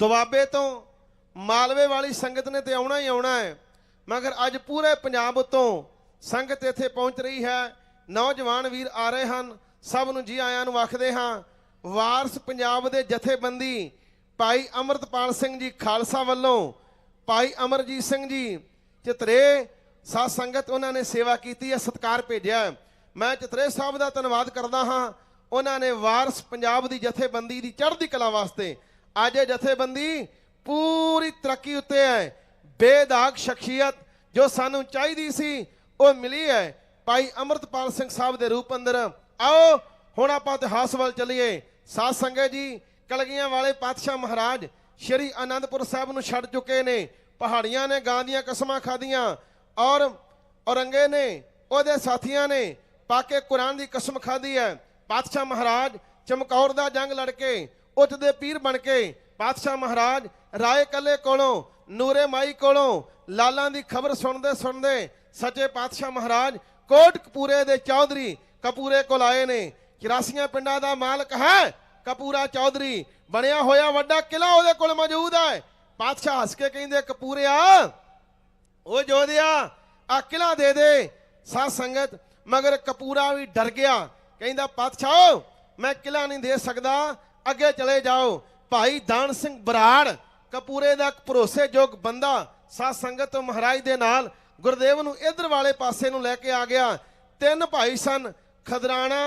ਦੁਆਬੇ ਤੋਂ ਮਾਲਵੇ वाली संगत ने तो आना ही आना है, मगर अज पूरे पंजाब उत्तों संगत इत्थे पहुँच रही है। नौजवान वीर आ रहे हैं, सब नूं जी आयां नूं आखदे हां। वारस पंजाब दे जथेबंदी भाई अमृतपाल सिंह जी खालसा वल्लों भाई अमरजीत सिंह जी चितरे साध संगत उन्होंने सेवा की है, सत्कार भेजा। मैं चितरे साहब का धन्यवाद करता हाँ। उन्होंने वारस पंजाब की जथेबंदी की चढ़ती कला वास्ते अज जथेबंदी पूरी तरक्की उत्ते है। बेदाग शख्सियत जो सानू चाहिदी सी वो मिली है भाई अमृतपाल सिंह साहब के रूप अंदर। आओ हुण आपां इतिहास वल चलीए। साध संगत जी कलगियां वाले पातशाह महाराज श्री आनंदपुर साहब नूं छड्ड चुके ने। पहाड़ियां ने गां दियां कसमां खादियां और औरंगे ने उहदे साथियां ने पाके कुरान की कसम खादी है। पातशाह महाराज चमकौर दा जंग लड़के उठदे पीर बन के पातशाह महाराज राय कले कोलों नूरे माई कोलों लालां दी खबर सुनदे सुनदे सचे पातशाह महाराज कोट कपूरे दे चौधरी कपूरे कोल आए ने। 84 पिंडां दा मालक है कपूरा चौधरी, बनिया होया वड्डा किला उहदे कोल मौजूद है। पातशाह हस के कहिंदे कपूरिया ओ जोधिया आ किला दे दे। साध संगत मगर कपूरा भी डर गया, कहिंदा पातशाह मैं किला नहीं दे सकदा, अगे चले जाओ। भाई दान सिंह बराड़ कपूरे का भरोसेयोग बंदा साध संगत महाराज दे नाल गुरदेव नूं इधर वाले पासे नूं लैके आ गया। 3 भाई सन खदराणा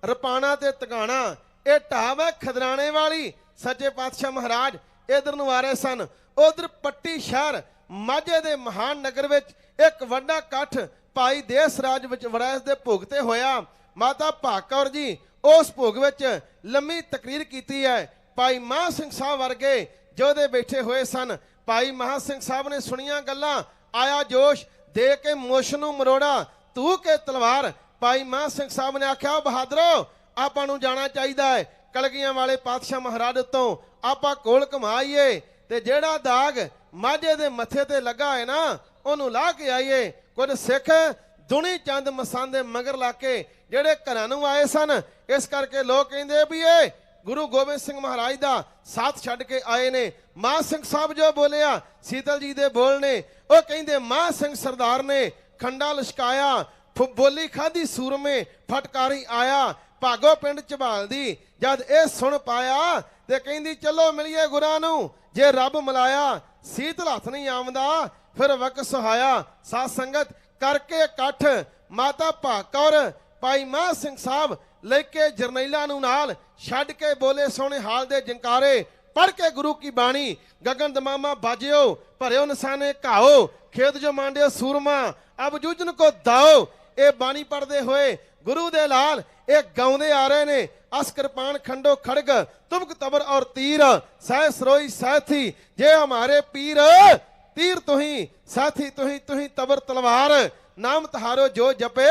रपाणा ते तगाणा। ये ढाब है खदराणे वाली। सच्चे पातशाह महाराज इधर नूं आ रहे सन। उधर पट्टी शहर माझे दे महान नगर विच एक वड्डा कठ भाई देस राज विच वरैस दे भोग ते होया। माता भाग कौर जी उस भोग विच लम्मी तकरीर कीती है। भाई महा सिंह साहब वर्गे जोधे बैठे हुए सन। भाई महा सिंह साहब ने सुनिया गल्लां आया जोश दे के मुछ नूं मरोड़ा तू के तलवार। भाई महा सिंह साहब ने आख्या बहादरो आपां नूं जाना चाहिए है कलगियां वाले पातशाह महाराज तो आपां कोल घुमाईए ते जेड़ा दाग माझे दे मथे ते लगा है ना उहनूं ला के आईए। कुछ सिख दुनी चंद मसांदे मगर ला के जेड़े घरां नूं आए सन, इस करके लोग कहिंदे भी ये गुरु गोबिंद सिंह महाराज का साथ छड्ड के आए ने। मां सिंह साहब जो बोलिया शीतल जी दे बोल ने वो कहिंदे मां सिंह सरदार ने खंडा लशकाया बोली खाधी सूर में फटकारी आया। भागो पिंड झबाल दी जद ए सुन पाया ते कहिंदी चलो मिलिए गुरां नूं जे रब मिलाया। शीतल हथ नहीं आमदा फिर वक सुहाया। साध संगत करके कठ माता भाग कौर भाई मां सिंह साहब लेके जरनैला नूं नाल छड्ड के बोले सोने हाल दे जंकारे पढ़ के गुरु की बाणी। गगन दमामा बाजियो भरियो निशाने घाओ खेत जो मांडियो सूरमा अब जूझन को दाओ। ये बाणी पढ़ते हुए गुरु दे लाल एक गाउंदे आ रहे ने। अस कृपान खंडो खड़ग तुमक तबर और तीर सह सरोई साथी जे हमारे पीर तीर तुही साथी तुही तुही तबर तलवार नाम तहारो जो जपे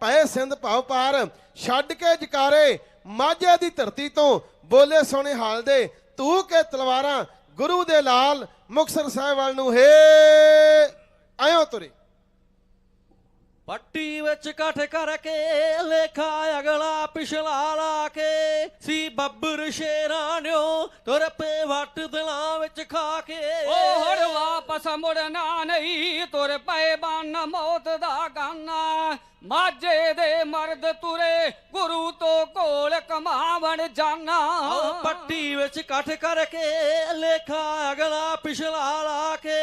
पए सिंध भाव पार। छड्ड के जकारे माझे दी धरती तो बोले सोने हाल दे तू के तलवारां गुरु दे लाल मुक्तसर साहिब वाल नूं हे आयो तुरे। पट्टी विच कठ करके लेखा अगला पिछला ला के सी बब्बर शेरान्यो तुर पे वट दिलां विच खा के। ओ हुण वापस मुड़ना नहीं तुर पे बन मौत दा गाना। माझे दे मर्द तुरे गुरु तो कोल कमावण जाना। पट्टी विच कठ करके लेखा अगला पिछला ला के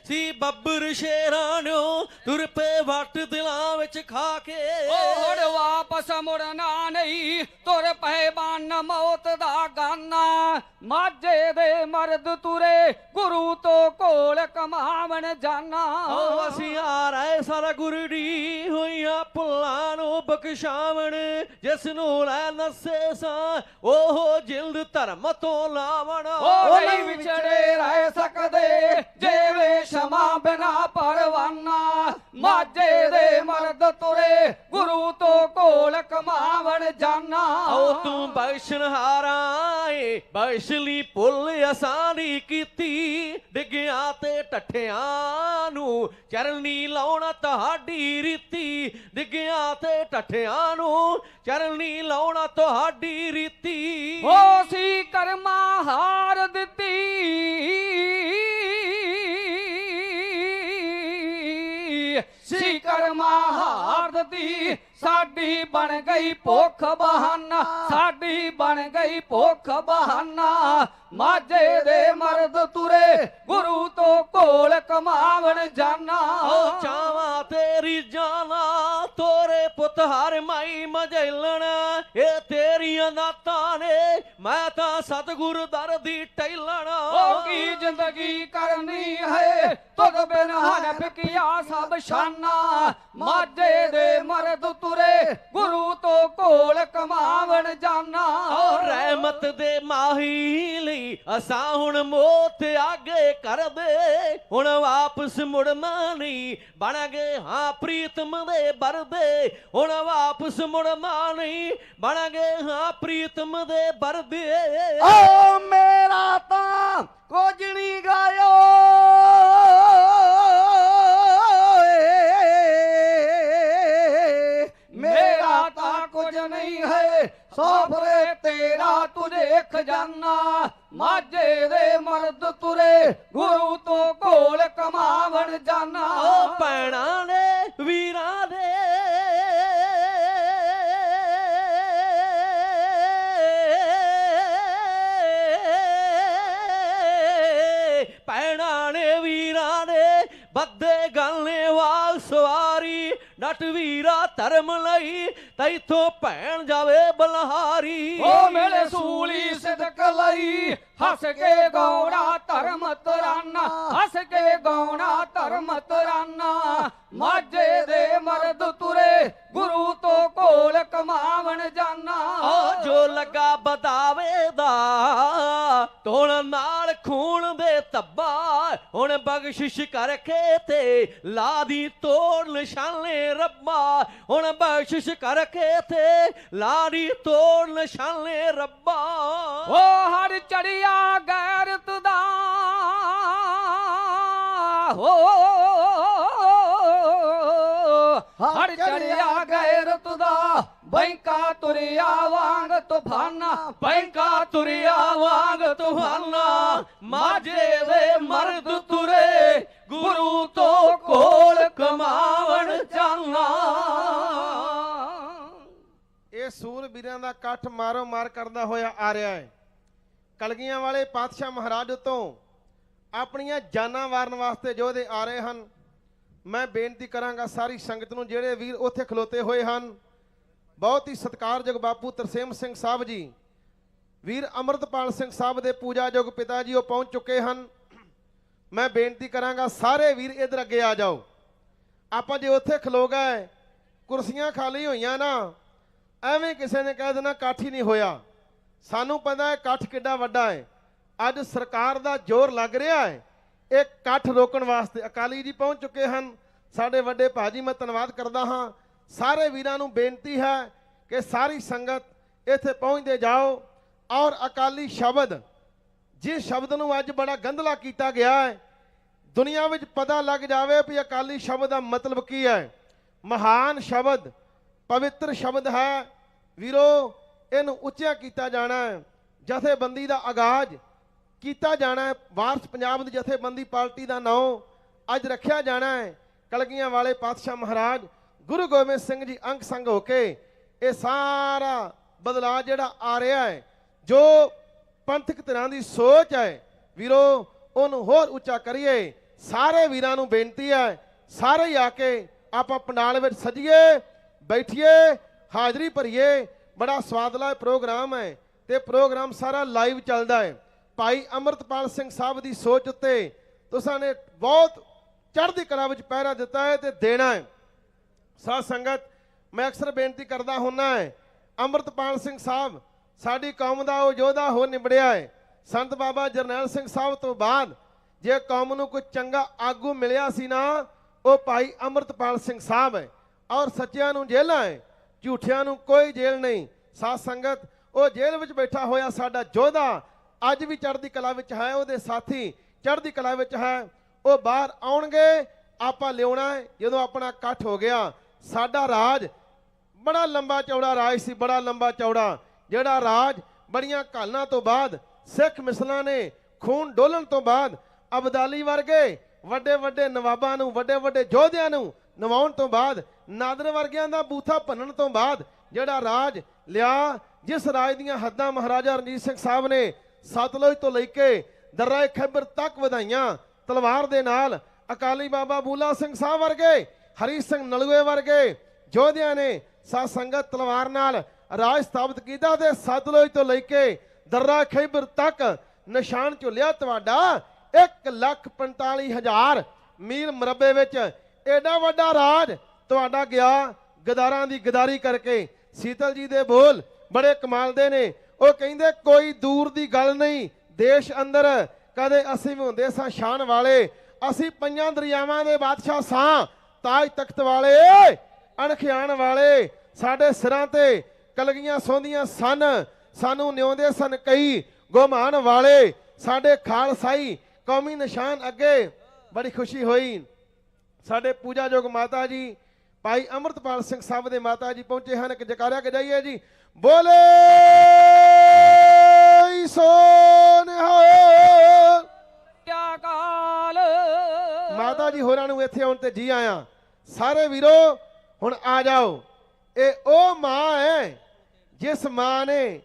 सी बब्बर शेरान्यो तुर पे वट दिलां विच खा के। ओ हुण वापस मुड़ना नहीं तुर पे बन मौत दा गाना। माझे दे मर्द तुरे गुरु तो कोल कमावण जाना। असीं आ रहे सारा गुरडी होइया ਭੁੱਲਾਂ ਨੂੰ ਬਖਸ਼ਾਵਣ ਜਿਸ ਨੂੰ ਲੈ ਨਸੇ ਸਾਂ ਉਹ ਜਿਲਦ ਧਰਮ ਤੋਂ ਲਾਵਣ। ਉਹ ਨਹੀਂ ਵਿਛੜੇ ਰਹਿ ਸਕਦੇ ਜਿਵੇਂ ਸ਼ਮਾ ਬਿਨਾ ਪਰਵਾਨਾ। ਮਾਝੇ ਦੇ ਮਰਦ ਤੁਰੇ ਗੁਰੂ ਤੋਂ ਕੋਲ ਕਮਾਵਣ ਜਾਨਾ। ਉਹ ਤੂੰ ਬਖਸ਼ਣਹਾਰਾ ਏ ਬਖਸ਼ ਲਈ ਭੁੱਲ ਆਸਾਨੀ ਕੀਤੀ ਡਿੱਗਿਆਂ ਤੇ ਟੱਠਿਆਂ ਨੂੰ ਚਰਨੀ ਲਾਉਣਾ ਤੁਹਾਡੀ ਰੀਤੀ। ਡਿੱਗਿਆਂ ਤੇ ਟੱਠਿਆਂ ਨੂੰ ਚਰਨੀ ਲਾਉਣਾ ਤੁਹਾਡੀ ਰੀਤੀ। ਹੋ ਸੀ ਕਰਮਾਂ ਹਾਰ ਦਿੱਤੀ ਦੀ ਸਾਡੀ ਬਣ ਗਈ ਭੁੱਖ ਬਹਾਨਾ, ਸਾਡੀ ਬਣ ਗਈ ਭੁੱਖ ਬਹਾਨਾ। ਮਾਝੇ ਦੇ ਮਰਦ ਤੁਰੇ ਗੁਰੂ ਤੋਂ ਕੋਲ ਕਮਾਵਣ ਜਾਨਾ। ਓ ਚਾਵਾਂ ਤੇਰੀ ਜਾਨਾ ਤੋਰੇ ਪੁੱਤ ਹਰ ਮਾਈ ਮਜੈਲਣ, ਇਹ ਤੇਰੀਆਂ ਨਾਤਾਂ ਨੇ ਮੈਂ ਤਾਂ ਸਤਿਗੁਰ ਦਰ ਦੀ ਟੈਲਣ। ਓ ਕੀ ਜ਼ਿੰਦਗੀ ਕਰਨੀ ਹੈ ਤੁਧ ਬਿਨ ਹਨ ਫਿਕਿਆ ਸਭ ਸ਼ਾਨਾ। ਮਾਝੇ ਦੇ ਮਰਦ ਤੁਰੇ ਗੁਰੂ ਤੋਂ ਕੋਲ ਕਮਾਵਣ ਜਾਨਾ। ਓ ਰਹਿਮਤ ਦੇ ਮਾਹੀ ਲਈ ਅਸਾਂ ਹੁਣ ਮੌਤ ਆਗੇ ਕਰਦੇ, ਹੁਣ ਵਾਪਸ ਮੁੜਨਾ ਨਹੀਂ ਬਣ ਗਏ ਹਾਂ ਪ੍ਰੀਤਮ ਦੇ ਬਰਦੇ, ਹੁਣ ਵਾਪਸ ਮੁੜਨਾ ਨਹੀਂ ਬਣ ਗਏ ਹਾਂ ਪ੍ਰੀਤਮ ਦੇ ਬਰਦੇ। ਓ ਮੇਰਾ ਤਾਂ ਕੁਝ ਨਹੀਂ ਗਾਇਓ ਮੇਰਾ ਤਾਂ ਕੁਝ ਨਹੀਂ ਹੈ ਸੋਫਰੇ ਤੇਰਾ ਤੁਝੇ ਖਜ਼ਾਨਾ। ਮਾਝੇ ਦੇ ਮਰਦ ਤੁਰੇ ਗੁਰੂ ਤੋਂ ਕੋਲ ਕਮਾਵਣ ਜਾਨਾ। ਓ ਭੈਣਾਂ ਨੇ ਵੀਰਾਂ ਦੇ ਭੈਣਾਂ ਨੇ ਵੀਰਾਂ ਨੇ ਬੱਦੇ ਗਲਨੇ ਵਾਲ ਸਵਾਰੀ, ਨਟ ਵੀਰਾ ਧਰਮ ਲਈ ਤੈਥੋਂ ਭੈਣ ਜਾਵੇ ਬਲਹਾਰੀ। ਓ ਮੇਰੇ ਸੂਲੀ ਸਿਦਕ ਲਈ ਹੱਸ ਕੇ ਗਾਉਣਾ ਧਰਮ ਤਰਾਨਾ, ਹੱਸ ਕੇ ਗਾਉਣਾ ਧਰਮ ਤਰਾਨਾ। ਮਾਝੇ ਦੇ ਮਰਦ ਤੁਰੇ ਗੁਰੂ ਤੋਂ ਕੋਲ ਕਮਾਵਣ ਜਾਨਾ। ਓ ਜੋ ਲੱਗਾ ਬਤਾਵੇ ਦਾ ਤੋਣ ਨਾਲ ਖੂਨ ਦੇ ਧੱਬਾ, ਹੁਣ ਬਖਸ਼ਿਸ਼ ਕਰਕੇ ਤੇ ਲਾ ਦੀ ਤੋੜ ਨਿਸ਼ਾਨੇ ਰੱਬਾ, ਹੁਣ ਬਖਸ਼ਿਸ਼ ਕਰਕੇ ਤੇ ਲਾ ਦੀ ਤੋੜ ਨਿਸ਼ਾਨੇ ਰੱਬਾ। ਓ ਹਰ ਚੜਿਆ ਗੈਰਤ ਦਾ ਹੋ ਹਰ ਚੜਿਆ ਗੈਰਤ ਦਾ ਬੈਂਕਾ ਤੁਰਿਆ ਵਾਂਗ ਤੂਫਾਨਾ, ਬੈਂਕਾ ਤੁਰਿਆ ਵਾਂਗ ਤੂਫਾਨਾ। ਮਾਝੇ ਦੇ ਮਰਦ ਤੁਰੇ ਗੁਰੂ ਤੋਂ ਕੋਲ ਕਮਾਵਣ ਜਾਨਾ। ਇਹ ਸੂਰਬੀਰਾਂ ਦਾ ਇਕੱਠ ਮਾਰੋ ਮਾਰ ਕਰਦਾ ਹੋਇਆ ਆ ਰਿਹਾ ਹੈ। ਕਲਗੀਆਂ ਵਾਲੇ ਪਾਤਸ਼ਾਹ ਮਹਾਰਾਜ ਤੋਂ ਆਪਣੀਆਂ ਜਾਨਾਂ ਵਾਰਨ ਵਾਸਤੇ ਯੋਧੇ ਆ ਰਹੇ ਹਨ। ਮੈਂ ਬੇਨਤੀ ਕਰਾਂਗਾ ਸਾਰੀ ਸੰਗਤ ਨੂੰ, ਜਿਹੜੇ ਵੀਰ ਉੱਥੇ ਖਲੋਤੇ ਹੋਏ ਹਨ, ਬਹੁਤ ਹੀ ਸਤਿਕਾਰਯੋਗ ਬਾਪੂ ਤਰਸੇਮ ਸਿੰਘ ਸਾਹਿਬ ਜੀ, ਵੀਰ ਅੰਮ੍ਰਿਤਪਾਲ ਸਿੰਘ ਸਾਹਿਬ ਦੇ ਪੂਜਾਯੋਗ ਪਿਤਾ ਜੀ ਉਹ ਪਹੁੰਚ ਚੁੱਕੇ ਹਨ। ਮੈਂ ਬੇਨਤੀ ਕਰਾਂਗਾ ਸਾਰੇ ਵੀਰ ਇੱਧਰ ਅੱਗੇ ਆ ਜਾਓ। ਆਪਾਂ ਜੇ ਉੱਥੇ ਖਲੋ ਗਏ, ਕੁਰਸੀਆਂ ਖਾਲੀ ਹੋਈਆਂ ਨਾ, ਐਵੇਂ ਕਿਸੇ ਨੇ ਕਹਿ ਦੇਣਾ ਇਕੱਠ ਹੀ ਨਹੀਂ ਹੋਇਆ। ਸਾਨੂੰ ਪਤਾ ਹੈ ਇਕੱਠ ਕਿੱਡਾ ਵੱਡਾ ਹੈ। ਅੱਜ ਸਰਕਾਰ ਦਾ ਜ਼ੋਰ ਲੱਗ ਰਿਹਾ ਹੈ ਇਹ ਇਕੱਠ ਰੋਕਣ ਵਾਸਤੇ। ਅਕਾਲੀ ਜੀ ਪਹੁੰਚ ਚੁੱਕੇ ਹਨ, ਸਾਡੇ ਵੱਡੇ ਭਾਜੀ, ਮੈਂ ਧੰਨਵਾਦ ਕਰਦਾ ਹਾਂ। ਸਾਰੇ ਵੀਰਾਂ ਨੂੰ ਬੇਨਤੀ ਹੈ ਕਿ ਸਾਰੀ ਸੰਗਤ ਇੱਥੇ ਪਹੁੰਚਦੇ ਜਾਓ ਔਰ ਅਕਾਲੀ ਸ਼ਬਦ, ਜਿਸ ਸ਼ਬਦ ਨੂੰ ਅੱਜ ਬੜਾ ਗੰਧਲਾ ਕੀਤਾ ਗਿਆ ਹੈ, ਦੁਨੀਆ ਵਿੱਚ ਪਤਾ ਲੱਗ ਜਾਵੇ ਵੀ ਅਕਾਲੀ ਸ਼ਬਦ ਦਾ ਮਤਲਬ ਕੀ ਹੈ। ਮਹਾਨ ਸ਼ਬਦ, ਪਵਿੱਤਰ ਸ਼ਬਦ ਹੈ ਵੀਰੋ, ਇਹਨੂੰ ਉੱਚਾ ਕੀਤਾ ਜਾਣਾ ਹੈ। ਜਥੇਬੰਦੀ ਦਾ ਆਗਾਜ਼ ਕੀਤਾ ਜਾਣਾ ਹੈ। ਵਾਰਸ ਪੰਜਾਬ ਦੀ ਜਥੇਬੰਦੀ ਪਾਰਟੀ ਦਾ ਨਾਮ ਅੱਜ ਰੱਖਿਆ ਜਾਣਾ ਹੈ। ਕਲਗੀਆਂ ਵਾਲੇ ਪਾਤਸ਼ਾਹ ਮਹਾਰਾਜ ਗੁਰੂ ਗੋਬਿੰਦ ਸਿੰਘ ਜੀ ਅੰਗ ਸੰਗ ਹੋ ਕੇ ਇਹ ਸਾਰਾ ਬਦਲਾਅ ਜਿਹੜਾ ਆ ਰਿਹਾ ਹੈ, ਜੋ ਪੰਥਕ ਧਿਰਾਂ ਦੀ ਸੋਚ ਹੈ ਵੀਰੋ, ਉਹਨੂੰ ਹੋਰ ਉੱਚਾ ਕਰੀਏ। ਸਾਰੇ ਵੀਰਾਂ ਨੂੰ ਬੇਨਤੀ ਹੈ, ਸਾਰੇ ਹੀ ਆ ਕੇ ਆਪਾਂ ਪੰਡਾਲ ਵਿੱਚ ਸਜੀਏ, ਬੈਠੀਏ, ਹਾਜ਼ਰੀ ਭਰੀਏ। ਬੜਾ ਸਵਾਦਲਾ ਪ੍ਰੋਗਰਾਮ ਹੈ ਤੇ ਪ੍ਰੋਗਰਾਮ ਸਾਰਾ ਲਾਈਵ ਚੱਲਦਾ ਹੈ। ਭਾਈ ਅੰਮ੍ਰਿਤਪਾਲ ਸਿੰਘ ਸਾਹਿਬ ਦੀ ਸੋਚ ਉੱਤੇ ਤੁਸਾਂ ਨੇ ਬਹੁਤ ਚੜ੍ਹਦੀ ਕਲਾ ਵਿੱਚ ਪਹਿਰਾ ਦਿੱਤਾ ਹੈ ਤੇ ਦੇਣਾ ਹੈ। ਸਾਧ ਸੰਗਤ, ਮੈਂ ਅਕਸਰ ਬੇਨਤੀ ਕਰਦਾ ਹੁੰਦਾ ਹੈ, ਅੰਮ੍ਰਿਤਪਾਲ ਸਿੰਘ ਸਾਹਿਬ ਸਾਡੀ ਕੌਮ ਦਾ ਉਹ ਯੋਧਾ ਹੋ ਨਿਬੜਿਆ ਹੈ। ਸੰਤ ਬਾਬਾ ਜਰਨੈਲ ਸਿੰਘ ਸਾਹਿਬ ਤੋਂ ਬਾਅਦ ਜੇ ਕੌਮ ਨੂੰ ਕੋਈ ਚੰਗਾ ਆਗੂ ਮਿਲਿਆ ਸੀ ਨਾ, ਉਹ ਭਾਈ ਅੰਮ੍ਰਿਤਪਾਲ ਸਿੰਘ ਸਾਹਿਬ ਹੈ। ਔਰ ਸੱਚਿਆਂ ਨੂੰ ਜੇਲ੍ਹਾਂ ਹੈ, ਝੂਠਿਆਂ ਨੂੰ ਕੋਈ ਜੇਲ੍ਹ ਨਹੀਂ। ਸਾਧ ਸੰਗਤ, ਉਹ ਜੇਲ੍ਹ ਵਿੱਚ ਬੈਠਾ ਹੋਇਆ ਸਾਡਾ ਯੋਧਾ ਅੱਜ ਵੀ ਚੜ੍ਹਦੀ ਕਲਾ ਵਿੱਚ ਹੈ, ਉਹਦੇ ਸਾਥੀ ਚੜ੍ਹਦੀ ਕਲਾ ਵਿੱਚ ਹੈ। ਉਹ ਬਾਹਰ ਆਉਣਗੇ, ਆਪਾਂ ਲਿਆਉਣਾ ਹੈ। ਜਦੋਂ ਆਪਣਾ ਇਕੱਠ ਹੋ ਗਿਆ, ਸਾਡਾ ਰਾਜ ਬੜਾ ਲੰਬਾ ਚੌੜਾ ਰਾਜ ਸੀ, ਬੜਾ ਲੰਬਾ ਚੌੜਾ, ਜਿਹੜਾ ਰਾਜ ਬੜੀਆਂ ਘਾਲਣਾ ਤੋਂ ਬਾਅਦ, ਸਿੱਖ ਮਿਸਲਾਂ ਨੇ ਖੂਨ ਡੋਲਣ ਤੋਂ ਬਾਅਦ, ਅਬਦਾਲੀ ਵਰਗੇ ਵੱਡੇ ਵੱਡੇ ਨਵਾਬਾਂ ਨੂੰ, ਵੱਡੇ ਵੱਡੇ ਯੋਧਿਆਂ ਨੂੰ ਨਵਾਉਣ ਤੋਂ ਬਾਅਦ ਨਾਦਰ ਵਰਗਿਆਂ ਦਾ ਬੂਥਾ ਭੰਨਣ ਤੋਂ ਬਾਅਦ ਜਿਹੜਾ ਰਾਜ ਲਿਆ, ਜਿਸ ਰਾਜ ਦੀਆਂ ਹੱਦਾਂ ਮਹਾਰਾਜਾ ਰਣਜੀਤ ਸਿੰਘ ਸਾਹਿਬ ਨੇ ਸਤਲੁਜ ਤੋਂ ਲੈ ਕੇ ਦਰਿਆ ਖੈਬਰ ਤੱਕ ਵਧਾਈਆਂ, ਤਲਵਾਰ ਦੇ ਨਾਲ ਅਕਾਲੀ ਬਾਬਾ ਬੂਲਾ ਸਿੰਘ ਸਾਹਿਬ ਵਰਗੇ, ਹਰੀ ਸਿੰਘ ਨਲੂਏ ਵਰਗੇ ਯੋਧਿਆਂ ਨੇ ਸਾਧ ਸੰਗਤ ਤਲਵਾਰ ਨਾਲ ਰਾਜ ਸਥਾਪਿਤ ਕੀਤਾ ਤੇ ਸਤਲੁਜ ਤੋਂ ਲੈ ਕੇ ਦਰਿਆ ਖੈਬਰ ਤੱਕ ਨਿਸ਼ਾਨ ਝੁੱਲਿਆ ਤੁਹਾਡਾ 1,45,000 ਮੀਲ ਮੁਰੱਬੇ ਵਿੱਚ। ਐਡਾ ਵੱਡਾ ਰਾਜ ਤੁਹਾਡਾ ਗਿਆ ਗਦਾਰਾਂ ਦੀ ਗਦਾਰੀ ਕਰਕੇ। ਸੀਤਲ ਜੀ ਦੇ ਬੋਲ ਬੜੇ ਕਮਾਲ ਦੇ ਨੇ। ਉਹ ਕਹਿੰਦੇ ਕੋਈ ਦੂਰ ਦੀ ਗੱਲ ਨਹੀਂ, ਦੇਸ਼ ਅੰਦਰ ਕਦੇ ਅਸੀਂ ਵੀ ਹੁੰਦੇ ਸਾਂ ਸ਼ਾਨ ਵਾਲੇ, ਅਸੀਂ ਪੰਜਾਂ ਦਰਿਆਵਾਂ ਦੇ ਬਾਦਸ਼ਾਹ ਸਾਂ, ਤਾਜ ਤਖਤ ਵਾਲੇ ਅਣਖਿਆਣ ਵਾਲੇ, ਸਾਡੇ ਸਿਰਾਂ ਤੇ ਕਲਗੀਆਂ ਸੌਂਦੀਆਂ ਸਨ, ਸਾਨੂੰ ਨਿਉਂਦੇ ਸਨ ਕਈ ਗੁਮਾਨ ਵਾਲੇ, ਸਾਡੇ ਖਾਲਸਾਈ ਕੌਮੀ ਨਿਸ਼ਾਨ ਅੱਗੇ। ਬੜੀ ਖੁਸ਼ੀ ਹੋਈ। ਸਾਡੇ ਪੂਜਾਯੋਗ ਮਾਤਾ ਜੀ ਭਾਈ ਅੰਮ੍ਰਿਤਪਾਲ ਸਿੰਘ ਸਾਹਿਬ ਦੇ ਮਾਤਾ ਜੀ ਪਹੁੰਚੇ ਹਨ। ਇੱਕ ਜਕਾਰਿਆ ਕੇ ਜਾਈਏ ਜੀ, ਬੋਲੇ ਸੋ ਨਿਹਾਲ। ਕਿਆ ਕਾਲ ਮਾਤਾ ਜੀ ਹੋਰਾਂ ਨੂੰ ਇੱਥੇ ਆਉਣ ਤੇ ਜੀ ਆਇਆਂ। ਸਾਰੇ ਵੀਰੋ ਹੁਣ ਆ ਜਾਓ। ਇਹ ਉਹ ਮਾਂ ਹੈ ਜਿਸ ਮਾਂ ਨੇ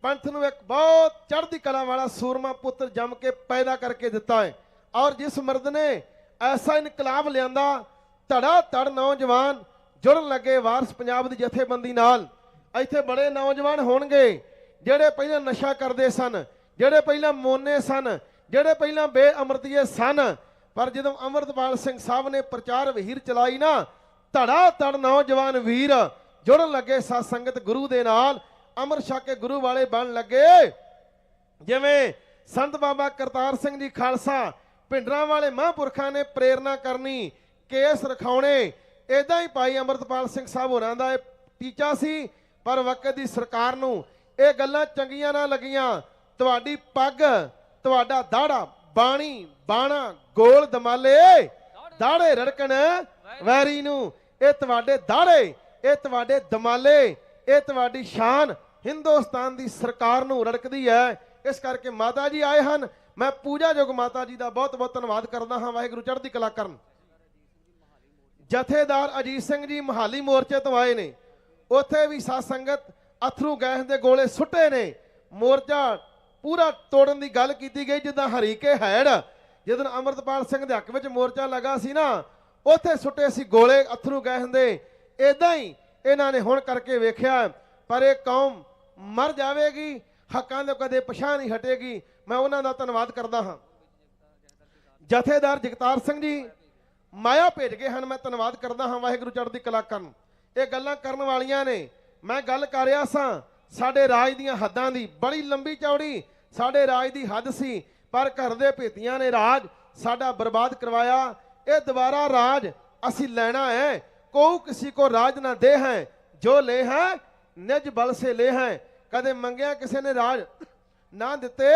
ਪੰਥ ਨੂੰ ਇੱਕ ਬਹੁਤ ਚੜ੍ਹਦੀ ਕਲਾ ਵਾਲਾ ਸੂਰਮਾ ਪੁੱਤਰ ਜੰਮ ਕੇ ਪੈਦਾ ਕਰਕੇ ਦਿੱਤਾ ਹੈ, ਔਰ ਜਿਸ ਮਰਦ ਨੇ ਐਸਾ ਇਨਕਲਾਬ ਲਿਆਂਦਾ, ਧੜਾ ਧੜ ਨੌਜਵਾਨ ਜੁੜਨ ਲੱਗੇ ਵਾਰਸ ਪੰਜਾਬ ਦੀ ਜਥੇਬੰਦੀ ਨਾਲ। ਇੱਥੇ ਬੜੇ ਨੌਜਵਾਨ ਹੋਣਗੇ ਜਿਹੜੇ ਪਹਿਲਾਂ ਨਸ਼ਾ ਕਰਦੇ ਸਨ, ਜਿਹੜੇ ਪਹਿਲਾਂ ਮੋਨੇ ਸਨ, ਜਿਹੜੇ ਪਹਿਲਾਂ ਬੇਅਮਰਤੀਏ ਸਨ, ਪਰ ਜਦੋਂ ਅੰਮ੍ਰਿਤਪਾਲ ਸਿੰਘ ਸਾਹਿਬ ਨੇ ਪ੍ਰਚਾਰ ਵਹੀਰ ਚਲਾਈ ਨਾ, ਧੜਾ ਧੜ ਨੌਜਵਾਨ ਵੀਰ ਜੁੜਨ ਲੱਗੇ ਸਾਧ ਸੰਗਤ ਗੁਰੂ ਦੇ ਨਾਲ, ਅੰਮ੍ਰਿਤ ਛਕ ਕੇ ਗੁਰੂ ਵਾਲੇ ਬਣ ਲੱਗੇ। ਜਿਵੇਂ ਸੰਤ ਬਾਬਾ ਕਰਤਾਰ ਸਿੰਘ ਜੀ ਖਾਲਸਾ ਪਿੰਡਰਾਂ ਵਾਲੇ ਮਹਾਂਪੁਰਖਾਂ ਨੇ ਪ੍ਰੇਰਨਾ ਕਰਨੀ, ਕੇਸ ਰਖਾਉਣੇ, ਇਦਾਂ ਹੀ ਭਾਈ ਅੰਮ੍ਰਿਤਪਾਲ ਸਿੰਘ ਸਾਹਿਬ ਹੋਰਾਂ ਦਾ ਇਹ ਟੀਚਾ ਸੀ। ਪਰ ਵਕਤ ਦੀ ਸਰਕਾਰ ਨੂੰ ਇਹ ਗੱਲਾਂ ਚੰਗੀਆਂ ਨਾ ਲੱਗੀਆਂ। ਤੁਹਾਡੀ ਪੱਗ, ਤੁਹਾਡਾ ਦਾੜਾ, ਬਾਣੀ ਬਾਣਾ, ਗੋਲ ਦਮਾਲੇ, ਦਾੜੇ ਰੜਕਣ ਵੈਰੀ ਨੂੰ, ਇਹ ਤੁਹਾਡੇ ਦਾੜੇ, ਇਹ ਤੁਹਾਡੇ ਦਮਾਲੇ, ਇਹ ਤੁਹਾਡੀ ਸ਼ਾਨ ਹਿੰਦੁਸਤਾਨ ਦੀ ਸਰਕਾਰ ਨੂੰ ਰੜਕਦੀ ਹੈ। ਇਸ ਕਰਕੇ ਮਾਤਾ ਜੀ ਆਏ ਹਨ। ਮੈਂ ਪੂਜਾਯੋਗ ਮਾਤਾ ਜੀ ਦਾ ਬਹੁਤ ਬਹੁਤ ਧੰਨਵਾਦ ਕਰਦਾ ਹਾਂ। ਵਾਹਿਗੁਰੂ ਚੜ੍ਹਦੀ ਕਲਾ ਕਰਨ। ਜਥੇਦਾਰ ਅਜੀਤ ਸਿੰਘ ਜੀ ਮਹਾਲੀ ਮੋਰਚੇ ਤੋਂ ਆਏ ਨੇ। ਉੱਥੇ ਵੀ ਸਾਧ ਸੰਗਤ ਅਥਰੂ ਗੈਸ ਦੇ ਗੋਲੇ ਸੁੱਟੇ ਨੇ। ਮੋਰਚਾ ਪੂਰਾ ਤੋੜਨ ਦੀ ਗੱਲ ਕੀਤੀ ਗਈ, ਜਿੱਦਾਂ ਹਰੀਕੇ ਹੈੜ ਜਦੋਂ ਅੰਮ੍ਰਿਤਪਾਲ ਸਿੰਘ ਦੇ ਹੱਕ ਵਿੱਚ ਮੋਰਚਾ ਲੱਗਾ ਸੀ ਨਾ, ਉੱਥੇ ਸੁੱਟੇ ਸੀ ਗੋਲੇ ਅਥਰੂ ਗੈਸ ਦੇ। ਇਦਾਂ ਹੀ ਇਹਨਾਂ ਨੇ ਹੁਣ ਕਰਕੇ ਵੇਖਿਆ। ਪਰ ਇਹ ਕੌਮ ਮਰ ਜਾਵੇਗੀ, ਹੱਕਾਂ ਦੇ ਕਦੇ ਪਿਛਾਂਹ ਨਹੀਂ ਹਟੇਗੀ। ਮੈਂ ਉਹਨਾਂ ਦਾ ਧੰਨਵਾਦ ਕਰਦਾ ਹਾਂ। ਜਥੇਦਾਰ ਜਗਤਾਰ ਸਿੰਘ ਜੀ ਮਾਇਆ ਭੇਜ ਗਏ ਹਨ, ਮੈਂ ਧੰਨਵਾਦ ਕਰਦਾ ਹਾਂ। ਵਾਹਿਗੁਰੂ ਚੜ੍ਹਦੀ ਕਲਾ ਕਰਨ। ਇਹ ਗੱਲਾਂ ਕਰਨ ਵਾਲੀਆਂ ਨੇ। ਮੈਂ ਗੱਲ ਕਰ ਰਿਹਾ ਸਾਂ ਸਾਡੇ ਰਾਜ ਦੀਆਂ ਹੱਦਾਂ ਦੀ। ਬੜੀ ਲੰਬੀ ਚੌੜੀ ਸਾਡੇ ਰਾਜ ਦੀ ਹੱਦ ਸੀ, ਪਰ ਘਰ ਦੇ ਭੇਤੀਆਂ ਨੇ ਰਾਜ ਸਾਡਾ ਬਰਬਾਦ ਕਰਵਾਇਆ। ਇਹ ਦੁਬਾਰਾ ਰਾਜ ਅਸੀਂ ਲੈਣਾ ਹੈ। को किसी को राज ना दे हैं, जो ले हैं निज बल से ले हैं। कदे मंगिया किसी ने राज ना दिते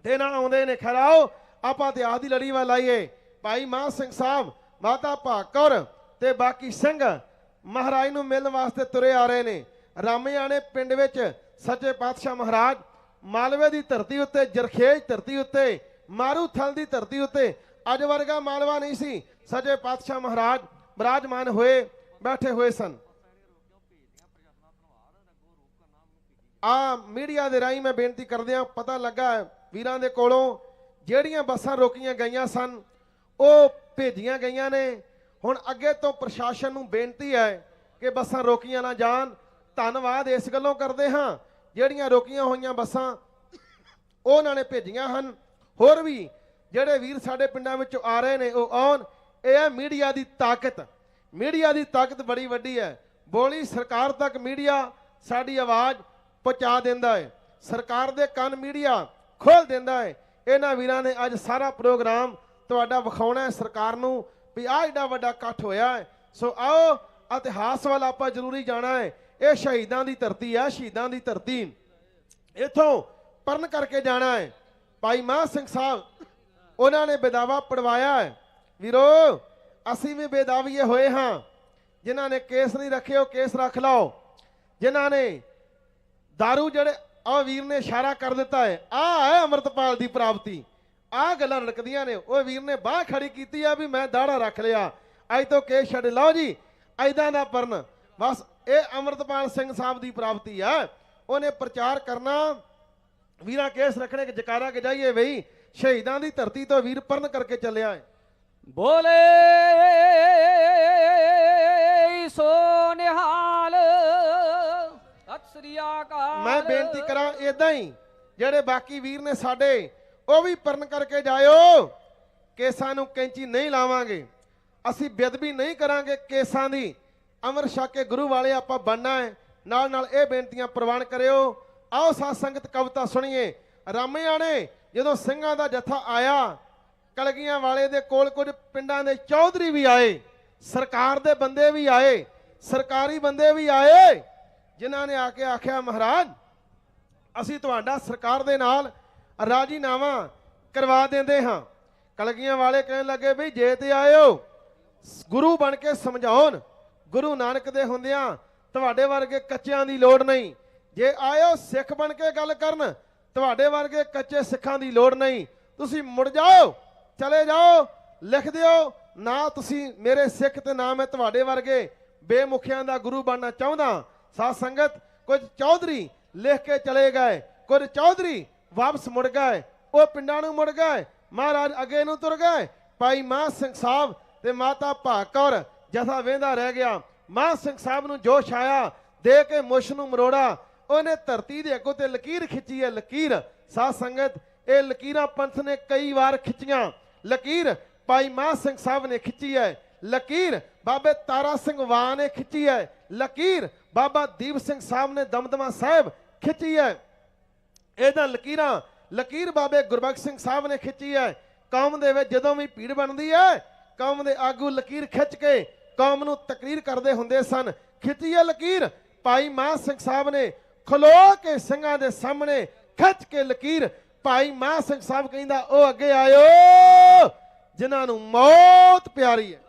ते ना आउंदे ने। खराओ आपां ते आदी लड़ी वाल आईए। भाई मान सिंह साहब, माता भाकर ते बाकी सिंह महाराज नूं मिलण वास्ते तुरे आ रहे ने। रामियाणे पिंड विच सच्चे पातशाह महाराज मालवे की धरती उत्ते, जरखेज धरती उत्ते, मारूथल की धरती उत्ते अज वर्गा मालवा नहीं सी। सच्चे पातशाह महाराज विराजमान होए बैठे हुए सन। आ मीडिया दे राही मैं बेनती करदियां पता लगा वीरां दे कोलों ਜਿਹੜੀਆਂ ਬੱਸਾਂ ਰੋਕੀਆਂ ਗਈਆਂ ਸਨ ਉਹ ਭੇਜੀਆਂ ਗਈਆਂ ਨੇ। ਹੁਣ ਅੱਗੇ ਤੋਂ ਪ੍ਰਸ਼ਾਸਨ ਨੂੰ ਬੇਨਤੀ ਹੈ ਕਿ ਬੱਸਾਂ ਰੋਕੀਆਂ ਨਾ ਜਾਣ। ਧੰਨਵਾਦ ਇਸ ਗੱਲੋਂ ਕਰਦੇ ਹਾਂ ਜਿਹੜੀਆਂ ਰੋਕੀਆਂ ਹੋਈਆਂ ਬੱਸਾਂ ਉਹਨਾਂ ਨੇ ਭੇਜੀਆਂ ਹਨ। ਹੋਰ ਵੀ ਜਿਹੜੇ ਵੀਰ ਸਾਡੇ ਪਿੰਡਾਂ ਵਿੱਚੋਂ ਆ ਰਹੇ ਨੇ ਉਹ ਆਉਣ। ਇਹ ਹੈ ਮੀਡੀਆ ਦੀ ਤਾਕਤ। ਮੀਡੀਆ ਦੀ ਤਾਕਤ ਬੜੀ ਵੱਡੀ ਹੈ। ਬੋਲੀ ਸਰਕਾਰ ਤੱਕ ਮੀਡੀਆ ਸਾਡੀ ਆਵਾਜ਼ ਪਹੁੰਚਾ ਦਿੰਦਾ ਹੈ। ਸਰਕਾਰ ਦੇ ਕੰਨ ਮੀਡੀਆ ਖੋਲ ਦਿੰਦਾ ਹੈ। ਇਹਨਾਂ ਵੀਰਾਂ ਨੇ ਅੱਜ ਸਾਰਾ ਪ੍ਰੋਗਰਾਮ ਤੁਹਾਡਾ ਵਿਖਾਉਣਾ ਹੈ ਸਰਕਾਰ ਨੂੰ ਵੀ ਆਹ ਏਡਾ ਵੱਡਾ ਇਕੱਠ ਹੋਇਆ ਹੈ। ਸੋ ਆਓ ਇਤਿਹਾਸ ਵੱਲ ਆਪਾਂ ਜ਼ਰੂਰੀ ਜਾਣਾ ਹੈ। ਇਹ ਸ਼ਹੀਦਾਂ ਦੀ ਧਰਤੀ ਹੈ, ਸ਼ਹੀਦਾਂ ਦੀ ਧਰਤੀ। ਇੱਥੋਂ ਪਰਨ ਕਰਕੇ ਜਾਣਾ ਹੈ। ਭਾਈ ਮਾਨ ਸਿੰਘ ਸਾਹਿਬ ਉਹਨਾਂ ਨੇ ਬੇਦਾਵਾ ਪੜਵਾਇਆ ਹੈ। ਵੀਰੋ ਅਸੀਂ ਵੀ ਬੇਦਾਵੀਏ ਹੋਏ ਹਾਂ। ਜਿਨ੍ਹਾਂ ਨੇ ਕੇਸ ਨਹੀਂ ਰੱਖੇ ਉਹ ਕੇਸ ਰੱਖ ਲਓ। ਜਿਨ੍ਹਾਂ ਨੇ दारू ਜਿਹੜੇ ਆ ਵੀਰ ਨੇ ਇਸ਼ਾਰਾ ਕਰ ਦਿੱਤਾ ਹੈ ਆਹ ਹੈ ਅੰਮ੍ਰਿਤਪਾਲ ਦੀ ਪ੍ਰਾਪਤੀ। ਆਹ ਗੱਲਾਂ ਰੜਕਦੀਆਂ ਨੇ। ਉਹ ਵੀਰ ਨੇ ਬਾਹ ਖੜੀ ਕੀਤੀ ਆ ਵੀ ਮੈਂ ਦਾੜਾ ਰੱਖ ਲਿਆ, ਅੱਜ ਤੋਂ ਕੇਸ ਛੱਡ ਲਓ ਜੀ। ਐਦਾਂ ਦਾ ਪਰਨ। ਬਸ ਇਹ ਅੰਮ੍ਰਿਤਪਾਲ ਸਿੰਘ ਸਾਹਿਬ ਦੀ ਪ੍ਰਾਪਤੀ ਹੈ। ਉਹਨੇ ਪ੍ਰਚਾਰ ਕਰਨਾ, ਵੀਰਾਂ ਕੇਸ ਰੱਖਣੇ ਕਿ ਜਕਾਰਾ ਕੇ ਜਾਈਏ ਬਈ ਸ਼ਹੀਦਾਂ ਦੀ ਧਰਤੀ ਤੋਂ ਵੀਰ ਪਰਨ ਕਰਕੇ ਚੱਲਿਆ ਹੈ। ਬੋਲੇ ਸੋ ਨਿਹਾਲ ਸਤਿ ਸ੍ਰੀ ਅਕਾਲ। ਮੈਂ ਬੇਨਤੀ ਕਰਾਂ ਇਦਾਂ ਹੀ ਜਿਹੜੇ ਬਾਕੀ ਵੀਰ ਨੇ ਸਾਡੇ ਉਹ ਵੀ ਪਰਨ ਕਰਕੇ ਜਾਇਓ। ਕੇਸਾਂ ਨੂੰ ਕੈਂਚੀ ਨਹੀਂ ਲਾਵਾਂਗੇ, ਅਸੀਂ ਬੇਅਦਬੀ ਨਹੀਂ ਕਰਾਂਗੇ ਕੇਸਾਂ ਦੀ। ਅਮਰ ਛਕ ਕੇ ਗੁਰੂ ਵਾਲੇ ਆਪਾਂ ਬਣਨਾ ਹੈ। ਨਾਲ ਨਾਲ ਇਹ ਬੇਨਤੀਆਂ ਪ੍ਰਵਾਨ ਕਰਿਓ। ਆਓ ਸਾਧ ਸੰਗਤ ਕਵਿਤਾ ਸੁਣੀਏ। ਰਾਮਿਆਂ ਨੇ ਜਦੋਂ ਸਿੰਘਾਂ ਦਾ ਜੱਥਾ ਆਇਆ, ਕਲਗੀਆਂ ਵਾਲੇ ਦੇ ਕੋਲ ਕੁਝ ਪਿੰਡਾਂ ਦੇ ਚੌਧਰੀ ਵੀ ਆਏ, ਸਰਕਾਰ ਦੇ ਬੰਦੇ ਵੀ ਆਏ, ਸਰਕਾਰੀ ਬੰਦੇ ਵੀ ਆਏ, ਜਿਨ੍ਹਾਂ ਨੇ ਆ ਕੇ ਆਖਿਆ ਮਹਾਰਾਜ ਅਸੀਂ ਤੁਹਾਡਾ ਸਰਕਾਰ ਦੇ ਨਾਲ ਰਾਜੀਨਾਮਾ ਕਰਵਾ ਦਿੰਦੇ ਹਾਂ। ਕਲਗੀਆਂ ਵਾਲੇ ਕਹਿਣ ਲੱਗੇ ਵੀ ਜੇ ਤੇ ਆਇਓ ਗੁਰੂ ਬਣ ਕੇ ਸਮਝਾਉਣ, ਗੁਰੂ ਨਾਨਕ ਦੇ ਹੁੰਦਿਆਂ ਤੁਹਾਡੇ ਵਰਗੇ ਕੱਚਿਆਂ ਦੀ ਲੋੜ ਨਹੀਂ। ਜੇ ਆਇਓ ਸਿੱਖ ਬਣ ਕੇ ਗੱਲ ਕਰਨ, ਤੁਹਾਡੇ ਵਰਗੇ ਕੱਚੇ ਸਿੱਖਾਂ ਦੀ ਲੋੜ ਨਹੀਂ। ਤੁਸੀਂ ਮੁੜ ਜਾਓ, ਚਲੇ ਜਾਓ, ਲਿਖ ਦਿਓ ਨਾ ਤੁਸੀਂ ਮੇਰੇ ਸਿੱਖ ਤੇ ਨਾ ਮੈਂ ਤੁਹਾਡੇ ਵਰਗੇ ਬੇਮੁਖਿਆਂ ਦਾ ਗੁਰੂ ਬਣਨਾ ਚਾਹੁੰਦਾ। ਸਾਧ ਸੰਗਤ ਕੁਝ ਚੌਧਰੀ ਲਿਖ ਕੇ ਚਲੇ ਗਏ, ਕੁਝ ਚੌਧਰੀ ਵਾਪਸ ਮੁੜ ਗਏ, ਉਹ ਪਿੰਡਾਂ ਨੂੰ ਮੁੜ ਗਏ, ਮਹਾਰਾਜ ਅੱਗੇ ਨੂੰ ਤੁਰ ਗਏ। ਭਾਈ ਮਾਨ ਸਿੰਘ ਸਾਹਿਬ ਤੇ ਮਾਤਾ ਭਾਗ ਕੌਰ ਜਥਾ ਵੇਂਦਾ ਰਹਿ ਗਿਆ। ਮਾਨ ਸਿੰਘ ਸਾਹਿਬ ਨੂੰ ਜੋਸ਼ ਆਇਆ, ਦੇ ਕੇ ਮੁੱਛ ਨੂੰ ਮਰੋੜਾ, ਉਹਨੇ ਧਰਤੀ ਦੇ ਅੱਗੋਂ ਤੇ ਲਕੀਰ ਖਿੱਚੀ ਹੈ। ਲਕੀਰ ਸਾਧ ਸੰਗਤ ਇਹ ਲਕੀਰਾਂ ਪੰਥ ਨੇ ਕਈ ਵਾਰ ਖਿੱਚੀਆਂ। ਲਕੀਰ ਭਾਈ ਮਾਨ ਸਿੰਘ ਸਾਹਿਬ ਨੇ ਖਿੱਚੀ ਹੈ। ਲਕੀਰ ਬਾਬੇ ਤਾਰਾ ਸਿੰਘ ਵਾਹ ਨੇ ਖਿੱਚੀ ਹੈ। ਲਕੀਰ ਬਾਬਾ ਦੀਪ ਸਿੰਘ ਸਾਹਿਬ ਨੇ ਦਮਦਮਾ ਸਾਹਿਬ ਖਿੱਚੀ ਹੈ। ਇਹਦਾ ਲਕੀਰਾਂ ਲਕੀਰ ਬਾਬੇ ਗੁਰਬਖਸ਼ ਸਿੰਘ ਸਾਹਿਬ ਨੇ ਖਿੱਚੀ ਹੈ। ਕੌਮ ਦੇ ਵਿੱਚ ਜਦੋਂ ਵੀ ਭੀੜ ਬਣਦੀ ਹੈ, ਕੌਮ ਦੇ ਆਗੂ ਲਕੀਰ ਖਿੱਚ ਕੇ ਕੌਮ ਨੂੰ ਤਕਰੀਰ ਕਰਦੇ ਹੁੰਦੇ ਸਨ। ਖਿੱਚੀ ਹੈ ਲਕੀਰ ਭਾਈ ਮਾਨ ਸਿੰਘ ਸਾਹਿਬ ਨੇ, ਖਲੋ ਕੇ ਸਿੰਘਾਂ ਦੇ ਸਾਹਮਣੇ ਖਿੱਚ ਕੇ ਲਕੀਰ। ਭਾਈ ਮਾਨ ਸਿੰਘ ਸਾਹਿਬ ਕਹਿੰਦਾ ਉਹ ਅੱਗੇ ਆਇਓ ਜਿਨ੍ਹਾਂ ਨੂੰ ਮੌਤ ਪਿਆਰੀ ਹੈ।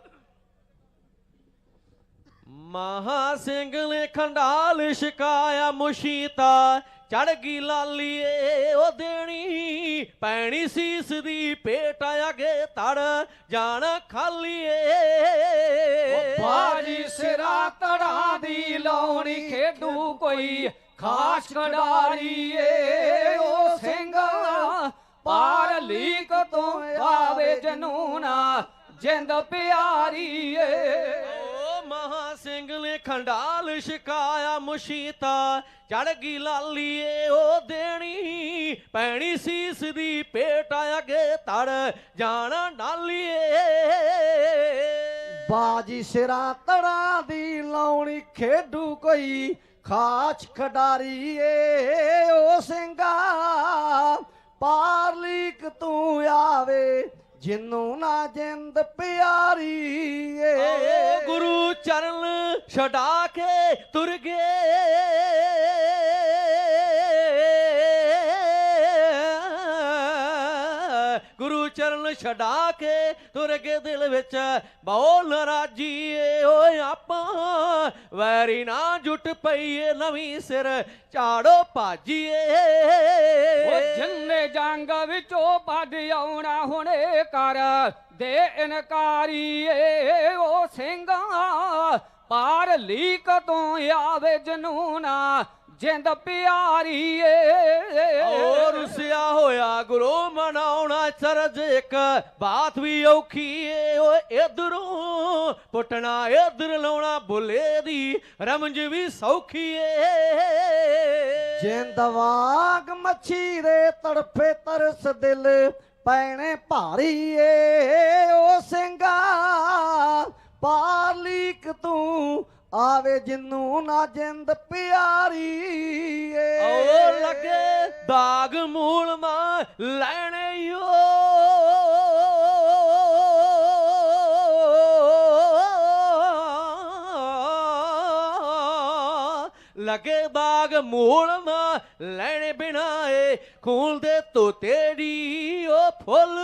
ਮਹਾ ਸਿੰਘ ਨੇ ਖੰਡਾਲ ਛਕਾਇਆ ਮੁਸ਼ੀਤਾ, ਚੜ ਗਈ ਲਾਲੀਏ ਉਹ ਦੇਣੀ ਪੈਣੀ ਸੀਸ ਦੀ, ਭੇਟ ਅਗੇ ਤੜ ਜਾਣਾ ਖਾਲੀਏ। ਬਾਜੀ ਸਿਰਾ ਤੜਾਂ ਦੀ ਲਾਉਣੀ, ਖੇਡੂ ਕੋਈ ਖਾਸ ਖਿਡਾਰੀ ਏ ਉਹ ਸਿੰਘਾ, ਪਾਰ ਲੀਕ ਤੋਂ ਆਵੇ ਜਨੂਨਾ ਜਿੰਦ ਪਿਆਰੀ ਏ। ਮਹਾ ਸਿੰਘ ਨੇ ਖੰਡਾਲ ਛਕਾਇਆ ਮੁਸ਼ੀਤਾ, ਚੜ ਗਈ ਲਾਲੀਏ ਉਹ ਦੇਣੀ ਪੈਣੀ ਸੀਸ ਦੀ, ਭੇਟ ਅਗੇ ਤੜ ਜਾਣਾ ਡਾਲੀਏ। ਬਾਜੀ ਸਿਰਾਂ ਤੜਾਂ ਦੀ ਲਾਉਣੀ, ਖੇਡੂ ਕੋਈ ਖਾਸ ਖਿਡਾਰੀ ਏ ਉਹ ਸਿੰਘਾ, ਪਾਰ ਲੀਕ ਤੂੰ ਆਵੇ ਜਿੰਨੂੰ ਨਾ ਜਿੰਦ ਪਿਆਰੀ ਏ। ਗੁਰੂ ਚਰਨ ਛਡਾ ਕੇ ਤੁਰ ਗਏ, ਗੁਰੂ ਚਰਨ ਛਡਾ ਕੇ ਤੁਰ ਗਏ, ਦਿਲ ਵਿੱਚ ਬਹੁ ਨਾਰਾਜ਼ੀ ਏ। ਓਏ ਆਪਾਂ ਵੈਰੀ ਨਾ ਜੁਟ ਪਈਏ, ਨਵੀਂ ਸਿਰ ਝਾੜੋ ਭਾਜੀਏ। ਉਹ ਜਿੰਨੇ ਜੰਗ ਵਿੱਚੋਂ ਭੱਜ ਆਉਣਾ ਹੁਣੇ ਕਰ ਦੇ ਇਨਕਾਰੀ ਏ ਉਹ ਸਿੰਘਾ, ਪਾਰ ਲੀਕ ਤੋਂ ਆਵੇ ਜਨੂਨਾ ਜਿੰਦ ਪਿਆਰੀ ਏ। ਓ ਰੁਸਿਆ ਹੋਇਆ ਗੁਰੂ ਮਨਾਉਣਾ ਚਰਜ ਇੱਕ ਬਾਤ ਵੀ ਔਖੀ ਏ। ਓ ਇਧਰੋਂ ਪੁੱਟਣਾ ਇਧਰ ਲਾਉਣਾ, ਬੁੱਲੇ ਦੀ ਰਮਜ ਵੀ ਸੌਖੀ ਏ। ਜਿੰਦ ਵਾਂਗ ਮੱਛੀ ਦੇ ਤੜਫੇ ਤਰਸ ਦਿਲ ਪੈਣੇ ਭਾਰੀ ਏ ਉਹ ਸਿੰਘਾ, ਪਾਰ ਲੀਕ ਤੂੰ ਆਵੇ ਜਿੰਨੂੰ ਨਾ ਜਿੰਦ ਪਿਆਰੀ ਏ। ਓ ਲੱਗੇ ਦਾਗ ਮੂਲ ਮਾਂ ਲੈਣੇ ਓ, ਲੱਗੇ ਬਾਗ ਮੂਲ ਮਾਂ ਲੈਣੇ ਬਿਨਾ ਏ, ਖੂਨ ਦੇ ਤੋਤੇ ਦੀ ਉਹ ਫੁੱਲ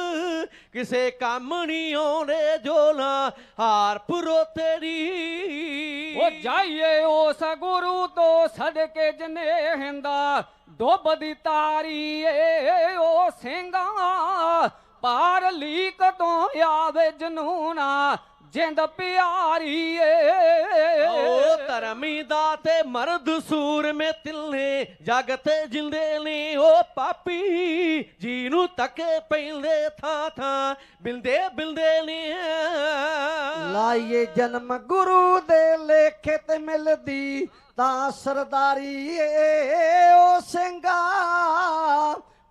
ਕਿਸੇ ਕੰਮ ਨਹੀਂ ਆਉਂਦੇ, ਜੋ ਨਾ ਹਾਰ ਪਰੋਤੇ ਦੀ। ਉਹ ਜਾਈਏ ਉਸ ਗੁਰੂ ਤੋਂ ਸਦਕੇ ਜਨੇਹ ਦਾ, ਡੁੱਬਦੀ ਤਾਰੀ ਏ ਉਹ ਸਿੰਘਾ, ਪਾਰ ਲੀਕ ਤੋਂ ਆਵੇ ਜਨੂਨਾ ਜਿੰਦ ਪਿਆਰੀ ਏ ਓ ਧਰਮੀ ਦਾ ਤੇ ਮਰਦ ਸੂਰਮੇ ਤਿੱਲੇ ਜਗ ਤੇ ਜਿੰਦੇ ਨੇ ਓ ਪਾਪੀ ਜੀ ਨੂੰ ਤੱਕੇ ਪੈਂਦੇ ਥਾਂ ਥਾਂ ਬਿਲਦੇ ਬਿਲਦੇ ਨੇ ਲਾਈਏ ਜਨਮ ਗੁਰੂ ਦੇ ਲੇਖੇ ਤੇ ਮਿਲਦੀ ਤਾਂ ਸਰਦਾਰੀ ਏ ਓ ਸਿੰਘਾ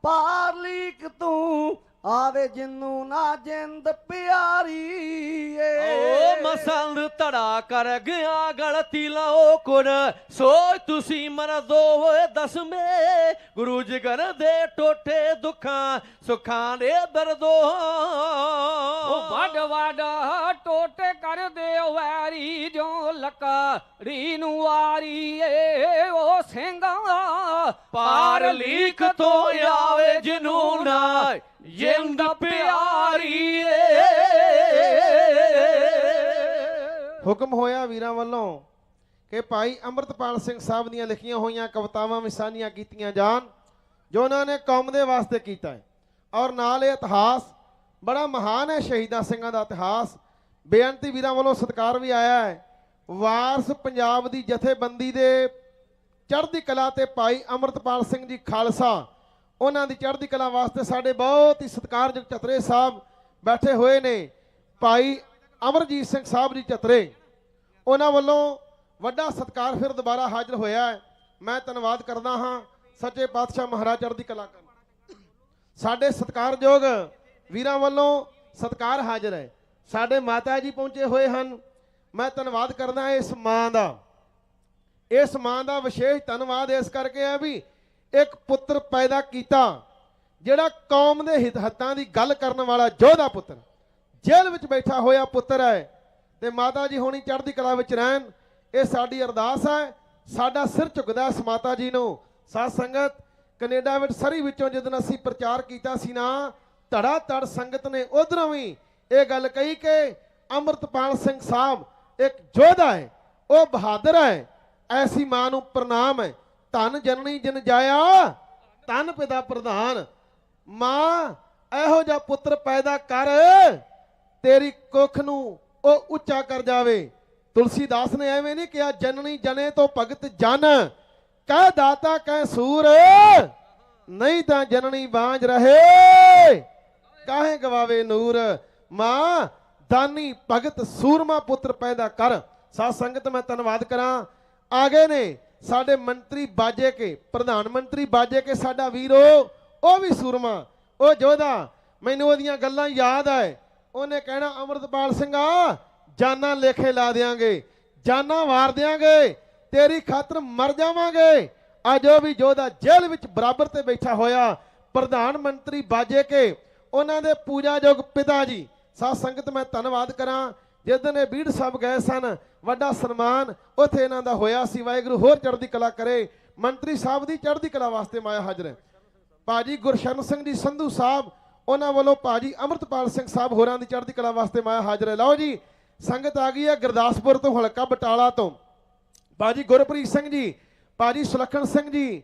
ਪਾਰ ਲੀਕ ਤੂੰ ਆਵੇ ਜਿੰਨੂੰ ਨਾ ਜਿੰਦ ਪਿਆਰੀ ਏ ਓ ਮਸੰਦ ਧੜਾ ਕਰ ਗਿਆ ਗਲਤੀ ਲਾਓ ਕੁਰ ਸੋਚ ਤੁਸੀਂ ਮਰਦੋ ਹੋਏ ਦਸਵੇਂ ਗੁਰੂ ਜਿਗਰ ਦੇ ਟੋਟੇ ਦੁੱਖਾਂ ਸੁੱਖਾਂ ਦੇ ਦਰਦੋ ਉਹ ਵੱਡ ਵੱਡ ਟੋਟੇ ਕਰਦੇ ਵੈਰੀ ਜੋ ਲੱਕੜੀ ਨੂੰ ਆਰੀ ਏ ਓ ਸਿੰਘਾ ਪਾਰ ਲੀਕ ਤੋਂ ਆਵੇ ਜਿਨੂੰ ਨਾ ਜਿੰਦ ਪਿਆਰੀ ਏ ਹੁਕਮ ਹੋਇਆ ਵੀਰਾਂ ਵੱਲੋਂ ਕਿ ਭਾਈ ਅੰਮ੍ਰਿਤਪਾਲ ਸਿੰਘ ਸਾਹਿਬ ਦੀਆਂ ਲਿਖੀਆਂ ਹੋਈਆਂ ਕਵਿਤਾਵਾਂ ਵੀ ਸਾਂਝੀਆਂ ਕੀਤੀਆਂ ਜਾਣ ਜੋ ਉਹਨਾਂ ਨੇ ਕੌਮ ਦੇ ਵਾਸਤੇ ਕੀਤਾ ਹੈ ਔਰ ਨਾਲ ਇਹ ਇਤਿਹਾਸ ਬੜਾ ਮਹਾਨ ਹੈ ਸ਼ਹੀਦਾਂ ਸਿੰਘਾਂ ਦਾ ਇਤਿਹਾਸ ਬੇਅੰਤੀ ਵੀਰਾਂ ਵੱਲੋਂ ਸਤਿਕਾਰ ਵੀ ਆਇਆ ਹੈ ਵਾਰਸ ਪੰਜਾਬ ਦੀ ਜਥੇਬੰਦੀ ਦੇ ਚੜ੍ਹਦੀ ਕਲਾ ਤੇ ਭਾਈ ਅੰਮ੍ਰਿਤਪਾਲ ਸਿੰਘ ਜੀ ਖਾਲਸਾ ਉਹਨਾਂ ਦੀ ਚੜ੍ਹਦੀ ਕਲਾ ਵਾਸਤੇ ਸਾਡੇ ਬਹੁਤ ਹੀ ਸਤਿਕਾਰਯੋਗ ਚਤਰੇ ਸਾਹਿਬ ਬੈਠੇ ਹੋਏ ਨੇ ਭਾਈ ਅਮਰਜੀਤ ਸਿੰਘ ਸਾਹਿਬ ਜੀ ਚਤਰੇ ਉਹਨਾਂ ਵੱਲੋਂ ਵੱਡਾ ਸਤਿਕਾਰ ਫਿਰ ਦੁਬਾਰਾ ਹਾਜ਼ਰ ਹੋਇਆ ਹੈ ਮੈਂ ਧੰਨਵਾਦ ਕਰਦਾ ਹਾਂ ਸੱਚੇ ਪਾਤਸ਼ਾਹ ਮਹਾਰਾਜ ਚੜ੍ਹਦੀ ਕਲਾ ਕਰਨ ਸਾਡੇ ਸਤਿਕਾਰਯੋਗ ਵੀਰਾਂ ਵੱਲੋਂ ਸਤਿਕਾਰ ਹਾਜ਼ਰ ਹੈ ਸਾਡੇ ਮਾਤਾ ਜੀ ਪਹੁੰਚੇ ਹੋਏ ਹਨ ਮੈਂ ਧੰਨਵਾਦ ਕਰਦਾ ਇਸ ਮਾਂ ਦਾ ਵਿਸ਼ੇਸ਼ ਧੰਨਵਾਦ ਇਸ ਕਰਕੇ ਹੈ ਵੀ ਇੱਕ ਪੁੱਤਰ ਪੈਦਾ ਕੀਤਾ ਜਿਹੜਾ ਕੌਮ ਦੇ ਹਿੱਤਾਂ ਦੀ ਗੱਲ ਕਰਨ ਵਾਲਾ ਯੋਧਾ ਪੁੱਤਰ ਜੇਲ੍ਹ ਵਿੱਚ ਬੈਠਾ ਹੋਇਆ ਪੁੱਤਰ ਹੈ ਤੇ ਮਾਤਾ ਜੀ ਹੋਣੀ ਚੜ੍ਹਦੀ ਕਲਾ ਵਿੱਚ ਰਹਿਣ ਇਹ ਸਾਡੀ ਅਰਦਾਸ ਹੈ ਸਾਡਾ ਸਿਰ ਝੁਕਦਾ ਇਸ ਮਾਤਾ ਜੀ ਨੂੰ ਸਾਧ ਸੰਗਤ ਕੈਨੇਡਾ ਵਿੱਚ ਸਰੀ ਵਿੱਚੋਂ ਜਦੋਂ ਅਸੀਂ ਪ੍ਰਚਾਰ ਕੀਤਾ ਸੀ ਨਾ ਧੜਾ ਧੜ ਸੰਗਤ ਨੇ ਉਧਰੋਂ ਵੀ ਇਹ ਗੱਲ ਕਹੀ ਕਿ ਅੰਮ੍ਰਿਤਪਾਲ ਸਿੰਘ ਸਾਹਿਬ ਇੱਕ ਯੋਧਾ ਹੈ ਉਹ ਬਹਾਦਰ ਹੈ ਐਸੀ ਮਾਂ ਨੂੰ ਪ੍ਰਣਾਮ ਹੈ ਧਨ ਜਨਨੀ ਜਨ ਜਾਇਆ ਧਨ ਪਿਤਾ ਪ੍ਰਧਾਨ ਮਾਂ ਇਹੋ ਜਿਹਾ ਪੁੱਤਰ ਪੈਦਾ ਕਰ ਤੇਰੀ ਕੁੱਖ ਨੂੰ ਉਹ ਉੱਚਾ ਕਰ ਜਾਵੇ ਤੁਲਸੀਦਾਸ ਨੇ ਐਵੇਂ ਨਹੀਂ ਕਿਹਾ ਜਨਨੀ ਜਨੇ ਤੋਂ ਭਗਤ ਜਨ ਕਹਿ ਦਾਤਾ ਕਹਿ ਸੂਰ ਨਹੀਂ ਤਾਂ ਜਨਨੀ ਬਾਂਝ ਰਹੇ ਕਾਹੇ ਗਵਾਵੇ ਨੂਰ ਮਾਂ ਦਾਨੀ ਭਗਤ ਸੂਰਮਾ ਪੁੱਤਰ ਪੈਦਾ ਕਰ ਸਾਧ ਸੰਗਤ ਮੈਂ ਧੰਨਵਾਦ ਕਰਾਂ ਆਗੇ ਨੇ ਸਾਡੇ ਮੰਤਰੀ ਬਾਜੇ ਕੇ ਪ੍ਰਧਾਨ ਮੰਤਰੀ ਬਾਜੇ ਕੇ ਸਾਡਾ ਵੀਰ ਉਹ ਵੀ ਸੂਰਮਾ ਉਹ ਯੋਧਾ ਮੈਨੂੰ ਉਹਦੀਆਂ ਗੱਲਾਂ ਯਾਦ ਆਏ ਉਹਨੇ ਕਹਿਣਾ ਅੰਮ੍ਰਿਤਪਾਲ ਸਿੰਘਾ ਜਾਨਾਂ ਲੇਖੇ ਲਾ ਦਿਆਂਗੇ ਜਾਨਾਂ ਵਾਰ ਦਿਆਂਗੇ ਤੇਰੀ ਖਾਤਰ ਮਰ ਜਾਵਾਂਗੇ ਅੱਜ ਉਹ ਵੀ ਯੋਧਾ ਜੇਲ੍ਹ ਵਿੱਚ ਬਰਾਬਰ ਤੇ ਬੈਠਾ ਹੋਇਆ ਪ੍ਰਧਾਨ ਮੰਤਰੀ ਬਾਜੇ ਕੇ ਉਹਨਾਂ ਦੇ ਪੂਜਾਯੋਗ ਪਿਤਾ ਜੀ ਸਾਧ ਸੰਗਤ ਮੈਂ ਧੰਨਵਾਦ ਕਰਾਂ ਜਿਸ ਦਿਨ ਇਹ ਬੀੜ ਸਾਹਿਬ ਗਏ ਸਨ ਵੱਡਾ ਸਨਮਾਨ ਉੱਥੇ ਇਹਨਾਂ ਦਾ ਹੋਇਆ ਸੀ ਵਾਹਿਗੁਰੂ ਹੋਰ ਚੜ੍ਹਦੀ ਕਲਾ ਕਰੇ ਮੰਤਰੀ ਸਾਹਿਬ ਦੀ ਚੜ੍ਹਦੀ ਕਲਾ ਵਾਸਤੇ ਮਾਇਆ ਹਾਜ਼ਰ ਹੈ ਭਾਜੀ ਗੁਰਸ਼ਰਨ ਸਿੰਘ ਜੀ ਸੰਧੂ ਸਾਹਿਬ ਉਹਨਾਂ ਵੱਲੋਂ ਭਾਜੀ ਅੰਮ੍ਰਿਤਪਾਲ ਸਿੰਘ ਸਾਹਿਬ ਹੋਰਾਂ ਦੀ ਚੜ੍ਹਦੀ ਕਲਾ ਵਾਸਤੇ ਮਾਇਆ ਹਾਜ਼ਰ ਹੈ ਲਓ ਜੀ ਸੰਗਤ ਆ ਗਈ ਹੈ ਗੁਰਦਾਸਪੁਰ ਤੋਂ ਹਲਕਾ ਬਟਾਲਾ ਤੋਂ ਭਾਜੀ ਗੁਰਪ੍ਰੀਤ ਸਿੰਘ ਜੀ ਭਾਜੀ ਸੁਲੱਖਣ ਸਿੰਘ ਜੀ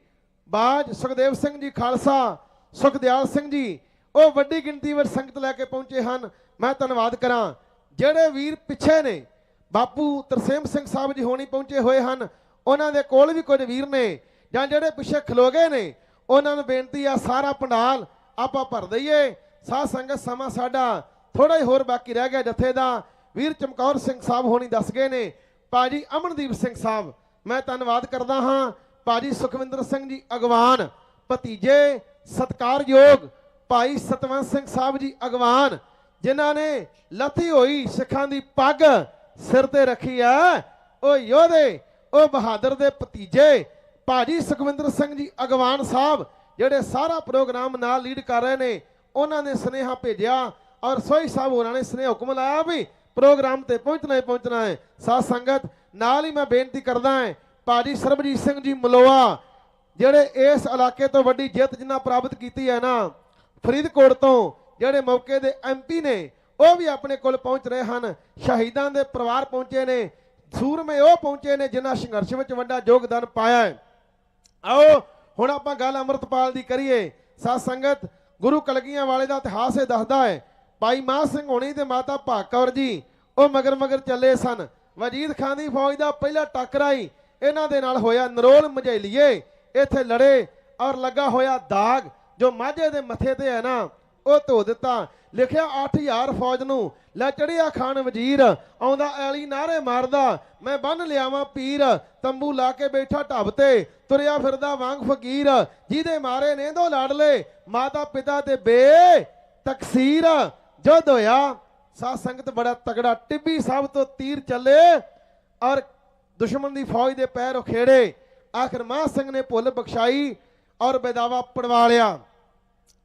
ਬਾਜ ਸੁਖਦੇਵ ਸਿੰਘ ਜੀ ਖਾਲਸਾ ਸੁਖਦਿਆਲ ਸਿੰਘ ਜੀ ਉਹ ਵੱਡੀ ਗਿਣਤੀ ਵਿੱਚ ਸੰਗਤ ਲੈ ਕੇ ਪਹੁੰਚੇ ਹਨ ਮੈਂ ਧੰਨਵਾਦ ਕਰਾਂ ਜਿਹੜੇ ਵੀਰ ਪਿੱਛੇ ਨੇ ਬਾਪੂ ਤਰਸੇਮ ਸਿੰਘ ਸਾਹਿਬ ਜੀ ਹੋਣੀ ਪਹੁੰਚੇ ਹੋਏ ਹਨ ਉਹਨਾਂ ਦੇ ਕੋਲ ਵੀ ਕੁਝ ਵੀਰ ਨੇ ਜਾਂ ਜਿਹੜੇ ਪਿੱਛੇ ਖਲੋ ਗਏ ਨੇ ਉਹਨਾਂ ਨੂੰ ਬੇਨਤੀ ਆ ਸਾਰਾ ਪੰਡਾਲ ਆਪਾਂ ਭਰ ਦਈਏ ਸਾਧ ਸੰਗਤ ਸਮਾਂ ਸਾਡਾ ਥੋੜਾ ਹੀ ਹੋਰ ਬਾਕੀ ਰਹਿ ਗਿਆ ਜਥੇ ਦਾ ਵੀਰ ਚਮਕੌਰ ਸਿੰਘ ਸਾਹਿਬ ਹੋਣੀ ਦੱਸ ਗਏ ਨੇ ਭਾਜੀ ਅਮਨਦੀਪ ਸਿੰਘ ਸਾਹਿਬ ਮੈਂ ਧੰਨਵਾਦ ਕਰਦਾ ਹਾਂ ਭਾਜੀ ਸੁਖਵਿੰਦਰ ਸਿੰਘ ਜੀ ਅਗਵਾਨ ਭਤੀਜੇ ਸਤਿਕਾਰਯੋਗ ਭਾਈ ਸਤਵੰਤ ਸਿੰਘ ਸਾਹਿਬ ਜੀ ਅਗਵਾਨ ਜਿਨ੍ਹਾਂ ਨੇ ਲੱਥੀ ਹੋਈ ਸਿੱਖਾਂ ਦੀ ਪੱਗ ਸਿਰ ਤੇ ਰੱਖੀ ਆ ਉਹ ਯੋਧੇ ਉਹ ਬਹਾਦਰ ਦੇ ਭਤੀਜੇ ਭਾਜੀ ਸੁਖਵਿੰਦਰ ਸਿੰਘ ਜੀ ਅਗਵਾਨ ਸਾਹਿਬ ਜਿਹੜੇ ਸਾਰਾ ਪ੍ਰੋਗਰਾਮ ਨਾਲ ਲੀਡ ਕਰ ਰਹੇ ਨੇ ਉਹਨਾਂ ਨੇ ਸੁਨੇਹਾ ਭੇਜਿਆ ਔਰ ਸੋਈ ਸਾਹਿਬ ਹੋਰਾਂ ਨੇ ਸੁਨੇਹਾ ਹੁਕਮ ਲਾਇਆ ਵੀ ਪ੍ਰੋਗਰਾਮ ਤੇ ਪਹੁੰਚਣਾ ਹੈ ਸਾਧ ਸੰਗਤ ਨਾਲ ਹੀ ਮੈਂ ਬੇਨਤੀ ਕਰਦਾ ਹਾਂ ਭਾਜੀ ਸਰਬਜੀਤ ਸਿੰਘ ਜੀ ਮਲੋਆ ਜਿਹੜੇ ਇਸ ਇਲਾਕੇ ਤੋਂ ਵੱਡੀ ਜਿੱਤ ਜਿਨ੍ਹਾਂ ਪ੍ਰਾਪਤ ਕੀਤੀ ਹੈ ਨਾ ਫਰੀਦਕੋਟ ਤੋਂ ਜਿਹੜੇ ਮੌਕੇ ਦੇ ਐਮਪੀ ਨੇ ਉਹ ਵੀ ਆਪਣੇ ਕੋਲ ਪਹੁੰਚ ਰਹੇ ਹਨ ਸ਼ਹੀਦਾਂ ਦੇ ਪਰਿਵਾਰ ਪਹੁੰਚੇ ਨੇ ਸੂਰਮੇ ਉਹ ਪਹੁੰਚੇ ਨੇ ਜਿਨ੍ਹਾਂ ਸੰਘਰਸ਼ ਵਿੱਚ ਵੱਡਾ ਯੋਗਦਾਨ ਪਾਇਆ ਹੈ ਆਓ ਹੁਣ ਆਪਾਂ ਗੱਲ ਅੰਮ੍ਰਿਤਪਾਲ ਦੀ ਕਰੀਏ ਸਾਧ ਸੰਗਤ ਗੁਰੂ ਕਲਗੀਆਂ ਵਾਲੇ ਦਾ ਇਤਿਹਾਸ ਇਹ ਦੱਸਦਾ ਹੈ ਭਾਈ ਮਾਨ ਸਿੰਘ ਹੋਣੀ ਤੇ ਮਾਤਾ ਭਾਗ ਕੌਰ ਜੀ ਉਹ ਮਗਰ ਮਗਰ ਚੱਲੇ ਸਨ। ਵਜੀਦ ਖਾਨ ਦੀ ਫੌਜ ਦਾ ਪਹਿਲਾ ਟੱਕਰਾ ਹੀ ਇਹਨਾਂ ਦੇ ਨਾਲ ਹੋਇਆ। ਨਰੋਲ ਮਝੈਲੀਏ ਇੱਥੇ ਲੜੇ ਔਰ ਲੱਗਾ ਹੋਇਆ ਦਾਗ ਜੋ ਮਾਝੇ ਦੇ ਮੱਥੇ ਤੇ ਹੈ ਨਾ ਉਹ ਧੋ ਦਿੱਤਾ। ਲਿਖਿਆ 8000 ਫੌਜ ਨੂੰ ਲੈ ਚੜਿਆ ਖਾਨ ਵਜ਼ੀਰ, ਆਉਂਦਾ ਐਲੀ ਨਾਰੇ ਮਾਰਦਾ, ਮੈਂ ਬੰਨ ਲਿਆਵਾਂ ਪੀਰ, ਤੰਬੂ ਲਾ ਕੇ ਬੈਠਾ ਢੱਬ ਤੇ, ਤੁਰਿਆ ਫਿਰਦਾ ਵਾਂਗ ਫਕੀਰ, ਜਿਹਦੇ ਮਾਰੇ ਨੇ ਦੋ ਲਾਡਲੇ, ਮਾਤਾ ਪਿਤਾ ਤੇ ਬੇ ਤਕਸੀਰ। ਜੁੱਧ ਹੋਇਆ, ਸਾਧ ਸੰਗਤ ਬੜਾ ਤਗੜਾ, ਟਿੱਬੀ ਸਾਹਿਬ ਤੋਂ ਤੀਰ ਚੱਲੇ ਔਰ ਦੁਸ਼ਮਣ ਦੀ ਫੌਜ ਦੇ ਪੈਰ ਉਖੇੜੇ। ਆਖਰ ਮਾਨ ਸਿੰਘ ਨੇ ਭੁੱਲ ਬਖਸ਼ਾਈ ਔਰ ਬੇਦਾਵਾ ਪੜਵਾ ਲਿਆ।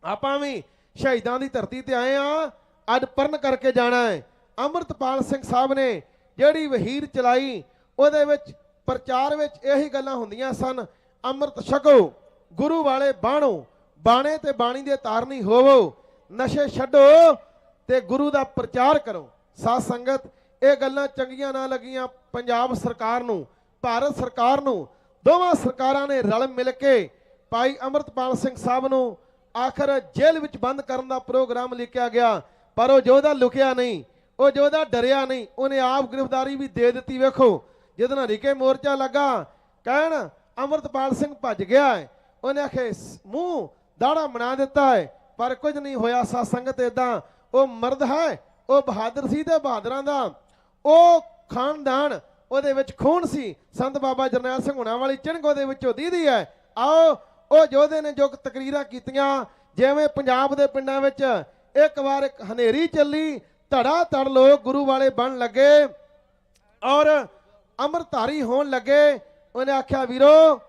ਆਪਾਂ ਵੀ ਸ਼ਹੀਦਾਂ ਦੀ ਧਰਤੀ ਤੇ ਆਏ ਆ, ਅੱਜ ਪਰਨ ਕਰਕੇ ਜਾਣਾ ਹੈ। ਅੰਮ੍ਰਿਤਪਾਲ ਸਿੰਘ ਸਾਹਿਬ ਨੇ ਜਿਹੜੀ ਵਹੀਰ ਚਲਾਈ ਉਹਦੇ ਵਿੱਚ ਪ੍ਰਚਾਰ ਵਿੱਚ ਇਹੀ ਗੱਲਾਂ ਹੁੰਦੀਆਂ ਸਨ, ਅੰਮ੍ਰਿਤ ਛਕੋ, ਗੁਰੂ ਵਾਲੇ ਬਾਣੋ, ਬਾਣੇ ਤੇ ਬਾਣੀ ਦੇ ਤਾਰਨੀ ਹੋਵੋ, ਨਸ਼ੇ ਛੱਡੋ ਤੇ ਗੁਰੂ ਦਾ ਪ੍ਰਚਾਰ ਕਰੋ। ਸਾਧ ਸੰਗਤ ਇਹ ਗੱਲਾਂ ਚੰਗੀਆਂ ਨਾ ਲੱਗੀਆਂ ਪੰਜਾਬ ਸਰਕਾਰ ਨੂੰ, ਭਾਰਤ ਸਰਕਾਰ ਨੂੰ। ਦੋਵਾਂ ਸਰਕਾਰਾਂ ਨੇ ਰਲ ਮਿਲ ਕੇ ਭਾਈ ਅੰਮ੍ਰਿਤਪਾਲ ਸਿੰਘ ਸਾਹਿਬ ਨੂੰ ਆਖਰ ਜੇਲ੍ਹ ਵਿੱਚ ਬੰਦ ਕਰਨ ਦਾ ਪ੍ਰੋਗਰਾਮ ਲਿਖਿਆ ਗਿਆ, ਪਰ ਉਹ ਯੋਧਾ ਲੁਕਿਆ ਨਹੀਂ, ਉਹ ਯੋਧਾ ਡਰਿਆ ਨਹੀਂ, ਉਹਨੇ ਆਪ ਗ੍ਰਿਫਤਾਰੀ ਵੀ ਦੇ ਦਿੱਤੀ। ਵੇਖੋ ਜਦੋਂ ਹਰੀਕੇ ਮੋਰਚਾ ਲੱਗਾ ਕਹਿਣ ਅੰਮ੍ਰਿਤਪਾਲ ਸਿੰਘ ਭੱਜ ਗਿਆ ਹੈ, ਉਹਨੇ ਆਖੇ ਮੂੰਹ ਦਾੜਾ ਬਣਾ ਦਿੱਤਾ ਹੈ, ਪਰ ਕੁਝ ਨਹੀਂ ਹੋਇਆ। ਸਾਧ ਸੰਗਤ ਇਦਾਂ ਉਹ ਮਰਦ ਹੈ, ਉਹ ਬਹਾਦਰ ਸੀ ਤੇ ਬਹਾਦਰਾਂ ਦਾ ਉਹ ਖਾਨਦਾਨ, ਉਹਦੇ ਵਿੱਚ ਖੂਨ ਸੀ। ਸੰਤ ਬਾਬਾ ਜਰਨੈਲ ਸਿੰਘ ਹੁਣਾਂ ਵਾਲੀ ਚਿਣਗ ਉਹਦੇ ਵਿੱਚੋਂ ਦੀਦੀ ਹੈ। ਆਓ ਉਹ ਯੋਧੇ ਨੇ ਜੋ ਤਕਰੀਰਾਂ ਕੀਤੀਆਂ, ਜਿਵੇਂ ਪੰਜਾਬ ਦੇ ਪਿੰਡਾਂ ਵਿੱਚ ਇੱਕ ਵਾਰ ਇੱਕ ਹਨੇਰੀ ਚੱਲੀ, ਧੜਾ ਧੜ ਲੋਕ ਗੁਰੂ ਵਾਲੇ ਬਣ ਲੱਗੇ ਔਰ ਅੰਮ੍ਰਿਤਧਾਰੀ ਹੋਣ ਲੱਗੇ। ਉਹਨੇ ਆਖਿਆ ਵੀਰੋ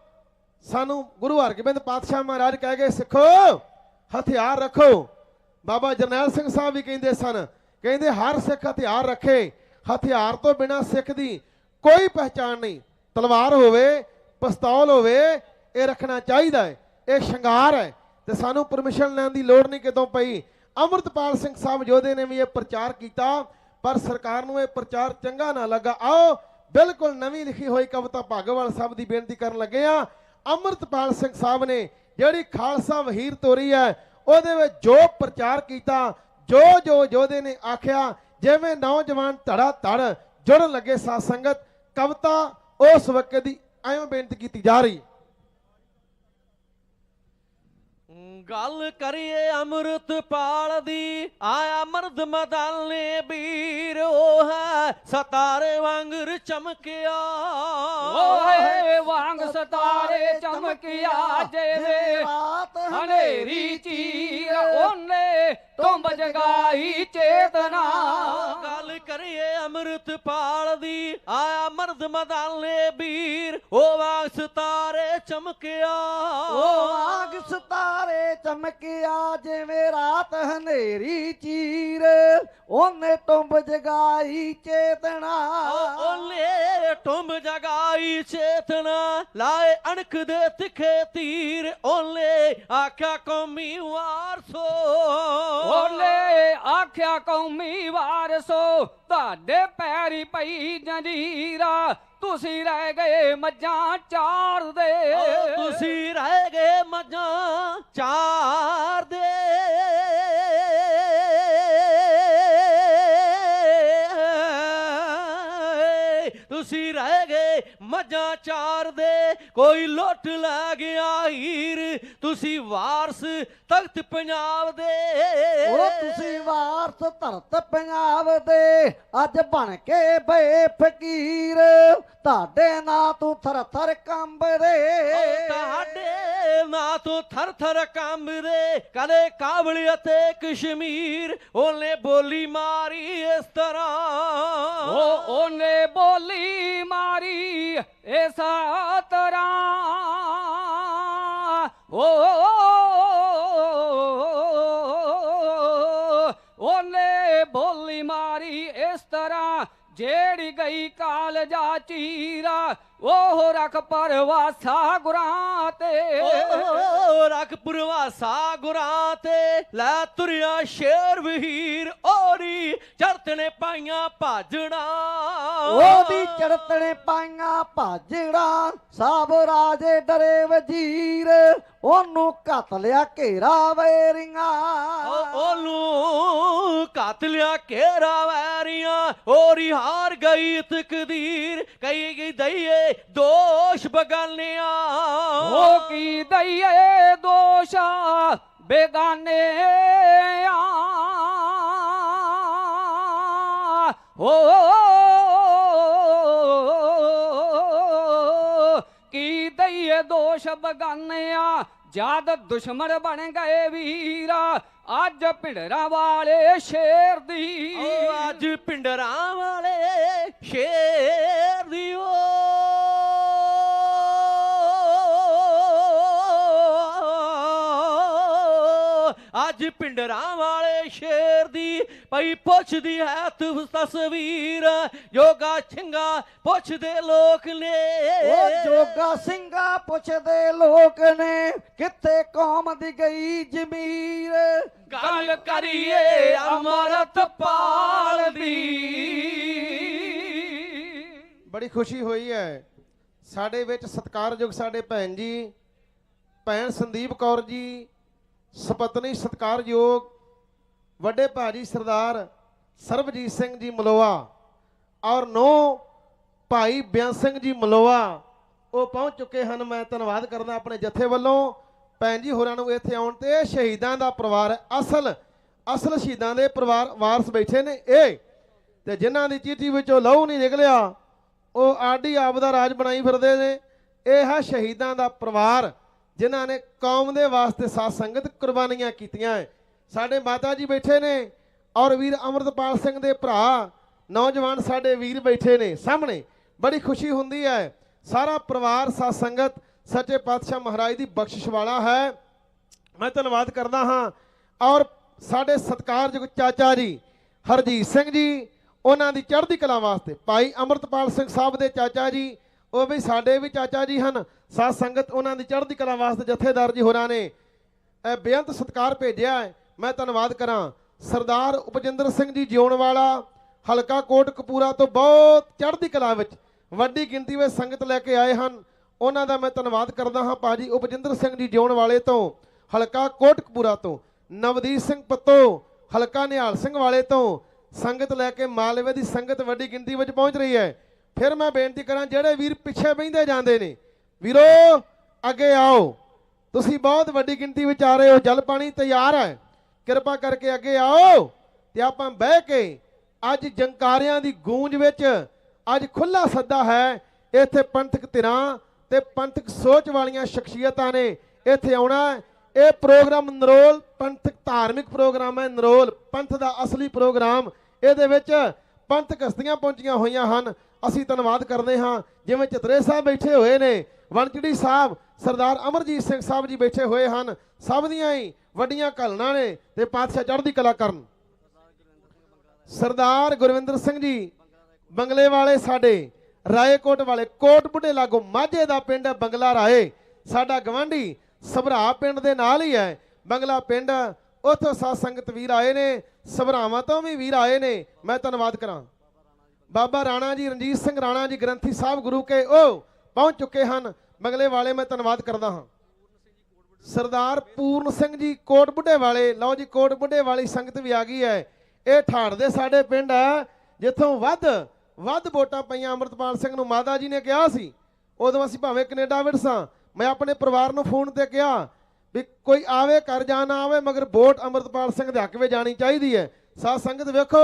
ਸਾਨੂੰ ਗੁਰੂ ਹਰਗੋਬਿੰਦ ਪਾਤਸ਼ਾਹ ਮਹਾਰਾਜ ਕਹਿ ਗਏ ਸਿੱਖੋ ਹਥਿਆਰ ਰੱਖੋ। ਬਾਬਾ ਜਰਨੈਲ ਸਿੰਘ ਸਾਹਿਬ ਵੀ ਕਹਿੰਦੇ ਸਨ, ਕਹਿੰਦੇ ਹਰ ਸਿੱਖ ਹਥਿਆਰ ਰੱਖੇ, ਹਥਿਆਰ ਤੋਂ ਬਿਨਾਂ ਸਿੱਖ ਦੀ ਕੋਈ ਪਹਿਚਾਣ ਨਹੀਂ। ਤਲਵਾਰ ਹੋਵੇ, ਪਿਸਤੌਲ ਹੋਵੇ, ਇਹ ਰੱਖਣਾ ਚਾਹੀਦਾ ਹੈ, ਇਹ ਸ਼ਿੰਗਾਰ ਹੈ ਤੇ ਸਾਨੂੰ ਪਰਮਿਸ਼ਨ ਲੈਣ ਦੀ ਲੋੜ ਨਹੀਂ ਕਿਤੋਂ ਪਈ। ਅੰਮ੍ਰਿਤਪਾਲ ਸਿੰਘ ਸਾਹਿਬ ਯੋਧੇ ਨੇ ਵੀ ਇਹ ਪ੍ਰਚਾਰ ਕੀਤਾ, ਪਰ ਸਰਕਾਰ ਨੂੰ ਇਹ ਪ੍ਰਚਾਰ ਚੰਗਾ ਨਾ ਲੱਗਾ। ਆਓ ਬਿਲਕੁਲ ਨਵੀਂ ਲਿਖੀ ਹੋਈ ਕਵਿਤਾ ਭਾਗੋਵਾਲ ਸਾਹਿਬ ਦੀ ਬੇਨਤੀ ਕਰਨ ਲੱਗੇ ਆ। ਅੰਮ੍ਰਿਤਪਾਲ ਸਿੰਘ ਸਾਹਿਬ ਨੇ ਜਿਹੜੀ ਖਾਲਸਾ ਵਹੀਰ ਤੋਰੀ ਹੈ ਉਹਦੇ ਵਿੱਚ ਜੋ ਪ੍ਰਚਾਰ ਕੀਤਾ, ਜੋ ਜੋ ਯੋਧੇ ਨੇ ਆਖਿਆ, ਜਿਵੇਂ ਨੌਜਵਾਨ ਧੜਾ ਧੜ ਜੁੜਨ ਲੱਗੇ। ਸਾਧ ਸੰਗਤ ਕਵਿਤਾ ਉਸ ਵਕਤ ਦੀ ਐਵੇਂ ਬੇਨਤੀ ਕੀਤੀ ਜਾ ਰਹੀ। ਗੱਲ ਕਰੀਏ ਅੰਮ੍ਰਿਤਪਾਲ ਦੀ, ਆਇਆ ਮਰਦ ਮਦਾਨੇ ਵੀਰ, ਉਹ ਹੈ ਸਤਾਰੇ ਵਾਂਗਰ ਚਮਕਿਆ, ਓਏ ਵਾਂਗ ਸਤਾਰੇ ਚਮਕਿਆ, ਜਿਵੇਂ ਰਾਤ ਹਨੇਰੀ ਚੀਰ, ਉਹਨੇ ਤੁੰਬ ਜਗਾਈ ਚੇਤਨਾ। ਗੱਲ ਕਰੀਏ ਅੰਮ੍ਰਿਤਪਾਲ ਦੀ, ਆਇਆ ਮਰਦ ਮਦਾਨੇ ਵੀਰ, ਉਹ ਵਾਂਗ ਸਤਾਰੇ ਚਮਕਿਆ, ਉਹ ਵਾਂਗ ਸਤਾਰੇ ਚਮਕਿਆ, ਜਿਵੇਂ ਰਾਤ ਹਨੇਰੀ ਚੀਰ, ਉਹਨੇ ਟੁੰਬ ਜਗਾਈ ਚੇਤਨਾ। ਉਹਨੇ ਟੁੰਬ ਜਗਾਈ ਚੇਤਨਾ, ਲਾਏ ਅਣਖ ਦੇ ਤਿੱਖੇ ਤੀਰ, ਉਹਨੇ ਆਖਿਆ ਕੌਮੀ ਵਾਰਸੋ, ਉਹਨੇ ਆਖਿਆ ਕੌਮੀ ਵਾਰਸੋ, ਤੁਹਾਡੇ ਪੈਰੀ ਪਈ ਜੰਜੀਰਾ, ਤੁਸੀਂ ਰਹਿ ਗਏ ਮੱਝਾਂ ਚਾਰਦੇ, ਤੁਸੀਂ ਰਹਿ ਗਏ ਮੱਝਾਂ ਚਾਰਦੇ। ਤੁਸੀਂ ਰਹਿ ਗਏ ਮੱਝਾਂ ਚਾਰਦੇ, ਕੋਈ ਲੁੱਟ ਲੈ ਗਿਆ ਹੀਰ, ਤੁਸੀਂ ਵਾਰਸ ਤਖਤ ਪੰਜਾਬ ਦੇ। ਉਹ ਤੁਸੀਂ ਵਾਰਸ ਧਰਤ ਪੰਜਾਬ ਦੇ, ਅੱਜ ਬਣ ਕੇ ਬਏ ਫਕੀਰ, ਤੁਹਾਡੇ ਨਾਂ ਤੂੰ ਥਰ ਥਰ ਕੰਬਦੇ, ਤੁਹਾਡੇ ਨਾਂ ਤੋਂ ਥਰ ਥਰ ਕੰਬਦੇ, ਕਦੇ ਕਾਬਲ ਅਤੇ ਕਸ਼ਮੀਰ, ਉਹਨੇ ਬੋਲੀ ਮਾਰੀ ਇਸ ਤਰ੍ਹਾਂ, ਉਹਨੇ ਬੋਲੀ ਮਾਰੀ ਇਸ ਤਰ੍ਹਾਂ, ਉਹਨੇ ਬੋਲੀ ਮਾਰੀ ਇਸ ਤਰ੍ਹਾਂ, ਜਿਹੜੀ ਗਈ ਕਾਲਜਾ ਚੀਰਾ, ਉਹ ਰੱਖ ਪਰਵਾਸਾ ਗੁਰਾਂ ਤੇ, ਉਹ ਰੱਖ ਪਰਵਾਸਾ ਗੁਰਾਂ ਤੇ, ਲੈ ਤੁਰਿਆ ਸ਼ੇਰ ਵਹੀਰ, ਔਰੀ ਚੜਤ ਨੇ ਪਾਈਆਂ ਭਾਜਣਾ, ਉਹਦੀ ਚੜਤ ਨੇ ਪਾਈਆਂ ਭਾਜਣਾ, ਸਭ ਰਾਜੇ ਡਰੇ ਵਜ਼ੀਰ, ਉਹਨੂੰ ਘੱਤ ਲਿਆ ਘੇਰਾ ਵੇਰੀਆਂ, ਉਹਨੂੰ ਘੱਤ ਹੱਥ ਲਿਆ ਘੇਰਾ ਵੈਰੀਆਂ ਹੋਰੀ ਹਾਰ ਗਈ ਤਕਦੀਰ ਕਈ ਗਈ ਦਈਏ ਦੋਸ਼ ਬਗਾਨਿਆਂ ਹੋ ਕੀ ਦਈਏ ਦੋਸ਼ਾ ਬੇਗਾਨੇ ਹੋ ਕੀ ਦਈਏ ਦੋਸ਼ ਬਗਾਨਿਆਂ ਜਦ ਦੁਸ਼ਮਣ ਬਣ ਗਏ ਵੀਰਾ ਅੱਜ ਭਿੰਡਰਾਂ ਵਾਲੇ ਸ਼ੇਰ ਦੀ ਅੱਜ ਭਿੰਡਰਾਂ ਵਾਲੇ ਸ਼ੇਰ ਦੀ ਅੱਜ ਭਿੰਡਰਾਂ ਵਾਲੇ ਸ਼ੇਰ ਦੀ ਪਈ ਪੁੱਛਦੀ ਹੈ ਤੂੰ ਤਸਵੀਰ ਜੋਗਾ ਸਿੰਘਾ ਪੁੱਛਦੇ ਲੋਕ ਨੇ ਉਹ ਜੋਗਾ ਸਿੰਘਾ ਪੁੱਛਦੇ ਲੋਕ ਨੇ ਕਿੱਥੇ ਕੌਮ ਦੀ ਗਈ ਜ਼ਮੀਰ ਗੱਲ ਕਰੀਏ ਅਮਰਤਪਾਲ ਦੀ ਬੜੀ ਖੁਸ਼ੀ ਹੋਈ ਹੈ ਸਾਡੇ ਵਿੱਚ ਸਤਿਕਾਰਯੋਗ ਸਾਡੇ ਭੈਣ ਜੀ ਭੈਣ ਸੰਦੀਪ ਕੌਰ ਜੀ ਸਪਤਨੀ ਸਤਿਕਾਰਯੋਗ ਵੱਡੇ ਭਾਜੀ ਸਰਦਾਰ ਸਰਬਜੀਤ ਸਿੰਘ ਜੀ ਮਲੋਆ ਔਰ ਨੋ ਭਾਈ ਬਿਆਨ ਸਿੰਘ ਜੀ ਮਲੋਆ ਉਹ ਪਹੁੰਚ ਚੁੱਕੇ ਹਨ ਮੈਂ ਧੰਨਵਾਦ ਕਰਦਾ ਆਪਣੇ ਜਥੇ ਵੱਲੋਂ ਭੈਣ ਜੀ ਹੋਰਾਂ ਨੂੰ ਇੱਥੇ ਆਉਣ ਤੇ ਇਹ ਸ਼ਹੀਦਾਂ ਦਾ ਪਰਿਵਾਰ ਹੈ ਅਸਲ ਸ਼ਹੀਦਾਂ ਦੇ ਪਰਿਵਾਰ ਵਾਰਸ ਬੈਠੇ ਨੇ ਇਹ ਤੇ ਜਿਨ੍ਹਾਂ ਦੀ ਚੀਟੀ ਵਿੱਚੋਂ ਲਹੂ ਨਹੀਂ ਨਿਕਲਿਆ ਉਹ ਆਡੀ ਆਪ ਦਾ ਰਾਜ ਬਣਾਈ ਫਿਰਦੇ ਨੇ ਇਹ ਹੈ ਸ਼ਹੀਦਾਂ ਦਾ ਪਰਿਵਾਰ ਜਿਨ੍ਹਾਂ ਨੇ ਕੌਮ ਦੇ ਵਾਸਤੇ ਸਾਧ ਸੰਗਤ ਕੁਰਬਾਨੀਆਂ ਕੀਤੀਆਂ ਹੈ ਸਾਡੇ ਮਾਤਾ ਜੀ ਬੈਠੇ ਨੇ ਔਰ ਵੀਰ ਅਮਰਤਪਾਲ ਸਿੰਘ ਦੇ ਭਰਾ ਨੌਜਵਾਨ ਸਾਡੇ ਵੀਰ ਬੈਠੇ ਨੇ ਸਾਹਮਣੇ ਬੜੀ ਖੁਸ਼ੀ ਹੁੰਦੀ ਹੈ ਸਾਰਾ ਪਰਿਵਾਰ ਸਾਧ ਸੰਗਤ ਸੱਚੇ ਪਾਤਸ਼ਾਹ ਮਹਾਰਾਜ ਦੀ ਬਖਸ਼ਿਸ਼ ਵਾਲਾ ਹੈ ਮੈਂ ਧੰਨਵਾਦ ਕਰਦਾ ਹਾਂ ਔਰ ਸਾਡੇ ਸਤਿਕਾਰਯੋਗ ਚਾਚਾ ਜੀ ਹਰਜੀਤ ਸਿੰਘ ਜੀ ਉਹਨਾਂ ਦੀ ਚੜ੍ਹਦੀ ਕਲਾ ਵਾਸਤੇ ਭਾਈ ਅਮਰਤਪਾਲ ਸਿੰਘ ਸਾਹਿਬ ਦੇ ਚਾਚਾ ਜੀ ਉਹ ਵੀ ਸਾਡੇ ਵੀ ਚਾਚਾ ਜੀ ਹਨ ਸਾਧ ਸੰਗਤ ਉਹਨਾਂ ਦੀ ਚੜ੍ਹਦੀ ਕਲਾ ਵਾਸਤੇ ਜਥੇਦਾਰ ਜੀ ਹੋਰਾਂ ਨੇ ਇਹ ਬੇਅੰਤ ਸਤਿਕਾਰ ਭੇਜਿਆ ਹੈ ਮੈਂ ਧੰਨਵਾਦ ਕਰਾਂ ਸਰਦਾਰ ਉਪਜਿੰਦਰ ਸਿੰਘ ਜੀ ਜਿਉਣ ਵਾਲਾ ਹਲਕਾ ਕੋਟਕਪੂਰਾ ਤੋਂ ਬਹੁਤ ਚੜ੍ਹਦੀ ਕਲਾ ਵਿੱਚ ਵੱਡੀ ਗਿਣਤੀ ਵਿੱਚ ਸੰਗਤ ਲੈ ਕੇ ਆਏ ਹਨ ਉਹਨਾਂ ਦਾ ਮੈਂ ਧੰਨਵਾਦ ਕਰਦਾ ਹਾਂ ਭਾਜੀ ਉਪਜਿੰਦਰ ਸਿੰਘ ਜੀ ਜਿਉਣ ਵਾਲੇ ਤੋਂ ਹਲਕਾ ਕੋਟਕਪੂਰਾ ਤੋਂ ਨਵਦੀਪ ਸਿੰਘ ਪੱਤੋ ਹਲਕਾ ਨਿਹਾਲ ਸਿੰਘ ਵਾਲੇ ਤੋਂ ਸੰਗਤ ਲੈ ਕੇ ਮਾਲਵੇ ਦੀ ਸੰਗਤ ਵੱਡੀ ਗਿਣਤੀ ਵਿੱਚ ਪਹੁੰਚ ਰਹੀ ਹੈ ਫਿਰ ਮੈਂ ਬੇਨਤੀ ਕਰਾਂ ਜਿਹੜੇ ਵੀਰ ਪਿੱਛੇ ਬਹਿੰਦੇ ਜਾਂਦੇ ਨੇ ਵੀਰੋ ਅੱਗੇ ਆਓ ਤੁਸੀਂ ਬਹੁਤ ਵੱਡੀ ਗਿਣਤੀ ਵਿੱਚ ਆ ਰਹੇ ਹੋ ਜਲ ਪਾਣੀ ਤਿਆਰ ਹੈ ਕਿਰਪਾ ਕਰਕੇ ਅੱਗੇ ਆਓ ਤੇ ਆਪਾਂ ਬਹਿ ਕੇ ਅੱਜ ਜੰਕਾਰਿਆਂ ਦੀ ਗੂੰਜ ਵਿੱਚ ਅੱਜ ਖੁੱਲਾ ਸੱਦਾ ਹੈ ਇੱਥੇ ਪੰਥਕ ਧਿਰਾਂ ਤੇ ਪੰਥਕ ਸੋਚ ਵਾਲੀਆਂ ਸ਼ਖਸੀਅਤਾਂ ਨੇ ਇੱਥੇ ਆਉਣਾ ਇਹ ਪ੍ਰੋਗਰਾਮ ਨਰੋਲ ਪੰਥਕ ਧਾਰਮਿਕ ਪ੍ਰੋਗਰਾਮ ਹੈ ਨਰੋਲ ਪੰਥ ਦਾ ਅਸਲੀ ਪ੍ਰੋਗਰਾਮ ਇਹਦੇ ਵਿੱਚ ਪੰਥਕ ਹਸਤੀਆਂ ਪਹੁੰਚੀਆਂ ਹੋਈਆਂ ਹਨ ਅਸੀਂ ਧੰਨਵਾਦ ਕਰਦੇ ਹਾਂ ਜਿਵੇਂ ਚਤਰੇ ਸਾਹਿਬ ਬੈਠੇ ਹੋਏ ਨੇ ਵਣਚੜੀ ਸਾਹਿਬ ਸਰਦਾਰ ਅਮਰਜੀਤ ਸਿੰਘ ਸਾਹਿਬ ਜੀ ਬੈਠੇ ਹੋਏ ਹਨ ਸਭ ਦੀਆਂ ਹੀ ਵੱਡੀਆਂ ਘਲਣਾ ਨੇ ਤੇ ਪਾਤਸ਼ਾਹ ਚੜ੍ਹਦੀ ਕਲਾ ਕਰਨ ਸਰਦਾਰ ਗੁਰਵਿੰਦਰ ਸਿੰਘ ਜੀ ਬੰਗਲੇ ਵਾਲੇ ਸਾਡੇ ਰਾਏਕੋਟ ਵਾਲੇ ਕੋਟ ਬੁੱਢੇ ਲਾਗੋ ਮਾਝੇ ਦਾ ਪਿੰਡ ਹੈ ਬੰਗਲਾ ਰਾਏ ਸਾਡਾ ਗਵਾਂਢੀ ਸਭਰਾ ਪਿੰਡ ਦੇ ਨਾਲ ਹੀ ਹੈ ਬੰਗਲਾ ਪਿੰਡ ਉੱਥੋਂ ਸਾਧ ਸੰਗਤ ਵੀਰ ਆਏ ਨੇ ਸਭਰਾਵਾਂ ਤੋਂ ਵੀ ਵੀਰ ਆਏ ਨੇ ਮੈਂ ਧੰਨਵਾਦ ਕਰਾਂ ਬਾਬਾ ਰਾਣਾ ਜੀ ਰਣਜੀਤ ਸਿੰਘ ਰਾਣਾ ਜੀ ਗ੍ਰੰਥੀ ਸਾਹਿਬ ਗੁਰੂ ਕੇ ਉਹ ਪਹੁੰਚ ਚੁੱਕੇ ਹਨ ਬੰਗਲੇ ਵਾਲੇ ਮੈਂ ਧੰਨਵਾਦ ਕਰਦਾ ਹਾਂ ਸਰਦਾਰ ਪੂਰਨ ਸਿੰਘ ਜੀ ਕੋਟ ਬੁੱਢੇ ਵਾਲੇ ਲਓ ਜੀ ਕੋਟ ਬੁੱਢੇ ਵਾਲੀ ਸੰਗਤ ਵੀ ਆ ਗਈ ਹੈ ਇਹ ਠਾੜ ਦੇ ਸਾਡੇ ਪਿੰਡ ਹੈ ਜਿੱਥੋਂ ਵੱਧ ਵੋਟਾਂ ਪਈਆਂ ਅਮਰਤਪਾਲ ਸਿੰਘ ਨੂੰ ਮਾਤਾ ਜੀ ਨੇ ਕਿਹਾ ਸੀ ਉਦੋਂ ਅਸੀਂ ਭਾਵੇਂ ਕੈਨੇਡਾ ਵਿੱਚ ਸਾਂ ਮੈਂ ਆਪਣੇ ਪਰਿਵਾਰ ਨੂੰ ਫੋਨ ਤੇ ਕਿਹਾ ਵੀ ਕੋਈ ਆਵੇ ਘਰ ਜਾ ਨਾ ਆਵੇ ਮਗਰ ਵੋਟ ਅਮਰਤਪਾਲ ਸਿੰਘ ਦੇ ਹੱਕ ਵਿੱਚ ਜਾਣੀ ਚਾਹੀਦੀ ਹੈ ਸਾਧ ਸੰਗਤ ਵੇਖੋ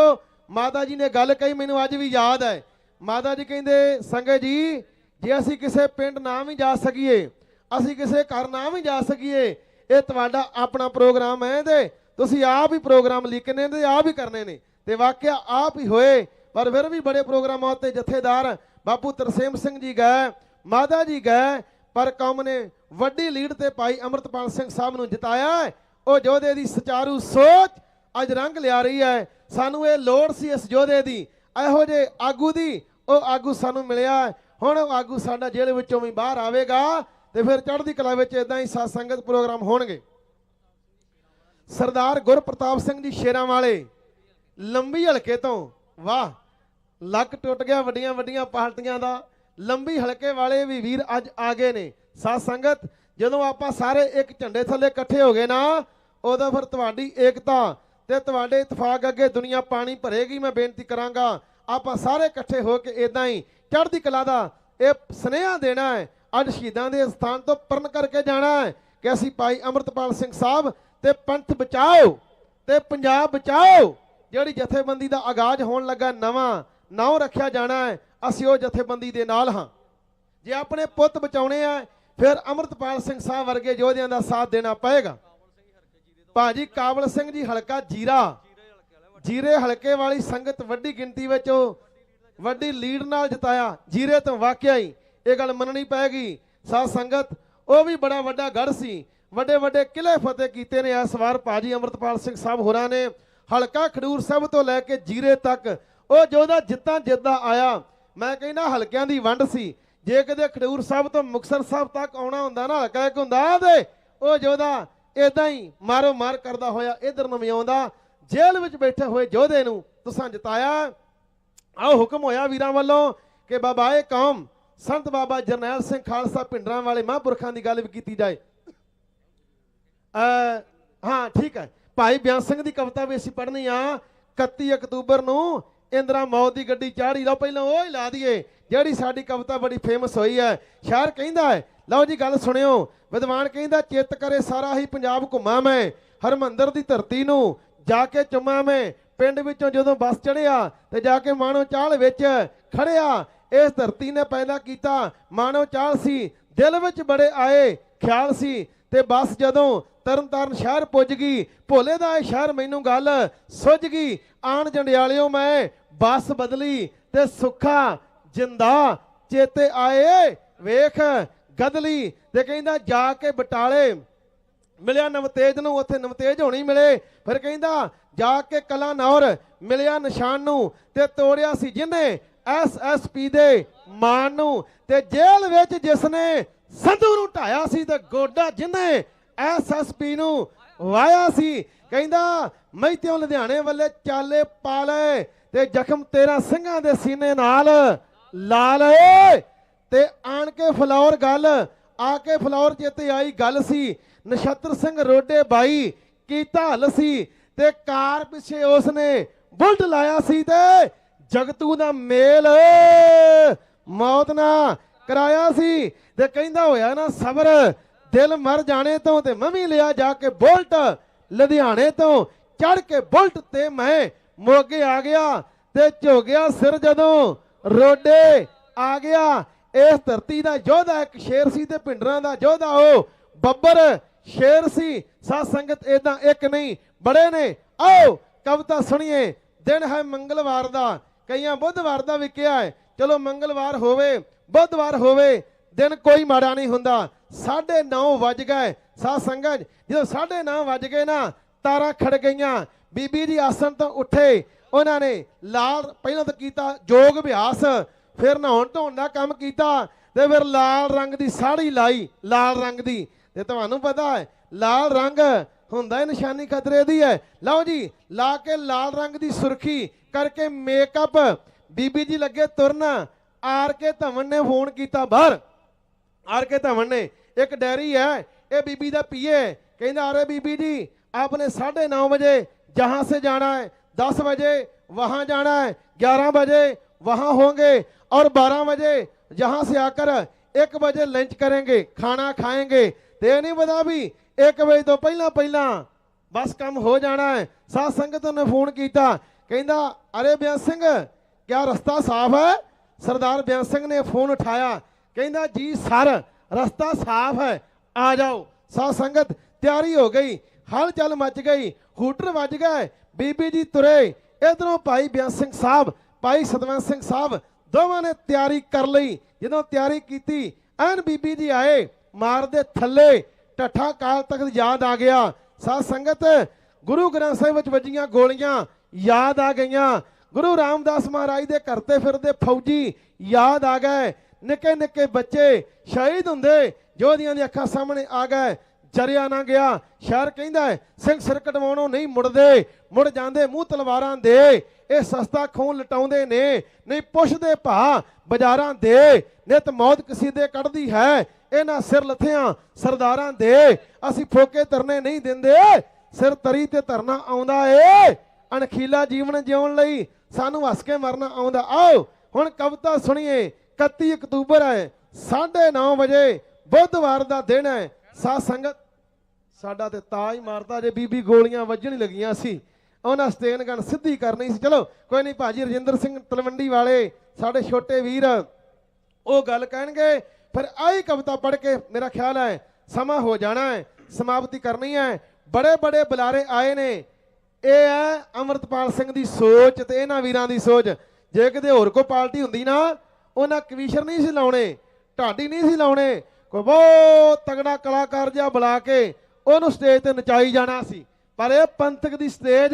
ਮਾਤਾ ਜੀ ਨੇ ਗੱਲ ਕਹੀ ਮੈਨੂੰ ਅੱਜ ਵੀ ਯਾਦ ਹੈ ਮਾਤਾ ਜੀ ਕਹਿੰਦੇ ਸੰਗਤ ਜੀ ਜੇ ਅਸੀਂ ਕਿਸੇ ਪਿੰਡ ਨਾ ਵੀ ਜਾ ਸਕੀਏ ਅਸੀਂ ਕਿਸੇ ਘਰ ਨਾ ਵੀ ਜਾ ਸਕੀਏ ਇਹ ਤੁਹਾਡਾ ਆਪਣਾ ਪ੍ਰੋਗਰਾਮ ਹੈ ਤੇ ਤੁਸੀਂ ਆਪ ਹੀ ਪ੍ਰੋਗਰਾਮ ਲਿਖਣੇ ਨੇ ਤੇ ਆਪ ਹੀ ਕਰਨੇ ਨੇ ਤੇ ਵਾਕਿਆ ਆਪ ਹੀ ਹੋਏ ਪਰ ਫਿਰ ਵੀ ਬੜੇ ਪ੍ਰੋਗਰਾਮਾਂ ਉੱਤੇ ਜਥੇਦਾਰ ਬਾਪੂ ਤਰਸੇਮ ਸਿੰਘ ਜੀ ਗਏ ਮਾਤਾ ਜੀ ਗਏ ਪਰ ਕੌਮ ਨੇ ਵੱਡੀ ਲੀਡ ਤੇ ਭਾਈ ਅਮਰਤਪਾਲ ਸਿੰਘ ਸਾਹਿਬ ਨੂੰ ਜਿਤਾਇਆ ਉਹ ਯੋਧੇ ਦੀ ਸੁਚਾਰੂ ਸੋਚ ਅੱਜ ਰੰਗ ਲਿਆ ਰਹੀ ਹੈ ਸਾਨੂੰ ਇਹ ਲੋੜ ਸੀ ਇਸ ਯੋਧੇ ਦੀ ਇਹੋ ਜਿਹੇ ਆਗੂ ਦੀ ਉਹ ਆਗੂ ਸਾਨੂੰ ਮਿਲਿਆ ਹੁਣ ਉਹ ਆਗੂ ਸਾਡਾ ਜੇਲ੍ਹ ਵਿੱਚੋਂ ਵੀ ਬਾਹਰ ਆਵੇਗਾ ਤੇ ਫਿਰ ਚੜ੍ਹਦੀ ਕਲਾ ਵਿੱਚ ਇਦਾਂ ਹੀ ਸਾਧ ਸੰਗਤ ਪ੍ਰੋਗਰਾਮ ਹੋਣਗੇ ਸਰਦਾਰ ਗੁਰਪ੍ਰਤਾਪ ਸਿੰਘ ਜੀ ਸ਼ੇਰਾਂ ਵਾਲੇ ਲੰਬੀ ਹਲਕੇ ਤੋਂ ਵਾਹ ਲੱਕ ਟੁੱਟ ਗਿਆ ਵੱਡੀਆਂ ਪਾਰਟੀਆਂ ਦਾ ਲੰਬੀ ਹਲਕੇ ਵਾਲੇ ਵੀ ਵੀਰ ਅੱਜ ਆ ਗਏ ਨੇ ਸਾਧ ਸੰਗਤ ਜਦੋਂ ਆਪਾਂ ਸਾਰੇ ਇੱਕ ਝੰਡੇ ਥੱਲੇ ਇਕੱਠੇ ਹੋ ਗਏ ਨਾ ਉਦੋਂ ਫਿਰ ਤੁਹਾਡੀ ਏਕਤਾ ਤੇ ਤੁਹਾਡੇ ਇਤਫਾਕ ਅੱਗੇ ਦੁਨੀਆ ਪਾਣੀ ਭਰੇਗੀ। ਮੈਂ ਬੇਨਤੀ ਕਰਾਂਗਾ ਆਪਾਂ ਸਾਰੇ ਇਕੱਠੇ ਹੋ ਕੇ ਇਦਾਂ ਹੀ ਚੜ੍ਹਦੀ ਕਲਾ ਦਾ ਇਹ ਸੁਨੇਹਾ ਦੇਣਾ ਹੈ। ਅੱਜ ਸ਼ਹੀਦਾਂ ਦੇ ਸਥਾਨ ਤੋਂ ਪਰਨ ਕਰਕੇ ਜਾਣਾ ਹੈ ਕਿ ਅਸੀਂ ਭਾਈ ਅੰਮ੍ਰਿਤਪਾਲ ਸਿੰਘ ਸਾਹਿਬ ਤੇ ਪੰਥ ਬਚਾਓ ਤੇ ਪੰਜਾਬ ਬਚਾਓ ਜਿਹੜੀ ਜਥੇਬੰਦੀ ਦਾ ਆਗਾਜ਼ ਹੋਣ ਲੱਗਾ, ਨਵਾਂ ਨਾਂ ਰੱਖਿਆ ਜਾਣਾ ਹੈ, ਅਸੀਂ ਉਹ ਜਥੇਬੰਦੀ ਦੇ ਨਾਲ ਹਾਂ। ਜੇ ਆਪਣੇ ਪੁੱਤ ਬਚਾਉਣੇ ਆ ਫਿਰ ਅੰਮ੍ਰਿਤਪਾਲ ਸਿੰਘ ਸਾਹਿਬ ਵਰਗੇ ਯੋਧਿਆਂ ਦਾ ਸਾਥ ਦੇਣਾ ਪਏਗਾ। ਭਾਜੀ ਕਾਬਲ ਸਿੰਘ ਜੀ ਹਲਕਾ ਜੀਰੇ ਹਲਕੇ ਵਾਲੀ ਸੰਗਤ ਵੱਡੀ ਗਿਣਤੀ ਵਿੱਚ ਵੱਡੀ ਲੀਡ ਨਾਲ ਜਿਤਾਇਆ। ਜੀਰੇ ਤੋਂ ਵਾਕਿਆ ਹੀ ਇਹ ਗੱਲ ਮੰਨਣੀ ਪਏਗੀ। ਸਾਧ ਸੰਗਤ ਉਹ ਵੀ ਬੜਾ ਵੱਡਾ ਗੜ੍ਹ ਸੀ, ਵੱਡੇ ਵੱਡੇ ਕਿਲੇ ਫਤਿਹ ਕੀਤੇ ਨੇ ਇਸ ਵਾਰ ਭਾਜੀ ਅੰਮ੍ਰਿਤਪਾਲ ਸਿੰਘ ਸਾਹਿਬ ਹੋਰਾਂ ਨੇ। ਹਲਕਾ ਖਡੂਰ ਸਾਹਿਬ ਤੋਂ ਲੈ ਕੇ ਜੀਰੇ ਤੱਕ ਉਹ ਯੋਧਾ ਜਿੱਤਦਾ ਆਇਆ। ਮੈਂ ਕਹਿੰਦਾ ਹਲਕਿਆਂ ਦੀ ਵੰਡ ਸੀ, ਜੇ ਕਿਤੇ ਖਡੂਰ ਸਾਹਿਬ ਤੋਂ ਮੁਕਤਸਰ ਸਾਹਿਬ ਤੱਕ ਆਉਣਾ ਹੁੰਦਾ ਨਾ, ਹਲਕਾ ਇੱਕ ਹੁੰਦਾ ਤੇ ਉਹ ਯੋਧਾ ਇਦਾਂ ਹੀ ਮਾਰੋ ਮਾਰ ਕਰਦਾ ਹੋਇਆ ਇਧਰ ਨੂੰ ਵੀ ਆਉਂਦਾ। ਜੇਲ੍ਹ ਵਿੱਚ ਬੈਠੇ ਹੋਏ ਯੋਧੇ ਨੂੰ ਤੁਸੀਂ ਜਿਤਾਇਆ। ਆਓ ਹੁਕਮ ਹੋਇਆ ਵੀਰਾਂ ਵੱਲੋਂ ਕਿ ਬਾਬਾਏ ਕੌਮ ਸੰਤ ਬਾਬਾ ਜਰਨੈਲ ਸਿੰਘ ਖਾਲਸਾ ਭਿੰਡਰਾਂ ਵਾਲੇ ਮਹਾਂਪੁਰਖਾਂ ਦੀ ਗੱਲ ਵੀ ਕੀਤੀ ਜਾਏ। ਹਾਂ ਠੀਕ ਹੈ, ਭਾਈ ਬਿਆਨ ਸਿੰਘ ਦੀ ਕਵਿਤਾ ਵੀ ਅਸੀਂ ਪੜ੍ਹਨੀ ਆ। 31 ਅਕਤੂਬਰ ਨੂੰ ਇੰਦਰਾ ਮੌਤ ਦੀ ਗੱਡੀ ਚਾੜੀ। ਲਓ ਪਹਿਲਾਂ ਉਹ ਹੀ ਲਾ ਦਈਏ ਜਿਹੜੀ ਸਾਡੀ ਕਵਿਤਾ ਬੜੀ ਫੇਮਸ ਹੋਈ ਹੈ। ਸ਼ਾਇਰ ਕਹਿੰਦਾ ਹੈ, ਲਓ ਜੀ ਗੱਲ ਸੁਣਿਓ। ਵਿਦਵਾਨ ਕਹਿੰਦਾ ਚਿੱਤ ਕਰੇ ਸਾਰਾ ਹੀ ਪੰਜਾਬ ਘੁੰਮਾਂ ਮੈਂ, ਹਰਮੰਦਰ ਦੀ ਧਰਤੀ ਨੂੰ ਜਾ ਕੇ ਚੁੰਮਾਂ ਮੈਂ। ਪਿੰਡ ਵਿੱਚੋਂ ਜਦੋਂ ਬੱਸ ਚੜਿਆ ਤੇ ਜਾ ਕੇ ਮਾਣੋ ਚਾਲ ਵਿੱਚ ਖੜਿਆ। ਇਸ ਧਰਤੀ ਨੇ ਪੈਦਾ ਕੀਤਾ ਮਾਣੋ ਚਾਲ ਸੀ, ਦਿਲ ਵਿੱਚ ਬੜੇ ਆਏ ਖਿਆਲ ਸੀ। ਤੇ ਬੱਸ ਜਦੋਂ ਤਰਨਤਾਰਨ ਸ਼ਹਿਰ ਪੁੱਜ ਗਈ, ਭੋਲੇ ਦਾ ਇਹ ਸ਼ਹਿਰ ਮੈਨੂੰ ਗੱਲ ਸੁੱਝ ਗਈ। ਆਣ ਜੰਡਿਆਲਿਓ ਮੈਂ ਬੱਸ ਬਦਲੀ ਤੇ ਸੁੱਖਾ ਜਿੰਦਾ ਚੇਤੇ ਆਏ ਵੇਖ ਗਦਲੀ। ਤੇ ਕਹਿੰਦਾ ਜਾ ਕੇ ਬਟਾਲੇ ਮਿਲਿਆ ਨਵਤੇਜ ਨੂੰ, ਉੱਥੇ ਨਵਤੇਜ ਹੋਣੀ ਮਿਲੇ। ਫਿਰ ਕਹਿੰਦਾ ਜਾ ਕੇ ਕਲਾਨੌਰ ਮਿਲਿਆ ਨਿਸ਼ਾਨ ਨੂੰ, ਤੇ ਤੋੜਿਆ ਸੀ ਜਿਹਨੇ SSP ਦੇ ਮਾਨ ਨੂੰ। ਤੇ ਜੇਲ੍ਹ ਵਿੱਚ ਜਿਸਨੇ ਸੰਧੂ ਨੂੰ ਢਾਇਆ ਸੀ ਤੇ ਗੋਡਾ ਜਿਹਨੇ SSP ਨੂੰ ਵਾਇਆ ਸੀ। ਕਹਿੰਦਾ ਮਹਿਤਿਓਂ ਲੁਧਿਆਣੇ ਵੱਲੇ ਚਾਲੇ ਪਾ ਲਏ ਤੇ ਜ਼ਖਮ 13 ਸਿੰਘਾਂ ਦੇ ਸੀਨੇ ਨਾਲ ਲਾ ਲਏ। ਤੇ ਆਣ ਕੇ ਫਲੌਰ ਗੱਲ ਆ ਕੇ ਫਲੌਰ ਚੇਤੇ ਆਈ ਗੱਲ ਸੀ, ਨਛੱਤਰ ਸਿੰਘ ਰੋਡੇ ਬਾਈ ਕੀਤਾ ਹੱਲ ਸੀ। ਤੇ ਕਾਰ ਪਿੱਛੇ ਉਸਨੇ ਬੁਲਟ ਲਾਇਆ ਸੀ ਤੇ ਜਗਤੂ ਦਾ ਮੇਲ ਮੌਤ ਨਾ ਕਰਾਇਆ ਸੀ। ਤੇ ਕਹਿੰਦਾ ਹੋਇਆ ਨਾ ਸਬਰ ਦਿਲ ਮਰ ਜਾਣੇ ਤੋਂ, ਤੇ ਮੈਂ ਵੀ ਲਿਆ ਜਾ ਕੇ ਬੁਲਟ ਲੁਧਿਆਣੇ ਤੋਂ। ਚੜ ਕੇ ਬੁਲਟ ਤੇ ਮੈਂ ਮੋਗੇ ਆ ਗਿਆ ਤੇ ਝੋਗਿਆ ਸਿਰ ਜਦੋਂ ਰੋਡੇ ਆ ਗਿਆ। ਇਸ ਧਰਤੀ ਦਾ ਯੋਧਾ ਇੱਕ ਸ਼ੇਰ ਸੀ ਤੇ ਭਿੰਡਰਾਂ ਦਾ ਯੋਧਾ ਉਹ ਬੱਬਰ ਸ਼ੇਰ ਸੀ। ਸਾਧ ਸੰਗਤ ਇਦਾਂ ਇੱਕ ਨਹੀਂ ਬੜੇ ਨੇ। ਆਓ ਕਵਿਤਾ ਸੁਣੀਏ। ਦਿਨ ਹੈ ਮੰਗਲਵਾਰ ਦਾ, ਕਈਆਂ ਬੁੱਧਵਾਰ ਦਾ ਵੀ ਕਿਹਾ ਹੈ। ਚਲੋ ਮੰਗਲਵਾਰ ਹੋਵੇ ਬੁੱਧਵਾਰ ਹੋਵੇ ਦਿਨ ਕੋਈ ਮਾੜਾ ਨਹੀਂ ਹੁੰਦਾ। 9:30 ਵੱਜ ਗਏ। ਸਾਧ ਸੰਗਤ ਜਦੋਂ 9:30 ਵੱਜ ਗਏ ਨਾ, ਤਾਰਾਂ ਖੜ ਗਈਆਂ। ਬੀਬੀ ਜੀ ਆਸਣ ਤੋਂ ਉੱਠੇ, ਉਹਨਾਂ ਨੇ ਲਾਲ ਪਹਿਲਾਂ ਤਾਂ ਕੀਤਾ ਯੋਗ ਅਭਿਆਸ, ਫਿਰ ਨਹਾਉਣ ਧੋਣ ਦਾ ਕੰਮ ਕੀਤਾ ਤੇ ਫਿਰ ਲਾਲ ਰੰਗ ਦੀ ਸਾੜੀ ਲਾਈ, ਲਾਲ ਰੰਗ ਦੀ। ਤੇ ਤੁਹਾਨੂੰ ਪਤਾ ਹੈ ਲਾਲ ਰੰਗ ਹੁੰਦਾ ਹੈ ਨਿਸ਼ਾਨੀ ਖਤਰੇ ਦੀ ਹੈ। ਲਓ ਜੀ ਲਾ ਕੇ ਲਾਲ ਰੰਗ ਦੀ ਸੁਰਖੀ ਕਰਕੇ ਮੇਕਅਪ ਬੀਬੀ ਜੀ ਲੱਗੇ ਤੁਰਨ। ਆਰ ਕੇ ਧਵਨ ਨੇ ਫੋਨ ਕੀਤਾ ਬਾਹਰ। आर के धवन ने एक डायरी है, ये बीबी का पीए कहना अरे बीबी जी आपने 9:30 बजे जहाँ से जाना है, 10 बजे वहाँ जाना है, 11 बजे वहाँ होंगे और 12 बजे जहाँ से आकर 1 बजे लंच करेंगे, खाना खाएंगे। तो नहीं पता भी 1 बजे तो पहला बस कम हो जाना है। साथ संगत ने फोन किया कहना अरे ब्यान सिंह क्या रास्ता साफ है? सरदार ब्यान सिंह ने फोन उठाया कहना जी सर रास्ता साफ है आ जाओ। साथ संगत तैयारी हो गई, हलचल मच गई, हूटर बज गए, बीबी जी तुरे। इधरों भाई ब्यान सिंह साहब भाई सतवंत सिंह साहब दोवां ने तैयारी कर ली। जो तैयारी की एन बीबी जी आए मार दे थले ढठा काल तक याद आ गया। साथ संगत गुरु ग्रंथ साहिब विच वजियां गोलियां याद आ गईयां। गुरु रामदास महाराज दे करते फिरदे फौजी याद आ गए। निके निके बच्चे शहीद हुंदे जोधियां दी अखां सामने आ गए। जरिया ना गया। शहर कहंदा है सिंह सिर कटवाउणों नहीं मुड़दे, मुड़ जांदे मूंह तलवारां दे। ये सस्ता खून लटाउंदे ने नहीं पुछदे भा बाजारां दे। नित मौत किसी दे कढ़दी है, इन्हां सिर लथियां सरदारां दे। असीं फोके तरने नहीं दिंदे ਸਿਰ ਤਰੀ ਤੇ ਧਰਨਾ ਆਉਂਦਾ ਏ, ਅਣਖੀਲਾ ਜੀਵਨ ਜਿਉਣ ਲਈ ਸਾਨੂੰ ਹੱਸ ਕੇ ਮਰਨਾ ਆਉਂਦਾ। ਆਓ ਹੁਣ ਕਵਿਤਾ ਸੁਣੀਏ। 31 ਅਕਤੂਬਰ ਹੈ, 9:30 ਵਜੇ ਬੁੱਧਵਾਰ ਦਾ ਦਿਨ ਹੈ। ਸਾਧ ਸੰਗਤ ਸਾਡਾ ਤੇ ਤਾਜ ਮਾਰਦਾ ਜੇ ਬੀਬੀ ਗੋਲੀਆਂ ਵੱਜਣ ਲੱਗੀਆਂ ਸੀ, ਉਹਨਾਂ ਸਟੇਨਗਨ ਸਿੱਧੀ ਕਰਨੀ ਸੀ। ਚਲੋ ਕੋਈ ਨਹੀਂ, ਭਾਜੀ ਰਜਿੰਦਰ ਸਿੰਘ ਤਲਵੰਡੀ ਵਾਲੇ ਸਾਡੇ ਛੋਟੇ ਵੀਰ ਉਹ ਗੱਲ ਕਹਿਣਗੇ, ਫਿਰ ਆਹੀ ਕਵਿਤਾ ਪੜ੍ਹ ਕੇ ਮੇਰਾ ਖਿਆਲ ਹੈ ਸਮਾਂ ਹੋ ਜਾਣਾ ਹੈ, ਸਮਾਪਤੀ ਕਰਨੀ ਹੈ। ਬੜੇ ਬੜੇ ਬੁਲਾਰੇ ਆਏ ਨੇ। ਇਹ ਹੈ ਅੰਮ੍ਰਿਤਪਾਲ ਸਿੰਘ ਦੀ ਸੋਚ ਤੇ ਇਹਨਾਂ ਵੀਰਾਂ ਦੀ ਸੋਚ। ਜੇ ਕਿਤੇ ਹੋਰ ਕੋਈ ਪਾਰਟੀ ਹੁੰਦੀ ਨਾ, ਉਹਨਾਂ ਕਮਿਸ਼ਨ ਨਹੀਂ ਸੀ ਲਾਉਣੇ, ਢਾਡੀ ਨਹੀਂ ਸੀ ਲਾਉਣੇ, ਕੋਈ ਬਹੁਤ ਤਗੜਾ ਕਲਾਕਾਰ ਜਿਹਾ ਬੁਲਾ ਕੇ ਉਹਨੂੰ ਸਟੇਜ ਤੇ ਨਚਾਈ ਜਾਣਾ ਸੀ। ਪਰ ਇਹ ਪੰਥਕ ਦੀ ਸਟੇਜ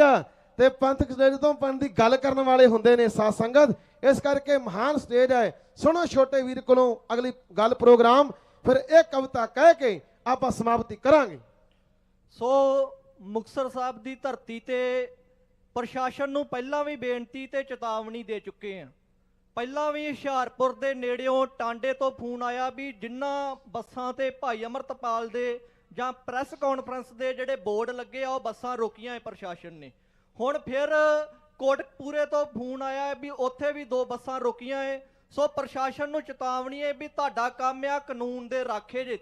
ਤੇ ਪੰਥਕ ਸਟੇਜ ਤੋਂ ਪੰਥ ਦੀ ਗੱਲ ਕਰਨ ਵਾਲੇ ਹੁੰਦੇ ਨੇ ਸਾਧ ਸੰਗਤ, ਇਸ ਕਰਕੇ ਮਹਾਨ ਸਟੇਜ ਹੈ। ਸੁਣੋ ਛੋਟੇ ਵੀਰ ਕੋਲੋਂ ਅਗਲੀ ਗੱਲ ਪ੍ਰੋਗਰਾਮ, ਫਿਰ ਇਹ ਕਵਿਤਾ ਕਹਿ ਕੇ ਆਪਾਂ ਸਮਾਪਤੀ ਕਰਾਂਗੇ। ਸੋ ਮੁਕਤਸਰ ਸਾਹਿਬ ਦੀ ਧਰਤੀ ਤੇ ਪ੍ਰਸ਼ਾਸਨ ਨੂੰ ਪਹਿਲਾਂ ਵੀ ਬੇਨਤੀ ਤੇ ਚੇਤਾਵਨੀ ਦੇ ਚੁੱਕੇ ਹਾਂ। ਪਹਿਲਾਂ ਵੀ ਹੁਸ਼ਿਆਰਪੁਰ ਦੇ ਨੇੜਿਓਂ ਟਾਂਡੇ ਤੋਂ ਫੋਨ ਆਇਆ ਵੀ ਜਿਨ੍ਹਾਂ ਬੱਸਾਂ ਤੇ ਭਾਈ ਅਮਰਤਪਾਲ ਦੇ ਜਾਂ ਪ੍ਰੈਸ ਕਾਨਫਰੰਸ ਦੇ ਜਿਹੜੇ ਬੋਰਡ ਲੱਗੇ ਆ ਉਹ ਬੱਸਾਂ ਰੋਕੀਆਂ ਹੈ ਪ੍ਰਸ਼ਾਸਨ ਨੇ। ਹੁਣ ਫਿਰ ਕੋਟਕਪੂਰੇ ਤੋਂ ਫੋਨ ਆਇਆ ਵੀ ਉੱਥੇ ਵੀ 2 ਬੱਸਾਂ ਰੋਕੀਆਂ ਹੈ। ਸੋ ਪ੍ਰਸ਼ਾਸਨ ਨੂੰ ਚੇਤਾਵਨੀ ਹੈ ਵੀ ਤੁਹਾਡਾ ਕੰਮ ਆ ਕਾਨੂੰਨ ਦੇ ਰਾਖੇ ਜੇ,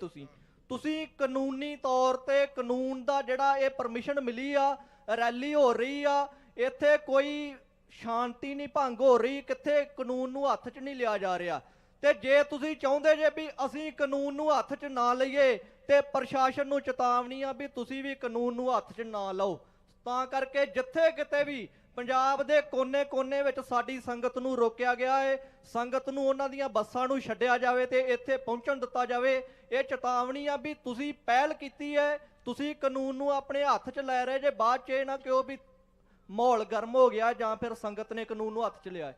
ਤੁਸੀਂ ਕਾਨੂੰਨੀ ਤੌਰ ਤੇ ਕਾਨੂੰਨ ਦਾ ਜਿਹੜਾ ਇਹ ਪਰਮਿਸ਼ਨ ਮਿਲੀ ਆ, ਰੈਲੀ ਹੋ ਰਹੀ ਆ, ਇੱਥੇ ਕੋਈ ਸ਼ਾਂਤੀ ਨਹੀਂ ਭੰਗ ਹੋ ਰਹੀ, ਕਿੱਥੇ ਕਾਨੂੰਨ ਨੂੰ ਹੱਥ 'ਚ ਨਹੀਂ ਲਿਆ ਜਾ ਰਿਹਾ। ਤੇ ਜੇ ਤੁਸੀਂ ਚਾਹੁੰਦੇ ਜੇ ਵੀ ਅਸੀਂ ਕਾਨੂੰਨ ਨੂੰ ਹੱਥ 'ਚ ਨਾ ਲਈਏ ਤੇ ਪ੍ਰਸ਼ਾਸਨ ਨੂੰ ਚੇਤਾਵਨੀ ਆ ਵੀ ਤੁਸੀਂ ਵੀ ਕਾਨੂੰਨ ਨੂੰ ਹੱਥ 'ਚ ਨਾ ਲਓ। ਤਾਂ ਕਰਕੇ ਜਿੱਥੇ ਕਿਤੇ ਵੀ ਪੰਜਾਬ ਦੇ ਕੋਨੇ-ਕੋਨੇ ਵਿੱਚ ਸਾਡੀ ਸੰਗਤ ਨੂੰ ਰੋਕਿਆ ਗਿਆ ਹੈ, ਸੰਗਤ ਨੂੰ ਉਹਨਾਂ ਦੀਆਂ ਬੱਸਾਂ ਨੂੰ ਛੱਡਿਆ ਜਾਵੇ ਤੇ ਇੱਥੇ ਪਹੁੰਚਣ ਦਿੱਤਾ ਜਾਵੇ। ਇਹ ਚੇਤਾਵਨੀ ਆ ਵੀ ਤੁਸੀਂ ਪਹਿਲ ਕੀਤੀ ਹੈ, ਤੁਸੀਂ ਕਾਨੂੰਨ ਨੂੰ ਆਪਣੇ ਹੱਥ 'ਚ ਲੈ ਰਹੇ ਜੇ, ਬਾਅਦ 'ਚ ਇਹ ਨਾ ਕਿਉਂ ਵੀ ਮਾਹੌਲ ਗਰਮ ਹੋ ਗਿਆ ਜਾਂ ਫਿਰ ਸੰਗਤ ਨੇ ਕਾਨੂੰਨ ਨੂੰ ਹੱਥ 'ਚ ਲਿਆ।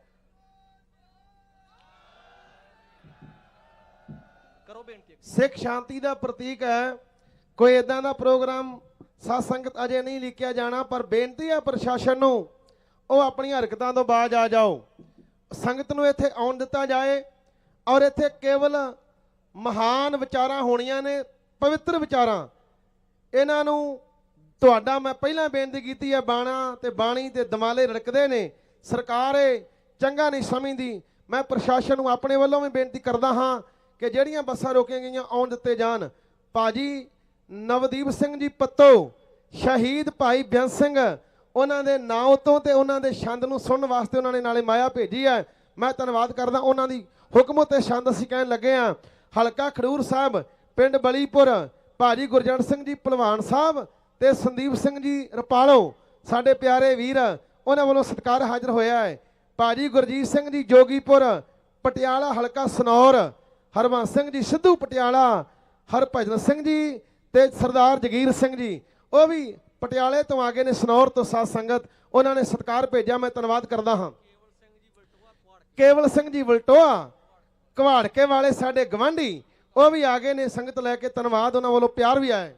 ਕਰੋ ਬੇਨਤੀ। ਸਿੱਖ ਸ਼ਾਂਤੀ ਦਾ ਪ੍ਰਤੀਕ ਹੈ। ਕੋਈ ਇਦਾਂ ਦਾ ਪ੍ਰੋਗਰਾਮ ਸਾਧ ਸੰਗਤ ਅਜੇ ਨਹੀਂ ਲਿਖਿਆ ਜਾਣਾ, ਪਰ ਬੇਨਤੀ ਹੈ ਪ੍ਰਸ਼ਾਸਨ ਨੂੰ ਉਹ ਆਪਣੀਆਂ ਹਰਕਤਾਂ ਤੋਂ ਬਾਜ਼ ਆ ਜਾਓ, ਸੰਗਤ ਨੂੰ ਇੱਥੇ ਆਉਣ ਦਿੱਤਾ ਜਾਏ। ਔਰ ਇੱਥੇ ਕੇਵਲ ਮਹਾਨ ਵਿਚਾਰਾਂ ਹੋਣੀਆਂ ਨੇ, ਪਵਿੱਤਰ ਵਿਚਾਰਾਂ। ਇਹਨਾਂ ਨੂੰ ਤੁਹਾਡਾ ਮੈਂ ਪਹਿਲਾਂ ਬੇਨਤੀ ਕੀਤੀ ਹੈ, ਬਾਣਾ ਤੇ ਬਾਣੀ ਤੇ ਦਮਾਲੇ ਰੜਕਦੇ ਨੇ, ਸਰਕਾਰ ਇਹ ਚੰਗਾ ਨਹੀਂ ਸਮਝਦੀ। ਮੈਂ ਪ੍ਰਸ਼ਾਸਨ ਨੂੰ ਆਪਣੇ ਵੱਲੋਂ ਵੀ ਬੇਨਤੀ ਕਰਦਾ ਹਾਂ ਕਿ ਜਿਹੜੀਆਂ ਬੱਸਾਂ ਰੋਕੀਆਂ ਗਈਆਂ ਆਉਣ ਦਿੱਤੇ ਜਾਣ। ਭਾਜੀ ਨਵਦੀਪ ਸਿੰਘ ਜੀ ਪੱਤੋ, ਸ਼ਹੀਦ ਭਾਈ ਬੇਅੰਤ ਸਿੰਘ, ਉਹਨਾਂ ਦੇ ਨਾਂ ਉਤੋਂ ਤੇ ਉਹਨਾਂ ਦੇ ਛੰਦ ਨੂੰ ਸੁਣਨ ਵਾਸਤੇ ਉਹਨਾਂ ਨੇ ਨਾਲੇ ਮਾਇਆ ਭੇਜੀ ਹੈ। ਮੈਂ ਧੰਨਵਾਦ ਕਰਦਾ ਉਹਨਾਂ ਦੀ। ਹੁਕਮ ਤੇ ਛੰਦ ਅਸੀਂ ਕਹਿਣ ਲੱਗੇ ਹਾਂ। ਹਲਕਾ ਖਡੂਰ ਸਾਹਿਬ, ਪਿੰਡ ਬਲੀਪੁਰ, ਭਾਜੀ ਗੁਰਜੰਟ ਸਿੰਘ ਜੀ ਭਲਵਾਨ ਸਾਹਿਬ ਤੇ ਸੰਦੀਪ ਸਿੰਘ ਜੀ ਰਪਾਲੋ, ਸਾਡੇ ਪਿਆਰੇ ਵੀਰ, ਉਹਨਾਂ ਵੱਲੋਂ ਸਤਿਕਾਰ ਹਾਜ਼ਰ ਹੋਇਆ ਹੈ। ਭਾਜੀ ਗੁਰਜੀਤ ਸਿੰਘ ਜੀ ਜੋਗੀਪੁਰ ਪਟਿਆਲਾ ਹਲਕਾ ਸਨੌਰ, ਹਰਵੰਸ ਸਿੰਘ ਜੀ ਸਿੱਧੂ ਪਟਿਆਲਾ, ਹਰਭਜਨ ਸਿੰਘ ਜੀ ਤੇ ਸਰਦਾਰ ਜਗੀਰ ਸਿੰਘ ਜੀ ਉਹ ਵੀ ਪਟਿਆਲੇ ਤੋਂ ਆ ਗਏ ਨੇ, ਸਨੌਰ ਤੋਂ ਸਾਧ ਸੰਗਤ, ਉਹਨਾਂ ਨੇ ਸਤਿਕਾਰ ਭੇਜਿਆ। ਮੈਂ ਧੰਨਵਾਦ ਕਰਦਾ ਹਾਂ। ਕੇਵਲ ਸਿੰਘ ਜੀ ਵਲਟੋਆ ਘਵਾੜਕੇ ਵਾਲੇ ਸਾਡੇ ਗਵਾਂਢੀ ਉਹ ਵੀ ਆ ਗਏ ਨੇ ਸੰਗਤ ਲੈ ਕੇ, ਧੰਨਵਾਦ, ਉਹਨਾਂ ਵੱਲੋਂ ਪਿਆਰ ਵੀ ਆਇਆ।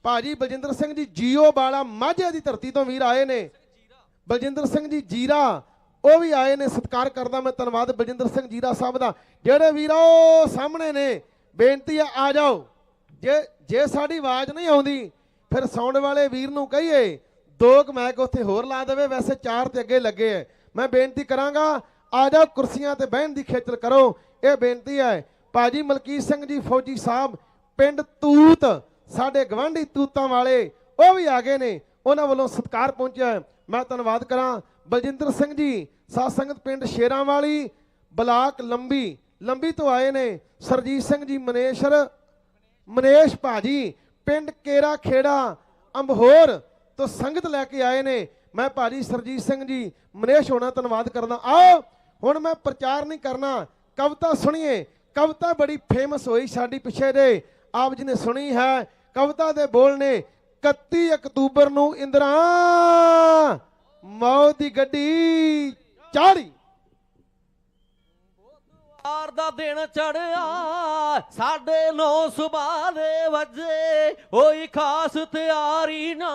ਭਾਜੀ ਬਲਜਿੰਦਰ ਸਿੰਘ ਜੀ ਜੀਓ ਵਾਲਾ ਮਾਝੇ ਦੀ ਧਰਤੀ ਤੋਂ ਵੀਰ ਆਏ ਨੇ, ਬਲਜਿੰਦਰ ਸਿੰਘ ਜੀ ਜੀਰਾ ਉਹ ਵੀ ਆਏ ਨੇ, ਸਤਿਕਾਰ ਕਰਦਾ ਮੈਂ, ਧੰਨਵਾਦ ਬਲਜਿੰਦਰ ਸਿੰਘ ਜੀਰਾ ਸਾਹਿਬ ਦਾ। ਜਿਹੜੇ ਵੀਰ ਉਹ ਸਾਹਮਣੇ ਨੇ, ਬੇਨਤੀ ਆ ਜਾਓ। ਜੇ ਸਾਡੀ ਆਵਾਜ਼ ਨਹੀਂ ਆਉਂਦੀ ਫਿਰ ਸਾਊਂਡ ਵਾਲੇ ਵੀਰ ਨੂੰ ਕਹੀਏ 2 ਮੈਕ ਉੱਥੇ ਹੋਰ ਲਾ ਦੇਵੇ, ਵੈਸੇ 4 ਤੇ ਅੱਗੇ ਲੱਗੇ ਹੈ। ਮੈਂ ਬੇਨਤੀ ਕਰਾਂਗਾ ਆ ਜਾਓ, ਕੁਰਸੀਆਂ ਤੇ ਬਹਿਣ ਦੀ ਖੇਚਲ ਕਰੋ, ਇਹ ਬੇਨਤੀ ਹੈ। ਭਾਜੀ ਮਲਕੀਤ ਸਿੰਘ ਜੀ ਫੌਜੀ ਸਾਹਿਬ ਪਿੰਡ ਤੂਤ, ਸਾਡੇ ਗਵਾਂਢੀ ਤੂਤਾਂ ਵਾਲੇ ਉਹ ਵੀ ਆ ਗਏ ਨੇ, ਉਹਨਾਂ ਵੱਲੋਂ ਸਤਿਕਾਰ ਪਹੁੰਚਿਆ। ਮੈਂ ਧੰਨਵਾਦ ਕਰਾਂ। ਬਲਜਿੰਦਰ ਸਿੰਘ ਜੀ ਸਾਧ ਸੰਗਤ ਪਿੰਡ ਸ਼ੇਰਾਂ ਵਾਲੀ ਬਲਾਕ ਲੰਬੀ ਤੋਂ ਆਏ ਨੇ। ਸਰਜੀਤ ਸਿੰਘ ਜੀ ਮਨੇਸ਼ ਭਾਜੀ ਪਿੰਡ ਕੇਰਾ ਖੇੜਾ ਅੰਬਹੋਰ ਤੋਂ ਸੰਗਤ ਲੈ ਕੇ ਆਏ ਨੇ। ਮੈਂ ਭਾਜੀ ਸਰਜੀਤ ਸਿੰਘ ਜੀ ਮਨੇਸ਼ ਹੋਣਾ ਧੰਨਵਾਦ ਕਰਦਾ। ਆਓ ਹੁਣ ਮੈਂ ਪ੍ਰਚਾਰ ਨਹੀਂ ਕਰਨਾ, ਕਵਿਤਾ ਸੁਣੀਏ। ਕਵਿਤਾ ਬੜੀ ਫੇਮਸ ਹੋਈ ਸਾਡੀ ਪਿੱਛੇ ਦੇ, ਆਪ ਜੀ ਨੇ ਸੁਣੀ ਹੈ। ਕਵਿਤਾ ਦੇ ਬੋਲ ਨੇ 31 ਅਕਤੂਬਰ ਨੂੰ ਇੰਦਰਾ ਮੌਤ ਦੀ ਗੱਡੀ ਚਾੜੀ। ਆਰ ਦਾ ਦਿਨ ਚੜਿਆ 9:30 ਸੁਬਾਹ ਦੇ ਵਜੇ, ਹੋਈ ਖਾਸ ਤਿਆਰੀ ਨਾ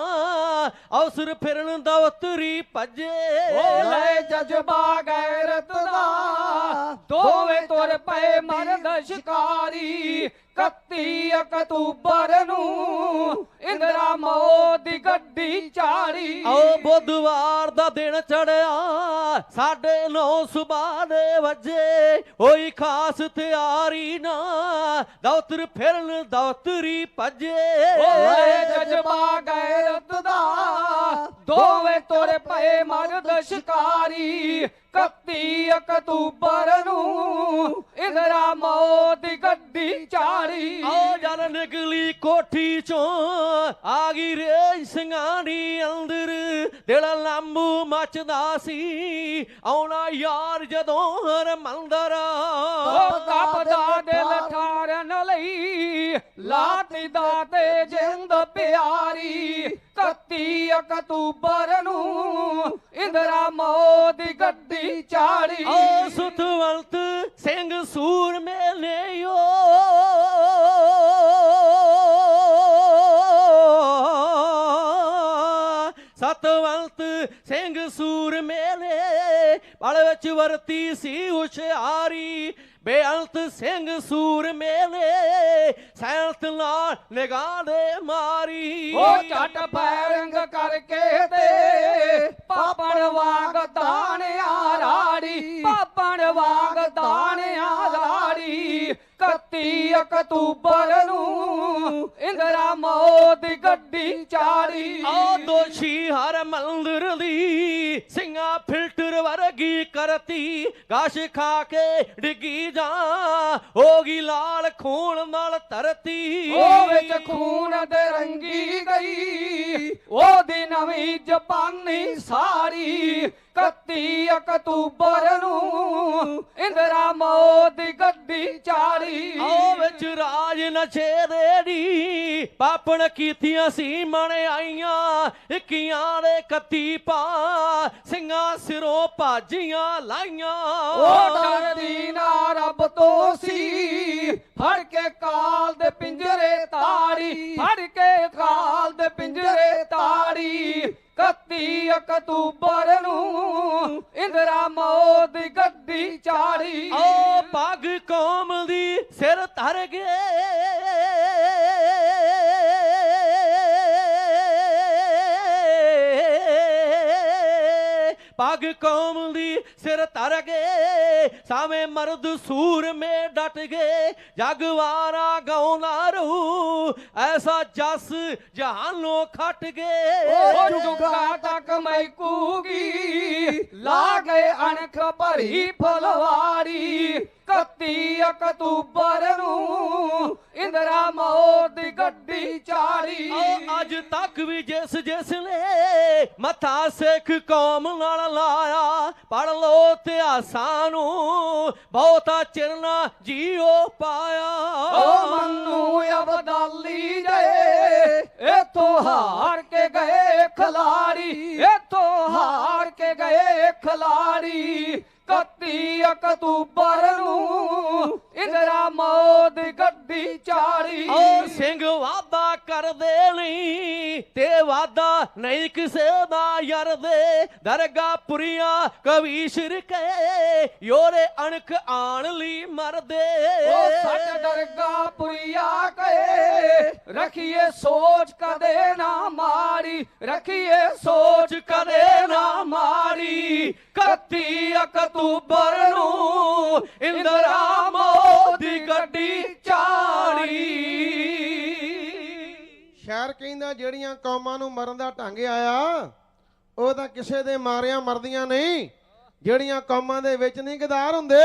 ਅਵਸਰ ਫਿਰਨ ਦਵਤਰੀ ਭੱਜੇ। ਓ ਲੈ ਜਜ਼ਬਾ ਗੈਰਤ ਦਾ ਦੋਵੇਂ ਤੁਰ ਪਏ ਮਰਦ ਸ਼ਿਕਾਰੀ। 31 ਅਕਤੂਬਰ ਨੂੰ ਇੰਦਰਾ ਮੌਤ ਦੀ ਗੱਡੀ ਚਾੜੀ। ਆਓ ਬੁੱਧਵਾਰ ਦਾ ਦਿਨ ਚੜਿਆ 9:30 ਸੁਬਾਹ ਦੇ ਵਜੇ ਹੋਈ ਖਾਸ ਤਿਆਰੀ ਨਾ ਦੌਤਰ ਫਿਰਨ ਦੌਤਰੀ ਭੱਜੇ। ਓਏ ਜਜ਼ਬਾ ਗੈਰਤ ਦਾ ਦੋਵੇਂ ਤੁਰ ਪਏ ਮਰਦ ਸ਼ਿਕਾਰੀ। 31 ਅਕਤੂਬਰ ਨੂੰ ਇੰਦਰਾ ਮੌਤ ਦੀ ਗੱਡੀ ਚਾੜੀ। ਆਓ ਜਦ ਨਿਕਲੀ ਕੋਠੀ ਚੋਂ ਆ ਗਈ ਰੇਜ ਸਿੰਘਾਂ ਦੀ ਅੰਦਰ ਦਿਲ ਲੰਬੂ ਮੱਚਦਾ ਸੀ ਆਉਣਾ ਯਾਰ ਜਦੋਂ ਹਰਮੰਦਰ। ਕੱਪਦਾ ਦਿਲ ਠਾਰਨ ਲਈ ਲਾਤੀ ਦਾ ਤੇ ਜਿੰਦ ਪਿਆਰੀ। 31 ਅਕਤੂਬਰ ਨੂੰ ਇੰਦਰਾ ਮੌਤ ਦੀ ਗੱਡੀ ਚਾੜੀ। ਓ ਸੁਤਵੰਤ ਸਿੰਘ ਸੂਰ ਮੇਲਿਓ ਸਤਵੰਤ ਸਿੰਘ ਸੂਰ ਮੇਲੇ ਪਲ ਵਿੱਚ ਵਰਤੀ ਸੀ ਹੁਸ਼ਿਆਰੀ। ਬੇਅੰਤ ਸਿੰਘ ਸੂਰ ਮੇਲੇ ਸੈਂਤ ਨਾਲ ਨਿਗਾਹ ਦੇ ਮਾਰੀ। ਉਹ ਝਟ ਬੈਰੰਗ ਕਰਕੇ ਤੇ ਪਾਪਣ ਵਾਂਗ ਦਾਣਿਆ ਰਾੜੀ। ਪਾਪਣ ਵਾਂਗ ਦਾਣਿਆ ਰਾੜੀ। 31 ਅਕਤੂਬਰ ਨੂੰ ਇੰਦਰਾ ਮੌਤ ਦੀ ਗੱਡੀ ਚਾੜੀ। ਆ ਦੋਸ਼ੀ ਹਰ ਮੰਦਰ ਦੀ ਸਿੰਘਾਂ ਫਿਲਟਰ ਵਰਗੀ ਕਰਤੀ ਗਾਸ਼ ਖਾ ਕੇ ਡਿੱਗੀ ਜਾ ਹੋ ਗਈ ਲਾਲ ਖੂਨ ਨਾਲ ਧਰਤੀ। ਉਹ ਵਿੱਚ ਖੂਨ ਦੇ ਰੰਗੀ ਗਈ ਉਹਦੀ ਨਵੀਂ ਜਪਾਨੀ ਸਾੜੀ। 31 ਅਕਤੂਬਰ ਨੂੰ ਇੰਦਰਾ ਮੌਤ ਦੀ ਗੱਡੀ ਚਾੜੀ। ਆਓ ਵਿੱਚ ਰਾਜ ਨਸ਼ੇ ਦੇੜੀ ਪਾਪਣ ਕੀਤੀਆਂ ਸੀ ਮਣ ਆਈਆਂ ਇੱਕੀਆਂ ਦੇ 31 ਪਾ ਸਿੰਘਾਂ ਸਿਰੋਂ ਭਾਜੀਆਂ ਲਾਈਆਂ। ਉਹ ਡਰਦੀ ਨਾ ਰੱਬ ਤੋਂ ਸੀ ਫੜ ਕੇ ਕਾਲ ਦੇ ਪਿੰਜਰੇ ਤਾੜੀ। ਫੜ ਕੇ ਕਾਲ ਦੇ ਪਿੰਜਰੇ ਤਾੜੀ। 31 ਅਕਤੂਬਰ ਨੂੰ ਇੰਦਰਾ ਮੌਤ ਦੀ ਗੱਡੀ ਚਾੜੀ। ਓ ਪੱਗ ਕੌਮ ਦੀ ਸਿਰ ਧਰ ਗਏ ਪੱਗ ਕੌਮ ਦੀ ਸਿਰ ਧਰ ਗਏ ਸਾਵੇਂ ਮਰਦ ਸੂਰ ਮੇ ਡਟ ਗਏ ਜਗਵਾਰਾ ਗਾਉਣਾ ਰਹੂ ਐਸਾ ਜਸ ਜਹਾਨੋਂ ਖਟ ਗਏ। ਉਹ ਜੁਗਾ ਤੱਕ ਮੈਕੂਗੀ ਲਾ ਗਏ ਅਣਖ ਭਰੀ ਫਲਵਾਰੀ। 31 ਅਕਤੂਬਰ ਨੂੰ ਇੰਦਰਾ ਮੌਤ ਦੀ ਗੱਡੀ ਚਾੜੀ। ਅੱਜ ਤੱਕ ਵੀ ਜਿਸ ਨੇ ਮੱਥਾ ਸਿੱਖ ਕੌਮ ਨਾਲ ਲਾਇਆ ਪੜ ਲੋ ਇਤਿਹਾਸਾਂ ਨੂੰ ਬਹੁਤਾ ਚਿਰਨਾ ਜੀਓ ਪਾਇਆ। ਉਹ ਮੰਨੂ ਅਬਦਾਲੀ ਗਏ ਇਥੋਂ ਹਾਰ ਕੇ ਗਏ ਖਿਲਾੜੀ। ਇਥੋਂ ਹਾਰ ਕੇ ਗਏ ਖਿਲਾੜੀ। 31 ਅਕਤੂਬਰ ਨੂੰ ਇੰਦਰਾ ਮੌਤ ਦੀ ਗੱਡੀ ਚਾੜੀ। ਓ ਸਿੰਘ ਵਾਦਾ ਕਰਦੇ ਨਹੀਂ ਤੇ ਵਾਦਾ ਨਹੀਂ ਕਿਸੇ ਦਾ ਯਰਦੇ ਦਰਗਾ ਪੁਰੀਆਂ ਕਵੀਸ਼ਰ ਕੇ ਯੋਰੇ ਅਣਖ ਆਣ ਲਈ ਮਰਦੇ। ਉਹ ਸੱਚ ਦਰਗਾ ਪੁਰੀਆ ਕਹੇ ਰਖੀਏ ਸੋਚ ਕਦੇ ਨਾ ਮਾਰੀ। ਰਖੀਏ ਸੋਚ ਕਦੇ ਨਾ ਮਾਰੀ। 31 ਅਕਤੂਬਰ ਨੂੰ ਇੰਦਰਾ ਮੌਤ ਦੀ ਗੱਡੀ ਚਾੜੀ। ਸ਼ਾਇਰ ਕਹਿੰਦਾ ਜਿਹੜੀਆਂ ਕੌਮਾਂ ਨੂੰ ਮਰਨ ਦਾ ਢੰਗ ਆਇਆ ਉਹ ਤਾਂ ਕਿਸੇ ਦੇ ਮਾਰਿਆਂ ਮਰਦੀਆਂ ਨਹੀਂ। ਜਿਹੜੀਆਂ ਕੌਮਾਂ ਦੇ ਵਿੱਚ ਨਹੀਂ ਗਦਾਰ ਹੁੰਦੇ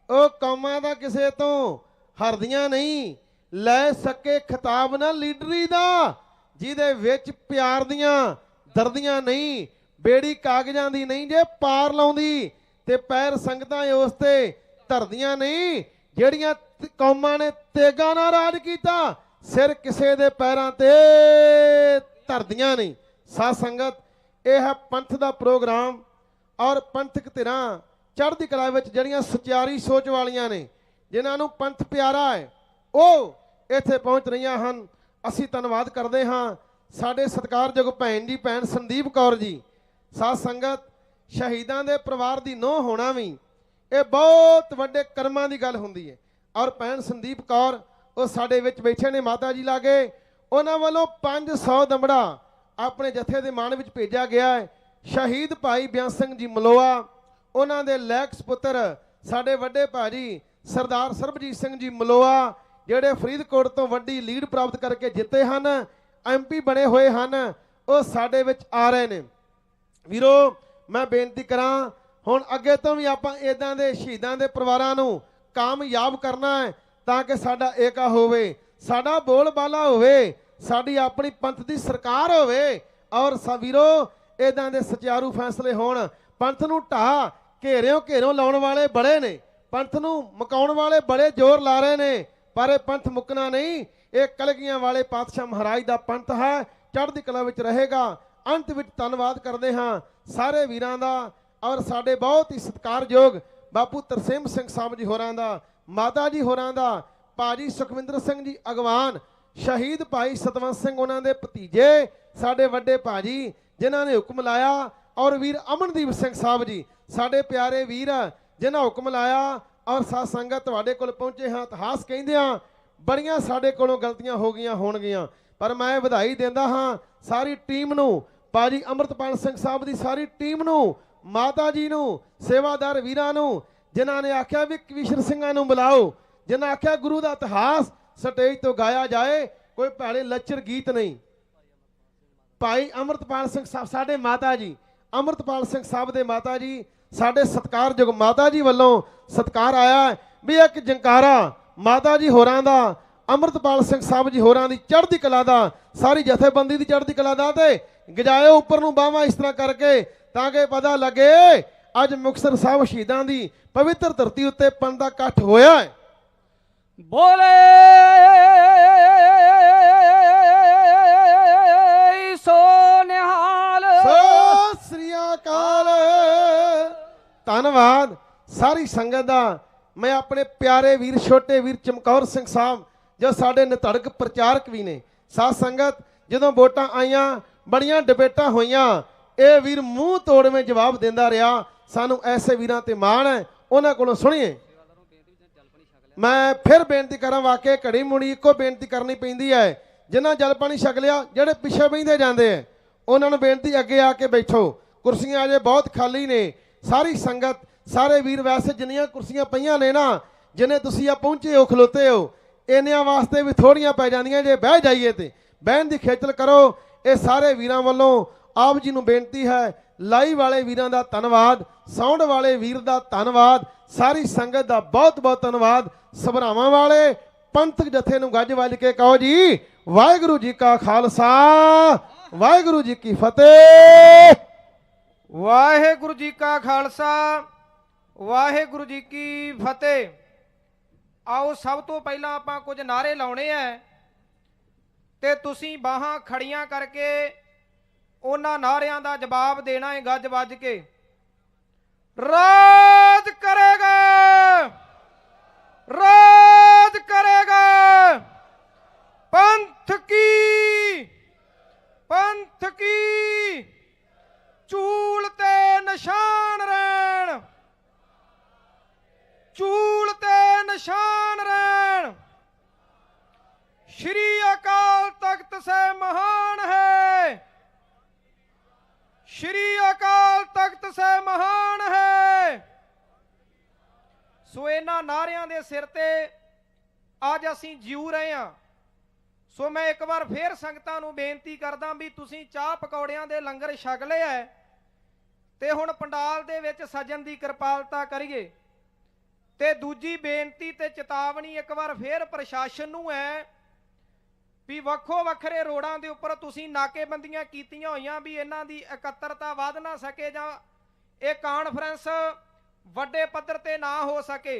ਉਹ ਕੌਮਾਂ ਦਾ ਕਿਸੇ ਤੋਂ ਹਰਦੀਆਂ ਨਹੀਂ। ਲੈ ਸਕੇ ਖਿਤਾਬ ਨਾ ਲੀਡਰੀ ਦਾ ਜਿਹਦੇ ਵਿੱਚ ਪਿਆਰ ਦੀਆਂ ਦਰਦੀਆਂ ਨਹੀਂ। ਬੇੜੀ ਕਾਗਜ਼ਾਂ ਦੀ ਨਹੀਂ ਜੇ ਪਾਰ ਲਾਉਂਦੀ ਤੇ ਪੈਰ ਸੰਗਤਾਂ ਉਸ ਤੇ ਧਰਦੀਆਂ ਨਹੀਂ। ਜਿਹੜੀਆਂ ਕੌਮਾਂ ਨੇ ਤੇਗਾਂ ਨਾਲ ਰਾਜ ਕੀਤਾ ਸਿਰ ਕਿਸੇ ਦੇ ਪੈਰਾਂ ਤੇ ਧਰਦੀਆਂ ਨਹੀਂ। ਸਾਧ ਸੰਗਤ ਇਹ ਹੈ ਪੰਥ ਦਾ ਪ੍ਰੋਗਰਾਮ ਔਰ ਪੰਥਕ ਧਿਰਾਂ ਚੜ੍ਹਦੀ ਕਲਾ ਵਿੱਚ ਜਿਹੜੀਆਂ ਸੁਚਾਰੀ ਸੋਚ ਵਾਲੀਆਂ ਨੇ ਜਿਨ੍ਹਾਂ ਨੂੰ ਪੰਥ ਪਿਆਰਾ ਹੈ ਉਹ ਇੱਥੇ ਪਹੁੰਚ ਰਹੀਆਂ ਹਨ। ਅਸੀਂ ਧੰਨਵਾਦ ਕਰਦੇ ਹਾਂ ਸਾਡੇ ਸਤਿਕਾਰਯੋਗ ਭੈਣ ਜੀ ਭੈਣ ਸੰਦੀਪ ਕੌਰ ਜੀ। ਸਾਧ ਸੰਗਤ ਸ਼ਹੀਦਾਂ ਦੇ ਪਰਿਵਾਰ ਦੀ ਨੂੰਹ ਹੋਣਾ ਵੀ ਇਹ ਬਹੁਤ ਵੱਡੇ ਕਰਮਾਂ ਦੀ ਗੱਲ ਹੁੰਦੀ ਹੈ ਔਰ ਭੈਣ ਸੰਦੀਪ ਕੌਰ ਉਹ ਸਾਡੇ ਵਿੱਚ ਬੈਠੇ ਨੇ ਮਾਤਾ ਜੀ ਲਾਗੇ। ਉਹਨਾਂ ਵੱਲੋਂ 500 ਦਮੜਾ ਆਪਣੇ ਜਥੇ ਦੇ ਮਾਣ ਵਿੱਚ ਭੇਜਿਆ ਗਿਆ ਹੈ। ਸ਼ਹੀਦ ਭਾਈ ਬਿਆਨ ਸਿੰਘ ਜੀ ਮਲੋਆ, ਉਹਨਾਂ ਦੇ ਲੈਕ ਸਪੁੱਤਰ ਸਾਡੇ ਵੱਡੇ ਭਾਜੀ ਸਰਦਾਰ ਸਰਬਜੀਤ ਸਿੰਘ ਜੀ ਮਲੋਆ, ਜਿਹੜੇ ਫਰੀਦਕੋਟ ਤੋਂ ਵੱਡੀ ਲੀਡ ਪ੍ਰਾਪਤ ਕਰਕੇ ਜਿੱਤੇ ਹਨ, MP ਬਣੇ ਹੋਏ ਹਨ, ਉਹ ਸਾਡੇ ਵਿੱਚ ਆ ਰਹੇ ਨੇ। ਵੀਰੋ ਮੈਂ ਬੇਨਤੀ ਕਰਾਂ, ਹੁਣ ਅੱਗੇ ਤੋਂ ਵੀ ਆਪਾਂ ਇਦਾਂ ਦੇ ਸ਼ਹੀਦਾਂ ਦੇ ਪਰਿਵਾਰਾਂ ਨੂੰ ਕਾਮਯਾਬ ਕਰਨਾ ਹੈ ਤਾਂ ਕਿ ਸਾਡਾ ਏਕਾ ਹੋਵੇ, ਸਾਡਾ ਬੋਲਬਾਲਾ ਹੋਵੇ, ਸਾਡੀ ਆਪਣੀ ਪੰਥ ਦੀ ਸਰਕਾਰ ਹੋਵੇ ਔਰ ਵੀਰੋ ਇਦਾਂ ਦੇ ਸਚਿਆਰੂ ਫੈਸਲੇ ਹੋਣ। ਪੰਥ ਨੂੰ ਢਾਹ ਘੇਰਿਓਂ ਲਾਉਣ ਵਾਲੇ ਬੜੇ ਨੇ, ਪੰਥ ਨੂੰ ਮੁਕਾਉਣ ਵਾਲੇ ਬੜੇ ਜ਼ੋਰ ਲਾ ਰਹੇ ਨੇ, ਪਰ ਇਹ ਪੰਥ ਮੁੱਕਣਾ ਨਹੀਂ। ਇਹ ਕਲਗੀਆਂ ਵਾਲੇ ਪਾਤਸ਼ਾਹ ਮਹਾਰਾਜ ਦਾ ਪੰਥ ਹੈ, ਚੜ੍ਹਦੀ ਕਲਾ ਵਿੱਚ ਰਹੇਗਾ। ਅੰਤ ਵਿੱਚ ਧੰਨਵਾਦ ਕਰਦੇ ਹਾਂ ਸਾਰੇ ਵੀਰਾਂ ਦਾ ਔਰ ਸਾਡੇ ਬਹੁਤ ਹੀ ਸਤਿਕਾਰਯੋਗ ਬਾਪੂ ਤਰਸੇਮ ਸਿੰਘ ਸਾਹਿਬ ਜੀ ਹੋਰਾਂ ਦਾ, ਮਾਤਾ ਜੀ ਹੋਰਾਂ ਦਾ, ਭਾਜੀ ਸੁਖਵਿੰਦਰ ਸਿੰਘ ਜੀ ਅਗਵਾਨ, ਸ਼ਹੀਦ ਭਾਈ ਸਤਵੰਤ ਸਿੰਘ ਉਹਨਾਂ ਦੇ ਭਤੀਜੇ, ਸਾਡੇ ਵੱਡੇ ਭਾਜੀ ਜਿਨ੍ਹਾਂ ਨੇ ਹੁਕਮ ਲਾਇਆ, ਔਰ ਵੀਰ ਅਮਨਦੀਪ ਸਿੰਘ ਸਾਹਿਬ ਜੀ ਸਾਡੇ ਪਿਆਰੇ ਵੀਰ ਜਿਨ੍ਹਾਂ ਹੁਕਮ ਲਾਇਆ। ਔਰ ਸਾਧ ਸੰਗਤ ਤੁਹਾਡੇ ਕੋਲ ਪਹੁੰਚੇ ਹਾਂ, ਇਤਿਹਾਸ ਕਹਿੰਦਿਆਂ ਬੜੀਆਂ ਸਾਡੇ ਕੋਲੋਂ ਗਲਤੀਆਂ ਹੋ ਗਈਆਂ ਹੋਣਗੀਆਂ, ਪਰ ਮੈਂ ਵਧਾਈ ਦਿੰਦਾ ਹਾਂ ਸਾਰੀ ਟੀਮ ਨੂੰ, ਭਾਜੀ ਅੰਮ੍ਰਿਤਪਾਲ ਸਿੰਘ ਸਾਹਿਬ ਦੀ ਸਾਰੀ ਟੀਮ ਨੂੰ, ਮਾਤਾ ਜੀ ਨੂੰ, ਸੇਵਾਦਾਰ ਵੀਰਾਂ ਨੂੰ, ਜਿਨ੍ਹਾਂ ਨੇ ਆਖਿਆ ਵੀ ਕਵੀਸ਼ਰ ਸਿੰਘਾਂ ਨੂੰ ਬੁਲਾਓ, ਜਿਨ੍ਹਾਂ ਆਖਿਆ ਗੁਰੂ ਦਾ ਇਤਿਹਾਸ ਸਟੇਜ ਤੋਂ ਗਾਇਆ ਜਾਏ, ਕੋਈ ਭੈੜੇ ਲੱਚਰ ਗੀਤ ਨਹੀਂ। ਭਾਈ ਅੰਮ੍ਰਿਤਪਾਲ ਸਿੰਘ ਸਾਹਿਬ ਸਾਡੇ ਮਾਤਾ ਜੀ, ਅੰਮ੍ਰਿਤਪਾਲ ਸਿੰਘ ਸਾਹਿਬ ਦੇ ਮਾਤਾ ਜੀ, ਸਾਡੇ ਸਤਿਕਾਰਯੋਗ ਮਾਤਾ ਜੀ ਵੱਲੋਂ ਸਤਿਕਾਰ ਆਇਆ ਵੀ ਇੱਕ ਜੰਕਾਰਾ ਮਾਤਾ ਜੀ ਹੋਰਾਂ ਦਾ, ਅੰਮ੍ਰਿਤਪਾਲ ਸਿੰਘ ਸਾਹਿਬ ਜੀ ਹੋਰਾਂ ਦੀ ਚੜ੍ਹਦੀ ਕਲਾ ਦਾ, ਸਾਰੀ ਜਥੇਬੰਦੀ ਦੀ ਚੜ੍ਹਦੀ ਕਲਾ ਦਾ, ਤੇ ਗਜਾਇਓ ਉੱਪਰ ਨੂੰ ਬਾਹਾਂ ਇਸ ਤਰ੍ਹਾਂ ਕਰਕੇ ਤਾਂ ਕਿ ਪਤਾ ਲੱਗੇ ਅੱਜ ਮੁਕਤਸਰ ਸਾਹਿਬ ਸ਼ਹੀਦਾਂ ਦੀ ਪਵਿੱਤਰ ਧਰਤੀ ਉੱਤੇ ਪੰਥ ਦਾ ਇਕੱਠ ਹੋਇਆ ਹੈ। ਬੋਲੇ ਸੋ ਨਿਹਾਲ। ਸਤਿ ਸ੍ਰੀ ਅਕਾਲ। ਧੰਨਵਾਦ ਸਾਰੀ ਸੰਗਤ ਦਾ। ਮੈਂ ਆਪਣੇ ਪਿਆਰੇ ਵੀਰ ਛੋਟੇ ਵੀਰ ਚਮਕੌਰ ਸਿੰਘ ਸਾਹਿਬ ਜੋ ਸਾਡੇ ਨਿਧੜਕ ਪ੍ਰਚਾਰਕ ਵੀ ਨੇ, ਸਾਧ ਸੰਗਤ ਜਦੋਂ ਵੋਟਾਂ ਆਈਆਂ ਬੜੀਆਂ ਡਿਬੇਟਾਂ ਹੋਈਆਂ, ਇਹ ਵੀਰ ਮੂੰਹ ਤੋੜਵੇਂ ਜਵਾਬ ਦਿੰਦਾ ਰਿਹਾ। ਸਾਨੂੰ ਐਸੇ ਵੀਰਾਂ ਤੇ ਮਾਣ ਹੈ, ਉਹਨਾਂ ਕੋਲੋਂ ਸੁਣੀਏ। ਮੈਂ ਫਿਰ ਬੇਨਤੀ ਕਰਾਂ, ਵਾਕਿਆ ਘੜੀ ਮੁੜੀ ਇੱਕੋ ਬੇਨਤੀ ਕਰਨੀ ਪੈਂਦੀ ਹੈ। ਜਿਨ੍ਹਾਂ ਜਲ ਪਾਣੀ ਛਕ ਲਿਆ, ਜਿਹੜੇ ਪਿੱਛੇ ਬਹਿੰਦੇ ਜਾਂਦੇ ਹੈ, ਉਹਨਾਂ ਨੂੰ ਬੇਨਤੀ ਅੱਗੇ ਆ ਕੇ ਬੈਠੋ, ਕੁਰਸੀਆਂ ਅਜੇ ਬਹੁਤ ਖਾਲੀ ਨੇ। ਸਾਰੀ ਸੰਗਤ ਸਾਰੇ ਵੀਰ, ਵੈਸੇ ਜਿੰਨੀਆਂ ਕੁਰਸੀਆਂ ਪਈਆਂ ਨੇ ਨਾ, ਜਿਨੇ ਤੁਸੀਂ ਆ ਪਹੁੰਚੇ ਹੋ ਖਲੋਤੇ ਹੋ, ਇੰਨਿਆਂ ਵਾਸਤੇ ਵੀ ਥੋੜੀਆਂ ਪੈ ਜਾਂਦੀਆਂ, ਜੇ ਬਹਿ ਜਾਈਏ ਤੇ ਬਹਿਣ ਦੀ ਖੇਚਲ ਕਰੋ। ਇਹ ਸਾਰੇ ਵੀਰਾਂ ਵੱਲੋਂ ਆਪ ਜੀ ਨੂੰ ਬੇਨਤੀ ਹੈ। ਲਾਈਵ ਵਾਲੇ ਵੀਰਾਂ ਦਾ ਧੰਨਵਾਦ, ਸਾਊਂਡ ਵਾਲੇ ਵੀਰ ਦਾ ਧੰਨਵਾਦ, ਸਾਰੀ ਸੰਗਤ ਦਾ ਬਹੁਤ ਬਹੁਤ ਧੰਨਵਾਦ। ਸਭਰਾਵਾਂ ਵਾਲੇ ਪੰਥਕ ਜਥੇ ਨੂੰ ਗੱਜ ਵੱਜ ਕੇ ਕਹੋ ਜੀ ਵਾਹਿਗੁਰੂ ਜੀ ਕਾ ਖਾਲਸਾ, ਵਾਹਿਗੁਰੂ ਜੀ ਕੀ ਫਤਿਹ। ਵਾਹਿਗੁਰੂ ਜੀ ਕਾ ਖਾਲਸਾ, ਵਾਹਿਗੁਰੂ ਜੀ ਕੀ ਫਤਿਹ। ਆਓ ਸਭ ਤੋਂ ਪਹਿਲਾਂ ਆਪਾਂ ਕੁਝ ਨਾਅਰੇ ਲਾਉਣੇ ਐ ਤੇ ਤੁਸੀਂ ਬਾਹਾਂ ਖੜੀਆਂ ਕਰਕੇ ਉਹਨਾਂ ਨਾਅਰਿਆਂ ਦਾ ਜਵਾਬ ਦੇਣਾ ਹੈ ਗੱਜ ਵੱਜ ਕੇ। ਰਾਜ ਕਰੇਗਾ, ਰਾਜ ਕਰੇਗਾ, ਪੰਥ ਕੀ, ਪੰਥ ਕੀ ਚੂਲ ਤੇ ਨਿਸ਼ਾਨ ਰਹਿਣ, ਚੂਲ ਤੇ ਨਿਸ਼ਾਨ ਰਹਿਣ। श्री अकाल तख्त से महान है, श्री अकाल तख्त से महान है। सो इन्हां नारियां दे सिर ते आज असीं जीउ रहे हां। सो मैं एक बार फिर संगतां नूं बेनती करदा भी तुसीं चाह पकौड़ियां दे लंगर छक लिया है ते हुण पंडाल दे विच सजन दी किरपालता करिए। ते दूजी बेनती ते चेतावनी एक बार फिर प्रशासन नूं है भी ਵੱਖੋ ਵੱਖਰੇ ਰੋਡਾਂ ਦੇ ਉੱਪਰ ਤੁਸੀਂ ਨਾਕੇਬੰਦੀਆਂ ਕੀਤੀਆਂ ਹੋਈਆਂ ਵੀ ਇਹਨਾਂ ਦੀ ਇਕੱਤਰਤਾ ਵਧ ਨਾ ਸਕੇ ਜਾਂ ਇਹ ਕਾਨਫਰੰਸ ਵੱਡੇ ਪੱਧਰ ਤੇ ਨਾ ਹੋ ਸਕੇ।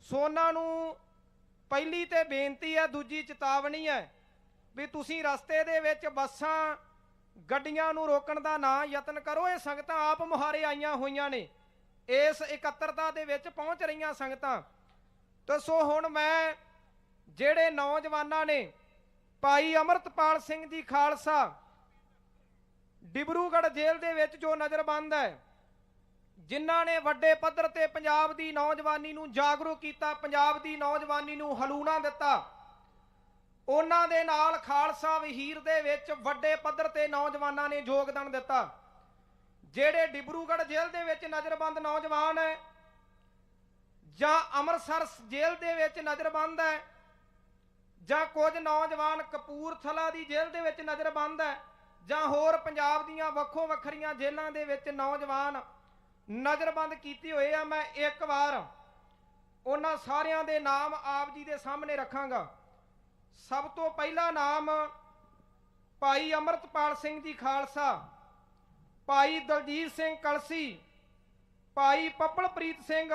ਸੋ ਉਹਨਾਂ ਨੂੰ ਪਹਿਲੀ ਤੇ ਬੇਨਤੀ ਹੈ, ਦੂਜੀ ਚੇਤਾਵਨੀ ਹੈ ਵੀ ਤੁਸੀਂ ਰਸਤੇ ਦੇ ਵਿੱਚ ਬੱਸਾਂ ਗੱਡੀਆਂ ਨੂੰ ਰੋਕਣ ਦਾ ਨਾ ਯਤਨ ਕਰੋ। ਇਹ ਸੰਗਤਾਂ ਆਪ ਮੁਹਾਰੇ ਆਈਆਂ ਹੋਈਆਂ ਨੇ, ਇਸ ਇਕੱਤਰਤਾ ਦੇ ਵਿੱਚ ਪਹੁੰਚ ਰਹੀਆਂ ਸੰਗਤਾਂ। ਤਾਂ ਸੋ ਹੁਣ ਮੈਂ ਜਿਹੜੇ ਨੌਜਵਾਨਾਂ ਨੇ ਭਾਈ ਅਮਰਤਪਾਲ ਸਿੰਘ ਜੀ ਖਾਲਸਾ ਡਿਬਰੂਗੜ੍ਹ ਜੇਲ੍ਹ ਦੇ ਵਿੱਚ ਜੋ ਨਜ਼ਰਬੰਦ ਹੈ, ਜਿਨ੍ਹਾਂ ਨੇ ਵੱਡੇ ਪੱਧਰ ਤੇ ਪੰਜਾਬ ਦੀ ਨੌਜਵਾਨੀ ਨੂੰ ਜਾਗਰੂਕ ਕੀਤਾ, ਪੰਜਾਬ ਦੀ ਨੌਜਵਾਨੀ ਨੂੰ ਹਲੂਣਾ ਦਿੱਤਾ, ਉਹਨਾਂ ਦੇ ਨਾਲ ਖਾਲਸਾ ਵਹੀਰ ਦੇ ਵਿੱਚ ਵੱਡੇ ਪੱਧਰ ਤੇ ਨੌਜਵਾਨਾਂ ਨੇ ਯੋਗਦਾਨ ਦਿੱਤਾ। ਜਿਹੜੇ ਡਿਬਰੂਗੜ੍ਹ ਜੇਲ੍ਹ ਦੇ ਵਿੱਚ ਨਜ਼ਰਬੰਦ ਨੌਜਵਾਨ ਹੈ ਜਾਂ ਅੰਮ੍ਰਿਤਸਰ ਜੇਲ੍ਹ ਦੇ ਵਿੱਚ ਨਜ਼ਰਬੰਦ ਹੈ ਜਾਂ ਕੁਝ ਨੌਜਵਾਨ ਕਪੂਰਥਲਾ ਦੀ ਜੇਲ੍ਹ ਦੇ ਵਿੱਚ ਨਜ਼ਰਬੰਦ ਹੈ ਜਾਂ ਹੋਰ ਪੰਜਾਬ ਦੀਆਂ ਵੱਖੋ ਵੱਖਰੀਆਂ ਜੇਲ੍ਹਾਂ ਦੇ ਵਿੱਚ ਨੌਜਵਾਨ ਨਜ਼ਰਬੰਦ ਕੀਤੇ ਹੋਏ ਆ, ਮੈਂ ਇੱਕ ਵਾਰ ਉਹਨਾਂ ਸਾਰਿਆਂ ਦੇ ਨਾਮ ਆਪ ਜੀ ਦੇ ਸਾਹਮਣੇ ਰੱਖਾਂਗਾ। ਸਭ ਤੋਂ ਪਹਿਲਾ ਨਾਮ ਭਾਈ ਅਮਰਤਪਾਲ ਸਿੰਘ ਜੀ ਖਾਲਸਾ, ਭਾਈ ਦਲਜੀਤ ਸਿੰਘ ਕਲਸੀ, ਭਾਈ ਪੱਪਲਪ੍ਰੀਤ ਸਿੰਘ,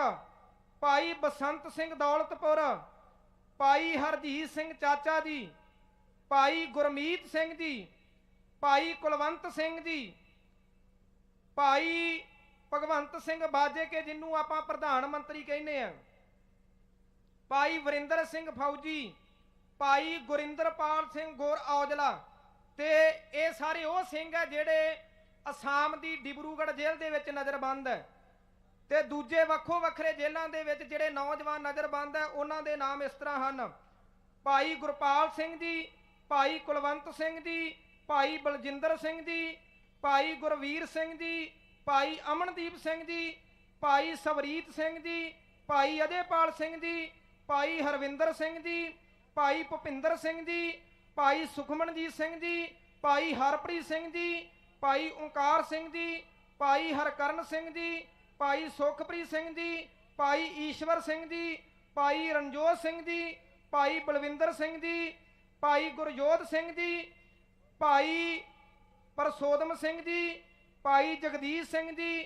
ਭਾਈ ਬਸੰਤ ਸਿੰਘ ਦੌਲਤਪੁਰ, ਭਾਈ ਹਰਜੀਤ ਸਿੰਘ ਚਾਚਾ ਜੀ, ਭਾਈ ਗੁਰਮੀਤ ਸਿੰਘ ਜੀ, ਭਾਈ ਕੁਲਵੰਤ ਸਿੰਘ ਜੀ, ਭਾਈ ਭਗਵੰਤ ਸਿੰਘ ਬਾਜੇ ਕੇ ਜਿਹਨੂੰ ਆਪਾਂ ਪ੍ਰਧਾਨ ਮੰਤਰੀ ਕਹਿੰਦੇ ਆ, ਭਾਈ ਵਰਿੰਦਰ ਸਿੰਘ ਫੌਜੀ, ਭਾਈ ਗੁਰਿੰਦਰਪਾਲ ਸਿੰਘ ਗੌਰ ਔਜਲਾ, ਤੇ ਇਹ ਸਾਰੇ ਉਹ ਸਿੰਘ ਹੈ ਜਿਹੜੇ ਅਸਾਮ ਦੀ ਡਿਬਰੂਗੜ੍ਹ ਜੇਲ੍ਹ ਦੇ ਵਿੱਚ ਨਜ਼ਰਬੰਦ ਹੈ। ਤੇ ਦੂਜੇ ਵੱਖੋ ਵੱਖਰੇ ਜੇਲ੍ਹਾਂ ਦੇ ਵਿੱਚ ਜਿਹੜੇ ਨੌਜਵਾਨ ਨਜ਼ਰਬੰਦ ਹੈ ਉਹਨਾਂ ਦੇ ਨਾਮ ਇਸ ਤਰ੍ਹਾਂ ਹਨ: ਭਾਈ ਗੁਰਪਾਲ ਸਿੰਘ ਜੀ, ਭਾਈ ਕੁਲਵੰਤ ਸਿੰਘ ਜੀ, ਭਾਈ ਬਲਜਿੰਦਰ ਸਿੰਘ ਜੀ, ਭਾਈ ਗੁਰਵੀਰ ਸਿੰਘ ਜੀ, ਭਾਈ ਅਮਨਦੀਪ ਸਿੰਘ ਜੀ, ਭਾਈ ਸਵਰੀਤ ਸਿੰਘ ਜੀ, ਭਾਈ ਅਜੇਪਾਲ ਸਿੰਘ ਜੀ, ਭਾਈ ਹਰਵਿੰਦਰ ਸਿੰਘ ਜੀ, ਭਾਈ ਭੁਪਿੰਦਰ ਸਿੰਘ ਜੀ, ਭਾਈ ਸੁਖਮਨਜੀਤ ਸਿੰਘ ਜੀ, ਭਾਈ ਹਰਪ੍ਰੀਤ ਸਿੰਘ ਜੀ, ਭਾਈ ਓਂਕਾਰ ਸਿੰਘ ਜੀ, ਭਾਈ ਹਰਕਰਨ ਸਿੰਘ ਜੀ, ਭਾਈ ਸੁਖਪ੍ਰੀਤ ਸਿੰਘ ਜੀ, ਭਾਈ ਈਸ਼ਵਰ ਸਿੰਘ ਜੀ, ਭਾਈ ਰਣਜੋਤ ਸਿੰਘ ਜੀ, ਭਾਈ ਬਲਵਿੰਦਰ ਸਿੰਘ ਜੀ, ਭਾਈ ਗੁਰਜੋਤ ਸਿੰਘ ਜੀ, ਭਾਈ ਪਰਸੋਦਮ ਸਿੰਘ ਜੀ, ਭਾਈ ਜਗਦੀਸ਼ ਸਿੰਘ ਜੀ,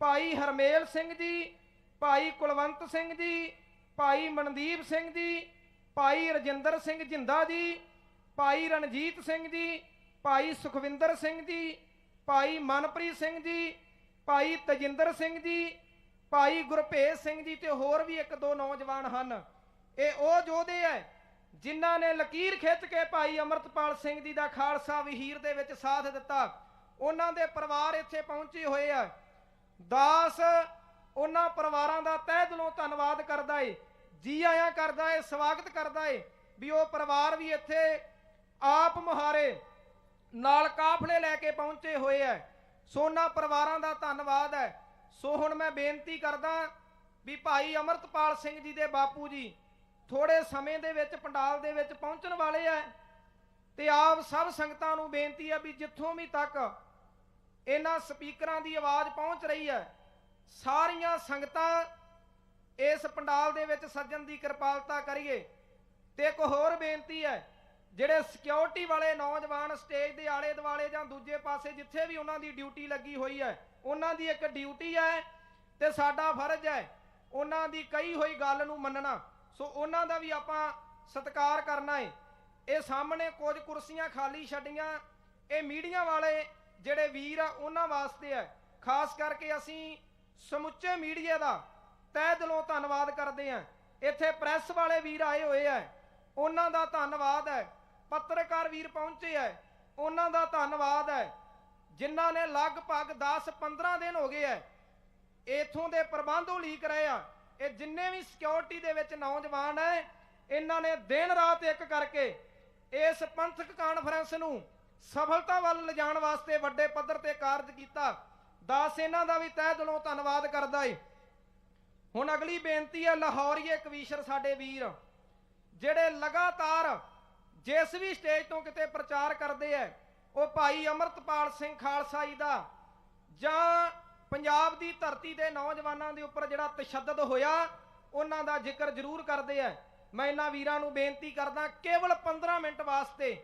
ਭਾਈ ਹਰਮੇਲ ਸਿੰਘ ਜੀ, ਭਾਈ ਕੁਲਵੰਤ ਸਿੰਘ ਜੀ, ਭਾਈ ਮਨਦੀਪ ਸਿੰਘ ਜੀ, ਭਾਈ ਰਜਿੰਦਰ ਸਿੰਘ ਜਿੰਦਾ ਜੀ, ਭਾਈ ਰਣਜੀਤ ਸਿੰਘ ਜੀ, ਭਾਈ ਸੁਖਵਿੰਦਰ ਸਿੰਘ ਜੀ, ਭਾਈ ਮਨਪ੍ਰੀਤ ਸਿੰਘ ਜੀ, ਭਾਈ ਤਜਿੰਦਰ ਸਿੰਘ ਜੀ, ਭਾਈ ਗੁਰਭੇਜ ਸਿੰਘ ਜੀ, ਤੇ ਹੋਰ ਵੀ ਇੱਕ ਦੋ ਨੌਜਵਾਨ ਹਨ। ਇਹ ਉਹ ਯੋਧੇ ਹੈ ਜਿਨ੍ਹਾਂ ਨੇ ਲਕੀਰ ਖਿੱਚ ਕੇ ਭਾਈ ਅਮਰਤਪਾਲ ਸਿੰਘ ਜੀ ਦਾ ਖਾਲਸਾ ਵਹੀਰ ਦੇ ਵਿੱਚ ਸਾਥ ਦਿੱਤਾ। ਉਹਨਾਂ ਦੇ ਪਰਿਵਾਰ ਇੱਥੇ ਪਹੁੰਚੇ ਹੋਏ ਆ। ਦਾਸ ਉਹਨਾਂ ਪਰਿਵਾਰਾਂ ਦਾ ਤਹਿ ਦਿਲੋਂ ਧੰਨਵਾਦ ਕਰਦਾ ਏ, ਜੀ ਆਇਆਂ ਕਰਦਾ ਏ, ਸਵਾਗਤ ਕਰਦਾ ਏ ਵੀ ਉਹ ਪਰਿਵਾਰ ਵੀ ਇੱਥੇ ਆਪ ਮੁਹਾਰੇ ਨਾਲ ਕਾਫਲੇ ਲੈ ਕੇ ਪਹੁੰਚੇ ਹੋਏ ਐ। ਸੋ ਉਹਨਾਂ ਪਰਿਵਾਰਾਂ ਦਾ ਧੰਨਵਾਦ ਹੈ। ਸੋ ਹੁਣ ਮੈਂ ਬੇਨਤੀ ਕਰਦਾ ਵੀ ਭਾਈ ਅਮਰਤਪਾਲ ਸਿੰਘ ਜੀ ਦੇ ਬਾਪੂ ਜੀ ਥੋੜੇ ਸਮੇਂ ਦੇ ਵਿੱਚ ਪੰਡਾਲ ਦੇ ਵਿੱਚ ਪਹੁੰਚਣ ਵਾਲੇ ਐ, ਤੇ ਆਪ ਸਭ ਸੰਗਤਾਂ ਨੂੰ ਬੇਨਤੀ ਹੈ ਵੀ ਜਿੱਥੋਂ ਵੀ ਤੱਕ ਇਹਨਾਂ ਸਪੀਕਰਾਂ ਦੀ ਆਵਾਜ਼ ਪਹੁੰਚ ਰਹੀ ਹੈ, ਸਾਰੀਆਂ ਸੰਗਤਾਂ ਇਸ ਪੰਡਾਲ ਦੇ ਵਿੱਚ ਸੱਜਣ ਦੀ ਕਿਰਪਾਲਤਾ ਕਰੀਏ। ਤੇ ਇੱਕ ਹੋਰ ਬੇਨਤੀ ਹੈ, ਜਿਹੜੇ ਸਿਕਿਉਰਿਟੀ ਵਾਲੇ ਨੌਜਵਾਨ ਸਟੇਜ ਦੇ ਆਲੇ ਦੁਆਲੇ ਜਾਂ ਦੂਜੇ ਪਾਸੇ ਜਿੱਥੇ ਵੀ ਉਹਨਾਂ ਦੀ ਡਿਊਟੀ ਲੱਗੀ ਹੋਈ ਹੈ, ਉਹਨਾਂ ਦੀ ਇੱਕ ਡਿਊਟੀ ਹੈ ਤੇ ਸਾਡਾ ਫਰਜ਼ ਹੈ ਉਹਨਾਂ ਦੀ ਕਹੀ ਹੋਈ ਗੱਲ ਨੂੰ ਮੰਨਣਾ। ਸੋ ਉਹਨਾਂ ਦਾ ਵੀ ਆਪਾਂ ਸਤਿਕਾਰ ਕਰਨਾ ਹੈ। ਇਹ ਸਾਹਮਣੇ ਕੁਝ ਕੁਰਸੀਆਂ ਖਾਲੀ ਛੱਡੀਆਂ, ਇਹ ਮੀਡੀਆ ਵਾਲੇ ਜਿਹੜੇ ਵੀਰ ਆ ਉਹਨਾਂ ਵਾਸਤੇ ਹੈ। ਖਾਸ ਕਰਕੇ ਅਸੀਂ ਸਮੁੱਚੇ ਮੀਡੀਆ ਦਾ ਤਹਿ ਦਿਲੋਂ ਧੰਨਵਾਦ ਕਰਦੇ ਹਾਂ। ਇੱਥੇ ਪ੍ਰੈਸ ਵਾਲੇ ਵੀਰ ਆਏ ਹੋਏ ਆ, ਉਹਨਾਂ ਦਾ ਧੰਨਵਾਦ ਹੈ। ਪੱਤਰਕਾਰ ਵੀਰ ਪਹੁੰਚੇ ਹੈ, ਉਹਨਾਂ ਦਾ ਧੰਨਵਾਦ ਹੈ। ਜਿਨ੍ਹਾਂ ਨੇ ਲਗਭਗ 10-15 ਦਿਨ ਹੋ ਗਏ ਹੈ ਇਥੋਂ ਦੇ ਪ੍ਰਬੰਧ ਉਲੀਕ ਰਹੇ ਆ। ਇਹ ਜਿੰਨੇ ਵੀ ਸਿਕਿਉਰਿਟੀ ਦੇ ਵਿੱਚ ਨੌਜਵਾਨ ਹੈ, ਇਹਨਾਂ ਨੇ ਦਿਨ ਰਾਤ ਇੱਕ ਕਰਕੇ ਇਸ ਪੰਥਕ ਕਾਨਫਰੰਸ ਨੂੰ ਸਫਲਤਾ ਵੱਲ ਲਿਜਾਣ ਵਾਸਤੇ ਵੱਡੇ ਪੱਧਰ ਤੇ ਕਾਰਜ ਕੀਤਾ। ਦਾਸ ਇਹਨਾਂ ਦਾ ਵੀ ਤਹਿ ਦਿਲੋਂ ਧੰਨਵਾਦ ਕਰਦਾ ਏ। ਹੁਣ ਅਗਲੀ ਬੇਨਤੀ ਹੈ ਲਾਹੌਰੀਏ ਕਵੀਸ਼ਰ ਸਾਡੇ ਵੀਰ ਜਿਹੜੇ ਲਗਾਤਾਰ ਜਿਸ ਵੀ ਸਟੇਜ ਤੋਂ ਕਿਤੇ ਪ੍ਰਚਾਰ ਕਰਦੇ ਐ, ਉਹ ਭਾਈ ਅਮਰਤਪਾਲ ਸਿੰਘ ਖਾਲਸਾ ਜੀ ਦਾ ਜਾਂ ਪੰਜਾਬ ਦੀ ਧਰਤੀ ਦੇ ਨੌਜਵਾਨਾਂ ਦੇ ਉੱਪਰ ਜਿਹੜਾ ਤਸ਼ੱਦਦ ਹੋਇਆ ਉਹਨਾਂ ਦਾ ਜ਼ਿਕਰ ਜ਼ਰੂਰ ਕਰਦੇ ਐ। ਮੈਂ ਇਹਨਾਂ ਵੀਰਾਂ ਨੂੰ ਬੇਨਤੀ ਕਰਦਾ ਕੇਵਲ 15 ਮਿੰਟ ਵਾਸਤੇ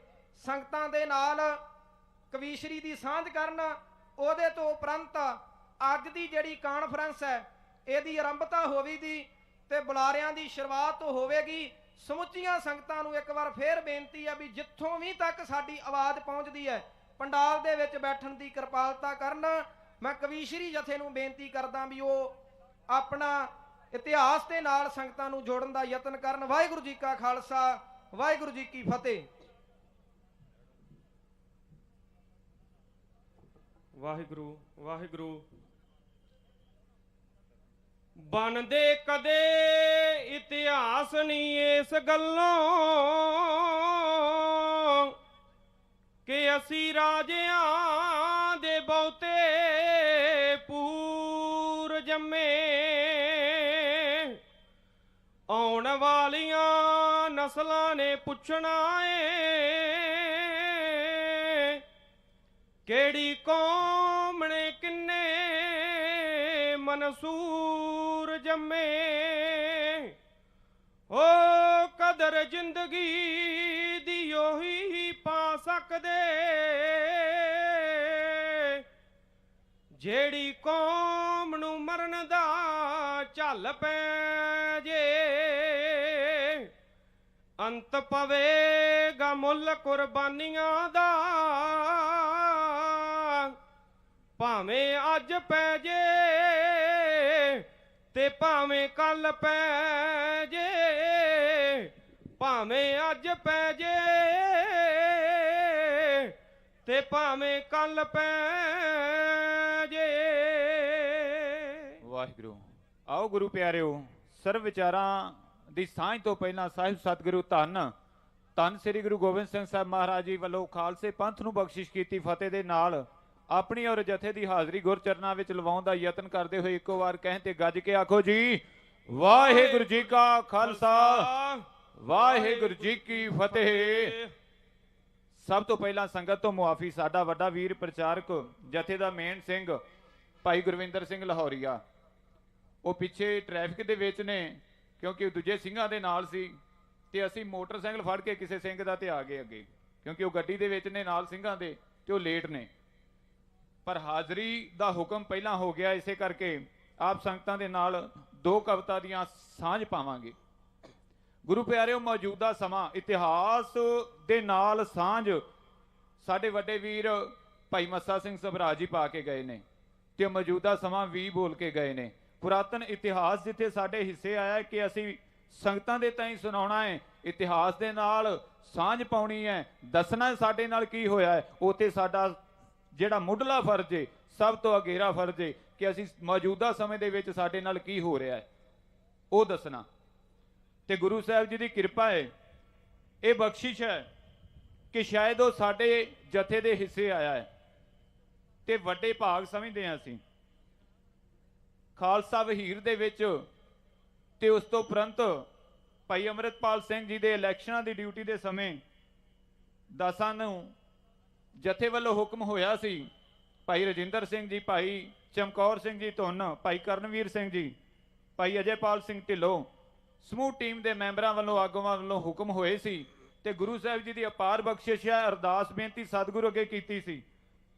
ਸੰਗਤਾਂ ਦੇ ਨਾਲ ਕਵੀਸ਼ਰੀ ਦੀ ਸਾਂਝ ਕਰਨ। ਉਹਦੇ ਤੋਂ ਉਪਰੰਤ ਅੱਜ ਦੀ ਜਿਹੜੀ ਕਾਨਫਰੰਸ ਹੈ ਇਹਦੀ ਆਰੰਭਤਾ ਹੋਵੇਗੀ ਤੇ ਬੁਲਾਰਿਆਂ ਦੀ ਸ਼ੁਰੂਆਤ ਹੋਵੇਗੀ। ਸਮੁੱਚੀਆਂ ਸੰਗਤਾਂ ਨੂੰ ਇੱਕ ਵਾਰ ਫੇਰ ਬੇਨਤੀ ਹੈ ਵੀ ਜਿੱਥੋਂ ਵੀ ਤੱਕ ਸਾਡੀ ਆਵਾਜ਼ ਪਹੁੰਚਦੀ ਹੈ ਪੰਡਾਲ ਦੇ ਵਿੱਚ ਬੈਠਣ ਦੀ ਕਿਰਪਾਲਤਾ ਕਰਨ। ਮੈਂ ਕਵੀਸ਼ਰੀ ਜਥੇ ਨੂੰ ਬੇਨਤੀ ਕਰਦਾ ਵੀ ਉਹ ਆਪਣਾ ਇਤਿਹਾਸ ਦੇ ਨਾਲ ਸੰਗਤਾਂ ਨੂੰ ਜੋੜਨ ਦਾ ਯਤਨ ਕਰਨ। ਵਾਹਿਗੁਰੂ ਜੀ ਕਾ ਖਾਲਸਾ, ਵਾਹਿਗੁਰੂ ਜੀ ਕੀ ਫਤਿਹ। ਵਾਹਿਗੁਰੂ ਵਾਹਿਗੁਰੂ ਬਣਦੇ ਕਦੇ ਇਤਿਹਾਸ ਨਹੀਂ ਇਸ ਗੱਲੋਂ ਕਿ ਅਸੀਂ ਰਾਜਿਆਂ ਦੇ ਬਹੁਤੇ ਪੂਰ ਜੰਮੇ। ਆਉਣ ਵਾਲੀਆਂ ਨਸਲਾਂ ਨੇ ਪੁੱਛਣਾ ਏ ਕਿਹੜੀ ਕੌਮ ਨੇ ਕਿੰਨੇ ਮਨਸੂਰ ਜੰਮੇ। ਓ ਕਦਰ ਜ਼ਿੰਦਗੀ ਦੀ ਉਹੀ ਪਾ ਸਕਦੇ ਜਿਹੜੀ ਕੌਮ ਨੂੰ ਮਰਨ ਦਾ ਝੱਲ ਪੈ ਜੇ। ਅੰਤ ਪਵੇਗਾ ਮੁੱਲ ਕੁਰਬਾਨੀਆਂ ਦਾ ਭਾਵੇਂ ਅੱਜ ਪੈ ਜੇ ਤੇ ਭਾਵੇਂ ਕੱਲ ਪੈ ਜੇ। ਭਾਵੇਂ ਅੱਜ ਪੈ ਜੇ ਤੇ ਭਾਵੇਂ ਕੱਲ ਪੈ ਜੇ। ਵਾਹਿਗੁਰੂ। ਆਓ ਗੁਰੂ ਪਿਆਰਿਓ, ਸਰਵ ਵਿਚਾਰਾਂ ਦੀ ਸਾਂਝ ਤੋਂ ਪਹਿਲਾਂ ਸਾਹਿਬ ਸਤਿਗੁਰੂ ਧੰਨ ਧੰਨ ਸ੍ਰੀ ਗੁਰੂ ਗੋਬਿੰਦ ਸਿੰਘ ਸਾਹਿਬ ਮਹਾਰਾਜ ਜੀ ਵੱਲੋਂ ਖਾਲਸੇ ਪੰਥ ਨੂੰ ਬਖਸ਼ਿਸ਼ ਕੀਤੀ ਫਤਿਹ ਦੇ ਨਾਲ ਆਪਣੀ ਔਰ ਜਥੇ ਦੀ ਹਾਜ਼ਰੀ ਗੁਰਚਰਨਾਂ ਵਿੱਚ ਲਵਾਉਣ ਦਾ ਯਤਨ ਕਰਦੇ ਹੋਏ ਇੱਕੋ ਵਾਰ ਕਹਿਣ ਤੇ ਗੱਜ ਕੇ ਆਖੋ ਜੀ ਵਾਹਿਗੁਰੂ ਜੀ ਕਾ ਖਾਲਸਾ ਵਾਹਿਗੁਰੂ ਜੀ ਕੀ ਫਤਿਹ। ਸਭ ਤੋਂ ਪਹਿਲਾਂ ਸੰਗਤ ਤੋਂ ਮੁਆਫੀ। ਸਾਡਾ ਵੱਡਾ ਵੀਰ ਪ੍ਰਚਾਰਕ ਜਥੇ ਦਾ ਮੇਨ ਸਿੰਘ ਭਾਈ ਗੁਰਵਿੰਦਰ ਸਿੰਘ ਲਾਹੌਰੀਆ, ਉਹ ਪਿੱਛੇ ਟ੍ਰੈਫਿਕ ਦੇ ਵਿੱਚ ਨੇ ਕਿਉਂਕਿ ਉਹ ਦੂਜੇ ਸਿੰਘਾਂ ਦੇ ਨਾਲ ਸੀ ਤੇ ਅਸੀਂ ਮੋਟਰਸਾਈਕਲ ਫੜ ਕੇ ਕਿਸੇ ਸਿੰਘ ਦਾ ਤੇ ਆ ਗਏ ਅੱਗੇ ਕਿਉਂਕਿ ਉਹ ਗੱਡੀ ਦੇ ਵਿੱਚ ਨੇ ਨਾਲ ਸਿੰਘਾਂ ਦੇ ਤੇ ਉਹ ਲੇਟ ਨੇ। ਪਰ ਹਾਜ਼ਰੀ ਦਾ ਹੁਕਮ ਪਹਿਲਾਂ ਹੋ ਗਿਆ, ਇਸੇ ਕਰਕੇ ਆਪ ਸੰਗਤਾਂ ਦੇ ਨਾਲ ਦੋ ਕਵਿਤਾ ਦੀਆਂ ਸਾਂਝ ਪਾਵਾਂਗੇ। ਗੁਰੂ ਪਿਆਰਿਓ, ਮੌਜੂਦਾ ਸਮਾਂ ਇਤਿਹਾਸ ਦੇ ਨਾਲ ਸਾਂਝ ਸਾਡੇ ਵੱਡੇ ਵੀਰ ਭਾਈ ਮੱਸਾ ਸਿੰਘ ਸਭਰਾ ਜੀ ਪਾ ਕੇ ਗਏ ਨੇ ਤੇ ਮੌਜੂਦਾ ਸਮਾਂ ਵੀ ਬੋਲ ਕੇ ਗਏ ਨੇ। ਪੁਰਾਤਨ ਇਤਿਹਾਸ ਜਿੱਥੇ ਸਾਡੇ ਹਿੱਸੇ ਆਇਆ ਕਿ ਅਸੀਂ ਸੰਗਤਾਂ ਦੇ ਤਾਈਂ ਸੁਣਾਉਣਾ ਹੈ, ਇਤਿਹਾਸ ਦੇ ਨਾਲ ਸਾਂਝ ਪਾਉਣੀ ਹੈ, ਦੱਸਣਾ ਸਾਡੇ ਨਾਲ ਕੀ ਹੋਇਆ ਹੈ, ਉੱਥੇ ਸਾਡਾ ਜਿਹੜਾ ਮੁੱਢਲਾ ਫਰਜ਼ ਹੈ, ਸਭ ਤੋਂ ਅਗੇਰਾ ਫਰਜ਼ ਹੈ ਕਿ ਅਸੀਂ ਮੌਜੂਦਾ ਸਮੇਂ ਦੇ ਵਿੱਚ ਸਾਡੇ ਨਾਲ ਕੀ ਹੋ ਰਿਹਾ ਹੈ ਉਹ ਦੱਸਣਾ। ਤੇ ਗੁਰੂ ਸਾਹਿਬ ਜੀ ਦੀ ਕਿਰਪਾ ਹੈ, ਇਹ ਬਖਸ਼ਿਸ਼ ਹੈ ਕਿ ਸ਼ਾਇਦ ਉਹ ਸਾਡੇ ਜਥੇ ਦੇ ਹਿੱਸੇ ਆਇਆ ਹੈ ਤੇ ਵੱਡੇ ਭਾਗ ਸਮਝਦੇ ਹਾਂ ਅਸੀਂ। ਖਾਲਸਾ ਵਹੀਰ ਦੇ ਵਿੱਚ ਤੇ ਉਸ ਤੋਂ ਉਪਰੰਤ ਭਾਈ ਅੰਮ੍ਰਿਤਪਾਲ ਸਿੰਘ ਜੀ ਦੇ ਇਲੈਕਸ਼ਨਾਂ ਦੀ ਡਿਊਟੀ ਦੇ ਸਮੇਂ ਦਾਸਾਂ ਨੂੰ ਜਥੇ ਵੱਲੋਂ ਹੁਕਮ ਹੋਇਆ ਸੀ, ਭਾਈ ਰਜਿੰਦਰ ਸਿੰਘ ਜੀ, ਭਾਈ ਚਮਕੌਰ ਸਿੰਘ ਜੀ ਧੁੰਨ, ਭਾਈ ਕਰਨਵੀਰ ਸਿੰਘ ਜੀ, ਭਾਈ ਅਜੇਪਾਲ ਸਿੰਘ ਢਿੱਲੋਂ, ਸਮੂਹ ਟੀਮ ਦੇ ਮੈਂਬਰਾਂ ਵੱਲੋਂ ਆਗੂਆਂ ਵੱਲੋਂ ਹੁਕਮ ਹੋਏ ਸੀ ਤੇ ਗੁਰੂ ਸਾਹਿਬ ਜੀ ਦੀ ਅਪਾਰ ਬਖਸ਼ਿਸ਼ ਹੈ, ਅਰਦਾਸ ਬੇਨਤੀ ਸਤਿਗੁਰੂ ਅੱਗੇ ਕੀਤੀ ਸੀ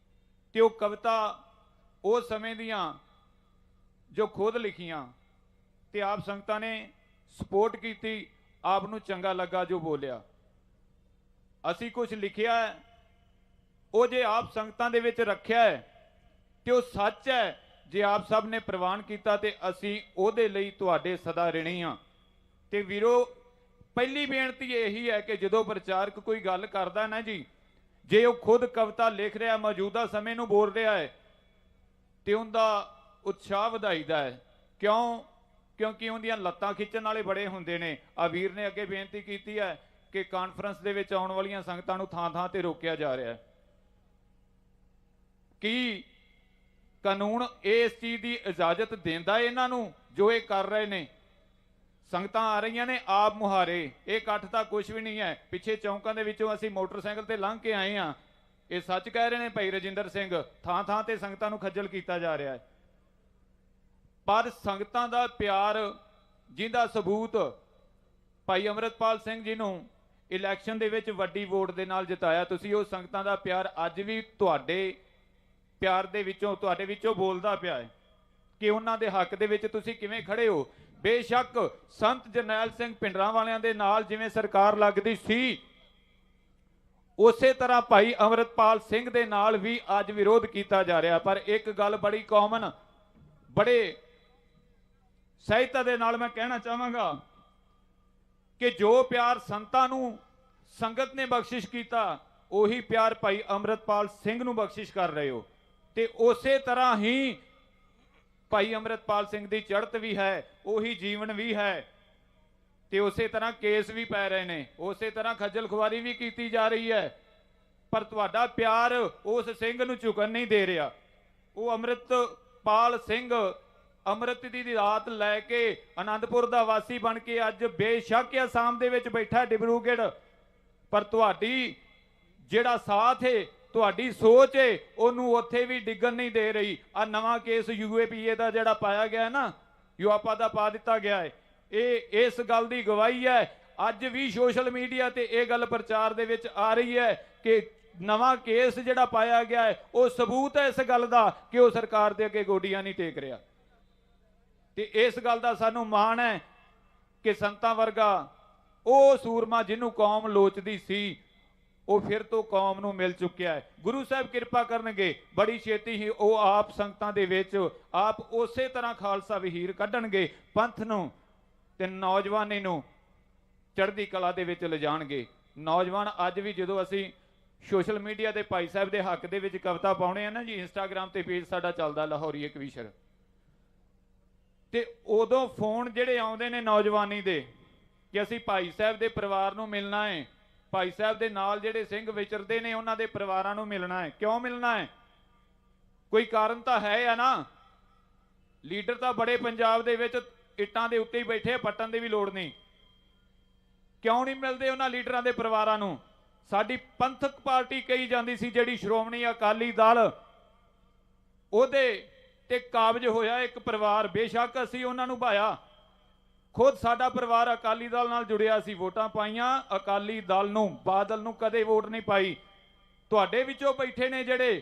ਤੇ ਉਹ ਕਵਿਤਾ ਉਸ ਸਮੇਂ ਦੀਆਂ ਜੋ ਖੁਦ ਲਿਖੀਆਂ ਤੇ ਆਪ ਸੰਗਤਾਂ ਨੇ ਸਪੋਰਟ ਕੀਤੀ, ਆਪ ਨੂੰ ਚੰਗਾ ਲੱਗਾ ਜੋ ਬੋਲਿਆ। ਅਸੀਂ ਕੁਝ ਲਿਖਿਆ ਹੈ, ਉਹ ਜੇ ਆਪ ਸੰਗਤਾਂ ਦੇ ਵਿੱਚ ਰੱਖਿਆ ਹੈ ਤੇ ਉਹ ਸੱਚ ਹੈ, ਜੇ ਆਪ ਸਭ ਨੇ ਪ੍ਰਵਾਨ ਕੀਤਾ ਤੇ ਅਸੀਂ ਉਹਦੇ ਲਈ ਤੁਹਾਡੇ ਸਦਾ ਰਿਣੀ ਹਾਂ। ਤੇ ਵੀਰੋ, ਪਹਿਲੀ ਬੇਨਤੀ ਇਹੀ ਹੈ ਕਿ ਜਦੋਂ ਪ੍ਰਚਾਰਕ ਕੋਈ ਗੱਲ ਕਰਦਾ ਨਾ ਜੀ, ਜੇ ਉਹ ਖੁਦ ਕਵਿਤਾ ਲਿਖ ਰਿਹਾ, ਮੌਜੂਦਾ ਸਮੇਂ ਨੂੰ ਬੋਲ ਰਿਹਾ ਹੈ ਤੇ ਉਹਦਾ ਉਤਸ਼ਾਹ ਵਧਾਈਦਾ ਹੈ। ਕਿਉਂਕਿ ਉਹਦੀਆਂ ਲੱਤਾਂ ਖਿੱਚਣ ਵਾਲੇ ਬੜੇ ਹੁੰਦੇ ਨੇ। ਆ ਵੀਰ ਨੇ ਅੱਗੇ ਬੇਨਤੀ ਕੀਤੀ ਹੈ ਕਿ ਕਾਨਫਰੰਸ ਦੇ ਵਿੱਚ ਆਉਣ ਵਾਲੀਆਂ ਸੰਗਤਾਂ ਨੂੰ ਥਾਂ ਥਾਂ ਤੇ ਰੋਕਿਆ ਜਾ ਰਿਹਾ ਹੈ। ਕੀ ਕਾਨੂੰਨ ਇਸ ਚੀਜ਼ ਦੀ ਇਜਾਜ਼ਤ ਦਿੰਦਾ ਇਹਨਾਂ ਨੂੰ ਜੋ ਇਹ ਕਰ ਰਹੇ ਨੇ? ਸੰਗਤਾਂ ਆ ਰਹੀਆਂ ਨੇ ਆਪ ਮੁਹਾਰੇ, ਇਹ ਇਕੱਠ ਤਾਂ ਕੁਝ ਵੀ ਨਹੀਂ ਹੈ। ਪਿੱਛੇ ਚੌਂਕਾਂ ਦੇ ਵਿੱਚੋਂ ਅਸੀਂ ਮੋਟਰਸਾਈਕਲ ਤੇ ਲੰਘ ਕੇ ਆਏ ਹਾਂ। ਇਹ ਸੱਚ ਕਹਿ ਰਹੇ ਨੇ ਭਾਈ ਰਜਿੰਦਰ ਸਿੰਘ, ਥਾਂ ਥਾਂ ਤੇ ਸੰਗਤਾਂ ਨੂੰ ਖੱਜਲ ਕੀਤਾ ਜਾ ਰਿਹਾ ਹੈ। ਪਰ ਸੰਗਤਾਂ ਦਾ ਪਿਆਰ ਜਿਹਦਾ ਸਬੂਤ ਭਾਈ ਅੰਮ੍ਰਿਤਪਾਲ ਸਿੰਘ ਜੀ ਨੂੰ ਇਲੈਕਸ਼ਨ ਦੇ ਵਿੱਚ ਵੱਡੀ ਵੋਟ ਦੇ ਨਾਲ ਜਿਤਾਇਆ, ਤੁਸੀਂ ਉਹ ਸੰਗਤਾਂ ਦਾ ਪਿਆਰ ਅੱਜ ਵੀ ਤੁਹਾਡੇ ਪਿਆਰ ਦੇ ਵਿੱਚੋਂ, ਤੁਹਾਡੇ ਵਿੱਚੋਂ ਬੋਲਦਾ ਪਿਆ ਹੈ ਕਿ ਉਹਨਾਂ ਦੇ ਹੱਕ ਦੇ ਵਿੱਚ ਤੁਸੀਂ ਕਿਵੇਂ ਖੜੇ ਹੋ। ਬੇਸ਼ੱਕ ਸੰਤ ਜਰਨੈਲ ਸਿੰਘ ਭਿੰਡਰਾਂ ਵਾਲਿਆਂ ਦੇ ਨਾਲ ਜਿਵੇਂ ਸਰਕਾਰ ਲੱਗਦੀ ਸੀ, ਉਸੇ ਤਰ੍ਹਾਂ ਭਾਈ ਅੰਮ੍ਰਿਤਪਾਲ ਸਿੰਘ ਦੇ ਨਾਲ ਵੀ ਅੱਜ ਵਿਰੋਧ ਕੀਤਾ ਜਾ ਰਿਹਾ। ਪਰ ਇੱਕ ਗੱਲ ਬੜੀ ਕਾਮਨ, ਬੜੇ ਸਹਿਜਤਾ ਦੇ ਨਾਲ ਮੈਂ ਕਹਿਣਾ ਚਾਹਾਂਗਾ ਕਿ ਜੋ ਪਿਆਰ ਸੰਤਾਂ ਨੂੰ ਸੰਗਤ ਨੇ ਬਖਸ਼ਿਸ਼ ਕੀਤਾ, ਉਹੀ ਪਿਆਰ ਭਾਈ ਅੰਮ੍ਰਿਤਪਾਲ ਸਿੰਘ ਨੂੰ ਬਖਸ਼ਿਸ਼ ਕਰ ਰਹੇ ਹੋ। ਤੇ ਉਸੇ ਤਰ੍ਹਾਂ ਹੀ ਭਾਈ ਅੰਮ੍ਰਿਤਪਾਲ ਸਿੰਘ ਦੀ ਚੜ੍ਹਤ ਵੀ ਹੈ, ਉਹੀ ਜੀਵਨ ਵੀ ਹੈ, ਤੇ ਉਸੇ ਤਰ੍ਹਾਂ ਕੇਸ ਵੀ ਪੈ ਰਹੇ ਨੇ, ਉਸੇ ਤਰ੍ਹਾਂ ਖੱਜਲ ਖੁਆਰੀ ਵੀ ਕੀਤੀ ਜਾ ਰਹੀ ਹੈ। ਪਰ ਤੁਹਾਡਾ ਪਿਆਰ ਉਸ ਸਿੰਘ ਨੂੰ ਝੁਕਣ ਨਹੀਂ ਦੇ ਰਿਹਾ। ਉਹ ਅੰਮ੍ਰਿਤਪਾਲ ਸਿੰਘ ਅੰਮ੍ਰਿਤ ਦੀ ਰਾਤ ਲੈ ਕੇ ਆਨੰਦਪੁਰ ਦਾ ਵਾਸੀ ਬਣ ਕੇ ਅੱਜ ਬੇਸ਼ੱਕ ਅਸਾਮ ਦੇ ਵਿੱਚ ਬੈਠਾ ਡਿਬਰੂਗੜ੍ਹ, ਪਰ ਤੁਹਾਡੀ ਜਿਹੜਾ ਸਾਥ ਹੈ, ਤੁਹਾਡੀ ਸੋਚ ਹੈ, ਉਹਨੂੰ ਉੱਥੇ ਵੀ ਡਿੱਗਣ ਨਹੀਂ ਦੇ ਰਹੀ। ਆ ਨਵਾਂ ਕੇਸ UAPA ਦਾ ਜਿਹੜਾ ਪਾਇਆ ਗਿਆ ਨਾ, ਯੂਆਪਾ ਦਾ ਪਾ ਦਿੱਤਾ ਗਿਆ ਹੈ, ਇਹ ਇਸ ਗੱਲ ਦੀ ਗਵਾਹੀ ਹੈ। ਅੱਜ ਵੀ ਸੋਸ਼ਲ ਮੀਡੀਆ ਤੇ ਇਹ ਗੱਲ ਪ੍ਰਚਾਰ ਦੇ ਵਿੱਚ ਆ ਰਹੀ ਹੈ ਕਿ ਨਵਾਂ ਕੇਸ ਜਿਹੜਾ ਪਾਇਆ ਗਿਆ ਹੈ ਉਹ ਸਬੂਤ ਹੈ ਇਸ ਗੱਲ ਦਾ ਕਿ ਉਹ ਸਰਕਾਰ ਦੇ ਅੱਗੇ ਗੋਡੀਆਂ ਨਹੀਂ ਟੇਕ ਰਿਹਾ। ਤੇ ਇਸ ਗੱਲ ਦਾ ਸਾਨੂੰ ਮਾਣ ਹੈ ਕਿ ਸੰਤਾਂ ਵਰਗਾ ਉਹ ਸੂਰਮਾ ਜਿਹਨੂੰ ਕੌਮ ਲੋਚਦੀ ਸੀ, ਉਹ ਫਿਰ ਤੋਂ ਕੌਮ ਨੂੰ ਮਿਲ ਚੁੱਕਿਆ ਹੈ। ਗੁਰੂ ਸਾਹਿਬ ਕਿਰਪਾ ਕਰਨਗੇ, ਬੜੀ ਛੇਤੀ ਹੀ ਉਹ ਆਪ ਸੰਗਤਾਂ ਦੇ ਵਿੱਚ ਆਪ ਉਸੇ ਤਰ੍ਹਾਂ ਖਾਲਸਾ ਵਹੀਰ ਕੱਢਣਗੇ, ਪੰਥ ਨੂੰ ਤੇ ਨੌਜਵਾਨੀ ਨੂੰ ਚੜ੍ਹਦੀ ਕਲਾ ਦੇ ਵਿੱਚ ਲਿਜਾਣਗੇ। ਨੌਜਵਾਨ ਅੱਜ ਵੀ ਜਦੋਂ ਅਸੀਂ ਸੋਸ਼ਲ ਮੀਡੀਆ ਤੇ ਭਾਈ ਸਾਹਿਬ ਦੇ ਹੱਕ ਦੇ ਵਿੱਚ ਕਵਿਤਾ ਪਾਉਣੇ ਆ ਨਾ ਜੀ, ਇੰਸਟਾਗ੍ਰਾਮ ਤੇ ਪੇਜ ਸਾਡਾ ਚੱਲਦਾ ਲਾਹੌਰੀ ਕਵੀਸ਼ਰ, ਤੇ ਉਦੋਂ ਫੋਨ ਜਿਹੜੇ ਆਉਂਦੇ ਨੇ ਨੌਜਵਾਨੀ ਦੇ ਕਿ ਅਸੀਂ ਭਾਈ ਸਾਹਿਬ ਦੇ ਪਰਿਵਾਰ ਨੂੰ ਮਿਲਣਾ ਹੈ, ਭਾਈ ਸਾਹਿਬ ਦੇ ਨਾਲ ਜਿਹੜੇ ਸਿੰਘ ਵਿਚਰਦੇ ਨੇ ਉਹਨਾਂ ਦੇ ਪਰਿਵਾਰਾਂ ਨੂੰ ਮਿਲਣਾ ਹੈ। ਕਿਉਂ ਮਿਲਣਾ ਹੈ? ਕੋਈ ਕਾਰਨ ਤਾਂ ਹੈ ਆ ਨਾ। ਲੀਡਰ ਤਾਂ ਬੜੇ ਪੰਜਾਬ ਦੇ ਵਿੱਚ ਇੱਟਾਂ ਦੇ ਉੱਤੇ ਹੀ ਬੈਠੇ, ਪੱਟਣ ਦੀ ਵੀ ਲੋੜ ਨਹੀਂ। ਕਿਉਂ ਨਹੀਂ ਮਿਲਦੇ ਉਹਨਾਂ ਲੀਡਰਾਂ ਦੇ ਪਰਿਵਾਰਾਂ ਨੂੰ? ਸਾਡੀ ਪੰਥਕ ਪਾਰਟੀ ਕਹੀ ਜਾਂਦੀ ਸੀ ਜਿਹੜੀ ਸ਼੍ਰੋਮਣੀ ਅਕਾਲੀ ਦਲ, ਉਹਦੇ ਤੇ ਕਾਬਜ ਹੋਇਆ ਇੱਕ ਪਰਿਵਾਰ, ਬੇਸ਼ੱਕ ਅਸੀਂ ਉਹਨਾਂ ਨੂੰ ਭਾਇਆ, ਖੁਦ ਸਾਡਾ ਪਰਿਵਾਰ ਅਕਾਲੀ ਦਲ ਨਾਲ ਜੁੜਿਆ ਸੀ, ਵੋਟਾਂ ਪਾਈਆਂ ਅਕਾਲੀ ਦਲ ਨੂੰ, ਬਾਦਲ ਨੂੰ ਕਦੇ ਵੋਟ ਨਹੀਂ ਪਾਈ। ਤੁਹਾਡੇ ਵਿੱਚੋਂ ਬੈਠੇ ਨੇ ਜਿਹੜੇ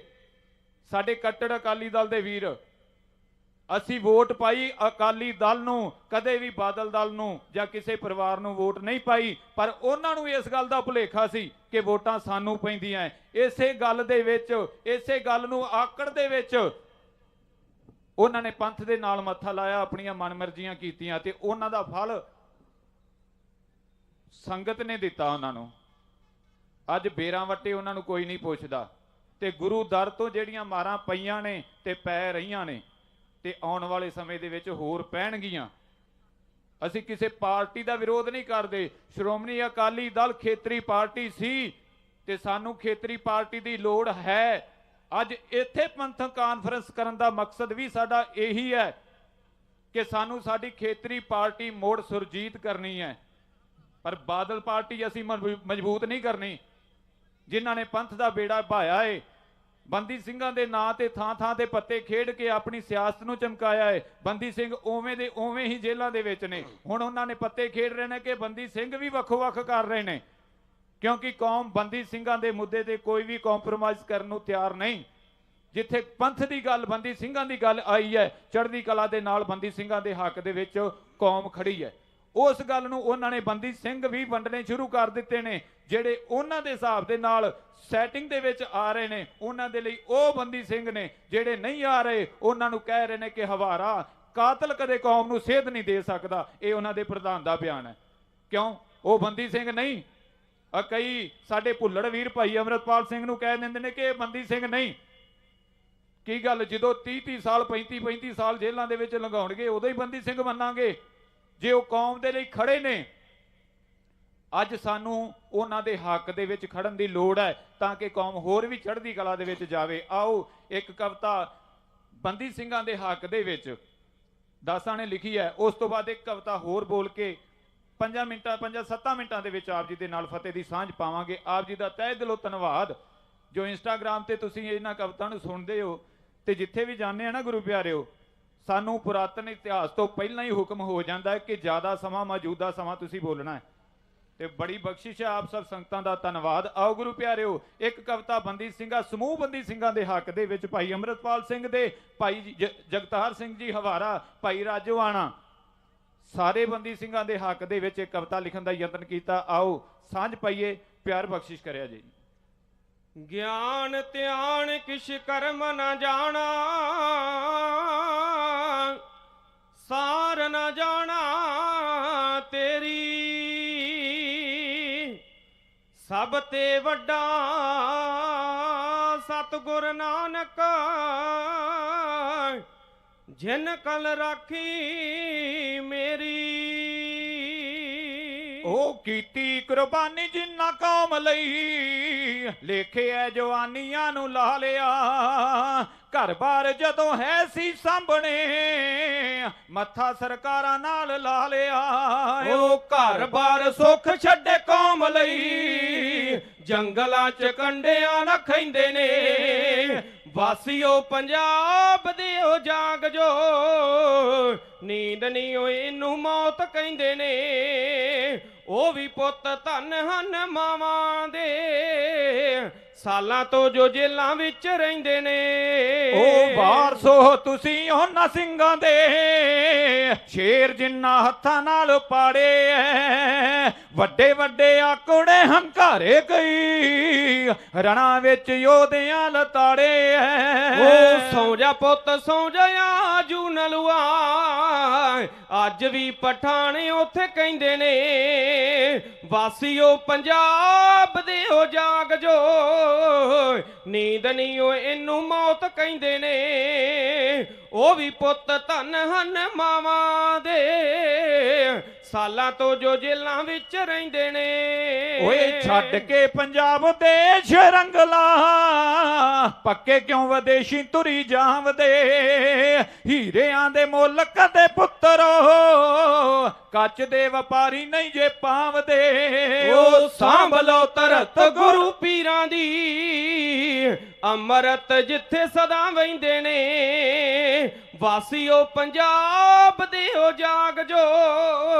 ਸਾਡੇ ਕੱਟੜ ਅਕਾਲੀ ਦਲ ਦੇ ਵੀਰ, ਅਸੀਂ ਵੋਟ ਪਾਈ ਅਕਾਲੀ ਦਲ ਨੂੰ, ਕਦੇ ਵੀ ਬਾਦਲ ਦਲ ਨੂੰ ਜਾਂ ਕਿਸੇ ਪਰਿਵਾਰ ਨੂੰ ਵੋਟ ਨਹੀਂ ਪਾਈ। ਪਰ ਉਹਨਾਂ ਨੂੰ ਇਸ ਗੱਲ ਦਾ ਭੁਲੇਖਾ ਸੀ ਕਿ ਵੋਟਾਂ ਸਾਨੂੰ ਪੈਂਦੀਆਂ। ਇਸੇ ਗੱਲ ਦੇ ਵਿੱਚ, ਇਸੇ ਗੱਲ ਨੂੰ ਆਕੜ ਦੇ ਵਿੱਚ ਉਹਨਾਂ ਨੇ ਪੰਥ ਦੇ ਨਾਲ ਮੱਥਾ ਲਾਇਆ, ਆਪਣੀਆਂ ਮਨਮਰਜ਼ੀਆਂ ਕੀਤੀਆਂ, ਤੇ ਉਹਨਾਂ ਦਾ ਫਲ ਸੰਗਤ ਨੇ ਦਿੱਤਾ ਉਹਨਾਂ ਨੂੰ। ਅੱਜ ਬੇਰਾਂ ਵੱਟੇ ਉਹਨਾਂ ਨੂੰ ਕੋਈ ਨਹੀਂ ਪੁੱਛਦਾ, ਤੇ ਗੁਰੂ ਦਰ ਤੋਂ ਜਿਹੜੀਆਂ ਮਾਰਾਂ ਪਈਆਂ ਨੇ ਤੇ ਪੈ ਰਹੀਆਂ ਨੇ, ਤੇ ਆਉਣ ਵਾਲੇ ਸਮੇਂ ਦੇ ਵਿੱਚ ਹੋਰ ਪੈਣਗੀਆਂ। ਅਸੀਂ ਕਿਸੇ ਪਾਰਟੀ ਦਾ ਵਿਰੋਧ ਨਹੀਂ ਕਰਦੇ। ਸ਼੍ਰੋਮਣੀ ਅਕਾਲੀ ਦਲ ਖੇਤਰੀ ਪਾਰਟੀ ਸੀ ਤੇ ਸਾਨੂੰ ਖੇਤਰੀ ਪਾਰਟੀ ਦੀ ਲੋੜ ਹੈ। ਅੱਜ ਇੱਥੇ ਪੰਥਕ ਕਾਨਫਰੰਸ ਕਰਨ ਦਾ ਮਕਸਦ ਵੀ ਸਾਡਾ ਇਹੀ ਹੈ ਕਿ ਸਾਨੂੰ ਸਾਡੀ ਖੇਤਰੀ ਪਾਰਟੀ ਮੋੜ ਸੁਰਜੀਤ ਕਰਨੀ ਹੈ। ਪਰ ਬਾਦਲ ਪਾਰਟੀ ਅਸੀਂ ਮਜ਼ਬੂਤ ਨਹੀਂ ਕਰਨੀ। ਜਿਨ੍ਹਾਂ ਨੇ ਪੰਥ ਦਾ ਬੇੜਾ ਭਾਇਆ ਏ, ਬੰਦੀ ਸਿੰਘਾਂ ਦੇ ਨਾਂ ਤੇ ਥਾਂ ਥਾਂ ਤੇ ਪੱਤੇ ਖੇਡ ਕੇ ਆਪਣੀ ਸਿਆਸਤ ਨੂੰ ਚਮਕਾਇਆ ਹੈ। ਬੰਦੀ ਸਿੰਘ ਉਵੇਂ ਦੇ ਉਵੇਂ ਹੀ ਜੇਲ੍ਹਾਂ ਦੇ ਵਿੱਚ ਨੇ। ਹੁਣ ਉਹਨਾਂ ਨੇ ਪੱਤੇ ਖੇਡ ਰਹੇ ਨੇ ਕਿ ਬੰਦੀ ਸਿੰਘ ਵੀ ਵੱਖੋ-ਵੱਖ ਕਰ ਰਹੇ ਨੇ, ਕਿਉਂਕਿ ਕੌਮ ਬੰਦੀ ਸਿੰਘਾਂ ਦੇ ਮੁੱਦੇ ਤੇ ਕੋਈ ਵੀ ਕੰਪਰੋਮਾਈਜ਼ ਕਰਨ ਨੂੰ ਤਿਆਰ ਨਹੀਂ। ਜਿੱਥੇ ਪੰਥ ਦੀ ਗੱਲ, ਬੰਦੀ ਸਿੰਘਾਂ ਦੀ ਗੱਲ ਆਈ ਹੈ, ਚੜ੍ਹਦੀ ਕਲਾ ਦੇ ਨਾਲ ਬੰਦੀ ਸਿੰਘਾਂ ਦੇ ਹੱਕ ਦੇ ਵਿੱਚ ਕੌਮ ਖੜੀ ਹੈ। ਉਸ ਗੱਲ ਨੂੰ ਉਹਨਾਂ ਨੇ ਬੰਦੀ ਸਿੰਘ ਵੀ ਵੰਡਣੇ ਸ਼ੁਰੂ ਕਰ ਦਿੱਤੇ ਨੇ। ਜਿਹੜੇ ਉਹਨਾਂ ਦੇ ਹਿਸਾਬ ਦੇ ਨਾਲ ਸੈਟਿੰਗ ਦੇ ਵਿੱਚ ਆ ਰਹੇ ਨੇ, ਉਹਨਾਂ ਦੇ ਲਈ ਉਹ ਬੰਦੀ ਸਿੰਘ ਨੇ। ਜਿਹੜੇ ਨਹੀਂ ਆ ਰਹੇ, ਉਹਨਾਂ ਨੂੰ ਕਹਿ ਰਹੇ ਨੇ ਕਿ ਹਵਾਰਾ ਕਾਤਲ ਕਦੇ ਕੌਮ ਨੂੰ ਸੇਧ ਨਹੀਂ ਦੇ ਸਕਦਾ। ਇਹ ਉਹਨਾਂ ਦੇ ਪ੍ਰਧਾਨ ਦਾ ਬਿਆਨ ਹੈ। ਕਿਉਂ? ਉਹ ਬੰਦੀ ਸਿੰਘ ਨਹੀਂ। ਕਈ ਸਾਡੇ ਭੁੱਲੜ ਵੀਰ ਭਾਈ ਅੰਮ੍ਰਿਤਪਾਲ ਸਿੰਘ ਨੂੰ ਕਹਿ ਦਿੰਦੇ ਨੇ ਕਿ ਇਹ ਬੰਦੀ ਸਿੰਘ ਨਹੀਂ। ਕੀ ਗੱਲ, ਜਦੋਂ 30-30 ਸਾਲ 35-35 ਸਾਲ ਜੇਲ੍ਹਾਂ ਦੇ ਵਿੱਚ ਲੰਘਾਉਣਗੇ ਉਦੋਂ ਹੀ ਬੰਦੀ ਸਿੰਘ ਮੰਨਾਂਗੇ? ਜੇ ਉਹ ਕੌਮ ਦੇ ਲਈ ਖੜੇ ਨੇ, ਅੱਜ ਸਾਨੂੰ ਉਹਨਾਂ ਦੇ ਹੱਕ ਦੇ ਵਿੱਚ ਖੜਨ ਦੀ ਲੋੜ ਹੈ ਤਾਂ ਕਿ ਕੌਮ ਹੋਰ ਵੀ ਚੜ੍ਹਦੀ ਕਲਾ ਦੇ ਵਿੱਚ ਜਾਵੇ। ਆਓ ਇੱਕ ਕਵਿਤਾ ਬੰਦੀ ਸਿੰਘਾਂ ਦੇ ਹੱਕ ਦੇ ਵਿੱਚ ਦਾਸਾਂ ਨੇ ਲਿਖੀ ਹੈ, ਉਸ ਤੋਂ ਬਾਅਦ ਇੱਕ ਕਵਿਤਾ ਹੋਰ ਬੋਲ ਕੇ 5-7 ਮਿੰਟਾਂ ਦੇ ਵਿੱਚ ਆਪ ਜੀ ਦੇ ਨਾਲ ਫਤਿਹ ਦੀ ਸਾਂਝ ਪਾਵਾਂਗੇ। ਆਪ ਜੀ ਦਾ ਤਹਿ ਦਿਲੋਂ ਧੰਨਵਾਦ ਜੋ ਇੰਸਟਾਗ੍ਰਾਮ ਤੇ ਤੁਸੀਂ ਇਹਨਾਂ ਕਵਿਤਾ ਨੂੰ ਸੁਣਦੇ ਹੋ ਤੇ ਜਿੱਥੇ ਵੀ ਜਾਂਦੇ ਆ ਨਾ ਗੁਰੂ ਪਿਆਰਿਓ, ਸਾਨੂੰ ਪੁਰਾਤਨ ਇਤਿਹਾਸ ਤੋਂ ਪਹਿਲਾਂ ਹੀ ਹੁਕਮ ਹੋ ਜਾਂਦਾ ਹੈ ਕਿ ਜ਼ਿਆਦਾ ਸਮਾਂ ਮੌਜੂਦਾ ਸਮਾਂ ਤੁਸੀਂ ਬੋਲਣਾ ਹੈ, ਤੇ ਬੜੀ ਬਖਸ਼ਿਸ਼ ਹੈ। ਆਪ ਸਭ ਸੰਗਤਾਂ ਦਾ ਧੰਨਵਾਦ। ਆਓ ਗੁਰੂ ਪਿਆਰਿਓ, ਇੱਕ ਕਵਿਤਾ ਬੰਦੀ ਸਿੰਘਾਂ, ਸਮੂਹ ਬੰਦੀ ਸਿੰਘਾਂ ਦੇ ਹੱਕ ਦੇ ਵਿੱਚ ਭਾਈ ਅੰਮ੍ਰਿਤਪਾਲ ਸਿੰਘ ਦੇ, ਭਾਈ ਜਗਤਾਰ ਸਿੰਘ ਜੀ ਹਵਾਰਾ, ਭਾਈ ਰਾਜੋਆਣਾ, ਸਾਰੇ ਬੰਦੀ ਸਿੰਘਾਂ ਦੇ ਹੱਕ ਦੇ ਵਿੱਚ ਇੱਕ ਕਵਿਤਾ ਲਿਖਣ ਦਾ ਯਤਨ ਕੀਤਾ। ਆਓ ਸਾਂਝ ਪਾਈਏ, ਪਿਆਰ ਬਖਸ਼ਿਸ਼ ਕਰਿਆ ਜੀ। ਗਿਆਨ ਧਿਆਨ ਕਿਛ ਕਰਮ ਨਾ ਜਾਣਾ, ਸਾਰ ਨਾ ਜਾਣਾ ਤੇਰੀ, ਸਭ ਤੇ ਵੱਡਾ ਸਤਿਗੁਰ ਨਾਨਕ ਜਿਨ ਕਲ ਰਾਖੀ ਮੇਰੀ ਉਹ ਕੀਤੀ ਕੁਰਬਾਨੀ ਜਿੰਨਾ ਕੌਮ ਲਈ, ਲੇਖਿਆ ਜਵਾਨੀਆਂ ਨੂੰ ਲਾ ਲਿਆ। ਘਰ-ਬਾਰ ਜਦੋਂ ਹੈ ਸੀ ਸਾਂਭਣੇ, ਮੱਥਾ ਸਰਕਾਰਾਂ ਨਾਲ ਲਾ ਲਿਆ। ਉਹ ਘਰ-ਬਾਰ ਸੁੱਖ ਛੱਡੇ ਕੌਮ ਲਈ, ਜੰਗਲਾਂ 'ਚ ਕੰਡਿਆਂ ਨਾ ਖੈਂਦੇ ਨੇ। ਵਾਸੀਓ ਪੰਜਾਬ ਦੇ ਉਹ ਜਾਗ ਜੋ, ਨੀਂਦ ਨਹੀਂ ਓਏ ਇਹਨੂੰ ਮੌਤ ਕਹਿੰਦੇ ਨੇ। ਉਹ ਵੀ ਪੁੱਤ ਧਨ ਹਨ ਮਾਵਾਂ ਦੇ, ਸਾਲਾਂ ਤੋਂ ਜੋ ਜੇਲਾਂ ਵਿੱਚ ਰਹਿੰਦੇ ਨੇ। ਉਹ ਵਾਰਸੋ ਤੁਸੀਂ ਉਹਨਾਂ ਸਿੰਘਾਂ ਦੇ, ਸ਼ੇਰ ਜਿੰਨਾ ਹੱਥਾਂ ਨਾਲ ਪਾੜੇ ਐ। ਵੱਡੇ ਵੱਡੇ ਆਕੜੇ ਹੰਕਾਰੇ ਗਈ, ਰਣਾ ਵਿੱਚ ਯੋਧਿਆਂ ਲਤਾੜੇ ਐ। ਉਹ ਸੌਂ ਜਾ ਪੁੱਤ ਸੌਂ ਜਾ ਆਜੂ ਨਲੂਆ, ਅੱਜ ਵੀ ਪਠਾਣ ਉੱਥੇ ਕਹਿੰਦੇ ਨੇ। ਵਾਸੀਓ ਪੰਜਾਬ ਦੇ ਉਹ ਜਾਗ ਜੋ, ਨੀਂਦ ਨਹੀਂ ਓਏ ਇਹਨੂੰ ਮੌਤ ਕਹਿੰਦੇ ਨੇ। ਉਹ ਵੀ ਪੁੱਤ ਧਨ ਹਨ ਮਾਵਾਂ ਦੇ, ਸਾਲਾਂ ਤੋਂ ਜੋ ਜੇਲਾਂ ਵਿੱਚ ਰਹਿੰਦੇ ਨੇ। ਓਏ ਛੱਡ ਕੇ ਪੰਜਾਬ ਦੇਸ਼ ਰੰਗਲਾ, ਪੱਕੇ ਕਿਉਂ ਵਿਦੇਸ਼ੀ ਤੁਰੀ ਜਾਵਦੇ। ਹੀਰਿਆਂ ਦੇ ਮੁੱਲ ਕਦੇ ਪੁੱਤਰੋ, ਕੱਚ ਦੇ ਵਪਾਰੀ ਨਹੀਂ ਜੇ ਪਾਵਦੇ। ਉਹ ਸਾਂਭ ਲਓ ਧਰਤ ਗੁਰੂ ਪੀਰਾਂ ਦੀ, ਅੰਮ੍ਰਿਤ ਜਿੱਥੇ ਸਦਾ ਵਹਿੰਦੇ ਨੇ। ਵਾਸੀਓ ਪੰਜਾਬ ਦੇ ਉਹ ਜਾਗ ਜੋ,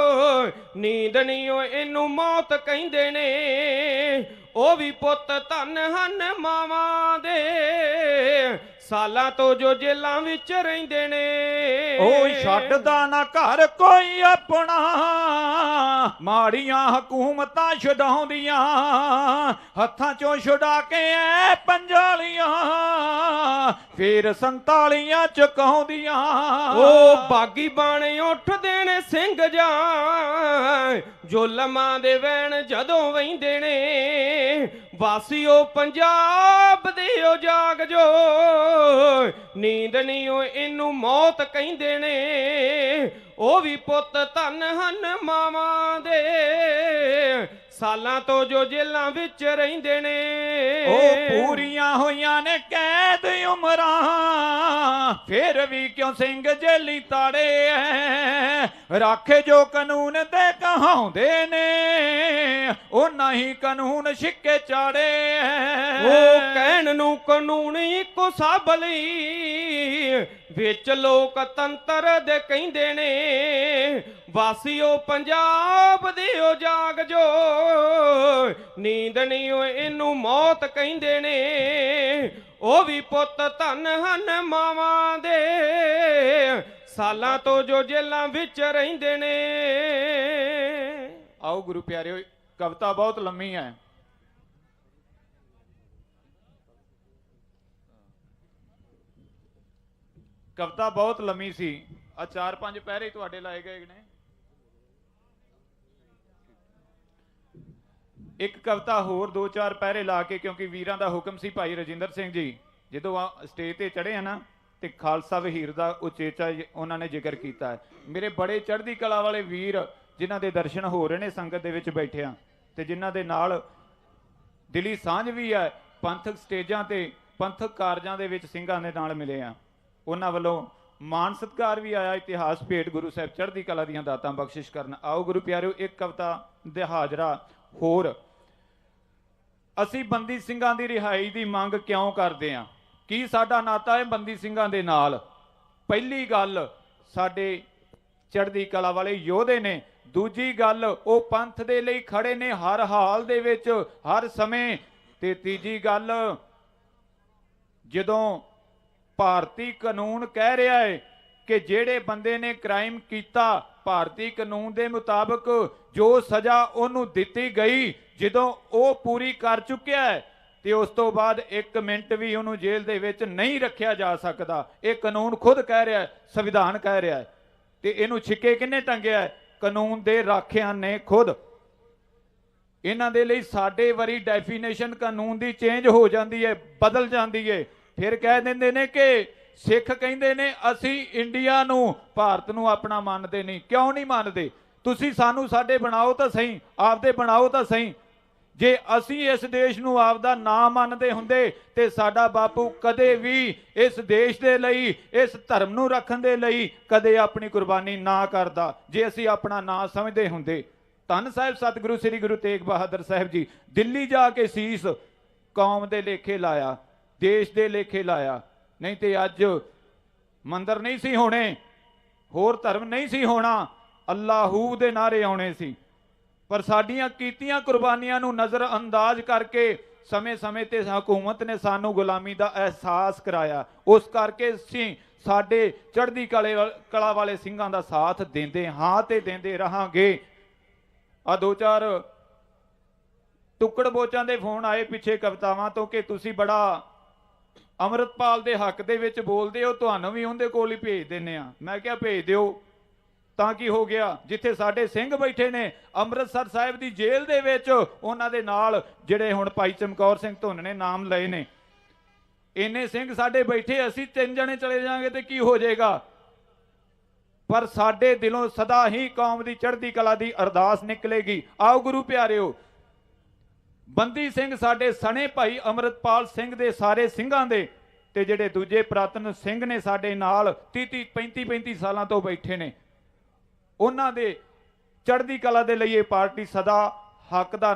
ਨੀਂਦ ਨਹੀਂ ਓਏ ਇਹਨੂੰ ਮੌਤ ਕਹਿੰਦੇ ਨੇ। ਉਹ ਵੀ ਪੁੱਤ ਧਨ ਹਨ ਮਾਵਾਂ ਦੇ, ਸਾਲਾਂ ਤੋਂ ਜੋ ਜੇਲਾਂ ਵਿੱਚ ਰਹਿੰਦੇ ਨੇ। ਉਹ ਛੱਡਦਾ ਨਾ ਘਰ ਕੋਈ ਆਪਣਾ, ਮਾੜੀਆਂ ਹਕੂਮਤਾਂ ਛਡਾਉਂਦੀਆਂ, ਹੱਥਾਂ ਚੋਂ ਛੁਡਾ ਕੇ ਐ ਪੰਜਾਲੀਆਂ, ਫੇਰ 47 ਚੁਕਾਉਂਦੀਆਂ। ਉਹ ਬਾਗੀ ਬਾਣੇ ਉੱਠਦੇ ਨੇ ਸਿੰਘ ਜਾਂ, ਜ਼ੁਲਮਾਂ ਦੇ ਵੈਣ ਜਦੋਂ ਵਹਿੰਦੇ ਨੇ। ਵਾਸੀਓ ਪੰਜਾਬ ਦੇ ਉਹ ਜਾਗ ਜੋ, ਨੀਂਦ ਨਹੀਂ ਓਏ ਇਹਨੂੰ ਮੌਤ ਕਹਿੰਦੇ ਨੇ। ਉਹ ਵੀ ਪੁੱਤ ਧਨ ਹਨ ਮਾਵਾਂ ਦੇ, ਸਾਲਾਂ ਤੋਂ ਜੋ ਜੇਲਾਂ ਵਿੱਚ ਰਹਿੰਦੇ ਨੇ। ਉਹ ਪੂਰੀਆਂ ਹੋਈਆਂ ਨੇ ਕੈਦ ਉਮਰਾਂ, ਫੇਰ ਵੀ ਕਿਉਂ ਸਿੰਘ ਜੇਲੀ ਤਾੜੇ ਐ। ਰਾਖੇ ਜੋ ਕਾਨੂੰਨ ਦੇ ਕਹਾਉਂਦੇ ਨੇ, ਉਹਨਾਂ ਹੀ ਕਾਨੂੰਨ ਛਿੱਕੇ ਚਾੜੇ ਐ। ਉਹ ਕਹਿਣ ਨੂੰ ਕਾਨੂੰਨ ਇੱਕੋ ਸਭ ਲਈ, ਵਿੱਚ ਲੋਕਤੰਤਰ ਦੇ ਕਹਿੰਦੇ ਨੇ। ਵਾਸੀਓ ਪੰਜਾਬ ਦੇ ਉਹ ਜਾਗ ਜੋ, ਨੀਂਦ ਨਹੀਂ ਓਏ ਇਹਨੂੰ ਮੌਤ ਕਹਿੰਦੇ ਨੇ। ਉਹ ਵੀ ਪੁੱਤ ਧਨ ਹਨ ਮਾਵਾਂ ਦੇ, ਸਾਲਾਂ ਤੋਂ ਜੋ ਜੇਲਾਂ ਵਿੱਚ ਰਹਿੰਦੇ ਨੇ। ਆਓ ਗੁਰੂ ਪਿਆਰਿਓ, ਕਵਿਤਾ ਬਹੁਤ ਲੰਮੀ ਹੈ। ਕਵਿਤਾ ਬਹੁਤ ਲੰਮੀ ਸੀ। ਆ 4-5 ਪਹਿਰੇ ਤੁਹਾਡੇ ਲਾਏ ਗਏ ਨੇ। ਇੱਕ ਕਵਿਤਾ ਹੋਰ 2-4 ਪਹਿਰੇ ਲਾ ਕੇ, ਕਿਉਂਕਿ ਵੀਰਾਂ ਦਾ ਹੁਕਮ ਸੀ। ਭਾਈ ਰਜਿੰਦਰ ਸਿੰਘ ਜੀ ਜਦੋਂ ਸਟੇਜ ਤੇ ਚੜੇ ਆ ਨਾ, ਤੇ ਖਾਲਸਾ ਵਹੀਰ ਦਾ ਉਚੇਚਾ ਉਹਨਾਂ ਨੇ ਜ਼ਿਕਰ ਕੀਤਾ ਹੈ। ਮੇਰੇ ਬੜੇ ਚੜ੍ਹਦੀ ਕਲਾ ਵਾਲੇ ਵੀਰ ਜਿਨ੍ਹਾਂ ਦੇ ਦਰਸ਼ਨ ਹੋ ਰਹੇ ਨੇ ਸੰਗਤ ਦੇ ਵਿੱਚ ਬੈਠਿਆਂ, ਤੇ ਜਿਨ੍ਹਾਂ ਦੇ ਨਾਲ ਦਿਲੀ ਸਾਂਝ ਵੀ ਹੈ। ਪੰਥਕ ਸਟੇਜਾਂ ਤੇ ਪੰਥਕ ਕਾਰਜਾਂ ਦੇ ਵਿੱਚ ਸਿੰਘਾਂ ਦੇ ਨਾਲ ਮਿਲੇ ਆ, ਉਹਨਾਂ ਵੱਲੋਂ ਮਾਣ ਸਤਿਕਾਰ ਵੀ ਆਇਆ। ਇਤਿਹਾਸ ਭੇਟ ਗੁਰੂ ਸਾਹਿਬ ਚੜ੍ਹਦੀ ਕਲਾ ਦੀਆਂ ਦਾਤਾਂ ਬਖਸ਼ਿਸ਼ ਕਰਨ। ਆਓ ਗੁਰੂ ਪਿਆਰਿਓ, ਇੱਕ ਕਵਿਤਾ ਦੇ ਹਾਜ਼ਰਾ ਹੋਰ। ਅਸੀਂ ਬੰਦੀ ਸਿੰਘਾਂ ਦੀ ਰਿਹਾਈ ਦੀ ਮੰਗ ਕਿਉਂ ਕਰਦੇ ਹਾਂ? ਕੀ ਸਾਡਾ ਨਾਤਾ ਹੈ ਬੰਦੀ ਸਿੰਘਾਂ ਦੇ ਨਾਲ? ਪਹਿਲੀ ਗੱਲ, ਸਾਡੇ ਚੜ੍ਹਦੀ ਕਲਾ ਵਾਲੇ ਯੋਧੇ ਨੇ। ਦੂਜੀ ਗੱਲ, ਉਹ ਪੰਥ ਦੇ ਲਈ ਖੜੇ ਨੇ ਹਰ ਹਾਲ ਦੇ ਵਿੱਚ, ਹਰ ਸਮੇਂ। ਤੇ ਤੀਜੀ ਗੱਲ, ਜਦੋਂ ਭਾਰਤੀ ਕਾਨੂੰਨ ਕਹਿ ਰਿਹਾ ਹੈ ਕਿ ਜਿਹੜੇ ਬੰਦੇ ਨੇ ਕ੍ਰਾਈਮ ਕੀਤਾ, ਭਾਰਤੀ ਕਾਨੂੰਨ ਦੇ ਮੁਤਾਬਕ ਜੋ ਸਜ਼ਾ ਉਹਨੂੰ ਦਿੱਤੀ ਗਈ, ਜਦੋਂ ਉਹ ਪੂਰੀ ਕਰ ਚੁੱਕਿਆ ਹੈ, ਤੇ ਉਸ ਤੋਂ ਬਾਅਦ 1 ਮਿੰਟ ਵੀ ਉਹਨੂੰ ਜੇਲ੍ਹ ਦੇ ਵਿੱਚ ਨਹੀਂ ਰੱਖਿਆ ਜਾ ਸਕਦਾ। ਇਹ ਕਾਨੂੰਨ ਖੁਦ ਕਹਿ ਰਿਹਾ ਹੈ, ਸੰਵਿਧਾਨ ਕਹਿ ਰਿਹਾ ਹੈ। ਤੇ ਇਹਨੂੰ ਛਿੱਕੇ ਕਿਹਨੇ ਟੰਗਿਆ ਹੈ? ਕਾਨੂੰਨ ਦੇ ਰਾਖਿਆਂ ਨੇ ਖੁਦ। ਇਹਨਾਂ ਦੇ ਲਈ ਸਾਡੇ ਵਾਰੀ ਡੈਫੀਨੇਸ਼ਨ ਕਾਨੂੰਨ ਦੀ ਚੇਂਜ ਹੋ ਜਾਂਦੀ ਹੈ, ਬਦਲ ਜਾਂਦੀ ਹੈ। ਫਿਰ ਕਹਿ ਦਿੰਦੇ ਨੇ ਕਿ ਸਿੱਖ ਕਹਿੰਦੇ ਨੇ ਅਸੀਂ ਇੰਡੀਆ ਨੂੰ, ਭਾਰਤ ਨੂੰ ਆਪਣਾ ਮੰਨਦੇ ਨਹੀਂ। ਕਿਉਂ ਨਹੀਂ ਮੰਨਦੇ? ਤੁਸੀਂ ਸਾਨੂੰ ਸਾਡੇ ਬਣਾਓ ਤਾਂ ਸਹੀ, ਆਪਦੇ ਬਣਾਓ ਤਾਂ ਸਹੀ। ਜੇ ਅਸੀਂ ਇਸ ਦੇਸ਼ ਨੂੰ ਆਪਦਾ ਨਾ ਮੰਨਦੇ ਹੁੰਦੇ ਤੇ ਸਾਡਾ ਬਾਪੂ ਕਦੇ ਵੀ ਇਸ ਦੇਸ਼ ਦੇ ਲਈ, ਇਸ ਧਰਮ ਨੂੰ ਰੱਖਣ ਦੇ ਲਈ ਕਦੇ ਆਪਣੀ ਕੁਰਬਾਨੀ ਨਾ ਕਰਦਾ, ਜੇ ਅਸੀਂ ਆਪਣਾ ਨਾਂ ਸਮਝਦੇ ਹੁੰਦੇ। ਧੰਨ ਸਾਹਿਬ ਸਤਿਗੁਰੂ ਸ੍ਰੀ ਗੁਰੂ ਤੇਗ ਬਹਾਦਰ ਸਾਹਿਬ ਜੀ ਦਿੱਲੀ ਜਾ ਕੇ ਸੀਸ ਕੌਮ ਦੇ ਲੇਖੇ ਲਾਇਆ, ਦੇਸ਼ ਦੇ ਲੇਖੇ ਲਾਇਆ। ਨਹੀਂ ਤੇ ਅੱਜ ਮੰਦਰ ਨਹੀਂ ਸੀ ਹੋਣੇ, ਹੋਰ ਧਰਮ ਨਹੀਂ ਸੀ ਹੋਣਾ, ਅੱਲਾਹੂ ਦੇ ਨਾਰੇ ਆਉਣੇ ਸੀ। ਪਰ ਸਾਡੀਆਂ ਕੀਤੀਆਂ ਕੁਰਬਾਨੀਆਂ ਨੂੰ ਨਜ਼ਰ ਅੰਦਾਜ਼ ਕਰਕੇ ਸਮੇਂ-ਸਮੇਂ ਤੇ ਹਕੂਮਤ ਨੇ ਸਾਨੂੰ ਗੁਲਾਮੀ ਦਾ ਅਹਿਸਾਸ ਕਰਾਇਆ। ਉਸ ਕਰਕੇ ਅਸੀਂ ਸਾਡੇ ਚੜ੍ਹਦੀ ਕਲਾ ਵਾਲੇ ਸਿੰਘਾਂ ਦਾ ਸਾਥ ਦਿੰਦੇ ਹਾਂ ਤੇ ਦਿੰਦੇ ਰਹਾਂਗੇ। ਆ 2-4 ਟੁੱਕੜ ਬੋਚਾਂ ਦੇ ਫੋਨ ਆਏ ਪਿੱਛੇ ਕਵਿਤਾਵਾਂ ਤੋਂ ਕਿ ਤੁਸੀਂ ਬੜਾ ਅੰਮ੍ਰਿਤਪਾਲ ਦੇ ਹੱਕ ਦੇ ਵਿੱਚ ਬੋਲਦੇ ਹੋ, ਤੁਹਾਨੂੰ ਵੀ ਉਹਦੇ ਕੋਲ ਹੀ ਭੇਜ ਦਿੰਨੇ ਆ। ਮੈਂ ਕਿਹਾ ਭੇਜ ਦਿਓ, ਤਾਂ ਕੀ ਹੋ ਗਿਆ? ਜਿੱਥੇ ਸਾਡੇ ਸਿੰਘ ਬੈਠੇ ਨੇ ਅੰਮ੍ਰਿਤਸਰ ਸਾਹਿਬ ਦੀ ਜੇਲ੍ਹ ਦੇ ਵਿੱਚ, ਉਹਨਾਂ ਦੇ ਨਾਲ ਜਿਹੜੇ ਹੁਣ ਭਾਈ ਚਮਕੌਰ ਸਿੰਘ ਧੁੰਨ ਨੇ ਨਾਮ ਲਏ ਨੇ, ਇੰਨੇ ਸਿੰਘ ਸਾਡੇ ਬੈਠੇ, ਅਸੀਂ 3 ਜਣੇ ਚਲੇ ਜਾਾਂਗੇ ਤੇ ਕੀ ਹੋ ਜਾਏਗਾ? ਪਰ ਸਾਡੇ ਦਿਲੋਂ ਸਦਾ ਹੀ ਕੌਮ ਦੀ ਚੜ੍ਹਦੀ ਕਲਾ ਦੀ ਅਰਦਾਸ ਨਿਕਲੇਗੀ। ਆਓ ਗੁਰੂ ਪਿਆਰਿਓ, ਬੰਦੀ ਸਿੰਘ ਸਾਡੇ ਸਣੇ ਭਾਈ ਅੰਮ੍ਰਿਤਪਾਲ ਸਿੰਘ ਦੇ ਸਾਰੇ ਸਿੰਘਾਂ ਦੇ, ਤੇ ਜਿਹੜੇ ਦੂਜੇ ਪੁਰਾਤਨ ਸਿੰਘ ਨੇ ਸਾਡੇ ਨਾਲ 30-30 35-35 ਸਾਲਾਂ ਤੋਂ ਬੈਠੇ ਨੇ, ਉਹਨਾਂ ਦੇ ਚੜ੍ਹਦੀ ਕਲਾ ਦੇ ਲਈ ਇਹ ਪਾਰਟੀ ਸਦਾ ਹੱਕ ਦਾ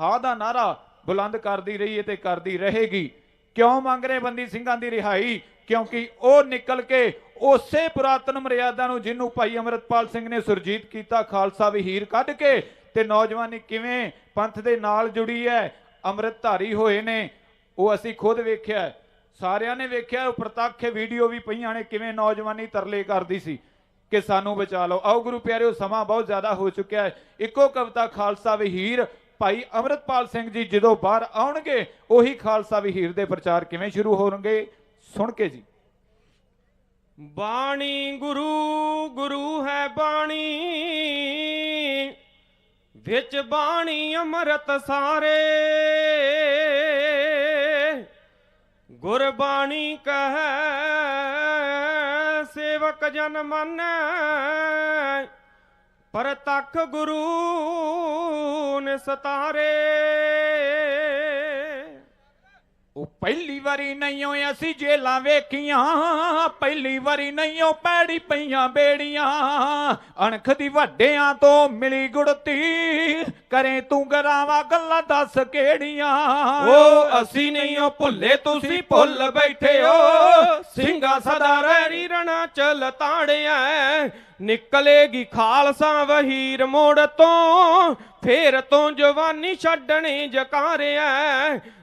ਹਾਂ ਦਾ ਨਾਰਾ ਬੁਲੰਦ ਕਰਦੀ ਰਹੀ ਹੈ ਤੇ ਕਰਦੀ ਰਹੇਗੀ। ਕਿਉਂ ਮੰਗ ਰਹੇ ਬੰਦੀ ਸਿੰਘਾਂ ਦੀ ਰਿਹਾਈ? ਕਿਉਂਕਿ ਉਹ ਨਿਕਲ ਕੇ ਉਸੇ ਪੁਰਾਤਨ ਮਰਿਆਦਾ ਨੂੰ ਜਿਹਨੂੰ ਭਾਈ ਅੰਮ੍ਰਿਤਪਾਲ ਸਿੰਘ ਨੇ ਸੁਰਜੀਤ ਕੀਤਾ, ਖਾਲਸਾ ਵਹੀਰ ਕੱਢ ਕੇ, ਤੇ ਨੌਜਵਾਨੀ ਕਿਵੇਂ ਪੰਥ ਦੇ ਨਾਲ ਜੁੜੀ ਹੈ, ਅੰਮ੍ਰਿਤਧਾਰੀ ਹੋਏ ਨੇ, ਉਹ ਅਸੀਂ ਖੁਦ ਵੇਖਿਆ, ਸਾਰਿਆਂ ਨੇ ਵੇਖਿਆ। ਉਹ ਪ੍ਰਤੱਖ ਵੀਡੀਓ ਵੀ ਪਈਆਂ ਨੇ ਕਿਵੇਂ ਨੌਜਵਾਨੀ ਤਰਲੇ ਕਰਦੀ ਸੀ ਕਿ ਸਾਨੂੰ ਬਚਾ ਲਓ। ਆਓ ਗੁਰੂ ਪਿਆਰਿਓ, ਸਮਾਂ ਬਹੁਤ ਜ਼ਿਆਦਾ ਹੋ ਚੁੱਕਿਆ ਹੈ। ਇੱਕੋ ਕਵਿਤਾ ਖਾਲਸਾ ਵਹੀਰ ਭਾਈ ਅੰਮ੍ਰਿਤਪਾਲ ਸਿੰਘ ਜੀ ਜਦੋਂ ਬਾਹਰ ਆਉਣਗੇ, ਉਹੀ ਖਾਲਸਾ ਵਹੀਰ ਦੇ ਪ੍ਰਚਾਰ ਕਿਵੇਂ ਸ਼ੁਰੂ ਹੋਣਗੇ, ਸੁਣ ਕੇ ਜੀ। ਬਾਣੀ ਗੁਰੂ ਗੁਰੂ ਹੈ ਬਾਣੀ, ਵਿੱਚ ਬਾਣੀ ਅੰਮ੍ਰਿਤ ਸਾਰੇ, ਗੁਰਬਾਣੀ ਕਹੈ ਸੇਵਕ ਜਨ ਮੰਨੈ, ਪ੍ਰਤੱਖ ਗੁਰੂ ਨਿਸਤਾਰੇ। ਉਹ ਪਹਿਲੀ ਵਾਰੀ ਨਹੀਂ ਹੋਏ ਅਸੀਂ ਜੇਲਾਂ ਵੇਖੀਆਂ, ਪਹਿਲੀ ਵਾਰੀ ਨਹੀਂ ਉਹ ਪੈੜੀ ਪਈਆਂ ਬੇੜੀਆਂ, ਅਣਖ ਦੀ ਵੱਡਿਆਂ ਤੋਂ ਮਿਲੀ ਗੁੜਤੀ, ਕਰੇ ਤੂੰ ਗਰਾਵਾ ਗੱਲਾਂ ਦੱਸ ਕਿਹੜੀਆਂ। ਉਹ ਅਸੀਂ ਨਹੀਂ ਉਹ ਭੁੱਲੇ ਤੁਸੀਂ ਭੁੱਲ ਬੈਠੇ ਹੋ, ਸਿੰਘਾ ਸਦਾ ਰਹਿ ਰਣਾ ਚਲ ਤਾੜਿਆ, ਨਿਕਲੇਗੀ ਖਾਲਸਾ ਵਹੀਰ ਮੋੜ ਤੋਂ, ਫੇਰ ਤੋਂ ਜਵਾਨੀ ਛੱਡਣੀ ਜਕਾਰਿਆ,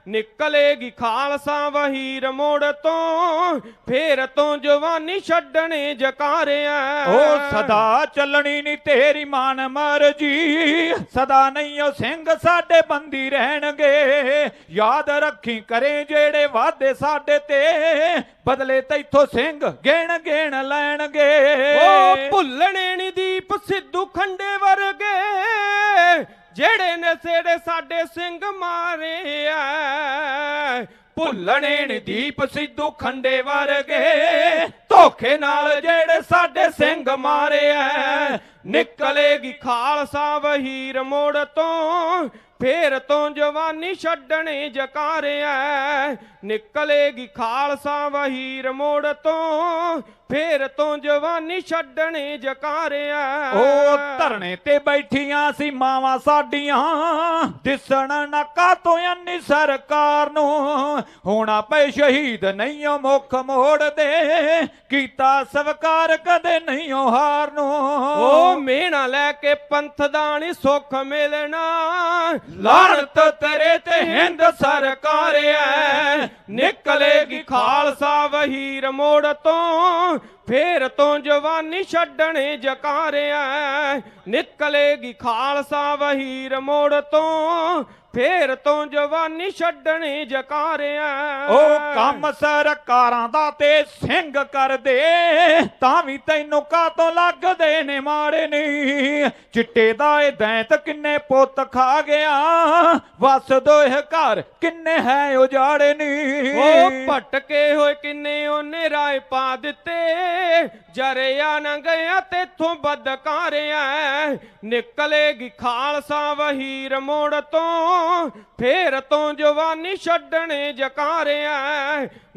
ਨਿਕਲੇਗੀ ਖਾਲਸਾ ਵਹੀਰ ਮੋੜ ਤੋਂ, ਫੇਰ ਤੋਂ ਜਵਾਨੀ ਛੱਡਣੇ ਜਕਾਰਿਆ। ਉਹ ਸਦਾ ਚੱਲਣੀ ਨੀ ਤੇਰੀ ਮਾਨ ਮਰਜੀ, ਸਦਾ ਨਹੀਂ ਉਹ ਸਿੰਘ ਸਾਡੇ ਬੰਦੀ ਰਹਿਣਗੇ, ਯਾਦ ਰੱਖੀ ਕਰੇ ਜਿਹੜੇ ਵਾਅਦੇ ਸਾਡੇ ਤੇ, ਬਦਲੇ ਤੈਥੋਂ ਸਿੰਘ ਗਿਣ ਲੈਣਗੇ। ਉਹ ਭੁੱਲਣੇ ਨੀ ਦੀਪ ਸਿੱਧੂ ਖੰਡੇ ਵਰਗੇ, ਜਿਹੜੇ ਨਸ਼ੇੜੇ ਸਾਡੇ ਸਿੰਘ ਮਾਰੇ ਆ, ਭੁੱਲਣੇ ਨੀ ਦੀਪ ਸਿੱਧੂ ਖੰਡੇ ਵਰਗੇ, ਧੋਖੇ ਨਾਲ ਜਿਹੜੇ ਸਾਡੇ ਸਿੰਘ ਮਾਰੇ ਆ, ਨਿਕਲੇਗੀ ਖਾਲਸਾ ਵਹੀਰ ਮੋੜ ਤੋਂ, ਫੇਰ ਤੋਂ ਜਵਾਨੀ ਛੱਡਣੇ ਜਕਾਰਿਆ, ਨਿਕਲੇਗੀ ਖਾਲਸਾ ਵਹੀਰ ਮੋੜ ਤੋਂ, ਫੇਰ ਤੋਂ ਜਵਾਨੀ ਛੱਡਣੇ ਜਕਾਰਿਆ। ਉਹ ਧਰਨੇ ਤੇ ਬੈਠੀਆਂ ਸੀ ਮਾਵਾਂ ਸਾਡੀਆਂ, ਦਿਸਣ ਨਾਕਾ ਤੋਂ ਅੰਨੀ ਸਰਕਾਰ ਨੂੰ, ਹੋਣਾ ਪਏ ਸ਼ਹੀਦ ਨਹੀਂ ਉਹ ਮੁੱਖ ਮੋੜਦੇ, ਕੀਤਾ ਸਵਕਾਰ ਕਦੇ ਨਹੀਂ ਉਹ ਹਾਰ ਨੂੰ। ਉਹ ਮਿਹਣਾ ਲੈ ਕੇ ਪੰਥ ਦਾ ਨੀ ਸੁੱਖ ਮਿਲਣਾ, ਲਾਹਨਤ ਤੇਰੇ ਤੇ ਹਿੰਦ ਸਰਕਾਰ ਐ, ਨਿਕਲੇਗੀ ਖਾਲਸਾ ਵਹੀਰ ਮੋੜ ਤੋਂ, ਫੇਰ ਤੋਂ ਜਵਾਨੀ ਛੱਡਣੇ ਜਕਾਰਿਆ ਨਿਕਲੇਗੀ ਖਾਲਸਾ ਵਹੀਰ ਮੋੜ ਤੋਂ ਫੇਰ ਤੋਂ ਜਵਾਨੀ ਛੱਡਣੇ ਜਕਾਰਿਆ ਉਹ ਕੰਮ ਸਰਕਾਰਾਂ ਦਾ ਤੇ ਸਿੰਘ ਕਰਦੇ ਤਾਂ ਵੀ ਤੈਨੂੰ ਕਾਤੋਂ ਲੱਗਦੇ ਨੇ ਮਾੜੇ ਨਹੀਂ ਚਿੱਟੇ ਦਾ ਇਹ ਦੈਂਤ ਕਿੰਨੇ ਪੁੱਤ ਖਾ ਗਿਆ ਵਸ ਦੋਹ ਘਰ ਕਿੰਨੇ ਹੈ ਉਜਾੜੇ ਨਹੀਂ ਉਹ ਭਟਕੇ ਹੋਏ ਕਿੰਨੇ ਉਹਨੇ ਰਾਏ ਪਾ ਦਿੱਤੇ ਜਰਿਆ ਨਾ ਗਿਆ ਤੇਥੋਂ ਬਦਕਾਰਿਆ ਨਿਕਲੇਗੀ ਖਾਲਸਾ ਵਹੀਰ ਮੋੜ ਤੋਂ ਫੇਰ ਤੋਂ ਜਵਾਨੀ ਛੱਡਣੇ ਜਕਾਰਿਆ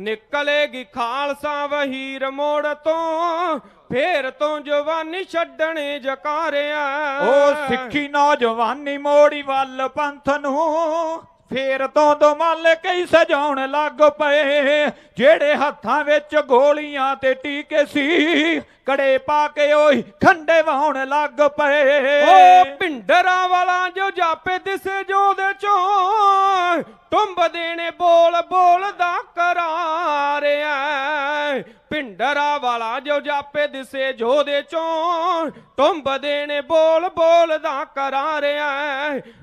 ਨਿਕਲੇਗੀ ਖਾਲਸਾ ਵਹੀਰ ਮੋੜ ਤੋਂ ਫੇਰ ਤੋਂ ਜਵਾਨੀ ਛੱਡਣੇ ਜਕਾਰਿਆ ਉਹ ਸਿੱਖੀ ਨੌਜਵਾਨੀ ਮੋੜੀ ਵੱਲ ਪੰਥ ਨੂੰ ਫੇਰ ਤੋਂ ਦੁਮਾਲੇ ਕਈ ਸਜਾਉਣ ਲੱਗ ਪਏ ਜਿਹੜੇ ਹੱਥਾਂ ਵਿੱਚ ਗੋਲੀਆਂ ਤੇ ਟੀਕੇ ਸੀ ਕੜੇ ਪਾ ਕੇ ਉਹੀ ਖੰਡੇ ਵਾਉਣ ਲੱਗ ਪਏ ਓ ਭਿੰਡਰਾਂ ਵਾਲਾ ਜੋ ਜਾਪੇ ਦਿਸੇ ਜੋਦੇ ਚੋਂ ਟੁੰਬ ਦੇਣੇ ਬੋਲ ਬੋਲਦਾ ਕਰਾਰਿਆ ਭਿੰਡਰਾਂ ਵਾਲਾ ਜੋ ਜਾਪੇ ਦਿਸੇ ਜੋਦੇ ਚੋਂ ਟੁੰਬ ਦੇਣੇ ਬੋਲ ਬੋਲਦਾ ਕਰਾਰਿਆ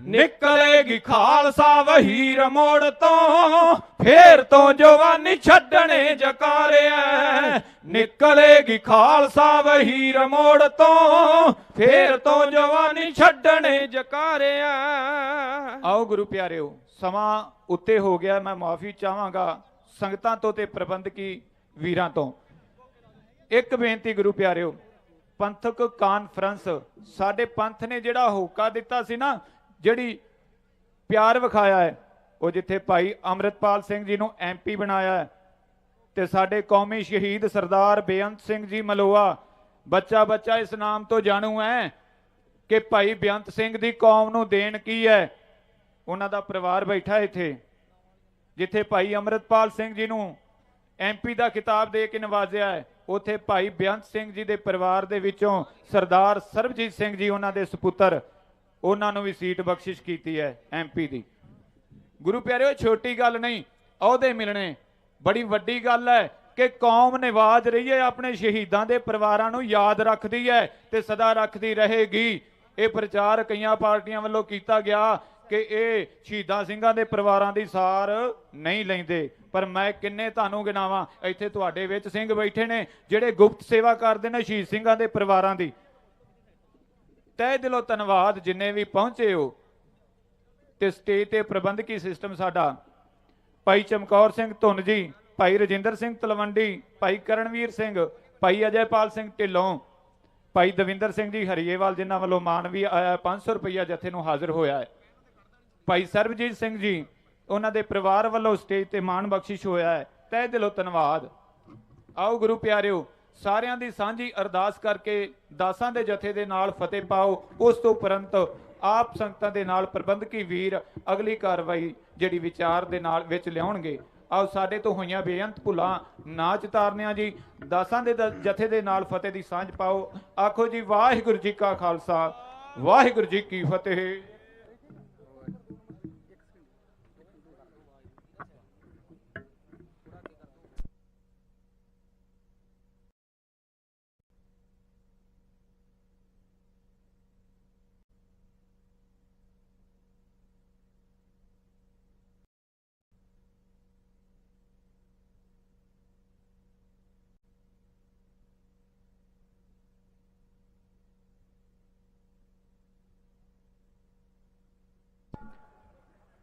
ਨਿਕਲੇਗੀ ਖਾਲਸਾ ਵਹੀਰ ਮੋੜ ਤੋਂ ਫੇਰ ਤੋਂ ਜਵਾਨੀ ਛੱਡਣੇ ਜਕਾਰਿਆ ਨਿਕਲੇਗੀ ਖਾਲਸਾ ਵਹੀਰ ਮੋੜ ਤੋਂ ਫੇਰ ਤੋਂ ਜਵਾਨੀ ਛੱਡਣੇ ਜਕਾਰਿਆ ਆਓ ਗੁਰੂ ਪਿਆਰਿਓ ਸਮਾਂ ਉੱਤੇ ਹੋ ਗਿਆ ਮੈਂ ਮਾਫੀ ਚਾਹਾਂਗਾ ਸੰਗਤਾਂ ਤੋਂ ਤੇ ਪ੍ਰਬੰਧਕੀ ਵੀਰਾਂ ਤੋਂ ਇੱਕ ਬੇਨਤੀ ਗੁਰੂ ਪਿਆਰਿਓ ਪੰਥਕ ਕਾਨਫਰੰਸ ਸਾਡੇ ਪੰਥ ਨੇ ਜਿਹੜਾ ਹੋਕਾ ਦਿੱਤਾ ਸੀ ਨਾ ਜਿਹੜੀ ਪਿਆਰ ਵਿਖਾਇਆ ਹੈ ਉਹ ਜਿੱਥੇ ਭਾਈ ਅੰਮ੍ਰਿਤਪਾਲ ਸਿੰਘ ਜੀ ਨੂੰ ਐਮਪੀ ਬਣਾਇਆ ਹੈ ਤੇ ਸਾਡੇ ਕੌਮੀ ਸ਼ਹੀਦ ਸਰਦਾਰ ਬੇਅੰਤ ਸਿੰਘ ਜੀ ਮਲੋਆ ਬੱਚਾ ਬੱਚਾ ਇਸ ਨਾਮ ਤੋਂ ਜਾਣੂ ਹੈ ਕਿ ਭਾਈ ਬੇਅੰਤ ਸਿੰਘ ਦੀ ਕੌਮ ਨੂੰ ਦੇਣ ਕੀ ਹੈ ਉਹਨਾਂ ਦਾ ਪਰਿਵਾਰ ਬੈਠਾ ਇੱਥੇ ਜਿੱਥੇ ਭਾਈ ਅੰਮ੍ਰਿਤਪਾਲ ਸਿੰਘ ਜੀ ਨੂੰ ਐਮਪੀ ਦਾ ਖਿਤਾਬ ਦੇ ਕੇ ਨਵਾਜ਼ਿਆ ਹੈ ਉੱਥੇ ਭਾਈ ਬੇਅੰਤ ਸਿੰਘ ਜੀ ਦੇ ਪਰਿਵਾਰ ਦੇ ਵਿੱਚੋਂ ਸਰਦਾਰ ਸਰਬਜੀਤ ਸਿੰਘ ਜੀ ਉਹਨਾਂ ਦੇ ਸੁਪੁੱਤਰ ਉਹਨਾਂ ਨੂੰ ਵੀ ਸੀਟ ਬਖਸ਼ਿਸ਼ ਕੀਤੀ ਹੈ ਐਮਪੀ ਦੀ ਗੁਰੂ ਪਿਆਰਿਓ ਛੋਟੀ ਗੱਲ ਨਹੀਂ ਅਹੁਦੇ ਮਿਲਣੇ ਬੜੀ ਵੱਡੀ ਗੱਲ ਹੈ ਕਿ ਕੌਮ ਨਿਵਾਜ ਰਹੀ ਹੈ ਆਪਣੇ ਸ਼ਹੀਦਾਂ ਦੇ ਪਰਿਵਾਰਾਂ ਨੂੰ ਯਾਦ ਰੱਖਦੀ ਹੈ ਤੇ ਸਦਾ ਰੱਖਦੀ ਰਹੇਗੀ ਇਹ ਪ੍ਰਚਾਰ ਕਈਆਂ ਪਾਰਟੀਆਂ ਵੱਲੋਂ ਕੀਤਾ ਗਿਆ ਕਿ ਇਹ ਸ਼ਹੀਦਾਂ ਸਿੰਘਾਂ ਦੇ ਪਰਿਵਾਰਾਂ ਦੀ ਸਾਰ ਨਹੀਂ ਲੈਂਦੇ ਪਰ ਮੈਂ ਕਿੰਨੇ ਤੁਹਾਨੂੰ ਗਿਣਾਵਾਂ ਇੱਥੇ ਤੁਹਾਡੇ ਵਿੱਚ ਸਿੰਘ ਬੈਠੇ ਨੇ ਜਿਹੜੇ ਗੁਪਤ ਸੇਵਾ ਕਰਦੇ ਨੇ ਸ਼ਹੀਦ ਸਿੰਘਾਂ ਦੇ ਪਰਿਵਾਰਾਂ ਦੀ ਤਹਿ ਦਿਲੋਂ ਧੰਨਵਾਦ ਜਿੰਨੇ ਵੀ ਪਹੁੰਚੇ ਹੋ ਤੇ ਸਟੇਜ ਤੇ ਪ੍ਰਬੰਧਕੀ ਸਿਸਟਮ ਸਾਡਾ ਭਾਈ ਚਮਕੌਰ ਸਿੰਘ ਧੁੰਨ ਜੀ ਭਾਈ ਰਜਿੰਦਰ ਸਿੰਘ ਤਲਵੰਡੀ ਭਾਈ ਕਰਨਵੀਰ ਸਿੰਘ ਭਾਈ ਅਜੈਪਾਲ ਸਿੰਘ ਢਿੱਲੋਂ ਭਾਈ ਦਵਿੰਦਰ ਸਿੰਘ ਜੀ ਹਰੀਏਵਾਲ ਜਿਨ੍ਹਾਂ ਵੱਲੋਂ ਮਾਨ ਵੀ ਆਇਆ 500 ਰੁਪਈਆ ਜਥੇ ਨੂੰ ਹਾਜ਼ਰ ਹੋਇਆ ਹੈ ਭਾਈ ਸਰਬਜੀਤ ਸਿੰਘ ਜੀ ਉਹਨਾਂ ਦੇ ਪਰਿਵਾਰ ਵੱਲੋਂ ਸਟੇਜ ਤੇ ਮਾਣ ਬਖਸ਼ਿਸ਼ ਹੋਇਆ ਹੈ ਤਹਿ ਦਿਲੋਂ ਧੰਨਵਾਦ ਆਓ ਗੁਰੂ ਪਿਆਰਿਓ ਸਾਰਿਆਂ ਦੀ ਸਾਂਝੀ ਅਰਦਾਸ ਕਰਕੇ ਦਾਸਾਂ ਦੇ ਜਥੇ ਦੇ ਨਾਲ ਫਤਿਹ ਪਾਓ ਉਸ ਤੋਂ ਉਪਰੰਤ ਆਪ ਸੰਗਤਾਂ ਦੇ ਨਾਲ ਪ੍ਰਬੰਧਕੀ ਵੀਰ ਅਗਲੀ ਕਾਰਵਾਈ ਜਿਹੜੀ ਵਿਚਾਰ ਦੇ ਨਾਲ ਵਿੱਚ ਲਿਆਉਣਗੇ ਆਓ ਸਾਡੇ ਤੋਂ ਹੋਈਆਂ ਬੇਅੰਤ ਭੁੱਲਾਂ ਨਾ ਚਿਤਾਰਨਿਆਂ ਜੀ ਦਾਸਾਂ ਦੇ ਜਥੇ ਦੇ ਨਾਲ ਫਤਿਹ ਦੀ ਸਾਂਝ ਪਾਓ ਆਖੋ ਜੀ ਵਾਹਿਗੁਰੂ ਜੀ ਕਾ ਖਾਲਸਾ ਵਾਹਿਗੁਰੂ ਜੀ ਕੀ ਫਤਿਹ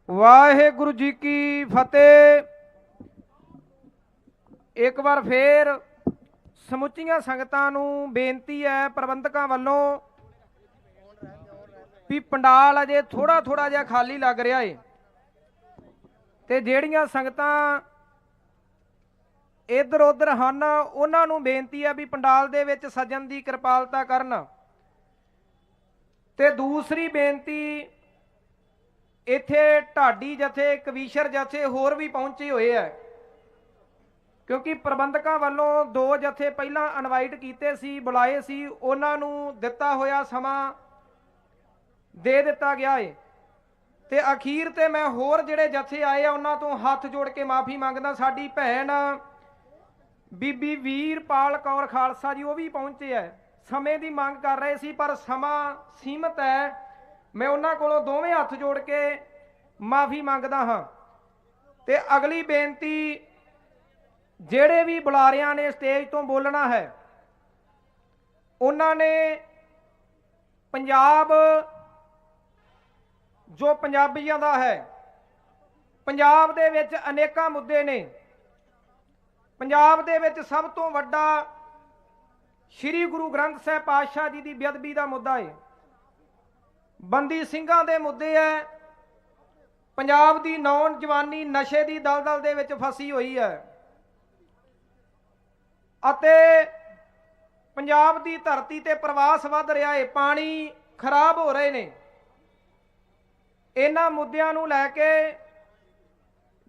ਵਾਹਿਗੁਰੂ ਜੀ ਕੀ ਫਤਿਹ ਇੱਕ ਵਾਰ ਫੇਰ ਸਮੁੱਚੀਆਂ ਸੰਗਤਾਂ ਨੂੰ ਬੇਨਤੀ ਹੈ ਪ੍ਰਬੰਧਕਾਂ ਵੱਲੋਂ ਵੀ ਪੰਡਾਲ ਅਜੇ ਥੋੜਾ ਜਿਹਾ ਖਾਲੀ ਲੱਗ ਰਿਹਾ ਏ ਤੇ ਜਿਹੜੀਆਂ ਸੰਗਤਾਂ ਇੱਧਰ ਉੱਧਰ ਹਨ ਉਹਨਾਂ ਨੂੰ ਬੇਨਤੀ ਹੈ ਵੀ ਪੰਡਾਲ ਦੇ ਵਿੱਚ ਸਜਣ ਦੀ ਕਿਰਪਾਲਤਾ ਕਰਨ ਤੇ ਦੂਸਰੀ ਬੇਨਤੀ ਇੱਥੇ ਢਾਡੀ ਜਥੇ ਕਵੀਸ਼ਰ ਜਥੇ ਹੋਰ ਵੀ ਪਹੁੰਚੇ ਹੋਏ ਹੈ ਕਿਉਂਕਿ ਪ੍ਰਬੰਧਕਾਂ ਵੱਲੋਂ 2 ਜਥੇ ਪਹਿਲਾਂ ਇਨਵਾਈਟ ਕੀਤੇ ਸੀ ਬੁਲਾਏ ਸੀ ਉਹਨਾਂ ਨੂੰ ਦਿੱਤਾ ਹੋਇਆ ਸਮਾਂ ਦੇ ਦਿੱਤਾ ਗਿਆ ਏ ਤੇ ਅਖੀਰ ਤੇ ਮੈਂ ਹੋਰ ਜਿਹੜੇ ਜਥੇ ਆਏ ਆ ਉਹਨਾਂ ਤੋਂ ਹੱਥ ਜੋੜ ਕੇ ਮਾਫੀ ਮੰਗਦਾ ਸਾਡੀ ਭੈਣ ਬੀਬੀ ਵੀਰਪਾਲ ਕੌਰ ਖਾਲਸਾ ਜੀ ਉਹ ਵੀ ਪਹੁੰਚੇ ਹੈ। ਸਮੇਂ ਦੀ ਮੰਗ ਕਰ ਰਹੇ ਸੀ ਪਰ ਸਮਾਂ ਸੀਮਤ ਹੈ। ਮੈਂ ਉਹਨਾਂ ਕੋਲੋਂ ਦੋਵੇਂ ਹੱਥ ਜੋੜ ਕੇ ਮਾਫੀ ਮੰਗਦਾ ਹਾਂ। ਤੇ ਅਗਲੀ ਬੇਨਤੀ ਜਿਹੜੇ ਵੀ ਬੁਲਾਰਿਆਂ ਨੇ ਸਟੇਜ ਤੋਂ ਬੋਲਣਾ ਹੈ ਉਹਨਾਂ ਨੇ ਪੰਜਾਬ ਜੋ ਪੰਜਾਬੀਆਂ ਦਾ ਹੈ, ਪੰਜਾਬ ਦੇ ਵਿੱਚ ਅਨੇਕਾਂ ਮੁੱਦੇ ਨੇ। ਪੰਜਾਬ ਦੇ ਵਿੱਚ ਸਭ ਤੋਂ ਵੱਡਾ ਸ੍ਰੀ ਗੁਰੂ ਗ੍ਰੰਥ ਸਾਹਿਬ ਪਾਤਸ਼ਾਹ ਜੀ ਦੀ ਬੇਅਦਬੀ ਦਾ ਮੁੱਦਾ ਹੈ, ਬੰਦੀ ਸਿੰਘਾਂ ਦੇ ਮੁੱਦੇ ਹੈ, ਪੰਜਾਬ ਦੀ ਨੌਜਵਾਨੀ ਨਸ਼ੇ ਦੀ ਦਲਦਲ ਦੇ ਵਿੱਚ ਫਸੀ ਹੋਈ ਹੈ ਅਤੇ ਪੰਜਾਬ ਦੀ ਧਰਤੀ ਤੇ ਪ੍ਰਵਾਸ ਵੱਧ ਰਿਹਾ ਹੈ, ਪਾਣੀ ਖਰਾਬ ਹੋ ਰਹੇ ਨੇ। ਇਹਨਾਂ ਮੁੱਦਿਆਂ ਨੂੰ ਲੈ ਕੇ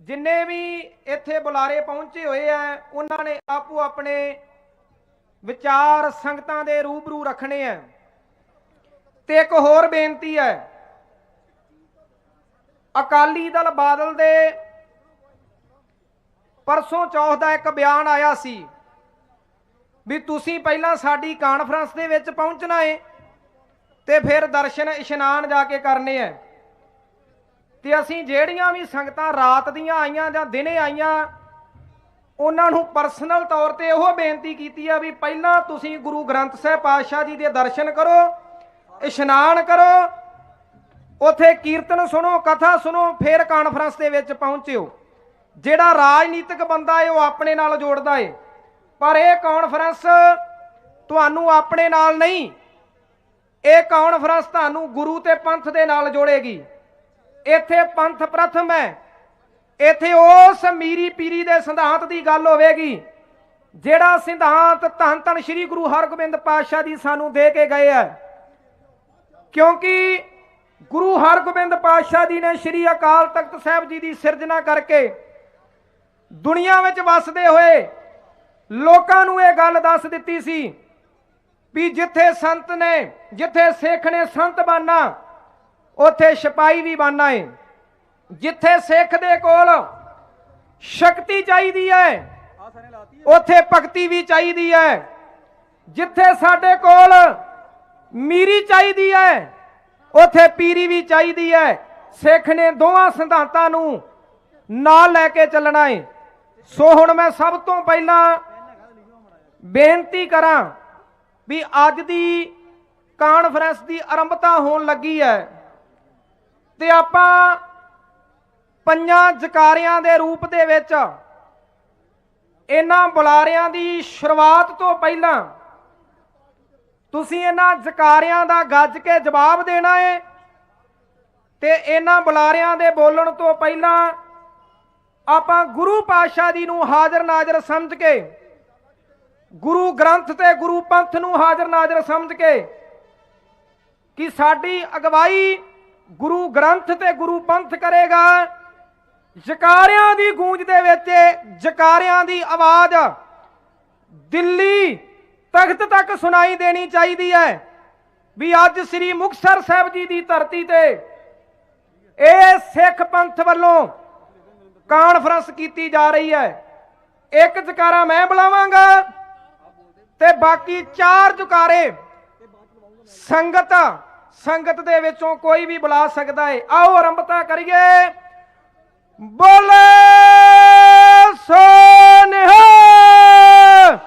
ਜਿੰਨੇ ਵੀ ਇੱਥੇ ਬੁਲਾਰੇ ਪਹੁੰਚੇ ਹੋਏ ਆ ਉਹਨਾਂ ਨੇ ਆਪੋ ਆਪਣੇ ਵਿਚਾਰ ਸੰਗਤਾਂ ਦੇ ਰੂਬਰੂ ਰੱਖਣੇ ਆ। ਤੇ ਇੱਕ ਹੋਰ ਬੇਨਤੀ ਹੈ, ਅਕਾਲੀ ਦਲ ਬਾਦਲ ਦੇ ਪਰਸੋਂ ਚੌਥ ਦਾ ਇੱਕ ਬਿਆਨ ਆਇਆ ਸੀ ਵੀ ਤੁਸੀਂ ਪਹਿਲਾਂ ਸਾਡੀ ਕਾਨਫਰੰਸ ਦੇ ਵਿੱਚ ਪਹੁੰਚਣਾ ਹੈ ਤੇ ਫਿਰ ਦਰਸ਼ਨ ਇਸ਼ਨਾਨ ਜਾ ਕੇ ਕਰਨੇ ਹੈ। ਤੇ ਅਸੀਂ ਜਿਹੜੀਆਂ ਵੀ ਸੰਗਤਾਂ ਰਾਤ ਦੀਆਂ ਆਈਆਂ ਜਾਂ ਦਿਨੇ ਆਈਆਂ ਉਹਨਾਂ ਨੂੰ ਪਰਸਨਲ ਤੌਰ ਤੇ ਉਹ ਬੇਨਤੀ ਕੀਤੀ ਆ ਵੀ ਪਹਿਲਾਂ ਤੁਸੀਂ ਗੁਰੂ ਗ੍ਰੰਥ ਸਾਹਿਬ ਪਾਤਸ਼ਾਹ ਜੀ ਦੇ ਦਰਸ਼ਨ ਕਰੋ, ਇਸ਼ਨਾਨ ਕਰੋ, ਉੱਥੇ ਕੀਰਤਨ ਸੁਣੋ, ਕਥਾ ਸੁਣੋ, ਫਿਰ ਕਾਨਫਰੰਸ ਦੇ ਵਿੱਚ ਪਹੁੰਚਿਓ। ਜਿਹੜਾ ਰਾਜਨੀਤਿਕ ਬੰਦਾ ਹੈ ਉਹ ਆਪਣੇ ਨਾਲ ਜੋੜਦਾ ਹੈ, ਪਰ ਇਹ ਕਾਨਫਰੰਸ ਤੁਹਾਨੂੰ ਆਪਣੇ ਨਾਲ ਨਹੀਂ, ਇਹ ਕਾਨਫਰੰਸ ਤੁਹਾਨੂੰ ਗੁਰੂ ਤੇ ਪੰਥ ਦੇ ਨਾਲ ਜੋੜੇਗੀ। ਇੱਥੇ ਪੰਥ ਪ੍ਰਥਮ ਹੈ, ਇੱਥੇ ਉਸ ਮੀਰੀ ਪੀਰੀ ਦੇ ਸਿਧਾਂਤ ਦੀ ਗੱਲ ਹੋਵੇਗੀ ਜਿਹੜਾ ਸਿਧਾਂਤ ਧੰਨ ਧੰਨ ਸ੍ਰੀ ਗੁਰੂ ਹਰਗੋਬਿੰਦ ਪਾਤਸ਼ਾਹ ਜੀ ਸਾਨੂੰ ਦੇ ਕੇ ਗਏ ਹੈ। ਕਿਉਂਕਿ ਗੁਰੂ ਹਰਗੋਬਿੰਦ ਪਾਤਸ਼ਾਹ ਜੀ ਨੇ ਸ੍ਰੀ ਅਕਾਲ ਤਖਤ ਸਾਹਿਬ ਜੀ ਦੀ ਸਿਰਜਣਾ ਕਰਕੇ ਦੁਨੀਆ ਵਿੱਚ ਵਸਦੇ ਹੋਏ ਲੋਕਾਂ ਨੂੰ ਇਹ ਗੱਲ ਦੱਸ ਦਿੱਤੀ ਸੀ ਵੀ ਜਿੱਥੇ ਸੰਤ ਨੇ, ਜਿੱਥੇ ਸਿੱਖ ਨੇ ਸੰਤ ਬਣਨਾ ਉੱਥੇ ਸਿਪਾਹੀ ਵੀ ਬਣਨਾ ਹੈ। ਜਿੱਥੇ ਸਿੱਖ ਦੇ ਕੋਲ ਸ਼ਕਤੀ ਚਾਹੀਦੀ ਹੈ ਉੱਥੇ ਭਗਤੀ ਵੀ ਚਾਹੀਦੀ ਹੈ। ਜਿੱਥੇ ਸਾਡੇ ਕੋਲ ਮੀਰੀ ਚਾਹੀਦੀ ਹੈ ਉੱਥੇ ਪੀਰੀ ਵੀ ਚਾਹੀਦੀ ਹੈ। ਸਿੱਖ ਨੇ ਦੋਵਾਂ ਸਿਧਾਂਤਾਂ ਨੂੰ ਨਾਲ ਲੈ ਕੇ ਚੱਲਣਾ ਹੈ। ਸੋ ਹੁਣ ਮੈਂ ਸਭ ਤੋਂ ਪਹਿਲਾਂ ਬੇਨਤੀ ਕਰਾਂ ਵੀ ਅੱਜ ਦੀ ਕਾਨਫਰੰਸ ਦੀ ਆਰੰਭਤਾ ਹੋਣ ਲੱਗੀ ਹੈ ਤੇ ਆਪਾਂ ਪੰਜਾਂ ਜਕਾਰਿਆਂ ਦੇ ਰੂਪ ਦੇ ਵਿੱਚ ਇਹਨਾਂ ਬੁਲਾਰਿਆਂ ਦੀ ਸ਼ੁਰੂਆਤ ਤੋਂ ਪਹਿਲਾਂ ਤੁਸੀਂ ਇਹਨਾਂ ਜਕਾਰਿਆਂ ਦਾ ਗੱਜ ਕੇ ਜਵਾਬ ਦੇਣਾ ਹੈ ਤੇ ਇਹਨਾਂ ਬੁਲਾਰਿਆਂ ਦੇ ਬੋਲਣ ਤੋਂ ਪਹਿਲਾਂ ਆਪਾਂ ਗੁਰੂ ਪਾਤਸ਼ਾਹ ਜੀ ਨੂੰ ਹਾਜ਼ਰ ਨਾਜ਼ਰ ਸਮਝ ਕੇ, ਗੁਰੂ ਗ੍ਰੰਥ ਤੇ ਗੁਰੂ ਪੰਥ ਨੂੰ ਹਾਜ਼ਰ ਨਾਜ਼ਰ ਸਮਝ ਕੇ ਕਿ ਸਾਡੀ ਅਗਵਾਈ ਗੁਰੂ ਗ੍ਰੰਥ ਤੇ ਗੁਰੂ ਪੰਥ ਕਰੇਗਾ। ਜਕਾਰਿਆਂ ਦੀ ਗੂੰਜ ਦੇ ਵਿੱਚ ਜਕਾਰਿਆਂ ਦੀ ਆਵਾਜ਼ ਦਿੱਲੀ ਤਖਤ ਤੱਕ ਸੁਣਾਈ ਦੇਣੀ ਚਾਹੀਦੀ ਹੈ ਵੀ ਅੱਜ ਸ੍ਰੀ ਮੁਕਤਸਰ ਸਾਹਿਬ ਜੀ ਦੀ ਧਰਤੀ ਤੇ ਇਹ ਸਿੱਖ ਪੰਥ ਵੱਲੋਂ ਕਾਨਫਰੰਸ ਕੀਤੀ ਜਾ ਰਹੀ ਹੈ। ਇੱਕ ਜਕਾਰਾ ਮੈਂ ਬੁਲਾਵਾਂਗਾ ਤੇ ਬਾਕੀ 4 ਜਕਾਰੇ ਸੰਗਤ ਦੇ ਵਿੱਚੋਂ ਕੋਈ ਵੀ ਬੁਲਾ ਸਕਦਾ ਹੈ। ਆਓ ਆਰੰਭਤਾ ਕਰੀਏ। ਬੋਲੇ ਸੋ ਨਿਹਾਲ।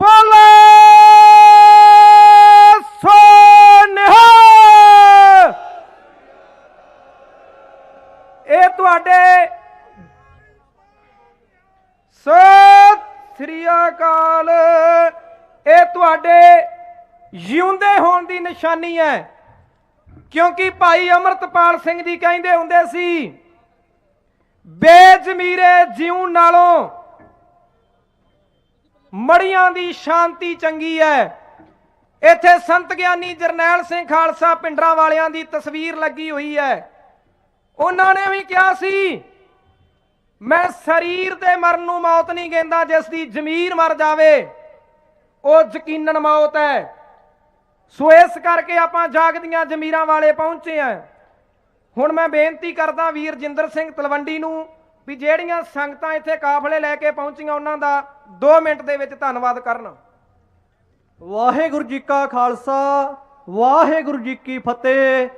ਬੋਲੇ ਸੋ ਨਿਹਾਲ। ਇਹ ਤੁਹਾਡੇ ਸਤਿ ਸ੍ਰੀ ਅਕਾਲ, ਇਹ ਤੁਹਾਡੇ ਜਿਉਂਦੇ ਹੋਣ ਦੀ ਨਿਸ਼ਾਨੀ ਹੈ। ਕਿਉਂਕਿ ਭਾਈ ਅਮਰਤਪਾਲ ਸਿੰਘ ਜੀ ਕਹਿੰਦੇ ਹੁੰਦੇ ਸੀ ਬੇਜ਼ਮੀਰੇ ਜਿਉਣ ਨਾਲੋਂ ਮੜੀਆਂ ਦੀ ਸ਼ਾਂਤੀ ਚੰਗੀ ਹੈ। ਇੱਥੇ ਸੰਤ ਗਿਆਨੀ ਜਰਨੈਲ ਸਿੰਘ ਖਾਲਸਾ ਪਿੰਡਰਾਂ ਵਾਲਿਆਂ ਦੀ ਤਸਵੀਰ ਲੱਗੀ ਹੋਈ ਹੈ। ਉਹਨਾਂ ਨੇ ਵੀ ਕਿਹਾ ਸੀ ਮੈਂ ਸਰੀਰ ਤੇ ਮਰਨ ਨੂੰ ਮੌਤ ਨਹੀਂ ਕਹਿੰਦਾ, ਜਿਸ ਦੀ ਜ਼ਮੀਰ ਮਰ ਜਾਵੇ ਉਹ ਯਕੀਨਨ ਮੌਤ ਹੈ। ਸੋ ਇਸ ਕਰਕੇ ਆਪਾਂ ਜਾਗਦੀਆਂ ਜ਼ਮੀਰਾਂ ਵਾਲੇ ਪਹੁੰਚੇ ਆ। ਹੁਣ ਮੈਂ ਬੇਨਤੀ ਕਰਦਾ ਵੀਰ ਜਿੰਦਰ ਸਿੰਘ ਤਲਵੰਡੀ ਨੂੰ ਵੀ ਜਿਹੜੀਆਂ ਸੰਗਤਾਂ ਇੱਥੇ ਕਾਫਲੇ ਲੈ ਕੇ ਪਹੁੰਚੀਆਂ ਉਹਨਾਂ ਦਾ 2 ਮਿੰਟ ਦੇ ਵਿੱਚ ਧੰਨਵਾਦ ਕਰਨ। ਵਾਹਿਗੁਰੂ ਜੀ ਕਾ ਖਾਲਸਾ, ਵਾਹਿਗੁਰੂ ਜੀ ਕੀ ਫਤਿਹ।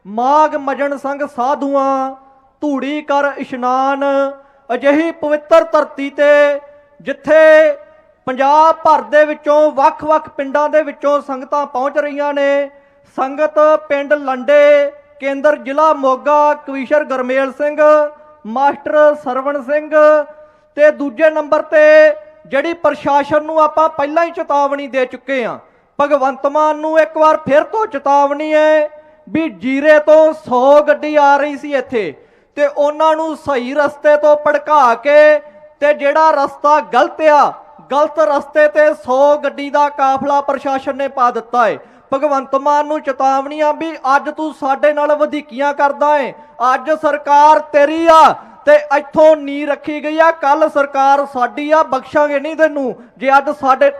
ਮਾਘ ਮਜਣ ਸੰਗ ਸਾਧੂਆਂ ਧੂੜੀ ਕਰ ਇਸ਼ਨਾਨ, ਅਜਿਹੀ ਪਵਿੱਤਰ ਧਰਤੀ ਤੇ ਜਿੱਥੇ ਪੰਜਾਬ ਭਰ ਦੇ ਵਿੱਚੋਂ ਵੱਖ-ਵੱਖ ਪਿੰਡਾਂ ਦੇ ਵਿੱਚੋਂ ਸੰਗਤਾਂ ਪਹੁੰਚ ਰਹੀਆਂ ਨੇ। ਸੰਗਤ ਪਿੰਡ ਲੰਡੇ, ਕੇਂਦਰ ਜ਼ਿਲ੍ਹਾ ਮੋਗਾ, ਕਵੀਸ਼ਰ ਗਰਮੇਲ ਸਿੰਘ, ਮਾਸਟਰ ਸਰਵਣ ਸਿੰਘ ਤੇ ਦੂਜੇ ਨੰਬਰ ਤੇ ਜਿਹੜੀ ਪ੍ਰਸ਼ਾਸਨ ਨੂੰ ਆਪਾਂ ਪਹਿਲਾਂ ਹੀ ਚੇਤਾਵਨੀ ਦੇ ਚੁੱਕੇ ਹਾਂ। ਭਗਵੰਤ ਮਾਨ ਨੂੰ ਇੱਕ ਵਾਰ ਫਿਰ ਤੋਂ ਚੇਤਾਵਨੀ ਹੈ ਵੀ ਜੀਰੇ ਤੋਂ 100 ਗੱਡੀ ਆ ਰਹੀ ਸੀ ਇੱਥੇ ਤੇ ਉਹਨਾਂ ਨੂੰ ਸਹੀ ਰਸਤੇ ਤੋਂ ਭੜਕਾ ਕੇ ਤੇ ਜਿਹੜਾ ਰਸਤਾ ਗਲਤ ਆ, ਗਲਤ ਰਸਤੇ ਤੇ 100 ਗੱਡੀ ਦਾ ਕਾਫਲਾ ਪ੍ਰਸ਼ਾਸਨ ਨੇ ਪਾ ਦਿੱਤਾ ਹੈ। ਭਗਵੰਤ ਮਾਨ ਨੂੰ ਚੇਤਾਵਨੀ ਆ ਵੀ ਅੱਜ ਤੂੰ ਸਾਡੇ ਨਾਲ ਵਧੀਕੀਆਂ ਕਰਦਾ ਏ, ਅੱਜ ਸਰਕਾਰ ਤੇਰੀ ਆ ਤੇ ਇੱਥੋਂ ਨੀ ਰੱਖੀ ਗਈ ਆ, ਕੱਲ ਸਰਕਾਰ ਸਾਡੀ ਆ, ਬਖਸ਼ਾਂਗੇ ਨਹੀਂ ਤੈਨੂੰ ਜੇ ਅੱਜ ਸਾਡੇ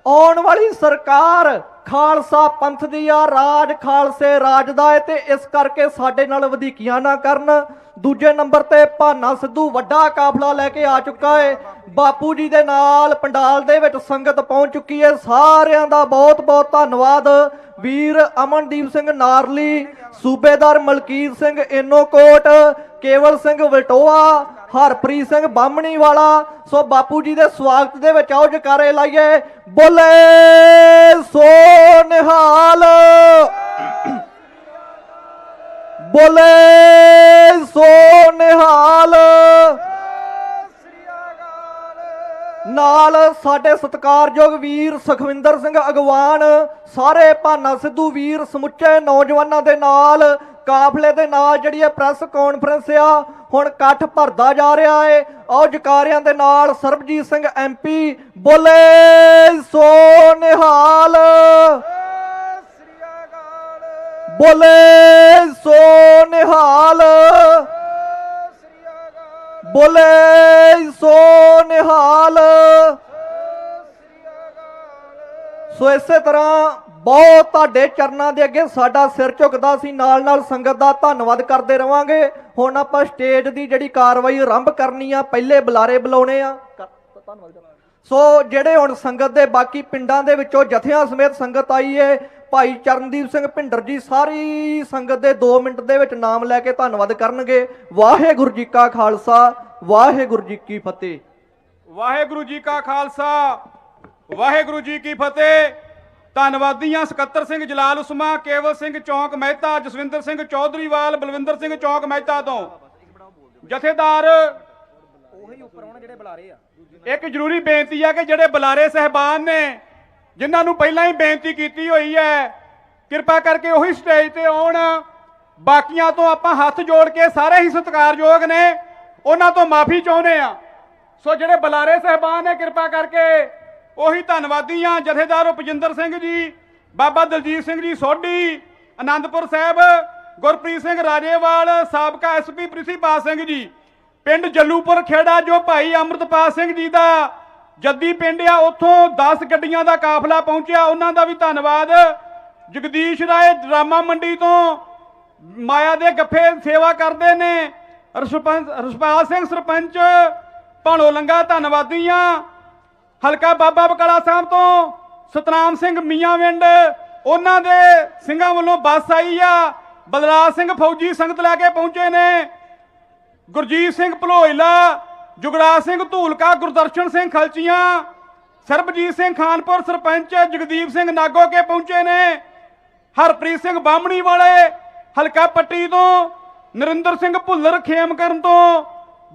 ਆਉਣ ਵਾਲੀ ਸਰਕਾਰ ਖਾਲਸਾ ਪੰਥ ਦੀ ਆ, ਰਾਜ ਖਾਲਸੇ ਰਾਜ ਦਾ ਹੈ ਤੇ ਇਸ ਕਰਕੇ ਸਾਡੇ ਨਾਲ ਵਧੀਕੀਆਂ ਨਾ ਕਰਨ। ਦੂਜੇ ਨੰਬਰ ਤੇ ਭਾਨਾ ਸਿੱਧੂ ਵੱਡਾ ਕਾਫਲਾ ਲੈ ਕੇ ਆ ਚੁੱਕਾ ਹੈ। ਬਾਪੂ ਜੀ ਦੇ ਨਾਲ ਪੰਡਾਲ ਦੇ ਵਿੱਚ ਸੰਗਤ ਪਹੁੰਚ ਚੁੱਕੀ ਹੈ। ਸਾਰਿਆਂ ਦਾ ਬਹੁਤ ਬਹੁਤ ਧੰਨਵਾਦ। ਵੀਰ ਅਮਨਦੀਪ ਸਿੰਘ ਨਾਰਲੀ, ਸੂਬੇਦਾਰ ਮਲਕੀਤ ਸਿੰਘ ਏਨੋਕੋਟ, ਕੇਵਲ ਸਿੰਘ ਵਲਟੋਆ, ਹਰਪ੍ਰੀਤ ਸਿੰਘ ਬਾਹਮਣੀ ਵਾਲਾ। ਸੋ ਬਾਪੂ ਜੀ ਦੇ ਸਵਾਗਤ ਦੇ ਵਿੱਚ ਆਓ ਜਕਾਰੇ ਲਾਈਏ। ਬੋਲੇ ਸੋ ਨਿਹਾਲ, ਬੋਲੇ ਸੋ ਨਿਹਾਲ। ਨਾਲ ਸਾਡੇ ਸਤਿਕਾਰਯੋਗ ਵੀਰ ਸੁਖਵਿੰਦਰ ਸਿੰਘ ਅਗਵਾਨ, ਸਾਰੇ ਭਾਨਾ ਸਿੱਧੂ ਵੀਰ, ਸਮੁੱਚੇ ਨੌਜਵਾਨਾਂ ਦੇ ਨਾਲ ਕਾਫਲੇ ਦੇ ਨਾਲ ਜਿਹੜੀ ਇਹ ਪ੍ਰੈਸ ਕਾਨਫਰੰਸ ਆ ਹੁਣ ਇਕੱਠ ਭਰਦਾ ਜਾ ਰਿਹਾ ਹੈ। ਆਓ ਜਕਾਰਿਆਂ ਦੇ ਨਾਲ ਸਰਬਜੀਤ ਸਿੰਘ MP, ਬੋਲੇ ਸੋ ਨਿਹਾਲ, ਬੋਲੇ ਸੋ ਨਿਹਾਲ, ਬੋਲੇ ਸੋ ਨਿਹਾਲ। ਸੋ ਇਸੇ ਤਰ੍ਹਾਂ ਬਹੁਤ ਤੁਹਾਡੇ ਚਰਨਾਂ ਦੇ ਅੱਗੇ ਸਾਡਾ ਸਿਰ ਝੁਕਦਾ ਸੀ, ਨਾਲ ਨਾਲ ਸੰਗਤ ਦਾ ਧੰਨਵਾਦ ਕਰਦੇ ਰਵਾਂਗੇ। ਹੁਣ ਆਪਾਂ ਸਟੇਜ ਦੀ ਜਿਹੜੀ ਕਾਰਵਾਈ ਆਰੰਭ ਕਰਨੀ ਆ, ਪਹਿਲੇ ਬੁਲਾਰੇ ਬੁਲਾਉਣੇ ਆ। ਸੋ ਜਿਹੜੇ ਹੁਣ ਸੰਗਤ ਦੇ ਬਾਕੀ ਪਿੰਡਾਂ ਦੇ ਵਿੱਚੋਂ ਜਥਿਆਂ ਸਮੇਤ ਸੰਗਤ ਆਈ ਏ, ਭਾਈ ਚਰਨਦੀਪ ਸਿੰਘ ਭਿੰਡਰ ਜੀ ਸਾਰੀ ਸੰਗਤ ਦੇ 2 ਮਿੰਟ ਦੇ ਵਿੱਚ ਨਾਮ ਲੈ ਕੇ ਧੰਨਵਾਦ ਕਰਨਗੇ। ਵਾਹਿਗੁਰੂ ਜੀ ਕਾ ਖਾਲਸਾ, ਵਾਹਿਗੁਰੂ ਜੀ ਕੀ ਫਤਿਹ। ਵਾਹਿਗੁਰੂ ਜੀ ਕਾ ਖਾਲਸਾ, ਵਾਹਿਗੁਰੂ ਜੀ ਕੀ ਫਤਿਹ। ਧੰਨਵਾਦੀਆਂ ਸਕੱਤਰ ਸਿੰਘ ਜਲਾਲ ਉਸਮਾ, ਕੇਵਲ ਸਿੰਘ ਚੌਂਕ ਮਹਿਤਾ, ਜਸਵਿੰਦਰ ਸਿੰਘ ਚੌਧਰੀਵਾਲ, ਬਲਵਿੰਦਰ ਸਿੰਘ ਚੌਂਕ ਮਹਿਤਾ ਤੋਂ ਜਥੇਦਾਰ। ਇੱਕ ਜ਼ਰੂਰੀ ਬੇਨਤੀ ਹੈ ਕਿ ਜਿਹੜੇ ਬੁਲਾਰੇ ਸਹਿਬਾਨ ਨੇ ਜਿਨ੍ਹਾਂ ਨੂੰ ਪਹਿਲਾਂ ਹੀ ਬੇਨਤੀ ਕੀਤੀ ਹੋਈ ਹੈ, ਕਿਰਪਾ ਕਰਕੇ ਉਹੀ ਸਟੇਜ ਤੇ ਆਉਣ। ਬਾਕੀਆਂ ਤੋਂ ਆਪਾਂ ਹੱਥ ਜੋੜ ਕੇ ਸਾਰੇ ਹੀ ਸਤਿਕਾਰਯੋਗ ਨੇ ਉਹਨਾਂ ਤੋਂ ਮਾਫੀ ਚਾਹੁੰਦੇ ਆ। ਸੋ ਜਿਹੜੇ ਬੁਲਾਰੇ ਸਹਿਬਾਨ ਨੇ ਕਿਰਪਾ ਕਰਕੇ ਉਹੀ ਧੰਨਵਾਦੀ ਆ। ਜਥੇਦਾਰ ਉਪਜਿੰਦਰ ਸਿੰਘ ਜੀ, ਬਾਬਾ ਦਲਜੀਤ ਸਿੰਘ ਜੀ ਸੋਢੀ ਆਨੰਦਪੁਰ ਸਾਹਿਬ, ਗੁਰਪ੍ਰੀਤ ਸਿੰਘ ਰਾਜੇਵਾਲ, ਸਾਬਕਾ SP ਪ੍ਰਿਥੀਪਾਲ ਸਿੰਘ ਜੀ, ਪਿੰਡ ਜੱਲੂਪੁਰ ਖੇੜਾ ਜੋ ਭਾਈ ਅੰਮ੍ਰਿਤਪਾਲ ਸਿੰਘ ਜੀ ਦਾ ਜੱਦੀ ਪਿੰਡ ਆ, ਉੱਥੋਂ 10 ਗੱਡੀਆਂ ਦਾ ਕਾਫਲਾ ਪਹੁੰਚਿਆ, ਉਹਨਾਂ ਦਾ ਵੀ ਧੰਨਵਾਦ। ਜਗਦੀਸ਼ ਰਾਏ ਡਰਾਮਾ ਮੰਡੀ ਤੋਂ ਮਾਇਆ ਦੇ ਗੱਫੇ ਸੇਵਾ ਕਰਦੇ ਨੇ। ਰਸ਼ਪਾਲ ਸਿੰਘ ਸਰਪੰਚ ਭਾਣੋ ਲੰਗਾ ਧੰਨਵਾਦੀ ਆ। ਹਲਕਾ ਬਾਬਾ ਬਕਾਲਾ ਸਾਹਿਬ ਤੋਂ ਸਤਨਾਮ ਸਿੰਘ ਮੀਆਂਵਿੰਡ, ਉਹਨਾਂ ਦੇ ਸਿੰਘਾਂ ਵੱਲੋਂ ਬੱਸ ਆਈ ਆ। ਬਲਰਾਜ ਸਿੰਘ ਫੌਜੀ ਸੰਗਤ ਲੈ ਕੇ ਪਹੁੰਚੇ ਨੇ। ਗੁਰਜੀਤ ਸਿੰਘ ਭਲੋਇਲਾ, ਜੁਗਰਾਜ ਸਿੰਘ ਧੂਲਕਾ, ਗੁਰਦਰਸ਼ਨ ਸਿੰਘ ਖਲਚੀਆਂ, ਸਰਬਜੀਤ ਸਿੰਘ ਖਾਨਪੁਰ ਸਰਪੰਚ, ਜਗਦੀਪ ਸਿੰਘ ਨਾਗੋ ਕੇ ਪਹੁੰਚੇ ਨੇ। ਹਰਪ੍ਰੀਤ ਸਿੰਘ ਬਾਹਮਣੀ ਵਾਲੇ ਹਲਕਾ ਪੱਟੀ ਤੋਂ, ਨਰਿੰਦਰ ਸਿੰਘ ਭੁੱਲਰ ਖੇਮਕਰਨ ਤੋਂ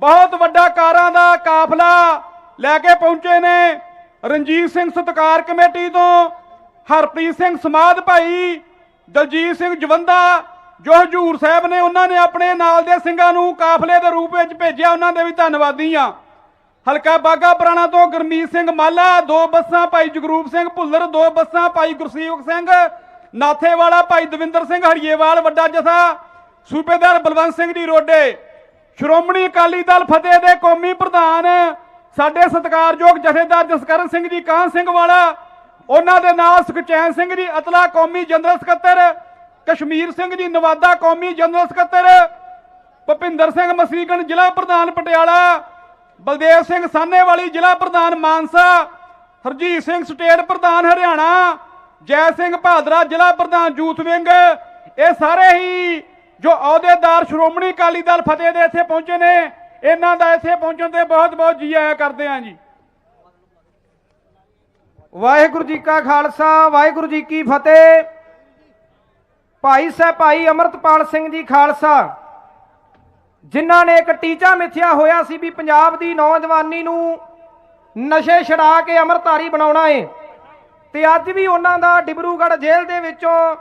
ਬਹੁਤ ਵੱਡਾ ਕਾਰਾਂ ਦਾ ਕਾਫਲਾ ਲੈ ਕੇ ਪਹੁੰਚੇ ਨੇ। ਰਣਜੀਤ ਸਿੰਘ ਸਤਕਾਰ ਕਮੇਟੀ ਤੋਂ, ਹਰਪ੍ਰੀਤ ਸਿੰਘ ਸਮਾਧ ਭਾਈ, ਦਲਜੀਤ ਸਿੰਘ ਜਵੰਦਾ ਜੋ ਹਜੂਰ ਸਾਹਿਬ ਨੇ ਉਹਨਾਂ ਨੇ ਆਪਣੇ ਨਾਲ ਦੇ ਸਿੰਘਾਂ ਨੂੰ ਕਾਫਲੇ ਦੇ ਰੂਪ ਵਿੱਚ ਭੇਜਿਆ, ਉਹਨਾਂ ਦੇ ਵੀ ਧੰਨਵਾਦੀ ਆ। ਹਲਕਾ ਬਾਗਾ ਪੁਰਾਣਾ ਤੋਂ ਗੁਰਮੀਤ ਸਿੰਘ ਮਾਲਾ, 2 ਬੱਸਾਂ ਭਾਈ ਜਗਰੂਪ ਸਿੰਘ ਭੁੱਲਰ, 2 ਬੱਸਾਂ ਭਾਈ ਗੁਰਸੇਵਕ ਸਿੰਘ ਨਾਥੇਵਾਲਾ ਭਾਈ ਦਵਿੰਦਰ ਸਿੰਘ ਹਰੀਏਵਾਲ ਵੱਡਾ ਜਥਾ ਸੂਬੇਦਾਰ ਬਲਵੰਤ ਸਿੰਘ ਜੀ ਰੋਡੇ, ਸ਼੍ਰੋਮਣੀ ਅਕਾਲੀ ਦਲ ਫਤਿਹ ਦੇ ਕੌਮੀ ਪ੍ਰਧਾਨ ਸਾਡੇ ਸਤਿਕਾਰਯੋਗ ਜਥੇਦਾਰ ਜਸਕਰਨ ਸਿੰਘ ਜੀ ਕਾਹਨ ਸਿੰਘ ਵਾਲਾ, ਉਹਨਾਂ ਦੇ ਨਾਲ ਸੁਖਚੈਨ ਸਿੰਘ ਜੀ ਅਤਲਾ ਕੌਮੀ ਜਨਰਲ ਸਕੱਤਰ, ਕਸ਼ਮੀਰ ਸਿੰਘ ਜੀ ਨਵਾਦਾ ਕੌਮੀ ਜਨਰਲ ਸਕੱਤਰ, ਭੁਪਿੰਦਰ ਸਿੰਘ ਮਸੀਗਣ ਜ਼ਿਲ੍ਹਾ ਪ੍ਰਧਾਨ ਪਟਿਆਲਾ, ਬਲਦੇਵ ਸਿੰਘ ਸਾਹਨੇਵਾਲੀ ਜ਼ਿਲ੍ਹਾ ਪ੍ਰਧਾਨ ਮਾਨਸਾ, ਹਰਜੀਤ ਸਿੰਘ ਸਟੇਟ ਪ੍ਰਧਾਨ ਹਰਿਆਣਾ, ਜੈ ਸਿੰਘ ਭਾਦਰਾ ਜ਼ਿਲ੍ਹਾ ਪ੍ਰਧਾਨ ਯੂਥ ਵਿੰਗ, ਇਹ ਸਾਰੇ ਹੀ ਜੋ ਅਹੁਦੇਦਾਰ ਸ਼੍ਰੋਮਣੀ ਅਕਾਲੀ ਦਲ ਫਤਿਹ ਦੇ ਇੱਥੇ ਪਹੁੰਚੇ ਨੇ, ਇਹਨਾਂ ਦਾ ਇੱਥੇ ਪਹੁੰਚਣ ਤੇ ਬਹੁਤ ਬਹੁਤ ਜੀ ਆਇਆਂ ਕਰਦੇ ਹਾਂ ਜੀ। ਵਾਹਿਗੁਰੂ ਜੀ ਕਾ ਖਾਲਸਾ, ਵਾਹਿਗੁਰੂ ਜੀ ਕੀ ਫਤਿਹ। ਭਾਈ ਸਾਹਿਬ ਭਾਈ ਅਮਰਤਪਾਲ ਸਿੰਘ ਜੀ ਖਾਲਸਾ, ਜਿਨ੍ਹਾਂ ਨੇ ਇੱਕ ਟੀਚਾ ਮਿਥਿਆ ਹੋਇਆ ਸੀ ਵੀ ਪੰਜਾਬ ਦੀ ਨੌਜਵਾਨੀ ਨੂੰ ਨਸ਼ੇ ਛਡਾ ਕੇ ਅੰਮ੍ਰਿਤਧਾਰੀ ਬਣਾਉਣਾ ਏ, ਤੇ ਅੱਜ ਵੀ ਉਹਨਾਂ ਦਾ ਡਿਬਰੂਗੜ੍ਹ ਜੇਲ੍ਹ ਦੇ ਵਿੱਚੋਂ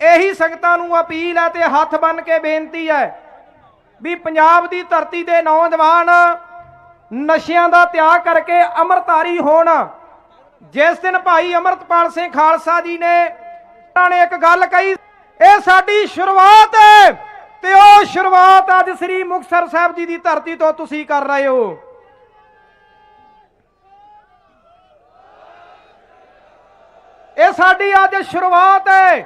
ਇਹੀ ਸੰਗਤਾਂ ਨੂੰ ਅਪੀਲ ਹੈ ਤੇ ਹੱਥ ਬੰਨ ਕੇ ਬੇਨਤੀ ਹੈ ਵੀ ਪੰਜਾਬ ਦੀ ਧਰਤੀ ਦੇ ਨੌਜਵਾਨ ਨਸ਼ਿਆਂ ਦਾ ਤਿਆਗ ਕਰਕੇ ਅੰਮ੍ਰਿਤਧਾਰੀ ਹੋਣ। ਜਿਸ ਦਿਨ ਭਾਈ ਅਮਰਤਪਾਲ ਸਿੰਘ ਖਾਲਸਾ ਜੀ ਨੇ ਇੱਕ ਗੱਲ ਕਹੀ, ਇਹ ਸਾਡੀ ਸ਼ੁਰੂਆਤ ਹੈ ਤੇ ਉਹ ਸ਼ੁਰੂਆਤ ਅੱਜ ਸ੍ਰੀ ਮੁਕਤਸਰ ਸਾਹਿਬ ਜੀ ਦੀ ਧਰਤੀ ਤੋਂ ਤੁਸੀਂ ਕਰ ਰਹੇ ਹੋ। ਇਹ ਸਾਡੀ ਅੱਜ ਸ਼ੁਰੂਆਤ ਹੈ।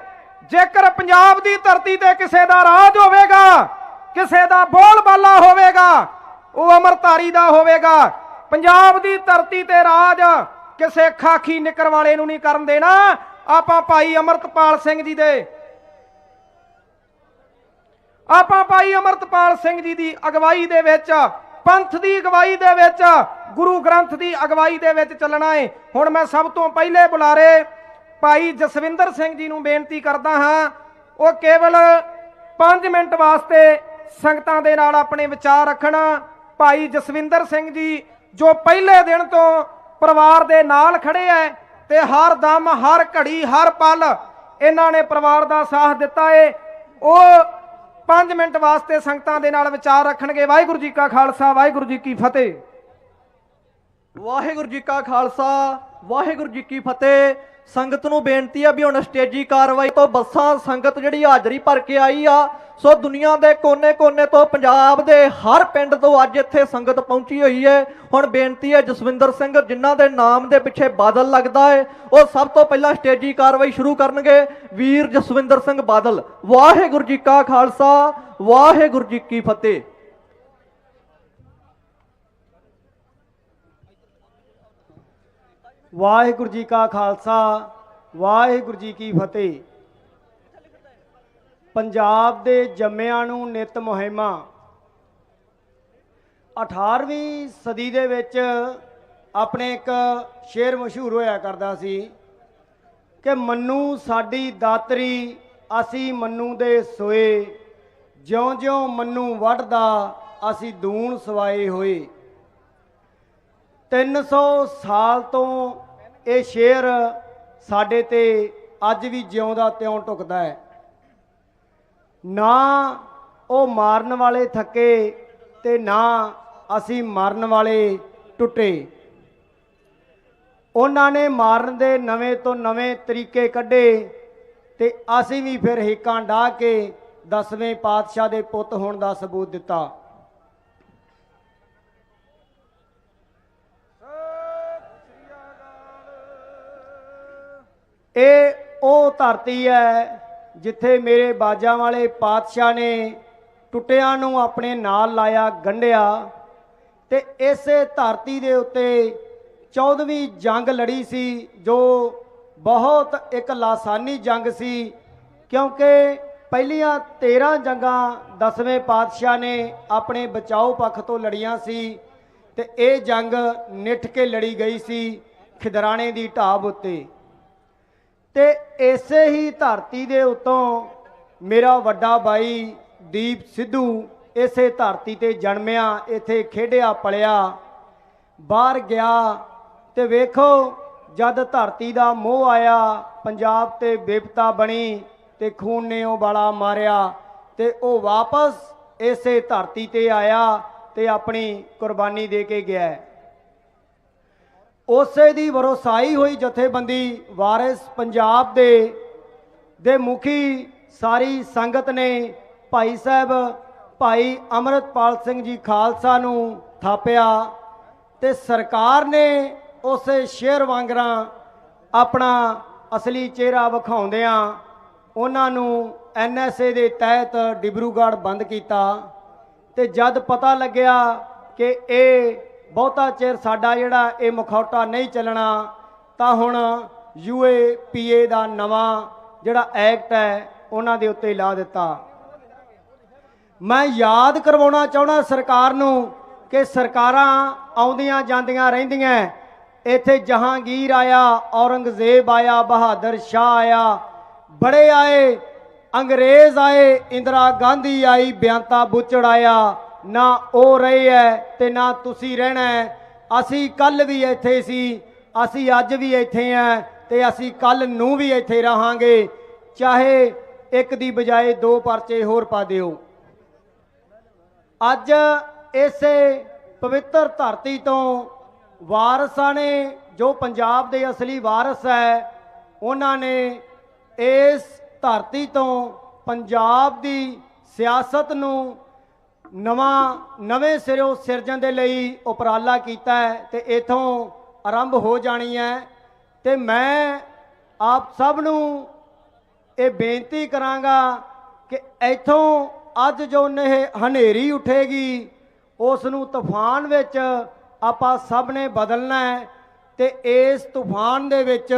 ਜੇਕਰ ਪੰਜਾਬ ਦੀ ਧਰਤੀ ਤੇ ਕਿਸੇ ਦਾ ਰਾਜ ਹੋਵੇਗਾ, ਕਿਸੇ ਦਾ ਬੋਲਬਾਲਾ ਹੋਵੇਗਾ, ਉਹ ਅੰਮ੍ਰਿਤਧਾਰੀ ਦਾ ਹੋਵੇਗਾ। ਪੰਜਾਬ ਦੀ ਧਰਤੀ ਤੇ ਰਾਜ ਕਿਸੇ ਖਾਕੀ ਨਿੱਕਰ ਵਾਲੇ ਨੂੰ ਨਹੀਂ ਕਰਨ ਦੇਣਾ। ਆਪਾਂ ਭਾਈ ਅਮਰਤਪਾਲ ਸਿੰਘ ਜੀ ਦੀ ਅਗਵਾਈ ਦੇ ਵਿੱਚ, ਪੰਥ ਦੀ ਅਗਵਾਈ ਦੇ ਵਿੱਚ, ਗੁਰੂ ਗ੍ਰੰਥ ਦੀ ਅਗਵਾਈ ਦੇ ਵਿੱਚ ਚੱਲਣਾ ਹੈ। ਹੁਣ ਮੈਂ ਸਭ ਤੋਂ ਪਹਿਲੇ ਬੁਲਾਰੇ ਭਾਈ ਜਸਵਿੰਦਰ ਸਿੰਘ ਜੀ ਨੂੰ ਬੇਨਤੀ ਕਰਦਾ ਹਾਂ, ਉਹ ਕੇਵਲ 5 ਮਿੰਟ ਵਾਸਤੇ ਸੰਗਤਾਂ ਦੇ ਨਾਲ ਆਪਣੇ ਵਿਚਾਰ ਰੱਖਣ। ਭਾਈ ਜਸਵਿੰਦਰ ਸਿੰਘ ਜੀ ਜੋ ਪਹਿਲੇ ਦਿਨ ਤੋਂ ਪਰਿਵਾਰ ਦੇ ਨਾਲ ਖੜੇ ਹੈ ਤੇ ਹਰ ਦਮ, ਹਰ ਘੜੀ, ਹਰ ਪਲ ਇਹਨਾਂ ਨੇ ਪਰਿਵਾਰ ਦਾ ਸਾਥ ਦਿੱਤਾ ਹੈ, ਉਹ 5 ਮਿੰਟ ਵਾਸਤੇ ਸੰਗਤਾਂ ਦੇ ਨਾਲ ਵਿਚਾਰ ਰੱਖਣਗੇ। ਵਾਹਿਗੁਰੂ ਜੀ ਕਾ ਖਾਲਸਾ, ਵਾਹਿਗੁਰੂ ਜੀ ਕੀ ਫਤਿਹ। ਵਾਹਿਗੁਰੂ ਜੀ ਕਾ ਖਾਲਸਾ, ਵਾਹਿਗੁਰੂ ਜੀ ਕੀ ਫਤਿਹ। ਸੰਗਤ ਨੂੰ ਬੇਨਤੀ ਆ ਵੀ ਹੁਣ ਸਟੇਜੀ ਕਾਰਵਾਈ ਤੋਂ ਬੱਸਾਂ ਸੰਗਤ ਜਿਹੜੀ ਹਾਜ਼ਰੀ ਭਰ ਕੇ ਆਈ ਆ, ਸੋ ਦੁਨੀਆ ਦੇ ਕੋਨੇ-ਕੋਨੇ ਤੋਂ, ਪੰਜਾਬ ਦੇ ਹਰ ਪਿੰਡ ਤੋਂ ਅੱਜ ਇੱਥੇ ਸੰਗਤ ਪਹੁੰਚੀ ਹੋਈ ਹੈ। ਹੁਣ ਬੇਨਤੀ ਹੈ ਜਸਵਿੰਦਰ ਸਿੰਘ ਜਿਨ੍ਹਾਂ ਦੇ ਨਾਮ ਦੇ ਪਿੱਛੇ ਬਾਦਲ ਲੱਗਦਾ ਹੈ, ਉਹ ਸਭ ਤੋਂ ਪਹਿਲਾਂ ਸਟੇਜੀ ਕਾਰਵਾਈ ਸ਼ੁਰੂ ਕਰਨਗੇ। ਵੀਰ ਜਸਵਿੰਦਰ ਸਿੰਘ ਬਾਦਲ। ਵਾਹਿਗੁਰੂ ਜੀ ਕਾ ਖਾਲਸਾ, ਵਾਹਿਗੁਰੂ ਜੀ ਕੀ ਫਤਿਹ। ਵਾਹਿਗੁਰੂ ਜੀ ਕਾ ਖਾਲਸਾ, ਵਾਹਿਗੁਰੂ ਜੀ ਕੀ ਫਤਿਹ। ਪੰਜਾਬ ਦੇ ਜੰਮਿਆਂ ਨੂੰ ਨਿਤ ਮੁਹਿੰਮਾਂ। 18ਵੀਂ ਸਦੀ ਦੇ ਵਿੱਚ ਆਪਣੇ ਇੱਕ ਸ਼ੇਰ ਮਸ਼ਹੂਰ ਹੋਇਆ ਕਰਦਾ ਸੀ ਕਿ ਮੰਨੂ ਸਾਡੀ ਦਾਤਰੀ, ਅਸੀਂ ਮੰਨੂ ਦੇ ਸੋਏ, ਜਿਉਂ-ਜਿਉਂ ਮੰਨੂ ਵੱਢਦਾ ਅਸੀਂ ਦੂਣ ਸਵਾਏ ਹੋਏ। 300 ਸਾਲ ਤੋਂ ਇਹ ਸ਼ੇਰ ਸਾਡੇ ਤੇ ਅੱਜ ਵੀ ਜਿਉਂਦਾ ਤਿਉਂ ਢੁਕਦਾ ਹੈ। ਨਾ ਉਹ ਮਾਰਨ ਵਾਲੇ ਥੱਕੇ ਤੇ ਨਾ ਅਸੀਂ ਮਰਨ ਵਾਲੇ ਟੁੱਟੇ। ਉਹਨਾਂ ਨੇ ਮਾਰਨ ਦੇ ਨਵੇਂ ਤੋਂ ਨਵੇਂ ਤਰੀਕੇ ਕੱਢੇ ਤੇ ਅਸੀਂ ਵੀ ਫਿਰ ਹੇਕਾਂ ਡਾਹ ਕੇ 10ਵੇਂ ਪਾਤਸ਼ਾਹ ਦੇ ਪੁੱਤ ਹੋਣ ਦਾ ਸਬੂਤ ਦਿੱਤਾ। ਇਹ ਉਹ ਧਰਤੀ ਹੈ ਜਿੱਥੇ ਮੇਰੇ ਬਾਜਾਂ ਵਾਲੇ ਪਾਤਸ਼ਾਹ ਨੇ ਟੁੱਟਿਆਂ ਨੂੰ ਆਪਣੇ ਨਾਲ ਲਾਇਆ, ਗੰਢਿਆ, ਤੇ ਇਸੇ ਧਰਤੀ ਦੇ ਉੱਤੇ 14ਵੀਂ ਜੰਗ ਲੜੀ ਸੀ, ਜੋ ਬਹੁਤ ਇੱਕ ਲਾਸਾਨੀ ਜੰਗ ਸੀ, ਕਿਉਂਕਿ ਪਹਿਲੀਆਂ 13 ਜੰਗਾਂ 10ਵੇਂ ਪਾਤਸ਼ਾਹ ਨੇ ਆਪਣੇ ਬਚਾਓ ਪੱਖ ਤੋਂ ਲੜੀਆਂ ਸੀ ਤੇ ਇਹ ਜੰਗ ਨਿੱਠ ਕੇ ਲੜੀ ਗਈ ਸੀ ਖਿਦਰਾਣੇ ਦੀ ਢਾਬ ਉੱਤੇ। ਤੇ ਇਸੇ ਹੀ ਧਰਤੀ ਦੇ ਉੱਤੋਂ ਮੇਰਾ ਵੱਡਾ ਬਾਈ ਦੀਪ ਸਿੱਧੂ ਇਸੇ ਧਰਤੀ ਤੇ ਜਨਮਿਆ, ਇੱਥੇ ਖੇਡਿਆ, ਪਲਿਆ, ਬਾਹਰ ਗਿਆ ਤੇ ਵੇਖੋ ਜਦ ਧਰਤੀ ਦਾ ਮੋਹ ਆਇਆ, ਪੰਜਾਬ ਤੇ ਬਿਪਤਾ ਬਣੀ ਤੇ ਖੂਨ ਨੇ ਉਹ ਬਾਲਾ ਮਾਰਿਆ ਤੇ ਉਹ ਵਾਪਸ ਇਸੇ ਧਰਤੀ ਤੇ ਆਇਆ ਤੇ ਆਪਣੀ ਕੁਰਬਾਨੀ ਦੇ ਕੇ ਗਿਆ। ਉਸੇ ਦੀ ਵਰਸਾਈ ਹੋਈ ਜਥੇਬੰਦੀ ਵਾਰਿਸ ਪੰਜਾਬ ਦੇ ਦੇ ਮੁਖੀ ਸਾਰੀ ਸੰਗਤ ਨੇ ਭਾਈ ਸਾਹਿਬ ਭਾਈ ਅੰਮ੍ਰਿਤਪਾਲ ਸਿੰਘ ਜੀ ਖਾਲਸਾ ਨੂੰ ਥਾਪਿਆ ਤੇ ਸਰਕਾਰ ਨੇ ਉਸੇ ਸ਼ੇਰ ਵਾਂਗਰਾਂ ਆਪਣਾ ਅਸਲੀ ਚਿਹਰਾ ਵਿਖਾਉਂਦਿਆਂ ਉਹਨਾਂ ਨੂੰ NSA ਦੇ ਤਹਿਤ ਡਿਬਰੂਗੜ੍ਹ ਬੰਦ ਕੀਤਾ। ਤੇ ਜਦ ਪਤਾ ਲੱਗਿਆ ਕਿ ਇਹ ਬਹੁਤਾ ਚਿਰ ਸਾਡਾ ਜਿਹੜਾ ਇਹ ਮੁਖੌਟਾ ਨਹੀਂ ਚੱਲਣਾ ਤਾਂ ਹੁਣ UAPA ਦਾ ਨਵਾਂ ਜਿਹੜਾ ਐਕਟ ਹੈ ਉਹਨਾਂ ਦੇ ਉੱਤੇ ਲਾ ਦਿੱਤਾ। ਮੈਂ ਯਾਦ ਕਰਵਾਉਣਾ ਚਾਹੁੰਦਾ ਸਰਕਾਰ ਨੂੰ ਕਿ ਸਰਕਾਰਾਂ ਆਉਂਦੀਆਂ ਜਾਂਦੀਆਂ ਰਹਿੰਦੀਆਂ। ਇੱਥੇ ਜਹਾਂਗੀਰ ਆਇਆ, ਔਰੰਗਜ਼ੇਬ ਆਇਆ, ਬਹਾਦਰ ਸ਼ਾਹ ਆਇਆ, ਬੜੇ ਆਏ, ਅੰਗਰੇਜ਼ ਆਏ, ਇੰਦਰਾ ਗਾਂਧੀ ਆਈ, ਬਿਆੰਤਾ ਬੁੱਚੜ ਆਇਆ। ਨਾ ਉਹ ਰਹੇ ਹੈ ਤੇ ਨਾ ਤੁਸੀਂ ਰਹਿਣਾ ਹੈ। ਅਸੀਂ ਕੱਲ ਵੀ ਇੱਥੇ ਸੀ, ਅਸੀਂ ਅੱਜ ਵੀ ਇੱਥੇ ਹਾਂ ਤੇ ਅਸੀਂ ਕੱਲ ਨੂੰ ਵੀ ਇੱਥੇ ਰਹਾਂਗੇ, ਚਾਹੇ ਇੱਕ ਦੀ ਬਜਾਏ 2 ਪਰਚੇ ਹੋਰ ਪਾ ਦਿਓ। ਅੱਜ ਇਸੇ ਪਵਿੱਤਰ ਧਰਤੀ ਤੋਂ ਵਾਰਸਾਂ ਨੇ, ਜੋ ਪੰਜਾਬ ਦੇ ਅਸਲੀ ਵਾਰਸ ਹੈ, ਉਹਨਾਂ ਨੇ ਇਸ ਧਰਤੀ ਤੋਂ ਪੰਜਾਬ ਦੀ ਸਿਆਸਤ ਨੂੰ ਨਵੇਂ ਸਿਰੋਂ ਸਿਰਜਣ ਦੇ ਲਈ ਉਪਰਾਲਾ ਕੀਤਾ ਹੈ ਤੇ ਇਥੋਂ ਆਰੰਭ ਹੋ ਜਾਣੀ ਹੈ। ਤੇ ਮੈਂ ਆਪ ਸਭ ਨੂੰ ਇਹ ਬੇਨਤੀ ਕਰਾਂਗਾ ਕਿ ਇਥੋਂ ਅੱਜ ਜੋ ਹਨੇਰੀ ਉੱਠੇਗੀ ਉਸ ਨੂੰ ਤੂਫਾਨ ਵਿੱਚ ਆਪਾਂ ਸਭ ਨੇ ਬਦਲਣਾ ਹੈ ਤੇ ਇਸ ਤੂਫਾਨ ਦੇ ਵਿੱਚ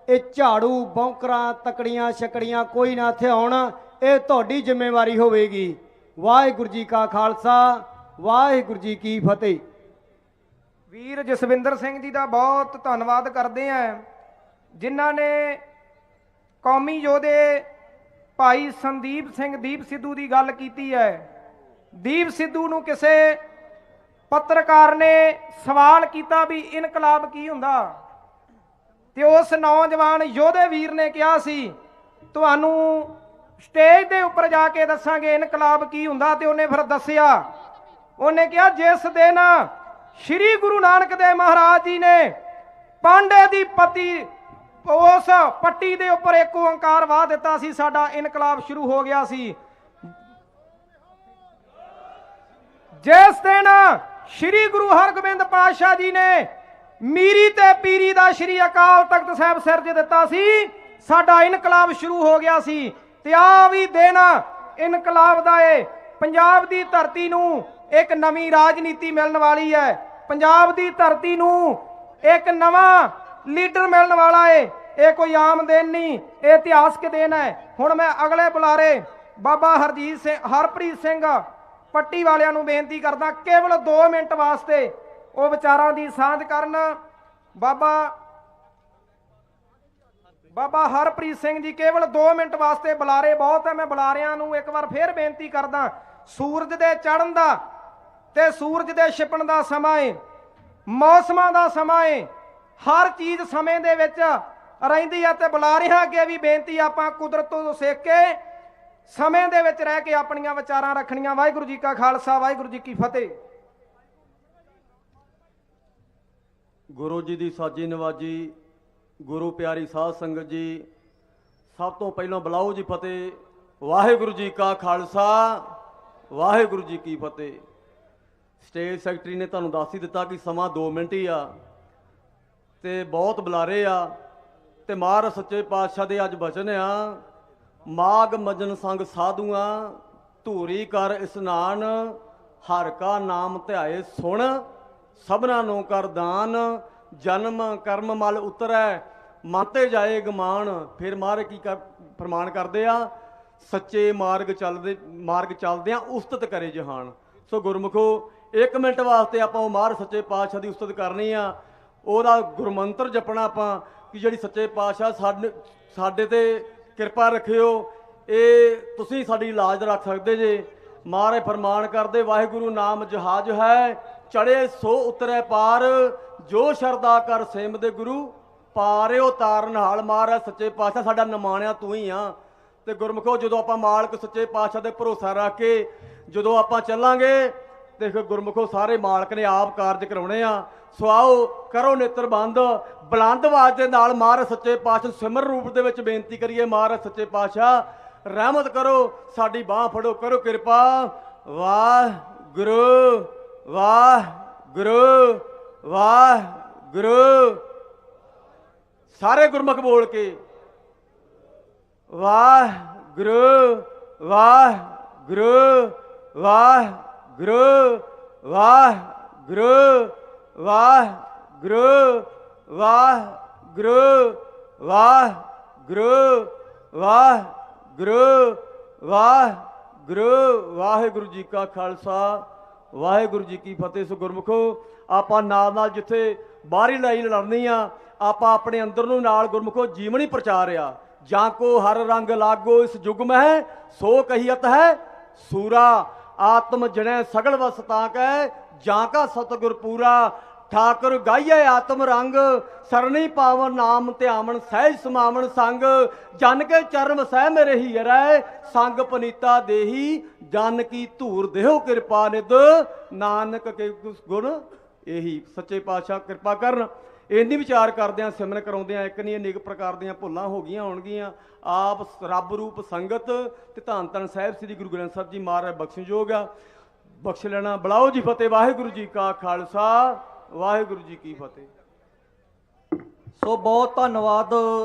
ਇਹ ਝਾੜੂ ਬੌਂਕਰਾਂ ਤਕੜੀਆਂ ਛਕੜੀਆਂ ਕੋਈ ਨਾ ਇੱਥੇ ਆਉਣ। ਇਹ ਤੁਹਾਡੀ ਜ਼ਿੰਮੇਵਾਰੀ ਹੋਵੇਗੀ। ਵਾਹਿਗੁਰੂ ਜੀ ਕਾ ਖਾਲਸਾ, ਵਾਹਿਗੁਰੂ ਜੀ ਕੀ ਫਤਿਹ। ਵੀਰ ਜਸਵਿੰਦਰ ਸਿੰਘ ਜੀ ਦਾ ਬਹੁਤ ਧੰਨਵਾਦ ਕਰਦੇ ਹਾਂ, ਜਿਨ੍ਹਾਂ ਨੇ ਕੌਮੀ ਯੋਧੇ ਭਾਈ ਸੰਦੀਪ ਸਿੰਘ ਦੀਪ ਸਿੱਧੂ ਦੀ ਗੱਲ ਕੀਤੀ ਹੈ। ਦੀਪ ਸਿੱਧੂ ਨੂੰ ਕਿਸੇ ਪੱਤਰਕਾਰ ਨੇ ਸਵਾਲ ਕੀਤਾ ਵੀ ਇਨਕਲਾਬ ਕੀ ਹੁੰਦਾ, ਤੇ ਉਸ ਨੌਜਵਾਨ ਯੋਧੇ ਵੀਰ ਨੇ ਕਿਹਾ ਸੀ ਤੁਹਾਨੂੰ ਸਟੇਜ ਦੇ ਉੱਪਰ ਜਾ ਕੇ ਦੱਸਾਂਗੇ ਇਨਕਲਾਬ ਕੀ ਹੁੰਦਾ। ਤੇ ਉਹਨੇ ਫਿਰ ਦੱਸਿਆ, ਉਹਨੇ ਕਿਹਾ ਜਿਸ ਦਿਨ ਸ਼੍ਰੀ ਗੁਰੂ ਨਾਨਕ ਦੇਵ ਮਹਾਰਾਜ ਜੀ ਨੇ ਪਾਂਡੇ ਦੀ ਉਸ ਪੱਟੀ ਦੇ ਉੱਪਰ ਇੱਕ ਓੰਕਾਰ ਵਾਹ ਦਿੱਤਾ ਸੀ, ਸਾਡਾ ਇਨਕਲਾਬ ਸ਼ੁਰੂ ਹੋ ਗਿਆ ਸੀ। ਜਿਸ ਦਿਨ ਸ਼੍ਰੀ ਗੁਰੂ ਹਰਗੋਬਿੰਦ ਪਾਤਸ਼ਾਹ ਜੀ ਨੇ ਮੀਰੀ ਤੇ ਪੀਰੀ ਦਾ ਸ਼੍ਰੀ ਅਕਾਲ ਤਖਤ ਸਾਹਿਬ ਸਿਰਜ ਦਿੱਤਾ ਸੀ, ਸਾਡਾ ਇਨਕਲਾਬ ਸ਼ੁਰੂ ਹੋ ਗਿਆ ਸੀ। ਤੇ ਆ ਵੀ ਦਿਨ ਇਨਕਲਾਬ ਦਾ ਏ। ਪੰਜਾਬ ਦੀ ਧਰਤੀ ਨੂੰ ਇੱਕ ਨਵੀਂ ਰਾਜਨੀਤੀ ਮਿਲਣ ਵਾਲੀ ਹੈ, ਪੰਜਾਬ ਦੀ ਧਰਤੀ ਨੂੰ ਇੱਕ ਨਵਾਂ ਲੀਡਰ ਮਿਲਣ ਵਾਲਾ ਏ। ਇਹ ਕੋਈ ਆਮ ਦਿਨ ਨਹੀਂ, ਇਹ ਇਤਿਹਾਸਕ ਦਿਨ ਹੈ। ਹੁਣ ਮੈਂ ਅਗਲੇ ਬੁਲਾਰੇ ਬਾਬਾ ਹਰਪ੍ਰੀਤ ਸਿੰਘ ਪੱਟੀ ਵਾਲਿਆਂ ਨੂੰ ਬੇਨਤੀ ਕਰਦਾ ਕੇਵਲ 2 ਮਿੰਟ ਵਾਸਤੇ ਉਹ ਵਿਚਾਰਾਂ ਦੀ ਸਾਂਝ ਕਰਨ। ਬਾਬਾ ਹਰਪ੍ਰੀਤ ਸਿੰਘ ਜੀ ਕੇਵਲ 2 ਮਿੰਟ ਵਾਸਤੇ, ਬੁਲਾਰੇ ਬਹੁਤ ਹੈ। ਮੈਂ ਬੁਲਾਰਿਆਂ ਨੂੰ ਇੱਕ ਵਾਰ ਫੇਰ ਬੇਨਤੀ ਕਰਦਾ, ਸੂਰਜ ਦੇ ਚੜ੍ਹਨ ਦਾ ਤੇ ਸੂਰਜ ਦੇ ਛਿਪਣ ਦਾ ਸਮਾਂ ਏ, ਮੌਸਮਾਂ ਦਾ ਸਮਾਂ ਏ, ਹਰ ਚੀਜ਼ ਸਮੇਂ ਦੇ ਵਿੱਚ ਰਹਿੰਦੀ ਹੈ। ਤੇ ਬੁਲਾਰਿਆਂ ਅੱਗੇ ਵੀ ਬੇਨਤੀ, ਆਪਾਂ ਕੁਦਰਤ ਤੋਂ ਸਿੱਖ ਕੇ ਸਮੇਂ ਦੇ ਵਿੱਚ ਰਹਿ ਕੇ ਆਪਣੀਆਂ ਵਿਚਾਰਾਂ ਰੱਖਣੀਆਂ। ਵਾਹਿਗੁਰੂ ਜੀ ਕਾ ਖਾਲਸਾ, ਵਾਹਿਗੁਰੂ ਜੀ ਕੀ ਫਤਿਹ। ਗੁਰੂ ਜੀ ਦੀ ਸਾਜੀ ਨਵਾਜੀ, ਗੁਰੂ ਪਿਆਰੀ ਸਾਧ ਸੰਗਤ ਜੀ, ਸਭ ਤੋਂ ਪਹਿਲਾਂ ਬੁਲਾਓ ਜੀ ਫਤਿਹ। ਵਾਹਿਗੁਰੂ ਜੀ ਕਾ ਖਾਲਸਾ, ਵਾਹਿਗੁਰੂ ਜੀ ਕੀ ਫਤਿਹ। ਸਟੇਜ ਸੈਕਟਰੀ ਨੇ ਤੁਹਾਨੂੰ ਦੱਸ ਹੀ ਦਿੱਤਾ ਕਿ ਸਮਾਂ 2 ਮਿੰਟ ਹੀ ਆ ਤੇ ਬਹੁਤ ਬੁਲਾਰੇ ਆ ਤੇ ਮਹਾਰਾਜ ਸੱਚੇ ਪਾਤਸ਼ਾਹ ਦੇ ਅੱਜ ਬਚਨ ਆ, ਮਾਗ ਮਜਨ ਸੰਗ ਸਾਧੂਆਂ ਧੂਰੀ ਕਰ ਇਸਨਾਨ, ਹਰ ਕਾ ਨਾਮ ਧਿਆਏ ਸੁਣ, ਸਭਨਾ ਨੂੰ ਕਰ ਦਾਨ, ਜਨਮ ਕਰਮ ਮਲ ਉਤਰੈ ਮਨ ਤੇ ਜਾਏ ਗਮਾਨ। ਫਿਰ ਮਹਾਰਾਜ ਕੀ ਫਰਮਾਨ ਕਰਦੇ ਆ, ਸੱਚੇ ਮਾਰਗ ਚੱਲਦਿਆਂ ਉਸਤਤ ਕਰੇ ਜਹਾਨ। ਸੋ ਗੁਰਮੁਖੋ 1 ਮਿੰਟ ਵਾਸਤੇ ਆਪਾਂ ਉਹ ਮਹਾਰਾਜ ਸੱਚੇ ਪਾਤਸ਼ਾਹ ਦੀ ਉਸਤਤ ਕਰਨੀ ਆ, ਉਹਦਾ ਗੁਰਮੰਤਰ ਜਪਣਾ ਆਪਾਂ ਕਿ ਜਿਹੜੀ ਸੱਚੇ ਪਾਤਸ਼ਾਹ ਸਾਡੇ ਤੇ ਕਿਰਪਾ ਰੱਖਿਓ। ਇਹ ਤੁਸੀਂ ਸਾਡੀ ਲਾਜ ਰੱਖ ਸਕਦੇ ਜੇ। ਮਹਾਰਾਜ ਫਰਮਾਨ ਕਰਦੇ, ਵਾਹਿਗੁਰੂ ਨਾਮ ਜਹਾਜ ਹੈ ਚੜੇ ਸੋ ਉਤਰੈ ਪਾਰ, ਜੋ ਸ਼ਰਦਾ ਕਰ ਸੇਮ ਦੇ ਗੁਰੂ ਪਾਰਿਓ ਤਾਰਨ ਹਾਲ। ਮਹਾਰਾਜ ਸੱਚੇ ਪਾਤਸ਼ਾਹ ਸਾਡਾ ਨਿਮਾਣਿਆ ਤੂੰ ਹੀ ਆ। ਤੇ ਗੁਰਮੁਖੋ ਜਦੋਂ ਆਪਾਂ ਮਾਲਕ ਸੱਚੇ ਪਾਤਸ਼ਾਹ ਦੇ ਭਰੋਸਾ ਰੱਖ ਕੇ ਜਦੋਂ ਆਪਾਂ ਚੱਲਾਂਗੇ ਤੇ ਗੁਰਮੁਖੋ ਸਾਰੇ ਮਾਲਕ ਨੇ ਆਪ ਕਾਰਜ ਕਰਾਉਣੇ ਆ। ਸੋ ਆਓ ਕਰੋ ਨੇਤਰ ਬੰਦ, ਬੁਲੰਦ ਆਵਾਜ਼ ਦੇ ਨਾਲ ਮਹਾਰਾਜ ਸੱਚੇ ਪਾਤਸ਼ਾਹ ਸਿਮਰ ਰੂਪ ਦੇ ਵਿੱਚ ਬੇਨਤੀ ਕਰੀਏ। ਮਹਾਰਾਜ ਸੱਚੇ ਪਾਤਸ਼ਾਹ ਰਹਿਮਤ ਕਰੋ, ਸਾਡੀ ਬਾਹ ਫੜੋ, ਕਰੋ ਕਿਰਪਾ। ਵਾਹਿਗੁਰੂ ਵਾਹਿਗੁਰੂ ਵਾਹਿਗੁਰੂ। ਸਾਰੇ ਗੁਰਮੁਖ ਬੋਲ ਕੇ ਵਾਹਿਗੁਰੂ ਵਾਹਿਗੁਰੂ ਵਾਹਿਗੁਰੂ ਵਾਹਿਗੁਰੂ ਵਾਹਿਗੁਰੂ ਵਾਹਿਗੁਰੂ ਵਾਹਿਗੁਰੂ ਵਾਹਿਗੁਰੂ ਵਾਹਿਗੁਰੂ। ਵਾਹਿਗੁਰੂ ਜੀ ਕਾ ਖਾਲਸਾ ਵਾਹਿਗੁਰੂ ਜੀ ਕੀ ਫਤਿਹ। ਸੋ ਗੁਰਮੁਖੋ ਆਪਾਂ ਨਾਲ ਨਾਲ ਜਿੱਥੇ ਬਾਹਰੀ ਲੜਾਈ ਲੜਨੀ ਆ, ਆਪਾਂ ਆਪਣੇ ਅੰਦਰ ਨੂੰ ਨਾਲ ਗੁਰਮੁਖੋ ਜੀਵਨੀ ਪ੍ਰਚਾਰਿਆ। ਜਾਂ ਕੋ ਹਰ ਰੰਗ ਲਾਗੋ ਇਸ ਯੁਗ ਮਹਿ, ਸੋ ਕਹੀਅਤ ਹੈ ਸੂਰਾ। ਆਤਮ ਜਣੈ ਸਗਲ ਵਸ ਤਾਂ ਕੈ, ਜਾਂ ਕਾ ਸਤਿਗੁਰ ਪੂਰਾ। ਠਾਕੁਰ ਗਾਈਏ ਆਤਮ ਰੰਗ, ਸਰਣੀ ਪਾਵਨ ਨਾਮ ਧਿਆਵਨ ਸਹਿਜ ਸਮਾਵਨ ਸੰਗ। ਜਨ ਕੇ ਚਰਨ ਸਹਿ ਮੇਰੇ ਹੀ ਰਹਿ, ਸੰਗ ਪਨੀਤਾ ਦੇਹੀ ਜਨ ਕੀ ਧੂਰ ਦੇਹੋ ਕਿਰਪਾ ਨਿਧ। ਨਾਨਕ ਕੇ ਗੁਣ ਇਹੀ ਸੱਚੇ ਪਾਤਸ਼ਾਹ ਕਿਰਪਾ ਕਰਨ। ਇੰਨੀ ਵਿਚਾਰ ਕਰਦਿਆਂ ਸਿਮਰਨ ਕਰਾਉਂਦਿਆਂ ਇੱਕ ਨਹੀਂ ਅਨੇਕ ਪ੍ਰਕਾਰ ਦੀਆਂ ਭੁੱਲਾਂ ਹੋ ਗਈਆਂ ਹੋਣਗੀਆਂ। ਆਪ ਰੱਬ ਰੂਪ ਸੰਗਤ ਤੇ ਧੰਨ ਧੰਨ ਸਾਹਿਬ ਸ੍ਰੀ ਗੁਰੂ ਗ੍ਰੰਥ ਸਾਹਿਬ ਜੀ ਮਹਾਰਾਜ ਬਖਸ਼ਣਯੋਗ ਆ, ਬਖਸ਼ ਲੈਣਾ। ਬੁਲਾਓ ਜੀ ਫਤਿਹ। ਵਾਹਿਗੁਰੂ ਜੀ ਕਾ ਖਾਲਸਾ ਵਾਹਿਗੁਰੂ ਜੀ ਕੀ ਫਤਿਹ। ਸੋ ਬਹੁਤ ਧੰਨਵਾਦ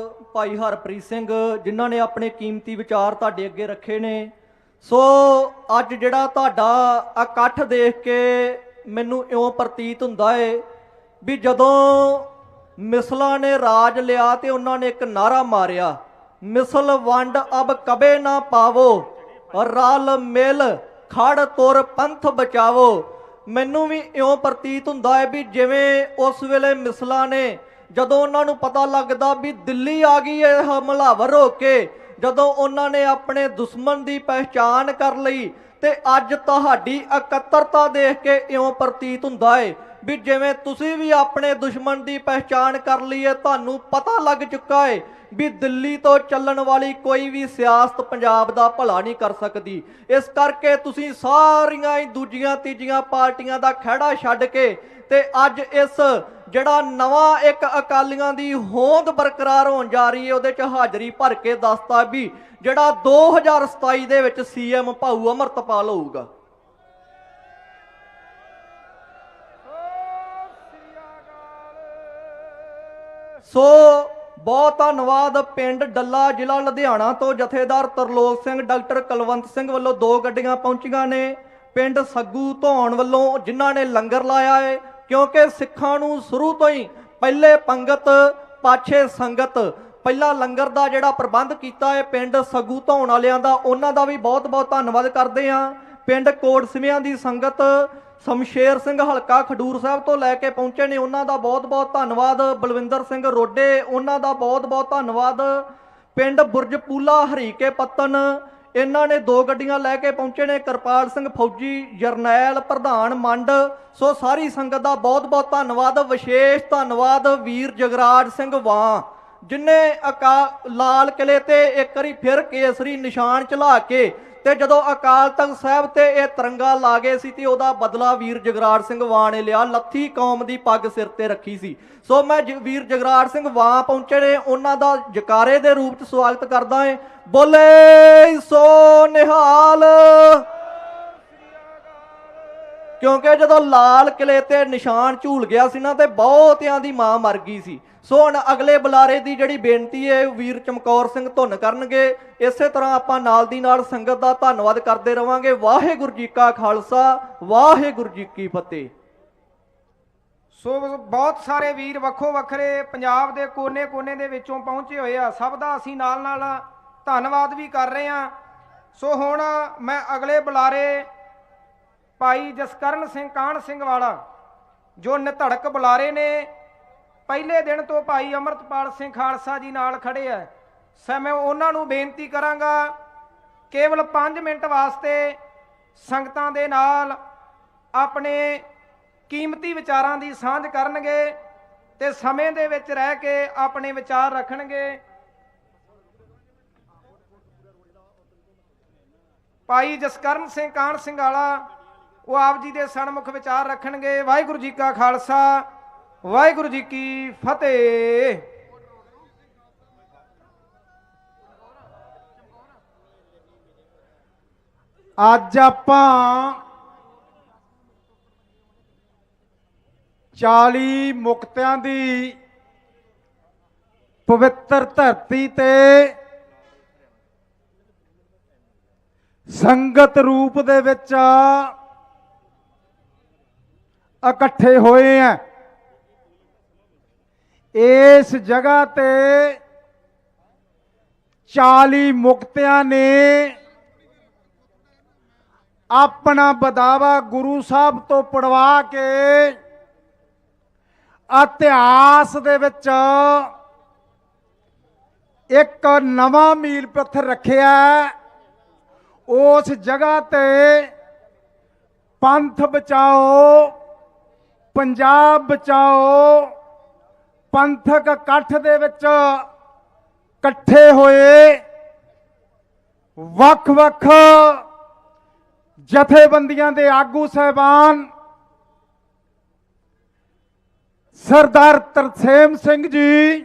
ਭਾਈ ਹਰਪ੍ਰੀਤ ਸਿੰਘ ਜਿਨ੍ਹਾਂ ਨੇ ਆਪਣੇ ਕੀਮਤੀ ਵਿਚਾਰ ਤੁਹਾਡੇ ਅੱਗੇ ਰੱਖੇ ਨੇ। ਸੋ ਅੱਜ ਜਿਹੜਾ ਤੁਹਾਡਾ ਇਕੱਠ ਦੇਖ ਕੇ ਮੈਨੂੰ ਇਉਂ ਪ੍ਰਤੀਤ ਹੁੰਦਾ ਏ ਵੀ ਜਦੋਂ ਮਿਸਲਾਂ ਨੇ ਰਾਜ ਲਿਆ ਤੇ ਉਹਨਾਂ ਨੇ ਇੱਕ ਨਾਰਾ ਮਾਰਿਆ, ਮਿਸਲ ਵੰਡ ਅਬ ਕਬੇ ਨਾ ਪਾਵੋ, ਰਲ ਮਿਲ ਖੜ ਤੁਰ ਪੰਥ ਬਚਾਵੋ। ਮੈਨੂੰ ਵੀ ਇਉਂ ਪ੍ਰਤੀਤ ਹੁੰਦਾ ਹੈ ਵੀ ਜਿਵੇਂ ਉਸ ਵੇਲੇ ਮਿਸਲਾਂ ਨੇ ਜਦੋਂ ਉਹਨਾਂ ਨੂੰ ਪਤਾ ਲੱਗਦਾ ਵੀ ਦਿੱਲੀ ਆ ਗਈ ਹੈ ਹਮਲਾਵਰ ਹੋ ਕੇ, ਜਦੋਂ ਉਹਨਾਂ ਨੇ ਆਪਣੇ ਦੁਸ਼ਮਣ ਦੀ ਪਹਿਚਾਣ ਕਰ ਲਈ, ਤੇ ਅੱਜ ਤੁਹਾਡੀ ਇਕੱਤਰਤਾ ਦੇਖ ਕੇ ਇਉਂ ਪ੍ਰਤੀਤ ਹੁੰਦਾ ਹੈ ਵੀ ਜਿਵੇਂ ਤੁਸੀਂ ਵੀ ਆਪਣੇ ਦੁਸ਼ਮਣ ਦੀ ਪਹਿਚਾਣ ਕਰ ਲਈ ਹੈ। ਤੁਹਾਨੂੰ ਪਤਾ ਲੱਗ ਚੁੱਕਾ ਹੈ ਵੀ ਦਿੱਲੀ ਤੋਂ ਚੱਲਣ ਵਾਲੀ ਕੋਈ ਵੀ ਸਿਆਸਤ ਪੰਜਾਬ ਦਾ ਭਲਾ ਨਹੀਂ ਕਰ ਸਕਦੀ। ਇਸ ਕਰਕੇ ਤੁਸੀਂ ਸਾਰੀਆਂ ਹੀ ਦੂਜੀਆਂ ਤੀਜੀਆਂ ਪਾਰਟੀਆਂ ਦਾ ਖਹਿੜਾ ਛੱਡ ਕੇ ਤੇ ਅੱਜ ਇਸ ਜਿਹੜਾ ਨਵਾਂ ਇੱਕ ਅਕਾਲੀਆਂ ਦੀ ਹੋਂਦ ਬਰਕਰਾਰ ਹੋਣ ਜਾ ਰਹੀ ਹੈ ਉਹਦੇ 'ਚ ਹਾਜ਼ਰੀ ਭਰ ਕੇ ਦੱਸਤਾ ਵੀ ਜਿਹੜਾ 2027 ਦੇ ਵਿੱਚ ਸੀਐਮ ਭਾਊ ਅਮਰਤਪਾਲ ਹੋਊਗਾ। ਸੋ ਬਹੁਤ ਧੰਨਵਾਦ। ਪਿੰਡ ਡੱਲਾ ਜ਼ਿਲ੍ਹਾ ਲੁਧਿਆਣਾ ਤੋਂ ਜਥੇਦਾਰ ਤਰਲੋਕ ਸਿੰਘ ਡਾਕਟਰ ਕੁਲਵੰਤ ਸਿੰਘ ਵੱਲੋਂ 2 ਗੱਡੀਆਂ ਪਹੁੰਚੀਆਂ ਨੇ। ਪਿੰਡ ਸੱਗੂ ਧੌਣ ਵੱਲੋਂ ਜਿਨ੍ਹਾਂ ਨੇ ਲੰਗਰ ਲਾਇਆ ਹੈ, ਕਿਉਂਕਿ ਸਿੱਖਾਂ ਨੂੰ ਸ਼ੁਰੂ ਤੋਂ ਹੀ ਪਹਿਲੇ ਪੰਗਤ ਪਾਛੇ ਸੰਗਤ, ਪਹਿਲਾ ਲੰਗਰ ਦਾ ਜਿਹੜਾ ਪ੍ਰਬੰਧ ਕੀਤਾ ਹੈ ਪਿੰਡ ਸੱਗੂ ਧੌਣ ਵਾਲਿਆਂ ਦਾ, ਉਹਨਾਂ ਦਾ ਵੀ ਬਹੁਤ ਬਹੁਤ ਧੰਨਵਾਦ ਕਰਦੇ ਹਾਂ। ਪਿੰਡ ਕੋਟ ਸਿਵਿਆਂ ਦੀ ਸੰਗਤ ਸ਼ਮਸ਼ੇਰ ਸਿੰਘ ਹਲਕਾ ਖਡੂਰ ਸਾਹਿਬ ਤੋਂ ਲੈ ਕੇ ਪਹੁੰਚੇ ਨੇ, ਉਹਨਾਂ ਦਾ ਬਹੁਤ ਬਹੁਤ ਧੰਨਵਾਦ। ਬਲਵਿੰਦਰ ਸਿੰਘ ਰੋਡੇ, ਉਹਨਾਂ ਦਾ ਬਹੁਤ ਬਹੁਤ ਧੰਨਵਾਦ। ਪਿੰਡ ਬੁਰਜਪੂਲਾ ਹਰੀਕੇ ਪੱਤਨ, ਇਹਨਾਂ ਨੇ 2 ਗੱਡੀਆਂ ਲੈ ਕੇ ਪਹੁੰਚੇ ਨੇ। ਕਿਰਪਾਲ ਸਿੰਘ ਫੌਜੀ, ਜਰਨੈਲ ਪ੍ਰਧਾਨ ਮੰਡ। ਸੋ ਸਾਰੀ ਸੰਗਤ ਦਾ ਬਹੁਤ ਬਹੁਤ ਧੰਨਵਾਦ। ਵਿਸ਼ੇਸ਼ ਧੰਨਵਾਦ ਵੀਰ ਜਗਰਾਜ ਸਿੰਘ ਵਾਂ ਜਿਨੇ ਲਾਲ ਕਿਲੇ ਤੇ ਇੱਕ ਵਾਰੀ ਫਿਰ ਕੇਸਰੀ ਨਿਸ਼ਾਨ ਚਲਾ ਕੇ ਤੇ ਜਦੋਂ ਅਕਾਲ ਤਖਤ ਸਾਹਿਬ ਤੇ ਇਹ ਤਿਰੰਗਾ ਲਾ ਗਏ ਸੀ ਤੇ ਉਹਦਾ ਬਦਲਾ ਵੀਰ ਜਗਰਾਜ ਸਿੰਘ ਵਾਂ ਨੇ ਲਿਆ। ਲੱਥੀ ਕੌਮ ਦੀ ਪੱਗ ਸਿਰ ਤੇ ਰੱਖੀ ਸੀ। ਸੋ ਮੈਂ ਵੀਰ ਜਗਰਾਜ ਸਿੰਘ ਵਾਂ ਪਹੁੰਚੇ ਨੇ, ਉਹਨਾਂ ਦਾ ਜਕਾਰੇ ਦੇ ਰੂਪ 'ਚ ਸਵਾਗਤ ਕਰਦਾ ਹਾਂ। ਬੋਲੇ ਸੋ ਨਿਹਾਲ। ਕਿਉਂਕਿ ਜਦੋਂ ਲਾਲ ਕਿਲੇ ਤੇ ਨਿਸ਼ਾਨ ਝੂਲ ਗਿਆ ਸੀ ਨਾ ਤੇ ਬਹੁਤਿਆਂ ਦੀ ਮਾਂ ਮਰ ਗਈ ਸੀ। ਸੋ ਹੁਣ ਅਗਲੇ ਬੁਲਾਰੇ ਦੀ ਜਿਹੜੀ ਬੇਨਤੀ ਹੈ ਵੀਰ ਚਮਕੌਰ ਸਿੰਘ ਧੁੰਨ ਕਰਨਗੇ। ਇਸੇ ਤਰ੍ਹਾਂ ਆਪਾਂ ਨਾਲ ਦੀ ਨਾਲ ਸੰਗਤ ਦਾ ਧੰਨਵਾਦ ਕਰਦੇ ਰਵਾਂਗੇ। ਵਾਹਿਗੁਰੂ ਜੀ ਕਾ ਖਾਲਸਾ ਵਾਹਿਗੁਰੂ ਜੀ ਕੀ ਫਤਿਹ। ਸੋ ਬਹੁਤ ਸਾਰੇ ਵੀਰ ਵੱਖੋ ਵੱਖਰੇ ਪੰਜਾਬ ਦੇ ਕੋਨੇ-ਕੋਨੇ ਦੇ ਵਿੱਚੋਂ ਪਹੁੰਚੇ ਹੋਏ ਆ, ਸਭ ਦਾ ਅਸੀਂ ਨਾਲ ਨਾਲ ਧੰਨਵਾਦ ਵੀ ਕਰ ਰਹੇ ਹਾਂ। ਸੋ ਹੁਣ ਮੈਂ ਅਗਲੇ ਬੁਲਾਰੇ ਭਾਈ ਜਸਕਰਨ ਸਿੰਘ ਕਾਹਨ ਸਿੰਘ ਵਾਲਾ ਜੋ ਨਿਧੜਕ ਬੁਲਾਰੇ ਨੇ, ਪਹਿਲੇ ਦਿਨ ਤੋਂ ਭਾਈ ਅਮਰਤਪਾਲ ਸਿੰਘ ਖਾਲਸਾ ਜੀ ਨਾਲ ਖੜੇ ਆ। ਮੈਂ ਉਹਨਾਂ ਨੂੰ ਬੇਨਤੀ ਕਰਾਂਗਾ ਕੇਵਲ 5 ਮਿੰਟ ਵਾਸਤੇ ਸੰਗਤਾਂ ਦੇ ਨਾਲ ਆਪਣੇ ਕੀਮਤੀ ਵਿਚਾਰਾਂ ਦੀ ਸਾਂਝ ਕਰਨਗੇ ਤੇ ਸਮੇਂ ਦੇ ਵਿੱਚ ਰਹਿ ਕੇ ਆਪਣੇ ਵਿਚਾਰ ਰੱਖਣਗੇ। ਭਾਈ ਜਸਕਰਨ ਸਿੰਘ ਕਾਹਨ ਸਿੰਘ ਵਾਲਾ ਉਹ ਆਪ ਜੀ ਦੇ ਸਨਮੁਖ ਵਿਚਾਰ ਰੱਖਣਗੇ। ਵਾਹਿਗੁਰੂ ਜੀ ਕਾ ਖਾਲਸਾ ਵਾਹਿਗੁਰੂ ਜੀ ਕੀ ਫਤਿਹ। ਅੱਜ ਆਪਾਂ 40 ਮੁਕਤਿਆਂ ਦੀ ਪਵਿੱਤਰ ਧਰਤੀ ਤੇ ਸੰਗਤ ਰੂਪ ਦੇ ਵਿੱਚ ਇਕੱਠੇ ਹੋਏ ਆ। ਇਸ ਜਗ੍ਹਾ ਤੇ 40 ਮੁਕਤਿਆਂ ਨੇ ਆਪਣਾ ਬਦਾਵਾ ਗੁਰੂ ਸਾਹਿਬ ਤੋਂ ਪੜਵਾ ਕੇ ਇਤਿਹਾਸ ਦੇ ਵਿੱਚ ਇੱਕ ਨਵਾਂ ਮੀਲ ਪੱਥਰ ਰੱਖਿਆ। ਉਸ ਜਗ੍ਹਾ ਤੇ ਪੰਥ ਬਚਾਓ, ਪੰਜਾਬ ਬਚਾਓ ਪੰਥਕ ਇਕੱਠ ਦੇ ਵਿੱਚ ਇਕੱਠੇ ਹੋਏ ਵੱਖ-ਵੱਖ ਜਥੇਬੰਦੀਆਂ ਦੇ ਆਗੂ ਸਾਹਿਬਾਨ ਸਰਦਾਰ ਤਰਸੇਮ ਸਿੰਘ ਜੀ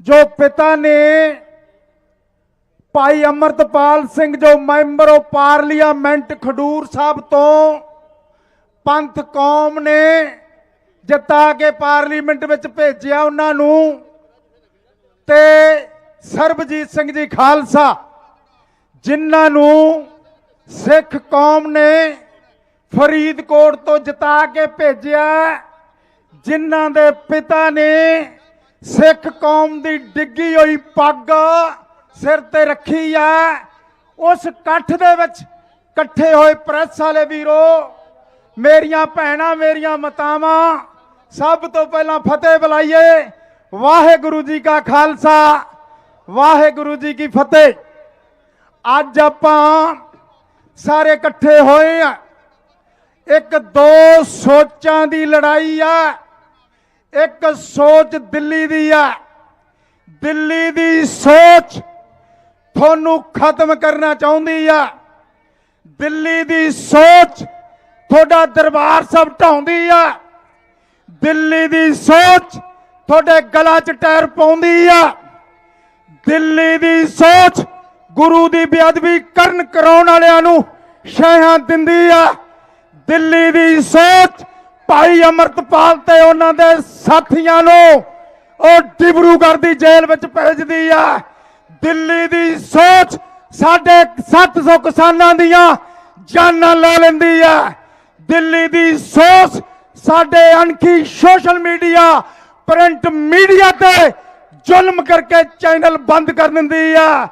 ਜੋ ਪਿਤਾ ਨੇ, ਭਾਈ ਅਮਰਤਪਾਲ ਸਿੰਘ ਜੋ ਮੈਂਬਰ ਆਫ ਪਾਰਲੀਮੈਂਟ ਖਡੂਰ ਸਾਹਿਬ ਤੋਂ ਪੰਥ ਕੌਮ ਨੇ ਜਿੱਤਾ ਕੇ ਪਾਰਲੀਮੈਂਟ ਵਿੱਚ ਭੇਜਿਆ ਉਹਨਾਂ ਨੂੰ, ਤੇ ਸਰਬਜੀਤ ਸਿੰਘ ਜੀ ਖਾਲਸਾ ਜਿਨ੍ਹਾਂ ਨੂੰ ਸਿੱਖ ਕੌਮ ਨੇ ਫਰੀਦਕੋਟ ਤੋਂ ਜਿਤਾ ਕੇ ਭੇਜਿਆ, ਜਿਨ੍ਹਾਂ ਦੇ ਪਿਤਾ ਨੇ ਸਿੱਖ ਕੌਮ ਦੀ ਡਿੱਗੀ ਹੋਈ ਪੱਗ ਸਿਰ ਤੇ ਰੱਖੀ ਆ। ਉਸ ਇਕੱਠ ਦੇ ਵਿੱਚ ਇਕੱਠੇ ਹੋਏ ਪ੍ਰੈਸ ਵਾਲੇ ਵੀਰੋ, ਮੇਰੀਆਂ ਭੈਣਾਂ, ਮੇਰੀਆਂ ਮਾਤਾਵਾਂ, ਸਭ ਤੋਂ ਪਹਿਲਾਂ ਫਤਿਹ ਬੁਲਾਈਏ। ਵਾਹਿਗੁਰੂ ਜੀ ਕਾ ਖਾਲਸਾ, ਵਾਹਿਗੁਰੂ ਜੀ ਕੀ ਫਤਿਹ। ਅੱਜ ਆਪਾਂ ਸਾਰੇ ਇਕੱਠੇ ਹੋਏ ਆ, ਇੱਕ ਦੋ ਸੋਚਾਂ ਦੀ ਲੜਾਈ ਆ। ਇੱਕ ਸੋਚ ਦਿੱਲੀ ਦੀ ਆ। ਦਿੱਲੀ ਦੀ ਸੋਚ ਤੁਹਾਨੂੰ ਖਤਮ ਕਰਨਾ ਚਾਹੁੰਦੀ ਆ। ਦਿੱਲੀ ਦੀ ਸੋਚ ਤੁਹਾਡਾ ਦਰਬਾਰ ਸਾਹਿਬ ਢਾਉਂਦੀ ਆ। ਦਿੱਲੀ ਦੀ ਸੋਚ ਤੁਹਾਡੇ ਗਲਾਂ 'ਚ ਟਾਇਰ ਪਾਉਂਦੀ ਆ। ਦਿੱਲੀ ਦੀ ਸੋਚ ਗੁਰੂ ਦੀ ਬੇਅਦਬੀ ਕਰਾਉਣ ਵਾਲਿਆਂ ਨੂੰ ਸ਼ਹਿਆਂ ਦਿੰਦੀ ਆ। ਦਿੱਲੀ ਦੀ ਸੋਚ ਭਾਈ ਅਮਰਤਪਾਲ ਤੇ ਉਹਨਾਂ ਦੇ ਸਾਥੀਆਂ ਨੂੰ ਉਹ ਡਿਬਰੂਗੜ੍ਹ ਦੀ ਜੇਲ੍ਹ ਵਿੱਚ ਭੇਜਦੀ ਆ। ਦਿੱਲੀ ਦੀ ਸੋਚ ਸਾਡੇ 700 ਕਿਸਾਨਾਂ ਦੀਆਂ ਜਾਨਾਂ ਲੈ ਲੈਂਦੀ ਆ। ਦਿੱਲੀ ਦੀ ਸੋਚ ਸਾਡੇ ਅਣਖੀ ਸੋਸ਼ਲ ਮੀਡੀਆ, ਪ੍ਰਿੰਟ ਮੀਡੀਆ ਤੇ ਜ਼ੁਲਮ ਕਰਕੇ ਚੈਨਲ ਬੰਦ ਕਰ ਦਿੰਦੀ ਆ।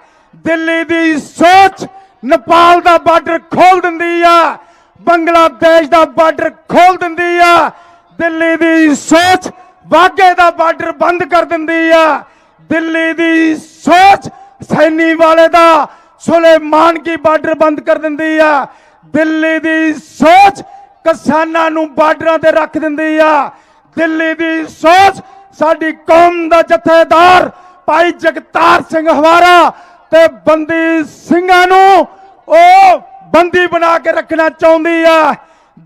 ਦਿੱਲੀ ਦੀ ਸੋਚ ਨੇਪਾਲ ਦਾ ਬਾਰਡਰ ਖੋਲ ਦਿੰਦੀ ਆ, ਬੰਗਲਾਦੇਸ਼ ਦਾ ਬਾਰਡਰ ਖੋਲ ਦਿੰਦੀ ਆ। ਦਿੱਲੀ ਦੀ ਸੋਚ ਵਾਘੇ ਦਾ ਬਾਰਡਰ ਬੰਦ ਕਰ ਦਿੰਦੀ ਆ। ਦਿੱਲੀ ਦੀ ਸੋਚ ਸੈਣੀ ਵਾਲੇ ਦਾ ਸੁਲੇਮਾਨ ਕੀ ਬਾਰਡਰ ਬੰਦ ਕਰ ਦਿੰਦੀ ਆ। ਦਿੱਲੀ ਦੀ ਸੋਚ ਕਿਸਾਨਾਂ ਨੂੰ ਬਾਰਡਰਾਂ ਤੇ ਰੱਖ ਦਿੰਦੀ ਆ। ਦਿੱਲੀ ਦੀ ਸੋਚ ਸਾਡੀ ਕੌਮ ਦਾ ਜਥੇਦਾਰ ਭਾਈ ਜਗਤਾਰ ਸਿੰਘ ਹਵਾਰਾ ਤੇ ਬੰਦੀ ਸਿੰਘਾਂ ਨੂੰ ਉਹ ਬੰਦੀ ਬਣਾ ਕੇ ਰੱਖਣਾ ਚਾਹੁੰਦੀ ਆ।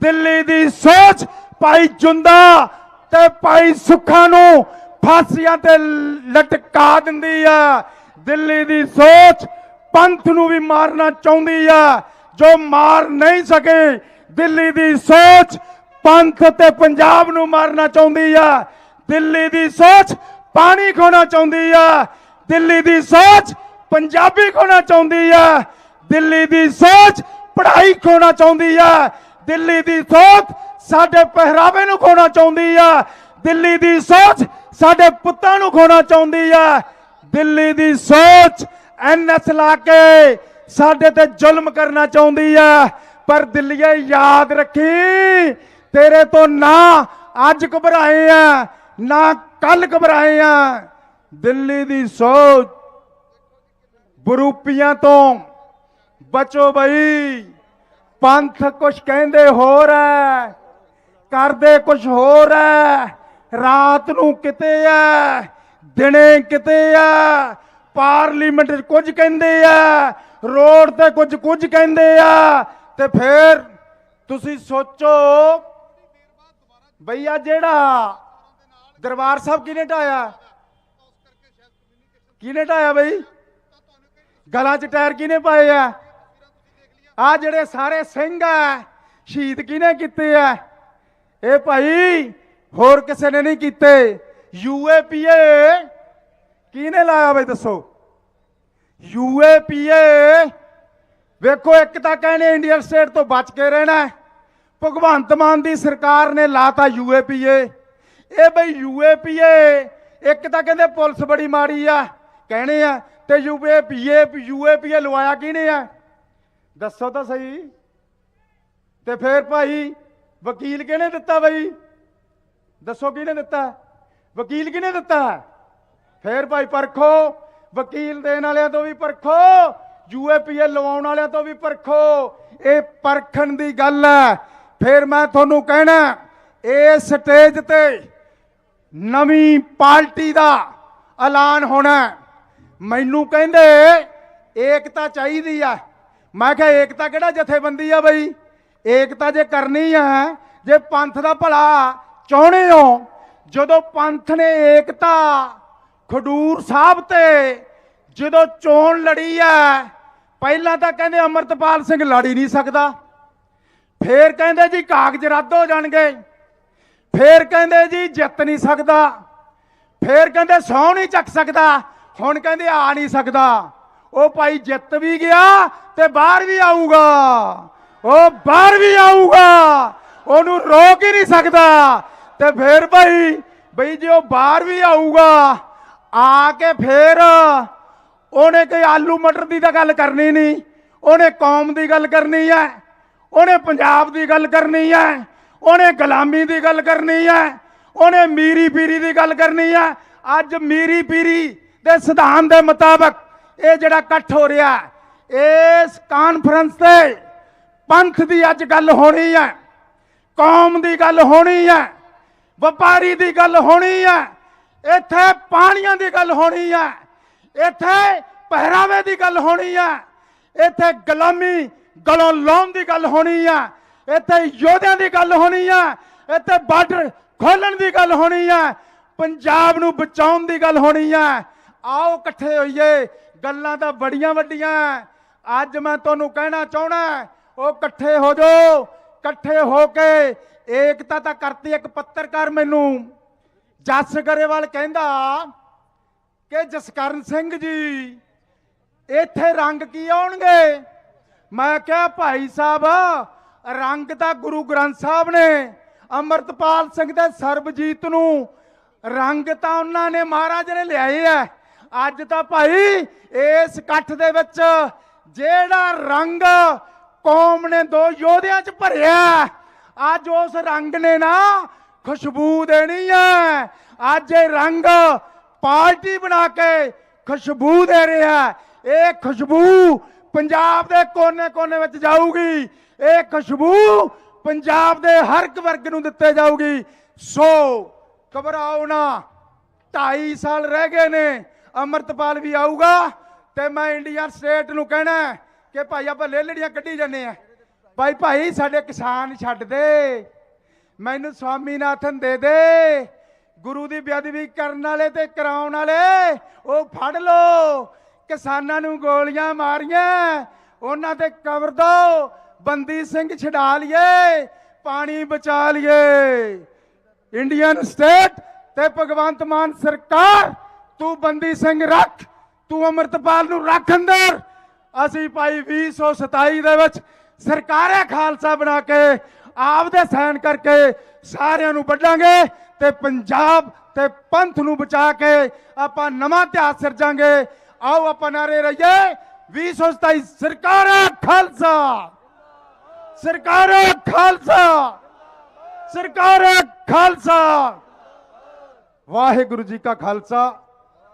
ਦਿੱਲੀ ਦੀ ਸੋਚ ਭਾਈ ਜੁੰਦਾ ਤੇ ਭਾਈ ਸੁੱਖਾ ਨੂੰ ਫਾਂਸੀਆਂ ਤੇ ਲਟਕਾ ਦਿੰਦੀ ਆ। ਦਿੱਲੀ ਦੀ ਸੋਚ ਪੰਥ ਨੂੰ ਵੀ ਮਾਰਨਾ ਚਾਹੁੰਦੀ ਆ, ਜੋ ਮਾਰ ਨਹੀਂ ਸਕੇ। ਦਿੱਲੀ ਦੀ ਸੋਚ ਪੰਥ ਤੇ ਪੰਜਾਬ ਨੂੰ ਮਾਰਨਾ ਚਾਹੁੰਦੀ ਆ। ਦਿੱਲੀ ਦੀ ਸੋਚ ਪਾਣੀ ਖੋਣਾ ਚਾਹੁੰਦੀ ਆ। ਦਿੱਲੀ ਦੀ ਸੋਚ ਪੰਜਾਬੀ ਖੋਣਾ ਚਾਹੁੰਦੀ ਆ। ਦਿੱਲੀ ਦੀ ਸੋਚ ਪੜ੍ਹਾਈ ਖੋਣਾ ਚਾਹੁੰਦੀ ਆ। ਦਿੱਲੀ ਦੀ ਸੋਚ ਸਾਡੇ ਪਹਿਰਾਵੇ ਨੂੰ ਖੋਣਾ ਚਾਹੁੰਦੀ ਆ। ਦਿੱਲੀ ਦੀ ਸੋਚ ਸਾਡੇ ਪੁੱਤਾਂ ਨੂੰ ਖੋਣਾ ਚਾਹੁੰਦੀ ਆ। ਦਿੱਲੀ ਦੀ ਸੋਚ ਐਨਐਸ ਲਾ ਕੇ ਸਾਡੇ ਤੇ ਜ਼ੁਲਮ ਕਰਨਾ ਚਾਹੁੰਦੀ ਆ। ਪਰ ਦਿੱਲੀਏ ਯਾਦ ਰੱਖੀ, ਤੇਰੇ ਤੋਂ ਨਾ ਅੱਜ ਘਬਰਾਏ ਆ ਨਾ ਕੱਲ ਘਬਰਾਏ ਆ। ਦਿੱਲੀ ਦੀ ਸੋਚ ਬਰੂਪੀਆਂ ਤੋਂ ਬਚੋ ਬਈ। ਪੰਥ ਕੁਛ ਕਹਿੰਦੇ ਹੋਰ ਐ, ਕਰਦੇ ਕੁਛ ਹੋਰ ਐ। ਰਾਤ ਨੂੰ ਕਿਤੇ ਐ, ਦਿਨੇ ਕਿਤੇ ਐ। ਪਾਰਲੀਮੈਂਟ 'ਚ ਕੁਝ ਕਹਿੰਦੇ ਆ, ਰੋਡ ਤੇ ਕੁਝ ਕਹਿੰਦੇ ਆ। ਤੇ ਫਿਰ ਤੁਸੀਂ ਸੋਚੋ, ਬਈ ਆ ਜਿਹੜਾ ਦਰਬਾਰ ਸਾਹਿਬ ਕਿਹਨੇ ਢਾਇਆ? ਕਿਹਨੇ ਢਾਇਆ ਬਈ? ਗਲਾਂ 'ਚ ਟਾਇਰ ਕਿਹਨੇ ਪਾਏ ਆ? ਆ ਜਿਹੜੇ ਸਾਰੇ ਸਿੰਘ ਆ ਸ਼ਹੀਦ ਕਿਹਨੇ ਕੀਤੇ ਆ? ਇਹ ਭਾਈ ਹੋਰ ਕਿਸੇ ਨੇ ਨਹੀਂ ਕੀਤੇ। UAPA ਕਿਹਨੇ ਲਾਇਆ ਬਈ ਦੱਸੋ? UAPA ਵੇਖੋ, ਇੱਕ ਤਾਂ ਕਹਿੰਦੇ ਇੰਡੀਅਨ ਸਟੇਟ ਤੋਂ ਬਚ ਕੇ ਰਹਿਣਾ, ਭਗਵੰਤ ਮਾਨ ਦੀ ਸਰਕਾਰ ਨੇ ਲਾਤਾ UAPA। ਇਹ ਬਈ UAPA ਇੱਕ ਤਾਂ ਕਹਿੰਦੇ ਪੁਲਿਸ ਬੜੀ ਮਾੜੀ ਆ ਕਹਿਣੇ ਆ, ਤੇ UAPA ਲਵਾਇਆ ਕਿਹਨੇ ਆ ਦੱਸੋ ਤਾਂ ਸਹੀ। ਤੇ ਫਿਰ ਭਾਈ ਵਕੀਲ ਕਿਹਨੇ ਦਿੱਤਾ ਬਈ ਦੱਸੋ? ਕਿਹਨੇ ਦਿੱਤਾ? ਵਕੀਲ ਕਿਹਨੇ ਦਿੱਤਾ? ਫਿਰ ਭਾਈ ਪਰਖੋ, ਵਕੀਲ ਦੇਣ ਵਾਲਿਆਂ ਤੋਂ ਵੀ ਪਰਖੋ, UAPA ਲਵਾਉਣ ਵਾਲਿਆਂ ਤੋਂ ਵੀ ਪਰਖੋ। ਇਹ ਪਰਖਣ ਦੀ ਗੱਲ ਹੈ। ਫਿਰ ਮੈਂ ਤੁਹਾਨੂੰ ਕਹਿਣਾ, ਇਸ ਸਟੇਜ ਤੇ ਨਵੀਂ ਪਾਰਟੀ ਦਾ ਐਲਾਨ ਹੋਣਾ। ਮੈਨੂੰ ਕਹਿੰਦੇ ਏਕਤਾ ਚਾਹੀਦੀ ਆ। ਮੈਂ ਕਿਹਾ ਏਕਤਾ ਕਿਹੜਾ ਜਥੇਬੰਦੀ ਆ ਬਈ? ਏਕਤਾ ਜੇ ਕਰਨੀ ਹੈ, ਜੇ ਪੰਥ ਦਾ ਭਲਾ ਚਾਹੁੰਦੇ ਹੋ, ਜਦੋਂ ਪੰਥ ਨੇ ਏਕਤਾ ਖਡੂਰ ਸਾਹਿਬ ਤੇ ਜਦੋਂ ਚੋਣ ਲੜੀ ਹੈ, ਪਹਿਲਾਂ ਤਾਂ ਕਹਿੰਦੇ ਅਮਰਤਪਾਲ ਸਿੰਘ ਲੜ ਹੀ ਨਹੀਂ ਸਕਦਾ, ਫੇਰ ਕਹਿੰਦੇ ਜੀ ਕਾਗਜ਼ ਰੱਦ ਹੋ ਜਾਣਗੇ, ਫੇਰ ਕਹਿੰਦੇ ਜੀ ਜਿੱਤ ਨਹੀਂ ਸਕਦਾ, ਫੇਰ ਕਹਿੰਦੇ ਸਹੁੰ ਨਹੀਂ ਚੱਕ ਸਕਦਾ, ਹੁਣ ਕਹਿੰਦੇ ਆ ਨਹੀਂ ਸਕਦਾ। ਉਹ ਭਾਈ ਜਿੱਤ ਵੀ ਗਿਆ ਤੇ ਬਾਹਰ ਵੀ ਆਊਗਾ, ਉਹ ਬਾਹਰ ਵੀ ਆਊਗਾ, ਉਹਨੂੰ ਰੋਕ ਹੀ ਨਹੀਂ ਸਕਦਾ। ਤੇ ਫੇਰ ਬਈ ਜੇ ਉਹ ਬਾਹਰ ਵੀ ਆਊਗਾ, ਆ ਕੇ ਫੇਰ ਉਹਨੇ ਕੋਈ ਆਲੂ ਮਟਰ ਦੀ ਤਾਂ ਗੱਲ ਕਰਨੀ ਨਹੀਂ, ਉਹਨੇ ਕੌਮ ਦੀ ਗੱਲ ਕਰਨੀ ਹੈ, ਉਹਨੇ ਪੰਜਾਬ ਦੀ ਗੱਲ ਕਰਨੀ ਹੈ, ਉਹਨੇ ਗੁਲਾਮੀ ਦੀ ਗੱਲ ਕਰਨੀ ਹੈ, ਉਹਨੇ ਮੀਰੀ ਪੀਰੀ ਦੀ ਗੱਲ ਕਰਨੀ ਹੈ। ਅੱਜ ਮੀਰੀ ਪੀਰੀ ਦੇ ਸਿਧਾਂਤ ਦੇ ਮੁਤਾਬਕ ਇਹ ਜਿਹੜਾ ਇਕੱਠ ਹੋ ਰਿਹਾ, ਇਸ ਕਾਨਫਰੰਸ ਤੇ ਪੰਥ ਦੀ ਅੱਜ ਗੱਲ ਹੋਣੀ ਹੈ, ਕੌਮ ਦੀ ਗੱਲ ਹੋਣੀ ਹੈ, ਵਪਾਰੀ ਦੀ ਗੱਲ ਹੋਣੀ ਹੈ, ਇੱਥੇ ਪਾਣੀਆਂ ਦੀ ਗੱਲ ਹੋਣੀ ਹੈ, ਇੱਥੇ ਪਹਿਰਾਵੇ ਦੀ ਗੱਲ ਹੋਣੀ ਹੈ, ਇੱਥੇ ਗੁਲਾਮੀ ਗਲੋਂ ਲਾਉਣ ਦੀ ਗੱਲ ਹੋਣੀ ਹੈ, ਇੱਥੇ ਯੋਧਿਆਂ ਦੀ ਗੱਲ ਹੋਣੀ ਹੈ, ਇੱਥੇ ਬਾਰਡਰ ਖੋਲਣ ਦੀ ਗੱਲ ਹੋਣੀ ਹੈ, ਪੰਜਾਬ ਨੂੰ ਬਚਾਉਣ ਦੀ ਗੱਲ ਹੋਣੀ ਹੈ। ਆਓ ਇਕੱਠੇ ਹੋਈਏ। ਗੱਲਾਂ ਤਾਂ ਬੜੀਆਂ ਵੱਡੀਆਂ, ਅੱਜ ਮੈਂ ਤੁਹਾਨੂੰ ਕਹਿਣਾ ਚਾਹਣਾ, ਉਹ ਇਕੱਠੇ ਹੋ ਜਾਓ। ਇਕੱਠੇ ਹੋ ਕੇ ਏਕਤਾ ਤਾਂ ਕਰਤੀ। ਇੱਕ ਪੱਤਰਕਾਰ ਮੈਨੂੰ ਜਸ ਗਰੇਵਾਲ ਕਹਿੰਦਾ ਕਿ ਜਸਕਰਨ ਸਿੰਘ ਜੀ ਇੱਥੇ ਰੰਗ ਕੀ ਆਉਣਗੇ? ਮੈਂ ਕਿਹਾ ਭਾਈ ਸਾਹਿਬ, ਰੰਗ ਤਾਂ ਗੁਰੂ ਗ੍ਰੰਥ ਸਾਹਿਬ ਨੇ, ਅੰਮ੍ਰਿਤਪਾਲ ਸਿੰਘ ਤੇ ਸਰਬਜੀਤ ਨੂੰ ਰੰਗ ਤਾਂ ਉਹਨਾਂ ਨੇ ਮਹਾਰਾਜ ਨੇ ਲਿਆਏ ਆ। ਅੱਜ ਤਾਂ ਭਾਈ ਇਸ ਇਕੱਠ ਦੇ ਵਿੱਚ ਜਿਹੜਾ ਰੰਗ ਕੌਮ ਨੇ ਦੋ ਯੋਧਿਆਂ 'ਚ ਭਰਿਆ, ਅੱਜ ਉਸ ਰੰਗ ਨੇ ਨਾ ਖੁਸ਼ਬੂ ਦੇਣੀ ਹੈ। ਅੱਜ ਇਹ ਰੰਗ ਪਾਰਟੀ ਬਣਾ ਕੇ ਖੁਸ਼ਬੂ ਦੇ ਰਿਹਾ। ਇਹ ਖੁਸ਼ਬੂ ਪੰਜਾਬ ਦੇ ਕੋਨੇ-ਕੋਨੇ ਵਿੱਚ ਜਾਊਗੀ। ਇਹ ਖੁਸ਼ਬੂ ਪੰਜਾਬ ਦੇ ਹਰ ਇੱਕ ਵਰਗ ਨੂੰ ਦਿੱਤੇ ਜਾਊਗੀ। ਸੋ ਘਬਰਾਓ ਨਾ, 2.5 ਸਾਲ ਰਹਿ ਗਏ ਨੇ, ਅੰਮ੍ਰਿਤਪਾਲ ਵੀ ਆਊਗਾ। ਤੇ ਮੈਂ ਇੰਡੀਆ ਸਟੇਟ ਨੂੰ ਕਹਿਣਾ ਕਿ ਭਾਈ ਆਪਾਂ ਲੇਲੜੀਆਂ ਕੱਢੀ ਜਾਂਦੇ ਆ, ਭਾਈ ਸਾਡੇ ਕਿਸਾਨ ਛੱਡ ਦੇ, ਮੈਨੂੰ ਸਵਾਮੀਨਾਥਨ ਦੇ ਦੇ, ਗੁਰੂ ਦੀ ਬੇਅਦਬੀ ਕਰਨ ਵਾਲੇ ਤੇ ਕਰਾਉਣ ਵਾਲੇ ਉਹ ਫੜ ਲੋ, ਕਿਸਾਨਾਂ ਨੂੰ ਗੋਲੀਆਂ ਮਾਰੀਆਂ ਉਹਨਾਂ ਤੇ ਕਬਰ ਦੋ, ਬੰਦੀ ਸਿੰਘ ਛਡਾ ਲਈਏ, ਪਾਣੀ ਬਚਾ ਲਈਏ। ਇੰਡੀਅਨ ਸਟੇਟ ਤੇ ਭਗਵੰਤ ਮਾਨ ਸਰਕਾਰ, ਤੂੰ ਬੰਦੀ ਸਿੰਘ ਰੱਖ, ਤੂੰ ਅੰਮ੍ਰਿਤਪਾਲ ਨੂੰ ਰੱਖ ਅੰਦਰ। ਅਸੀਂ ਭਾਈ 2027 ਦੇ ਵਿੱਚ ਸਰਕਾਰੇ ਖਾਲਸਾ ਬਣਾ ਕੇ ਆਪਦੇ ਸਾਈਨ ਕਰਕੇ ਸਾਰਿਆਂ ਨੂੰ ਵੱਢਾਂਗੇ ਤੇ ਪੰਜਾਬ ਤੇ ਪੰਥ ਨੂੰ ਬਚਾ ਕੇ ਆਪਾਂ ਨਵਾਂ ਇਤਿਹਾਸ ਸਿਰਜਾਂਗੇ। ਆਓ ਆਪਾਂ ਨਾਰੇ ਰਹੀਏ 2027 ਸਰਕਾਰੇ ਖਾਲਸਾ, ਸਰਕਾਰੇ ਖਾਲਸਾ, ਸਰਕਾਰੇ ਖਾਲਸਾ। ਵਾਹਿਗੁਰੂ ਜੀ ਕਾ ਖਾਲਸਾ,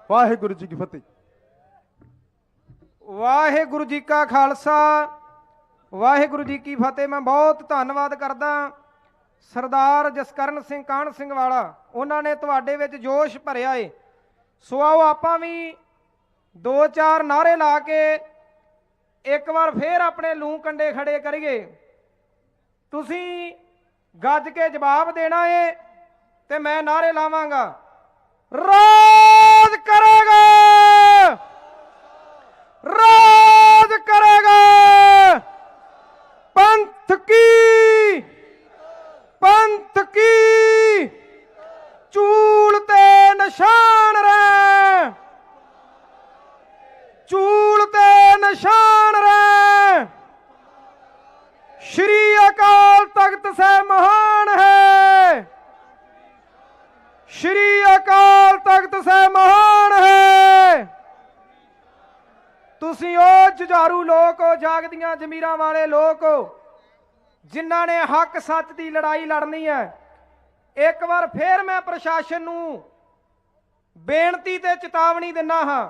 ਵਾਹਿਗੁਰੂ ਜੀ ਕੀ ਫਤਿਹ। ਵਾਹਿਗੁਰੂ ਜੀ ਕਾ ਖਾਲਸਾ, ਵਾਹਿਗੁਰੂ ਜੀ ਕੀ ਫਤਿਹ। ਮੈਂ ਬਹੁਤ ਧੰਨਵਾਦ ਕਰਦਾ ਸਰਦਾਰ ਜਸਕਰਨ ਸਿੰਘ ਕਾਹਨ ਸਿੰਘ ਵਾਲਾ, ਉਹਨਾਂ ਨੇ ਤੁਹਾਡੇ ਵਿੱਚ ਜੋਸ਼ ਭਰਿਆ ਏ। ਸੋ ਆਓ ਆਪਾਂ ਵੀ 2-4 ਨਾਅਰੇ ਲਾ ਕੇ ਇੱਕ ਵਾਰ ਫੇਰ ਆਪਣੇ ਲੂੰ ਕੰਡੇ ਖੜੇ ਕਰੀਏ। ਤੁਸੀਂ ਗੱਜ ਕੇ ਜਵਾਬ ਦੇਣਾ ਏ ਤੇ ਮੈਂ ਨਾਅਰੇ ਲਾਵਾਂਗਾ। ਰਾਜ ਕਰੇਗਾ, ਰਾਜ ਕਰੇਗਾ, ਪੰਥ ਕੀ, ਪੰਥ ਕੀ ਚੂਲ ਤੇ ਨਿਸ਼ਾਨ ਰਹਿ, ਚੂਲ ਤੇ ਨਿਸ਼ਾਨ ਰਹਿ। श्री अकाल तख्त से महान है, श्री अकाल तख्त से महान है। तुसी ओ जुझारू लोग हो, जागदियां जमीरां वाले लोग हो, जिन्हां ने हक सच की लड़ाई लड़नी है। एक बार फिर मैं प्रशासन नूं बेनती ते चेतावनी दिना हां।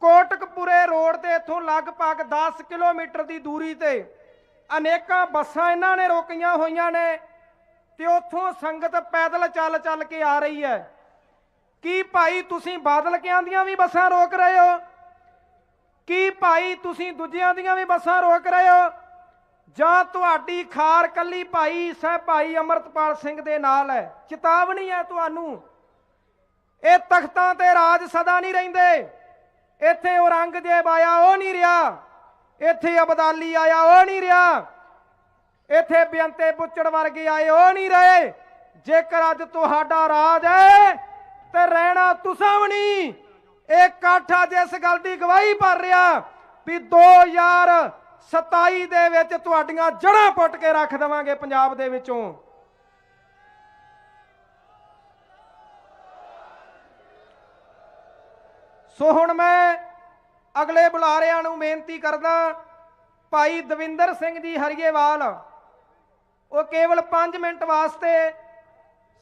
कोटकपुरे रोड ते इथों लगभग 10 किलोमीटर की दूरी ते अनेकां बसां इन्हां ने रोकियां होईयां ने ते उत्थों संगत पैदल चल चल के आ रही है। की भाई तुसीं बादल कियां दियां भी बसां रोक रहे हो? की भाई तुसीं दूजियां दियां भी बसां रोक रहे हो? जां तुहाडी खार कल्ली भाई साहब भाई अमरतपाल सिंह दे नाल है? चेतावनी है तुहानूं। ये तख्तां ते राज सदा नहीं रहिंदे। इत्थे औरंगजेब आया वो नहीं रहा, इत्थे अबदाली आया वो नहीं रहा, इत्थे बेअंते बुच्चड़ वर्गे आए वो नहीं रहे। जेकर अज तुहाडा राज है ते रहना तुसां भी नहीं। एक काठ अज इस गल दी गवाही भर रहा भी 2027 दे विच तुहाडीआं जड़ां पुट के रख देवांगे पंजाब दे विचों। सो हुण मैं अगले बुलारियां नूं बेनती करदा, भाई दविंदर सिंह जी हरिएवाल वो केवल 5 मिनट वास्ते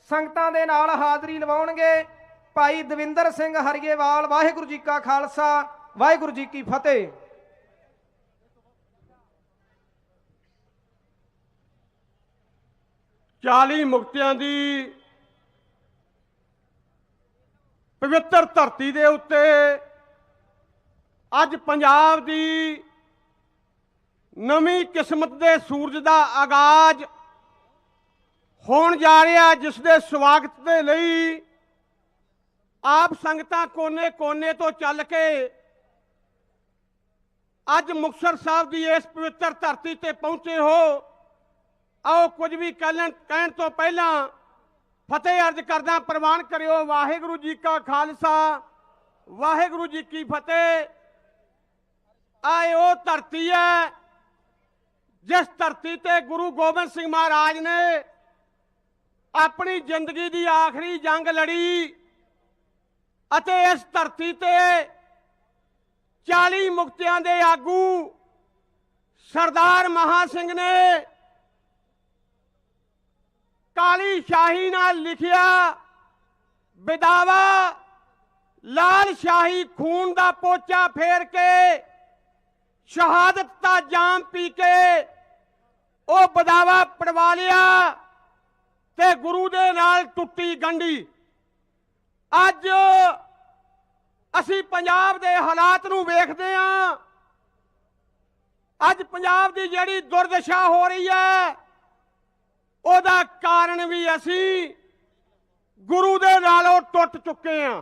संगतां दे नाल हाज़री लवाउणगे। भाई दविंदर सिंह हरिएवाल, वाहिगुरू जी का खालसा वाहिगुरू जी की फतेह। 40 ਮੁਕਤਿਆਂ ਦੀ ਪਵਿੱਤਰ ਧਰਤੀ ਦੇ ਉੱਤੇ ਅੱਜ ਪੰਜਾਬ ਦੀ ਨਵੀਂ ਕਿਸਮਤ ਦੇ ਸੂਰਜ ਦਾ ਆਗਾਜ਼ ਹੋਣ ਜਾ ਰਿਹਾ, ਜਿਸ ਦੇ ਸਵਾਗਤ ਦੇ ਲਈ ਆਪ ਸੰਗਤਾਂ ਕੋਨੇ-ਕੋਨੇ ਤੋਂ ਚੱਲ ਕੇ ਅੱਜ ਮੁਕਤਸਰ ਸਾਹਿਬ ਦੀ ਇਸ ਪਵਿੱਤਰ ਧਰਤੀ ਤੇ ਪਹੁੰਚੇ ਹੋ। आओ कुछ भी कहण तो पहला फतेह अर्ज करदा प्रवान करियो। वाहिगुरू जी का खालसा वाहिगुरू जी की फतेह। आए वो धरती है जिस धरती ते गुरु गोबिंद सिंह महाराज ने अपनी जिंदगी की आखिरी जंग लड़ी अते इस धरती ते 40 मुक्तियां दे आगू सरदार महा सिंह ने काली शाही नाल लिखिया बिदावा लाल शाही खून दा पोचा फेर के शहादत दा जाम पी के ओ बिदावा पड़वा लिया ते गुरु दे नाल टुट्टी गंढी। अज असी पंजाब दे हालात नूं वेखदे हां। अज पंजाब दी जिहड़ी दुर्दशा हो रही है ਉਹਦਾ ਕਾਰਨ ਵੀ ਅਸੀਂ ਗੁਰੂ ਦੇ ਨਾਲੋਂ ਟੁੱਟ ਚੁੱਕੇ ਹਾਂ।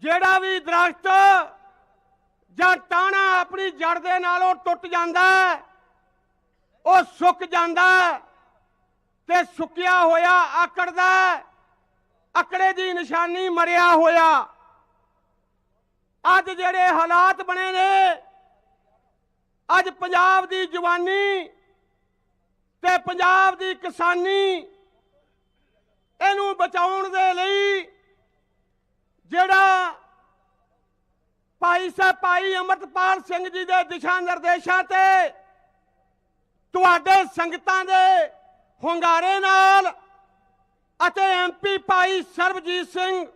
ਜਿਹੜਾ ਵੀ ਦਰਖਤ ਜਾਂ ਟਾਹਣਾ ਆਪਣੀ ਜੜ ਦੇ ਨਾਲੋਂ ਟੁੱਟ ਜਾਂਦਾ ਉਹ ਸੁੱਕ ਜਾਂਦਾ ਤੇ ਸੁੱਕਿਆ ਹੋਇਆ ਆਕੜਦਾ, ਆਕੜੇ ਦੀ ਨਿਸ਼ਾਨੀ ਮਰਿਆ ਹੋਇਆ। ਅੱਜ ਜਿਹੜੇ ਹਾਲਾਤ ਬਣੇ ਨੇ, ਅੱਜ ਪੰਜਾਬ ਦੀ ਜਵਾਨੀ ਤੇ ਪੰਜਾਬ ਦੀ ਕਿਸਾਨੀ ਇਹਨੂੰ ਬਚਾਉਣ ਦੇ ਲਈ ਜਿਹੜਾ ਭਾਈ ਸਾਹਿਬ ਭਾਈ ਅਮਰਤਪਾਲ ਸਿੰਘ ਜੀ ਦੇ ਦਿਸ਼ਾ ਨਿਰਦੇਸ਼ਾਂ ਤੇ ਤੁਹਾਡੇ ਸੰਗਤਾਂ ਦੇ ਹੁੰਗਾਰੇ ਨਾਲ ਅਤੇ ਐਮਪੀ ਭਾਈ ਸਰਬਜੀਤ ਸਿੰਘ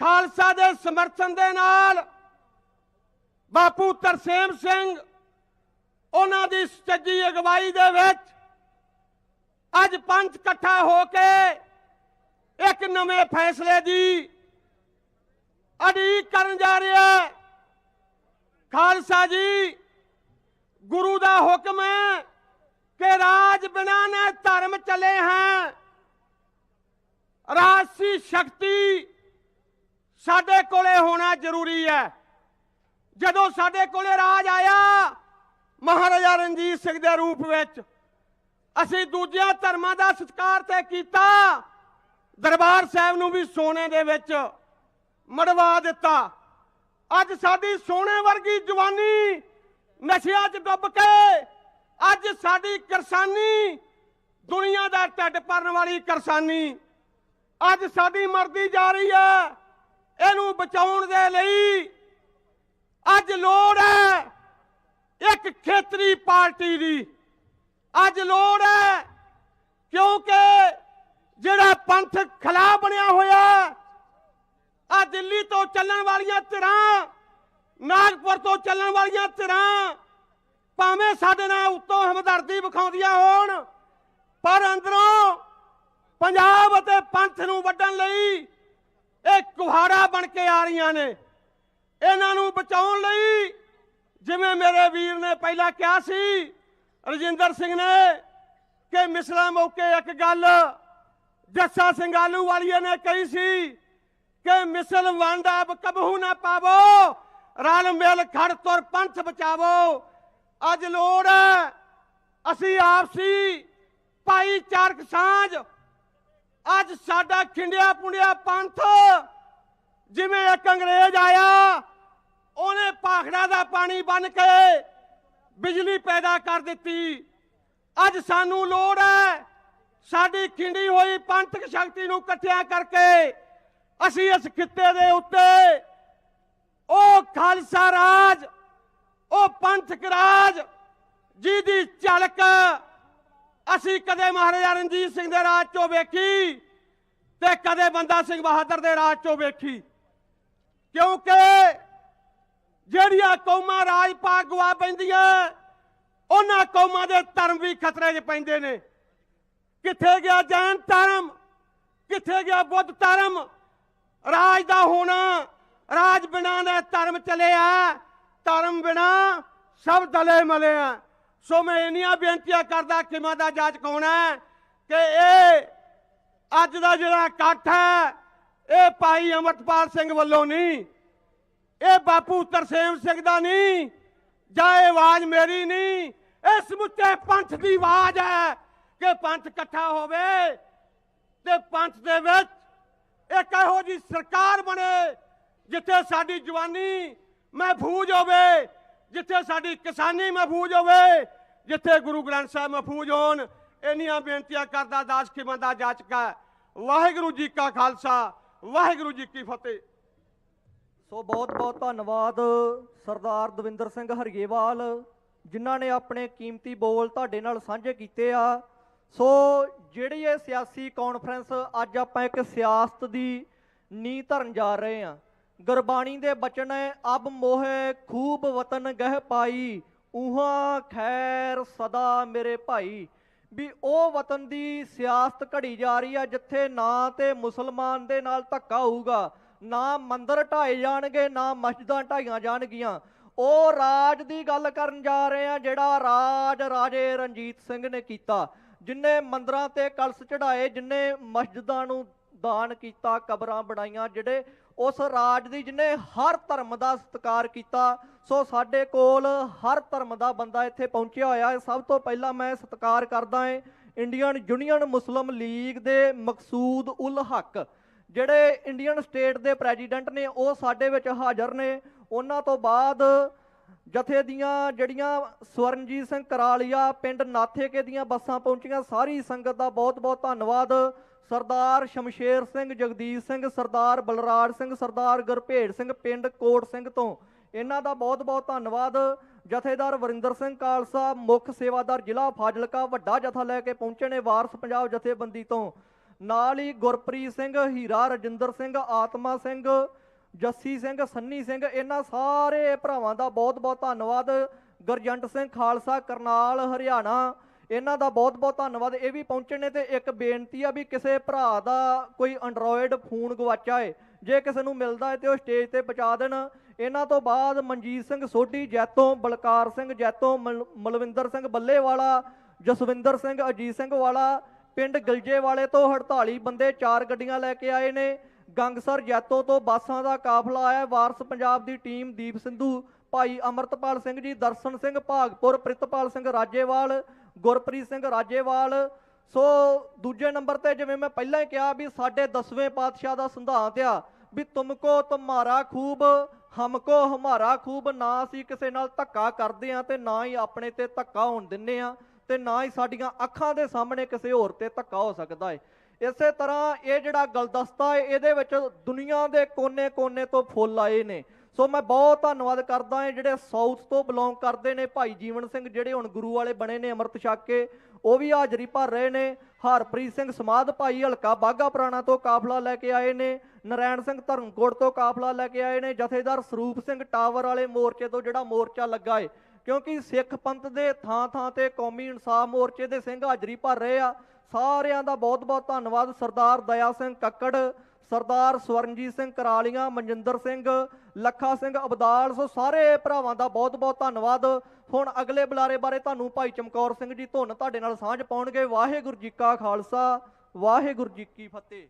ਖਾਲਸਾ ਦੇ ਸਮਰਥਨ ਦੇ ਨਾਲ ਬਾਪੂ ਤਰਸੇਮ ਸਿੰਘ ਉਹਨਾਂ ਦੀ ਸੱਜੀ ਅਗਵਾਈ ਦੇ ਵਿੱਚ ਅੱਜ ਪੰਥ ਇਕੱਠਾ ਹੋ ਕੇ ਇੱਕ ਨਵੇਂ ਫੈਸਲੇ ਦੀ ਉਡੀਕ ਕਰਨ ਜਾ ਰਿਹਾ ਹੈ। ਖਾਲਸਾ ਜੀ, ਗੁਰੂ ਦਾ ਹੁਕਮ ਹੈ ਕਿ ਰਾਜ बिना ने धर्म चले हैं। राजसी शक्ति साडे कोले होना जरूरी है। जदों साडे कोले राज आया महाराजा रणजीत सिंह दे रूप विच, असीं दूजियां धर्मां दा सत्कार ते कीता, दरबार साहिब नूं भी सोने दे विच मड़वा दिता। अज साडी सोने वर्गी जवानी नशियां च डुब के अज साडी किरसानी दुनिया दा ढिड भरन वाली किरसानी अज साडी मरदी जा रही है। इहनूं बचाउण दे लई अज लोड़ है एक खेतरी पार्टी दी। अज लोड़ है क्योंकि जिहड़ा पंथ खिलाफ बनया होया आ दिल्ली तो चलण वालियां धिरां, नागपुर तो चलण वालियां धिरां भावें साडे नाल उत्तों हमदर्दी विखाउंदियां होण, पर अंदरों पंजाब अते पंथ नूं वड्डण लई एक कुहाड़ा बन के आ रहीआं ने। इन्हां नूं बचाउण लई जिवें मेरे वीर ने पहला कहा सी रजिंदर सिंह ने कि मिसला मौके एक गल जस्सा सिंह आलूवालिया ने कही सी कि मिसल वंड अब कबहू ना पावो, रल मिल खड़ तुर पंथ बचावो। अज लोड़ है असी आपसी भाईचारक सांझ, अज साडा खिंडिया पुंडिया पंथ जिवें एक अंग्रेज आया उन्हें भाखड़ा दा पानी बन के बिजली पैदा कर दी। अज सानू लोड़ है साडी खिंडी हुई पंथक शक्ति नूं इकट्ठिया करके असी इस खित्ते दे उत्ते ओ खालसा राज, ओ पंथक राज जिहदी झलक असी कदे महाराजा रणजीत सिंह दे राज चों वेखी ते कदे बंदा सिंह बहादुर दे राज चों वेखी। क्योंकि ਜਿਹੜੀਆਂ ਕੌਮਾਂ ਰਾਜ ਭਾਗ ਗਵਾ ਪੈਂਦੀਆਂ ਉਹਨਾਂ ਕੌਮਾਂ ਦੇ ਧਰਮ ਵੀ ਖਤਰੇ 'ਚ ਪੈਂਦੇ ਨੇ। ਕਿੱਥੇ ਗਿਆ ਜੈਨ ਧਰਮ, ਕਿੱਥੇ ਗਿਆ ਬੁੱਧ ਧਰਮ? ਰਾਜ ਦਾ ਹੋਣਾ, ਰਾਜ ਬਿਨਾਂ ਨੇ ਧਰਮ ਚਲਿਆ, ਧਰਮ ਬਿਨਾਂ ਸਭ ਦਲੇ ਮਲੇ ਆ। ਸੋ ਮੈਂ ਇੰਨੀਆਂ ਬੇਨਤੀਆਂ ਕਰਦਾ ਖਿਮਾ ਦਾ ਜਾਚ ਹੋਣਾ ਕਿ ਇਹ ਅੱਜ ਦਾ ਜਿਹੜਾ ਇਕੱਠ ਹੈ ਇਹ ਭਾਈ ਅਮਰਤਪਾਲ ਸਿੰਘ ਵੱਲੋਂ ਨਹੀਂ, ਇਹ ਬਾਪੂ ਤਰਸੇਮ ਸਿੰਘ ਦਾ ਨਹੀਂ, ਜਾਂ ਇਹ ਆਵਾਜ਼ ਮੇਰੀ ਨਹੀਂ, ਇਹ ਸਮੁੱਚੇ ਪੰਥ ਦੀ ਆਵਾਜ਼ ਹੈ ਕਿ ਪੰਥ ਇਕੱਠਾ ਹੋਵੇ ਤੇ ਪੰਥ ਦੇ ਵਿੱਚ ਇੱਕ ਇਹੋ ਜਿਹੀ ਸਰਕਾਰ ਬਣੇ ਜਿੱਥੇ ਸਾਡੀ ਜਵਾਨੀ ਮਹਿਫੂਜ਼ ਹੋਵੇ, ਜਿੱਥੇ ਸਾਡੀ ਕਿਸਾਨੀ ਮਹਿਫੂਜ਼ ਹੋਵੇ, ਜਿੱਥੇ ਗੁਰੂ ਗ੍ਰੰਥ ਸਾਹਿਬ ਮਹਿਫੂਜ਼ ਹੋਣ। ਇੰਨੀਆਂ ਬੇਨਤੀਆਂ ਕਰਦਾ ਦਾਸ ਖਿਮਾ ਦਾ ਜਾਚਕ ਹੈ। ਵਾਹਿਗੁਰੂ ਜੀ ਕਾ ਖਾਲਸਾ, ਵਾਹਿਗੁਰੂ ਜੀ ਕੀ ਫਤਿਹ। ਸੋ ਬਹੁਤ ਬਹੁਤ ਧੰਨਵਾਦ ਸਰਦਾਰ ਦਵਿੰਦਰ ਸਿੰਘ ਹਰੀਏਵਾਲ ਜਿਨ੍ਹਾਂ ਨੇ ਆਪਣੇ ਕੀਮਤੀ ਬੋਲ ਤੁਹਾਡੇ ਨਾਲ ਸਾਂਝੇ ਕੀਤੇ ਆ। ਸੋ ਜਿਹੜੀ ਇਹ ਸਿਆਸੀ ਕਾਨਫਰੰਸ ਅੱਜ ਆਪਾਂ ਇੱਕ ਸਿਆਸਤ ਦੀ ਨੀਂਹ ਧਰਨ ਜਾ ਰਹੇ ਹਾਂ। ਗੁਰਬਾਣੀ ਦੇ ਬਚਨ ਹੈ ਅਬ ਮੋਹਿ ਖੂਬ ਵਤਨ ਗਹਿ ਪਾਈ, ਉਹਾਂ ਖੈਰ ਸਦਾ ਮੇਰੇ ਭਾਈ। ਵੀ ਉਹ ਵਤਨ ਦੀ ਸਿਆਸਤ ਘੜੀ ਜਾ ਰਹੀ ਆ ਜਿੱਥੇ ਨਾ ਤੇ ਮੁਸਲਮਾਨ ਦੇ ਨਾਲ ਧੱਕਾ ਹੋਊਗਾ, ਨਾ ਮੰਦਰ ਢਾਏ ਜਾਣਗੇ, ਨਾ ਮਸਜਿਦਾਂ ਢਾਈਆਂ ਜਾਣਗੀਆਂ। ਉਹ ਰਾਜ ਦੀ ਗੱਲ ਕਰਨ ਜਾ ਰਹੇ ਆ ਜਿਹੜਾ ਰਾਜ ਰਾਜੇ ਰਣਜੀਤ ਸਿੰਘ ਨੇ ਕੀਤਾ, ਜਿਨ੍ਹਾਂ ਮੰਦਰਾਂ ਤੇ ਕਲਸ਼ ਚੜਾਏ, ਜਿਨ੍ਹਾਂ ਮਸਜਿਦਾਂ ਨੂੰ ਦਾਨ ਕੀਤਾ, ਕਬਰਾਂ ਬਣਾਈਆਂ, ਜਿਹੜੇ ਉਸ ਰਾਜ ਦੀ ਜਿਹਨੇ ਹਰ ਧਰਮ ਦਾ ਸਤਿਕਾਰ ਕੀਤਾ। ਸੋ ਸਾਡੇ ਕੋਲ ਹਰ ਧਰਮ ਦਾ ਬੰਦਾ ਇੱਥੇ ਪਹੁੰਚਿਆ ਹੋਇਆ ਹੈ। ਸਭ ਤੋਂ ਪਹਿਲਾਂ ਮੈਂ ਸਤਿਕਾਰ ਕਰਦਾ ਹਾਂ ਇੰਡੀਅਨ ਯੂਨੀਅਨ ਮੁਸਲਿਮ ਲੀਗ ਦੇ ਮਕਸੂਦ ਉਲ ਹੱਕ ਜਿਹੜੇ ਇੰਡੀਅਨ ਸਟੇਟ ਦੇ ਪ੍ਰੈਜ਼ੀਡੈਂਟ ਨੇ, ਉਹ ਸਾਡੇ ਵਿੱਚ ਹਾਜ਼ਰ ਨੇ। ਉਹਨਾਂ ਤੋਂ ਬਾਅਦ ਜਥੇ ਦੀਆਂ ਜਿਹੜੀਆਂ ਸਵਰਨਜੀਤ ਸਿੰਘ ਕਰਾਲੀਆ ਪਿੰਡ ਨਾਥੇਕੇ ਦੀਆਂ ਬੱਸਾਂ ਪਹੁੰਚੀਆਂ, ਸਾਰੀ ਸੰਗਤ ਦਾ ਬਹੁਤ ਬਹੁਤ ਧੰਨਵਾਦ। ਸਰਦਾਰ ਸ਼ਮਸ਼ੇਰ ਸਿੰਘ, ਜਗਦੀਸ਼ ਸਿੰਘ, ਸਰਦਾਰ ਬਲਰਾਜ ਸਿੰਘ, ਸਰਦਾਰ ਗੁਰਭੇਜ ਸਿੰਘ ਪਿੰਡ ਕੋਟ ਸਿੰਘ ਤੋਂ, ਇਹਨਾਂ ਦਾ ਬਹੁਤ ਬਹੁਤ ਧੰਨਵਾਦ। ਜਥੇਦਾਰ ਵਰਿੰਦਰ ਸਿੰਘ ਖਾਲਸਾ ਮੁੱਖ ਸੇਵਾਦਾਰ ਜ਼ਿਲ੍ਹਾ ਫਾਜ਼ਿਲਕਾ ਵੱਡਾ ਜਥਾ ਲੈ ਕੇ ਪਹੁੰਚੇ ਨੇ ਵਾਰਸ ਪੰਜਾਬ ਜਥੇਬੰਦੀ ਤੋਂ। ਨਾਲ ਹੀ ਗੁਰਪ੍ਰੀਤ ਸਿੰਘ, ਹੀਰਾ, ਰਜਿੰਦਰ ਸਿੰਘ, ਆਤਮਾ ਸਿੰਘ, ਜੱਸੀ ਸਿੰਘ, ਸੰਨੀ ਸਿੰਘ, ਇਹਨਾਂ ਸਾਰੇ ਭਰਾਵਾਂ ਦਾ ਬਹੁਤ ਬਹੁਤ ਧੰਨਵਾਦ। ਗੁਰਜੰਟ ਸਿੰਘ ਖਾਲਸਾ ਕਰਨਾਲ ਹਰਿਆਣਾ, ਇਹਨਾਂ ਦਾ ਬਹੁਤ ਬਹੁਤ ਧੰਨਵਾਦ। ਇਹ ਵੀ ਪਹੁੰਚੇ ਨੇ। ਤੇ ਇੱਕ ਬੇਨਤੀ ਆ ਵੀ ਕਿਸੇ ਭਰਾ ਦਾ ਕੋਈ ਐਂਡਰੋਇਡ ਫੋਨ ਗਵਾਚਾ ਹੈ, ਜੇ ਕਿਸੇ ਨੂੰ ਮਿਲਦਾ ਹੈ ਤੇ ਉਹ ਸਟੇਜ ਤੇ ਪਹੁੰਚਾ ਦੇਣ। ਇਹਨਾਂ ਤੋਂ ਬਾਅਦ ਮਨਜੀਤ ਸਿੰਘ ਸੋਢੀ ਜੈਤੋਂ, ਬਲਕਾਰ ਸਿੰਘ ਜੈਤੋਂ, ਮਲਵਿੰਦਰ ਸਿੰਘ ਬੱਲੇਵਾਲਾ, ਜਸਵਿੰਦਰ ਸਿੰਘ ਅਜੀਤ ਸਿੰਘ ਵਾਲਾ ਪਿੰਡ ਗਿਲਜੇ ਵਾਲੇ ਤੋਂ 48 ਬੰਦੇ 4 ਗੱਡੀਆਂ ਲੈ ਕੇ ਆਏ ਨੇ। ਗੰਗਸਰ ਜੈਤੋ ਤੋਂ ਬੱਸਾਂ ਦਾ ਕਾਫਲਾ ਆਇਆ। ਵਾਰਸ ਪੰਜਾਬ ਦੀ ਟੀਮ ਦੀਪ ਸਿੰਧੂ, ਭਾਈ ਅਮਰਤਪਾਲ ਸਿੰਘ ਜੀ, ਦਰਸ਼ਨ ਸਿੰਘ ਭਾਗਪੁਰ, ਪ੍ਰਿਤਪਾਲ ਸਿੰਘ ਰਾਜੇਵਾਲ, ਗੁਰਪ੍ਰੀਤ ਸਿੰਘ ਰਾਜੇਵਾਲ। ਸੋ ਦੂਜੇ ਨੰਬਰ ਤੇ ਜਿਵੇਂ ਮੈਂ ਪਹਿਲਾਂ ਹੀ ਕਿਹਾ ਵੀ ਸਾਡੇ 10ਵੇਂ ਪਾਤਸ਼ਾਹ ਦਾ ਸਿਧਾਂਤ ਆ ਵੀ ਤੁਮਕੋ ਤੁਮਾਰਾ ਖੂਬ ਹਮਕੋ ਹਮਾਰਾ ਖੂਬ। ਨਾ ਅਸੀਂ ਕਿਸੇ ਨਾਲ ਧੱਕਾ ਕਰਦੇ ਆ ਤੇ ਨਾ ਹੀ ਆਪਣੇ ਤੇ ਧੱਕਾ ਹੋਣ ਦਿੰਨੇ ਆ ਤੇ ਨਾ ਹੀ ਸਾਡੀਆਂ ਅੱਖਾਂ ਦੇ ਸਾਹਮਣੇ ਕਿਸੇ ਹੋਰ ਤੇ ਧੱਕਾ ਹੋ ਸਕਦਾ ਹੈ। ਇਸੇ ਤਰ੍ਹਾਂ ਇਹ ਜਿਹੜਾ ਗੁਲਦਸਤਾ ਹੈ ਇਹਦੇ ਵਿੱਚ ਦੁਨੀਆ ਦੇ ਕੋਨੇ-ਕੋਨੇ ਤੋਂ ਫੁੱਲ ਆਏ ਨੇ। ਸੋ ਮੈਂ ਬਹੁਤ ਧੰਨਵਾਦ ਕਰਦਾ ਹਾਂ ਜਿਹੜੇ ਸਾਊਥ ਤੋਂ ਬਿਲੋਂਗ ਕਰਦੇ ਨੇ, ਭਾਈ ਜੀਵਨ ਸਿੰਘ ਜਿਹੜੇ ਹੁਣ ਗੁਰੂ ਵਾਲੇ ਬਣੇ ਨੇ ਅੰਮ੍ਰਿਤ ਛਕ ਕੇ, ਉਹ ਵੀ ਹਾਜ਼ਰੀ ਭਰ ਰਹੇ ਨੇ। ਹਰਪ੍ਰੀਤ ਸਿੰਘ ਸਮਾਧ ਭਾਈ ਹਲਕਾ ਬਾਘਾ ਪੁਰਾਣਾ ਤੋਂ ਕਾਫਲਾ ਲੈ ਕੇ ਆਏ ਨੇ। ਨਰੈਣ ਸਿੰਘ ਧਰਮਕੋਟ ਤੋਂ ਕਾਫਲਾ ਲੈ ਕੇ ਆਏ ਨੇ। ਜਥੇਦਾਰ ਸਰੂਪ ਸਿੰਘ ਟਾਵਰ ਵਾਲੇ ਮੋਰਚੇ ਤੋਂ ਜਿਹੜਾ ਮੋਰਚਾ ਲੱਗਾ ਏ, ਕਿਉਂਕਿ ਸਿੱਖ ਪੰਥ ਦੇ ਥਾਂ-ਥਾਂ ਤੇ ਕੌਮੀ ਇਨਸਾਫ ਮੋਰਚੇ ਦੇ ਸਿੰਘ ਹਾਜ਼ਰੀ ਭਰ ਰਹੇ ਆ। ਸਾਰਿਆਂ ਦਾ ਬਹੁਤ-ਬਹੁਤ ਧੰਨਵਾਦ। ਸਰਦਾਰ ਦਇਆ ਸਿੰਘ ਕੱਕੜ, ਸਰਦਾਰ ਸਵਰਨਜੀਤ ਸਿੰਘ ਕਰਾਲੀਆਂ, ਮਨਜਿੰਦਰ ਸਿੰਘ, ਲੱਖਾ ਸਿੰਘ ਅਬਦਾਲ, ਸੋ ਸਾਰੇ ਭਰਾਵਾਂ ਦਾ ਬਹੁਤ-ਬਹੁਤ ਧੰਨਵਾਦ। ਹੁਣ ਅਗਲੇ ਬੁਲਾਰੇ ਬਾਰੇ ਤੁਹਾਨੂੰ ਭਾਈ ਚਮਕੌਰ ਸਿੰਘ ਜੀ ਧੁਨ ਤੁਹਾਡੇ ਨਾਲ ਸਾਂਝ ਪਾਉਣਗੇ। ਵਾਹਿਗੁਰੂ ਜੀ ਕਾ ਖਾਲਸਾ, ਵਾਹਿਗੁਰੂ ਜੀ ਕੀ ਫਤਿਹ।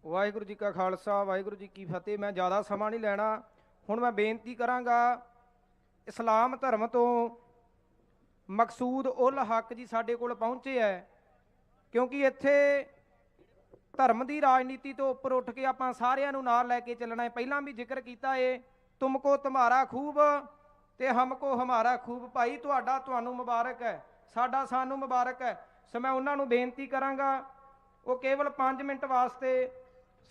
ਵਾਹਿਗੁਰੂ ਜੀ ਕਾ ਖਾਲਸਾ, ਵਾਹਿਗੁਰੂ ਜੀ ਕੀ ਫਤਿਹ। ਮੈਂ ਜ਼ਿਆਦਾ ਸਮਾਂ ਨਹੀਂ ਲੈਣਾ। ਹੁਣ ਮੈਂ ਬੇਨਤੀ ਕਰਾਂਗਾ ਇਸਲਾਮ ਧਰਮ ਤੋਂ ਮਕਸੂਦ ਉਲ ਹੱਕ ਜੀ ਸਾਡੇ ਕੋਲ ਪਹੁੰਚੇ ਹੈ, ਕਿਉਂਕਿ ਇੱਥੇ ਧਰਮ ਦੀ ਰਾਜਨੀਤੀ ਤੋਂ ਉੱਪਰ ਉੱਠ ਕੇ ਆਪਾਂ ਸਾਰਿਆਂ ਨੂੰ ਨਾਲ ਲੈ ਕੇ ਚੱਲਣਾ ਹੈ। ਪਹਿਲਾਂ ਵੀ ਜ਼ਿਕਰ ਕੀਤਾ ਏ ਤੁਮਕੋ ਤੁਮਾਰਾ ਖੂਬ ਤੇ ਹਮਕੋ ਹਮਾਰਾ ਖੂਬ। ਭਾਈ ਤੁਹਾਡਾ ਤੁਹਾਨੂੰ ਮੁਬਾਰਕ ਹੈ, ਸਾਡਾ ਸਾਨੂੰ ਮੁਬਾਰਕ ਹੈ। ਸੋ ਮੈਂ ਉਹਨਾਂ ਨੂੰ ਬੇਨਤੀ ਕਰਾਂਗਾ ਉਹ ਕੇਵਲ 5 ਮਿੰਟ ਵਾਸਤੇ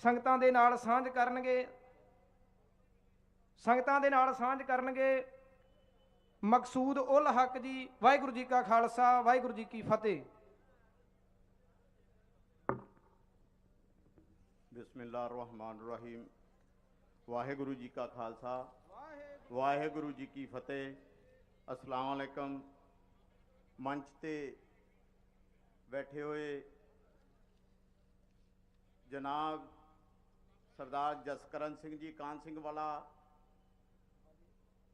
ਸੰਗਤਾਂ ਦੇ ਨਾਲ ਸਾਂਝ ਕਰਨਗੇ। ਸੰਗਤਾਂ ਦੇ ਨਾਲ ਸਾਂਝ ਕਰਨਗੇ ਮਕਸੂਦ ਉਲ ਹੱਕ ਜੀ। ਵਾਹਿਗੁਰੂ ਜੀ ਕਾ ਖਾਲਸਾ, ਵਾਹਿਗੁਰੂ ਜੀ ਕੀ ਫਤਿਹ। ਬਿਸਮਿਲ੍ਲਾਹਿਰਰਹਿਮਾਨਿਰਰਹੀਮ। ਵਾਹਿਗੁਰੂ ਜੀ ਕਾ ਖਾਲਸਾ, ਵਾਹਿਗੁਰੂ ਜੀ ਕੀ ਫਤਿਹ। ਅਸਲਾਮ ਅਲੈਕਮ। ਮੰਚ ਤੇ ਬੈਠੇ ਹੋਏ ਜਨਾਬ ਸਰਦਾਰ ਜਸਕਰਨ ਸਿੰਘ ਜੀ ਕਾਨ ਸਿੰਘ ਵਾਲਾ,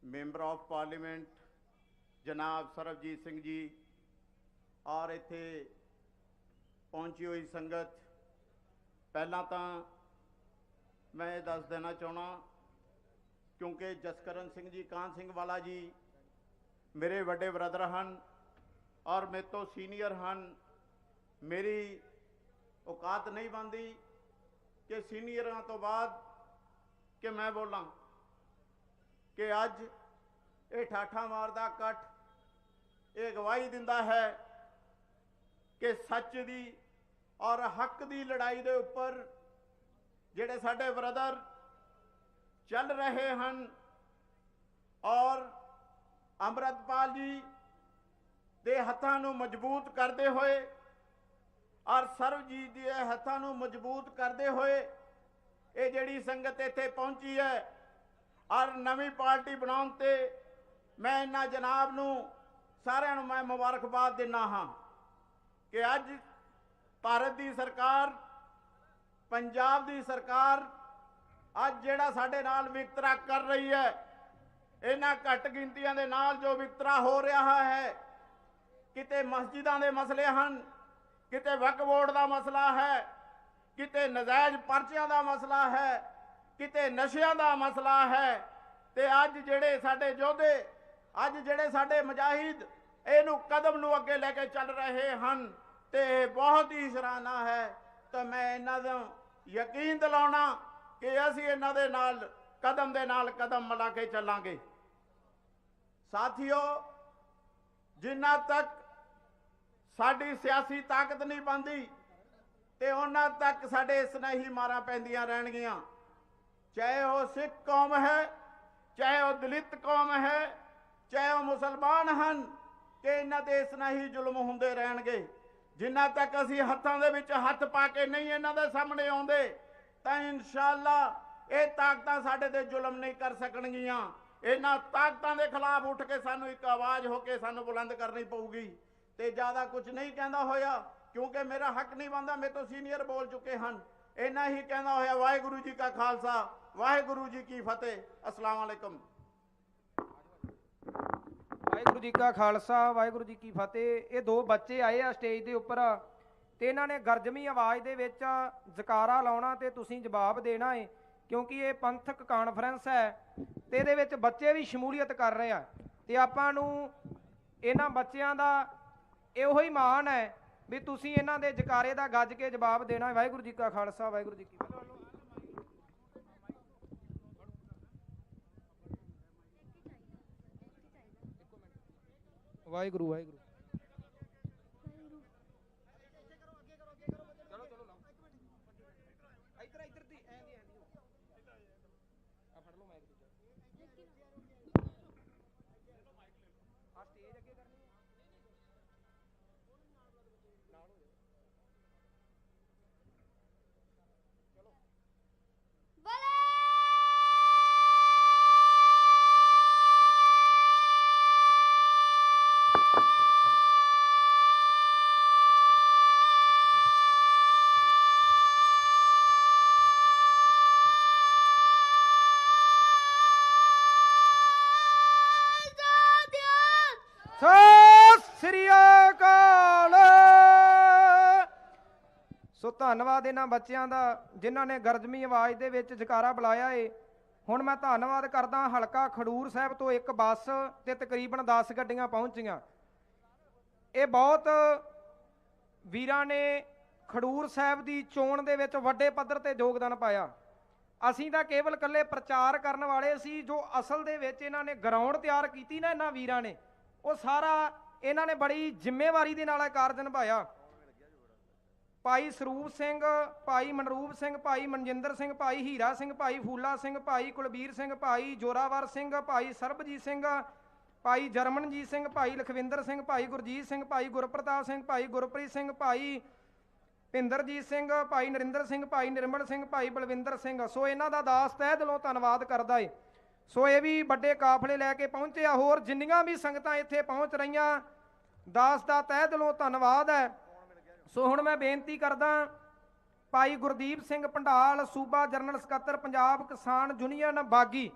ਮੈਂਬਰ ਆਫ ਪਾਰਲੀਮੈਂਟ ਜਨਾਬ ਸਰਬਜੀਤ ਸਿੰਘ ਜੀ, ਔਰ ਇੱਥੇ ਪਹੁੰਚੀ ਹੋਈ ਸੰਗਤ, ਪਹਿਲਾਂ ਤਾਂ ਮੈਂ ਇਹ ਦੱਸ ਦੇਣਾ ਚਾਹੁੰਦਾ ਕਿਉਂਕਿ ਜਸਕਰਨ ਸਿੰਘ ਜੀ ਕਾਨ ਸਿੰਘ ਵਾਲਾ ਜੀ ਮੇਰੇ ਵੱਡੇ ਬ੍ਰਦਰ ਹਨ ਔਰ ਮੇਰੇ ਤੋਂ ਸੀਨੀਅਰ ਹਨ। ਮੇਰੀ ਔਕਾਤ ਨਹੀਂ ਬਣਦੀ ਕਿ ਸੀਨੀਅਰਾਂ ਤੋਂ ਬਾਅਦ ਕਿ ਮੈਂ ਬੋਲਾਂ ਕਿ ਅੱਜ ਇਹ ਠਾਠਾ ਮਾਰਦਾ ਇਕੱਠ ਇਹ ਗਵਾਹੀ ਦਿੰਦਾ ਹੈ ਕਿ ਸੱਚ ਦੀ ਔਰ ਹੱਕ ਦੀ ਲੜਾਈ ਦੇ ਉੱਪਰ ਜਿਹੜੇ ਸਾਡੇ ਬ੍ਰਦਰ ਚੱਲ ਰਹੇ ਹਨ ਔਰ ਅੰਮ੍ਰਿਤਪਾਲ ਜੀ ਦੇ ਹੱਥਾਂ ਨੂੰ ਮਜ਼ਬੂਤ ਕਰਦੇ ਹੋਏ ਔਰ ਸਰਬਜੀਤ ਦੇ ਹੱਥਾਂ ਨੂੰ ਮਜ਼ਬੂਤ ਕਰਦੇ ਹੋਏ ਇਹ ਜਿਹੜੀ ਸੰਗਤ ਇੱਥੇ ਪਹੁੰਚੀ ਹੈ ਔਰ ਨਵੀਂ ਪਾਰਟੀ ਬਣਾਉਣ ਤੇ ਮੈਂ ਇਹਨਾਂ ਜਨਾਬ ਨੂੰ ਸਾਰਿਆਂ ਨੂੰ ਮੈਂ ਮੁਬਾਰਕਬਾਦ ਦਿੰਦਾ ਹਾਂ ਕਿ ਅੱਜ ਭਾਰਤ ਦੀ ਸਰਕਾਰ, ਪੰਜਾਬ ਦੀ ਸਰਕਾਰ ਅੱਜ ਜਿਹੜਾ ਸਾਡੇ ਨਾਲ ਵਿਤਕਰਾ ਕਰ ਰਹੀ ਹੈ, ਇਹਨਾਂ ਘੱਟ ਗਿਣਤੀਆਂ ਦੇ ਨਾਲ ਜੋ ਵਿਤਕਰਾ ਹੋ ਰਿਹਾ ਹੈ, ਕਿਤੇ ਮਸਜਿਦਾਂ ਦੇ ਮਸਲੇ ਹਨ, ਕਿਤੇ ਵਕਫ ਬੋਰਡ ਦਾ ਮਸਲਾ ਹੈ, ਕਿਤੇ ਨਜਾਇਜ਼ ਪਰਚਿਆਂ ਦਾ ਮਸਲਾ ਹੈ, ਕਿਤੇ ਨਸ਼ਿਆਂ ਦਾ ਮਸਲਾ ਹੈ, ਤੇ ਅੱਜ ਜਿਹੜੇ ਸਾਡੇ ਯੋਧੇ, ਅੱਜ ਜਿਹੜੇ ਸਾਡੇ ਮੁਜਾਹਿਦ ਇਹਨੂੰ ਕਦਮ ਨੂੰ ਅੱਗੇ ਲੈ ਕੇ ਚੱਲ ਰਹੇ ਹਨ ਤੇ ਬਹੁਤ ਹੀ ਸਰਾਹਨਾ ਹੈ। ਤਾਂ ਮੈਂ ਇਹਨਾਂ ਦਾ ਯਕੀਨ ਦਿਲਾਉਣਾ ਕਿ ਅਸੀਂ ਇਹਨਾਂ ਦੇ ਨਾਲ ਕਦਮ ਦੇ ਨਾਲ ਕਦਮ ਮਿਲਾ ਕੇ ਚੱਲਾਂਗੇ। ਸਾਥੀਓ, ਜਿੰਨਾ ਤੱਕ ਸਾਡੀ ਸਿਆਸੀ ਤਾਕਤ ਨਹੀਂ ਬਣਦੀ ਤੇ ਉਹਨਾਂ ਤੱਕ ਸਾਡੇ ਸਨੇਹੀ ਮਾਰਾਂ ਪੈਂਦੀਆਂ ਰਹਿਣਗੀਆਂ, ਚਾਹੇ ਉਹ ਸਿੱਖ ਕੌਮ ਹੈ, ਚਾਹੇ ਉਹ ਦਲਿਤ ਕੌਮ ਹੈ, ਚਾਹੇ ਉਹ ਮੁਸਲਮਾਨ ਹਨ, ਕਿ ਇਹਨਾਂ ਦੇ ਸਨੇਹੀ ਜ਼ੁਲਮ ਹੁੰਦੇ ਰਹਿਣਗੇ। ਜਿੰਨਾ ਤੱਕ ਅਸੀਂ ਹੱਥਾਂ ਦੇ ਵਿੱਚ ਹੱਥ ਪਾ ਕੇ ਨਹੀਂ ਇਹਨਾਂ ਦੇ ਸਾਹਮਣੇ ਆਉਂਦੇ ਤਾਂ ਇਨਸ਼ਾਅੱਲਾ ਇਹ ਤਾਕਤਾਂ ਸਾਡੇ ਤੇ ਜ਼ੁਲਮ ਨਹੀਂ ਕਰ ਸਕਣਗੀਆਂ। ਇਹਨਾਂ ਤਾਕਤਾਂ ਦੇ ਖਿਲਾਫ ਉੱਠ ਕੇ ਸਾਨੂੰ ਇੱਕ ਆਵਾਜ਼ ਹੋ ਕੇ ਸਾਨੂੰ ਬੁਲੰਦ ਕਰਨੀ ਪਊਗੀ। ਤੇ ਜ਼ਿਆਦਾ ਕੁਝ ਨਹੀਂ ਕਹਿੰਦਾ ਹੋਇਆ ਕਿਉਂਕਿ ਮੇਰਾ ਹੱਕ ਨਹੀਂ ਬਣਦਾ, ਮੇਰੇ ਤੋਂ ਸੀਨੀਅਰ ਬੋਲ ਚੁੱਕੇ ਹਨ। ਇੰਨਾ ਹੀ ਕਹਿੰਦਾ ਹੋਇਆ ਵਾਹਿਗੁਰੂ ਜੀ ਕਾ ਖਾਲਸਾ, ਵਾਹਿਗੁਰੂ ਜੀ ਕੀ ਫਤਿਹ। ਅਸਲਾਮ ਅਲੈਕਮ। ਵਾਹਿਗੁਰੂ ਜੀ ਕਾ ਖਾਲਸਾ ਵਾਹਿਗੁਰੂ ਜੀ ਕੀ ਫਤਿਹ। ਇਹ ਦੋ ਬੱਚੇ ਆਏ ਆ ਸਟੇਜ ਦੇ ਉੱਪਰ ਤੇ ਇਹਨਾਂ ਨੇ ਗਰਜਵੀਂ ਆਵਾਜ਼ ਦੇ ਵਿੱਚ ਜਕਾਰਾ ਲਾਉਣਾ ਤੇ ਤੁਸੀਂ ਜਵਾਬ ਦੇਣਾ ਹੈ, ਕਿਉਂਕਿ ਇਹ ਪੰਥਕ ਕਾਨਫਰੰਸ ਹੈ ਤੇ ਇਹਦੇ ਵਿੱਚ ਬੱਚੇ ਵੀ ਸ਼ਮੂਲੀਅਤ ਕਰ ਰਹੇ ਆ ਤੇ ਆਪਾਂ ਨੂੰ ਇਹਨਾਂ ਬੱਚਿਆਂ ਦਾ ਇਹੋ ਹੀ ਮਾਣ ਹੈ ਵੀ ਤੁਸੀਂ ਇਹਨਾਂ ਦੇ ਜਕਾਰੇ ਦਾ ਗੱਜ ਕੇ ਜਵਾਬ ਦੇਣਾ ਹੈ। ਵਾਹਿਗੁਰੂ ਜੀ ਕਾ ਖਾਲਸਾ ਵਾਹਿਗੁਰੂ ਜੀ ਕੀ ਫਤਿਹ। ਵਾਹਿਗੁਰੂ ਵਾਹਿਗੁਰੂ। ਸਤਿ ਸ੍ਰੀ ਅਕਾਲ। ਸੋ ਧੰਨਵਾਦ ਇਹਨਾਂ ਬੱਚਿਆਂ ਦਾ ਜਿਨ੍ਹਾਂ ਨੇ ਗਰਜਵੀਂ ਆਵਾਜ਼ ਦੇ ਵਿੱਚ ਜਕਾਰਾ ਬੁਲਾਇਆ ਏ। ਹੁਣ ਮੈਂ ਧੰਨਵਾਦ ਕਰਦਾ ਹਲਕਾ ਖਡੂਰ ਸਾਹਿਬ ਤੋਂ ਇੱਕ ਬੱਸ ਤੇ ਤਕਰੀਬਨ 10 ਗੱਡੀਆਂ ਪਹੁੰਚੀਆਂ। ਇਹ ਬਹੁਤ ਵੀਰਾਂ ਨੇ ਖਡੂਰ ਸਾਹਿਬ ਦੀ ਚੋਣ ਦੇ ਵਿੱਚ ਵੱਡੇ ਪੱਧਰ ਤੇ ਯੋਗਦਾਨ ਪਾਇਆ। ਅਸੀਂ ਤਾਂ ਕੇਵਲ ਇਕੱਲੇ ਪ੍ਰਚਾਰ ਕਰਨ ਵਾਲੇ ਸੀ, ਜੋ ਅਸਲ ਦੇ ਵਿੱਚ ਇਹਨਾਂ ਨੇ ਗਰਾਊਂਡ ਤਿਆਰ ਕੀਤੀ ਨਾ ਇਹਨਾਂ ਵੀਰਾਂ ਨੇ, ਉਹ ਸਾਰਾ ਇਹਨਾਂ ਨੇ ਬੜੀ ਜ਼ਿੰਮੇਵਾਰੀ ਦੇ ਨਾਲ ਇਹ ਕਾਰਜ ਨਿਭਾਇਆ। ਭਾਈ ਸਰੂਪ ਸਿੰਘ, ਭਾਈ ਮਨਰੂਪ ਸਿੰਘ, ਭਾਈ ਮਨਜਿੰਦਰ ਸਿੰਘ, ਭਾਈ ਹੀਰਾ ਸਿੰਘ, ਭਾਈ ਫੂਲਾ ਸਿੰਘ, ਭਾਈ ਕੁਲਬੀਰ ਸਿੰਘ, ਭਾਈ ਜੋਰਾਵਰ ਸਿੰਘ, ਭਾਈ ਸਰਬਜੀਤ ਸਿੰਘ, ਭਾਈ ਜਰਮਨਜੀਤ ਸਿੰਘ, ਭਾਈ ਲਖਵਿੰਦਰ ਸਿੰਘ, ਭਾਈ ਗੁਰਜੀਤ ਸਿੰਘ, ਭਾਈ ਗੁਰਪ੍ਰਤਾਪ ਸਿੰਘ, ਭਾਈ ਗੁਰਪ੍ਰੀਤ ਸਿੰਘ, ਭਾਈ ਭਿੰਦਰਜੀਤ ਸਿੰਘ, ਭਾਈ ਨਰਿੰਦਰ ਸਿੰਘ, ਭਾਈ ਨਿਰਮਲ ਸਿੰਘ, ਭਾਈ ਬਲਵਿੰਦਰ ਸਿੰਘ। ਸੋ ਇਹਨਾਂ ਦਾ ਦਾਸ ਤਹਿ ਦਿਲੋਂ ਧੰਨਵਾਦ ਕਰਦਾ ਏ। ਸੋ ਇਹ ਵੀ ਵੱਡੇ ਕਾਫਲੇ ਲੈ ਕੇ ਪਹੁੰਚੇ ਆ। ਹੋਰ ਜਿੰਨੀਆਂ ਵੀ ਸੰਗਤਾਂ ਇੱਥੇ ਪਹੁੰਚ ਰਹੀਆਂ, ਦਾਸ ਦਾ ਤਹਿ ਦਿਲੋਂ ਧੰਨਵਾਦ ਹੈ। ਸੋ ਹੁਣ ਮੈਂ ਬੇਨਤੀ ਕਰਦਾ ਭਾਈ ਗੁਰਦੀਪ ਸਿੰਘ ਭੰਡਾਲ, ਸੂਬਾ ਜਨਰਲ ਸਕੱਤਰ ਪੰਜਾਬ ਕਿਸਾਨ ਯੂਨੀਅਨ ਬਾਗੀ,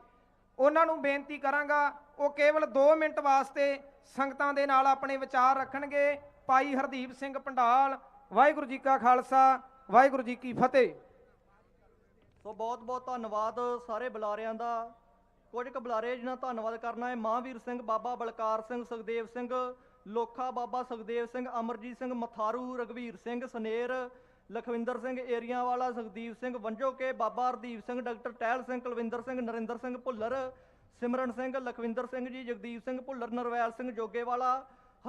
ਉਹਨਾਂ ਨੂੰ ਬੇਨਤੀ ਕਰਾਂਗਾ ਉਹ ਕੇਵਲ 2 ਮਿੰਟ ਵਾਸਤੇ ਸੰਗਤਾਂ ਦੇ ਨਾਲ ਆਪਣੇ ਵਿਚਾਰ ਰੱਖਣਗੇ। ਭਾਈ ਹਰਦੀਪ ਸਿੰਘ ਭੰਡਾਲ। ਵਾਹਿਗੁਰੂ ਜੀ ਕਾ ਖਾਲਸਾ ਵਾਹਿਗੁਰੂ ਜੀ ਕੀ ਫਤਿਹ। ਸੋ ਬਹੁਤ ਬਹੁਤ ਧੰਨਵਾਦ ਸਾਰੇ ਬੁਲਾਰਿਆਂ ਦਾ। ਕੁਝ ਕੁ ਬੁਲਾਰੇ ਜਿਹਨਾਂ ਧੰਨਵਾਦ ਕਰਨਾ ਹੈ, ਮਹਾਂਵੀਰ ਸਿੰਘ, ਬਾਬਾ ਬਲਕਾਰ ਸਿੰਘ, ਸੁਖਦੇਵ ਸਿੰਘ ਲੋਖਾ, ਬਾਬਾ ਸੁਖਦੇਵ ਸਿੰਘ, ਅਮਰਜੀਤ ਸਿੰਘ ਮਥਾਰੂ, ਰਘਵੀਰ ਸਿੰਘ ਸਨੇਰ, ਲਖਵਿੰਦਰ ਸਿੰਘ ਏਰੀਆਂ ਵਾਲਾ, ਸੁਖਦੀਪ ਸਿੰਘ ਵੰਜੋਕੇ, ਬਾਬਾ ਹਰਦੀਪ ਸਿੰਘ, ਡਾਕਟਰ ਟਹਿਲ ਸਿੰਘ, ਕੁਲਵਿੰਦਰ ਸਿੰਘ, ਨਰਿੰਦਰ ਸਿੰਘ ਭੁੱਲਰ, ਸਿਮਰਨ ਸਿੰਘ, ਲਖਵਿੰਦਰ ਸਿੰਘ ਜੀ, ਜਗਦੀਪ ਸਿੰਘ ਭੁੱਲਰ, ਨਰਵੈਲ ਸਿੰਘ ਜੋਗੇਵਾਲਾ,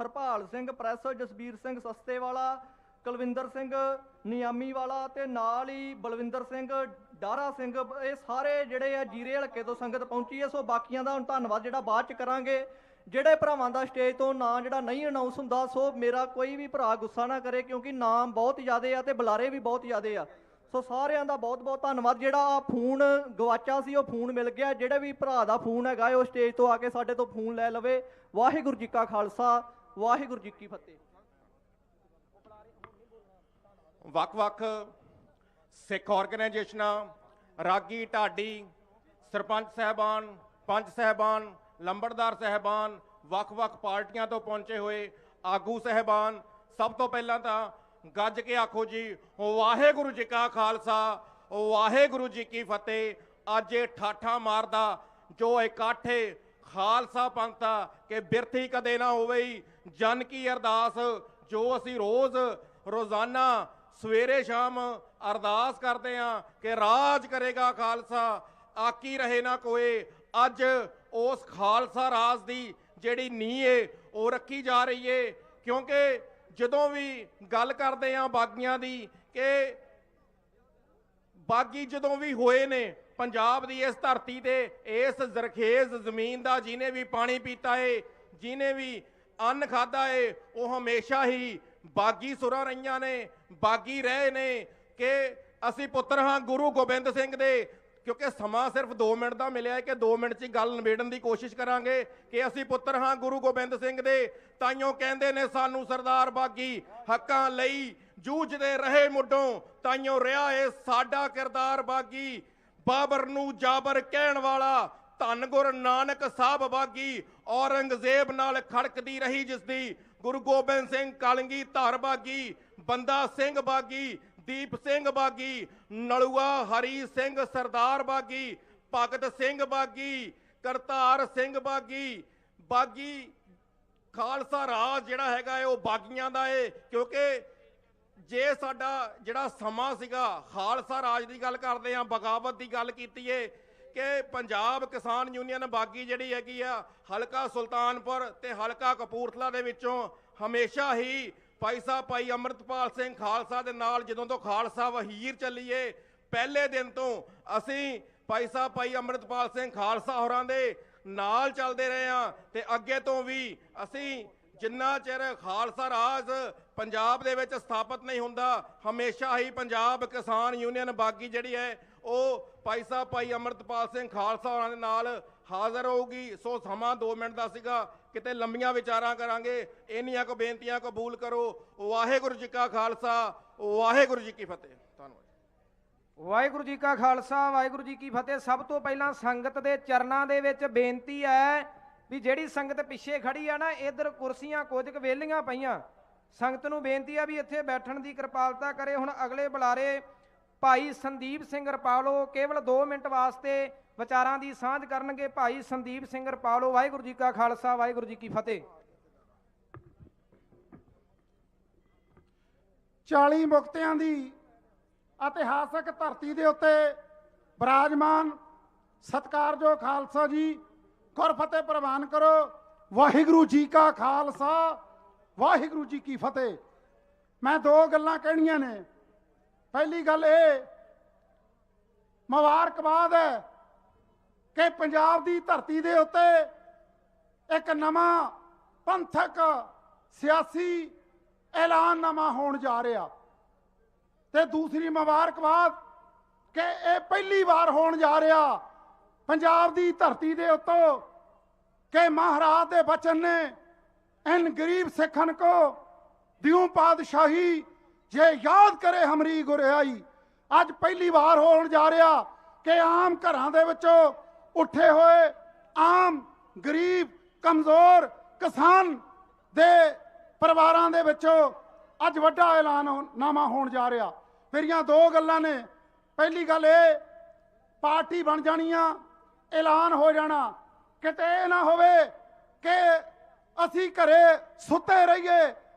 ਹਰਪਾਲ ਸਿੰਘ ਪ੍ਰੈਸ, ਜਸਬੀਰ ਸਿੰਘ ਸਸਤੇਵਾਲਾ, ਕੁਲਵਿੰਦਰ ਸਿੰਘ ਨਿਆਮੀ ਵਾਲਾ ਤੇ ਨਾਲ ਹੀ ਬਲਵਿੰਦਰ ਸਿੰਘ, ਡਾਰਾ ਸਿੰਘ, ਇਹ ਸਾਰੇ ਜਿਹੜੇ ਆ ਜੀਰੇ ਹਲਕੇ ਤੋਂ ਸੰਗਤ ਪਹੁੰਚੀ ਹੈ। ਸੋ ਬਾਕੀਆਂ ਦਾ ਹੁਣ ਧੰਨਵਾਦ ਜਿਹੜਾ ਬਾਅਦ ਚ ਕਰਾਂਗੇ। ਜਿਹੜੇ ਭਰਾਵਾਂ ਦਾ ਸਟੇਜ ਤੋਂ ਨਾਂ ਜਿਹੜਾ ਨਹੀਂ ਅਨਾਉਂਸ ਹੁੰਦਾ, ਸੋ ਮੇਰਾ ਕੋਈ ਵੀ ਭਰਾ ਗੁੱਸਾ ਨਾ ਕਰੇ, ਕਿਉਂਕਿ ਨਾਮ ਬਹੁਤ ਜ਼ਿਆਦੇ ਆ ਤੇ ਬੁਲਾਰੇ ਵੀ ਬਹੁਤ ਜ਼ਿਆਦੇ ਆ। ਸੋ ਸਾਰਿਆਂ ਦਾ ਬਹੁਤ ਬਹੁਤ ਧੰਨਵਾਦ। ਜਿਹੜਾ ਫੋਨ ਗਵਾਚਾ ਸੀ ਉਹ ਫੋਨ ਮਿਲ ਗਿਆ। ਜਿਹੜੇ ਵੀ ਭਰਾ ਦਾ ਫੋਨ ਹੈਗਾ ਉਹ ਸਟੇਜ ਤੋਂ ਆ ਕੇ ਸਾਡੇ ਤੋਂ ਫੋਨ ਲੈ ਲਵੇ। ਵਾਹਿਗੁਰੂ ਜੀ ਕਾ ਖਾਲਸਾ ਵਾਹਿਗੁਰੂ ਜੀ ਕੀ ਫਤਿਹ। ਵੱਖ-ਵੱਖ ਸਿੱਖ ਆਰਗੇਨਾਈਜੇਸ਼ਨਾਂ, ਰਾਗੀ ਢਾਡੀ, ਸਰਪੰਚ ਸਾਹਿਬਾਨ, ਪੰਚ ਸਾਹਿਬਾਨ, ਲੰਬੜਦਾਰ ਸਾਹਿਬਾਨ, ਵੱਖ-ਵੱਖ ਪਾਰਟੀਆਂ ਤੋਂ ਪਹੁੰਚੇ ਹੋਏ ਆਗੂ ਸਾਹਿਬਾਨ, ਸਭ ਤੋਂ ਪਹਿਲਾਂ ਤਾਂ ਗੱਜ ਕੇ ਆਖੋ ਜੀ ਵਾਹਿਗੁਰੂ ਜੀ ਕਾ ਖਾਲਸਾ ਵਾਹਿਗੁਰੂ ਜੀ ਕੀ ਫਤਿਹ। ਅੱਜ ਇਹ ਠਾਠਾਂ ਮਾਰਦਾ ਜੋ ਇਕੱਠ ਏ ਖਾਲਸਾ ਪੰਥ ਆ ਕਿ ਬਿਰਥੀ ਕਦੇ ਨਾ ਹੋਵੇ। ਜਨ ਕੀ ਅਰਦਾਸ ਜੋ ਅਸੀਂ ਰੋਜ਼ਾਨਾ ਸਵੇਰੇ ਸ਼ਾਮ ਅਰਦਾਸ ਕਰਦੇ ਹਾਂ ਕਿ ਰਾਜ ਕਰੇਗਾ ਖਾਲਸਾ, ਆਕੀ ਰਹੇ ਨਾ ਕੋਏ। ਅੱਜ ਉਸ ਖਾਲਸਾ ਰਾਜ ਦੀ ਜਿਹੜੀ ਨੀਂਹ ਏ ਉਹ ਰੱਖੀ ਜਾ ਰਹੀ ਏ, ਕਿਉਂਕਿ ਜਦੋਂ ਵੀ ਗੱਲ ਕਰਦੇ ਆ ਬਾਗੀਆਂ ਦੀ ਕਿ ਬਾਗੀ ਜਦੋਂ ਵੀ ਹੋਏ ਨੇ ਪੰਜਾਬ ਦੀ ਇਸ ਧਰਤੀ ਤੇ, ਇਸ ਜ਼ਰਖੇਜ਼ ਜ਼ਮੀਨ ਦਾ, ਜਿਹਨੇ ਵੀ ਪਾਣੀ ਪੀਤਾ ਏ, ਜਿਹਨੇ ਵੀ ਅੰਨ ਖਾਦਾ ਏ, ਉਹ ਹਮੇਸ਼ਾ ਹੀ ਬਾਗੀ ਸੁਰਾਂ ਰਹੀਆਂ ਨੇ, ਬਾਗੀ ਰਹੇ ਨੇ ਕਿ ਅਸੀਂ ਪੁੱਤਰ ਹਾਂ ਗੁਰੂ ਗੋਬਿੰਦ ਸਿੰਘ ਦੇ। ਕਿਉਂਕਿ ਸਮਾਂ ਸਿਰਫ 2 ਮਿੰਟ ਦਾ ਮਿਲਿਆ ਹੈ ਕਿ 2 ਮਿੰਟ 'ਚ ਗੱਲ ਨਿਬੇੜਨ ਦੀ ਕੋਸ਼ਿਸ਼ ਕਰਾਂਗੇ ਕਿ ਅਸੀਂ ਪੁੱਤਰ ਹਾਂ ਗੁਰੂ ਗੋਬਿੰਦ ਸਿੰਘ ਦੇ। ਤਾਈਓ ਕਹਿੰਦੇ ਨੇ ਸਾਨੂੰ ਸਰਦਾਰ ਬਾਗੀ, ਹੱਕਾਂ ਲਈ ਜੂਝਦੇ ਰਹੇ ਮੁੱਢੋਂ, ਤਾਈਓ ਰਿਹਾ ਏ ਸਾਡਾ ਕਿਰਦਾਰ ਬਾਗੀ। ਬਾਬਰ ਨੂੰ ਜਾਬਰ ਕਹਿਣ ਵਾਲਾ, ਧੰਨ ਗੁਰ ਨਾਨਕ ਸਾਹਿਬ ਬਾਗੀ, ਔਰੰਗਜ਼ੇਬ ਨਾਲ ਖੜਕਦੀ ਰਹੀ ਜਿਸ ਦੀ, ਗੁਰੂ ਗੋਬਿੰਦ ਸਿੰਘ ਕਲਗੀ ਧਰ ਬਾਗੀ, ਬੰਦਾ ਸਿੰਘ ਬਾਗੀ, ਦੀਪ ਸਿੰਘ ਬਾਗੀ, ਨਲੂਆ ਹਰੀ ਸਿੰਘ ਸਰਦਾਰ ਬਾਗੀ, ਭਗਤ ਸਿੰਘ ਬਾਗੀ, ਕਰਤਾਰ ਸਿੰਘ ਬਾਗੀ। ਬਾਗੀ ਖਾਲਸਾ ਰਾਜ ਜਿਹੜਾ ਹੈਗਾ ਉਹ ਬਾਗੀਆਂ ਦਾ ਏ, ਕਿਉਂਕਿ ਜੇ ਸਾਡਾ ਜਿਹੜਾ ਸਮਾਂ ਸੀਗਾ ਖਾਲਸਾ ਰਾਜ ਦੀ ਗੱਲ ਕਰਦੇ ਆ, ਬਗਾਵਤ ਦੀ ਗੱਲ ਕੀਤੀ ਏ ਕਿ ਪੰਜਾਬ ਕਿਸਾਨ ਯੂਨੀਅਨ ਬਾਗੀ ਜਿਹੜੀ ਹੈਗੀ ਆ ਹਲਕਾ ਸੁਲਤਾਨਪੁਰ ਤੇ ਹਲਕਾ ਕਪੂਰਥਲਾ ਦੇ ਵਿੱਚੋਂ ਹਮੇਸ਼ਾ ਹੀ ਭਾਈ ਸਾਹਿਬ ਭਾਈ ਅੰਮ੍ਰਿਤਪਾਲ ਸਿੰਘ ਖਾਲਸਾ ਦੇ ਨਾਲ, ਜਦੋਂ ਤੋਂ ਖਾਲਸਾ ਵਹੀਰ ਚੱਲੀਏ ਪਹਿਲੇ ਦਿਨ ਤੋਂ ਅਸੀਂ ਭਾਈ ਸਾਹਿਬ ਭਾਈ ਅੰਮ੍ਰਿਤਪਾਲ ਸਿੰਘ ਖਾਲਸਾ ਹੋਰਾਂ ਦੇ ਨਾਲ ਚੱਲਦੇ ਰਹੇ ਹਾਂ ਤੇ ਅੱਗੇ ਤੋਂ ਵੀ ਅਸੀਂ ਜਿੰਨਾ ਚਿਰ ਖਾਲਸਾ ਰਾਜ ਪੰਜਾਬ ਦੇ ਵਿੱਚ ਸਥਾਪਿਤ ਨਹੀਂ ਹੁੰਦਾ ਹਮੇਸ਼ਾ ਹੀ ਪੰਜਾਬ ਕਿਸਾਨ ਯੂਨੀਅਨ ਬਾਗੀ ਜਿਹੜੀ ਹੈ ਉਹ ਭਾਈ ਸਾਹਿਬ ਭਾਈ ਅੰਮ੍ਰਿਤਪਾਲ ਸਿੰਘ ਖਾਲਸਾ ਹੋਰਾਂ ਦੇ ਨਾਲ ਹਾਜ਼ਰ ਹੋਊਗੀ। ਸੋ ਸਮਾਂ 2 ਮਿੰਟ ਦਾ ਸੀਗਾ, ਕਿਤੇ ਲੰਬੀਆਂ ਵਿਚਾਰਾਂ ਕਰਾਂਗੇ, ਇੰਨੀਆਂ ਕੁ ਬੇਨਤੀਆਂ ਕਬੂਲ ਕਰੋ। ਵਾਹਿਗੁਰੂ ਜੀ ਕਾ ਖਾਲਸਾ, ਵਾਹਿਗੁਰੂ ਜੀ ਕੀ ਫਤਿਹ। ਧੰਨਵਾਦ। ਵਾਹਿਗੁਰੂ ਜੀ ਕਾ ਖਾਲਸਾ, ਵਾਹਿਗੁਰੂ ਜੀ ਕੀ ਫਤਿਹ। ਸਭ ਤੋਂ ਪਹਿਲਾਂ ਸੰਗਤ ਦੇ ਚਰਨਾਂ ਦੇ ਵਿੱਚ ਬੇਨਤੀ ਹੈ ਵੀ ਜਿਹੜੀ ਸੰਗਤ ਪਿੱਛੇ ਖੜੀ ਆ ਨਾ, ਇੱਧਰ ਕੁਰਸੀਆਂ ਕੁਝ ਕੁ ਵਿਹਲੀਆਂ ਪਈਆਂ, ਸੰਗਤ ਨੂੰ ਬੇਨਤੀ ਆ ਵੀ ਇੱਥੇ ਬੈਠਣ ਦੀ ਕਿਰਪਾਲਤਾ ਕਰੇ। ਹੁਣ ਅਗਲੇ ਬੁਲਾਰੇ ਭਾਈ ਸੰਦੀਪ ਸਿੰਘ ਰਪਾਲੋ ਕੇਵਲ 2 ਮਿੰਟ ਵਾਸਤੇ ਵਿਚਾਰਾਂ ਦੀ ਸਾਂਝ ਕਰਨਗੇ। ਭਾਈ ਸੰਦੀਪ ਸਿੰਘ ਰਪਾਲੋ, ਵਾਹਿਗੁਰੂ ਜੀ ਕਾ ਖਾਲਸਾ, ਵਾਹਿਗੁਰੂ ਜੀ ਕੀ ਫਤਿਹ। 40 ਮੁਕਤਿਆਂ ਦੀ ਇਤਿਹਾਸਕ ਧਰਤੀ ਦੇ ਉੱਤੇ ਬਿਰਾਜਮਾਨ ਸਤਿਕਾਰਯੋਗ ਖਾਲਸਾ ਜੀ, ਗੁਰਫਤਿਹ ਪ੍ਰਵਾਨ ਕਰੋ। ਵਾਹਿਗੁਰੂ ਜੀ ਕਾ ਖਾਲਸਾ, ਵਾਹਿਗੁਰੂ ਜੀ ਕੀ ਫਤਿਹ। ਮੈਂ 2 ਗੱਲਾਂ ਕਹਿਣੀਆਂ ਨੇ। ਪਹਿਲੀ ਗੱਲ ਇਹ ਮੁਬਾਰਕਬਾਦ ਹੈ ਕਿ ਪੰਜਾਬ ਦੀ ਧਰਤੀ ਦੇ ਉੱਤੇ ਇੱਕ ਨਵਾਂ ਪੰਥਕ ਸਿਆਸੀ ਐਲਾਨਨਾਮਾ ਹੋਣ ਜਾ ਰਿਹਾ, ਤੇ ਦੂਸਰੀ ਮੁਬਾਰਕਬਾਦ ਕਿ ਇਹ ਪਹਿਲੀ ਵਾਰ ਹੋਣ ਜਾ ਰਿਹਾ ਪੰਜਾਬ ਦੀ ਧਰਤੀ ਦੇ ਉੱਤੋਂ ਕਿ ਮਹਾਰਾਜ ਦੇ ਬਚਨ ਨੇ इन गरीब सिखन को दियूं पातशाही जे याद करे हमरी गुरियाई। अज पहली बार होण जा रहा कि आम घरां दे विचों उठे होए आम गरीब कमजोर किसान दे परिवारां दे विचों अज वड्डा ऐलाननामा होण जा रहा। मेरियां 2 गल्लां ने। पहली गल ये पार्टी बन जानी आ, ऐलान हो जाना, किते ना होवे कि ਅਸੀਂ ਘਰੇ ਸੁੱਤੇ ਰਹੀਏ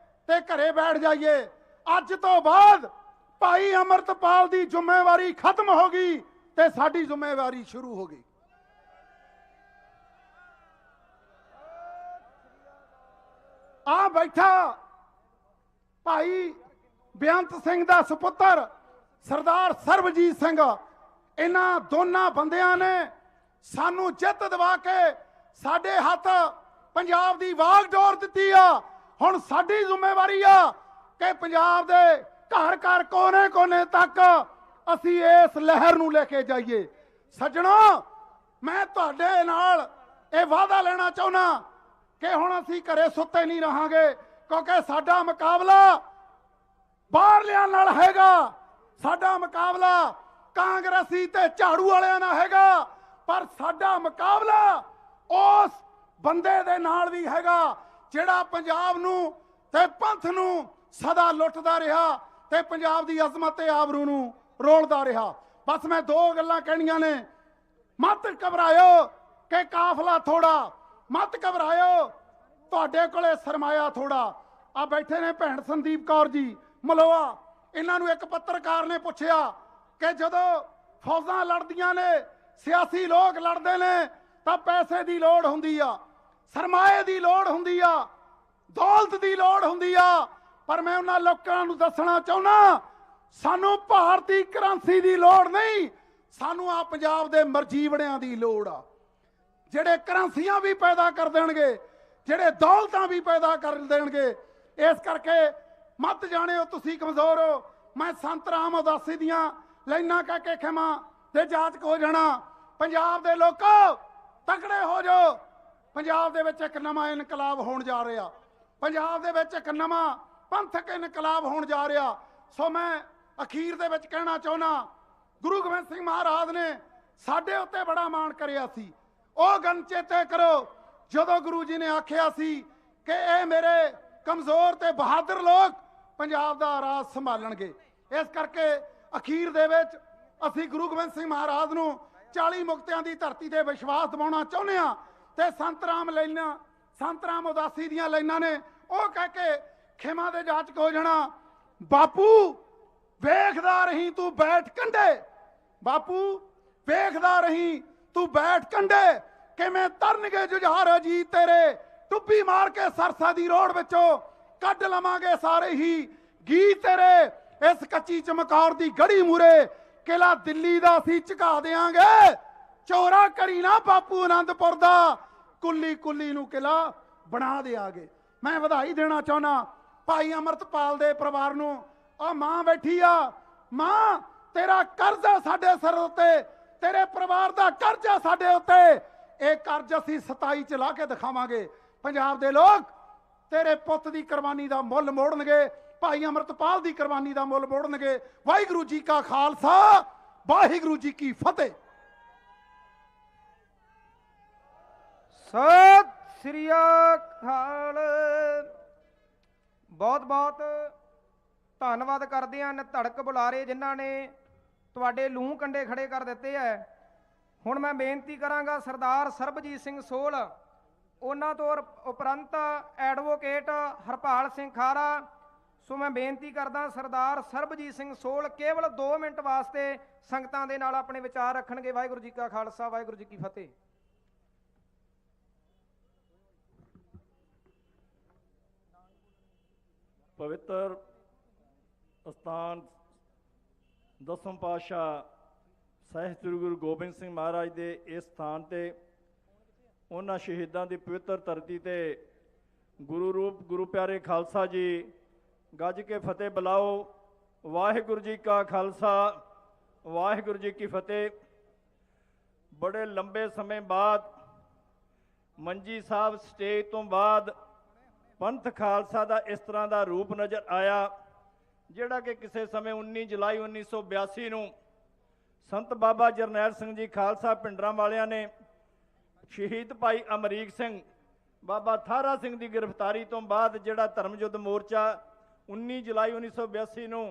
ਤੇ ਘਰੇ ਬੈਠ ਜਾਈਏ। ਅੱਜ ਤੋਂ ਬਾਅਦ ਭਾਈ ਅੰਮ੍ਰਿਤਪਾਲ ਦੀ ਜ਼ਿੰਮੇਵਾਰੀ ਖਤਮ ਹੋ ਗਈ ਤੇ ਸਾਡੀ ਜ਼ਿੰਮੇਵਾਰੀ ਸ਼ੁਰੂ ਹੋ ਗਈ। ਆ ਬੈਠਾ ਭਾਈ ਬੇਅੰਤ ਸਿੰਘ ਦਾ ਸੁਪੁੱਤਰ ਸਰਦਾਰ ਸਰਬਜੀਤ ਸਿੰਘ, ਇਹਨਾਂ ਦੋਨਾਂ ਬੰਦਿਆਂ ਨੇ ਸਾਨੂੰ ਜਿੱਤ ਦਿਵਾ ਕੇ ਸਾਡੇ ਹੱਥ ਪੰਜਾਬ ਦੀ ਵਾਗਡੋਰ ਦਿੱਤੀ ਆ। ਹੁਣ ਸਾਡੀ ਜ਼ਿੰਮੇਵਾਰੀ ਆ ਕਿ ਪੰਜਾਬ ਦੇ ਘਰ ਘਰ ਕੋਨੇ ਕੋਨੇ ਤੱਕ ਅਸੀਂ ਇਸ ਲਹਿਰ ਨੂੰ ਲੈ ਕੇ ਜਾਈਏ। ਸੱਜਣੋ, ਮੈਂ ਤੁਹਾਡੇ ਨਾਲ ਇਹ ਵਾਅਦਾ ਲੈਣਾ ਚਾਹੁੰਦਾ ਕਿ ਹੁਣ ਅਸੀਂ ਘਰੇ ਸੁੱਤੇ ਨਹੀਂ ਰਹਾਂਗੇ, ਕਿਉਂਕਿ ਸਾਡਾ ਮੁਕਾਬਲਾ ਬਾਹਰਲਿਆਂ ਨਾਲ ਹੈਗਾ। ਸਾਡਾ ਮੁਕਾਬਲਾ ਕਾਂਗਰਸੀ ਤੇ ਝਾੜੂ ਵਾਲਿਆਂ ਨਾਲ ਹੈਗਾ, ਪਰ ਸਾਡਾ ਮੁਕਾਬਲਾ ਉਸ ਬੰਦੇ ਦੇ ਨਾਲ ਵੀ ਹੈਗਾ ਜਿਹੜਾ ਪੰਜਾਬ ਨੂੰ ਤੇ ਪੰਥ ਨੂੰ ਸਦਾ ਲੁੱਟਦਾ ਰਿਹਾ ਤੇ ਪੰਜਾਬ ਦੀ ਅਜ਼ਮਤ ਤੇ ਆਬਰੂ ਨੂੰ ਰੋਲਦਾ ਰਿਹਾ। ਬਸ ਮੈਂ 2 ਗੱਲਾਂ ਕਹਿਣੀਆਂ ਨੇ। ਮਤ ਘਬਰਾਇਓ ਕਿ ਕਾਫਲਾ ਥੋੜਾ, ਮਤ ਘਬਰਾਇਓ ਤੁਹਾਡੇ ਕੋਲੇ ਸਰਮਾਇਆ ਥੋੜਾ। ਆ ਬੈਠੇ ਨੇ ਭੈਣ ਸੰਦੀਪ ਕੌਰ ਜੀ ਮਲੋਆ, ਇਹਨਾਂ ਨੂੰ ਇੱਕ ਪੱਤਰਕਾਰ ਨੇ ਪੁੱਛਿਆ ਕਿ ਜਦੋਂ ਫੌਜਾਂ ਲੜਦੀਆਂ ਨੇ, ਸਿਆਸੀ ਲੋਕ ਲੜਦੇ ਨੇ ਤਾਂ ਪੈਸੇ ਦੀ ਲੋੜ ਹੁੰਦੀ ਆ, ਸਰਮਾਏ ਦੀ ਲੋੜ ਹੁੰਦੀ ਆ, ਦੌਲਤ ਦੀ ਲੋੜ ਹੁੰਦੀ ਆ। ਪਰ ਮੈਂ ਉਹਨਾਂ ਲੋਕਾਂ ਨੂੰ ਦੱਸਣਾ ਚਾਹੁੰਦਾ, ਸਾਨੂੰ ਭਾਰਤੀ ਕਰੰਸੀ ਦੀ ਲੋੜ ਨਹੀਂ, ਸਾਨੂੰ ਆ ਪੰਜਾਬ ਦੇ ਮਰਜੀਵੜਿਆਂ ਦੀ ਲੋੜ ਆ, ਜਿਹੜੇ ਕਰੰਸੀਆਂ ਵੀ ਪੈਦਾ ਕਰ ਦੇਣਗੇ, ਜਿਹੜੇ ਦੌਲਤਾਂ ਵੀ ਪੈਦਾ ਕਰ ਦੇਣਗੇ। ਇਸ ਕਰਕੇ ਮਤ ਜਾਣਿਓ ਤੁਸੀਂ ਕਮਜ਼ੋਰ ਹੋ। ਮੈਂ ਸੰਤ ਰਾਮ ਉਦਾਸੀ ਦੀਆਂ ਲਾਈਨਾਂ ਕਹਿ ਕੇ ਖਿਮਾ ਤੇ ਜਾਚਕ ਹੋ ਜਾਣਾ। ਪੰਜਾਬ ਦੇ ਲੋਕੋ ਤਕੜੇ ਹੋ ਜਾਓ। ਪੰਜਾਬ ਦੇ ਵਿੱਚ ਇੱਕ ਨਵਾਂ ਇਨਕਲਾਬ ਹੋਣ ਜਾ ਰਿਹਾ, ਪੰਜਾਬ ਦੇ ਵਿੱਚ ਇੱਕ ਨਵਾਂ ਪੰਥਕ ਇਨਕਲਾਬ ਹੋਣ ਜਾ ਰਿਹਾ। ਸੋ ਮੈਂ ਅਖੀਰ ਦੇ ਵਿੱਚ ਕਹਿਣਾ ਚਾਹੁੰਦਾ, ਗੁਰੂ ਗੋਬਿੰਦ ਸਿੰਘ ਮਹਾਰਾਜ ਨੇ ਸਾਡੇ ਉੱਤੇ ਬੜਾ ਮਾਣ ਕਰਿਆ ਸੀ। ਉਹ ਗਨ ਚੇਤੇ ਕਰੋ ਜਦੋਂ ਗੁਰੂ ਜੀ ਨੇ ਆਖਿਆ ਸੀ ਕਿ ਇਹ ਮੇਰੇ ਕਮਜ਼ੋਰ ਤੇ ਬਹਾਦਰ ਲੋਕ ਪੰਜਾਬ ਦਾ ਰਾਜ ਸੰਭਾਲਣਗੇ। ਇਸ ਕਰਕੇ ਅਖੀਰ ਦੇ ਵਿੱਚ ਅਸੀਂ ਗੁਰੂ ਗੋਬਿੰਦ ਸਿੰਘ ਮਹਾਰਾਜ ਨੂੰ 40 ਮੁਕਤਿਆਂ ਦੀ ਧਰਤੀ ਤੇ ਵਿਸ਼ਵਾਸ ਦਿਵਾਉਣਾ ਚਾਹੁੰਦੇ ਹਾਂ। ਤੇ ਸੰਤ ਰਾਮ ਉਦਾਸੀ ਦੀਆਂ ਲਾਈਨਾਂ ਨੇ ਉਹ ਕਹਿ ਕੇ ਖੇਮਾ ਦੇ ਜਾਚਕ ਹੋ ਜਾਣਾ, ਬਾਪੂ ਵੇਖਦਾ ਰਹੀਂ ਤੂੰ ਬੈਠ ਕੰਢੇ, ਬਾਪੂ ਵੇਖਦਾ ਰਹੀਂ ਤੂੰ ਬੈਠ ਕੰਢੇ, ਕਿਵੇਂ ਤਰਨਗੇ ਜੁਝਾਰ ਜੀ ਤੇਰੇ, ਟੁੱਬੀ ਮਾਰ ਕੇ ਸਰਸਾ ਦੀ ਰੋਡ ਵਿੱਚੋਂ ਕੱਢ ਲਵਾਂਗੇ ਸਾਰੇ ਹੀ ਗੀ ਤੇਰੇ, ਇਸ ਕੱਚੀ ਚਮਕੌਰ ਦੀ ਗੜੀ ਮੂਰੇ ਕਿਲਾ ਦਿੱਲੀ ਦਾ ਅਸੀਂ ਝੁਕਾ ਦੇਾਂਗੇ, ਚੋਰਾ ਕਰੀ ਨਾ ਬਾਪੂ ਆਨੰਦਪੁਰ ਦਾ, ਕੁੱਲੀ ਕੁੱਲੀ ਨੂੰ ਕਿਲਾ ਬਣਾ ਦੇਾਂਗੇ। ਮੈਂ ਵਧਾਈ ਦੇਣਾ ਚਾਹੁੰਦਾ ਭਾਈ ਅਮਰਤਪਾਲ ਦੇ ਪਰਿਵਾਰ ਨੂੰ। ਆ ਮਾਂ ਬੈਠੀ ਆ, ਮਾਂ ਤੇਰਾ ਕਰਜ਼ ਹੈ ਸਾਡੇ ਸਿਰ ਉੱਤੇ, ਤੇਰੇ ਪਰਿਵਾਰ ਦਾ ਕਰਜ਼ ਹੈ ਸਾਡੇ ਉੱਤੇ, ਇਹ ਕਰਜ਼ ਅਸੀਂ 27 ਚ ਲਾ ਕੇ ਦਿਖਾਵਾਂਗੇ। ਪੰਜਾਬ ਦੇ ਲੋਕ ਤੇਰੇ ਪੁੱਤ ਦੀ ਕੁਰਬਾਨੀ ਦਾ ਮੁੱਲ ਮੋੜਨਗੇ, ਭਾਈ ਅਮਰਤਪਾਲ ਦੀ ਕੁਰਬਾਨੀ ਦਾ ਮੁੱਲ ਮੋੜਨਗੇ। ਵਾਹਿਗੁਰੂ ਜੀ ਕਾ ਖਾਲਸਾ, ਵਾਹਿਗੁਰੂ ਜੀ ਕੀ ਫਤਿਹ। ਸਤਿ ਸ੍ਰੀ ਅਕਾਲ। ਬਹੁਤ ਬਹੁਤ ਧੰਨਵਾਦ ਕਰਦੇ ਹਨ ਧੜਕ ਬੁਲਾਰੇ ਜਿਨ੍ਹਾਂ ਨੇ ਤੁਹਾਡੇ ਲੂਹ ਕੰਡੇ ਖੜੇ ਕਰ ਦਿੱਤੇ ਹੈ। ਹੁਣ ਮੈਂ ਬੇਨਤੀ ਕਰਾਂਗਾ ਸਰਦਾਰ ਸਰਬਜੀਤ ਸਿੰਘ ਸੋਲ, ਉਹਨਾਂ ਤੋਂ ਉਪਰੰਤ ਐਡਵੋਕੇਟ ਹਰਪਾਲ ਸਿੰਘ ਖਾਰਾ। ਸੋ ਮੈਂ ਬੇਨਤੀ ਕਰਦਾ ਸਰਦਾਰ ਸਰਬਜੀਤ ਸਿੰਘ ਸੋਲ ਕੇਵਲ 2 ਮਿੰਟ ਵਾਸਤੇ ਸੰਗਤਾਂ ਦੇ ਨਾਲ ਆਪਣੇ ਵਿਚਾਰ ਰੱਖਣਗੇ। ਵਾਹਿਗੁਰੂ ਜੀ ਕਾ ਖਾਲਸਾ, ਵਾਹਿਗੁਰੂ ਜੀ ਕੀ ਫਤਿਹ। ਪਵਿੱਤਰ ਅਸਥਾਨ ਦਸਮ ਪਾਤਸ਼ਾਹ ਸਾਹਿਬ ਸ੍ਰੀ ਗੁਰੂ ਗੋਬਿੰਦ ਸਿੰਘ ਮਹਾਰਾਜ ਦੇ ਇਸ ਸਥਾਨ ਤੇ ਉਹਨਾਂ ਸ਼ਹੀਦਾਂ ਦੀ ਪਵਿੱਤਰ ਧਰਤੀ ਤੇ ਗੁਰੂ ਰੂਪ ਗੁਰੂ ਪਿਆਰੇ ਖਾਲਸਾ ਜੀ ਗੱਜ ਕੇ ਫਤਿਹ ਬੁਲਾਓ। ਵਾਹਿਗੁਰੂ ਜੀ ਕਾ ਖਾਲਸਾ, ਵਾਹਿਗੁਰੂ ਜੀ ਕੀ ਫਤਿਹ। ਬੜੇ ਲੰਬੇ ਸਮੇਂ ਬਾਅਦ ਮੰਜੀ ਸਾਹਿਬ ਸਟੇਜ ਤੋਂ ਬਾਅਦ ਪੰਥ ਖਾਲਸਾ ਦਾ ਇਸ ਤਰ੍ਹਾਂ ਦਾ ਰੂਪ ਨਜ਼ਰ ਆਇਆ, ਜਿਹੜਾ ਕਿ ਕਿਸੇ ਸਮੇਂ 19 ਜੁਲਾਈ 1982 ਨੂੰ ਸੰਤ ਬਾਬਾ ਜਰਨੈਲ ਸਿੰਘ ਜੀ ਖਾਲਸਾ ਪਿੰਡਰਾਂ ਵਾਲਿਆਂ ਨੇ ਸ਼ਹੀਦ ਭਾਈ ਅਮਰੀਕ ਸਿੰਘ, ਬਾਬਾ ਥਾਰਾ ਸਿੰਘ ਦੀ ਗ੍ਰਿਫਤਾਰੀ ਤੋਂ ਬਾਅਦ ਜਿਹੜਾ ਧਰਮ ਯੁੱਧ ਮੋਰਚਾ 19 ਜੁਲਾਈ 1982 ਨੂੰ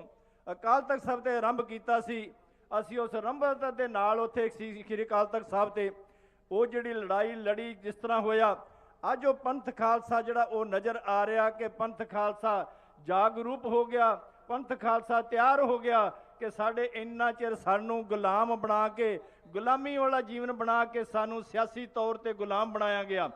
ਅਕਾਲ ਤਖਤ ਸਾਹਿਬ ਤੇ ਆਰੰਭ ਕੀਤਾ ਸੀ। ਅਸੀਂ ਉਸ ਆਰੰਭਤਾ ਦੇ ਨਾਲ ਉੱਥੇ ਸ੍ਰੀ ਅਕਾਲ ਤਖਤ ਸਾਹਿਬ ਤੇ ਉਹ ਜਿਹੜੀ ਲੜਾਈ ਲੜੀ ਜਿਸ ਤਰ੍ਹਾਂ ਹੋਇਆ, ਅੱਜ ਉਹ ਪੰਥ ਖਾਲਸਾ ਜਿਹੜਾ ਉਹ ਨਜ਼ਰ ਆ ਰਿਹਾ ਕਿ ਪੰਥ ਖਾਲਸਾ ਜਾਗਰੂਕ ਹੋ ਗਿਆ, ਪੰਥ ਖਾਲਸਾ ਤਿਆਰ ਹੋ ਗਿਆ ਕਿ ਸਾਡੇ ਇੰਨਾ ਚਿਰ ਸਾਨੂੰ ਗੁਲਾਮ ਬਣਾ ਕੇ, ਗੁਲਾਮੀ ਵਾਲਾ ਜੀਵਨ ਬਣਾ ਕੇ ਸਾਨੂੰ ਸਿਆਸੀ ਤੌਰ ਤੇ ਗੁਲਾਮ ਬਣਾਇਆ ਗਿਆ।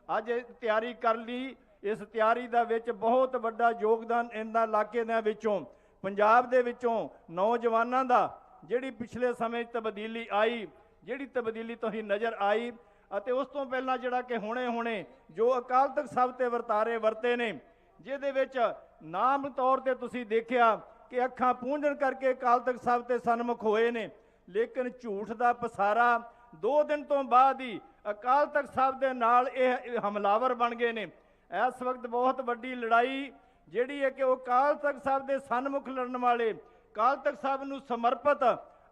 ਅੱਜ ਤਿਆਰੀ ਕਰ ਲਈ। ਇਸ ਤਿਆਰੀ ਦਾ ਵਿੱਚ ਬਹੁਤ ਵੱਡਾ ਯੋਗਦਾਨ ਇਹਨਾਂ ਇਲਾਕੇ ਦੇ ਵਿੱਚੋਂ, ਪੰਜਾਬ ਦੇ ਵਿੱਚੋਂ ਨੌਜਵਾਨਾਂ ਦਾ ਜਿਹੜੀ ਪਿਛਲੇ ਸਮੇਂ ਤਬਦੀਲੀ ਆਈ, ਜਿਹੜੀ ਤਬਦੀਲੀ ਤੁਸੀਂ ਨਜ਼ਰ ਆਈ, ਅਤੇ ਉਸ ਤੋਂ ਪਹਿਲਾਂ ਜਿਹੜਾ ਕਿ ਹੁਣੇ ਜੋ ਅਕਾਲ ਤਖਤ ਸਾਹਿਬ ਤੇ ਵਰਤਾਰੇ ਵਰਤੇ ਨੇ, ਜਿਹਦੇ ਵਿੱਚ ਨਾਮ ਤੌਰ ਤੇ ਤੁਸੀਂ ਦੇਖਿਆ ਕਿ ਅੱਖਾਂ ਪੂੰਝਣ ਕਰਕੇ ਅਕਾਲ ਤਖਤ ਸਾਹਿਬ ਤੇ ਸਨਮੁਖ ਹੋਏ ਨੇ, ਲੇਕਿਨ ਝੂਠ ਦਾ ਪਸਾਰਾ 2 ਦਿਨ ਤੋਂ ਬਾਅਦ ਹੀ ਅਕਾਲ ਤਖਤ ਸਾਹਿਬ ਦੇ ਨਾਲ ਇਹ ਹਮਲਾਵਰ ਬਣ ਗਏ ਨੇ। ਇਸ ਵਕਤ ਬਹੁਤ ਵੱਡੀ ਲੜਾਈ ਜਿਹੜੀ ਹੈ ਕਿ ਉਹ ਅਕਾਲ ਤਖਤ ਸਾਹਿਬ ਦੇ ਸਨਮੁਖ ਲੜਨ ਵਾਲੇ, ਅਕਾਲ ਤਖਤ ਸਾਹਿਬ ਨੂੰ ਸਮਰਪਿਤ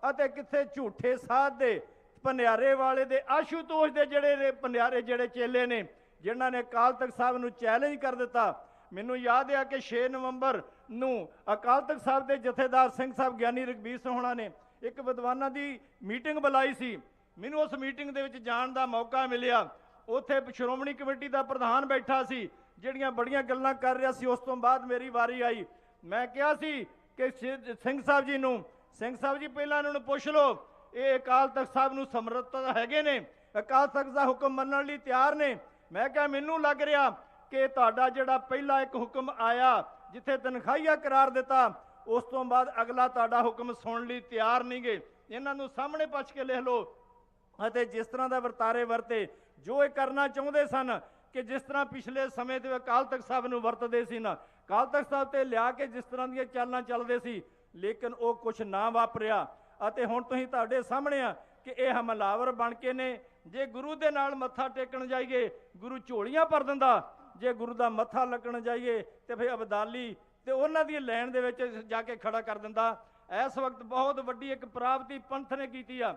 ਅਤੇ ਕਿੱਥੇ ਝੂਠੇ ਸਾਧ ਦੇ ਭੰਡਿਆਰੇ ਵਾਲੇ ਦੇ ਆਸ਼ੂਤੋਸ਼ ਦੇ ਜਿਹੜੇ ਭੰਡਿਆਰੇ ਜਿਹੜੇ ਚੇਲੇ ਨੇ, ਜਿਨ੍ਹਾਂ ਨੇ ਅਕਾਲ ਤਖਤ ਸਾਹਿਬ ਨੂੰ ਚੈਲੰਜ ਕਰ ਦਿੱਤਾ। ਮੈਨੂੰ ਯਾਦ ਹੈ ਕਿ 6 ਨਵੰਬਰ ਨੂੰ ਅਕਾਲ ਤਖਤ ਸਾਹਿਬ ਦੇ ਜਥੇਦਾਰ ਸਿੰਘ ਸਾਹਿਬ ਗਿਆਨੀ ਰਘਬੀਰ ਸਿੰਘ ਹੋਣਾ ਨੇ ਇੱਕ ਵਿਦਵਾਨਾਂ ਦੀ ਮੀਟਿੰਗ ਬੁਲਾਈ ਸੀ। ਮੈਨੂੰ ਉਸ ਮੀਟਿੰਗ ਦੇ ਵਿੱਚ ਜਾਣ ਦਾ ਮੌਕਾ ਮਿਲਿਆ। ਉੱਥੇ ਸ਼੍ਰੋਮਣੀ ਕਮੇਟੀ ਦਾ ਪ੍ਰਧਾਨ ਬੈਠਾ ਸੀ, ਜਿਹੜੀਆਂ ਬੜੀਆਂ ਗੱਲਾਂ ਕਰ ਰਿਹਾ ਸੀ। ਉਸ ਤੋਂ ਬਾਅਦ ਮੇਰੀ ਵਾਰੀ ਆਈ। ਮੈਂ ਕਿਹਾ ਸੀ ਕਿ ਸਿੰਘ ਸਾਹਿਬ ਜੀ ਨੂੰ, ਸਿੰਘ ਸਾਹਿਬ ਜੀ ਪਹਿਲਾਂ ਇਹਨਾਂ ਨੂੰ ਪੁੱਛ ਲਓ, ਇਹ ਅਕਾਲ ਤਖਤ ਸਾਹਿਬ ਨੂੰ ਸਮਰੱਥਾ ਹੈਗੇ ਨੇ, ਅਕਾਲ ਤਖਤ ਦਾ ਹੁਕਮ ਮੰਨਣ ਲਈ ਤਿਆਰ ਨੇ। ਮੈਂ ਕਿਹਾ ਮੈਨੂੰ ਲੱਗ ਰਿਹਾ ਕਿ ਤੁਹਾਡਾ ਜਿਹੜਾ ਪਹਿਲਾ ਇੱਕ ਹੁਕਮ ਆਇਆ ਜਿੱਥੇ ਤਨਖਾਹੀਆ ਕਰਾਰ ਦਿੱਤਾ, ਉਸ ਤੋਂ ਬਾਅਦ ਅਗਲਾ ਤੁਹਾਡਾ ਹੁਕਮ ਸੁਣਨ ਲਈ ਤਿਆਰ ਨਹੀਂ ਗਏ। ਇਹਨਾਂ ਨੂੰ ਸਾਹਮਣੇ ਪੁੱਛ ਕੇ ਲਿਖ ਲਓ। ਅਤੇ ਜਿਸ ਤਰ੍ਹਾਂ ਦਾ ਵਰਤਾਰੇ ਵਰਤੇ, ਜੋ ਇਹ ਕਰਨਾ ਚਾਹੁੰਦੇ ਸਨ ਕਿ ਜਿਸ ਤਰ੍ਹਾਂ ਪਿਛਲੇ ਸਮੇਂ ਦੇ ਅਕਾਲ ਤਖਤ ਸਾਹਿਬ ਨੂੰ ਵਰਤਦੇ ਸੀ ਨਾ, ਅਕਾਲ ਤਖਤ ਸਾਹਿਬ ਤੇ ਲਿਆ ਕੇ ਜਿਸ ਤਰ੍ਹਾਂ ਦੀਆਂ ਚਾਲਾਂ ਚੱਲਦੇ ਸੀ, ਲੇਕਿਨ ਉਹ ਕੁਝ ਨਾ ਵਾਪਰਿਆ। ਅਤੇ ਹੁਣ ਤੁਸੀਂ ਤੁਹਾਡੇ ਸਾਹਮਣੇ ਆ ਕਿ ਇਹ ਹਮਲਾਵਰ ਬਣ ਕੇ ਨੇ। ਜੇ ਗੁਰੂ ਦੇ ਨਾਲ ਮੱਥਾ ਟੇਕਣ ਜਾਈਏ, ਗੁਰੂ ਝੋਲੀਆਂ ਭਰ ਦਿੰਦਾ। ਜੇ ਗੁਰੂ ਦਾ ਮੱਥਾ ਲੱਗਣ ਜਾਈਏ ਤੇ ਫਿਰ ਅਬਦਾਲੀ ਤੇ ਉਹਨਾਂ ਦੀ ਲਾਈਨ ਦੇ ਵਿੱਚ ਜਾ ਕੇ ਖੜਾ ਕਰ ਦਿੰਦਾ। ਇਸ ਵਕਤ ਬਹੁਤ ਵੱਡੀ ਇੱਕ ਪ੍ਰਾਪਤੀ ਪੰਥ ਨੇ ਕੀਤੀ ਆ।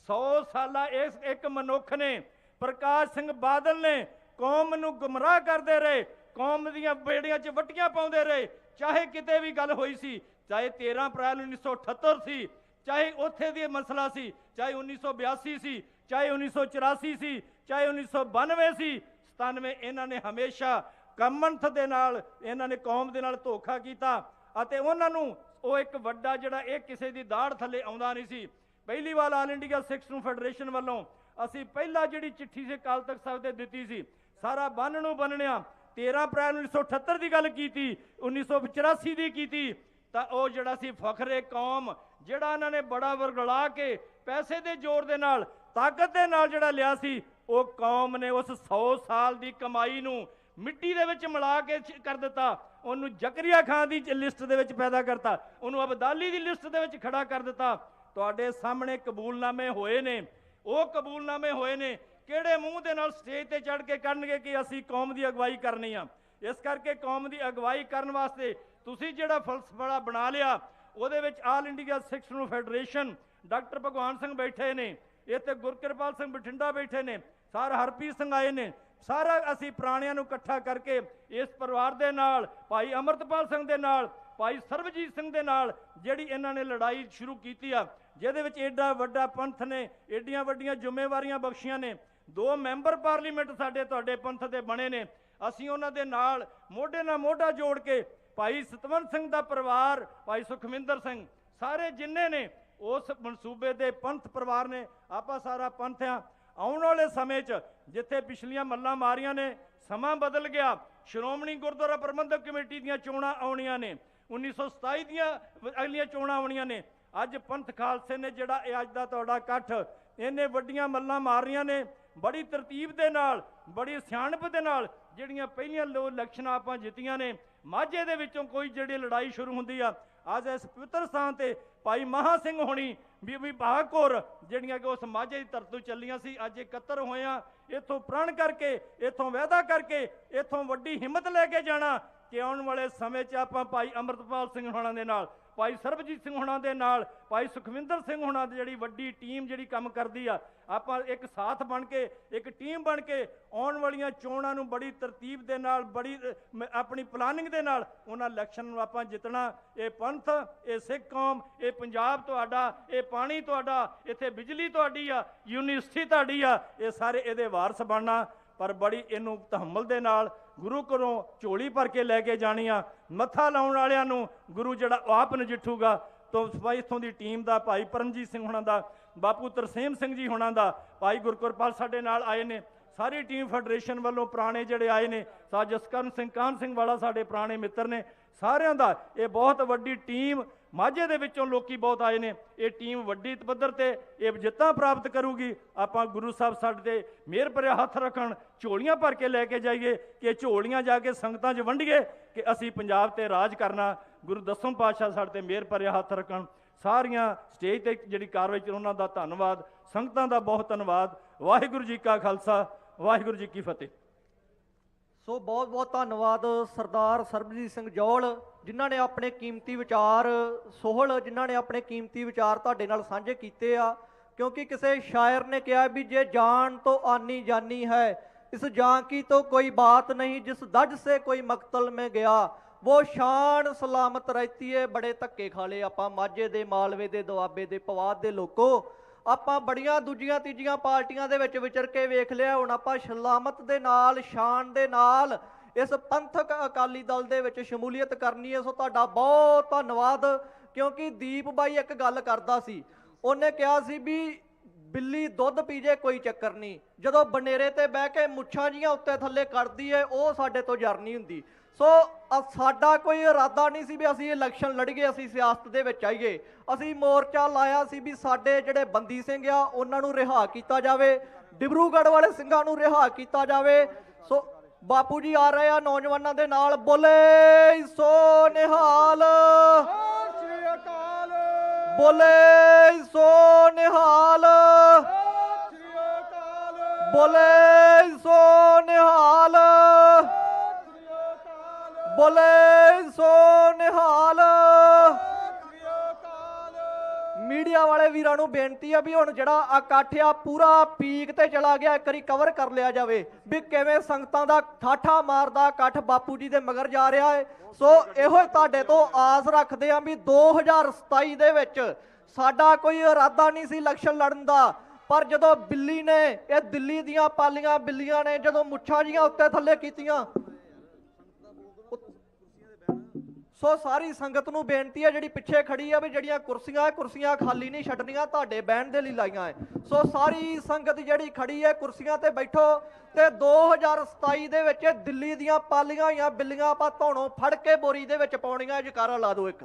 100 ਸਾਲਾ ਇਸ ਇੱਕ ਮਨੁੱਖ ਨੇ ਪ੍ਰਕਾਸ਼ ਸਿੰਘ ਬਾਦਲ ਨੇ ਕੌਮ ਨੂੰ ਗੁੰਮਰਾਹ ਕਰਦੇ ਰਹੇ, ਕੌਮ ਦੀਆਂ ਬੇੜੀਆਂ 'ਚ ਵੱਟੀਆਂ ਪਾਉਂਦੇ ਰਹੇ। ਚਾਹੇ ਕਿਤੇ ਵੀ ਗੱਲ ਹੋਈ ਸੀ, ਚਾਹੇ 13 ਅਪ੍ਰੈਲ 1978 ਸੀ, ਚਾਹੇ ਉੱਥੇ ਦੀ ਮਸਲਾ ਸੀ, ਚਾਹੇ 1982 ਸੀ, ਚਾਹੇ 1984 ਸੀ, ਚਾਹੇ 1992 ਸੀ, 97, ਇਹਨਾਂ ਨੇ ਹਮੇਸ਼ਾ ਕਮਨਥ ਦੇ ਨਾਲ ਇਹਨਾਂ ਨੇ ਕੌਮ ਦੇ ਨਾਲ ਧੋਖਾ ਕੀਤਾ ਅਤੇ ਉਹਨਾਂ ਨੂੰ ਉਹ ਇੱਕ ਵੱਡਾ ਜਿਹੜਾ ਇਹ ਕਿਸੇ ਦੀ ਦਾੜ ਥੱਲੇ ਆਉਂਦਾ ਨਹੀਂ ਸੀ। ਪਹਿਲੀ ਵਾਰ ਆਲ ਇੰਡੀਆ ਸਿੱਖ ਨੂੰ ਫੈਡਰੇਸ਼ਨ ਵੱਲੋਂ ਅਸੀਂ ਪਹਿਲਾਂ ਜਿਹੜੀ ਚਿੱਠੀ ਸੀ ਅਕਾਲ ਤਖਤ ਸਾਹਿਬ ਤੇ ਦਿੱਤੀ ਸੀ, ਸਾਰਾ ਬੰਨ ਨੂੰ ਬੰਨਣਿਆ 13 ਅਪ੍ਰੈਲ 1978 ਦੀ ਗੱਲ ਕੀਤੀ, 1984 ਦੀ ਕੀਤੀ, ਤਾਂ ਉਹ ਜਿਹੜਾ ਸੀ ਫਖਰੇ ਕੌਮ ਜਿਹੜਾ ਇਹਨਾਂ ਨੇ ਬੜਾ ਵਰਗਲਾ ਕੇ ਪੈਸੇ ਦੇ ਜ਼ੋਰ ਦੇ ਨਾਲ ਤਾਕਤ ਦੇ ਨਾਲ ਜਿਹੜਾ ਲਿਆ ਸੀ, ਉਹ ਕੌਮ ਨੇ ਉਸ 100 ਸਾਲ ਦੀ ਕਮਾਈ ਨੂੰ ਮਿੱਟੀ ਦੇ ਵਿੱਚ ਮਿਲਾ ਕੇ ਕਰ ਦਿੱਤਾ। ਉਹਨੂੰ ਜ਼ਕਰੀਆ ਖਾਨ ਦੀ ਲਿਸਟ ਦੇ ਵਿੱਚ ਪੈਦਾ ਕਰਤਾ, ਉਹਨੂੰ ਅਬਦਾਲੀ ਦੀ ਲਿਸਟ ਦੇ ਵਿੱਚ ਖੜਾ ਕਰ ਦਿੱਤਾ। ਤੁਹਾਡੇ ਸਾਹਮਣੇ ਕਬੂਲਨਾਮੇ ਹੋਏ ਨੇ, ਉਹ ਕਬੂਲਨਾਮੇ ਹੋਏ ਨੇ ਕਿਹੜੇ ਮੂੰਹ ਦੇ ਨਾਲ ਸਟੇਜ ਤੇ ਚੜ੍ਹ ਕੇ ਕਰਨਗੇ ਕਿ ਅਸੀਂ ਕੌਮ ਦੀ ਅਗਵਾਈ ਕਰਨੀ ਆ। ਇਸ ਕਰਕੇ ਕੌਮ ਦੀ ਅਗਵਾਈ ਕਰਨ ਵਾਸਤੇ ਤੁਸੀਂ ਜਿਹੜਾ ਫਲਸਫਾ ਬਣਾ ਲਿਆ, ਉਹਦੇ ਵਿੱਚ ਆਲ ਇੰਡੀਆ ਸਿੱਖ ਨੂੰ ਫੈਡਰੇਸ਼ਨ ਡਾਕਟਰ ਭਗਵਾਨ ਸਿੰਘ ਬੈਠੇ ਨੇ, ਇੱਥੇ ਗੁਰਕਿਰਪਾਲ ਸਿੰਘ ਬਠਿੰਡਾ ਬੈਠੇ ਨੇ, ਸਰ ਹਰਪ੍ਰੀਤ ਸਿੰਘ ਆਏ ਨੇ, ਸਾਰਾ ਅਸੀਂ ਪੁਰਾਣਿਆਂ ਨੂੰ ਇਕੱਠਾ ਕਰਕੇ ਇਸ ਪਰਿਵਾਰ ਦੇ ਨਾਲ, ਭਾਈ ਅਮਰਤਪਾਲ ਸਿੰਘ ਦੇ ਨਾਲ, ਭਾਈ ਸਰਬਜੀਤ ਸਿੰਘ ਦੇ ਨਾਲ ਜਿਹੜੀ ਇਹਨਾਂ ਨੇ ਲੜਾਈ ਸ਼ੁਰੂ ਕੀਤੀ ਆ, ਜਿਹਦੇ ਵਿੱਚ ਐਡਾ ਵੱਡਾ ਪੰਥ ਨੇ ਐਡੀਆਂ ਵੱਡੀਆਂ ਜ਼ਿੰਮੇਵਾਰੀਆਂ ਬਖਸ਼ੀਆਂ ਨੇ। 2 ਮੈਂਬਰ ਪਾਰਲੀਮੈਂਟ ਸਾਡੇ ਤੁਹਾਡੇ ਪੰਥ ਦੇ ਬਣੇ ਨੇ, ਅਸੀਂ ਉਹਨਾਂ ਦੇ ਨਾਲ ਮੋਢੇ ਨਾਲ ਮੋਢਾ ਜੋੜ ਕੇ ਭਾਈ ਸਤਵੰਤ ਸਿੰਘ ਦਾ ਪਰਿਵਾਰ, ਭਾਈ ਸੁਖਮਿੰਦਰ ਸਿੰਘ, ਸਾਰੇ ਜਿੰਨੇ ਨੇ ਉਸ ਮਨਸੂਬੇ ਦੇ ਪੰਥ ਪਰਿਵਾਰ ਨੇ, ਆਪਾਂ ਸਾਰਾ ਪੰਥ ਆ। ਆਉਣ ਵਾਲੇ ਸਮੇਂ 'ਚ ਜਿੱਥੇ ਪਿਛਲੀਆਂ ਮੱਲਾਂ ਮਾਰੀਆਂ ਨੇ, ਸਮਾਂ ਬਦਲ ਗਿਆ, ਸ਼੍ਰੋਮਣੀ ਗੁਰਦੁਆਰਾ ਪ੍ਰਬੰਧਕ ਕਮੇਟੀ ਦੀਆਂ ਚੋਣਾਂ ਆਉਣੀਆਂ ਨੇ, 1927 ਦੀਆਂ ਅਗਲੀਆਂ ਚੋਣਾਂ ਆਉਣੀਆਂ ਨੇ। ਅੱਜ ਪੰਥ ਖਾਲਸੇ ਨੇ ਜਿਹੜਾ ਇਹ ਅੱਜ ਦਾ ਤੁਹਾਡਾ ਇਕੱਠ, ਇਹਨੇ ਵੱਡੀਆਂ ਮੱਲਾਂ ਮਾਰੀਆਂ ਨੇ, ਬੜੀ ਤਰਤੀਬ ਦੇ ਨਾਲ, ਬੜੀ ਸਿਆਣਪ ਦੇ ਨਾਲ ਜਿਹੜੀਆਂ ਪਹਿਲੀਆਂ ਇਲੈਕਸ਼ਨਾਂ ਆਪਾਂ ਜਿੱਤੀਆਂ ਨੇ। ਮਾਝੇ ਦੇ ਵਿੱਚੋਂ ਕੋਈ ਜਿਹੜੀ ਲੜਾਈ ਸ਼ੁਰੂ ਹੁੰਦੀ ਆ, ਅੱਜ ਇਸ ਪਵਿੱਤਰ ਸਥਾਨ ਤੇ ਭਾਈ ਮਹਾ ਸਿੰਘ ਹੋਣੀ ਬੀਬੀ ਭਾਗਕੌਰ ਜਿਹੜੀਆਂ ਕਿ ਉਸ ਮਾਝੇ ਦੀ ਧਰਤੀ ਚੱਲੀਆਂ ਸੀ, ਅੱਜ ਇਕੱਤਰ ਹੋਏ ਆ, ਇੱਥੋਂ ਪ੍ਰਣ ਕਰਕੇ, ਇੱਥੋਂ ਵਾਅਦਾ ਕਰਕੇ, ਇੱਥੋਂ ਵੱਡੀ ਹਿੰਮਤ ਲੈ ਕੇ ਜਾਣਾ ਕਿ ਆਉਣ ਵਾਲੇ ਸਮੇਂ 'ਚ ਆਪਾਂ ਭਾਈ ਅਮਰਤਪਾਲ ਸਿੰਘ ਹੋਣਾ ਦੇ ਨਾਲ, ਭਾਈ ਸਰਬਜੀਤ ਸਿੰਘ ਹੋਣਾ ਦੇ ਨਾਲ, ਭਾਈ ਸੁਖਵਿੰਦਰ ਸਿੰਘ ਹੋਣਾ ਦੀ ਜਿਹੜੀ ਵੱਡੀ ਟੀਮ ਜਿਹੜੀ ਕੰਮ ਕਰਦੀ ਆ, ਆਪਾਂ ਇੱਕ ਸਾਥ ਬਣ ਕੇ, ਇੱਕ ਟੀਮ ਬਣ ਕੇ ਆਉਣ ਵਾਲੀਆਂ ਚੋਣਾਂ ਨੂੰ ਬੜੀ ਤਰਤੀਬ ਦੇ ਨਾਲ, ਬੜੀ ਆਪਣੀ ਪਲਾਨਿੰਗ ਦੇ ਨਾਲ ਉਹਨਾਂ ਇਲੈਕਸ਼ਨ ਨੂੰ ਆਪਾਂ ਜਿੱਤਣਾ। ਇਹ ਪੰਥ, ਇਹ ਸਿੱਖ ਕੌਮ, ਇਹ ਪੰਜਾਬ ਤੁਹਾਡਾ, ਇਹ ਪਾਣੀ ਤੁਹਾਡਾ, ਇੱਥੇ ਬਿਜਲੀ ਤੁਹਾਡੀ ਆ, ਯੂਨੀਵਰਸਿਟੀ ਤੁਹਾਡੀ ਆ, ਇਹ ਸਾਰੇ ਇਹਦੇ ਵਾਰਸ ਬਣਨਾ। ਪਰ ਬੜੀ ਇਹਨੂੰ ਤਹਮਲ ਦੇ ਨਾਲ ਗੁਰੂ ਘਰੋਂ ਝੋਲੀ ਭਰ ਕੇ ਲੈ ਕੇ ਜਾਣੀ ਆ। ਮੱਥਾ ਲਾਉਣ ਵਾਲਿਆਂ ਨੂੰ ਗੁਰੂ ਜਿਹੜਾ ਆਪ ਨਜਿੱਠੂਗਾ। ਤੋਂ ਇੱਥੋਂ ਦੀ ਟੀਮ ਦਾ ਭਾਈ ਪਰਮਜੀਤ ਸਿੰਘ ਹੋਣਾ ਦਾ, ਬਾਪੂ ਤਰਸੇਮ ਸਿੰਘ ਜੀ ਹੋਣਾ ਦਾ, ਭਾਈ ਗੁਰਕਿਰਪਾਲ ਸਾਡੇ ਨਾਲ ਆਏ ਨੇ, ਸਾਰੀ ਟੀਮ ਫੈਡਰੇਸ਼ਨ ਵੱਲੋਂ ਪੁਰਾਣੇ ਜਿਹੜੇ ਆਏ ਨੇ, ਜਸਕਰਨ ਸਿੰਘ, ਕਾਹਨ ਸਿੰਘ ਵਾਲਾ ਸਾਡੇ ਪੁਰਾਣੇ ਮਿੱਤਰ ਨੇ, ਸਾਰਿਆਂ ਦਾ ਇਹ ਬਹੁਤ ਵੱਡੀ ਟੀਮ। ਮਾਝੇ ਦੇ ਵਿੱਚੋਂ ਲੋਕੀ ਬਹੁਤ ਆਏ ਨੇ। ਇਹ ਟੀਮ ਵੱਡੀ ਪੱਧਰ ਤੇ ਇਹ ਜਿੱਤਾਂ ਪ੍ਰਾਪਤ ਕਰੂਗੀ। ਆਪਾਂ ਗੁਰੂ ਸਾਹਿਬ ਸਾਡੇ ਤੇ ਮਿਹਰ ਭਰਿਆ ਹੱਥ ਰੱਖਣ, ਝੋਲੀਆਂ ਭਰ ਕੇ ਲੈ ਕੇ ਜਾਈਏ ਕਿ ਝੋਲੀਆਂ ਜਾ ਕੇ ਸੰਗਤਾਂ 'ਚ ਵੰਡੀਏ ਕਿ ਅਸੀਂ ਪੰਜਾਬ ਤੇ ਰਾਜ ਕਰਨਾ। ਗੁਰੂ ਦਸਮ ਪਾਤਸ਼ਾਹ ਸਾਡੇ ਤੇ ਮਿਹਰ ਭਰਿਆ ਹੱਥ ਰੱਖਣ। ਸਾਰੀਆਂ ਸਟੇਜ ਤੇ ਜਿਹੜੀ ਕਾਰਵਾਈ ਚ ਉਹਨਾਂ ਦਾ ਧੰਨਵਾਦ, ਸੰਗਤਾਂ ਦਾ ਬਹੁਤ ਧੰਨਵਾਦ। ਵਾਹਿਗੁਰੂ ਜੀ ਕਾ ਖਾਲਸਾ, ਵਾਹਿਗੁਰੂ ਜੀ ਕੀ ਫਤਿਹ। ਸੋ ਬਹੁਤ ਬਹੁਤ ਧੰਨਵਾਦ ਸਰਦਾਰ ਸਰਬਜੀਤ ਸਿੰਘ ਜੌਲ, ਜਿਨ੍ਹਾਂ ਨੇ ਆਪਣੇ ਕੀਮਤੀ ਵਿਚਾਰ, ਸੋਹਲ ਜਿਨ੍ਹਾਂ ਨੇ ਆਪਣੇ ਕੀਮਤੀ ਵਿਚਾਰ ਤੁਹਾਡੇ ਨਾਲ ਸਾਂਝੇ ਕੀਤੇ ਆ। ਕਿਉਂਕਿ ਕਿਸੇ ਸ਼ਾਇਰ ਨੇ ਕਿਹਾ ਵੀ ਜੇ ਜਾਨ ਤੋਂ ਆਨੀ ਜਾਨੀ ਹੈ, ਇਸ ਜਾਨ ਕੀ तो कोई बात नहीं, जिस दज से कोई मकतल में गया वो शान सलामत रहती है। बड़े ਧੱਕੇ ਖਾ ਲਏ ਆਪਾਂ ਮਾਝੇ ਦੇ, ਮਾਲਵੇ ਦੇ, ਦੁਆਬੇ ਦੇ, ਪਵਾਦ ਦੇ ਲੋਕੋ। ਆਪਾਂ ਬੜੀਆਂ ਦੂਜੀਆਂ ਤੀਜੀਆਂ ਪਾਰਟੀਆਂ ਦੇ ਵਿੱਚ ਵਿਚਰ ਕੇ ਵੇਖ ਲਿਆ। ਹੁਣ ਆਪਾਂ ਸਲਾਮਤ ਦੇ ਨਾਲ, ਸ਼ਾਨ ਦੇ ਨਾਲ ਇਸ ਪੰਥਕ ਅਕਾਲੀ ਦਲ ਦੇ ਵਿੱਚ ਸ਼ਮੂਲੀਅਤ ਕਰਨੀ ਹੈ। ਸੋ ਤੁਹਾਡਾ ਬਹੁਤ ਧੰਨਵਾਦ। ਕਿਉਂਕਿ ਦੀਪ ਬਾਈ ਇੱਕ ਗੱਲ ਕਰਦਾ ਸੀ, ਉਹਨੇ ਕਿਹਾ ਸੀ ਵੀ ਬਿੱਲੀ ਦੁੱਧ ਪੀ ਜੇ ਕੋਈ ਚੱਕਰ ਨਹੀਂ, ਜਦੋਂ ਬਨੇਰੇ ਤੇ ਬਹਿ ਕੇ ਮੁੱਛਾਂ ਜੀਆਂ ਉੱਤੇ ਥੱਲੇ ਕੱਢਦੀ ਹੈ ਉਹ ਸਾਡੇ ਤੋਂ ਜਰ ਨਹੀਂ ਹੁੰਦੀ। ਸੋ ਸਾਡਾ ਕੋਈ ਇਰਾਦਾ ਨਹੀਂ ਸੀ ਵੀ ਅਸੀਂ ਇਲੈਕਸ਼ਨ ਲੜੀਏ, ਅਸੀਂ ਸਿਆਸਤ ਦੇ ਵਿੱਚ ਆਈਏ। ਅਸੀਂ ਮੋਰਚਾ ਲਾਇਆ ਸੀ ਵੀ ਸਾਡੇ ਜਿਹੜੇ ਬੰਦੀ ਸਿੰਘ ਆ ਉਹਨਾਂ ਨੂੰ ਰਿਹਾ ਕੀਤਾ ਜਾਵੇ, ਡਿਬਰੂਗੜ੍ਹ ਵਾਲੇ ਸਿੰਘਾਂ ਨੂੰ ਰਿਹਾ ਕੀਤਾ ਜਾਵੇ। ਸੋ ਬਾਪੂ ਜੀ ਆ ਰਹੇ ਆ ਨੌਜਵਾਨਾਂ ਦੇ ਨਾਲ। ਬੋਲੇ ਸੋ ਨਿਹਾਲ, ਬੋਲੇ ਸੋ ਨਿਹਾਲ, ਬੋਲੇ ਸੋ ਨਿਹਾਲ, ਬੋਲੇ ਸੋ ਨਿਹਾਲ। ਮੀਡੀਆ ਵਾਲੇ ਵੀ ਵੀਰਾਂ ਨੂੰ ਬੇਨਤੀ ਆ ਵੀ ਹੁਣ ਜਿਹੜਾ ਇਕੱਠ ਆ ਪੂਰਾ ਪੀਕ ਤੇ ਚਲਾ ਗਿਆ, ਇੱਕ ਵਾਰੀ ਕਵਰ ਕਰ ਲਿਆ ਜਾਵੇ ਵੀ ਕਿਵੇਂ ਸੰਗਤਾਂ ਦਾ ਠਾਠਾ ਮਾਰਦਾ ਇਕੱਠ ਬਾਪੂ ਜੀ ਦੇ ਮਗਰ ਜਾ ਰਿਹਾ ਹੈ। ਸੋ ਇਹੋ ਤੁਹਾਡੇ ਤੋਂ ਆਸ ਰੱਖਦੇ ਆ ਵੀ 2027 ਦੇ ਵਿੱਚ ਸਾਡਾ ਕੋਈ ਇਰਾਦਾ ਨਹੀਂ ਸੀ ਇਲੈਕਸ਼ਨ ਲੜਨ ਦਾ, ਪਰ ਜਦੋਂ ਬਿੱਲੀ ਨੇ ਇਹ ਦਿੱਲੀ ਦੀਆਂ ਪਾਲੀਆਂ ਬਿੱਲੀਆਂ ਨੇ ਜਦੋਂ ਮੁੱਛਾਂ ਜੀਆਂ ਉੱਤੇ ਥੱਲੇ ਕੀਤੀਆਂ, ਸੋ ਸਾਰੀ ਸੰਗਤ ਨੂੰ ਬੇਨਤੀ ਹੈ ਜਿਹੜੀ ਪਿੱਛੇ ਖੜੀ ਆ ਵੀ ਜਿਹੜੀਆਂ ਕੁਰਸੀਆਂ ਖਾਲੀ ਨਹੀਂ ਛੱਡਣੀਆਂ, ਤੁਹਾਡੇ ਬਹਿਣ ਦੇ ਲਈ ਲਾਈਆਂ ਹੈ। ਸੋ ਸਾਰੀ ਸੰਗਤ ਜਿਹੜੀ ਖੜੀ ਹੈ ਕੁਰਸੀਆਂ ਤੇ ਬੈਠੋ ਤੇ 2027 ਦੇ ਵਿੱਚ ਦਿੱਲੀ ਦੀਆਂ ਪਾਲੀਆਂ ਹੋਈਆਂ ਬਿੱਲੀਆਂ ਆਪਾਂ ਧੌਣੋਂ ਫੜ ਕੇ ਬੋਰੀ ਦੇ ਵਿੱਚ ਪਾਉਣੀਆਂ। ਜਕਾਰਾ ਲਾ ਦਿਓ ਇੱਕ।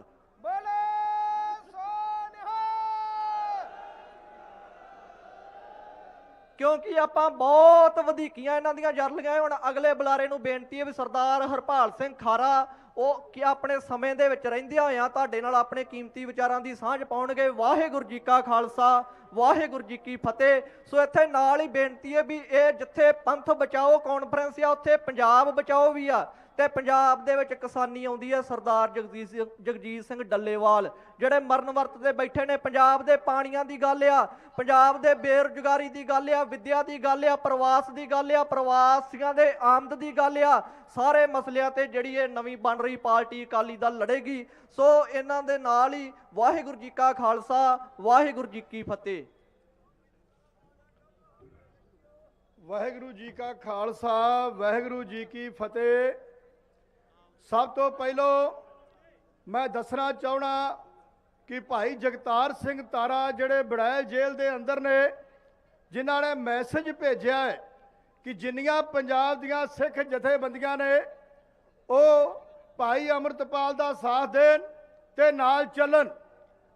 ਕਿਉਂਕਿ ਆਪਾਂ ਬਹੁਤ ਵਧੀਕੀਆਂ ਇਹਨਾਂ ਦੀਆਂ ਜਰ ਲਈਆਂ। ਹੁਣ ਅਗਲੇ ਬੁਲਾਰੇ ਨੂੰ ਬੇਨਤੀ ਹੈ ਵੀ ਸਰਦਾਰ ਹਰਪਾਲ ਸਿੰਘ ਖਾਰਾ ਉਹ ਕਿ ਆਪਣੇ ਸਮੇਂ ਦੇ ਵਿੱਚ ਰਹਿੰਦਿਆਂ ਹੋਇਆਂ ਤੁਹਾਡੇ ਨਾਲ ਆਪਣੇ ਕੀਮਤੀ ਵਿਚਾਰਾਂ ਦੀ ਸਾਂਝ ਪਾਉਣਗੇ। ਵਾਹਿਗੁਰੂ ਜੀ ਕਾ ਖਾਲਸਾ, ਵਾਹਿਗੁਰੂ ਜੀ ਕੀ ਫਤਿਹ। ਸੋ ਇੱਥੇ ਨਾਲ ਹੀ ਬੇਨਤੀ ਹੈ ਵੀ ਇਹ ਜਿੱਥੇ ਪੰਥ ਬਚਾਓ ਕਾਨਫਰੰਸ ਆ ਉੱਥੇ ਪੰਜਾਬ ਬਚਾਓ ਵੀ ਆ, ਤੇ ਪੰਜਾਬ ਦੇ ਵਿੱਚ ਕਿਸਾਨੀ ਆਉਂਦੀ ਹੈ। ਸਰਦਾਰ ਜਗਜੀਤ ਸਿੰਘ ਡੱਲੇਵਾਲ ਜਿਹੜੇ ਮਰਨ ਵਰਤ ਤੇ ਬੈਠੇ ਨੇ। ਪੰਜਾਬ ਦੇ ਪਾਣੀਆਂ ਦੀ ਗੱਲ ਆ, ਪੰਜਾਬ ਦੇ ਬੇਰੁਜ਼ਗਾਰੀ ਦੀ ਗੱਲ ਆ, ਵਿੱਦਿਆ ਦੀ ਗੱਲ ਆ, ਪ੍ਰਵਾਸ ਦੀ ਗੱਲ ਆ, ਪ੍ਰਵਾਸੀਆਂ ਦੇ ਆਮਦ ਦੀ ਗੱਲ ਆ। ਸਾਰੇ ਮਸਲਿਆਂ ਤੇ ਜਿਹੜੀ ਇਹ ਨਵੀਂ ਬਣ ਰਹੀ ਪਾਰਟੀ ਅਕਾਲੀ ਦਲ ਲੜੇਗੀ। ਸੋ ਇਹਨਾਂ ਦੇ ਨਾਲ ਹੀ ਵਾਹਿਗੁਰੂ ਜੀ ਕਾ ਖਾਲਸਾ, ਵਾਹਿਗੁਰੂ ਜੀ ਕੀ ਫਤਿਹ। ਵਾਹਿਗੁਰੂ ਜੀ ਕਾ ਖਾਲਸਾ, ਵਾਹਿਗੁਰੂ ਜੀ ਕੀ ਫਤਿਹ। ਸਭ ਤੋਂ ਪਹਿਲਾਂ ਮੈਂ ਦੱਸਣਾ ਚਾਹਣਾ ਕਿ ਭਾਈ ਜਗਤਾਰ ਸਿੰਘ ਤਾਰਾ ਜਿਹੜੇ ਬੜੈਲ ਜੇਲ੍ਹ ਦੇ ਅੰਦਰ ਨੇ, ਜਿਨ੍ਹਾਂ ਨੇ ਮੈਸੇਜ ਭੇਜਿਆ ਹੈ ਕਿ ਜਿੰਨੀਆਂ ਪੰਜਾਬ ਦੀਆਂ ਸਿੱਖ ਜਥੇਬੰਦੀਆਂ ਨੇ ਉਹ ਭਾਈ ਅੰਮ੍ਰਿਤਪਾਲ ਦਾ ਸਾਥ ਦੇਣ ਤੇ ਨਾਲ ਚੱਲਣ,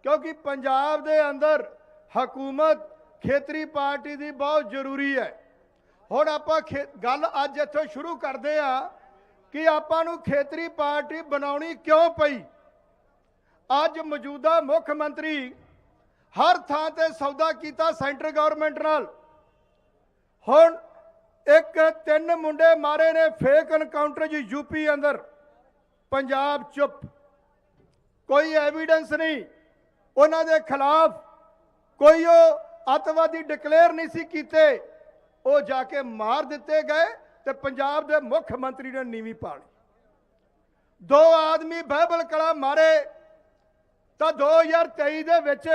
ਕਿਉਂਕਿ ਪੰਜਾਬ ਦੇ ਅੰਦਰ ਹਕੂਮਤ ਖੇਤਰੀ ਪਾਰਟੀ ਦੀ ਬਹੁਤ ਜ਼ਰੂਰੀ ਹੈ। ਹੁਣ ਆਪਾਂ ਗੱਲ ਅੱਜ ਇੱਥੋਂ ਸ਼ੁਰੂ ਕਰਦੇ ਹਾਂ ਕਿ ਆਪਾਂ ਨੂੰ ਖੇਤਰੀ ਪਾਰਟੀ ਬਣਾਉਣੀ ਕਿਉਂ ਪਈ। ਅੱਜ ਮੌਜੂਦਾ ਮੁੱਖ ਮੰਤਰੀ ਹਰ ਥਾਂ ਤੇ ਸੌਦਾ ਕੀਤਾ ਸੈਂਟਰ ਗਵਰਨਮੈਂਟ ਨਾਲ। ਹੁਣ ਇੱਕ 3 ਮੁੰਡੇ ਮਾਰੇ ਨੇ ਫੇਕ ਐਨਕਾਊਂਟਰ ਜੀ ਯੂਪੀ ਅੰਦਰ, ਪੰਜਾਬ ਚੁੱਪ, ਕੋਈ ਐਵੀਡੈਂਸ ਨਹੀਂ ਉਹਨਾਂ ਦੇ ਖਿਲਾਫ, ਕੋਈ ਉਹ ਅੱਤਵਾਦੀ ਡਿਕਲੇਅਰ ਨਹੀਂ ਸੀ ਕੀਤੇ, ਉਹ ਜਾ ਕੇ ਮਾਰ ਦਿੱਤੇ ਗਏ ਤੇ ਪੰਜਾਬ ਦੇ ਮੁੱਖ ਮੰਤਰੀ ਨੇ ਨੀਵੀਂ ਪਾਲੀ। 2 ਆਦਮੀ ਬਾਈਬਲ ਕਲਾ ਮਾਰੇ ਤਾਂ 2023 ਦੇ ਵਿੱਚ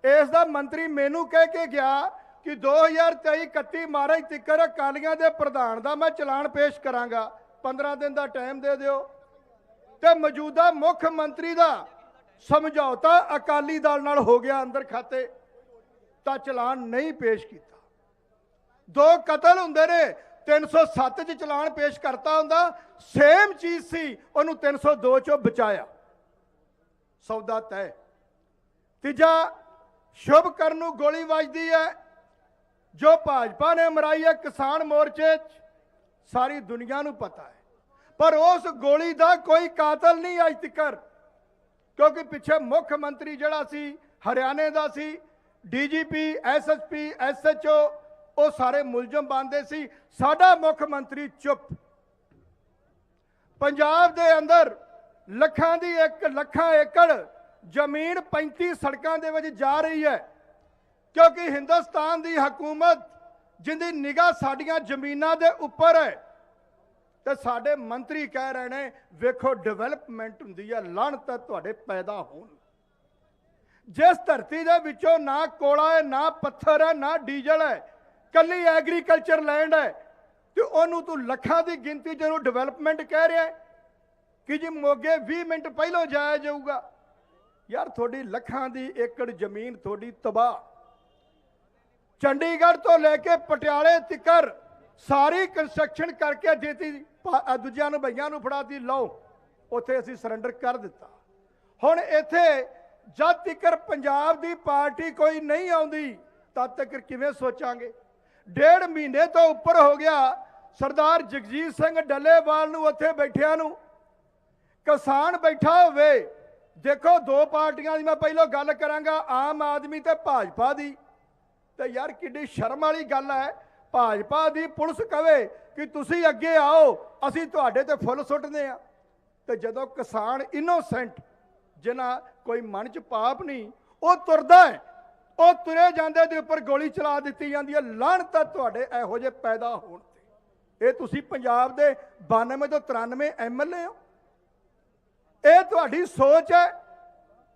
ਇਸ ਦਾ ਮੰਤਰੀ ਮੈਨੂੰ ਕਹਿ ਕੇ ਗਿਆ ਕਿ 2023-31 ਮਾਰਚ ਤੱਕ ਅਕਾਲੀਆਂ ਦੇ ਪ੍ਰਧਾਨ ਦਾ ਮੈਂ ਚਲਾਨ ਪੇਸ਼ ਕਰਾਂਗਾ, 15 ਦਿਨ ਦਾ ਟਾਈਮ ਦੇ ਦਿਓ। ਤੇ ਮੌਜੂਦਾ ਮੁੱਖ ਮੰਤਰੀ ਦਾ ਸਮਝੌਤਾ ਅਕਾਲੀ ਦਲ ਨਾਲ ਹੋ ਗਿਆ ਅੰਦਰ ਖਾਤੇ, ਤਾਂ ਚਲਾਨ ਨਹੀਂ ਪੇਸ਼ ਕੀਤਾ। 2 ਕਤਲ ਹੁੰਦੇ ਨੇ, 307 ਚ ਚਲਾਨ ਪੇਸ਼ ਕਰਤਾ ਹੁੰਦਾ, ਸੇਮ ਚੀਜ਼ ਸੀ, ਉਹਨੂੰ 302 ਚੋਂ ਬਚਾਇਆ। ਸੌਦਾ ਤੈਅ। ਤੀਜਾ, ਸ਼ੁਭ ਕਰਨ ਨੂੰ ਗੋਲੀ ਵੱਜਦੀ ਹੈ ਜੋ ਭਾਜਪਾ ਨੇ ਮਰਾਈ ਹੈ ਕਿਸਾਨ ਮੋਰਚੇ 'ਚ, ਸਾਰੀ ਦੁਨੀਆ ਨੂੰ ਪਤਾ ਹੈ, ਪਰ ਉਸ ਗੋਲੀ ਦਾ ਕੋਈ ਕਾਤਲ ਨਹੀਂ ਅੱਜ ਤੱਕ, ਕਿਉਂਕਿ ਪਿੱਛੇ ਮੁੱਖ ਮੰਤਰੀ ਜਿਹੜਾ ਸੀ ਹਰਿਆਣੇ ਦਾ ਸੀ, ਡੀਜੀਪੀ, ਐਸਐਸਪੀ, ਐਸਐਚਓ, ਉਹ ਸਾਰੇ ਮੁਲਜ਼ਮ ਬਣਦੇ ਸੀ। ਸਾਡਾ ਮੁੱਖ ਮੰਤਰੀ ਚੁੱਪ। ਪੰਜਾਬ ਦੇ ਅੰਦਰ ਲੱਖਾਂ ਏਕੜ ਜ਼ਮੀਨ 35 ਸੜਕਾਂ ਦੇ ਵਿੱਚ ਜਾ ਰਹੀ ਹੈ, ਕਿਉਂਕਿ ਹਿੰਦੁਸਤਾਨ ਦੀ ਹਕੂਮਤ ਜਿੰਦੀ ਨਿਗਾਹ ਸਾਡੀਆਂ ਜ਼ਮੀਨਾਂ ਦੇ ਉੱਪਰ ਹੈ, ਤੇ ਸਾਡੇ ਮੰਤਰੀ ਕਹਿ ਰਹੇ ਨੇ ਵੇਖੋ ਡਿਵੈਲਪਮੈਂਟ ਹੁੰਦੀ ਹੈ, ਲਾਹਨਤ ਤੁਹਾਡੇ ਪੈਦਾ ਹੋਣ। ਜਿਸ ਧਰਤੀ ਦੇ ਵਿੱਚੋਂ ਨਾ ਕੋਲਾ ਹੈ, ਨਾ ਪੱਥਰ ਹੈ, ਨਾ ਡੀਜ਼ਲ ਹੈ, ਕੱਲੀ ਐਗਰੀਕਲਚਰ ਲੈਂਡ ਹੈ, ਤੇ ਉਹਨੂੰ ਤੂੰ ਲੱਖਾਂ ਦੀ ਗਿਣਤੀ ਜਿਹਨੂੰ ਡਿਵੈਲਪਮੈਂਟ ਕਹਿ ਰਿਹਾ ਕਿ ਜੀ ਮੋਗੇ 20 ਮਿੰਟ ਪਹਿਲਾਂ ਜਾਇਆ ਜਾਊਗਾ। ਯਾਰ ਤੁਹਾਡੀ ਲੱਖਾਂ ਦੀ ਏਕੜ ਜ਼ਮੀਨ ਤੁਹਾਡੀ ਤਬਾਹ। ਚੰਡੀਗੜ੍ਹ ਤੋਂ ਲੈ ਕੇ ਪਟਿਆਲੇ ਤੱਕ ਸਾਰੀ ਕੰਸਟਰਕਸ਼ਨ ਕਰਕੇ ਦੇਤੀ, ਦੂਜਿਆਂ ਨੂੰ ਭਈਆਂ ਨੂੰ ਫੜਾਤੀ, ਲਓ ਉੱਥੇ ਅਸੀਂ ਸਰੈਂਡਰ ਕਰ ਦਿੱਤਾ। ਹੁਣ ਇੱਥੇ ਜਦ ਤੱਕ ਪੰਜਾਬ ਦੀ ਪਾਰਟੀ ਕੋਈ ਨਹੀਂ ਆਉਂਦੀ ਤਦ ਤੱਕ ਕਿਵੇਂ ਸੋਚਾਂਗੇ। 1.5 ਮਹੀਨੇ ਤੋਂ ਉੱਪਰ ਹੋ ਗਿਆ ਸਰਦਾਰ ਜਗਜੀਤ ਸਿੰਘ ਡੱਲੇਵਾਲ ਨੂੰ ਉੱਥੇ ਬੈਠਿਆਂ ਨੂੰ। ਕਿਸਾਨ ਬੈਠਾ ਹੋਵੇ, ਦੇਖੋ 2 ਪਾਰਟੀਆਂ ਦੀ ਮੈਂ ਪਹਿਲਾਂ ਗੱਲ ਕਰਾਂਗਾ, ਆਮ ਆਦਮੀ ਤੇ ਭਾਜਪਾ ਦੀ, ਤੇ ਯਾਰ ਕਿੱਡੀ ਸ਼ਰਮ ਵਾਲੀ ਗੱਲ ਹੈ। ਭਾਜਪਾ ਦੀ ਪੁਲਿਸ ਕਵੇ ਕਿ ਤੁਸੀਂ ਅੱਗੇ ਆਓ, ਅਸੀਂ ਤੁਹਾਡੇ ਤੇ ਫੁੱਲ ਸੁੱਟਦੇ ਆ, ਤੇ ਜਦੋਂ ਕਿਸਾਨ ਇਨੋਸੈਂਟ, ਜਿਨ੍ਹਾਂ ਕੋਈ ਮਨ 'ਚ ਪਾਪ ਨਹੀਂ, ਉਹ ਤੁਰਦਾ ਹੈ, ਉਹ ਤੁਰੇ ਜਾਂਦੇ ਦੇ ਉੱਪਰ ਗੋਲੀ ਚਲਾ ਦਿੱਤੀ ਜਾਂਦੀ ਹੈ। ਲਾਹਨਤ ਤੁਹਾਡੇ ਇਹੋ ਜਿਹੇ ਪੈਦਾ ਹੋਣ ਤੇ। ਇਹ ਤੁਸੀਂ ਪੰਜਾਬ ਦੇ 92 ਤੋਂ 93 ਐਮਐਲਏ ਹੋ। ਇਹ ਤੁਹਾਡੀ ਸੋਚ ਹੈ।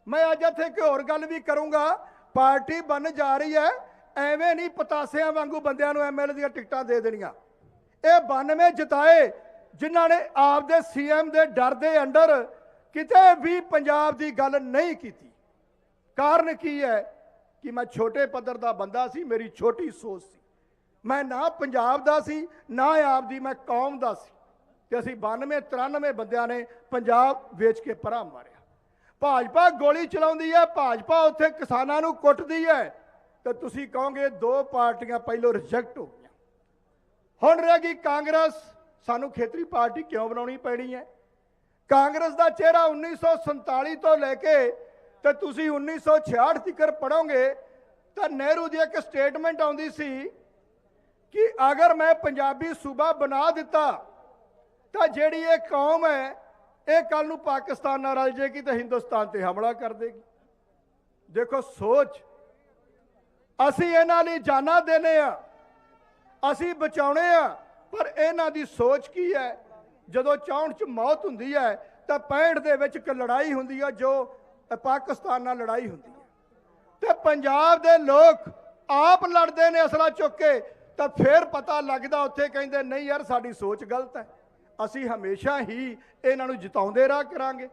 ਮੈਂ ਅੱਜ ਇੱਥੇ ਇੱਕ ਹੋਰ ਗੱਲ ਵੀ ਕਰੂੰਗਾ। ਪਾਰਟੀ ਬਣ ਜਾ ਰਹੀ ਹੈ, ਐਵੇਂ ਨਹੀਂ ਪਤਾਸਿਆਂ ਵਾਂਗੂ ਬੰਦਿਆਂ ਨੂੰ ਐਮਐਲਏ ਦੀਆਂ ਟਿਕਟਾਂ ਦੇ ਦੇਣੀਆਂ। ਇਹ 92 ਜਿਤਾਏ ਜਿਨ੍ਹਾਂ ਨੇ ਆਪਦੇ ਸੀਐਮ ਦੇ ਡਰ ਦੇ ਅੰਡਰ ਕਿਤੇ ਵੀ ਪੰਜਾਬ ਦੀ ਗੱਲ ਨਹੀਂ ਕੀਤੀ। ਕਾਰਨ ਕੀ ਹੈ ਕਿ ਮੈਂ ਛੋਟੇ ਪੱਧਰ ਦਾ ਬੰਦਾ ਸੀ, ਮੇਰੀ ਛੋਟੀ ਸੋਚ ਸੀ। ਮੈਂ ਨਾ ਪੰਜਾਬ ਦਾ ਸੀ ਨਾ ਆਪਦੀ ਮੈਂ ਕੌਮ ਦਾ ਸੀ, ਤੇ ਅਸੀਂ 92-93 ਬੰਦਿਆਂ ਨੇ ਪੰਜਾਬ ਵੇਚ ਕੇ ਪਰਾਂ ਮਾਰਿਆ। ਭਾਜਪਾ ਗੋਲੀ ਚਲਾਉਂਦੀ ਹੈ, ਭਾਜਪਾ ਉੱਥੇ ਕਿਸਾਨਾਂ ਨੂੰ ਕੁੱਟਦੀ ਹੈ, ਤੇ ਤੁਸੀਂ ਕਹੋਗੇ ਦੋ ਪਾਰਟੀਆਂ ਪਹਿਲੋਂ ਰਿਜੈਕਟ ਹੋ ਗਈਆਂ। ਹੁਣ ਰਹਿ ਗਈ ਕਾਂਗਰਸ। ਸਾਨੂੰ ਖੇਤਰੀ ਪਾਰਟੀ ਕਿਉਂ ਬਣਾਉਣੀ ਪੈਣੀ ਹੈ? ਕਾਂਗਰਸ ਦਾ ਚਿਹਰਾ 1947 ਤੋਂ ਲੈ ਕੇ ਤੇ ਤੁਸੀਂ 1966 ਤੱਕ ਪੜੋਗੇ ਤਾਂ ਨਹਿਰੂ ਦੀ ਇੱਕ ਸਟੇਟਮੈਂਟ ਆਉਂਦੀ ਸੀ ਕਿ ਅਗਰ ਮੈਂ ਪੰਜਾਬੀ ਸੂਬਾ ਬਣਾ ਦਿੱਤਾ ਤਾਂ ਜਿਹੜੀ ਇਹ ਕੌਮ ਹੈ ਇਹ ਕੱਲ ਨੂੰ ਪਾਕਿਸਤਾਨ ਨਾਲ ਰਲ ਜਾਏਗੀ ਤੇ ਹਿੰਦੁਸਤਾਨ ਤੇ ਹਮਲਾ ਕਰ ਦੇਗੀ। ਦੇਖੋ ਸੋਚ, ਅਸੀਂ ਇਹਨਾਂ ਲਈ ਜਾਨਾਂ ਦੇਣੇ ਆ, ਅਸੀਂ ਬਚਾਉਣੇ ਆ, ਪਰ ਇਹਨਾਂ ਦੀ ਸੋਚ ਕੀ ਹੈ? ਜਦੋਂ 64 ਚ ਮੌਤ ਹੁੰਦੀ ਹੈ ਤਾਂ 65 ਦੇ ਵਿੱਚ ਇੱਕ ਲੜਾਈ ਹੁੰਦੀ ਹੈ ਜੋ ਪਾਕਿਸਤਾਨ ਨਾਲ ਲੜਾਈ ਹੁੰਦੀ ਹੈ ਤੇ ਪੰਜਾਬ ਦੇ ਲੋਕ ਆਪ ਲੜਦੇ ਨੇ ਅਸਲਾ ਚੁੱਕ ਕੇ, ਤਾਂ ਫਿਰ ਪਤਾ ਲੱਗਦਾ ਉੱਥੇ ਕਹਿੰਦੇ ਨਹੀਂ ਯਾਰ ਸਾਡੀ ਸੋਚ ਗਲਤ ਹੈ, ਅਸੀਂ ਹਮੇਸ਼ਾ ਹੀ ਇਹਨਾਂ ਨੂੰ ਜਿਤਾਉਂਦੇ ਰਹਾ ਕਰਾਂਗੇ।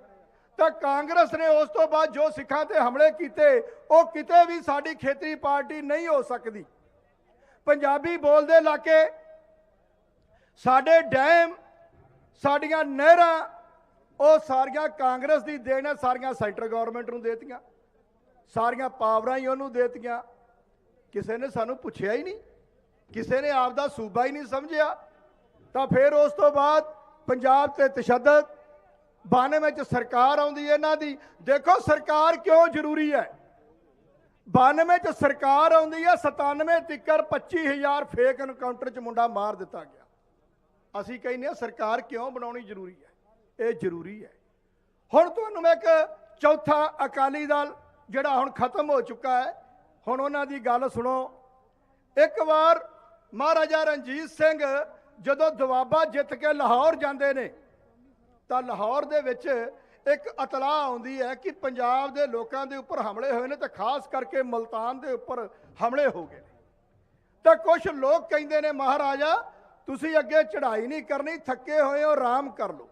ਤਾਂ ਕਾਂਗਰਸ ਨੇ ਉਸ ਤੋਂ ਬਾਅਦ ਜੋ ਸਿੱਖਾਂ ਤੇ ਹਮਲੇ ਕੀਤੇ ਉਹ ਕਿਤੇ ਵੀ ਸਾਡੀ ਖੇਤਰੀ ਪਾਰਟੀ ਨਹੀਂ ਹੋ ਸਕਦੀ। ਪੰਜਾਬੀ ਬੋਲਦੇ ਇਲਾਕੇ, ਸਾਡੇ ਡੈਮ, ਸਾਡੀਆਂ ਨਹਿਰਾਂ, ਉਹ ਸਾਰੀਆਂ ਕਾਂਗਰਸ ਦੀ ਦੇਣ ਹੈ। ਸਾਰੀਆਂ ਸੈਂਟਰ ਗਵਰਨਮੈਂਟ ਨੂੰ ਦੇਤੀਆਂ, ਸਾਰੀਆਂ ਪਾਵਰਾਂ ਹੀ ਉਹਨੂੰ ਦੇਤੀਆਂ। ਕਿਸੇ ਨੇ ਸਾਨੂੰ ਪੁੱਛਿਆ ਹੀ ਨਹੀਂ, ਕਿਸੇ ਨੇ ਆਪ ਦਾ ਸੂਬਾ ਹੀ ਨਹੀਂ ਸਮਝਿਆ। ਤਾਂ ਫਿਰ ਉਸ ਤੋਂ ਬਾਅਦ ਪੰਜਾਬ ਤੇ ਤਸ਼ੱਦਦ, 92 ਚ ਸਰਕਾਰ ਆਉਂਦੀ ਇਹਨਾਂ ਦੀ। ਦੇਖੋ ਸਰਕਾਰ ਕਿਉਂ ਜ਼ਰੂਰੀ ਹੈ। 92 ਚ ਸਰਕਾਰ ਆਉਂਦੀ ਹੈ, 97 ਤੱਕ 25,000 ਫੇਕ ਐਨਕਾਊਂਟਰ ਚ ਮੁੰਡਾ ਮਾਰ ਦਿੱਤਾ ਗਿਆ। ਅਸੀਂ ਕਹਿੰਦੇ ਹਾਂ ਸਰਕਾਰ ਕਿਉਂ ਬਣਾਉਣੀ ਜ਼ਰੂਰੀ ਹੈ? ਇਹ ਜ਼ਰੂਰੀ ਹੈ। ਹੁਣ ਤੁਹਾਨੂੰ ਮੈਂ ਇੱਕ ਚੌਥਾ ਅਕਾਲੀ ਦਲ ਜਿਹੜਾ ਹੁਣ ਖਤਮ ਹੋ ਚੁੱਕਾ ਹੈ, ਹੁਣ ਉਹਨਾਂ ਦੀ ਗੱਲ ਸੁਣੋ। ਇੱਕ ਵਾਰ ਮਹਾਰਾਜਾ ਰਣਜੀਤ ਸਿੰਘ ਜਦੋਂ ਦੁਆਬਾ ਜਿੱਤ ਕੇ ਲਾਹੌਰ ਜਾਂਦੇ ਨੇ ਤਾਂ ਲਾਹੌਰ ਦੇ ਵਿੱਚ ਇੱਕ ਇਤਲਾਹ ਆਉਂਦੀ ਹੈ ਕਿ ਪੰਜਾਬ ਦੇ ਲੋਕਾਂ ਦੇ ਉੱਪਰ ਹਮਲੇ ਹੋਏ ਨੇ ਤੇ ਖਾਸ ਕਰਕੇ ਮਲਤਾਨ ਦੇ ਉੱਪਰ ਹਮਲੇ ਹੋ ਗਏ। ਤਾਂ ਕੁਝ ਲੋਕ ਕਹਿੰਦੇ ਨੇ ਮਹਾਰਾਜਾ ਤੁਸੀਂ ਅੱਗੇ ਚੜ੍ਹਾਈ ਨਹੀਂ ਕਰਨੀ, ਥੱਕੇ ਹੋਏ ਹੋ, ਆਰਾਮ ਕਰ ਲਓ।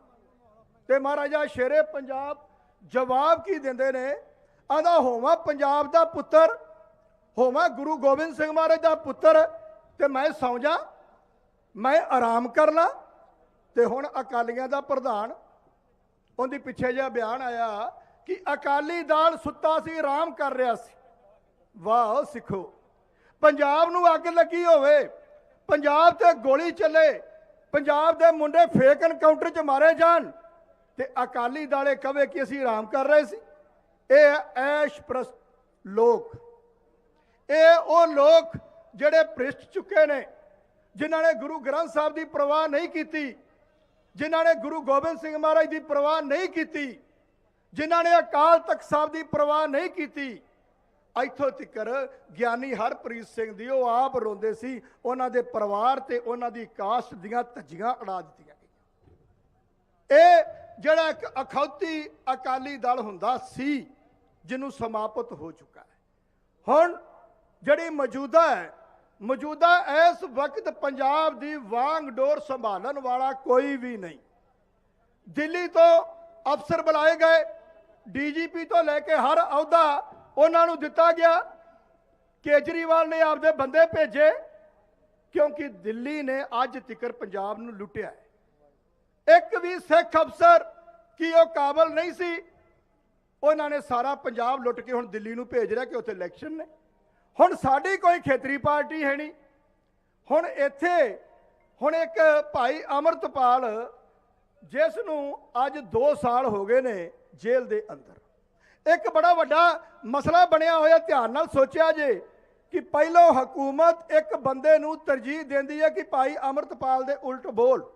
ਤੇ ਮਹਾਰਾਜਾ ਸ਼ੇਰੇ ਪੰਜਾਬ ਜਵਾਬ ਕੀ ਦਿੰਦੇ ਨੇ? ਆਂਦਾ ਹੋਵਾਂ ਪੰਜਾਬ ਦਾ ਪੁੱਤਰ, ਹੋਵਾਂ ਗੁਰੂ ਗੋਬਿੰਦ ਸਿੰਘ ਮਹਾਰਾਜ ਦਾ ਪੁੱਤਰ, ਤੇ ਮੈਂ ਸੌਂ ਜਾ, ਮੈਂ ਆਰਾਮ ਕਰ ਲਾਂ। ਤੇ ਹੁਣ ਅਕਾਲੀਆਂ ਦਾ ਪ੍ਰਧਾਨ, ਉਹਦੀ ਪਿੱਛੇ ਜਿਹਾ ਬਿਆਨ ਆਇਆ ਕਿ ਅਕਾਲੀ ਦਲ ਸੁੱਤਾ ਸੀ, ਆਰਾਮ ਕਰ ਰਿਹਾ ਸੀ। ਵਾਹ ਸਿੱਖੋ, ਪੰਜਾਬ ਨੂੰ ਅੱਗ ਲੱਗੀ ਹੋਵੇ, ਪੰਜਾਬ ਤੇ ਗੋਲੀ ਚੱਲੇ, ਪੰਜਾਬ ਦੇ ਮੁੰਡੇ ਫੇਕ ਐਨਕਾਊਂਟਰ 'ਚ ਮਾਰੇ ਜਾਣ ਤੇ ਅਕਾਲੀ ਦਲ ਕਵੇ ਕਿ ਅਸੀਂ ਆਰਾਮ ਕਰ ਰਹੇ ਸੀ। ਇਹ ਐਸ਼ਪ੍ਰਸਤ ਲੋਕ, ਇਹ ਉਹ ਲੋਕ ਜਿਹੜੇ ਭ੍ਰਿਸ਼ਟ ਚੁੱਕੇ ਨੇ, ਜਿਨ੍ਹਾਂ ਨੇ ਗੁਰੂ ਗ੍ਰੰਥ ਸਾਹਿਬ ਦੀ ਪਰਵਾਹ ਨਹੀਂ ਕੀਤੀ, ਜਿਨ੍ਹਾਂ ਨੇ ਗੁਰੂ ਗੋਬਿੰਦ ਸਿੰਘ ਮਹਾਰਾਜ ਦੀ ਪਰਵਾਹ ਨਹੀਂ ਕੀਤੀ, ਜਿਨ੍ਹਾਂ ਨੇ ਅਕਾਲ ਤਖਤ ਸਾਹਿਬ ਦੀ ਪਰਵਾਹ ਨਹੀਂ ਕੀਤੀ। ਇੱਥੋਂ ਤੱਕ ਗਿਆਨੀ ਹਰਪ੍ਰੀਤ ਸਿੰਘ ਦੀ ਉਹ ਆਪ ਰੋਂਦੇ ਸੀ, ਉਹਨਾਂ ਦੇ ਪਰਿਵਾਰ ਤੇ ਉਹਨਾਂ ਦੀ ਕਾਸਟ ਦੀਆਂ ਧੱਜੀਆਂ ਉਡਾ ਦਿੱਤੀਆਂ ਗਈਆਂ। ਇਹ ਜਿਹੜਾ ਇੱਕ ਅਖੌਤੀ ਅਕਾਲੀ ਦਲ ਹੁੰਦਾ ਸੀ ਜਿਹਨੂੰ ਸਮਾਪਤ ਹੋ ਚੁੱਕਾ ਹੈ। ਹੁਣ ਜਿਹੜੀ ਮੌਜੂਦਾ ਹੈ, ਮੌਜੂਦਾ ਇਸ ਵਕਤ ਪੰਜਾਬ ਦੀ ਵਾਂਗ ਡੋਰ ਸੰਭਾਲਣ ਵਾਲਾ ਕੋਈ ਵੀ ਨਹੀਂ। ਦਿੱਲੀ ਤੋਂ ਅਫਸਰ ਬੁਲਾਏ ਗਏ, ਡੀਜੀਪੀ ਤੋਂ ਲੈ ਕੇ ਹਰ ਅਹੁਦਾ ਉਹਨਾਂ ਨੂੰ ਦਿੱਤਾ ਗਿਆ। ਕੇਜਰੀਵਾਲ ਨੇ ਆਪਦੇ ਬੰਦੇ ਭੇਜੇ ਕਿਉਂਕਿ ਦਿੱਲੀ ਨੇ ਅੱਜ ਤੱਕ ਪੰਜਾਬ ਨੂੰ ਲੁੱਟਿਆ ਹੈ। ਇੱਕ ਵੀ ਸਿੱਖ ਅਫਸਰ ਕੀ ਉਹ ਕਾਬਲ ਨਹੀਂ ਸੀ, ਉਹਨਾਂ ਨੇ ਸਾਰਾ ਪੰਜਾਬ ਲੁੱਟ ਕੇ ਹੁਣ ਦਿੱਲੀ ਨੂੰ ਭੇਜ ਰਿਹਾ ਕਿ ਉੱਥੇ ਇਲੈਕਸ਼ਨ ਨੇ। ਹੁਣ ਸਾਡੀ ਕੋਈ ਖੇਤਰੀ ਪਾਰਟੀ ਹੈ ਨਹੀਂ। ਹੁਣ ਇੱਥੇ ਹੁਣ ਇੱਕ ਭਾਈ ਅਮਰਤਪਾਲ, ਜਿਸ ਨੂੰ ਅੱਜ 2 ਸਾਲ ਹੋ ਗਏ ਨੇ ਜੇਲ੍ਹ ਦੇ ਅੰਦਰ, ਇੱਕ ਬੜਾ ਵੱਡਾ ਮਸਲਾ ਬਣਿਆ ਹੋਇਆ। ਧਿਆਨ ਨਾਲ ਸੋਚਿਆ ਜੇ ਕਿ ਪਹਿਲੋਂ ਹਕੂਮਤ ਇੱਕ ਬੰਦੇ ਨੂੰ ਤਰਜੀਹ ਦਿੰਦੀ ਹੈ ਕਿ ਭਾਈ ਅਮਰਤਪਾਲ ਦੇ ਉਲਟ ਬੋਲ।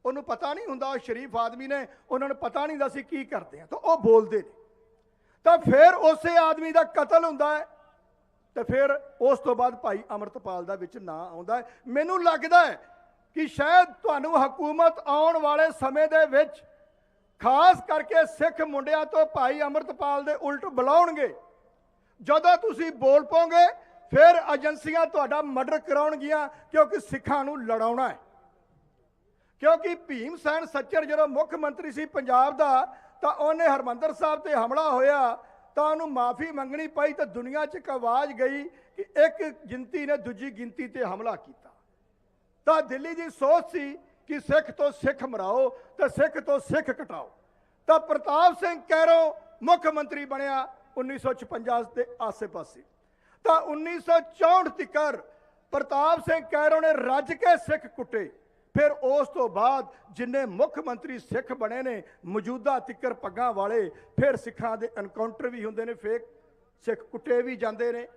ਉਹਨੂੰ ਪਤਾ ਨਹੀਂ ਹੁੰਦਾ, ਉਹ ਸ਼ਰੀਫ ਆਦਮੀ ਨੇ, ਉਹਨਾਂ ਨੂੰ ਪਤਾ ਨਹੀਂ ਹੁੰਦਾ ਸੀ ਕੀ ਕਰਦੇ ਆ, ਤਾਂ ਉਹ ਬੋਲਦੇ ਨੇ। ਤਾਂ ਫਿਰ ਉਸੇ ਆਦਮੀ ਦਾ ਕਤਲ ਹੁੰਦਾ ਹੈ। ਤੇ ਫਿਰ ਉਸ ਤੋਂ ਬਾਅਦ ਭਾਈ ਅੰਮ੍ਰਿਤਪਾਲ ਦਾ ਵਿੱਚ ਨਾਂ ਆਉਂਦਾ ਹੈ। ਮੈਨੂੰ ਲੱਗਦਾ ਹੈ ਕਿ ਸ਼ਾਇਦ ਤੁਹਾਨੂੰ ਹਕੂਮਤ ਆਉਣ ਵਾਲੇ ਸਮੇਂ ਦੇ ਵਿੱਚ ਖਾਸ ਕਰਕੇ ਸਿੱਖ ਮੁੰਡਿਆਂ ਤੋਂ ਭਾਈ ਅੰਮ੍ਰਿਤਪਾਲ ਦੇ ਉਲਟ ਬੁਲਾਉਣਗੇ। ਜਦੋਂ ਤੁਸੀਂ ਬੋਲ ਪੋਗੇ ਫਿਰ ਏਜੰਸੀਆਂ ਤੁਹਾਡਾ ਮਰਡਰ ਕਰਾਉਣਗੀਆਂ, ਕਿਉਂਕਿ ਸਿੱਖਾਂ ਨੂੰ ਲੜਾਉਣਾ ਹੈ। ਕਿਉਂਕਿ ਭੀਮ ਸੈਨ ਸੱਚਰ ਜਦੋਂ ਮੁੱਖ ਮੰਤਰੀ ਸੀ ਪੰਜਾਬ ਦਾ ਤਾਂ ਉਹਨੇ ਹਰਮੰਦਰ ਸਾਹਿਬ ਤੇ ਹਮਲਾ ਹੋਇਆ ਤਾਂ ਉਹਨੂੰ ਮਾਫੀ ਮੰਗਣੀ ਪਈ ਤਾਂ ਦੁਨੀਆ 'ਚ ਇੱਕ ਆਵਾਜ਼ ਗਈ ਕਿ ਇੱਕ ਗਿਣਤੀ ਨੇ ਦੂਜੀ ਗਿਣਤੀ ਤੇ ਹਮਲਾ ਕੀਤਾ। ਤਾਂ ਦਿੱਲੀ ਦੀ ਸੋਚ ਸੀ ਕਿ ਸਿੱਖ ਤੋਂ ਸਿੱਖ ਮਰਾਓ ਤੇ ਸਿੱਖ ਤੋਂ ਸਿੱਖ ਕਟਾਓ। ਤਾਂ ਪ੍ਰਤਾਪ ਸਿੰਘ ਕੈਰੋਂ ਮੁੱਖ ਮੰਤਰੀ ਬਣਿਆ 1956 ਦੇ ਆਸੇ-ਪਾਸੇ। ਤਾਂ 1964 ਤੱਕ ਪ੍ਰਤਾਪ ਸਿੰਘ ਕੈਰੋਂ ਨੇ ਰੱਜ ਕੇ ਸਿੱਖ ਕੁੱਟੇ। ਫਿਰ ਉਸ ਤੋਂ ਬਾਅਦ ਜਿੰਨੇ ਮੁੱਖ ਮੰਤਰੀ ਸਿੱਖ ਬਣੇ ਨੇ ਮੌਜੂਦਾ ਤਿੱਕਰ ਪੱਗਾਂ ਵਾਲੇ, ਫਿਰ ਸਿੱਖਾਂ ਦੇ ਐਨਕਾਊਂਟਰ ਵੀ ਹੁੰਦੇ ਨੇ, ਫੇਕ ਸਿੱਖ ਕੁੱਟੇ ਵੀ ਜਾਂਦੇ ਨੇ।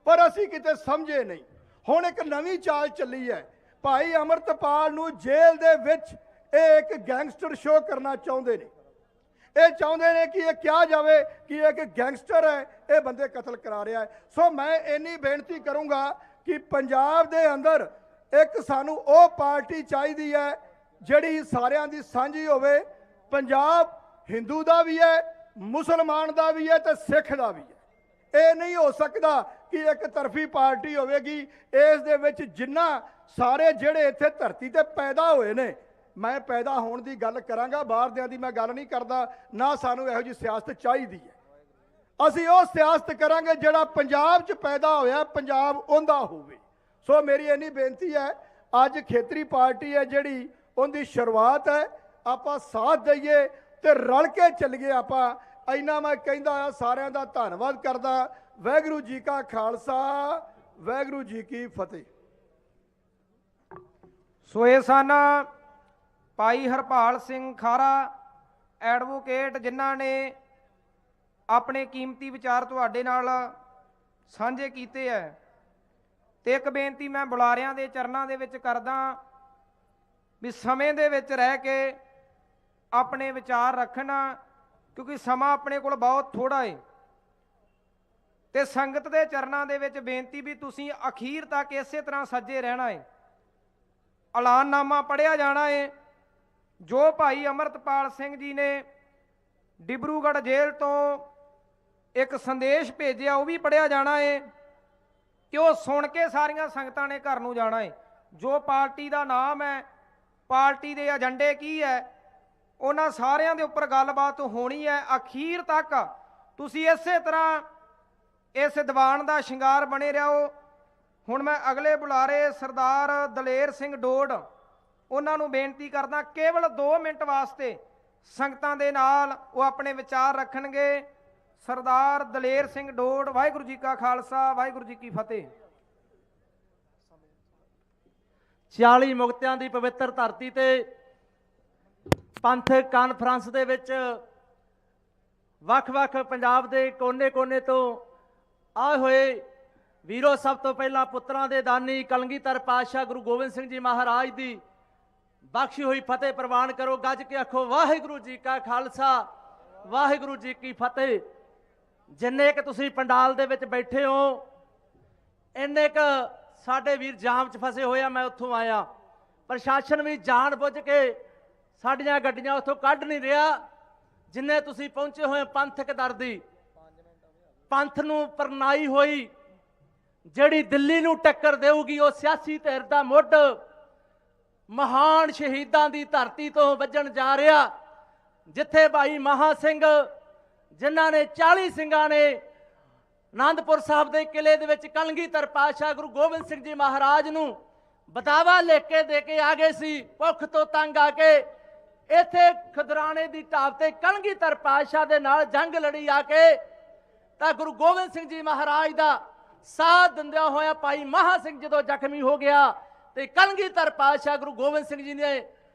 ਪਰ ਅਸੀਂ ਕਿਤੇ ਸਮਝੇ ਨਹੀਂ। ਹੁਣ ਇੱਕ ਨਵੀਂ ਚਾਲ ਚੱਲੀ ਹੈ। ਭਾਈ ਅੰਮ੍ਰਿਤਪਾਲ ਨੂੰ ਜੇਲ੍ਹ ਦੇ ਵਿੱਚ ਇਹ ਇੱਕ ਗੈਂਗਸਟਰ ਸ਼ੋਅ ਕਰਨਾ ਚਾਹੁੰਦੇ ਨੇ। ਇਹ ਚਾਹੁੰਦੇ ਨੇ ਕਿ ਇਹ ਕਿਹਾ ਜਾਵੇ ਕਿ ਇਹ ਇੱਕ ਗੈਂਗਸਟਰ ਹੈ, ਇਹ ਬੰਦੇ ਕਤਲ ਕਰਾ ਰਿਹਾ ਹੈ। ਸੋ ਮੈਂ ਇੰਨੀ ਬੇਨਤੀ ਕਰੂੰਗਾ ਕਿ ਪੰਜਾਬ ਦੇ ਅੰਦਰ ਇੱਕ ਸਾਨੂੰ ਉਹ ਪਾਰਟੀ ਚਾਹੀਦੀ ਹੈ ਜਿਹੜੀ ਸਾਰਿਆਂ ਦੀ ਸਾਂਝੀ ਹੋਵੇ। ਪੰਜਾਬ ਹਿੰਦੂ ਦਾ ਵੀ ਹੈ, ਮੁਸਲਮਾਨ ਦਾ ਵੀ ਹੈ ਤੇ ਸਿੱਖ ਦਾ ਵੀ ਹੈ। ਇਹ ਨਹੀਂ ਹੋ ਸਕਦਾ ਕਿ ਇੱਕ ਤਰਫੀ ਪਾਰਟੀ ਹੋਵੇਗੀ। ਇਸ ਦੇ ਵਿੱਚ ਜਿੰਨਾ ਸਾਰੇ ਜਿਹੜੇ ਇੱਥੇ ਧਰਤੀ ਤੇ ਪੈਦਾ ਹੋਏ ਨੇ, ਮੈਂ ਪੈਦਾ ਹੋਣ ਦੀ ਗੱਲ ਕਰਾਂਗਾ, ਬਾਹਰ ਦਿਆਂ ਦੀ ਮੈਂ ਗੱਲ ਨਹੀਂ ਕਰਦਾ, ਨਾ ਸਾਨੂੰ ਇਹੋ ਜਿਹੀ ਸਿਆਸਤ ਚਾਹੀਦੀ ਹੈ। ਅਸੀਂ ਉਹ ਸਿਆਸਤ ਕਰਾਂਗੇ ਜਿਹੜਾ ਪੰਜਾਬ 'ਚ ਪੈਦਾ ਹੋਇਆ, ਪੰਜਾਬ ਉਹਦਾ ਹੋਵੇ। ਸੋ ਮੇਰੀ ਇੰਨੀ ਬੇਨਤੀ ਹੈ, ਅੱਜ ਖੇਤਰੀ ਪਾਰਟੀ ਹੈ ਜਿਹੜੀ, ਉਹਦੀ ਸ਼ੁਰੂਆਤ ਹੈ। ਆਪਾਂ ਸਾਥ ਦਈਏ ਤੇ ਰਲ ਕੇ ਚੱਲੀਏ। ਆਪਾਂ ਇੰਨਾ ਮੈਂ ਕਹਿੰਦਾ ਆ, ਸਾਰਿਆਂ ਦਾ ਧੰਨਵਾਦ ਕਰਦਾ। ਵਾਹਿਗੁਰੂ ਜੀ ਕਾ ਖਾਲਸਾ, ਵਾਹਿਗੁਰੂ ਜੀ ਕੀ ਫਤਿਹ। ਸੋ ਇਹ ਸਨ ਭਾਈ ਹਰਪਾਲ ਸਿੰਘ ਖਾਰਾ ਐਡਵੋਕੇਟ, ਜਿਨ੍ਹਾਂ ਨੇ ਆਪਣੇ ਕੀਮਤੀ ਵਿਚਾਰ ਤੁਹਾਡੇ ਨਾਲ ਸਾਂਝੇ ਕੀਤੇ ਹੈ। ਤੇ ਇੱਕ ਬੇਨਤੀ ਮੈਂ ਬੁਲਾਰਿਆਂ ਦੇ ਚਰਨਾਂ ਦੇ ਵਿੱਚ ਕਰਦਾ ਵੀ ਸਮੇਂ ਦੇ ਵਿੱਚ ਰਹਿ ਕੇ ਆਪਣੇ ਵਿਚਾਰ ਰੱਖਣਾ, ਕਿਉਂਕਿ ਸਮਾਂ ਆਪਣੇ ਕੋਲ ਬਹੁਤ ਥੋੜਾ ਹੈ। ਤੇ ਸੰਗਤ ਦੇ ਚਰਨਾਂ ਦੇ ਵਿੱਚ ਬੇਨਤੀ ਵੀ ਤੁਸੀਂ ਅਖੀਰ ਤੱਕ ਇਸੇ ਤਰ੍ਹਾਂ ਸੱਜੇ ਰਹਿਣਾ ਹੈ। ਐਲਾਨਨਾਮਾ ਪੜ੍ਹਿਆ ਜਾਣਾ ਹੈ। ਜੋ ਭਾਈ ਅੰਮ੍ਰਿਤਪਾਲ ਸਿੰਘ ਜੀ ਨੇ ਡਿਬਰੂਗੜ੍ਹ ਜੇਲ੍ਹ ਤੋਂ ਇੱਕ ਸੰਦੇਸ਼ ਭੇਜਿਆ, ਉਹ ਵੀ ਪੜ੍ਹਿਆ ਜਾਣਾ ਹੈ ਕਿ ਉਹ ਸੁਣ ਕੇ ਸਾਰੀਆਂ ਸੰਗਤਾਂ ਨੇ ਘਰ ਨੂੰ ਜਾਣਾ ਹੈ। ਜੋ ਪਾਰਟੀ ਦਾ ਨਾਮ ਹੈ, ਪਾਰਟੀ ਦੇ ਏਜੰਡੇ ਕੀ ਹੈ, ਉਹਨਾਂ ਸਾਰਿਆਂ ਦੇ ਉੱਪਰ ਗੱਲਬਾਤ ਹੋਣੀ ਹੈ। ਅਖੀਰ ਤੱਕ ਤੁਸੀਂ ਇਸੇ ਤਰ੍ਹਾਂ ਇਸ ਦੀਵਾਨ ਦਾ ਸ਼ਿੰਗਾਰ ਬਣੇ ਰਹੋ। ਹੁਣ ਮੈਂ ਅਗਲੇ ਬੁਲਾਰੇ ਸਰਦਾਰ ਦਲੇਰ ਸਿੰਘ ਡੋਡ, ਉਹਨਾਂ ਨੂੰ ਬੇਨਤੀ ਕਰਦਾ ਕੇਵਲ 2 ਮਿੰਟ ਵਾਸਤੇ ਸੰਗਤਾਂ ਦੇ ਨਾਲ ਉਹ ਆਪਣੇ ਵਿਚਾਰ ਰੱਖਣਗੇ। ਸਰਦਾਰ ਦਲੇਰ ਸਿੰਘ ਡੋਡ। ਵਾਹਿਗੁਰੂ ਜੀ ਕਾ ਖਾਲਸਾ, ਵਾਹਿਗੁਰੂ ਜੀ ਕੀ ਫਤਿਹ। 40 ਮੁਕਤਿਆਂ ਦੀ ਪਵਿੱਤਰ ਧਰਤੀ ਤੇ ਪੰਥਕ ਕਾਨਫਰੰਸ ਦੇ ਵਿੱਚ ਵੱਖ-ਵੱਖ ਪੰਜਾਬ ਦੇ ਕੋਨੇ-ਕੋਨੇ ਤੋਂ ਆਏ ਹੋਏ ਵੀਰੋ, ਸਭ ਤੋਂ ਪਹਿਲਾਂ ਪੁੱਤਰਾਂ ਦੇ ਦਾਨੀ ਕਲਗੀਧਰ ਪਾਤਸ਼ਾਹ ਗੁਰੂ ਗੋਬਿੰਦ ਸਿੰਘ ਜੀ ਮਹਾਰਾਜ ਦੀ ਬਖਸ਼ੀ ਹੋਈ ਫਤਿਹ ਪ੍ਰਵਾਨ ਕਰੋ। ਗੱਜ ਕੇ ਆਖੋ ਵਾਹਿਗੁਰੂ ਜੀ ਕਾ ਖਾਲਸਾ, ਵਾਹਿਗੁਰੂ ਜੀ ਕੀ ਫਤਿਹ। ਜਿੰਨੇ ਕਿ ਤੁਸੀਂ ਪੰਡਾਲ ਦੇ ਵਿੱਚ ਬੈਠੇ ਹੋ, ਇੰਨੇ ਕੁ ਸਾਡੇ ਵੀਰ ਜਾਮ 'ਚ ਫਸੇ ਹੋਏ ਆ। ਮੈਂ ਉੱਥੋਂ ਆਇਆ, ਪ੍ਰਸ਼ਾਸਨ ਵੀ ਜਾਣ ਬੁੱਝ ਕੇ ਸਾਡੀਆਂ ਗੱਡੀਆਂ ਉੱਥੋਂ ਕੱਢ ਨਹੀਂ ਰਿਹਾ। ਜਿੰਨੇ ਤੁਸੀਂ ਪਹੁੰਚੇ ਹੋਏ ਪੰਥਕ ਦਰਦੀ, ਪੰਥ ਨੂੰ ਪਰਨਾਈ ਹੋਈ ਜਿਹੜੀ ਦਿੱਲੀ ਨੂੰ ਟੱਕਰ ਦੇਊਗੀ, ਉਹ ਸਿਆਸੀ ਧਿਰ ਦਾ ਮੁੱਢ ਮਹਾਨ ਸ਼ਹੀਦਾਂ ਦੀ ਧਰਤੀ ਤੋਂ ਵੱਜਣ ਜਾ ਰਿਹਾ, ਜਿੱਥੇ ਭਾਈ ਮਹਾ ਸਿੰਘ, ਜਿਨ੍ਹਾਂ ਨੇ 40 ਸਿੰਘਾਂ ਨੇ ਆਨੰਦਪੁਰ ਸਾਹਿਬ ਦੇ ਕਿਲੇ ਦੇ ਵਿੱਚ ਕਲਗੀਧਰ ਪਾਤਸ਼ਾਹ ਗੁਰੂ ਗੋਬਿੰਦ ਸਿੰਘ ਜੀ ਮਹਾਰਾਜ ਨੂੰ ਬਦਾਵਾ ਲਿਖ ਕੇ ਦੇ ਕੇ ਆ ਗਏ ਸੀ। ਭੁੱਖ ਤੋਂ ਤੰਗ ਆ ਕੇ ਇੱਥੇ ਖਦਰਾਣੇ ਦੀ ਢਾਬ ਤੇ ਕਲਗੀਧਰ ਪਾਤਸ਼ਾਹ ਦੇ ਨਾਲ ਜੰਗ ਲੜੀ ਆ ਕੇ, ਤਾਂ ਗੁਰੂ ਗੋਬਿੰਦ ਸਿੰਘ ਜੀ ਮਹਾਰਾਜ ਦਾ ਸਾਥ ਦਿੰਦਿਆਂ ਹੋਇਆ ਭਾਈ ਮਹਾ ਸਿੰਘ ਜਦੋਂ ਜ਼ਖਮੀ ਹੋ ਗਿਆ ਤੇ ਕਲਗੀਧਰ ਪਾਤਸ਼ਾਹ ਗੁਰੂ ਗੋਬਿੰਦ ਸਿੰਘ ਜੀ ਨੇ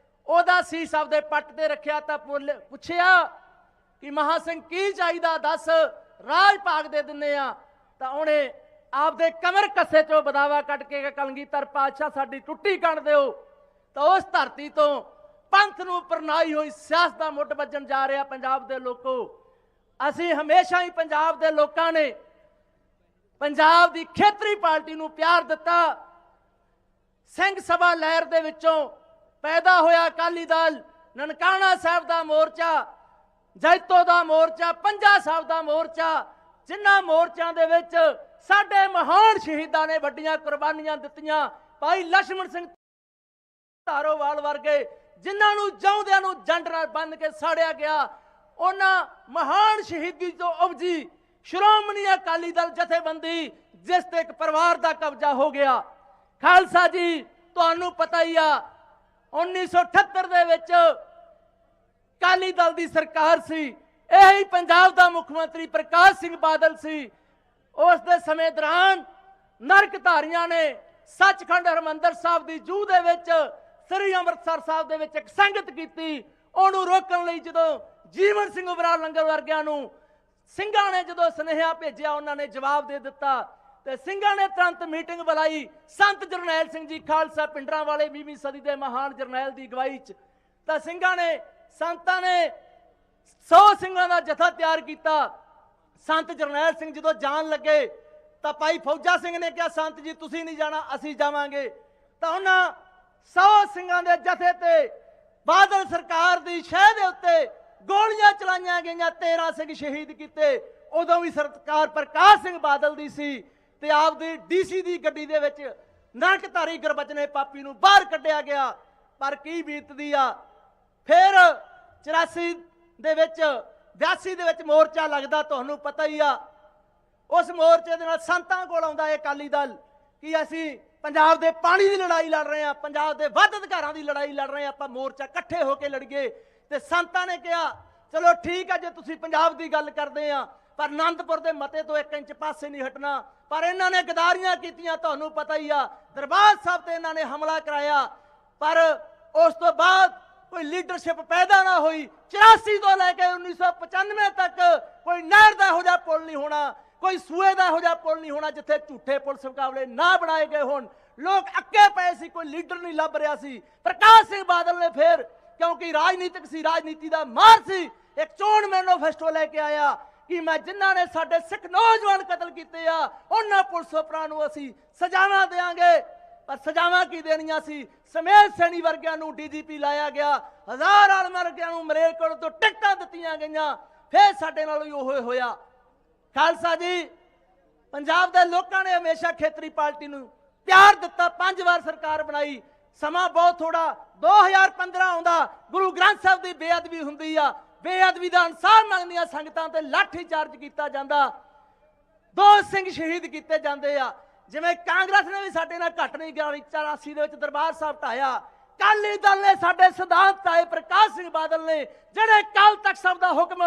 ਉਹਦਾ ਸੀਸ ਆਪਦੇ ਪੱਟ ਤੇ ਰੱਖਿਆ। ਤਾਂ ਪੁੱਛਿਆ ਕਿ ਮਹਾ ਸਿੰਘ ਕੀ ਚਾਹੀਦਾ, ਦੱਸ, ਰਾਜ ਭਾਗ ਦੇ ਦਿੰਨੇ ਆ। ਤਾਂ ਉਹਨੇ ਆਪਦੇ ਕਮਰ ਕੱਸੇ ਚੋਂ ਬਦਾਵਾ ਕੱਢ ਕੇ ਕਲਗੀਧਰ ਪਾਤਸ਼ਾਹ ਸਾਡੀ ਟੁੱਟੀ ਕਰ ਦਿਓ। ਤਾਂ ਉਸ ਧਰਤੀ ਤੋਂ ਪੰਥ ਨੂੰ ਪਰਨਾਈ ਹੋਈ ਸਿਆਸਤ ਦਾ ਮੁੱਢ ਵੱਜਣ ਜਾ ਰਿਹਾ। ਪੰਜਾਬ ਦੇ ਲੋਕੋ, ਅਸੀਂ ਹਮੇਸ਼ਾ ਹੀ ਪੰਜਾਬ ਦੇ ਲੋਕਾਂ ਨੇ ਪੰਜਾਬ ਦੀ ਖੇਤਰੀ ਪਾਰਟੀ ਨੂੰ ਪਿਆਰ ਦਿੱਤਾ। ਸਿੰਘ ਸਭਾ ਲਹਿਰ ਦੇ ਵਿੱਚੋਂ ਪੈਦਾ ਹੋਇਆ ਅਕਾਲੀ ਦਲ, ਨਨਕਾਣਾ ਸਾਹਿਬ ਦਾ ਮੋਰਚਾ, ਜੈਤੋ ਦਾ ਮੋਰਚਾ, ਪੰਜਾ ਸਾਹਿਬ ਦਾ ਮੋਰਚਾ, ਜਿਨ੍ਹਾਂ ਮੋਰਚਿਆਂ ਦੇ ਵਿੱਚ ਸਾਡੇ ਮਹਾਨ ਸ਼ਹੀਦਾਂ ਨੇ ਵੱਡੀਆਂ ਕੁਰਬਾਨੀਆਂ ਦਿੱਤੀਆਂ। ਭਾਈ ਲక్ష్మణ ਸਿੰਘ ਧਾਰੋਵਾਲ ਵਰਗੇ ਜਿਨ੍ਹਾਂ ਨੂੰ ਜਿਉਂਦਿਆਂ ਨੂੰ ਜੰਡ ਨਾਲ ਬੰਨ ਕੇ ਸਾੜਿਆ ਗਿਆ, ਉਹਨਾਂ ਮਹਾਨ ਸ਼ਹੀਦੀ ਤੋਂ ਉਪਜੀ ਸ਼੍ਰੋਮਣੀ ਅਕਾਲੀ ਦਲ ਜਥੇਬੰਦੀ, ਜਿਸ ਤੇ ਇੱਕ ਪਰਿਵਾਰ ਦਾ ਕਬਜ਼ਾ ਹੋ ਗਿਆ। ਖਾਲਸਾ ਜੀ, ਤੁਹਾਨੂੰ ਪਤਾ ਹੀ ਆ 1978 ਦੇ ਵਿੱਚ ਅਕਾਲੀ ਦਲ ਦੀ ਸਰਕਾਰ ਸੀ। ਇਹੀ ਪੰਜਾਬ ਦਾ ਮੁੱਖ ਮੰਤਰੀ ਪ੍ਰਕਾਸ਼ ਸਿੰਘ ਬਾਦਲ ਸੀ। ਉਸ ਦੇ ਸਮੇਂ ਦੌਰਾਨ ਨਰਕਧਾਰੀਆਂ ਨੇ ਸੱਚਖੰਡ ਹਰਿਮੰਦਰ ਸਾਹਿਬ ਦੀ ਜੂਹ ਦੇ ਵਿੱਚ, ਸ੍ਰੀ ਅੰਮ੍ਰਿਤਸਰ ਸਾਹਿਬ ਦੇ ਵਿੱਚ ਇੱਕ ਸੰਗਤ ਕੀਤੀ। ਉਹਨੂੰ ਰੋਕਣ ਲਈ ਜਦੋਂ ਜੀਵਨ ਸਿੰਘ ਉਬਰਾਲ ਲੰਗਰ ਵਰਗਿਆਂ ਨੂੰ ਸਿੰਘਾਂ ਨੇ ਜਦੋਂ ਸੁਨੇਹਾ ਭੇਜਿਆ, ਉਹਨਾਂ ਨੇ ਜਵਾਬ ਦੇ ਦਿੱਤਾ ਤੇ ਸਿੰਘਾਂ ਨੇ ਤੁਰੰਤ ਮੀਟਿੰਗ ਬੁਲਾਈ। ਸੰਤ ਜਰਨੈਲ ਸਿੰਘ ਜੀ ਖਾਲਸਾ ਪਿੰਡਰਾਂ ਵਾਲੇ 20ਵੀਂ ਸਦੀ ਦੇ ਮਹਾਨ ਜਰਨੈਲ ਦੀ ਅਗਵਾਈ 'ਚ ਤਾਂ ਸਿੰਘਾਂ ਨੇ, ਸੰਤਾਂ ਨੇ 100 ਸਿੰਘਾਂ ਦਾ ਜਥਾ ਤਿਆਰ ਕੀਤਾ। ਸੰਤ ਜਰਨੈਲ ਸਿੰਘ ਜਦੋਂ ਜਾਣ ਲੱਗੇ ਤਾਂ ਭਾਈ ਫੌਜਾ ਸਿੰਘ ਨੇ ਕਿਹਾ, ਸੰਤ ਜੀ ਤੁਸੀਂ ਨਹੀਂ ਜਾਣਾ, ਅਸੀਂ ਜਾਵਾਂਗੇ। ਤਾਂ ਉਹਨਾਂ 100 ਸਿੰਘਾਂ ਦੇ ਜਥੇ ਤੇ ਬਾਦਲ ਸਰਕਾਰ ਦੀ ਸ਼ਹਿ ਦੇ ਉੱਤੇ ਗੋਲੀਆਂ ਚਲਾਈਆਂ ਗਈਆਂ, 13 ਸਿੰਘ ਸ਼ਹੀਦ ਕੀਤੇ। ਉਦੋਂ ਵੀ ਸਰਕਾਰ ਪ੍ਰਕਾਸ਼ ਸਿੰਘ ਬਾਦਲ ਦੀ ਸੀ ਤੇ ਆਪਦੀ ਡੀਸੀ ਦੀ ਗੱਡੀ ਦੇ ਵਿੱਚ ਨਰਕਧਾਰੀ ਗੁਰਬਚਨੇ ਪਾਪੀ ਨੂੰ ਬਾਹਰ ਕੱਢਿਆ ਗਿਆ। ਪਰ ਕੀ ਬੀਤਦੀ ਆ, ਫਿਰ 84 ਦੇ ਵਿੱਚ 82 ਦੇ ਵਿੱਚ ਮੋਰਚਾ ਲੱਗਦਾ, ਤੁਹਾਨੂੰ ਪਤਾ ਹੀ ਆ। ਉਸ ਮੋਰਚੇ ਦੇ ਨਾਲ ਸੰਤਾਂ ਕੋਲ ਆਉਂਦਾ ਇਹ ਅਕਾਲੀ ਦਲ ਕਿ ਅਸੀਂ ਪੰਜਾਬ ਦੇ ਪਾਣੀ ਦੀ ਲੜਾਈ ਲੜ ਰਹੇ ਹਾਂ, ਪੰਜਾਬ ਦੇ ਵੱਧ ਅਧਿਕਾਰਾਂ ਦੀ ਲੜਾਈ ਲੜ ਰਹੇ ਹਾਂ, ਆਪਾਂ ਮੋਰਚਾ ਇਕੱਠੇ ਹੋ ਕੇ ਲੜੀਏ। ਤੇ ਸੰਤਾਂ ਨੇ ਕਿਹਾ ਚਲੋ ਠੀਕ ਹੈ ਜੇ ਤੁਸੀਂ ਪੰਜਾਬ ਦੀ ਗੱਲ ਕਰਦੇ ਆ, ਪਰ ਆਨੰਦਪੁਰ ਦੇ ਮਤੇ ਤੋਂ 1 ਇੰਚ ਪਾਸੇ ਨਹੀਂ ਹਟਣਾ। ਪਰ ਇਹਨਾਂ ਨੇ ਗਦਾਰੀਆਂ ਕੀਤੀਆਂ, ਤੁਹਾਨੂੰ ਪਤਾ ਹੀ ਆ। ਦਰਬਾਰ ਸਾਹਿਬ ਤੇ ਇਹਨਾਂ ਨੇ ਹਮਲਾ ਕਰਾਇਆ, ਪਰ ਉਸ ਤੋਂ ਬਾਅਦ ਕੋਈ ਲੀਡਰਸ਼ਿਪ ਪੈਦਾ ਨਾ ਹੋਈ। 84 ਤੋਂ ਲੈ ਕੇ 1995 ਤੱਕ ਕੋਈ ਨਹਿਰ ਦਾ ਇਹੋ ਜਿਹਾ ਪੁਲ ਨਹੀਂ ਹੋਣਾ, ਕੋਈ ਸੂਏ ਦਾ ਇਹੋ ਜਿਹਾ ਪੁਲ ਨਹੀਂ ਹੋਣਾ ਜਿੱਥੇ ਝੂਠੇ ਪੁਲਿਸ ਮੁਕਾਬਲੇ ਨਾ ਬਣਾਏ ਗਏ ਹੋਣ। ਲੋਕ ਅੱਕੇ ਪਏ ਸੀ, ਕੋਈ ਲੀਡਰ ਨਹੀਂ ਲੱਭ ਰਿਹਾ ਸੀ। ਪ੍ਰਕਾਸ਼ ਸਿੰਘ ਬਾਦਲ ਨੇ ਫਿਰ, ਕਿਉਂਕਿ ਰਾਜਨੀਤਿਕ ਸੀ, ਰਾਜਨੀਤੀ ਦਾ ਮਾਰ ਸੀ, ਇੱਕ ਚੋਣ ਮੈਨੀਫੈਸਟੋ ਲੈ ਕੇ ਆਇਆ ਕਿ ਮੈਂ ਜਿਨ੍ਹਾਂ ਨੇ ਸਾਡੇ ਸਿੱਖ ਨੌਜਵਾਨ ਕਤਲ ਕੀਤੇ ਆ ਉਹਨਾਂ ਪੁਲਿਸ ਅਫਸਰਾਂ ਨੂੰ ਅਸੀਂ ਸਜ਼ਾਵਾਂ ਦੇਵਾਂਗੇ। ਪਰ ਸਜ਼ਾਵਾਂ ਕੀ ਦੇਣੀਆਂ ਸੀ? ਸਮੇਤ ਸੈਣੀ ਵਰਗਿਆਂ ਨੂੰ ਡੀਜੀਪੀ ਲਾਇਆ ਗਿਆ, ਹਜ਼ਾਰ ਆਲਮ ਵਰਗਿਆਂ ਨੂੰ ਮਰੇਕੋਟ ਤੋਂ ਟਿਕਟਾਂ ਦਿੱਤੀਆਂ ਗਈਆਂ। ਫਿਰ ਸਾਡੇ ਨਾਲ ਹੀ ਉਹ ਹੋਇਆ। ਖਾਲਸਾ ਜੀ, ਪੰਜਾਬ ਦੇ ਲੋਕਾਂ ਨੇ ਹਮੇਸ਼ਾ ਖੇਤਰੀ ਪਾਰਟੀ ਨੂੰ ਪਿਆਰ ਦਿੱਤਾ, 5 ਵਾਰ ਸਰਕਾਰ ਬਣਾਈ। ਸਮਾਂ ਬਹੁਤ ਥੋੜਾ, 2015 ਆਉਂਦਾ, ਗੁਰੂ ਗ੍ਰੰਥ ਸਾਹਿਬ ਦੀ ਬੇਅਦਬੀ ਹੁੰਦੀ ਆ, ਬੇਅਦਬੀ ਦਾ ਇਨਸਾਫ ਮੰਗਦੀਆਂ ਸੰਗਤਾਂ ਤੇ ਲਾਠੀ ਚਾਰਜ ਕੀਤਾ ਜਾਂਦਾ, 2 ਸਿੰਘ ਸ਼ਹੀਦ ਕੀਤੇ ਜਾਂਦੇ ਆ। ਜਿਵੇਂ ਕਾਂਗਰਸ ਨੇ ਵੀ ਸਾਡੇ ਨਾਲ ਘੱਟ ਨਹੀਂ ਗਿਆ, 84 ਦੇ ਵਿੱਚ ਦਰਬਾਰ ਸਾਹਿਬ ਢਾਇਆ। ਅਕਾਲੀ ਦਲ ਨੇ ਸਾਡੇ ਸਿਧਾਂਤ ਢਾਏ, ਪ੍ਰਕਾਸ਼ ਸਿੰਘ ਬਾਦਲ ਨੇ ਜਿਹੜੇ ਕੱਲ ਤੱਕ ਸਾਹਿਬ ਦਾ ਹੁਕਮ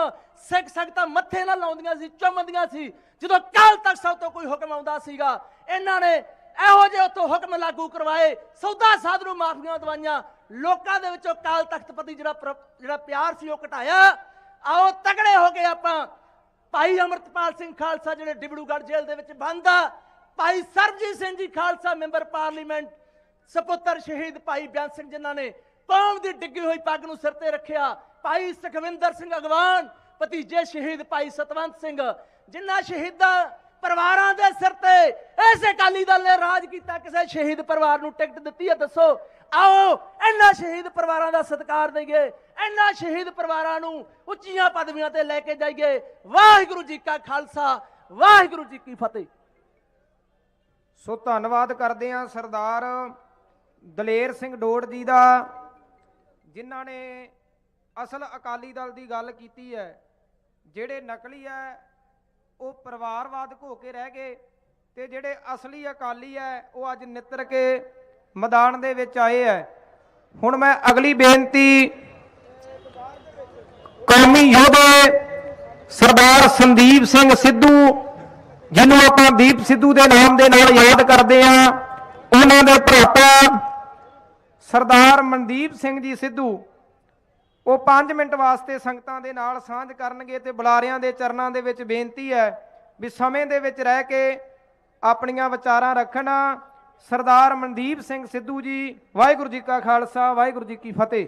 ਸਿੱਖ ਸੰਗਤਾਂ ਮੱਥੇ ਨਾਲ ਲਾਉਂਦੀਆਂ ਸੀ, ਚੁੰਮਦੀਆਂ ਸੀ। ਜਦੋਂ ਕੱਲ ਤੱਕ ਸਾਹਿਬ ਤੋਂ ਕੋਈ ਹੁਕਮ ਆਉਂਦਾ ਸੀਗਾ, ਇਹਨਾਂ ਨੇ ਇਹੋ ਜਿਹੇ ਉੱਥੋਂ ਹੁਕਮ ਲਾਗੂ ਕਰਵਾਏ, ਸੌਦਾ ਸਾਧ ਨੂੰ ਮਾਫੀਆਂ ਦਵਾਈਆਂ, ਲੋਕਾਂ ਦੇ ਵਿੱਚੋਂ ਕਾਲ ਤਖਤ ਪ੍ਰਤੀ ਜਿਹੜਾ ਪਿਆਰ ਸੀ ਉਹ ਘਟਾਇਆ। ਆਓ ਤਗੜੇ ਹੋ ਕੇ ਆਪਾਂ ਭਾਈ ਅਮਰਤਪਾਲ ਸਿੰਘ ਖਾਲਸਾ ਜਿਹੜੇ ਡਿਬੜੂਗੜ੍ਹ ਜੇਲ੍ਹ ਦੇ ਵਿੱਚ ਬੰਦ ਆ, ਭਾਈ ਸਰਬਜੀਤ ਸਿੰਘ ਜੀ ਖਾਲਸਾ ਮੈਂਬਰ ਪਾਰਲੀਮੈਂਟ, ਸਪੁੱਤਰ ਸ਼ਹੀਦ ਭਾਈ ਬਿਆਨ ਸਿੰਘ ਜਿਨ੍ਹਾਂ ਨੇ ਕੌਮ ਦੀ ਡਿੱਗੀ ਹੋਈ ਪੱਗ ਨੂੰ ਸਿਰ ਤੇ ਰੱਖਿਆ, ਭਾਈ ਸੁਖਵਿੰਦਰ ਸਿੰਘ ਅਗਵਾਨ, ਭਤੀਜੇ ਸ਼ਹੀਦ ਭਾਈ ਸਤਵੰਤ ਸਿੰਘ, ਜਿਨ੍ਹਾਂ ਸ਼ਹੀਦਾਂ ਪਰਿਵਾਰਾਂ ਦੇ ਸਿਰ ਤੇ ਐਸੇ ਅਕਾਲੀ ਦਲ ਨੇ ਰਾਜ ਕੀਤਾ। ਕਿਸੇ ਸ਼ਹੀਦ ਪਰਿਵਾਰ ਨੂੰ ਟਿਕਟ ਦਿੱਤੀ ਹੈ? ਦੱਸੋ। ਆਓ ਇਹਨਾਂ ਸ਼ਹੀਦ ਪਰਿਵਾਰਾਂ ਦਾ ਸਤਿਕਾਰ ਦੇਈਏ, ਇਹਨਾਂ ਸ਼ਹੀਦ ਪਰਿਵਾਰਾਂ ਨੂੰ ਉੱਚੀਆਂ ਪਦਵੀਆਂ ਤੇ ਲੈ ਕੇ ਜਾਈਏ। ਵਾਹਿਗੁਰੂ ਜੀ ਕਾ ਖਾਲਸਾ, ਵਾਹਿਗੁਰੂ ਜੀ ਕੀ ਫਤਿਹ। ਸੋ ਧੰਨਵਾਦ ਕਰਦੇ ਹਾਂ ਸਰਦਾਰ ਦਲੇਰ ਸਿੰਘ ਡੋੜ ਜੀ ਦਾ, ਜਿਨ੍ਹਾਂ ਨੇ ਅਸਲ ਅਕਾਲੀ ਦਲ ਦੀ ਗੱਲ ਕੀਤੀ ਹੈ। ਜਿਹੜੇ ਨਕਲੀ ਹੈ ਉਹ ਪਰਿਵਾਰਵਾਦਕ ਹੋ ਕੇ ਰਹਿ ਗਏ ਤੇ ਜਿਹੜੇ ਅਸਲੀ ਅਕਾਲੀ ਹੈ ਉਹ ਅੱਜ ਨਿੱਤਰ ਕੇ ਮੈਦਾਨ ਦੇ ਵਿੱਚ ਆਏ ਹੈ। ਹੁਣ ਮੈਂ ਅਗਲੀ ਬੇਨਤੀ ਕੌਮੀ ਯੋਧੇ ਸਰਦਾਰ ਸੰਦੀਪ ਸਿੰਘ ਸਿੱਧੂ, ਜਿਹਨੂੰ ਆਪਾਂ ਦੀਪ ਸਿੱਧੂ ਦੇ ਨਾਮ ਦੇ ਨਾਲ ਯਾਦ ਕਰਦੇ ਹਾਂ, ਉਹਨਾਂ ਦੇ ਭਰਾਤਾ ਸਰਦਾਰ ਮਨਦੀਪ ਸਿੰਘ ਜੀ ਸਿੱਧੂ, ਉਹ 5 ਮਿੰਟ ਵਾਸਤੇ ਸੰਗਤਾਂ ਦੇ ਨਾਲ ਸਾਂਝ ਕਰਨਗੇ ਤੇ ਬੁਲਾਰਿਆਂ ਦੇ ਚਰਨਾਂ ਦੇ ਵਿੱਚ ਬੇਨਤੀ ਹੈ ਵੀ ਸਮੇਂ ਦੇ ਵਿੱਚ ਰਹਿ ਕੇ ਆਪਣੀਆਂ ਵਿਚਾਰਾਂ ਰੱਖਣਾ। ਸਰਦਾਰ ਮਨਦੀਪ ਸਿੰਘ ਸਿੱਧੂ ਜੀ, ਵਾਹਿਗੁਰੂ ਜੀ ਕਾ ਖਾਲਸਾ, ਵਾਹਿਗੁਰੂ ਜੀ ਕੀ ਫਤਿਹ।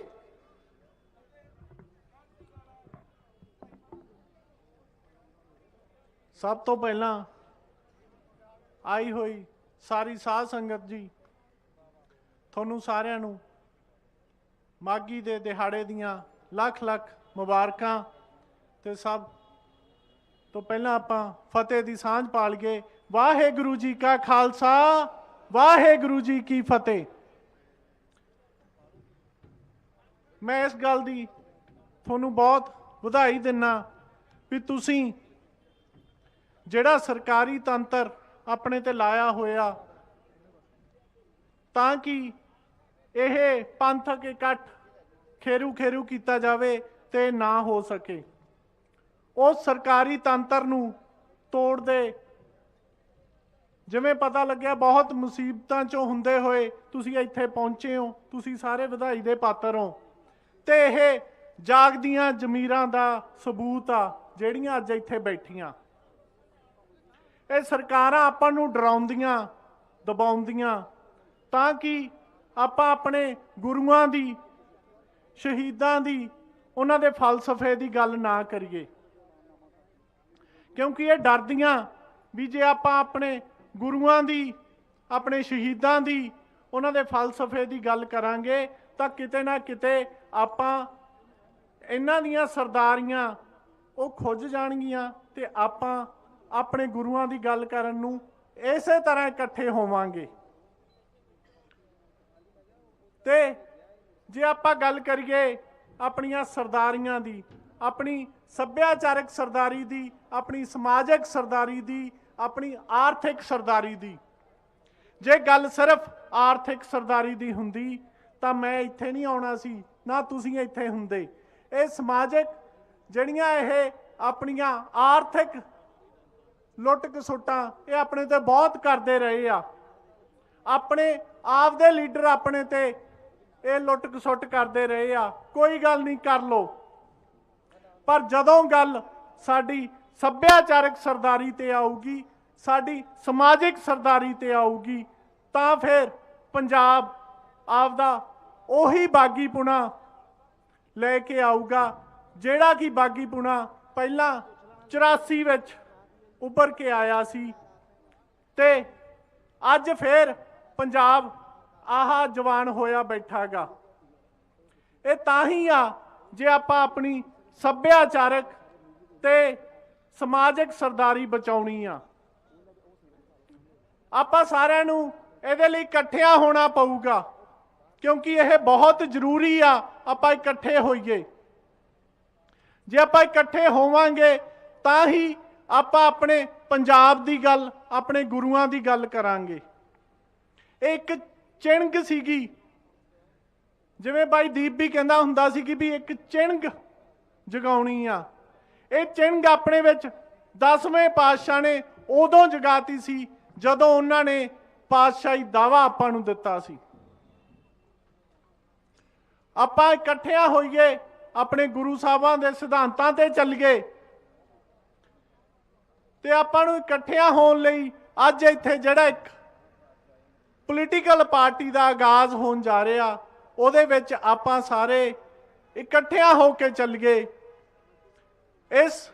ਸਭ ਤੋਂ ਪਹਿਲਾਂ ਆਈ ਹੋਈ ਸਾਰੀ ਸਾਧ ਸੰਗਤ ਜੀ, ਤੁਹਾਨੂੰ ਸਾਰਿਆਂ ਨੂੰ ਮਾਘੀ ਦੇ ਦਿਹਾੜੇ ਦੀਆਂ ਲੱਖ ਲੱਖ ਮੁਬਾਰਕਾਂ। ਤੇ ਸਭ ਤੋਂ ਪਹਿਲਾਂ ਆਪਾਂ ਫਤਿਹ ਦੀ ਸਾਂਝ ਪਾ ਲਈਏ। ਵਾਹਿਗੁਰੂ ਜੀ ਕਾ ਖਾਲਸਾ, ਵਾਹਿਗੁਰੂ ਜੀ ਕੀ ਫਤਿਹ। ਮੈਂ ਇਸ ਗੱਲ ਦੀ ਤੁਹਾਨੂੰ ਬਹੁਤ ਵਧਾਈ ਦਿੰਦਾ ਵੀ ਤੁਸੀਂ ਜਿਹੜਾ ਸਰਕਾਰੀ ਤੰਤਰ ਆਪਣੇ ਤੇ ਲਾਇਆ ਹੋਇਆ ਤਾਂ ਕਿ ਇਹ ਪੰਥਕ ਇਕੱਠ ਖੇਰੂ ਖੇਰੂ ਕੀਤਾ ਜਾਵੇ ਤੇ ਨਾ ਹੋ ਸਕੇ, ਉਸ ਸਰਕਾਰੀ ਤੰਤਰ ਨੂੰ ਤੋੜਦੇ ਜਿਵੇਂ ਪਤਾ ਲੱਗਿਆ ਬਹੁਤ ਮੁਸੀਬਤਾਂ ਚੋਂ ਹੁੰਦੇ ਹੋਏ ਤੁਸੀਂ ਇੱਥੇ ਪਹੁੰਚੇ ਹੋ, ਤੁਸੀਂ ਸਾਰੇ ਵਧਾਈ ਦੇ ਪਾਤਰ ਹੋ। ਤੇ ਇਹ ਜਾਗਦੀਆਂ ਜ਼ਮੀਰਾਂ ਦਾ ਸਬੂਤ ਆ ਜਿਹੜੀਆਂ ਅੱਜ ਇੱਥੇ ਬੈਠੀਆਂ। ਇਹ ਸਰਕਾਰਾਂ ਆਪਾਂ ਨੂੰ ਡਰਾਉਂਦੀਆਂ ਦਬਾਉਂਦੀਆਂ ਤਾਂ ਕਿ ਆਪਾਂ ਆਪਣੇ ਗੁਰੂਆਂ ਦੀ, ਸ਼ਹੀਦਾਂ ਦੀ, ਉਹਨਾਂ ਦੇ ਫਲਸਫੇ ਦੀ ਗੱਲ ਨਾ ਕਰੀਏ, ਕਿਉਂਕਿ ਇਹ ਡਰਦੀਆਂ ਵੀ ਜੇ ਆਪਾਂ ਆਪਣੇ ਗੁਰੂਆਂ ਦੀ, ਆਪਣੇ ਸ਼ਹੀਦਾਂ ਦੀ, ਉਹਨਾਂ ਦੇ ਫਲਸਫੇ ਦੀ ਗੱਲ ਕਰਾਂਗੇ ਤਾਂ ਕਿਤੇ ਨਾ ਕਿਤੇ ਆਪਾਂ ਇਹਨਾਂ ਦੀਆਂ ਸਰਦਾਰੀਆਂ ਉਹ ਖੁੱਝ ਜਾਣਗੀਆਂ ਤੇ ਆਪਾਂ ਆਪਣੇ ਗੁਰੂਆਂ ਦੀ ਗੱਲ ਕਰਨ ਨੂੰ ਇਸੇ ਤਰ੍ਹਾਂ ਇਕੱਠੇ ਹੋਵਾਂਗੇ। ਤੇ ਜੇ ਆਪਾਂ ਗੱਲ ਕਰੀਏ ਆਪਣੀਆਂ ਸਰਦਾਰੀਆਂ ਦੀ, ਆਪਣੀ ਸੱਭਿਆਚਾਰਕ ਸਰਦਾਰੀ ਦੀ, ਆਪਣੀ ਸਮਾਜਿਕ ਸਰਦਾਰੀ ਦੀ, ਆਪਣੀ ਆਰਥਿਕ ਸਰਦਾਰੀ ਦੀ, ਜੇ ਗੱਲ ਸਿਰਫ ਆਰਥਿਕ ਸਰਦਾਰੀ ਦੀ ਹੁੰਦੀ ਤਾਂ ਮੈਂ ਇੱਥੇ ਨਹੀਂ ਆਉਣਾ ਸੀ, ਨਾ ਤੁਸੀਂ ਇੱਥੇ ਹੁੰਦੇ। ਇਹ ਸਮਾਜਿਕ ਜਿਹੜੀਆਂ ਇਹ ਆਪਣੀਆਂ ਆਰਥਿਕ ਲੁੱਟ ਖਸੁੱਟਾਂ ਇਹ ਆਪਣੇ ਤੇ ਬਹੁਤ ਕਰਦੇ ਰਹੇ ਆ। ਆਪਣੇ ਆਪ ਦੇ ਲੀਡਰ ਆਪਣੇ ਤੇ ਇਹ ਲੁੱਟ ਖਸੁੱਟ ਕਰਦੇ ਰਹੇ ਆ, ਕੋਈ ਗੱਲ ਨਹੀਂ ਕਰ ਲੋ। ਪਰ ਜਦੋਂ ਗੱਲ ਸਾਡੀ ਸੱਭਿਆਚਾਰਕ ਸਰਦਾਰੀ ਤੇ ਆਊਗੀ, ਸਾਡੀ ਸਮਾਜਿਕ ਸਰਦਾਰੀ ਤੇ ਆਊਗੀ ਤਾਂ ਫਿਰ ਪੰਜਾਬ ਆਪਦਾ ਉਹੀ ਬਾਗੀਪੁਣਾ ਲੈ ਕੇ ਆਊਗਾ ਜਿਹੜਾ ਕਿ ਬਾਗੀਪੁਣਾ ਪਹਿਲਾਂ 84 ਵਿੱਚ ਉੱਭਰ ਕੇ ਆਇਆ ਸੀ। ਤੇ ਅੱਜ ਫਿਰ ਪੰਜਾਬ ਆਹ ਜਵਾਨ ਹੋਇਆ ਬੈਠਾਗਾ। ਇਹ ਤਾਂ ਹੀ ਆ ਜੇ ਆਪਾਂ ਆਪਣੀ ਸੱਭਿਆਚਾਰਕ ਤੇ ਸਮਾਜਿਕ ਸਰਦਾਰੀ ਬਚਾਉਣੀ ਆ। ਆਪਾਂ ਸਾਰਿਆਂ ਨੂੰ ਇਹਦੇ ਲਈ ਇਕੱਠਿਆਂ ਹੋਣਾ ਪਊਗਾ ਕਿਉਂਕਿ ਇਹ ਬਹੁਤ ਜ਼ਰੂਰੀ ਆ ਆਪਾਂ ਇਕੱਠੇ ਹੋਈਏ। ਜੇ ਆਪਾਂ ਇਕੱਠੇ ਹੋਵਾਂਗੇ ਤਾਂ ਹੀ ਆਪਾਂ ਆਪਣੇ ਪੰਜਾਬ ਦੀ ਗੱਲ, ਆਪਣੇ ਗੁਰੂਆਂ ਦੀ ਗੱਲ ਕਰਾਂਗੇ। ਇਹ ਇੱਕ ਚਿੰਗ ਸੀਗੀ, ਜਿਵੇਂ ਬਾਈ ਦੀਪ ਵੀ ਕਹਿੰਦਾ ਹੁੰਦਾ ਸੀ ਕਿ ਵੀ ਇੱਕ ਚਿੰਗ ਜਗਾਉਣੀ ਆ। ਇਹ ਚਿੰਗ ਆਪਣੇ ਵਿੱਚ 10ਵੇਂ ਪਾਤਸ਼ਾਹ ਨੇ ਉਦੋਂ ਜਗਾਤੀ ਸੀ ਜਦੋਂ ਉਹਨਾਂ ਨੇ ਪਾਤਸ਼ਾਹੀ ਦਾਵਾ ਆਪਾਂ ਨੂੰ ਦਿੱਤਾ ਸੀ। ਆਪਾਂ ਇਕੱਠਿਆਂ ਹੋਈਏ, ਆਪਣੇ ਗੁਰੂ ਸਾਹਿਬਾਂ ਦੇ ਸਿਧਾਂਤਾਂ ਤੇ ਚੱਲੀਏ ਤੇ ਆਪਾਂ ਨੂੰ ਇਕੱਠਿਆਂ ਹੋਣ ਲਈ ਅੱਜ ਇੱਥੇ ਜਿਹੜਾ ਇੱਕ ਪੋਲੀਟੀਕਲ ਪਾਰਟੀ ਦਾ ਆਗਾਜ਼ ਹੋਣ ਜਾ ਰਿਹਾ ਉਹਦੇ ਵਿੱਚ ਆਪਾਂ ਸਾਰੇ ਇਕੱਠਿਆਂ ਹੋ ਕੇ ਚੱਲੀਏ। ਇਸ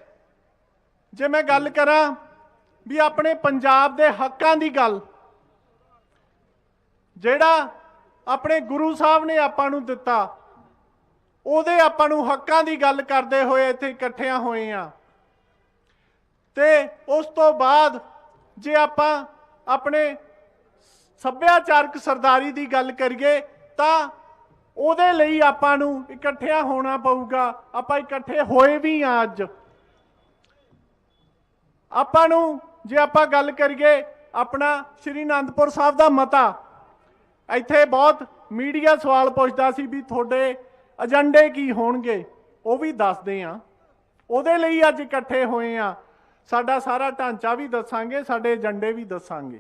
ਜੇ ਮੈਂ ਗੱਲ ਕਰਾਂ ਵੀ ਆਪਣੇ ਪੰਜਾਬ ਦੇ ਹੱਕਾਂ ਦੀ ਗੱਲ, ਜਿਹੜਾ ਆਪਣੇ ਗੁਰੂ ਸਾਹਿਬ ਨੇ ਆਪਾਂ ਨੂੰ ਦਿੱਤਾ, ਉਹਦੇ ਆਪਾਂ ਨੂੰ ਹੱਕਾਂ ਦੀ ਗੱਲ ਕਰਦੇ ਹੋਏ ਇੱਥੇ ਇਕੱਠਿਆਂ ਹੋਏ ਆ। ਤੇ ਉਸ ਤੋਂ ਬਾਅਦ ਜੇ ਆਪਾਂ ਆਪਣੇ ਸੱਭਿਆਚਾਰਕ ਸਰਦਾਰੀ ਦੀ ਗੱਲ ਕਰੀਏ ਤਾਂ ਉਹਦੇ ਲਈ ਆਪਾਂ ਨੂੰ ਇਕੱਠਿਆਂ ਹੋਣਾ ਪਊਗਾ। ਆਪਾਂ ਇਕੱਠੇ ਹੋਏ ਵੀ ਆ। ਅੱਜ ਆਪਾਂ ਨੂੰ ਜੇ ਆਪਾਂ ਗੱਲ ਕਰੀਏ ਆਪਣਾ ਸ਼੍ਰੀ ਅਨੰਦਪੁਰ ਸਾਹਿਬ ਦਾ ਮਤਾ, ਇੱਥੇ ਬਹੁਤ ਮੀਡੀਆ ਸਵਾਲ ਪੁੱਛਦਾ ਸੀ ਵੀ ਤੁਹਾਡੇ ਏਜੰਡੇ ਕੀ ਹੋਣਗੇ, ਉਹ ਵੀ ਦੱਸਦੇ ਆ। ਉਹਦੇ ਲਈ ਅੱਜ ਇਕੱਠੇ ਹੋਏ ਆ। ਸਾਡਾ ਸਾਰਾ ਢਾਂਚਾ ਵੀ ਦੱਸਾਂਗੇ, ਸਾਡੇ ਏਜੰਡੇ ਵੀ ਦੱਸਾਂਗੇ।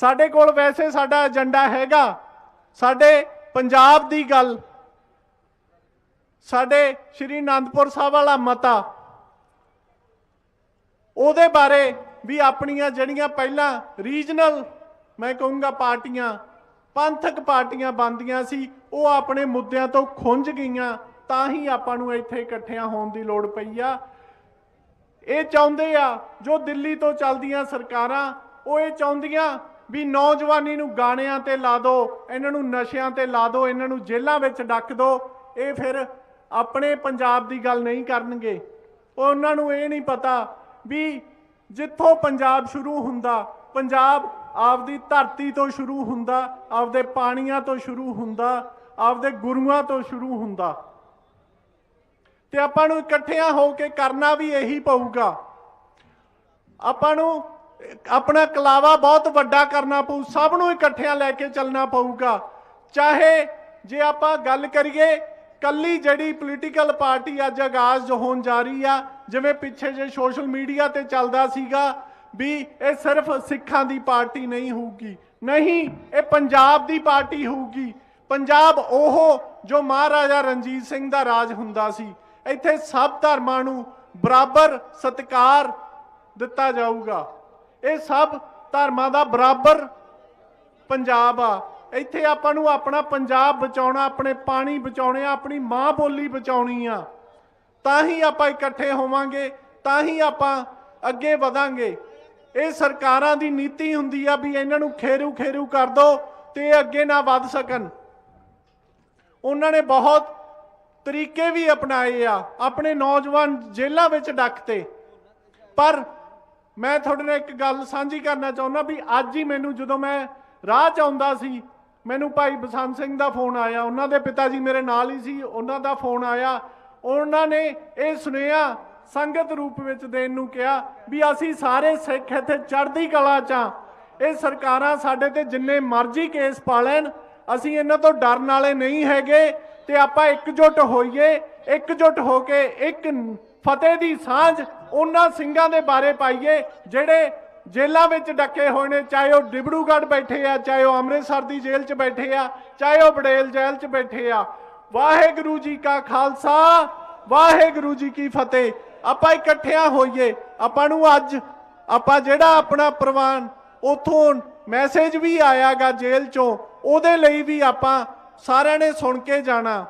ਸਾਡੇ ਕੋਲ ਵੈਸੇ ਸਾਡਾ ਏਜੰਡਾ ਹੈਗਾ, ਸਾਡੇ ਪੰਜਾਬ ਦੀ ਗੱਲ, ਸਾਡੇ ਸ਼੍ਰੀ ਅਨੰਦਪੁਰ ਸਾਹਿਬ ਵਾਲਾ ਮਤਾ, ਉਹਦੇ ਬਾਰੇ ਵੀ ਆਪਣੀਆਂ ਜਿਹੜੀਆਂ ਪਹਿਲਾਂ ਰੀਜਨਲ ਮੈਂ ਕਹੂੰਗਾ ਪਾਰਟੀਆਂ, ਪੰਥਕ ਪਾਰਟੀਆਂ ਬਣਦੀਆਂ ਸੀ, ਉਹ ਆਪਣੇ ਮੁੱਦਿਆਂ ਤੋਂ ਖੁੰਝ ਗਈਆਂ। ਤਾਂ ਹੀ ਆਪਾਂ ਨੂੰ ਇੱਥੇ ਇਕੱਠਿਆਂ ਹੋਣ ਦੀ ਲੋੜ ਪਈ ਆ। ਇਹ ਚਾਹੁੰਦੇ ਆ ਜੋ ਦਿੱਲੀ ਤੋਂ ਚੱਲਦੀਆਂ ਸਰਕਾਰਾਂ, ਉਹ ਇਹ ਚਾਹੁੰਦੀਆਂ ਵੀ ਨੌਜਵਾਨੀ ਨੂੰ ਗਾਣਿਆਂ ਤੇ ਲਾ ਦਿਓ, ਇਹਨਾਂ ਨੂੰ ਨਸ਼ਿਆਂ ਤੇ ਲਾ ਦਿਓ, ਇਹਨਾਂ ਨੂੰ ਜੇਲ੍ਹਾਂ ਵਿੱਚ ਡੱਕ ਦਿਓ। ਇਹ ਫਿਰ ਆਪਣੇ ਪੰਜਾਬ ਦੀ ਗੱਲ ਨਹੀਂ ਕਰਨਗੇ। ਉਹਨਾਂ ਨੂੰ ਇਹ ਨਹੀਂ ਪਤਾ ਵੀ ਜਿੱਥੋਂ ਪੰਜਾਬ ਸ਼ੁਰੂ ਹੁੰਦਾ, ਪੰਜਾਬ ਆਪਦੀ ਧਰਤੀ ਤੋਂ ਸ਼ੁਰੂ ਹੁੰਦਾ, ਆਪਦੇ ਪਾਣੀਆਂ ਤੋਂ ਸ਼ੁਰੂ ਹੁੰਦਾ, ਆਪਦੇ ਗੁਰੂਆਂ ਤੋਂ ਸ਼ੁਰੂ ਹੁੰਦਾ। ਤੇ ਆਪਾਂ ਨੂੰ ਇਕੱਠਿਆਂ ਹੋ ਕੇ ਕਰਨਾ ਵੀ ਇਹੀ ਪਊਗਾ। ਆਪਾਂ ਨੂੰ ਆਪਣਾ ਕਲਾਵਾ ਬਹੁਤ ਵੱਡਾ ਕਰਨਾ ਪਊ, ਸਭ ਨੂੰ ਇਕੱਠਿਆਂ ਲੈ ਕੇ ਚੱਲਣਾ ਪਊਗਾ। ਚਾਹੇ ਜੇ ਆਪਾਂ ਗੱਲ ਕਰੀਏ ਕੱਲੀ ਜਿਹੜੀ ਪੋਲੀਟੀਕਲ ਪਾਰਟੀ ਅੱਜ ਆਗਾਜ਼ ਹੋਣ ਜਾ ਰਹੀ ਆ, ਜਿਵੇਂ ਪਿੱਛੇ ਜੇ ਸੋਸ਼ਲ ਮੀਡੀਆ ਤੇ ਚੱਲਦਾ ਸੀਗਾ ਵੀ ਇਹ ਸਿਰਫ ਸਿੱਖਾਂ ਦੀ ਪਾਰਟੀ ਨਹੀਂ ਹੋਊਗੀ, ਨਹੀਂ, ਇਹ ਪੰਜਾਬ ਦੀ ਪਾਰਟੀ ਹੋਊਗੀ। ਪੰਜਾਬ ਉਹ ਜੋ ਮਹਾਰਾਜਾ ਰਣਜੀਤ ਸਿੰਘ ਦਾ ਰਾਜ ਹੁੰਦਾ ਸੀ, ਇੱਥੇ ਸਭ ਧਰਮਾਂ ਨੂੰ ਬਰਾਬਰ ਸਤਿਕਾਰ ਦਿੱਤਾ ਜਾਊਗਾ। ਇਹ ਸਭ ਧਰਮਾਂ ਦਾ ਬਰਾਬਰ ਪੰਜਾਬ ਆ। ਇੱਥੇ ਆਪਾਂ ਨੂੰ ਆਪਣਾ ਪੰਜਾਬ ਬਚਾਉਣਾ, ਆਪਣੇ ਪਾਣੀ ਬਚਾਉਣੇ ਆ, ਆਪਣੀ ਮਾਂ ਬੋਲੀ ਬਚਾਉਣੀ ਆ। ਤਾਂ ਹੀ ਆਪਾਂ ਇਕੱਠੇ ਹੋਵਾਂਗੇ, ਤਾਂ ਹੀ ਆਪਾਂ ਅੱਗੇ ਵਧਾਂਗੇ। ਇਹ ਸਰਕਾਰਾਂ ਦੀ ਨੀਤੀ ਹੁੰਦੀ ਆ ਵੀ ਇਹਨਾਂ ਨੂੰ ਖੇਰੂ ਖੇਰੂ ਕਰ ਦਿਓ ਤੇ ਅੱਗੇ ਨਾ ਵੱਧ ਸਕਣ। ਉਹਨਾਂ ਨੇ ਬਹੁਤ ਤਰੀਕੇ ਵੀ ਅਪਣਾਏ ਆ, ਆਪਣੇ ਨੌਜਵਾਨ ਜੇਲ੍ਹਾਂ ਵਿੱਚ ਡੱਕਤੇ। ਪਰ ਮੈਂ ਤੁਹਾਡੇ ਨਾਲ ਇੱਕ ਗੱਲ ਸਾਂਝੀ ਕਰਨਾ ਚਾਹੁੰਦਾ ਵੀ ਅੱਜ ਹੀ ਮੈਨੂੰ ਜਦੋਂ ਮੈਂ ਰਾਹ 'ਚ ਆਉਂਦਾ ਸੀ, ਮੈਨੂੰ ਭਾਈ ਬਸੰਤ ਸਿੰਘ ਦਾ ਫੋਨ ਆਇਆ। ਉਹਨਾਂ ਦੇ ਪਿਤਾ ਜੀ ਮੇਰੇ ਨਾਲ ਹੀ ਸੀ, ਉਹਨਾਂ ਦਾ ਫੋਨ ਆਇਆ। ਉਹਨਾਂ ਨੇ ਇਹ ਸੁਨੇਹਾ ਸੰਗਤ ਰੂਪ ਵਿੱਚ ਦੇਣ ਨੂੰ ਕਿਹਾ ਵੀ ਅਸੀਂ ਸਾਰੇ ਸਿੱਖ ਇੱਥੇ ਚੜ੍ਹਦੀ ਕਲਾ 'ਚ ਆ। ਇਹ ਸਰਕਾਰਾਂ ਸਾਡੇ ਤੇ ਜਿੰਨੇ ਮਰਜ਼ੀ ਕੇਸ ਪਾ ਲੈਣ, ਅਸੀਂ ਇਹਨਾਂ ਤੋਂ ਡਰਨ ਵਾਲੇ ਨਹੀਂ ਹੈਗੇ। ਤੇ ਆਪਾਂ ਇਕਜੁੱਟ ਹੋਈਏ, ਇਕਜੁੱਟ ਹੋ ਕੇ ਇੱਕ ਫਤਿਹ ਦੀ ਸਾਂਝ ਉਹਨਾਂ ਸਿੰਘਾਂ ਦੇ ਬਾਰੇ ਪਾਈਏ ਜਿਹੜੇ ਜੇਲ੍ਹਾਂ ਵਿੱਚ ਡੱਕੇ ਹੋਏ ਨੇ, ਚਾਹੇ ਉਹ ਡਿਬੜੂਗੜ੍ਹ ਬੈਠੇ ਆ, ਚਾਹੇ ਉਹ ਅੰਮ੍ਰਿਤਸਰ ਦੀ ਜੇਲ੍ਹ 'ਚ ਬੈਠੇ ਆ, ਚਾਹੇ ਉਹ ਬੜੇਲ ਜੇਲ੍ਹ 'ਚ ਬੈਠੇ ਆ। ਵਾਹਿਗੁਰੂ ਜੀ ਕਾ ਖਾਲਸਾ, ਵਾਹਿਗੁਰੂ ਜੀ ਕੀ ਫਤਿਹ। ਆਪਾਂ ਇਕੱਠਿਆਂ ਹੋਈਏ। ਆਪਾਂ ਨੂੰ ਅੱਜ ਆਪਾਂ ਜਿਹੜਾ ਆਪਣਾ ਪ੍ਰਵਾਨ ਉਥੋਂ ਮੈਸੇਜ ਵੀ ਆਇਆਗਾ ਜੇਲ੍ਹ 'ਚੋਂ, ਉਹਦੇ ਲਈ ਵੀ ਆਪਾਂ ਸਾਰਿਆਂ ਨੇ ਸੁਣ ਕੇ ਜਾਣਾ।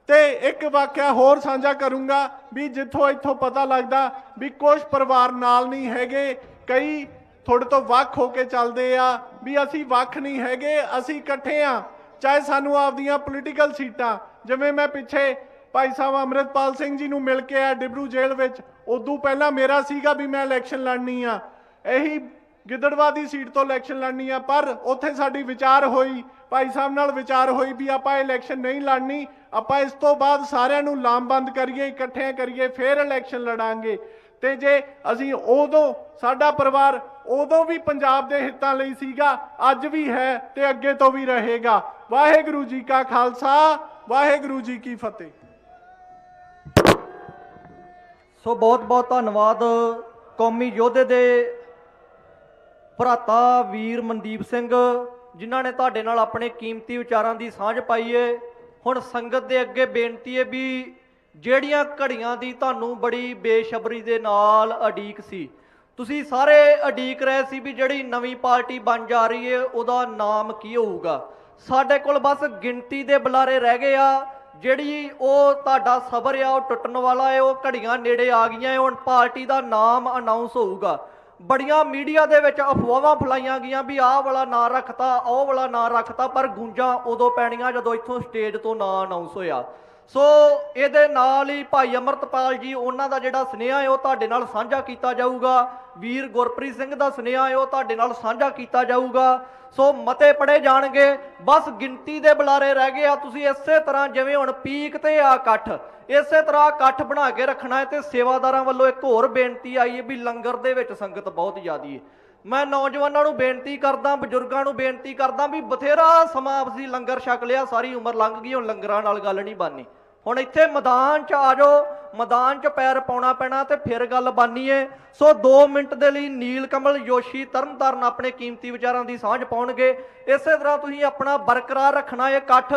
ਤੇ ਇੱਕ ਵਾਕਿਆ ਹੋਰ ਸਾਂਝਾ ਕਰੂੰਗਾ ਵੀ ਜਿੱਥੋਂ ਇੱਥੋਂ ਪਤਾ ਲੱਗਦਾ ਵੀ ਕੁਝ ਪਰਿਵਾਰ ਨਾਲ ਨਹੀਂ ਹੈਗੇ, ਕਈ ਤੁਹਾਡੇ ਤੋਂ ਵੱਖ ਹੋ ਕੇ ਚੱਲਦੇ ਆ ਵੀ ਅਸੀਂ ਵੱਖ ਨਹੀਂ ਹੈਗੇ, ਅਸੀਂ ਇਕੱਠੇ ਆ। ਚਾਹੇ ਸਾਨੂੰ ਆਪਦੀਆਂ ਪੋਲੀਟੀਕਲ ਸੀਟਾਂ, ਜਿਵੇਂ ਮੈਂ ਪਿੱਛੇ ਭਾਈ ਸਾਹਿਬ ਅੰਮ੍ਰਿਤਪਾਲ ਸਿੰਘ ਜੀ ਨੂੰ ਮਿਲ ਕੇ ਆਇਆ ਡਿਬਰੂ ਜੇਲ੍ਹ ਵਿੱਚ, ਉਦੋਂ ਪਹਿਲਾਂ ਮੇਰਾ ਸੀਗਾ ਵੀ ਮੈਂ ਇਲੈਕਸ਼ਨ ਲੜਨੀ ਆ, ਇਹੀ ਗਿੱਦੜਵਾ ਦੀ ਸੀਟ ਤੋਂ ਇਲੈਕਸ਼ਨ ਲੜਨੀ ਆ। ਪਰ ਉੱਥੇ ਸਾਡੀ ਵਿਚਾਰ ਹੋਈ, ਭਾਈ ਸਾਹਿਬ ਨਾਲ ਵਿਚਾਰ ਹੋਈ ਵੀ ਆਪਾਂ ਇਲੈਕਸ਼ਨ ਨਹੀਂ ਲੜਨੀ, ਆਪਾਂ ਇਸ ਤੋਂ ਬਾਅਦ ਸਾਰਿਆਂ ਨੂੰ ਲਾਮਬੰਦ ਕਰੀਏ, ਇਕੱਠੇ ਕਰੀਏ, ਫਿਰ ਇਲੈਕਸ਼ਨ ਲੜਾਂਗੇ। ਤੇ ਜੇ ਅਸੀਂ ਉਦੋਂ, ਸਾਡਾ ਪਰਿਵਾਰ ਉਦੋਂ ਵੀ ਪੰਜਾਬ ਦੇ ਹਿੱਤਾਂ ਲਈ ਸੀਗਾ, ਅੱਜ ਵੀ ਹੈ ਤੇ ਅੱਗੇ ਤੋਂ ਵੀ ਰਹੇਗਾ। ਵਾਹਿਗੁਰੂ ਜੀ ਕਾ ਖਾਲਸਾ, ਵਾਹਿਗੁਰੂ ਜੀ ਕੀ ਫਤਿਹ। ਸੋ ਬਹੁਤ ਬਹੁਤ ਧੰਨਵਾਦ ਕੌਮੀ ਯੋਧੇ ਦੇ ਭਰਾਤਾ ਵੀਰ ਮਨਦੀਪ ਸਿੰਘ, ਜਿਨ੍ਹਾਂ ਨੇ ਤੁਹਾਡੇ ਨਾਲ ਆਪਣੇ ਕੀਮਤੀ ਵਿਚਾਰਾਂ ਦੀ ਸਾਂਝ ਪਾਈ ਏ। ਹੁਣ ਸੰਗਤ ਦੇ ਅੱਗੇ ਬੇਨਤੀ ਹੈ ਵੀ ਜਿਹੜੀਆਂ ਘੜੀਆਂ ਦੀ ਤੁਹਾਨੂੰ ਬੜੀ ਬੇਸ਼ਬਰੀ ਦੇ ਨਾਲ ਉਡੀਕ ਸੀ, ਤੁਸੀਂ ਸਾਰੇ ਉਡੀਕ ਰਹੇ ਸੀ ਵੀ ਜਿਹੜੀ ਨਵੀਂ ਪਾਰਟੀ ਬਣ ਜਾ ਰਹੀ ਹੈ ਉਹਦਾ ਨਾਮ ਕੀ ਹੋਊਗਾ। ਸਾਡੇ ਕੋਲ ਬਸ ਗਿਣਤੀ ਦੇ ਬੁਲਾਰੇ ਰਹਿ ਗਏ ਆ। ਜਿਹੜੀ ਉਹ ਤੁਹਾਡਾ ਸਬਰ ਆ ਉਹ ਟੁੱਟਣ ਵਾਲਾ ਹੈ, ਉਹ ਘੜੀਆਂ ਨੇੜੇ ਆ ਗਈਆਂ। ਹੁਣ ਪਾਰਟੀ ਦਾ ਨਾਮ ਅਨਾਉਂਸ ਹੋਊਗਾ। ਬੜੀਆਂ ਮੀਡੀਆ ਦੇ ਵਿੱਚ ਅਫਵਾਹਾਂ ਫਲਾਈਆਂ ਗਈਆਂ ਵੀ ਆਹ ਵਾਲਾ ਨਾਂ ਰੱਖਤਾ, ਉਹ ਵਾਲਾ ਨਾਂ ਰੱਖਤਾ, ਪਰ ਗੂੰਜਾਂ ਉਦੋਂ ਪੈਣੀਆਂ ਜਦੋਂ ਇੱਥੋਂ ਸਟੇਜ ਤੋਂ ਨਾਂ ਅਨਾਉਂਸ ਹੋਇਆ। ਸੋ ਇਹਦੇ ਨਾਲ ਹੀ ਭਾਈ ਅਮਰਤਪਾਲ ਜੀ, ਉਹਨਾਂ ਦਾ ਜਿਹੜਾ ਸੁਨੇਹਾ ਹੈ ਉਹ ਤੁਹਾਡੇ ਨਾਲ ਸਾਂਝਾ ਕੀਤਾ ਜਾਊਗਾ। ਵੀਰ ਗੁਰਪ੍ਰੀਤ ਸਿੰਘ ਦਾ ਸੁਨੇਹਾ ਹੈ ਉਹ ਤੁਹਾਡੇ ਨਾਲ ਸਾਂਝਾ ਕੀਤਾ ਜਾਊਗਾ। ਸੋ ਮਤੇ ਪੜੇ ਜਾਣਗੇ, ਬਸ ਗਿਣਤੀ ਦੇ ਬੁਲਾਰੇ ਰਹਿ ਗਏ ਆ। ਤੁਸੀਂ ਇਸੇ ਤਰ੍ਹਾਂ ਜਿਵੇਂ ਹੁਣ ਪੀਕ ਤੇ ਆ ਇਕੱਠ, ਇਸੇ ਤਰ੍ਹਾਂ ਇਕੱਠ ਬਣਾ ਕੇ ਰੱਖਣਾ ਹੈ। ਤੇ ਸੇਵਾਦਾਰਾਂ ਵੱਲੋਂ ਇੱਕ ਹੋਰ ਬੇਨਤੀ ਆਈ ਹੈ ਵੀ ਲੰਗਰ ਦੇ ਵਿੱਚ ਸੰਗਤ ਬਹੁਤ ਜ਼ਿਆਦੀ ਹੈ। ਮੈਂ ਨੌਜਵਾਨਾਂ ਨੂੰ ਬੇਨਤੀ ਕਰਦਾ, ਬਜ਼ੁਰਗਾਂ ਨੂੰ ਬੇਨਤੀ ਕਰਦਾ ਵੀ ਬਥੇਰਾ ਸਮਾਂ ਅਸੀਂ ਲੰਗਰ ਛਕ ਲਿਆ, ਸਾਰੀ ਉਮਰ ਲੰਘ ਗਈ, ਹੁਣ ਲੰਗਰਾਂ ਨਾਲ ਗੱਲ ਨਹੀਂ ਬਣਨੀ। ਹੁਣ ਇੱਥੇ ਮੈਦਾਨ 'ਚ ਆ ਜਾਓ, ਮੈਦਾਨ 'ਚ ਪੈਰ ਪਾਉਣਾ ਪੈਣਾ ਤੇ ਫਿਰ ਗੱਲ ਬਾਨੀ ਏ। ਸੋ 2 ਮਿੰਟ ਦੇ ਲਈ ਨੀਲ ਕਮਲ ਜੋਸ਼ੀ ਤਰਨਤਾਰਨ ਆਪਣੇ ਕੀਮਤੀ ਵਿਚਾਰਾਂ ਦੀ ਸਾਂਝ ਪਾਉਣਗੇ। ਇਸੇ ਤਰ੍ਹਾਂ ਤੁਸੀਂ ਆਪਣਾ ਬਰਕਰਾਰ ਰੱਖਣਾ ਇਹ ਇਕੱਠ।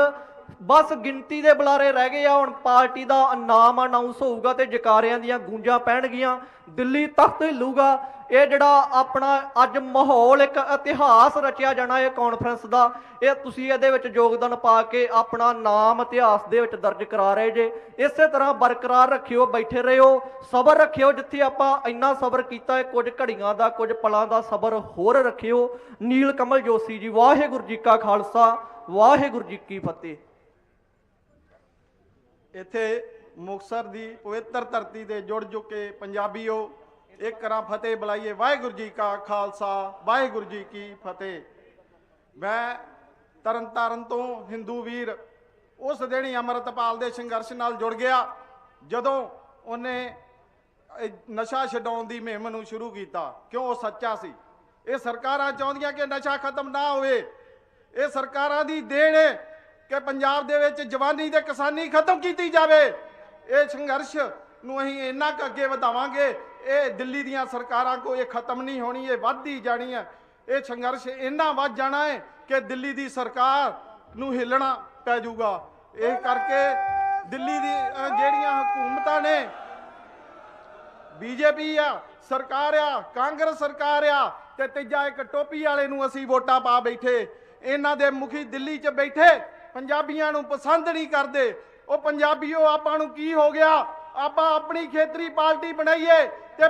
ਬਸ ਗਿਣਤੀ ਦੇ ਬੁਲਾਰੇ ਰਹਿ ਗਏ ਆ। ਹੁਣ ਪਾਰਟੀ ਦਾ ਨਾਮ ਅਨਾਉਂਸ ਹੋਊਗਾ ਤੇ ਜਕਾਰਿਆਂ ਦੀਆਂ ਗੂੰਜਾਂ ਪੈਣਗੀਆਂ, ਦਿੱਲੀ ਤਖਤ ਹਿੱਲੂਗਾ। ਇਹ ਜਿਹੜਾ ਆਪਣਾ ਅੱਜ ਮਾਹੌਲ, ਇੱਕ ਇਤਿਹਾਸ ਰਚਿਆ ਜਾਣਾ ਇਹ ਕਾਨਫਰੰਸ ਦਾ, ਇਹ ਤੁਸੀਂ ਇਹਦੇ ਵਿੱਚ ਯੋਗਦਾਨ ਪਾ ਕੇ ਆਪਣਾ ਨਾਮ ਇਤਿਹਾਸ ਦੇ ਵਿੱਚ ਦਰਜ ਕਰਾ ਰਹੇ ਜੇ। ਇਸੇ ਤਰ੍ਹਾਂ ਬਰਕਰਾਰ ਰੱਖਿਓ, ਬੈਠੇ ਰਹੋ, ਸਬਰ ਰੱਖਿਓ। ਜਿੱਥੇ ਆਪਾਂ ਇੰਨਾ ਸਬਰ ਕੀਤਾ ਹੈ, ਕੁਝ ਘੜੀਆਂ ਦਾ, ਕੁਝ ਪਲਾਂ ਦਾ ਸਬਰ ਹੋਰ ਰੱਖਿਓ। ਨੀਲ ਕਮਲ ਜੋਸ਼ੀ ਜੀ, ਵਾਹਿਗੁਰੂ ਜੀ ਕਾ ਖਾਲਸਾ, ਵਾਹਿਗੁਰੂ ਜੀ ਕੀ ਫਤਿਹ। ਇੱਥੇ ਮੁਕਤਸਰ ਦੀ ਪਵਿੱਤਰ ਧਰਤੀ ਤੇ ਜੁੜ ਚੁੱਕੇ ਪੰਜਾਬੀਓ, ਇੱਕ ਕਰਾਂ ਫਤਿਹ ਬੁਲਾਈਏ। ਵਾਹਿਗੁਰੂ ਜੀ ਕਾ ਖਾਲਸਾ, ਵਾਹਿਗੁਰੂ ਜੀ ਕੀ ਫਤਿਹ। ਮੈਂ ਤਰਨਤਾਰਨ ਤੋਂ ਹਿੰਦੂ ਵੀਰ ਉਸ ਦਿਨ ਹੀ ਅੰਮ੍ਰਿਤਪਾਲ ਦੇ ਸੰਘਰਸ਼ ਨਾਲ ਜੁੜ ਗਿਆ ਜਦੋਂ ਉਹਨੇ ਨਸ਼ਾ ਛਡਾਉਣ ਦੀ ਮੁਹਿੰਮ ਨੂੰ ਸ਼ੁਰੂ ਕੀਤਾ, ਕਿਉਂ ਉਹ ਸੱਚਾ ਸੀ। ਇਹ ਸਰਕਾਰਾਂ ਚਾਹੁੰਦੀਆਂ ਕਿ ਨਸ਼ਾ ਖਤਮ ਨਾ ਹੋਵੇ। ਇਹ ਸਰਕਾਰਾਂ ਦੀ ਦੇਣ ਹੈ ਕਿ ਪੰਜਾਬ ਦੇ ਵਿੱਚ ਜਵਾਨੀ ਤੇ ਕਿਸਾਨੀ ਖਤਮ ਕੀਤੀ ਜਾਵੇ। ਇਹ ਸੰਘਰਸ਼ ਨੂੰ ਅਸੀਂ ਇੰਨਾ ਕੁ ਅੱਗੇ ਵਧਾਵਾਂਗੇ, ਇਹ ਦਿੱਲੀ ਦੀਆਂ ਸਰਕਾਰਾਂ ਕੋ ਇਹ ਖਤਮ ਨਹੀਂ ਹੋਣੀ, ਇਹ ਵੱਧਦੀ ਜਾਣੀ ਹੈ। ਇਹ ਸੰਘਰਸ਼ ਇੰਨਾ ਵੱਧ ਜਾਣਾ ਹੈ ਕਿ ਦਿੱਲੀ ਦੀ ਸਰਕਾਰ ਨੂੰ ਹਿੱਲਣਾ ਪੈ ਜਾਊਗਾ। ਇਹ ਕਰਕੇ ਦਿੱਲੀ ਦੀ ਜਿਹੜੀਆਂ ਹਕੂਮਤਾਂ ਨੇ, ਬੀਜੇਪੀ ਆ ਸਰਕਾਰ ਆ, ਕਾਂਗਰਸ ਸਰਕਾਰ ਆ, ਤੇ ਤੀਜਾ ਇੱਕ ਟੋਪੀ ਵਾਲੇ ਨੂੰ ਅਸੀਂ ਵੋਟਾਂ ਪਾ ਬੈਠੇ। ਇਹਨਾਂ ਦੇ ਮੁਖੀ ਦਿੱਲੀ 'ਚ ਬੈਠੇ ਪੰਜਾਬੀਆਂ ਨੂੰ ਪਸੰਦ ਨਹੀਂ ਕਰਦੇ। ਉਹ ਪੰਜਾਬੀਓ, ਆਪਾਂ ਨੂੰ ਕੀ ਹੋ ਗਿਆ? ਆਪਾਂ ਆਪਣੀ ਖੇਤਰੀ ਪਾਰਟੀ ਬਣਾਈਏ ਤੇ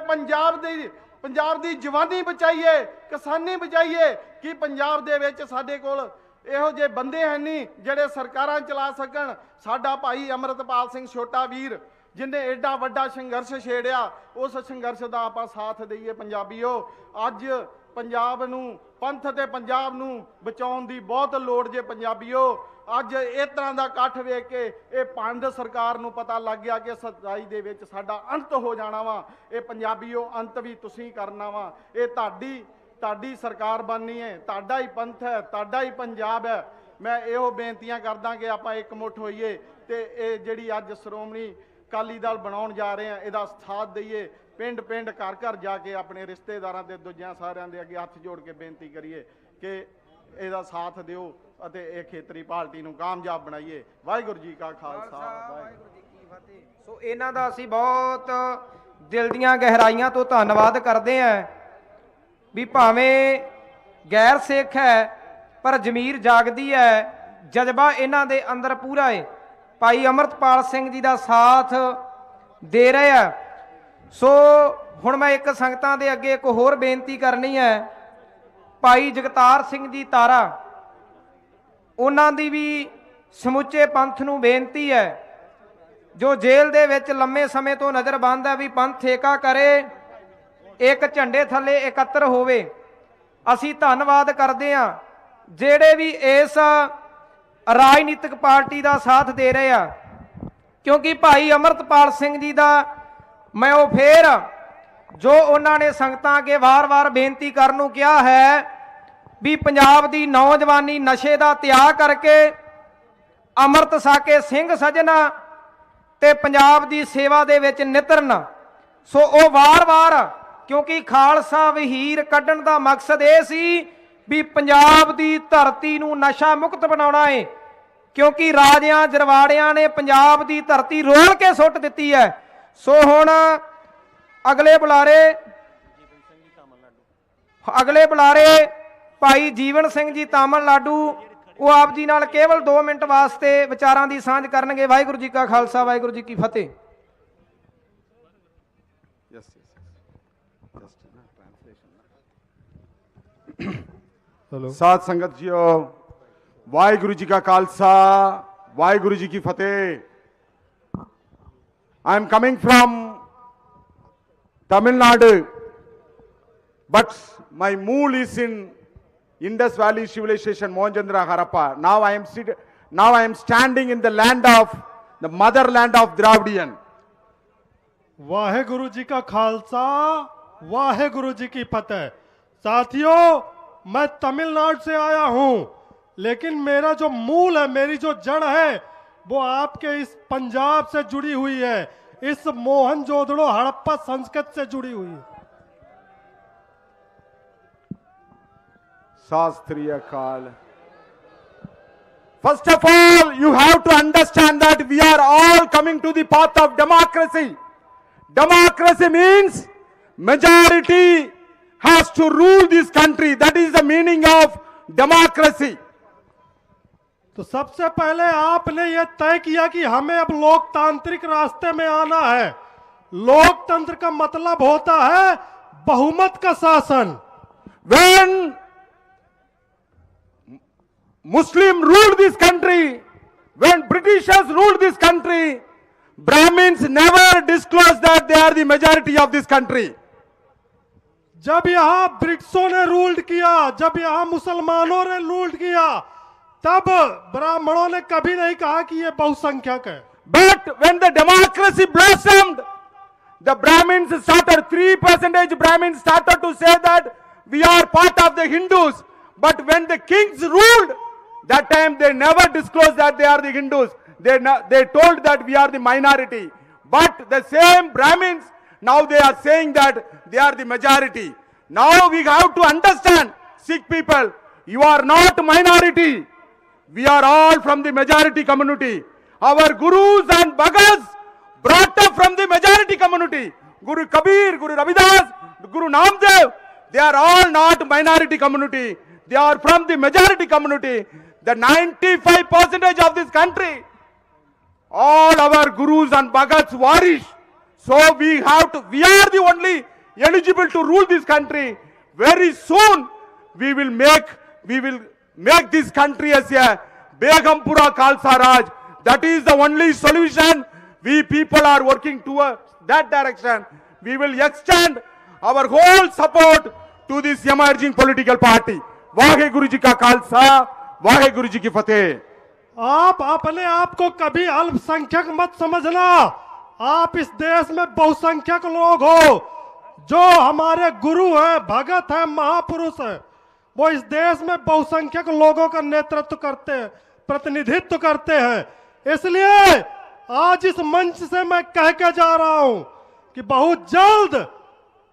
ਪੰਜਾਬ ਦੀ ਜਵਾਨੀ ਬਚਾਈਏ, ਕਿਸਾਨੀ ਬਚਾਈਏ। ਕਿ ਪੰਜਾਬ ਦੇ ਵਿੱਚ ਸਾਡੇ ਕੋਲ ਇਹੋ ਜਿਹੇ ਬੰਦੇ ਹੈ ਨਹੀਂ ਜਿਹੜੇ ਸਰਕਾਰਾਂ ਚਲਾ ਸਕਣ। ਸਾਡਾ ਭਾਈ ਅੰਮ੍ਰਿਤਪਾਲ ਸਿੰਘ ਛੋਟਾ ਵੀਰ, ਜਿਨੇ ਐਡਾ ਵੱਡਾ ਸੰਘਰਸ਼ ਛੇੜਿਆ, ਉਸ ਸੰਘਰਸ਼ ਦਾ ਆਪਾਂ ਸਾਥ ਦਈਏ ਪੰਜਾਬੀਓ। ਅੱਜ ਪੰਜਾਬ ਨੂੰ, ਪੰਥ ਤੇ ਪੰਜਾਬ ਨੂੰ ਬਚਾਉਣ ਦੀ ਬਹੁਤ ਲੋੜ ਜੇ ਪੰਜਾਬੀਓ। ਅੱਜ ਇਸ ਤਰ੍ਹਾਂ ਦਾ ਇਕੱਠ ਵੇਖ ਕੇ ਇਹ ਪੰਡ ਸਰਕਾਰ ਨੂੰ ਪਤਾ ਲੱਗ ਗਿਆ ਕਿ ਸੱਚਾਈ ਦੇ ਵਿੱਚ ਸਾਡਾ ਅੰਤ ਹੋ ਜਾਣਾ ਵਾ। ਇਹ ਪੰਜਾਬੀਓ, ਅੰਤ ਵੀ ਤੁਸੀਂ ਕਰਨਾ ਵਾ। ਇਹ ਤੁਹਾਡੀ ਸਰਕਾਰ ਬਣਨੀ ਹੈ, ਤੁਹਾਡਾ ਹੀ ਪੰਥ ਹੈ, ਤੁਹਾਡਾ ਹੀ ਪੰਜਾਬ ਹੈ। ਮੈਂ ਇਹੋ ਬੇਨਤੀਆਂ ਕਰਦਾ ਕਿ ਆਪਾਂ ਇਕਮੁੱਠ ਹੋਈਏ ਤੇ ਇਹ ਜਿਹੜੀ ਅੱਜ ਸ਼੍ਰੋਮਣੀ ਅਕਾਲੀ ਦਲ ਬਣਾਉਣ ਜਾ ਰਹੇ ਆ, ਇਹਦਾ ਸਾਥ ਦਈਏ। ਪਿੰਡ ਪਿੰਡ ਘਰ ਘਰ ਜਾ ਕੇ ਆਪਣੇ ਰਿਸ਼ਤੇਦਾਰਾਂ ਤੇ ਦੂਜਿਆਂ ਸਾਰਿਆਂ ਦੇ ਅੱਗੇ ਹੱਥ ਜੋੜ ਕੇ ਬੇਨਤੀ ਕਰੀਏ ਕਿ ਇਹਦਾ ਸਾਥ ਦਿਓ ਅਤੇ ਇਹ ਖੇਤਰੀ ਪਾਰਟੀ ਨੂੰ ਕਾਮਯਾਬ ਬਣਾਈਏ। ਵਾਹਿਗੁਰੂ ਜੀ ਕਾ ਖਾਲਸਾ, ਵਾਹਿਗੁਰੂ ਜੀ ਕੀ ਫਤਿਹ। ਸੋ ਇਹਨਾਂ ਦਾ ਅਸੀਂ ਬਹੁਤ ਦਿਲ ਦੀਆਂ ਗਹਿਰਾਈਆਂ ਤੋਂ ਧੰਨਵਾਦ ਕਰਦੇ ਹਾਂ ਵੀ ਭਾਵੇਂ ਗੈਰ ਸਿੱਖ ਹੈ ਪਰ ਜ਼ਮੀਰ ਜਾਗਦੀ ਹੈ, ਜਜ਼ਬਾ ਇਹਨਾਂ ਦੇ ਅੰਦਰ ਪੂਰਾ ਹੈ। ਭਾਈ ਅੰਮ੍ਰਿਤਪਾਲ ਸਿੰਘ ਜੀ ਦਾ ਸਾਥ ਦੇ ਰਹੇ ਆ। ਸੋ ਹੁਣ ਮੈਂ ਇੱਕ ਸੰਗਤਾਂ ਦੇ ਅੱਗੇ ਇੱਕ ਹੋਰ ਬੇਨਤੀ ਕਰਨੀ ਹੈ। ਭਾਈ ਜਗਤਾਰ ਸਿੰਘ ਜੀ ਤਾਰਾ, ਉਹਨਾਂ ਦੀ ਵੀ ਸਮੁੱਚੇ ਪੰਥ ਨੂੰ ਬੇਨਤੀ ਹੈ, ਜੋ ਜੇਲ੍ਹ ਦੇ ਵਿੱਚ ਲੰਮੇ ਸਮੇਂ ਤੋਂ ਨਜ਼ਰਬੰਦ ਹੈ, ਵੀ ਪੰਥ ਏਕਾ ਕਰੇ, ਇੱਕ ਝੰਡੇ ਥੱਲੇ ਇਕੱਤਰ ਹੋਵੇ। ਅਸੀਂ ਧੰਨਵਾਦ ਕਰਦੇ ਹਾਂ ਜਿਹੜੇ ਵੀ ਇਸ ਰਾਜਨੀਤਿਕ ਪਾਰਟੀ ਦਾ ਸਾਥ ਦੇ ਰਹੇ ਆ, ਕਿਉਂਕਿ ਭਾਈ ਅੰਮ੍ਰਿਤਪਾਲ ਸਿੰਘ ਜੀ ਦਾ ਮੈਂ ਉਹ ਫੇਰ ਜੋ ਉਹਨਾਂ ਨੇ ਸੰਗਤਾਂ ਅੱਗੇ ਵਾਰ-ਵਾਰ ਬੇਨਤੀ ਕਰਨ ਨੂੰ ਕਿਹਾ ਹੈ ਵੀ ਪੰਜਾਬ ਦੀ ਨੌਜਵਾਨੀ ਨਸ਼ੇ ਦਾ ਤਿਆਗ ਕਰਕੇ ਅੰਮ੍ਰਿਤ ਸਾਕੇ ਸਿੰਘ ਸਜਣਾ ਤੇ ਪੰਜਾਬ ਦੀ ਸੇਵਾ ਦੇ ਵਿੱਚ ਨਿਤਰਨ। ਸੋ ਉਹ ਵਾਰ-ਵਾਰ, ਕਿਉਂਕਿ ਖਾਲਸਾ ਵਹੀਰ ਕੱਢਣ ਦਾ ਮਕਸਦ ਇਹ ਸੀ ਵੀ ਪੰਜਾਬ ਦੀ ਧਰਤੀ ਨੂੰ ਨਸ਼ਾ ਮੁਕਤ ਬਣਾਉਣਾ ਹੈ, ਕਿਉਂਕਿ ਰਾਜਿਆਂ ਜਰਵਾੜਿਆਂ ਨੇ ਪੰਜਾਬ ਦੀ ਧਰਤੀ ਰੋਲ ਕੇ ਸੁੱਟ ਦਿੱਤੀ ਹੈ। ਸੋ ਹੁਣ ਅਗਲੇ ਬੁਲਾਰੇ ਭਾਈ ਜੀਵਨ ਸਿੰਘ ਜੀ ਤਾਮਿਲਨਾਡੂ, ਉਹ ਆਪ ਜੀ ਨਾਲ ਕੇਵਲ 2 ਮਿੰਟ ਵਾਸਤੇ ਵਿਚਾਰਾਂ ਦੀ ਸਾਂਝ ਕਰਨਗੇ। ਵਾਹਿਗੁਰੂ ਜੀ ਕਾ ਖਾਲਸਾ, ਵਾਹਿਗੁਰੂ ਜੀ ਕੀ ਫਤਿਹ। ਸਾਧ ਸੰਗਤ ਜੀਓ, ਵਾਹਿਗੁਰੂ ਜੀ ਕਾ ਖਾਲਸਾ, ਵਾਹਿਗੁਰੂ ਜੀ ਕੀ ਫਤਿਹ। I am coming from Tamil Nadu, but my mool is in Indus Valley civilization, Mohenjo-daro Harappa. Now I am standing in the land of the motherland of Dravidian. Waheguru ji का खालसा, वाहेगुरु जी की फतेह। साथियों, मैं तमिलनाडु से आया हूं, लेकिन मेरा जो मूल है, मेरी जो जड़ है, वो आपके इस पंजाब से जुड़ी हुई है, इस मोहनजोदड़ो हड़प्पा संस्कृत से जुड़ी हुई है। Shastri Akal. First of all, you have to understand that we are all coming to the path of democracy. Democracy means majority has to rule this country. That is the meaning of democracy. तो सबसे पहले आपने ये तय किया कि हमें अब लोकतांत्रिक रास्ते में आना है। लोकतंत्र का मतलब होता है बहुमत का शासन। When Muslim ruled this country, when Britishers ruled this country, Brahmins never disclosed that they are the majority of this country. जब यहाँ ब्रिटिशों ने रूल किया, जब यहाँ मुसलमानों ने रूल किया, तब ब्राह्मणों ने कभी नहीं कहा कि ये बहुसंख्यक है। But when the democracy blossomed, the Brahmins started, 3% Brahmins started to say that we are part of the Hindus. But when the kings ruled, that time they never disclosed that they are the Hindus. They told that we are the minority. But the same Brahmins, now they are saying that they are the majority. Now we have to understand, Sikh people, you are not minority. We are all from the majority community. Our gurus and bhagats brought up from the majority community. Guru Kabir, Guru Ravidas, Guru Namdev, they are all not minority community. They are from the majority community. The 95% of this country, all our gurus and bhagats warish. So we are the only eligible to rule this country. Very soon we will make this country as a Begumpura Khalsa Raj. That is the only solution. We people are working towards that direction. We will extend our whole support to this emerging political party. Waheguru ji का खालसा, वाहेगुरु जी की फतेह। आप अपने आप को कभी अल्पसंख्यक मत समझना। आप इस देश में बहुसंख्यक लोग हो। जो हमारे गुरु हैं, भगत हैं, महापुरुष हैं, वो इस देश में बहुसंख्यक लोगों का नेतृत्व करते हैं, प्रतिनिधित्व करते हैं। इसलिए आज इस मंच से मैं कह के जा रहा हूं कि बहुत जल्द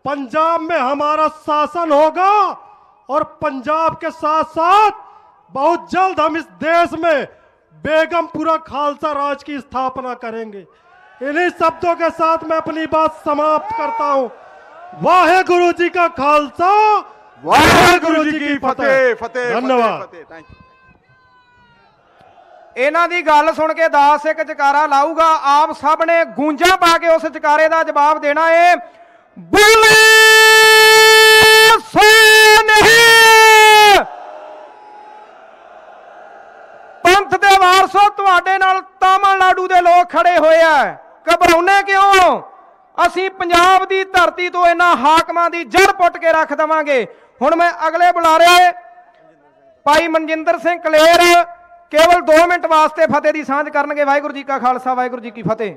पंजाब में हमारा शासन होगा और पंजाब के साथ साथ बहुत जल्द हम इस देश में बेगमपुरा खालसा राज की स्थापना करेंगे। इन्हीं शब्दों के साथ मैं अपनी बात समाप्त करता हूं। वाहेगुरु जी का खालसा, वाहेगुरु जी की फतेह। धन्यवाद। ਇਹਨਾਂ ਦੀ ਗੱਲ ਸੁਣ ਕੇ ਦਾਸ ਇੱਕ ਜਕਾਰਾ ਲਾਊਗਾ। ਆਪ ਸਭ ਨੇ ਗੂੰਜਾਂ ਪਾ ਕੇ ਉਸ ਜਕਾਰੇ ਦਾ ਜਵਾਬ ਦੇਣਾ ਏ। ਬੋਲੇ ਸੋ ਨਹੀਂ। ਪੰਥ ਦੇ ਵਾਰਸੋ, ਤੁਹਾਡੇ ਨਾਲ ਤਾਮਿਲਨਾਡੂ ਦੇ ਲੋਕ ਖੜੇ ਹੋਏ ਆ। ਘਬਰਾਉਣੇ ਕਿਉਂ? ਅਸੀਂ ਪੰਜਾਬ ਦੀ ਧਰਤੀ ਤੋਂ ਇਹਨਾਂ ਹਾਕਮਾਂ ਦੀ ਜੜ ਪੁੱਟ ਕੇ ਰੱਖ ਦੇਵਾਂਗੇ। ਹੁਣ ਮੈਂ ਅਗਲੇ ਬੁਲਾਰੇ ਭਾਈ ਮਨਜਿੰਦਰ ਸਿੰਘ ਕਲੇਰ ਕੇਵਲ 2 ਮਿੰਟ ਵਾਸਤੇ ਫਤਿਹ ਦੀ ਸਾਂਝ ਕਰਨਗੇ। ਵਾਹਿਗੁਰੂ ਜੀ ਕਾ ਖਾਲਸਾ, ਵਾਹਿਗੁਰੂ ਜੀ ਕੀ ਫਤਿਹ।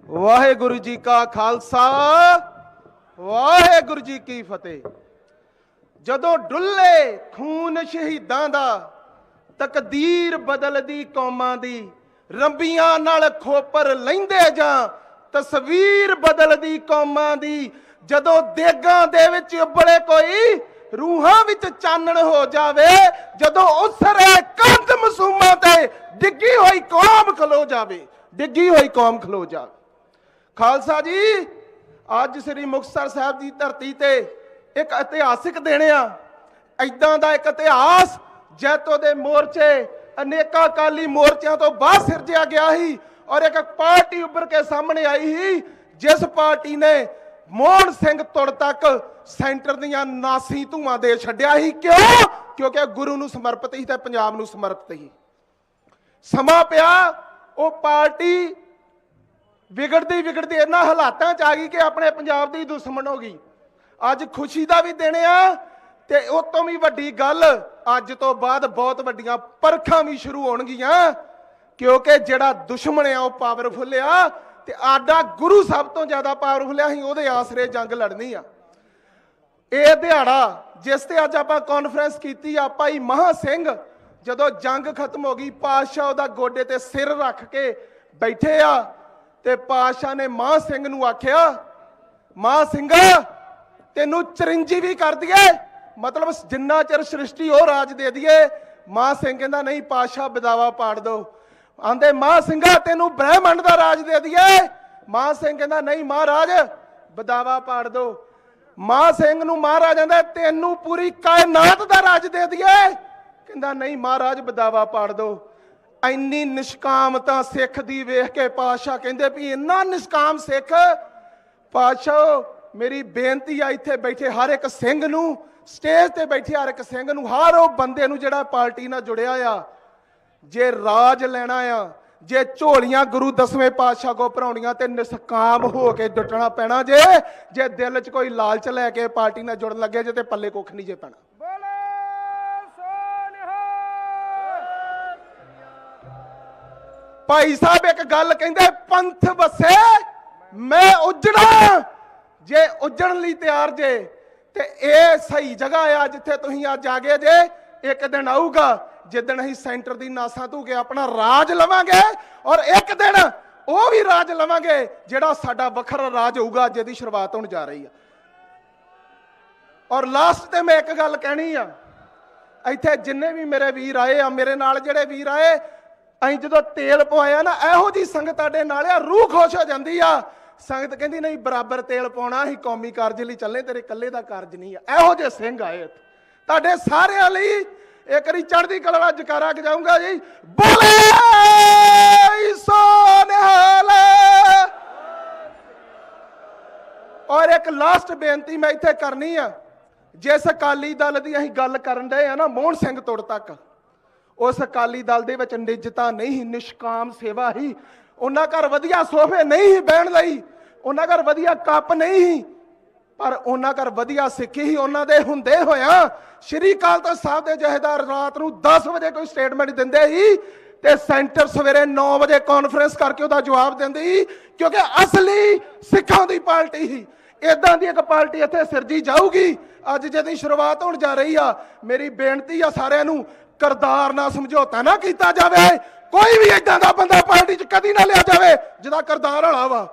ਵਾਹਿਗੁਰੂ ਜੀ ਕਾ ਖਾਲਸਾ, ਵਾਹਿਗੁਰੂ ਜੀ ਕੀ ਫਤਿਹ। ਜਦੋਂ ਡੁੱਲੇ ਖੂਨ ਸ਼ਹੀਦਾਂ ਦਾ, ਤਕਦੀਰ ਬਦਲਦੀ ਕੌਮਾਂ ਦੀ, ਰੰਬੀਆਂ ਨਾਲ ਖੋਪਰ ਲੈਂਦੇ ਜਾਂ ਤਸਵੀਰ ਬਦਲਦੀ ਕੌਮਾਂ ਦੀ। ਜਦੋਂ ਦੇਗਾਂ ਦੇ ਵਿੱਚ ਉਬਲੇ ਕੋਈ, रूहां विच चानण हो जावे, जदों उसरे कंध मसूमां ते डिग्गी होई कौम खलो जावे, डिग्गी होई कौम खलो जावे। खालसा जी, अज श्री मुक्तसर साहब की धरती ते एक इतिहासिक दिन आ। इदां दा एक इतिहास जैतो दे मोर्चे अनेका अकाली मोर्चों तो बाहर सिरजिया गया ही और एक पार्टी उभर के सामने आई ही, जिस पार्टी ने मोहन सिंह तुड़ तक सेंटर दियां नासी धुआं दे छड्डिया ही। क्यों? क्योंकि गुरु नूं समर्पित ही ते पंजाब नूं समर्पित ही। समा पिया, वो पार्टी विगड़ती विगड़ती इन्हां हालातां च आ गई कि अपने पंजाब दी दुश्मन हो गई। अज खुशी दा भी दिन आ ते उस तों भी वड्डी गल, अज तो बाद बहुत वड्डियां परखां भी शुरू होणगीਆਂ, क्योंकि जिहड़ा दुश्मन है वो पावरफुल आ ते आडा गुरु सब तो ज्यादा पावरफुल आ। ਉਹਦੇ ਆਸਰੇ जंग लड़नी आ। ਇਹ ਦਿਹਾੜਾ ਜਿਸ ਤੇ ਅੱਜ ਆਪਾਂ ਕਾਨਫਰੰਸ ਕੀਤੀ ਆ, ਭਾਈ ਮਹਾ ਸਿੰਘ ਜਦੋਂ ਜੰਗ ਖਤਮ ਹੋ ਗਈ, ਪਾਤਸ਼ਾਹ ਉਹਦਾ ਗੋਡੇ ਤੇ ਸਿਰ ਰੱਖ ਕੇ ਬੈਠੇ ਆ ਤੇ ਪਾਤਸ਼ਾਹ ਨੇ ਮਹਾ ਸਿੰਘ ਨੂੰ ਆਖਿਆ, ਮਹਾ ਸਿੰਘਾ ਤੈਨੂੰ ਚਰੰਜੀਵੀ ਕਰ ਦਈਏ, मतलब जिन्ना चिर सृष्टि हो राज दे दिए। मां सिंह कहंदा नहीं पातशाह बिदावा पाड़ दो। आंदे मां सिंघा तेनू ब्रह्मंड दा राज दे दिए। ਮਾਨ ਸਿੰਘ ਕਹਿੰਦਾ ਨਹੀਂ ਮਹਾਰਾਜ ਬਦਾਵਾ ਪਾੜ ਦੋ। ਮਾਨ ਸਿੰਘ ਨੂੰ ਮਹਾਰਾਜ ਕਹਿੰਦਾ ਤੈਨੂੰ ਪੂਰੀ ਕਾਇਨਾਤ ਦਾ ਰਾਜ ਦੇ ਦਈਏ। ਕਹਿੰਦਾ ਨਹੀਂ ਮਹਾਰਾਜ ਬਦਾਵਾ ਪਾੜ ਦੋ। ਇੰਨੀ ਨਿਸ਼ਕਾਮਤਾ ਸਿੱਖ ਦੀ ਵੇਖ ਕੇ ਪਾਤਸ਼ਾਹ ਕਹਿੰਦੇ ਵੀ ਇੰਨਾ ਨਿਸ਼ਕਾਮ ਸਿੱਖ। ਪਾਤਸ਼ਾਹ ਮੇਰੀ ਬੇਨਤੀ ਆ ਇੱਥੇ ਬੈਠੇ ਹਰ ਇੱਕ ਸਿੰਘ ਨੂੰ, ਸਟੇਜ ਤੇ ਬੈਠੇ ਹਰ ਇੱਕ ਸਿੰਘ ਨੂੰ, ਹਰ ਉਹ ਬੰਦੇ ਨੂੰ ਜਿਹੜਾ ਪਾਰਟੀ ਨਾਲ ਜੁੜਿਆ ਆ, ਜੇ ਰਾਜ ਲੈਣਾ ਆ, ਜੇ ਝੋਲੀਆਂ ਗੁਰੂ 10ਵੇਂ ਪਾਤਸ਼ਾਹ ਕੋ ਭਰਾਉਣੀਆਂ ਤੇ ਨਿਸ਼ਕਾਮ ਹੋ ਕੇ ਡਟਣਾ ਪੈਣਾ। ਜੇ ਦਿਲ 'ਚ ਕੋਈ ਲਾਲਚ ਲੈ ਕੇ ਪਾਰਟੀ ਨਾਲ ਜੁੜਨ ਲੱਗੇ ਜੇ ਤੇ ਪੱਲੇ ਕੁੱਖ ਨਹੀਂ ਜੇ ਪੈਣਾ। ਭਾਈ ਸਾਹਿਬ ਇੱਕ ਗੱਲ ਕਹਿੰਦੇ ਪੰਥ ਵਸੇ ਮੈਂ ਉਜੜਾ। ਜੇ ਉਜੜਨ ਲਈ ਤਿਆਰ ਜੇ ਤੇ ਇਹ ਸਹੀ ਜਗ੍ਹਾ ਆ ਜਿੱਥੇ ਤੁਸੀਂ ਅੱਜ ਆ ਗਏ ਜੇ। ਇੱਕ ਦਿਨ ਆਊਗਾ ਜਿੱਦਣ ਅਸੀਂ ਸੈਂਟਰ ਦੀ ਨਾਸਾਂ ਧੂ ਕੇ ਆਪਣਾ ਰਾਜ ਲਵਾਂਗੇ, ਔਰ ਇੱਕ ਦਿਨ ਉਹ ਵੀ ਰਾਜ ਲਵਾਂਗੇ ਜਿਹੜਾ ਸਾਡਾ ਵੱਖਰਾ ਰਾਜ ਹੋਊਗਾ ਜਿਹਦੀ ਸ਼ੁਰੂਆਤ ਹੋਣ ਜਾ ਰਹੀ ਆ। ਔਰ ਲਾਸਟ ਤੇ ਮੈਂ ਇੱਕ ਗੱਲ ਕਹਿਣੀ ਆ, ਇੱਥੇ ਜਿੰਨੇ ਵੀ ਮੇਰੇ ਵੀਰ ਆਏ ਆ, ਮੇਰੇ ਨਾਲ ਜਿਹੜੇ ਵੀਰ ਆਏ, ਅਸੀਂ ਜਦੋਂ ਤੇਲ ਪਵਾਇਆ ਨਾ, ਇਹੋ ਜੀ ਸੰਗਤ ਤੁਹਾਡੇ ਨਾਲ ਆ, ਰੂਹ ਖੁਸ਼ ਹੋ ਜਾਂਦੀ ਆ। ਸੰਗਤ ਕਹਿੰਦੀ ਨਹੀਂ ਬਰਾਬਰ ਤੇਲ ਪਾਉਣਾ, ਅਸੀਂ ਕੌਮੀ ਕਾਰਜ ਲਈ ਚੱਲੇ, ਤੇਰੇ ਇਕੱਲੇ ਦਾ ਕਾਰਜ ਨਹੀਂ ਆ। ਇਹੋ ਜਿਹੇ ਸਿੰਘ ਆਏ ਤੁਹਾਡੇ ਸਾਰਿਆਂ ਲਈ। ਇੱਕ ਵਾਰੀ ਚੜ੍ਹਦੀ ਕਲਾ ਦਾ ਜਕਾਰਾ ਗਜਾਊਂਗਾ ਜੀ, ਬੋਲੇ ਸੋ ਨਿਹਾਲ। ਔਰ ਇੱਕ ਲਾਸਟ ਬੇਨਤੀ ਮੈਂ ਇੱਥੇ ਕਰਨੀ ਆ, ਜਿਸ ਅਕਾਲੀ ਦਲ ਦੀ ਅਸੀਂ ਗੱਲ ਕਰਨ ਡਏ ਆ ਨਾ, ਮੋਹਨ ਸਿੰਘ ਤੁੜ ਤੱਕ, ਉਸ ਅਕਾਲੀ ਦਲ ਦੇ ਵਿੱਚ ਨਿਜਤਾ ਨਹੀਂ, ਨਿਸ਼ਕਾਮ ਸੇਵਾ ਹੀ। ਉਹਨਾਂ ਘਰ ਵਧੀਆ ਸੋਫੇ ਨਹੀਂ ਸੀ ਬਹਿਣ ਲਈ, ਉਹਨਾਂ ਘਰ ਵਧੀਆ ਕੱਪ ਨਹੀਂ ਸੀ, ਪਰ ਉਹਨਾਂ ਘਰ ਵਧੀਆ ਸਿੱਖੀ ਹੀ। ਉਹਨਾਂ ਦੇ ਹੁੰਦੇ ਹੋਇਆ ਸ਼੍ਰੀ ਅਕਾਲ ਤਖਤ ਸਾਹਿਬ ਦੇ ਜਥੇਦਾਰ ਰਾਤ ਨੂੰ 10 ਵਜੇ ਕੋਈ ਸਟੇਟਮੈਂਟ ਦਿੰਦੇ ਸੀ ਤੇ ਸੈਂਟਰ ਸਵੇਰੇ 9 ਵਜੇ ਕਾਨਫਰੰਸ ਕਰਕੇ ਉਹਦਾ ਜਵਾਬ ਦਿੰਦੇ ਸੀ, ਕਿਉਂਕਿ ਅਸਲੀ ਸਿੱਖਾਂ ਦੀ ਪਾਰਟੀ ਸੀ। ਇਦਾਂ ਦੀ ਇੱਕ ਪਾਰਟੀ ਇੱਥੇ ਸਿਰਜੀ ਜਾਊਗੀ ਅੱਜ ਜਿਹਦੀ ਸ਼ੁਰੂਆਤ ਹੋਣ ਜਾ ਰਹੀ ਆ। ਮੇਰੀ ਬੇਨਤੀ ਆ ਸਾਰਿਆਂ ਨੂੰ, ਕਰਤਾਰ ਨਾਲ ਸਮਝੌਤਾ ਨਾ ਕੀਤਾ ਜਾਵੇ। ਕੋਈ ਵੀ ਇਦਾਂ ਦਾ ਬੰਦਾ ਪਾਰਟੀ 'ਚ ਕਦੀ ਨਾ ਲਿਆ ਜਾਵੇ ਜਿਹਦਾ ਕਰਤਾਰ ਵਾਲਾ ਵਾ।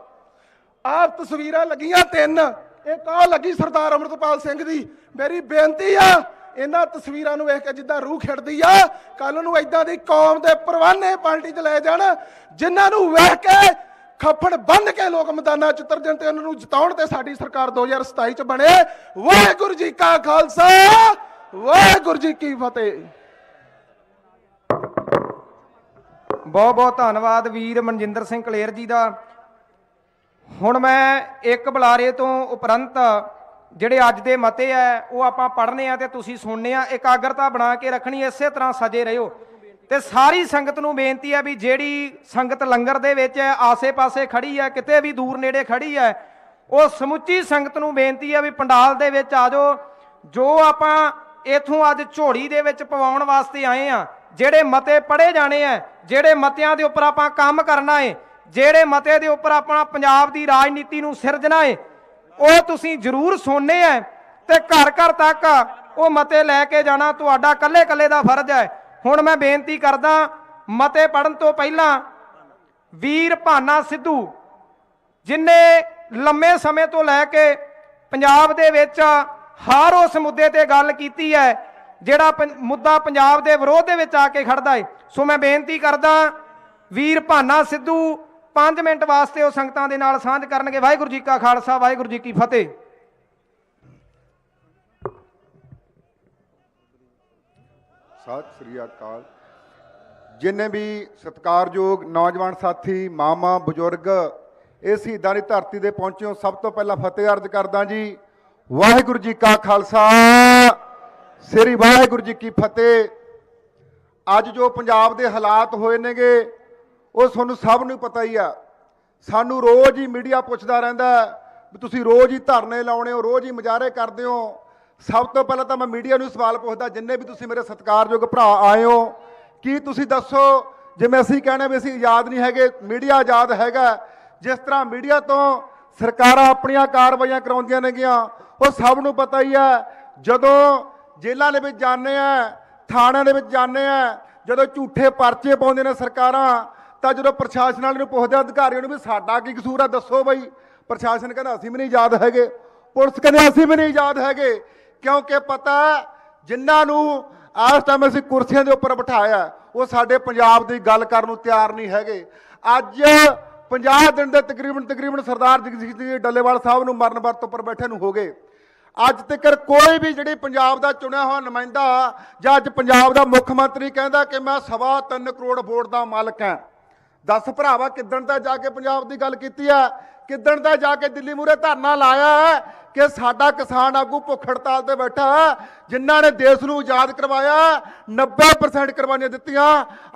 ਆਪ ਤਸਵੀਰਾਂ ਲੱਗੀਆਂ 3, ਇੱਕ ਆ ਲੱਗੀ ਸਰਦਾਰ ਅਮਰਤਪਾਲ ਸਿੰਘ ਦੀ। ਮੇਰੀ ਬੇਨਤੀ ਆ, ਇਹਨਾਂ ਤਸਵੀਰਾਂ ਨੂੰ ਵੇਖ ਕੇ ਜਿੱਦਾਂ ਰੂਹ ਖਿੜਦੀ ਆ, ਕੱਲ ਨੂੰ ਇਦਾਂ ਦੀ ਕੌਮ ਦੇ ਪਰਵਾਨੇ ਪਾਰਟੀ 'ਚ ਲੈ ਜਾਣ, ਜਿਨ੍ਹਾਂ ਨੂੰ ਵੇਖ ਕੇ ਖੱਫੜ ਬੰਨ ਕੇ ਲੋਕ ਮੈਦਾਨਾਂ 'ਚ ਉਤਰ ਜਾਣ ਤੇ ਉਹਨਾਂ ਨੂੰ ਜਿਤਾਉਣ ਤੇ ਸਾਡੀ ਸਰਕਾਰ 2027 'ਚ ਬਣੇ। ਵਾਹਿਗੁਰੂ ਜੀ ਕਾ ਖਾਲਸਾ, ਵਾਹਿਗੁਰੂ ਜੀ ਕੀ ਫਤਿਹ। ਬਹੁਤ ਬਹੁਤ ਧੰਨਵਾਦ ਵੀਰ ਮਨਜਿੰਦਰ ਸਿੰਘ ਕਲੇਰ ਜੀ ਦਾ। ਹੁਣ ਮੈਂ ਇੱਕ ਬੁਲਾਰੇ ਤੋਂ ਉਪਰੰਤ ਜਿਹੜੇ ਅੱਜ ਦੇ ਮਤੇ ਆ ਉਹ ਆਪਾਂ ਪੜ੍ਹਨੇ ਆ ਤੇ ਤੁਸੀਂ ਸੁਣਨੇ ਆ। ਇਕਾਗਰਤਾ ਬਣਾ ਕੇ ਰੱਖਣੀ, ਇਸੇ ਤਰ੍ਹਾਂ ਸਜੇ ਰਹਿਓ। ਤੇ ਸਾਰੀ ਸੰਗਤ ਨੂੰ ਬੇਨਤੀ ਹੈ ਵੀ ਜਿਹੜੀ ਸੰਗਤ ਲੰਗਰ ਦੇ ਵਿੱਚ ਆਸੇ-ਪਾਸੇ ਖੜੀ ਹੈ, ਕਿਤੇ ਵੀ ਦੂਰ ਨੇੜੇ ਖੜੀ ਹੈ, ਉਹ ਸਮੁੱਚੀ ਸੰਗਤ ਨੂੰ ਬੇਨਤੀ ਹੈ ਵੀ ਪੰਡਾਲ ਦੇ ਵਿੱਚ ਆ ਜਾਓ। ਜੋ ਆਪਾਂ ਇਥੋਂ ਅੱਜ ਝੋੜੀ ਦੇ ਵਿੱਚ ਪਵਾਉਣ ਵਾਸਤੇ ਆਏ ਆ, ਜਿਹੜੇ ਮਤੇ ਪੜ੍ਹੇ ਜਾਣੇ ਆ, ਜਿਹੜੇ ਮਤਿਆਂ ਦੇ ਉੱਪਰ ਆਪਾਂ ਕੰਮ ਕਰਨਾ ਹੈ, ਜਿਹੜੇ ਮਤੇ ਦੇ ਉੱਪਰ ਆਪਣਾ ਪੰਜਾਬ ਦੀ ਰਾਜਨੀਤੀ ਨੂੰ ਸਿਰਜਣਾ ਹੈ, ਉਹ ਤੁਸੀਂ ਜ਼ਰੂਰ ਸੁਣਨੇ ਆ ਤੇ ਘਰ ਘਰ ਤੱਕ ਉਹ ਮਤੇ ਲੈ ਕੇ ਜਾਣਾ ਤੁਹਾਡਾ ਇਕੱਲੇ ਇਕੱਲੇ ਦਾ ਫਰਜ਼ ਹੈ। ਹੁਣ ਮੈਂ ਬੇਨਤੀ ਕਰਦਾ, ਮਤੇ ਪੜਨ ਤੋਂ ਪਹਿਲਾਂ ਵੀਰ ਭਾਨਾ ਸਿੱਧੂ, ਜਿਨਨੇ ਲੰਮੇ ਸਮੇਂ ਤੋਂ ਲੈ ਕੇ ਪੰਜਾਬ ਦੇ ਵਿੱਚ ਹਰ ਉਸ ਮੁੱਦੇ ਤੇ ਗੱਲ ਕੀਤੀ ਹੈ ਜਿਹੜਾ ਮੁੱਦਾ ਪੰਜਾਬ ਦੇ ਵਿਰੋਧ ਦੇ ਵਿੱਚ ਆ ਕੇ ਖੜਦਾ ਹੈ। ਸੋ ਮੈਂ ਬੇਨਤੀ ਕਰਦਾ, ਵੀਰ ਭਾਨਾ ਸਿੱਧੂ 5 ਮਿੰਟ ਵਾਸਤੇ ਉਹ ਸੰਗਤਾਂ ਦੇ ਨਾਲ ਸਾਂਝ ਕਰਨਗੇ। ਵਾਹਿਗੁਰੂ ਜੀ ਕਾ ਖਾਲਸਾ, ਵਾਹਿਗੁਰੂ ਜੀ ਕੀ ਫਤਿਹ। ਸਤਿ ਸ੍ਰੀ ਅਕਾਲ। ਜਿੰਨੇ ਵੀ ਸਤਿਕਾਰਯੋਗ ਨੌਜਵਾਨ ਸਾਥੀ, ਮਾਮਾ, ਬਜ਼ੁਰਗ ਇਸ ਸ਼ਹੀਦਾਂ ਦੀ ਧਰਤੀ ਤੇ ਪਹੁੰਚੇ ਹੋ, ਸਭ ਤੋਂ ਪਹਿਲਾਂ ਫਤਿਹ ਅਰਜ਼ ਕਰਦਾ ਜੀ। ਵਾਹਿਗੁਰੂ ਜੀ ਕਾ ਖਾਲਸਾ, ਸ੍ਰੀ ਵਾਹਿਗੁਰੂ ਜੀ ਕੀ ਫਤਿਹ। ਅੱਜ ਜੋ ਪੰਜਾਬ ਦੇ ਹਾਲਾਤ ਹੋਏ ਨੇਗੇ ਉਹ ਤੁਹਾਨੂੰ ਸਭ ਨੂੰ ਪਤਾ ਹੀ ਆ। ਸਾਨੂੰ ਰੋਜ਼ ਹੀ ਮੀਡੀਆ ਪੁੱਛਦਾ ਰਹਿੰਦਾ ਵੀ ਤੁਸੀਂ ਰੋਜ਼ ਹੀ ਧਰਨੇ ਲਾਉਣੇ ਹੋ, ਰੋਜ਼ ਹੀ ਮੁਜ਼ਾਹਰੇ ਕਰਦੇ ਹੋ। ਸਭ ਤੋਂ ਪਹਿਲਾਂ ਤਾਂ ਮੈਂ ਮੀਡੀਆ ਨੂੰ ਸਵਾਲ ਪੁੱਛਦਾ, ਜਿੰਨੇ ਵੀ ਤੁਸੀਂ ਮੇਰੇ ਸਤਿਕਾਰਯੋਗ ਭਰਾ ਆਏ ਹੋ, ਕੀ ਤੁਸੀਂ ਦੱਸੋ, ਜਿਵੇਂ ਅਸੀਂ ਕਹਿੰਦੇ ਵੀ ਅਸੀਂ ਆਜ਼ਾਦ ਨਹੀਂ ਹੈਗੇ, ਮੀਡੀਆ ਆਜ਼ਾਦ ਹੈਗਾ। ਜਿਸ ਤਰ੍ਹਾਂ ਮੀਡੀਆ ਤੋਂ ਸਰਕਾਰਾਂ ਆਪਣੀਆਂ ਕਾਰਵਾਈਆਂ ਕਰਾਉਂਦੀਆਂ ਨੇਗੀਆਂ, ਉਹ ਸਭ ਨੂੰ ਪਤਾ ਹੀ ਹੈ। ਜਦੋਂ ਜੇਲ੍ਹਾਂ ਦੇ ਵਿੱਚ ਜਾਂਦੇ ਆ, ਥਾਣਿਆਂ ਦੇ ਵਿੱਚ ਜਾਂਦੇ ਆ, ਜਦੋਂ ਝੂਠੇ ਪਰਚੇ ਪਾਉਂਦੇ ਨੇ ਸਰਕਾਰਾਂ, ਤਾਂ ਜਦੋਂ ਪ੍ਰਸ਼ਾਸਨ ਵਾਲੇ ਨੂੰ ਪੁੱਛਦੇ ਅਧਿਕਾਰੀਆਂ ਨੂੰ ਵੀ ਸਾਡਾ ਕੀ ਕਸੂਰ ਆ, ਦੱਸੋ ਬਈ, ਪ੍ਰਸ਼ਾਸਨ ਕਹਿੰਦਾ ਅਸੀਂ ਵੀ ਨਹੀਂ ਆਜ਼ਾਦ ਹੈਗੇ, ਪੁਲਿਸ ਕਹਿੰਦੇ ਅਸੀਂ ਵੀ ਨਹੀਂ ਆਜ਼ਾਦ ਹੈਗੇ। ਕਿਉਂਕਿ ਪਤਾ ਜਿਨ੍ਹਾਂ ਨੂੰ ਇਸ ਟਾਈਮ ਅਸੀਂ ਕੁਰਸੀਆਂ ਦੇ ਉੱਪਰ ਬਿਠਾਇਆ ਉਹ ਸਾਡੇ ਪੰਜਾਬ ਦੀ ਗੱਲ ਕਰਨ ਨੂੰ ਤਿਆਰ ਨਹੀਂ ਹੈਗੇ। ਅੱਜ 50 ਦਿਨ ਦੇ ਤਕਰੀਬਨ ਸਰਦਾਰ ਜਗਜੀਤ ਸਿੰਘ ਡੱਲੇਵਾਲ ਸਾਹਿਬ ਨੂੰ ਮਰਨ ਵਰਤ ਉੱਪਰ ਬੈਠੇ ਨੂੰ ਹੋ ਗਏ। ਅੱਜ ਤੱਕ ਕੋਈ ਵੀ ਜਿਹੜੀ ਪੰਜਾਬ ਦਾ ਚੁਣਿਆ ਹੋਇਆ ਨੁਮਾਇੰਦਾ ਜਾਂ ਅੱਜ ਪੰਜਾਬ ਦਾ ਮੁੱਖ ਮੰਤਰੀ ਕਹਿੰਦਾ ਕਿ ਮੈਂ 3.25 ਕਰੋੜ ਵੋਟ ਦਾ ਮਾਲਕ ਹਾਂ। ਦੱਸ ਭਰਾਵਾ, ਕਿੱਦਣ ਦਾ ਜਾ ਕੇ ਪੰਜਾਬ ਦੀ ਗੱਲ ਕੀਤੀ ਆ? ਕਿੱਦਣ ਦਾ ਜਾ ਕੇ ਦਿੱਲੀ ਮੂਹਰੇ ਧਰਨਾ ਲਾਇਆ ਹੈ ਕਿ ਸਾਡਾ ਕਿਸਾਨ ਆਗੂ ਭੁੱਖ ਹੜਤਾਲ ਤੇ ਬੈਠਾ, ਜਿਨ੍ਹਾਂ ਨੇ ਦੇਸ਼ ਨੂੰ ਆਜ਼ਾਦ ਕਰਵਾਇਆ, 90% ਕੁਰਬਾਨੀਆਂ ਦਿੱਤੀਆਂ।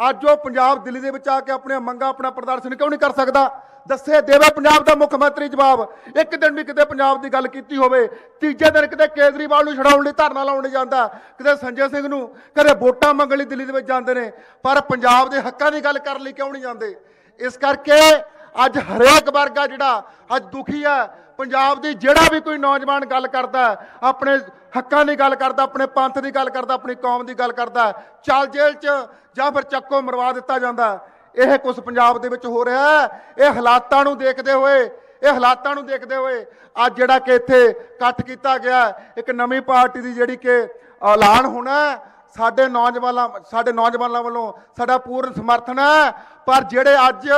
ਅੱਜ ਉਹ ਪੰਜਾਬ ਦਿੱਲੀ ਦੇ ਵਿੱਚ ਆ ਕੇ ਆਪਣੀਆਂ ਮੰਗਾਂ, ਆਪਣਾ ਪ੍ਰਦਰਸ਼ਨ ਕਿਉਂ ਨਹੀਂ ਕਰ ਸਕਦਾ? ਦੱਸੇ, ਦੇਵੇ ਪੰਜਾਬ ਦਾ ਮੁੱਖ ਮੰਤਰੀ ਜਵਾਬ। ਇੱਕ ਦਿਨ ਵੀ ਕਿਤੇ ਪੰਜਾਬ ਦੀ ਗੱਲ ਕੀਤੀ ਹੋਵੇ? ਤੀਜੇ ਦਿਨ ਕਿਤੇ ਕੇਜਰੀਵਾਲ ਨੂੰ ਛਡਾਉਣ ਲਈ ਧਰਨਾ ਲਾਉਣ ਲਈ ਜਾਂਦਾ, ਕਿਤੇ ਸੰਜੇ ਸਿੰਘ ਨੂੰ, ਕਦੇ ਵੋਟਾਂ ਮੰਗਣ ਲਈ ਦਿੱਲੀ ਦੇ ਵਿੱਚ ਜਾਂਦੇ ਨੇ, ਪਰ ਪੰਜਾਬ ਦੇ ਹੱਕਾਂ ਦੀ ਗੱਲ ਕਰਨ ਲਈ ਕਿਉਂ ਨਹੀਂ ਜਾਂਦੇ? ਇਸ ਕਰਕੇ ਅੱਜ ਹਰੇਕ ਵਰਗ ਆ ਜਿਹੜਾ ਅੱਜ ਦੁਖੀ ਹੈ। ਪੰਜਾਬ ਦੀ ਜਿਹੜਾ ਵੀ ਕੋਈ ਨੌਜਵਾਨ ਗੱਲ ਕਰਦਾ, ਆਪਣੇ ਹੱਕਾਂ ਦੀ ਗੱਲ ਕਰਦਾ, ਆਪਣੇ ਪੰਥ ਦੀ ਗੱਲ ਕਰਦਾ, ਆਪਣੀ ਕੌਮ ਦੀ ਗੱਲ ਕਰਦਾ, ਚੱਲ ਜੇਲ੍ਹ 'ਚ ਜਾਂ ਫਿਰ ਚੱਕੋ ਮਰਵਾ ਦਿੱਤਾ ਜਾਂਦਾ। ਇਹ ਕੁਝ ਪੰਜਾਬ ਦੇ ਵਿੱਚ ਹੋ ਰਿਹਾ ਹੈ। ਇਹ ਹਾਲਾਤਾਂ ਨੂੰ ਦੇਖਦੇ ਹੋਏ ਅੱਜ ਜਿਹੜਾ ਕਿ ਇੱਥੇ ਇਕੱਠ ਕੀਤਾ ਗਿਆ, ਇੱਕ ਨਵੀਂ ਪਾਰਟੀ ਦੀ ਜਿਹੜੀ ਕਿ ਐਲਾਨ ਹੋਣਾ, ਸਾਡੇ ਨੌਜਵਾਨਾਂ ਵੱਲੋਂ ਸਾਡਾ ਪੂਰਨ ਸਮਰਥਨ ਹੈ। ਪਰ ਜਿਹੜੇ ਅੱਜ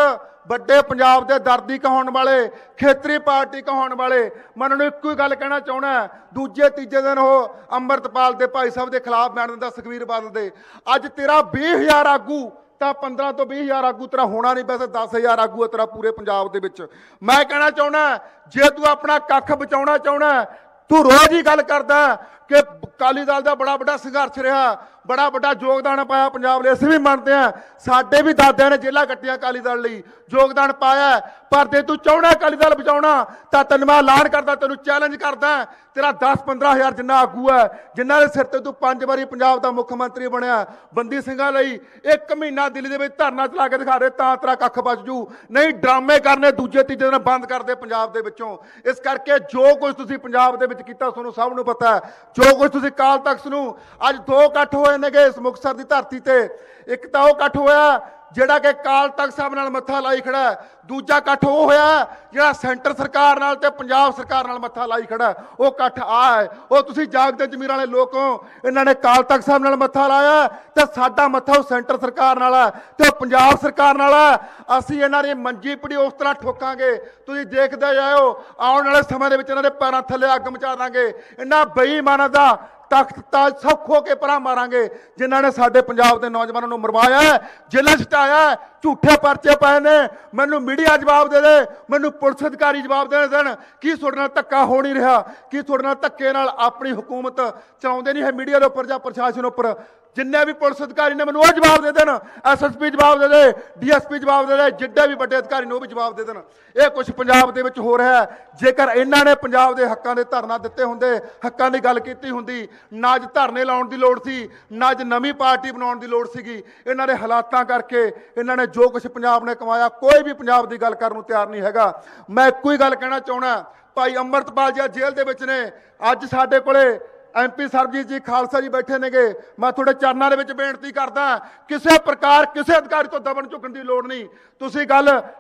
ਵੱਡੇ ਪੰਜਾਬ ਦੇ ਦਰਦੀ ਕਹਾਉਣ ਵਾਲੇ, ਖੇਤਰੀ ਪਾਰਟੀ ਕਹਾਉਣ ਵਾਲੇ, ਮੈਂ ਉਹਨਾਂ ਨੂੰ ਇੱਕੋ ਹੀ ਗੱਲ ਕਹਿਣਾ ਚਾਹੁੰਦਾ, ਦੂਜੇ ਤੀਜੇ ਦਿਨ ਉਹ ਅੰਮ੍ਰਿਤਪਾਲ ਦੇ ਭਾਈ ਸਾਹਿਬ ਦੇ ਖਿਲਾਫ ਬਿਆਨ ਦਿੰਦਾ, ਸੁਖਬੀਰ ਬਾਦਲ ਦੇ। ਅੱਜ ਤੇਰਾ 20,000 ਆਗੂ ਤਾਂ 15 ਤੋਂ 20,000 ਆਗੂ ਤੇਰਾ ਹੋਣਾ ਨਹੀਂ, ਵੈਸੇ 10,000 ਆਗੂ ਹੈ ਤੇਰਾ ਪੂਰੇ ਪੰਜਾਬ ਦੇ ਵਿੱਚ। ਮੈਂ ਕਹਿਣਾ ਚਾਹੁੰਦਾ, ਜੇ ਤੂੰ ਆਪਣਾ ਕੱਖ ਬਚਾਉਣਾ ਚਾਹੁੰਦਾ, ਤੂੰ ਰੋਜ਼ ਹੀ ਗੱਲ ਕਰਦਾ ਕਿ ਅਕਾਲੀ ਦਲ ਦਾ ਬੜਾ ਵੱਡਾ ਸੰਘਰਸ਼ ਰਿਹਾ, ਬੜਾ ਵੱਡਾ ਯੋਗਦਾਨ ਪਾਇਆ ਪੰਜਾਬ ਲਈ। ਅਸੀਂ ਵੀ ਮੰਨਦੇ ਹਾਂ, ਸਾਡੇ ਵੀ ਦਾਦਿਆਂ ਨੇ ਜੇਲ੍ਹਾਂ ਕੱਟੀਆਂ ਅਕਾਲੀ ਦਲ ਲਈ, ਯੋਗਦਾਨ ਪਾਇਆ। ਪਰ ਜੇ ਤੂੰ ਚਾਹੁੰਦਾ ਅਕਾਲੀ ਦਲ ਬਚਾਉਣਾ, ਤਾਂ ਤੈਨੂੰ ਮੈਂ ਐਲਾਨ ਕਰਦਾ, ਤੈਨੂੰ ਚੈਲੰਜ ਕਰਦਾ, ਤੇਰਾ 10-15,000 ਜਿੰਨਾ ਆਗੂ ਹੈ, ਜਿਨ੍ਹਾਂ ਦੇ ਸਿਰ ਤੇ ਤੂੰ 5 ਵਾਰੀ ਪੰਜਾਬ ਦਾ ਮੁੱਖ ਮੰਤਰੀ ਬਣਿਆ, ਬੰਦੀ ਸਿੰਘਾਂ ਲਈ 1 ਮਹੀਨਾ ਦਿੱਲੀ ਦੇ ਵਿੱਚ ਧਰਨਾ ਚਲਾ ਕੇ ਦਿਖਾ ਦੇ, ਤਾਂ ਤੇਰਾ ਕੱਖ ਬਚ ਜੂ। ਨਹੀਂ ਡਰਾਮੇ ਕਰਨੇ ਦੂਜੇ ਤੀਜੇ ਦਿਨ ਬੰਦ ਕਰਦੇ ਪੰਜਾਬ ਦੇ ਵਿੱਚੋਂ। ਇਸ ਕਰਕੇ ਜੋ ਕੁਝ ਤੁਸੀਂ ਪੰਜਾਬ ਦੇ ਵਿੱਚ ਕੀਤਾ, ਤੁਹਾਨੂੰ ਸਭ ਨੂੰ ਪਤਾ ਹੈ। ਜੋ ਕੁਝ ਤੁਸੀਂ ਅਕਾਲ ਤਖਤ ਨੂੰ, ਅੱਜ 2 ਇਕੱਠ ਹੋਏ ਨੇਗੇ ਇਸ ਮੁਕਤਸਰ ਦੀ ਧਰਤੀ ਤੇ। ਇੱਕ ਤਾਂ ਉਹ ਇਕੱਠ ਹੋਇਆ ਜਿਹੜਾ ਕਿ ਅਕਾਲ ਤਖਤ ਸਾਹਿਬ ਨਾਲ ਮੱਥਾ ਲਾਈ ਖੜਾ, ਦੂਜਾ ਇਕੱਠ ਉਹ ਹੋਇਆ ਜਿਹੜਾ ਸੈਂਟਰ ਸਰਕਾਰ ਨਾਲ ਤੇ ਪੰਜਾਬ ਸਰਕਾਰ ਨਾਲ ਮੱਥਾ ਲਾਈ ਖੜਾ। ਉਹ ਇਕੱਠ ਆ ਹੈ, ਉਹ ਤੁਸੀਂ ਜਾਗਦੇ ਜ਼ਮੀਰ ਵਾਲੇ ਲੋਕ ਹੋ। ਇਹਨਾਂ ਨੇ ਅਕਾਲ ਤਖਤ ਸਾਹਿਬ ਨਾਲ ਮੱਥਾ ਲਾਇਆ ਤੇ ਸਾਡਾ ਮੱਥਾ ਉਹ ਸੈਂਟਰ ਸਰਕਾਰ ਨਾਲ ਹੈ ਤੇ ਉਹ ਪੰਜਾਬ ਸਰਕਾਰ ਨਾਲ ਹੈ। ਅਸੀਂ ਇਹਨਾਂ ਦੀ ਮੰਜੀ ਪੜੀ ਉਸ ਤਰ੍ਹਾਂ ਠੋਕਾਂਗੇ, ਤੁਸੀਂ ਦੇਖਦੇ ਜਾਇਓ। ਆਉਣ ਵਾਲੇ ਸਮੇਂ ਦੇ ਵਿੱਚ ਇਹਨਾਂ ਦੇ ਪੈਰਾਂ ਥੱਲੇ ਅੱਗ ਮਚਾ ਦਾਂਗੇ। ਇਹਨਾਂ ਬੇਈਮਾਨਾਂ ਦਾ ਤਖਤ ਤਾਜ ਸਭ ਖੋ ਕੇ ਪਰਾਂ ਮਾਰਾਂਗੇ, ਜਿਨ੍ਹਾਂ ਨੇ ਸਾਡੇ ਪੰਜਾਬ ਦੇ ਨੌਜਵਾਨਾਂ ਨੂੰ ਮਰਵਾਇਆ, ਜੇਲ੍ਹਾਂ 'ਚ ਹਟਾਇਆ, ਝੂਠੇ ਪਰਚੇ ਪਏ ਨੇ। ਮੈਨੂੰ ਮੀਡੀਆ ਜਵਾਬ ਦੇ ਦੇ, ਮੈਨੂੰ ਪੁਲਿਸ ਅਧਿਕਾਰੀ ਜਵਾਬ ਦੇਣ, ਕੀ ਤੁਹਾਡੇ ਨਾਲ ਧੱਕਾ ਹੋ ਨਹੀਂ ਰਿਹਾ? ਕੀ ਤੁਹਾਡੇ ਨਾਲ ਧੱਕੇ ਨਾਲ ਆਪਣੀ ਹੁਕੂਮਤ ਚਲਾਉਂਦੇ ਨਹੀਂ ਹੈ ਮੀਡੀਆ ਦੇ ਉੱਪਰ ਜਾਂ ਪ੍ਰਸ਼ਾਸਨ ਉੱਪਰ? ਜਿੰਨੇ ਵੀ ਪੁਲਿਸ ਅਧਿਕਾਰੀ ਨੇ ਮੈਨੂੰ ਉਹ ਜਵਾਬ ਦੇ ਦੇਣ, SSP ਜਵਾਬ ਦੇ ਦੇ, DSP ਜਵਾਬ ਦੇ ਦੇ, ਜਿੱਡੇ ਵੀ ਵੱਡੇ ਅਧਿਕਾਰੀ ਨੇ ਉਹ ਵੀ ਜਵਾਬ ਦੇ ਦੇਣ। ਇਹ ਕੁਝ ਪੰਜਾਬ ਦੇ ਵਿੱਚ ਹੋ ਰਿਹਾ ਹੈ। ਜੇਕਰ ਇਹਨਾਂ ਨੇ ਪੰਜਾਬ ਦੇ ਹੱਕਾਂ ਦੇ ਧਰਨਾ ਦਿੱਤੇ ਹੁੰਦੇ, ਹੱਕਾਂ ਦੀ ਗੱਲ ਕੀਤੀ ਹੁੰਦੀ, ਨਾ ਅੱਜ ਧਰਨੇ ਲਾਉਣ ਦੀ ਲੋੜ ਸੀ, ਨਾ ਅੱਜ ਨਵੀਂ ਪਾਰਟੀ ਬਣਾਉਣ ਦੀ ਲੋੜ ਸੀਗੀ। ਇਹਨਾਂ ਦੇ ਹਾਲਾਤਾਂ ਕਰਕੇ ਇਹਨਾਂ ਨੇ ਜੋ ਕੁਝ ਪੰਜਾਬ ਨੇ ਕਮਾਇਆ, ਕੋਈ ਵੀ ਪੰਜਾਬ ਦੀ ਗੱਲ ਕਰਨ ਨੂੰ ਤਿਆਰ ਨਹੀਂ ਹੈਗਾ। ਮੈਂ ਇੱਕੋ ਹੀ ਗੱਲ ਕਹਿਣਾ ਚਾਹੁੰਦਾ, ਭਾਈ ਅੰਮ੍ਰਿਤਪਾਲ ਜੀ ਜੇਲ੍ਹ ਦੇ ਵਿੱਚ ਨੇ। ਅੱਜ ਸਾਡੇ ਕੋਲੇ MP ਸਰਬਜੀਤ ਜੀ ਖਾਲਸਾ ਜੀ ਬੈਠੇ ਨੇਗੇ। ਮੈਂ ਤੁਹਾਡੇ ਚਰਨਾਂ ਦੇ ਵਿੱਚ ਬੇਨਤੀ ਕਰਦਾ, ਕਿਸੇ ਪ੍ਰਕਾਰ ਕਿਸੇ ਅਧਿਕਾਰੀ ਤੋਂ ਦਬਣ ਝੁਕਣ ਦੀ ਲੋੜ ਨਹੀਂ। ਤੁਸੀਂ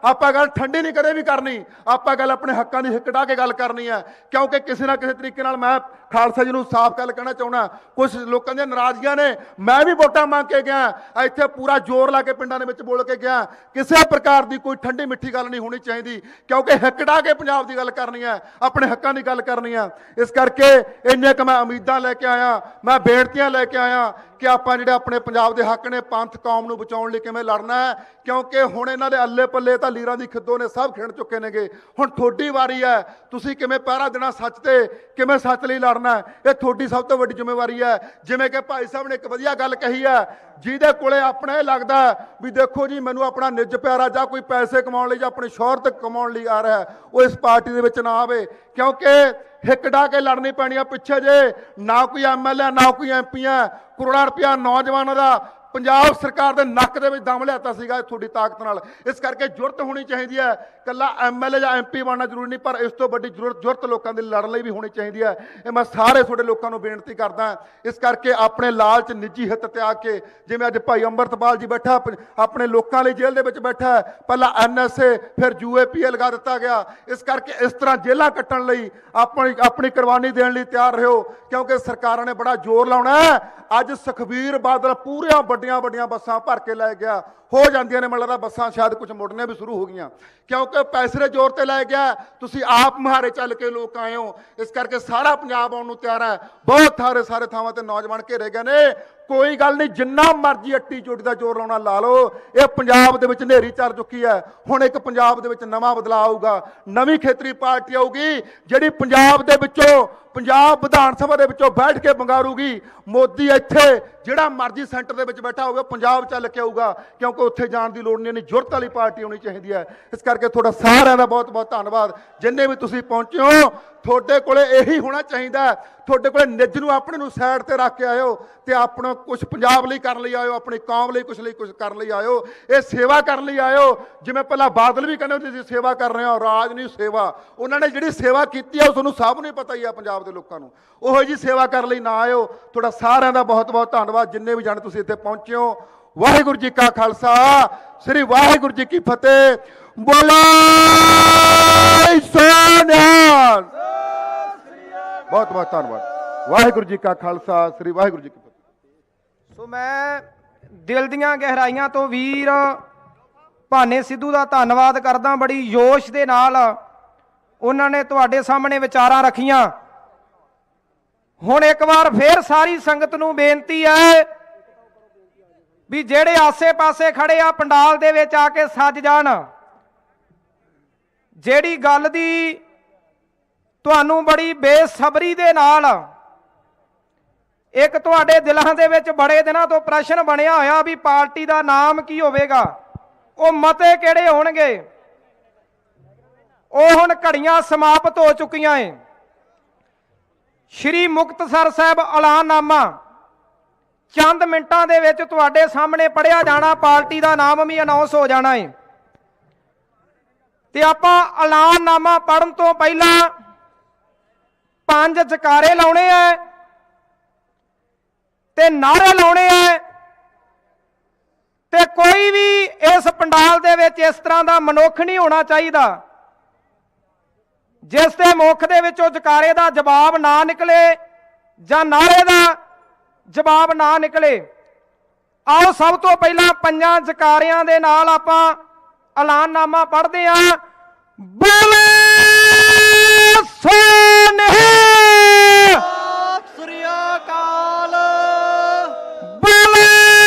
ਆਪਾਂ ਗੱਲ ਠੰਡੀ ਨਹੀਂ ਕਦੇ ਵੀ ਕਰਨੀ, ਆਪਾਂ ਗੱਲ ਆਪਣੇ ਹੱਕਾਂ ਦੀ ਹਿੱਕ ਢਾ ਕੇ ਗੱਲ ਕਰਨੀ ਹੈ। ਕਿਉਂਕਿ ਕਿਸੇ ਨਾ ਕਿਸੇ ਤਰੀਕੇ ਨਾਲ ਮੈਂ ਖਾਲਸਾ ਜੀ ਨੂੰ ਸਾਫ਼ ਗੱਲ ਕਹਿਣਾ ਚਾਹੁੰਦਾ, ਕੁਝ ਲੋਕਾਂ ਦੀਆਂ ਨਾਰਾਜ਼ਗੀਆਂ ਨੇ। ਮੈਂ ਵੀ ਵੋਟਾਂ ਮੰਗ ਕੇ ਗਿਆ, ਇੱਥੇ ਪੂਰਾ ਜ਼ੋਰ ਲਾ ਕੇ ਪਿੰਡਾਂ ਦੇ ਵਿੱਚ ਬੋਲ ਕੇ ਗਿਆ। ਕਿਸੇ ਪ੍ਰਕਾਰ ਦੀ ਕੋਈ ਠੰਡੀ ਮਿੱਠੀ ਗੱਲ ਨਹੀਂ ਹੋਣੀ ਚਾਹੀਦੀ, ਕਿਉਂਕਿ ਹਿੱਕ ਢਾ ਕੇ ਪੰਜਾਬ ਦੀ ਗੱਲ ਕਰਨੀ ਹੈ, ਆਪਣੇ ਹੱਕਾਂ ਦੀ ਗੱਲ ਕਰਨੀ ਹੈ। ਇਸ ਕਰਕੇ ਇੰਨੇ ਕੁ ਮੈਂ ਉਮੀਦਾਂ ਲੈ ਕੇ ਆਇਆ, ਮੈਂ ਬੇਨਤੀਆਂ ਲੈ ਕੇ ਆਇਆ ਕਿ ਆਪਾਂ ਜਿਹੜੇ ਆਪਣੇ ਪੰਜਾਬ ਦੇ ਹੱਕ ਨੇ, ਪੰਥ ਕੌਮ ਨੂੰ ਬਚਾਉਣ ਲਈ ਕਿਵੇਂ ਲੜਨਾ ਹੈ। ਕਿਉਂਕਿ ਹੁਣ ਇਹਨਾਂ ਦੇ ਅੱਲੇ ਪੱਲੇ ਤਾਂ ਲੀਰਾਂ ਦੀ ਖਿੱਦੋ ਨੇ ਸਭ ਖਿੰਡ ਚੁੱਕੇ ਨੇਗੇ। ਹੁਣ ਤੁਹਾਡੀ ਵਾਰੀ ਹੈ, ਤੁਸੀਂ ਕਿਵੇਂ ਪਹਿਰਾ ਦੇਣਾ ਸੱਚ ਤੇ, ਕਿਵੇਂ ਸੱਚ ਲਈ ਲੜਨਾ, ਇਹ ਤੁਹਾਡੀ ਸਭ ਤੋਂ ਵੱਡੀ ਜ਼ਿੰਮੇਵਾਰੀ ਹੈ। ਜਿਵੇਂ ਕਿ ਭਾਈ ਸਾਹਿਬ ਨੇ ਇੱਕ ਵਧੀਆ ਗੱਲ ਕਹੀ ਹੈ, ਜਿਹਦੇ ਕੋਲੇ ਆਪਣਾ ਇਹ ਲੱਗਦਾ ਵੀ ਦੇਖੋ ਜੀ ਮੈਨੂੰ ਆਪਣਾ ਨਿੱਜ ਪਿਆਰਾ ਜਾਂ ਕੋਈ ਪੈਸੇ ਕਮਾਉਣ ਲਈ ਜਾਂ ਆਪਣੀ ਸ਼ੋਹਰਤ ਕਮਾਉਣ ਲਈ ਆ ਰਿਹਾ, ਉਹ ਇਸ ਪਾਰਟੀ ਦੇ ਵਿੱਚ ਨਾ ਆਵੇ। ਕਿਉਂਕਿ ਹਿੱਕ ਢਾ ਕੇ ਲੜਨੀ ਪੈਣੀ ਆ। ਪਿੱਛੇ ਜੇ ਨਾ ਕੋਈ MLA ਨਾ ਕੋਈ MP ਆ, ਕਰੋੜਾਂ ਰੁਪਇਆ ਨੌਜਵਾਨਾਂ ਦਾ ਪੰਜਾਬ ਸਰਕਾਰ ਦੇ ਨੱਕ ਦੇ ਵਿੱਚ ਦਮ ਲਿਆਤਾ ਸੀਗਾ ਤੁਹਾਡੀ ਤਾਕਤ ਨਾਲ। ਇਸ ਕਰਕੇ ਜੁਰਤ ਹੋਣੀ ਚਾਹੀਦੀ ਹੈ। ਕੱਲਾ MLA ਜਾਂ MP ਬਣਨਾ ਜ਼ਰੂਰੀ ਨਹੀਂ, ਪਰ ਇਸ ਤੋਂ ਵੱਡੀ ਜੁਰਤ ਲੋਕਾਂ ਦੇ ਲੜਨ ਲਈ ਵੀ ਹੋਣੀ ਚਾਹੀਦੀ ਹੈ। ਇਹ ਮੈਂ ਸਾਰੇ ਤੁਹਾਡੇ ਲੋਕਾਂ ਨੂੰ ਬੇਨਤੀ ਕਰਦਾ। ਇਸ ਕਰਕੇ ਆਪਣੇ ਲਾਲਚ ਨਿੱਜੀ ਹਿੱਤ ਤਿਆਗ ਕੇ, ਜਿਵੇਂ ਅੱਜ ਭਾਈ ਅੰਮ੍ਰਿਤਪਾਲ ਜੀ ਬੈਠਾ ਆਪਣੇ ਲੋਕਾਂ ਲਈ ਜੇਲ੍ਹ ਦੇ ਵਿੱਚ ਬੈਠਾ, ਪਹਿਲਾਂ NSA ਫਿਰ UAPA ਲਗਾ ਦਿੱਤਾ ਗਿਆ। ਇਸ ਕਰਕੇ ਇਸ ਤਰ੍ਹਾਂ ਜੇਲ੍ਹਾਂ ਕੱਟਣ ਲਈ ਆਪਣੀ ਕੁਰਬਾਨੀ ਦੇਣ ਲਈ ਤਿਆਰ ਰਹੋ, ਕਿਉਂਕਿ ਸਰਕਾਰਾਂ ਨੇ ਬੜਾ ਜ਼ੋਰ ਲਾਉਣਾ ਹੈ। ਅੱਜ ਸੁਖਬੀਰ ਬਾਦਲ ਪੂਰਿਆਂ ਵੱਡੀਆਂ ਵੱਡੀਆਂ ਬੱਸਾਂ ਭਰ ਕੇ ਲੈ ਗਿਆ। ਹੋ ਜਾਂਦੀਆਂ ਨੇ, ਮੈਨੂੰ ਲੱਗਦਾ ਬੱਸਾਂ ਸ਼ਾਇਦ ਕੁਝ ਮੁੜਨੇ ਵੀ ਸ਼ੁਰੂ ਹੋ ਗਈਆਂ, ਕਿਉਂਕਿ ਪੈਸੇ ਦੇ ਜ਼ੋਰ ਤੇ ਲੈ ਗਿਆ। ਤੁਸੀਂ ਆਪ ਮੁਹਾਰੇ ਚੱਲ ਕੇ ਲੋਕ ਆਏ ਹੋ, ਇਸ ਕਰਕੇ ਸਾਰਾ ਪੰਜਾਬ ਆਉਣ ਨੂੰ ਤਿਆਰ ਹੈ। ਬਹੁਤ ਸਾਰੇ ਥਾਵਾਂ ਤੇ ਨੌਜਵਾਨ ਘੇਰੇ ਗਏ ਨੇ। ਕੋਈ ਗੱਲ ਨਹੀਂ, ਜਿੰਨਾ ਮਰਜ਼ੀ ਅੱਟੀ ਚੋਟੀ ਦਾ ਜ਼ੋਰ ਲਾਉਣਾ ਲਾ ਲਓ। ਇਹ ਪੰਜਾਬ ਦੇ ਵਿੱਚ ਹਨੇਰੀ ਚੱਲ ਚੁੱਕੀ ਹੈ। ਹੁਣ ਇੱਕ ਪੰਜਾਬ ਦੇ ਵਿੱਚ ਨਵਾਂ ਬਦਲਾਅ ਆਊਗਾ, ਨਵੀਂ ਖੇਤਰੀ ਪਾਰਟੀ ਆਊਗੀ, ਜਿਹੜੀ ਪੰਜਾਬ ਦੇ ਵਿੱਚੋਂ, ਪੰਜਾਬ ਵਿਧਾਨ ਸਭਾ ਦੇ ਵਿੱਚੋਂ ਬੈਠ ਕੇ ਬੰਗਾਰੂਗੀ। ਮੋਦੀ ਇੱਥੇ ਜਿਹੜਾ ਮਰਜ਼ੀ ਸੈਂਟਰ ਦੇ ਵਿੱਚ ਬੈਠਾ ਹੋਊਗਾ, ਪੰਜਾਬ ਚੱਲ ਕੇ ਆਊਗਾ, ਕਿਉਂਕਿ ਉੱਥੇ ਜਾਣ ਦੀ ਲੋੜ ਨਹੀਂ। ਇੰਨੀ ਜ਼ਰੂਰਤ ਵਾਲੀ ਪਾਰਟੀ ਹੋਣੀ ਚਾਹੀਦੀ ਹੈ। ਇਸ ਕਰਕੇ ਤੁਹਾਡਾ ਸਾਰਿਆਂ ਦਾ ਬਹੁਤ ਬਹੁਤ ਧੰਨਵਾਦ। ਜਿੰਨੇ ਵੀ ਤੁਸੀਂ ਪਹੁੰਚੇ ਹੋ, ਤੁਹਾਡੇ ਕੋਲੇ ਇਹੀ ਹੋਣਾ ਚਾਹੀਦਾ। ਤੁਹਾਡੇ ਕੋਲੇ ਨਿੱਜ ਨੂੰ ਆਪਣੇ ਨੂੰ ਸਾਈਡ ਤੇ ਰੱਖ ਕੇ ਆਇਓ ਤੇ ਆਪਣਾ ਕੁਝ ਪੰਜਾਬ ਲਈ ਕਰਨ ਲਈ ਆਇਓ, ਆਪਣੀ ਕੌਮ ਲਈ ਕੁਝ ਕਰਨ ਲਈ ਆਇਓ। ਇਹ ਸੇਵਾ ਕਰਨ ਲਈ ਆਇਓ। ਜਿਵੇਂ ਪਹਿਲਾਂ ਬਾਦਲ ਵੀ ਕਹਿੰਦੇ ਤੁਸੀਂ ਸੇਵਾ ਕਰ ਰਹੇ ਹੋ, ਰਾਜ ਨਹੀਂ ਸੇਵਾ। ਉਹਨਾਂ ਨੇ ਜਿਹੜੀ ਸੇਵਾ ਕੀਤੀ ਹੈ ਉਹ ਤੁਹਾਨੂੰ ਸਭ ਨੂੰ ਹੀ ਪਤਾ ਹੀ ਆ, ਪੰਜਾਬ ਦੇ ਲੋਕਾਂ ਨੂੰ। ਉਹੋ ਜੀ ਸੇਵਾ ਕਰਨ ਲਈ ਨਾ ਆਇਓ। ਤੁਹਾਡਾ ਸਾਰਿਆਂ ਦਾ ਬਹੁਤ ਬਹੁਤ ਧੰਨਵਾਦ। ਜਿੰਨੇ ਵੀ ਜਾਣੇ ਤੁਸੀਂ ਇੱਥੇ ਪਹੁੰਚੇ ਹੋ, ਵਾਹਿਗੁਰੂ ਜੀ ਕਾ ਖਾਲਸਾ, ਸ੍ਰੀ ਵਾਹਿਗੁਰੂ ਜੀ ਕੀ ਫਤਿਹ। ਬੋਲੇ ਸੋ ਨਿਹਾਲ। ਬਹੁਤ ਬਹੁਤ ਧੰਨਵਾਦ। ਵਾਹਿਗੁਰੂ ਜੀ ਕਾ ਖਾਲਸਾ, ਸ੍ਰੀ ਵਾਹਿਗੁਰੂ ਜੀ ਕੀ ਫਤਿਹ। ਸੋ ਮੈਂ ਦਿਲ ਦੀਆਂ ਗਹਿਰਾਈਆਂ ਤੋਂ ਵੀਰ ਭਾਨੇ ਸਿੱਧੂ ਦਾ ਧੰਨਵਾਦ ਕਰਦਾ। ਬੜੀ ਜੋਸ਼ ਦੇ ਨਾਲ ਉਹਨਾਂ ਨੇ ਤੁਹਾਡੇ ਸਾਹਮਣੇ ਵਿਚਾਰਾਂ ਰੱਖੀਆਂ। ਹੁਣ ਇੱਕ ਵਾਰ ਫੇਰ ਸਾਰੀ ਸੰਗਤ ਨੂੰ ਬੇਨਤੀ ਹੈ ਵੀ ਜਿਹੜੇ ਆਸੇ-ਪਾਸੇ ਖੜੇ ਆ ਪੰਡਾਲ ਦੇ ਵਿੱਚ ਆ ਕੇ ਸੱਜ ਜਾਣ। ਜਿਹੜੀ ਗੱਲ ਦੀ ਤੁਹਾਨੂੰ ਬੜੀ ਬੇਸਬਰੀ ਦੇ ਨਾਲ, ਇੱਕ ਤੁਹਾਡੇ ਦਿਲਾਂ ਦੇ ਵਿੱਚ ਬੜੇ ਦਿਨਾਂ ਤੋਂ ਪ੍ਰਸ਼ਨ ਬਣਿਆ ਹੋਇਆ ਵੀ ਪਾਰਟੀ ਦਾ ਨਾਮ ਕੀ ਹੋਵੇਗਾ, ਉਹ ਮਤੇ ਕਿਹੜੇ ਹੋਣਗੇ, ਉਹ ਹੁਣ ਘੜੀਆਂ ਸਮਾਪਤ ਹੋ ਚੁੱਕੀਆਂ ਏ। ਸ਼੍ਰੀ ਮੁਕਤਸਰ ਸਾਹਿਬ ਐਲਾਨਨਾਮਾ ਚੰਦ ਮਿੰਟਾਂ ਦੇ ਵਿੱਚ ਤੁਹਾਡੇ ਸਾਹਮਣੇ ਪੜਿਆ ਜਾਣਾ। ਪਾਰਟੀ ਦਾ ਨਾਮ ਵੀ ਅਨਾਉਂਸ ਹੋ ਜਾਣਾ ਏ। ਤੇ ਆਪਾਂ ਐਲਾਨਨਾਮਾ ਪੜਨ ਤੋਂ ਪਹਿਲਾਂ 5 ਜਕਾਰੇ ਲਾਉਣੇ ਆ ਤੇ ਨਾਅਰੇ ਲਾਉਣੇ ਆ। ਤੇ ਕੋਈ ਵੀ ਇਸ ਪੰਡਾਲ ਦੇ ਵਿੱਚ ਇਸ ਤਰ੍ਹਾਂ ਦਾ ਮਨੁੱਖ ਨਹੀਂ ਹੋਣਾ ਚਾਹੀਦਾ ਜਿਸ ਦੇ ਮੁਖ ਦੇ ਵਿੱਚੋਂ ਜਕਾਰੇ ਦਾ ਜਵਾਬ ਨਾ ਨਿਕਲੇ ਜਾਂ ਨਾਅਰੇ ਦਾ ਜਵਾਬ ਨਾ ਨਿਕਲੇ। ਆਓ ਸਭ ਤੋਂ ਪਹਿਲਾਂ 5 ਜਕਾਰਿਆਂ ਦੇ ਨਾਲ ਆਪਾਂ ਐਲਾਨਨਾਮਾ ਪੜ੍ਹਦੇ ਹਾਂ। ਬੋਲੇ ਸੋ ਨਿਹਾਲ। ਸ੍ਰੀ ਅਕਾਲ। ਬੋਲੇ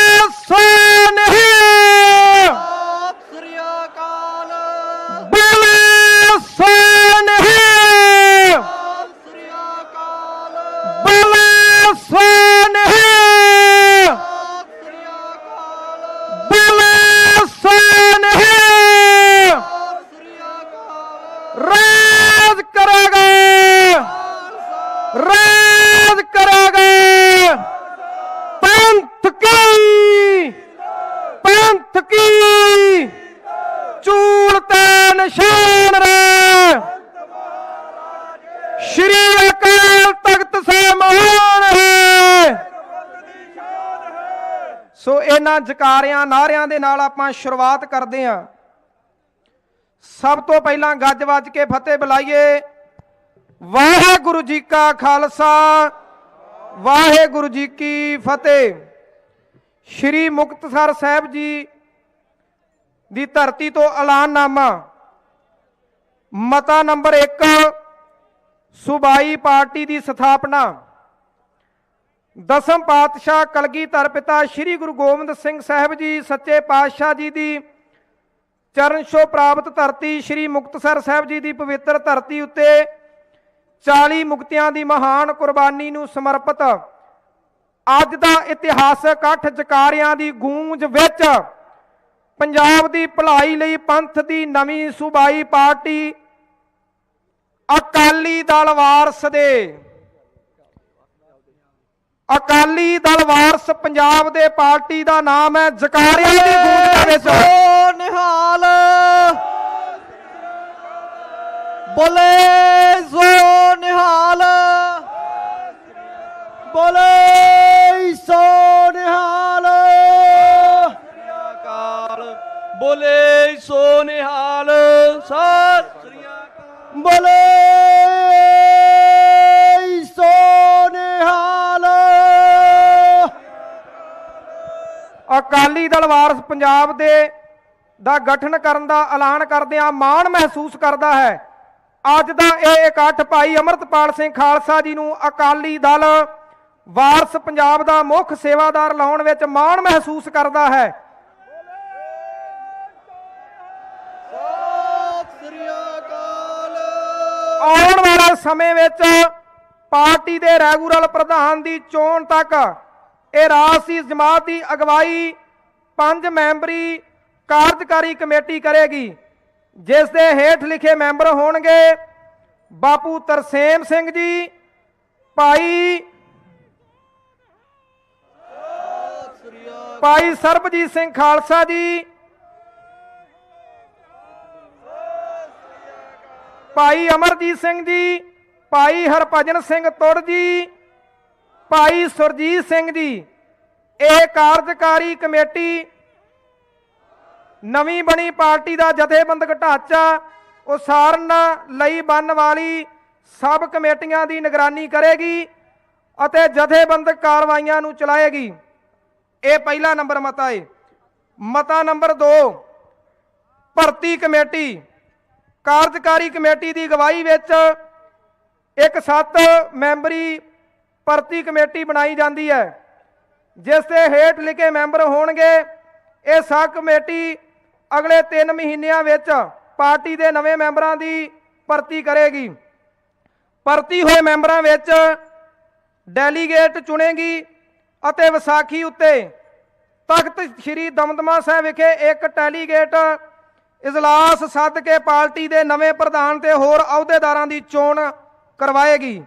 ਸੋ ਨਿਹਾਲ। ਸ੍ਰੀ ਅਕਾਲ। ਬੋਲੇ ਸੋ ਨਿਹਾਲ। ਸ੍ਰੀ ਅਕਾਲ। ਬੋਲੇ ਸੋ ਨਿਹਾਲ। ਸ੍ਰੀ ਅਕਾਲ। ਬੋਲੇ ਸੋ ਨਿਹਾਲ। ਸ੍ਰੀ ਅਕਾਲ। ਰਾਜ ਕਰੇਗਾ, ਰਾਜ ਕਰੇਗਾ। ਪੰਥ ਕੀ ਚੂਲ ਤੇ ਨਿਸ਼ਾਨ ਰੇ। ਸ਼੍ਰੀ ਅਕਾਲ ਤਖਤ ਸੇ ਮਹਾਨ ਹੈ। ਸੋ ਇਹਨਾਂ ਜਕਾਰਿਆਂ ਨਾਅਰਿਆਂ ਦੇ ਨਾਲ ਆਪਾਂ ਸ਼ੁਰੂਆਤ ਕਰਦੇ ਹਾਂ। ਸਭ ਤੋਂ ਪਹਿਲਾਂ ਗੱਜ ਵੱਜ ਕੇ ਫਤਿਹ ਬੁਲਾਈਏ। ਵਾਹਿਗੁਰੂ ਜੀ ਕਾ ਖਾਲਸਾ, ਵਾਹਿਗੁਰੂ ਜੀ ਕੀ ਫਤਿਹ। ਸ਼੍ਰੀ ਮੁਕਤਸਰ ਸਾਹਿਬ ਜੀ ਦੀ ਧਰਤੀ ਤੋਂ ਐਲਾਨਨਾਮਾ ਮਤਾ ਨੰਬਰ 1 ਸੂਬਾਈ ਪਾਰਟੀ ਦੀ ਸਥਾਪਨਾ। ਦਸਮ ਪਾਤਸ਼ਾਹ ਕਲਗੀਧਰ ਪਿਤਾ ਸ਼੍ਰੀ ਗੁਰੂ ਗੋਬਿੰਦ ਸਿੰਘ ਸਾਹਿਬ ਜੀ ਸੱਚੇ ਪਾਤਸ਼ਾਹ ਜੀ ਦੀ ਚਰਨ ਛੋਹ ਪ੍ਰਾਪਤ ਧਰਤੀ ਸ਼੍ਰੀ ਮੁਕਤਸਰ ਸਾਹਿਬ ਜੀ ਦੀ ਪਵਿੱਤਰ ਧਰਤੀ ਉੱਤੇ 40 ਮੁਕਤਿਆਂ ਦੀ ਮਹਾਨ ਕੁਰਬਾਨੀ ਨੂੰ ਸਮਰਪਿਤ ਅੱਜ ਦਾ ਇਤਿਹਾਸਕ ਇਕੱਠ ਜਕਾਰਿਆਂ ਦੀ ਗੂੰਜ ਵਿੱਚ ਪੰਜਾਬ ਦੀ ਭਲਾਈ ਲਈ ਪੰਥ ਦੀ ਨਵੀਂ ਸੂਬਾਈ ਪਾਰਟੀ ਅਕਾਲੀ ਦਲ ਵਾਰਸ ਦੇ ਅਕਾਲੀ ਦਲ ਵਾਰਸ ਪੰਜਾਬ ਦੇ ਪਾਰਟੀ ਦਾ ਨਾਮ ਹੈ। ਜਕਾਰਿਆਂ ਦੀ ਗੂੰਜ ਦੇ ਵਿੱਚ ਸੋ ਨਿਹਾਲ। ਬੋਲੇ ਸੋ ਨਿਹਾਲ। ਬੋਲੇ ਸੋ ਨਿਹਾਲ। ਬੋਲੇ ਸੋ ਨਿਹਾਲ। ਸਤਿ ਸ੍ਰੀ ਅਕਾਲ। ਬੋਲੇ ਸੋ ਨਿਹਾਲ। ਅਕਾਲੀ ਦਲ ਵਾਰਸ ਪੰਜਾਬ ਦਾ ਗਠਨ ਕਰਨ ਦਾ ਐਲਾਨ ਕਰਦਿਆਂ ਮਾਣ ਮਹਿਸੂਸ ਕਰਦਾ ਹੈ। ਅੱਜ ਦਾ ਇਹ ਇਕੱਠ ਭਾਈ ਅਮਰਤਪਾਲ ਸਿੰਘ ਖਾਲਸਾ ਜੀ ਨੂੰ ਅਕਾਲੀ ਦਲ ਵਾਰਸ ਪੰਜਾਬ ਦਾ ਮੁੱਖ ਸੇਵਾਦਾਰ ਲਾਉਣ ਵਿੱਚ ਮਾਣ ਮਹਿਸੂਸ ਕਰਦਾ ਹੈ। ਆਉਣ ਵਾਲੇ ਸਮੇਂ ਵਿੱਚ ਪਾਰਟੀ ਦੇ ਰੈਗੂਲਰ ਪ੍ਰਧਾਨ ਦੀ ਚੋਣ ਤੱਕ ਇਹ ਰਾਜਸੀ ਜਮਾਤ ਦੀ ਅਗਵਾਈ 5 ਮੈਂਬਰੀ ਕਾਰਜਕਾਰੀ ਕਮੇਟੀ ਕਰੇਗੀ, ਜਿਸ ਦੇ ਹੇਠ ਲਿਖੇ ਮੈਂਬਰ ਹੋਣਗੇ ਬਾਪੂ ਤਰਸੇਮ ਸਿੰਘ ਜੀ, ਭਾਈ ਸਰਬਜੀਤ ਸਿੰਘ ਖਾਲਸਾ ਜੀ, ਭਾਈ ਅਮਰਜੀਤ ਸਿੰਘ ਜੀ, ਭਾਈ ਹਰਭਜਨ ਸਿੰਘ ਤੁਰ ਜੀ, ਭਾਈ ਸੁਰਜੀਤ ਸਿੰਘ ਜੀ। ਇਹ ਕਾਰਜਕਾਰੀ ਕਮੇਟੀ ਨਵੀਂ ਬਣੀ ਪਾਰਟੀ ਦਾ ਜਥੇਬੰਦਕ ਢਾਂਚਾ ਉਸਾਰਨ ਲਈ ਬਣਨ ਵਾਲੀ ਸਬ ਕਮੇਟੀਆਂ ਦੀ ਨਿਗਰਾਨੀ ਕਰੇਗੀ ਅਤੇ ਜਥੇਬੰਦਕ ਕਾਰਵਾਈਆਂ ਨੂੰ ਚਲਾਏਗੀ। ਇਹ ਪਹਿਲਾ ਨੰਬਰ ਮਤਾ ਹੈ। ਮਤਾ ਨੰਬਰ 2, ਭਰਤੀ ਕਮੇਟੀ। ਕਾਰਜਕਾਰੀ ਕਮੇਟੀ ਦੀ ਅਗਵਾਈ ਵਿੱਚ ਇੱਕ 7 ਮੈਂਬਰੀ ਭਰਤੀ ਕਮੇਟੀ ਬਣਾਈ ਜਾਂਦੀ ਹੈ, ਜਿਸ ਦੇ ਹੇਠ ਲਿਖੇ ਮੈਂਬਰ ਹੋਣਗੇ। ਇਹ ਸਬ ਕਮੇਟੀ ਅਗਲੇ 3 ਮਹੀਨਿਆਂ ਵਿੱਚ ਪਾਰਟੀ ਦੇ ਨਵੇਂ ਮੈਂਬਰਾਂ ਦੀ ਭਰਤੀ ਕਰੇਗੀ। ਭਰਤੀ ਹੋਏ ਮੈਂਬਰਾਂ ਵਿੱਚ ਡੈਲੀਗੇਟ ਚੁਣੇਗੀ ਅਤੇ ਵਿਸਾਖੀ ਉੱਤੇ ਤਖਤ ਸ੍ਰੀ ਦਮਦਮਾ ਸਾਹਿਬ ਵਿਖੇ ਇੱਕ ਡੈਲੀਗੇਟ ਇਜਲਾਸ ਸੱਦ ਕੇ ਪਾਰਟੀ ਦੇ ਨਵੇਂ ਪ੍ਰਧਾਨ ਤੇ ਹੋਰ ਅਹੁਦੇਦਾਰਾਂ ਦੀ ਚੋਣ ਕਰਵਾਏਗੀ।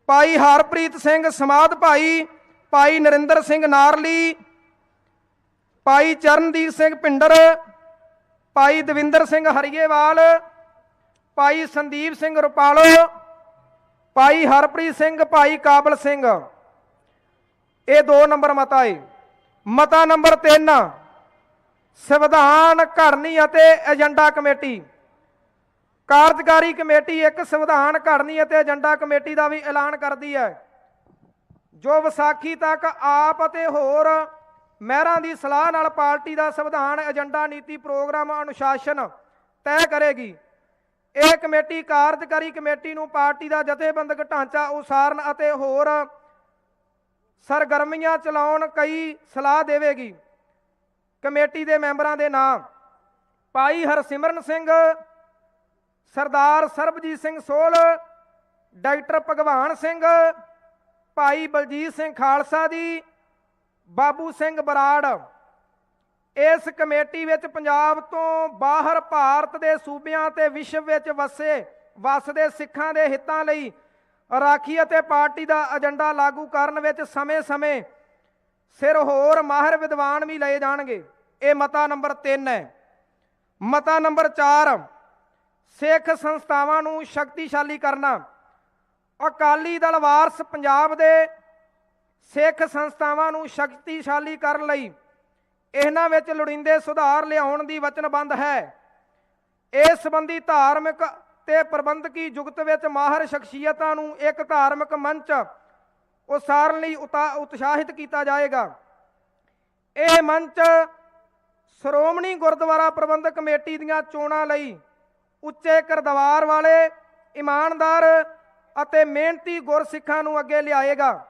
ਭਾਈ ਹਰਪ੍ਰੀਤ ਸਿੰਘ ਸਮਾਧ ਭਾਈ, ਭਾਈ ਨਰਿੰਦਰ ਸਿੰਘ ਨਾਰਲੀ, ਭਾਈ ਚਰਨਦੀਪ ਸਿੰਘ ਭਿੰਡਰ, ਭਾਈ ਦਵਿੰਦਰ ਸਿੰਘ ਹਰੀਏਵਾਲ, ਭਾਈ ਸੰਦੀਪ ਸਿੰਘ ਰੁਪਾਲੋ, ਭਾਈ ਹਰਪ੍ਰੀਤ ਸਿੰਘ, ਭਾਈ ਕਾਬਲ ਸਿੰਘ। ਇਹ 2 ਨੰਬਰ ਮਤਾ ਹੈ। ਮਤਾ ਨੰਬਰ 3, ਸੰਵਿਧਾਨ ਘੜਨੀ ਅਤੇ ਏਜੰਡਾ ਕਮੇਟੀ। ਕਾਰਜਕਾਰੀ ਕਮੇਟੀ ਇੱਕ ਸੰਵਿਧਾਨ ਘੜਨੀ ਅਤੇ ਏਜੰਡਾ ਕਮੇਟੀ ਦਾ ਵੀ ਐਲਾਨ ਕਰਦੀ ਹੈ, ਜੋ ਵਿਸਾਖੀ ਤੱਕ ਆਪ ਅਤੇ ਹੋਰ ਮਹਿਰਾਂ ਦੀ ਸਲਾਹ ਨਾਲ ਪਾਰਟੀ ਦਾ ਸੰਵਿਧਾਨ, ਏਜੰਡਾ, ਨੀਤੀ, ਪ੍ਰੋਗਰਾਮ, ਅਨੁਸ਼ਾਸਨ ਤੈਅ ਕਰੇਗੀ। ਇਹ ਕਮੇਟੀ ਕਾਰਜਕਾਰੀ ਕਮੇਟੀ ਨੂੰ ਪਾਰਟੀ ਦਾ ਜਥੇਬੰਦਕ ਢਾਂਚਾ ਉਸਾਰਨ ਅਤੇ ਹੋਰ ਸਰਗਰਮੀਆਂ ਚਲਾਉਣ ਕਈ ਸਲਾਹ ਦੇਵੇਗੀ। ਕਮੇਟੀ ਦੇ ਮੈਂਬਰਾਂ ਦੇ ਨਾਮ: ਭਾਈ ਹਰਸਿਮਰਨ ਸਿੰਘ, ਸਰਦਾਰ ਸਰਬਜੀਤ ਸਿੰਘ ਸੋਹਲ, ਡਾਕਟਰ ਭਗਵਾਨ ਸਿੰਘ, ਭਾਈ ਬਲਜੀਤ ਸਿੰਘ ਖਾਲਸਾ ਜੀ, ਬਾਬੂ ਸਿੰਘ ਬਰਾੜ। ਇਸ ਕਮੇਟੀ ਵਿੱਚ ਪੰਜਾਬ ਤੋਂ ਬਾਹਰ ਭਾਰਤ ਦੇ ਸੂਬਿਆਂ ਤੇ ਵਿਸ਼ਵ ਵਿੱਚ ਵਸਦੇ ਸਿੱਖਾਂ ਦੇ ਹਿੱਤਾਂ ਲਈ ਰਾਖੀ ਅਤੇ ਪਾਰਟੀ ਦਾ ਏਜੰਡਾ ਲਾਗੂ ਕਰਨ ਵਿੱਚ ਸਮੇਂ-ਸਮੇਂ ਸਿਰ ਹੋਰ ਮਾਹਿਰ ਵਿਦਵਾਨ ਵੀ ਲਏ ਜਾਣਗੇ। ਇਹ ਮਤਾ ਨੰਬਰ 3 ਹੈ। ਮਤਾ ਨੰਬਰ 4, ਸਿੱਖ ਸੰਸਥਾਵਾਂ ਨੂੰ ਸ਼ਕਤੀਸ਼ਾਲੀ ਕਰਨਾ। ਅਕਾਲੀ ਦਲ ਵਾਰਸ ਪੰਜਾਬ ਦੇ ਸਿੱਖ ਸੰਸਥਾਵਾਂ ਨੂੰ ਸ਼ਕਤੀਸ਼ਾਲੀ ਕਰਨ ਲਈ ਇਹਨਾਂ ਵਿੱਚ ਲੋੜੀਂਦੇ ਸੁਧਾਰ ਲਿਆਉਣ ਦੀ ਵਚਨਬੱਧ ਹੈ। ਇਸ ਸੰਬੰਧੀ ਧਾਰਮਿਕ ਤੇ ਪ੍ਰਬੰਧਕੀ ਜੁਗਤ ਵਿੱਚ ਮਾਹਰ ਸ਼ਖਸੀਅਤਾਂ ਨੂੰ ਇੱਕ ਧਾਰਮਿਕ ਮੰਚ ਉਸਾਰਨ ਲਈ ਉਤਸ਼ਾਹਿਤ ਕੀਤਾ ਜਾਏਗਾ। ਇਹ ਮੰਚ ਸ਼੍ਰੋਮਣੀ ਗੁਰਦੁਆਰਾ ਪ੍ਰਬੰਧਕ ਕਮੇਟੀ ਦੀਆਂ ਚੋਣਾਂ ਲਈ ਉੱਚੇ ਕਿਰਦਾਰ ਵਾਲੇ, ਇਮਾਨਦਾਰ ਅਤੇ ਮਿਹਨਤੀ ਗੁਰਸਿੱਖਾਂ ਨੂੰ ਅੱਗੇ ਲਿਆਏਗਾ,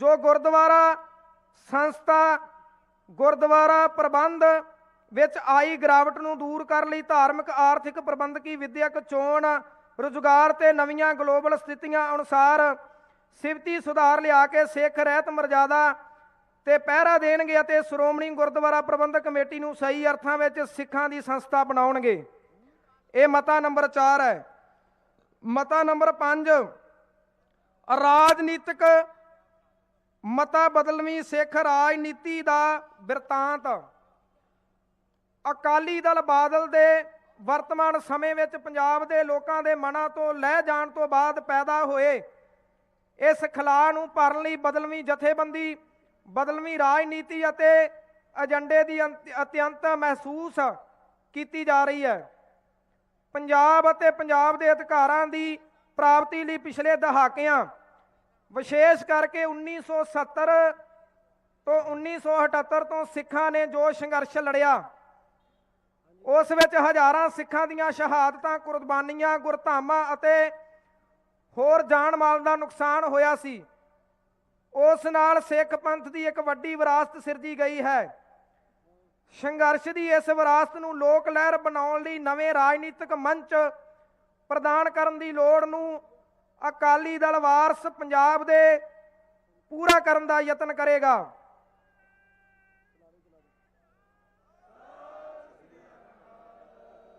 ਜੋ ਗੁਰਦੁਆਰਾ ਸੰਸਥਾ, ਗੁਰਦੁਆਰਾ ਪ੍ਰਬੰਧ ਵਿੱਚ ਆਈ ਗਿਰਾਵਟ ਨੂੰ ਦੂਰ ਕਰਨ ਲਈ ਧਾਰਮਿਕ, ਆਰਥਿਕ, ਪ੍ਰਬੰਧਕੀ, ਵਿਦਿਅਕ, ਚੋਣ, ਰੁਜ਼ਗਾਰ ਤੇ ਨਵੀਆਂ ਗਲੋਬਲ ਸਥਿਤੀਆਂ ਅਨੁਸਾਰ ਸਿਫਤੀ ਸੁਧਾਰ ਲਿਆ ਕੇ ਸਿੱਖ ਰਹਿਤ ਮਰਜ਼ਾਦਾ ਤੇ ਪਹਿਰਾ ਦੇਣਗੇ ਅਤੇ ਸ਼੍ਰੋਮਣੀ ਗੁਰਦੁਆਰਾ ਪ੍ਰਬੰਧਕ ਕਮੇਟੀ ਨੂੰ ਸਹੀ ਅਰਥਾਂ ਵਿੱਚ ਸਿੱਖਾਂ ਦੀ ਸੰਸਥਾ ਬਣਾਉਣਗੇ। ਇਹ ਮਤਾ ਨੰਬਰ 4 ਹੈ। ਮਤਾ ਨੰਬਰ 5, ਰਾਜਨੀਤਿਕ ਮਤਾ ਬਦਲਵੀਂ ਸਿੱਖ ਰਾਜਨੀਤੀ ਦਾ ਬਿਰਤਾਂਤ। ਅਕਾਲੀ ਦਲ ਬਾਦਲ ਦੇ ਵਰਤਮਾਨ ਸਮੇਂ ਵਿੱਚ ਪੰਜਾਬ ਦੇ ਲੋਕਾਂ ਦੇ ਮਨਾਂ ਤੋਂ ਲਹਿ ਜਾਣ ਤੋਂ ਬਾਅਦ ਪੈਦਾ ਹੋਏ ਇਸ ਖਲਾਅ ਨੂੰ ਭਰਨ ਲਈ ਬਦਲਵੀਂ ਜਥੇਬੰਦੀ, ਬਦਲਵੀਂ ਰਾਜਨੀਤੀ ਅਤੇ ਏਜੰਡੇ ਦੀ ਅਤਿਅੰਤ ਮਹਿਸੂਸ ਕੀਤੀ ਜਾ ਰਹੀ ਹੈ। ਪੰਜਾਬ ਅਤੇ ਪੰਜਾਬ ਦੇ ਅਧਿਕਾਰਾਂ ਦੀ ਪ੍ਰਾਪਤੀ ਲਈ ਪਿਛਲੇ ਦਹਾਕਿਆਂ, ਵਿਸ਼ੇਸ਼ ਕਰਕੇ 1970 ਤੋਂ 1978 ਤੋਂ ਸਿੱਖਾਂ ਨੇ ਜੋ ਸੰਘਰਸ਼ ਲੜਿਆ, ਉਸ ਵਿੱਚ ਹਜ਼ਾਰਾਂ ਸਿੱਖਾਂ ਦੀਆਂ ਸ਼ਹਾਦਤਾਂ, ਕੁਰਬਾਨੀਆਂ, ਗੁਰਧਾਮਾਂ ਅਤੇ ਹੋਰ ਜਾਨ ਮਾਲ ਦਾ ਨੁਕਸਾਨ ਹੋਇਆ ਸੀ। ਉਸ ਨਾਲ ਸਿੱਖ ਪੰਥ ਦੀ ਇੱਕ ਵੱਡੀ ਵਿਰਾਸਤ ਸਿਰਜੀ ਗਈ ਹੈ। ਸੰਘਰਸ਼ ਦੀ ਇਸ ਵਿਰਾਸਤ ਨੂੰ ਲੋਕ ਲਹਿਰ ਬਣਾਉਣ ਲਈ ਨਵੇਂ ਰਾਜਨੀਤਿਕ ਮੰਚ ਪ੍ਰਦਾਨ ਕਰਨ ਦੀ ਲੋੜ ਨੂੰ ਅਕਾਲੀ ਦਲ ਵਾਰਸ ਪੰਜਾਬ ਦੇ ਪੂਰਾ ਕਰਨ ਦਾ ਯਤਨ ਕਰੇਗਾ।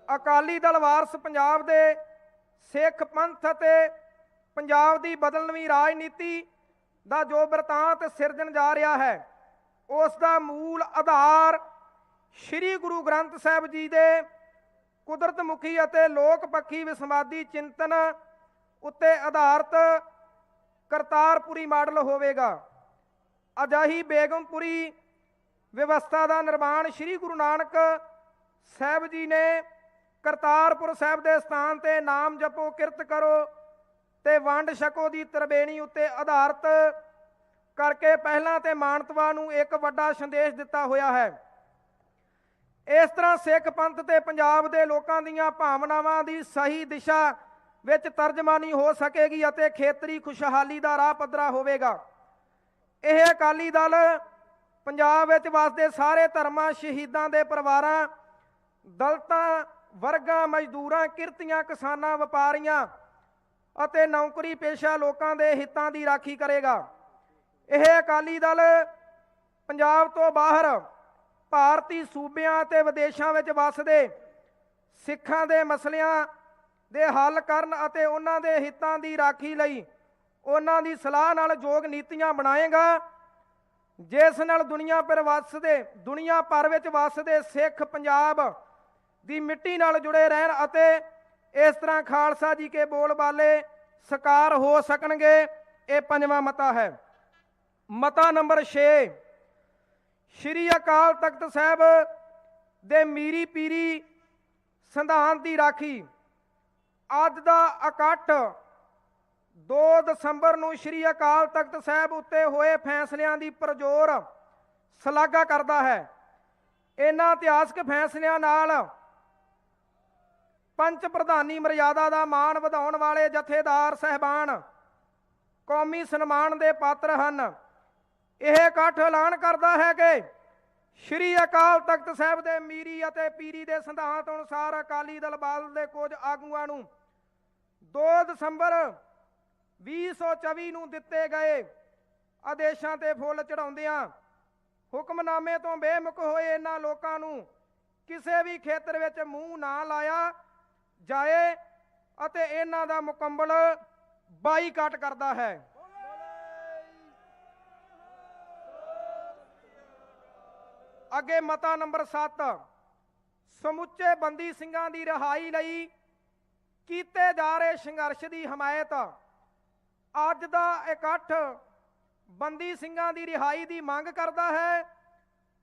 ਅਕਾਲੀ ਦਲ ਵਾਰਸ ਪੰਜਾਬ ਦੇ ਸਿੱਖ ਪੰਥ ਅਤੇ ਪੰਜਾਬ ਦੀ ਬਦਲਵੀਂ ਰਾਜਨੀਤੀ ਦਾ ਜੋ ਬਿਰਤਾਂਤ ਸਿਰਜਣ ਜਾ ਰਿਹਾ ਹੈ, ਉਸ ਦਾ ਮੂਲ ਆਧਾਰ ਸ੍ਰੀ ਗੁਰੂ ਗ੍ਰੰਥ ਸਾਹਿਬ ਜੀ ਦੇ ਕੁਦਰਤ ਮੁਖੀ ਅਤੇ ਲੋਕ ਪੱਖੀ ਵਿਸਮਾਦੀ ਚਿੰਤਨ ਉੱਤੇ ਆਧਾਰਿਤ ਕਰਤਾਰਪੁਰੀ ਮਾਡਲ ਹੋਵੇਗਾ। ਅਜਾਹੀ ਬੇਗਮਪੁਰੀ ਵਿਵਸਥਾ ਦਾ ਨਿਰਮਾਣ ਸ੍ਰੀ ਗੁਰੂ ਨਾਨਕ ਸਾਹਿਬ ਜੀ ਨੇ ਕਰਤਾਰਪੁਰ ਸਾਹਿਬ ਦੇ ਸਥਾਨ ਤੇ ਨਾਮ ਜਪੋ, ਕਿਰਤ ਕਰੋ ਤੇ ਵੰਡ ਛਕੋ ਦੀ ਤਰਬੇਣੀ ਉੱਤੇ ਆਧਾਰਿਤ ਕਰਕੇ ਪਹਿਲਾਂ ਤੇ ਮਾਨਵਤਾ ਨੂੰ ਇੱਕ ਵੱਡਾ ਸੰਦੇਸ਼ ਦਿੱਤਾ ਹੋਇਆ ਹੈ। ਇਸ ਤਰ੍ਹਾਂ ਸਿੱਖ ਪੰਥ ਤੇ ਪੰਜਾਬ ਦੇ ਲੋਕਾਂ ਦੀਆਂ ਭਾਵਨਾਵਾਂ ਦੀ ਸਹੀ ਦਿਸ਼ਾ ਵਿੱਚ ਤਰਜਮਾਨੀ ਹੋ ਸਕੇਗੀ ਅਤੇ ਖੇਤਰੀ ਖੁਸ਼ਹਾਲੀ ਦਾ ਰਾਹ ਪੱਧਰਾ ਹੋਵੇਗਾ। ਇਹ ਅਕਾਲੀ ਦਲ ਪੰਜਾਬ ਵਿੱਚ ਵਸਦੇ ਸਾਰੇ ਧਰਮਾਂ, ਸ਼ਹੀਦਾਂ ਦੇ ਪਰਿਵਾਰਾਂ, ਦਲਿਤਾਂ, ਵਰਗਾਂ, ਮਜ਼ਦੂਰਾਂ, ਕਿਰਤੀਆਂ, ਕਿਸਾਨਾਂ, ਵਪਾਰੀਆਂ ਅਤੇ ਨੌਕਰੀ ਪੇਸ਼ਾ ਲੋਕਾਂ ਦੇ ਹਿੱਤਾਂ ਦੀ ਰਾਖੀ ਕਰੇਗਾ। ਇਹ ਅਕਾਲੀ ਦਲ ਪੰਜਾਬ ਤੋਂ ਬਾਹਰ ਭਾਰਤੀ ਸੂਬਿਆਂ ਅਤੇ ਵਿਦੇਸ਼ਾਂ ਵਿੱਚ ਵੱਸਦੇ ਸਿੱਖਾਂ ਦੇ ਮਸਲਿਆਂ ਦੇ ਹੱਲ ਕਰਨ ਅਤੇ ਉਹਨਾਂ ਦੇ ਹਿੱਤਾਂ ਦੀ ਰਾਖੀ ਲਈ ਉਹਨਾਂ ਦੀ ਸਲਾਹ ਨਾਲ ਯੋਗ ਨੀਤੀਆਂ ਬਣਾਏਗਾ, ਜਿਸ ਨਾਲ ਦੁਨੀਆ ਭਰ ਵਿੱਚ ਵੱਸਦੇ ਸਿੱਖ ਪੰਜਾਬ ਦੀ ਮਿੱਟੀ ਨਾਲ ਜੁੜੇ ਰਹਿਣ ਅਤੇ ਇਸ ਤਰ੍ਹਾਂ ਖਾਲਸਾ ਜੀ ਕੇ ਬੋਲ ਬਾਲੇ ਸਾਕਾਰ ਹੋ ਸਕਣਗੇ। ਇਹ ਪੰਜਵਾਂ ਮਤਾ ਹੈ। ਮਤਾ ਨੰਬਰ 6, ਸ਼੍ਰੀ ਅਕਾਲ ਤਖਤ ਸਾਹਿਬ ਦੇ ਮੀਰੀ ਪੀਰੀ ਸੰਵਿਧਾਨ ਦੀ ਰਾਖੀ। ਅੱਜ ਦਾ ਇਕੱਠ 2 ਦਸੰਬਰ ਨੂੰ ਸ਼੍ਰੀ ਅਕਾਲ ਤਖਤ ਸਾਹਿਬ ਉੱਤੇ ਹੋਏ ਫੈਸਲਿਆਂ ਦੀ ਪਰਜੋਰ ਸ਼ਲਾਘਾ ਕਰਦਾ ਹੈ। ਇਹਨਾਂ ਇਤਿਹਾਸਕ ਫੈਸਲਿਆਂ ਨਾਲ ਪੰਚ ਪ੍ਰਧਾਨੀ ਮਰਿਆਦਾ ਦਾ ਮਾਣ ਵਧਾਉਣ ਵਾਲੇ ਜਥੇਦਾਰ ਸਹਿਬਾਨ ਕੌਮੀ ਸਨਮਾਨ ਦੇ ਪਾਤਰ ਹਨ। ਇਹ ਇਕੱਠ ਐਲਾਨ ਕਰਦਾ ਹੈ ਕਿ ਸ਼੍ਰੀ ਅਕਾਲ ਤਖਤ ਸਾਹਿਬ ਦੇ ਮੀਰੀ ਅਤੇ ਪੀਰੀ ਦੇ ਸਿਧਾਂਤ ਅਨੁਸਾਰ ਅਕਾਲੀ ਦਲ ਬਾਦਲ ਦੇ ਕੁਝ ਆਗੂਆਂ ਨੂੰ 2 ਦਸੰਬਰ 2024 ਨੂੰ ਦਿੱਤੇ ਗਏ ਆਦੇਸ਼ਾਂ ਤੇ ਫੁੱਲ ਚੜਾਉਂਦਿਆਂ ਹੁਕਮਨਾਮੇ ਤੋਂ ਬੇਮੁਖ ਹੋਏ ਇਹਨਾਂ ਲੋਕਾਂ ਨੂੰ ਕਿਸੇ ਵੀ ਖੇਤਰ ਵਿੱਚ ਮੂੰਹ ਨਾ ਲਾਇਆ ਜਾਏ ਅਤੇ ਇਹਨਾਂ ਦਾ ਮੁਕੰਮਲ ਬਾਈਕਾਟ ਕਰਦਾ ਹੈ। ਅੱਗੇ ਮਤਾ ਨੰਬਰ 7, ਸਮੁੱਚੇ ਬੰਦੀ ਸਿੰਘਾਂ ਦੀ ਰਿਹਾਈ ਲਈ ਕੀਤੇ ਜਾ ਰਹੇ ਸੰਘਰਸ਼ ਦੀ ਹਮਾਇਤ। ਅੱਜ ਦਾ ਇਕੱਠ ਬੰਦੀ ਸਿੰਘਾਂ ਦੀ ਰਿਹਾਈ ਦੀ ਮੰਗ ਕਰਦਾ ਹੈ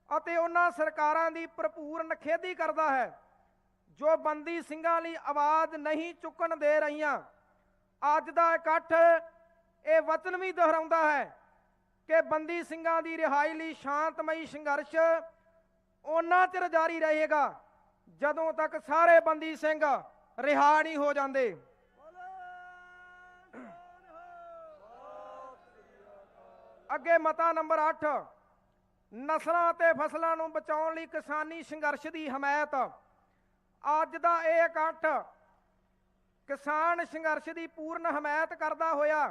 ਅਤੇ ਉਹਨਾਂ ਸਰਕਾਰਾਂ ਦੀ ਭਰਪੂਰ ਨਿਖੇਧੀ ਕਰਦਾ ਹੈ ਜੋ ਬੰਦੀ ਸਿੰਘਾਂ ਲਈ ਆਵਾਜ਼ ਨਹੀਂ ਚੁੱਕਣ ਦੇ ਰਹੀਆਂ। ਅੱਜ ਦਾ ਇਕੱਠ ਇਹ ਵਚਨ ਵੀ ਦੁਹਰਾਉਂਦਾ ਹੈ ਕਿ ਬੰਦੀ ਸਿੰਘਾਂ ਦੀ ਰਿਹਾਈ ਲਈ ਸ਼ਾਂਤਮਈ ਸੰਘਰਸ਼ ਉਹਨਾਂ ਚਿਰ ਜਾਰੀ ਰਹੇਗਾ ਜਦੋਂ ਤੱਕ ਸਾਰੇ ਬੰਦੀ ਸਿੰਘ ਰਿਹਾ ਨਹੀਂ ਹੋ ਜਾਂਦੇ। ਅੱਗੇ ਮਤਾ ਨੰਬਰ 8, ਨਸਲਾਂ ਅਤੇ ਫਸਲਾਂ ਨੂੰ ਬਚਾਉਣ ਲਈ ਕਿਸਾਨੀ ਸੰਘਰਸ਼ ਦੀ ਹਮਾਇਤ। ਅੱਜ ਦਾ ਇਹ ਇਕੱਠ ਕਿਸਾਨ ਸੰਘਰਸ਼ ਦੀ ਪੂਰਨ ਹਮਾਇਤ ਕਰਦਾ ਹੋਇਆ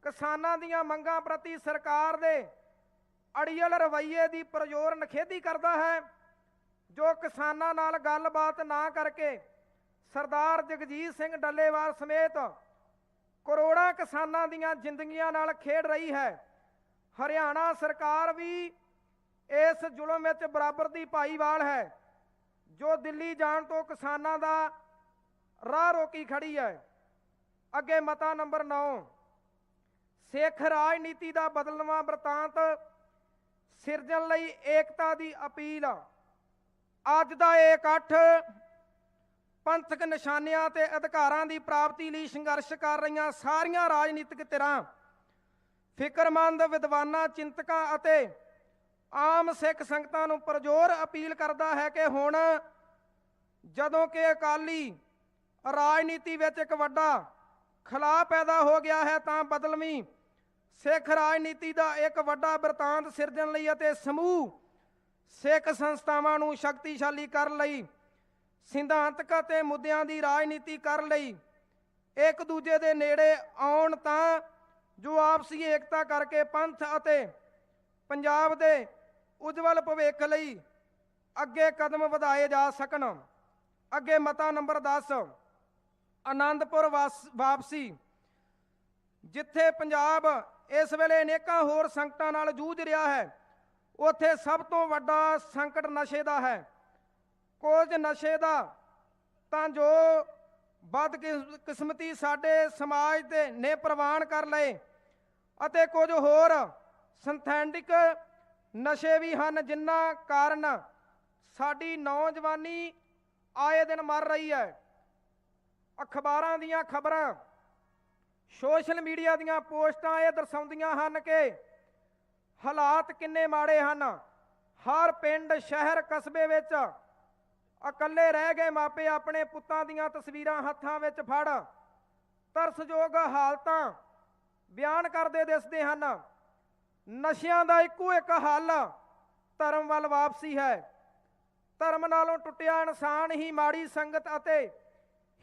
ਕਿਸਾਨਾਂ ਦੀਆਂ ਮੰਗਾਂ ਪ੍ਰਤੀ ਸਰਕਾਰ ਦੇ ਅੜੀਅਲ ਰਵੱਈਏ ਦੀ ਪ੍ਰਜੋਰ ਨਿਖੇਧੀ ਕਰਦਾ ਹੈ ਜੋ ਕਿਸਾਨਾਂ ਨਾਲ ਗੱਲਬਾਤ ਨਾ ਕਰਕੇ ਸਰਦਾਰ ਜਗਜੀਤ ਸਿੰਘ ਡੱਲੇਵਾਲ ਸਮੇਤ ਕਰੋੜਾਂ ਕਿਸਾਨਾਂ ਦੀਆਂ ਜ਼ਿੰਦਗੀਆਂ ਨਾਲ ਖੇਡ ਰਹੀ ਹੈ। ਹਰਿਆਣਾ ਸਰਕਾਰ ਵੀ ਇਸ ਜ਼ੁਲਮ ਵਿੱਚ ਬਰਾਬਰ ਦੀ ਭਾਈਵਾਲ ਹੈ ਜੋ ਦਿੱਲੀ ਜਾਣ ਤੋਂ ਕਿਸਾਨਾਂ ਦਾ ਰਾਹ ਰੋਕੀ ਖੜੀ ਹੈ। ਅੱਗੇ ਮਤਾ ਨੰਬਰ 9, ਸਿੱਖ ਰਾਜਨੀਤੀ ਦਾ ਬਦਲਵਾਂ ਬਰਤਾਂਤ ਸਿਰਜਣ ਲਈ ਏਕਤਾ ਦੀ ਅਪੀਲ। ਅੱਜ ਦਾ ਇਹ ਇਕੱਠ ਪੰਥਕ ਨਿਸ਼ਾਨਿਆਂ ਤੇ ਅਧਿਕਾਰਾਂ ਦੀ ਪ੍ਰਾਪਤੀ ਲਈ ਸੰਘਰਸ਼ ਕਰ ਰਹੀਆਂ ਸਾਰੀਆਂ ਰਾਜਨੀਤਿਕ ਧਿਰਾਂ, ਫਿਕਰਮੰਦ ਵਿਦਵਾਨਾਂ, ਚਿੰਤਕਾਂ ਅਤੇ ਆਮ ਸਿੱਖ ਸੰਗਤਾਂ ਨੂੰ ਪਰਜੋਰ ਅਪੀਲ ਕਰਦਾ ਹੈ ਕਿ ਹੁਣ ਜਦੋਂ ਕਿ ਅਕਾਲੀ ਰਾਜਨੀਤੀ ਵਿੱਚ ਇੱਕ ਵੱਡਾ ਖਲਾਅ ਪੈਦਾ ਹੋ ਗਿਆ ਹੈ, ਤਾਂ ਬਦਲਵੀਂ ਸਿੱਖ ਰਾਜਨੀਤੀ ਦਾ ਇੱਕ ਵੱਡਾ ਬਿਰਤਾਂਤ ਸਿਰਜਣ ਲਈ ਅਤੇ ਸਮੂਹ ਸਿੱਖ ਸੰਸਥਾਵਾਂ ਨੂੰ ਸ਼ਕਤੀਸ਼ਾਲੀ ਕਰਨ ਲਈ, ਸਿਧਾਂਤਕ ਅਤੇ ਮੁੱਦਿਆਂ ਦੀ ਰਾਜਨੀਤੀ ਕਰਨ ਲਈ ਇੱਕ ਦੂਜੇ ਦੇ ਨੇੜੇ ਆਉਣ, ਤਾਂ ਜੋ ਆਪਸੀ ਏਕਤਾ ਕਰਕੇ ਪੰਥ ਅਤੇ ਪੰਜਾਬ ਦੇ ਉਜਵਲ ਭਵਿੱਖ ਲਈ ਅੱਗੇ ਕਦਮ ਵਧਾਏ ਜਾ ਸਕਣ। ਅੱਗੇ ਮਤਾ ਨੰਬਰ 10 ਆਨੰਦਪੁਰ ਵਾਪਸੀ। ਜਿੱਥੇ ਪੰਜਾਬ ਇਸ ਵੇਲੇ ਅਨੇਕਾਂ ਹੋਰ ਸੰਕਟਾਂ ਨਾਲ ਜੂਝ ਰਿਹਾ ਹੈ, ਉੱਥੇ ਸਭ ਤੋਂ ਵੱਡਾ ਸੰਕਟ ਨਸ਼ੇ ਦਾ ਹੈ। ਕੁਝ ਨਸ਼ੇ ਦਾ ਤਾਂ ਜੋ ਬਦਕਿਸਮਤੀ ਸਾਡੇ ਸਮਾਜ ਦੇ ਨੇ ਪ੍ਰਵਾਨ ਕਰ ਲਏ, ਅਤੇ ਕੁਝ ਹੋਰ ਸਿੰਥੈਟਿਕ ਨਸ਼ੇ ਵੀ ਹਨ, ਜਿਨ੍ਹਾਂ ਕਾਰਨ ਸਾਡੀ ਨੌਜਵਾਨੀ ਆਏ ਦਿਨ ਮਰ ਰਹੀ ਹੈ। ਅਖਬਾਰਾਂ ਦੀਆਂ ਖਬਰਾਂ, ਸੋਸ਼ਲ ਮੀਡੀਆ ਦੀਆਂ ਪੋਸਟਾਂ ਇਹ ਦਰਸਾਉਂਦੀਆਂ ਹਨ ਕਿ ਹਾਲਾਤ ਕਿੰਨੇ ਮਾੜੇ ਹਨ। ਹਰ ਪਿੰਡ, ਸ਼ਹਿਰ, ਕਸਬੇ ਵਿੱਚ ਇਕੱਲੇ ਰਹਿ ਗਏ ਮਾਪੇ ਆਪਣੇ ਪੁੱਤਾਂ ਦੀਆਂ ਤਸਵੀਰਾਂ ਹੱਥਾਂ ਵਿੱਚ ਫੜ ਤਰਸਯੋਗ ਹਾਲਤਾਂ ਬਿਆਨ ਕਰਦੇ ਦਿਸਦੇ ਹਨ। ਨਸ਼ਿਆਂ ਦਾ ਇੱਕੋ ਇੱਕ ਹੱਲ ਧਰਮ ਵੱਲ ਵਾਪਸੀ ਹੈ। ਧਰਮ ਨਾਲੋਂ ਟੁੱਟਿਆ ਇਨਸਾਨ ਹੀ ਮਾੜੀ ਸੰਗਤ ਅਤੇ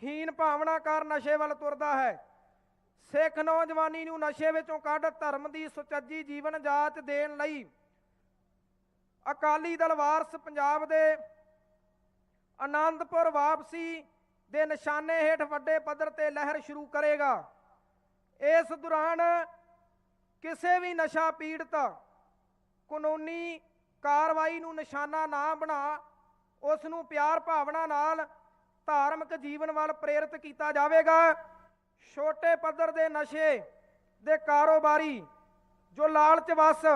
ਹੀਨ ਭਾਵਨਾ ਕਾਰਨ ਨਸ਼ੇ ਵੱਲ ਤੁਰਦਾ ਹੈ। ਸਿੱਖ ਨੌਜਵਾਨੀ ਨੂੰ ਨਸ਼ੇ ਵਿੱਚੋਂ ਕੱਢ ਧਰਮ ਦੀ ਸੁਚੱਜੀ ਜੀਵਨ ਜਾਚ ਦੇਣ ਲਈ ਅਕਾਲੀ ਦਲ ਵਾਰਸ ਪੰਜਾਬ ਦੇ ਆਨੰਦਪੁਰ ਵਾਪਸੀ ਦੇ ਨਿਸ਼ਾਨੇ ਹੇਠ ਵੱਡੇ ਪੱਧਰ ਤੇ ਲਹਿਰ ਸ਼ੁਰੂ ਕਰੇਗਾ। ਇਸ ਦੌਰਾਨ ਕਿਸੇ ਵੀ ਨਸ਼ਾ ਪੀੜਤ ਕਾਨੂੰਨੀ ਕਾਰਵਾਈ ਨੂੰ ਨਿਸ਼ਾਨਾ ਨਾ ਬਣਾ, ਉਸ ਨੂੰ ਪਿਆਰ ਭਾਵਨਾ ਨਾਲ ਧਾਰਮਿਕ ਜੀਵਨ ਵੱਲ ਪ੍ਰੇਰਿਤ ਕੀਤਾ ਜਾਵੇਗਾ। ਛੋਟੇ ਪੱਧਰ ਦੇ ਨਸ਼ੇ ਦੇ ਕਾਰੋਬਾਰੀ ਜੋ ਲਾਲਚ ਵਸ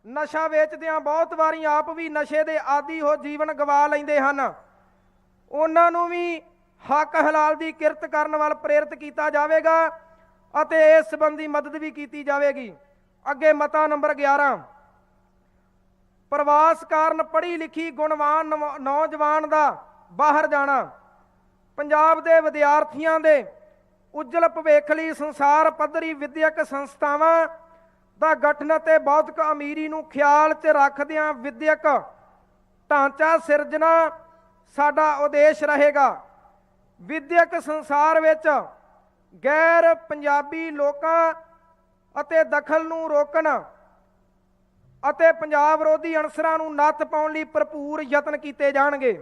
ਨਸ਼ਾ ਵੇਚਦਿਆਂ ਬਹੁਤ ਵਾਰੀ ਆਪ ਵੀ ਨਸ਼ੇ ਦੇ ਆਦੀ ਹੋ ਜੀਵਨ ਗਵਾ ਲੈਂਦੇ ਹਨ, ਉਹਨਾਂ ਨੂੰ ਵੀ ਹੱਕ ਹਲਾਲ ਦੀ ਕਿਰਤ ਕਰਨ ਵੱਲ ਪ੍ਰੇਰਿਤ ਕੀਤਾ ਜਾਵੇਗਾ ਅਤੇ ਇਸ ਸੰਬੰਧੀ ਮਦਦ ਵੀ ਕੀਤੀ ਜਾਵੇਗੀ। ਅੱਗੇ ਮਤਾ ਨੰਬਰ 11 ਪ੍ਰਵਾਸ ਕਾਰਨ ਪੜ੍ਹੀ ਲਿਖੀ ਗੁਣਵਾਨ ਨੌਜਵਾਨ ਦਾ ਬਾਹਰ ਜਾਣਾ। ਪੰਜਾਬ ਦੇ ਵਿਦਿਆਰਥੀਆਂ ਦੇ ਉਜਲ ਭਵਿੱਖ ਲਈ ਸੰਸਾਰ ਪੱਧਰੀ ਵਿਦਿਅਕ ਸੰਸਥਾਵਾਂ ਦਾ ਗਠਨ ਅਤੇ ਬੌਧਿਕ ਅਮੀਰੀ ਨੂੰ ਖਿਆਲ 'ਚ ਰੱਖਦਿਆਂ ਵਿਦਿਅਕ ਢਾਂਚਾ ਸਿਰਜਣਾ ਸਾਡਾ ਉਦੇਸ਼ ਰਹੇਗਾ। ਵਿਦਿਅਕ ਸੰਸਾਰ ਵਿੱਚ ਗੈਰ ਪੰਜਾਬੀ ਲੋਕਾਂ ਅਤੇ ਦਖਲ ਨੂੰ ਰੋਕਣ ਅਤੇ ਪੰਜਾਬ ਵਿਰੋਧੀ ਅਨਸਰਾਂ ਨੂੰ ਨੱਥ ਪਾਉਣ ਲਈ ਭਰਪੂਰ ਯਤਨ ਕੀਤੇ ਜਾਣਗੇ।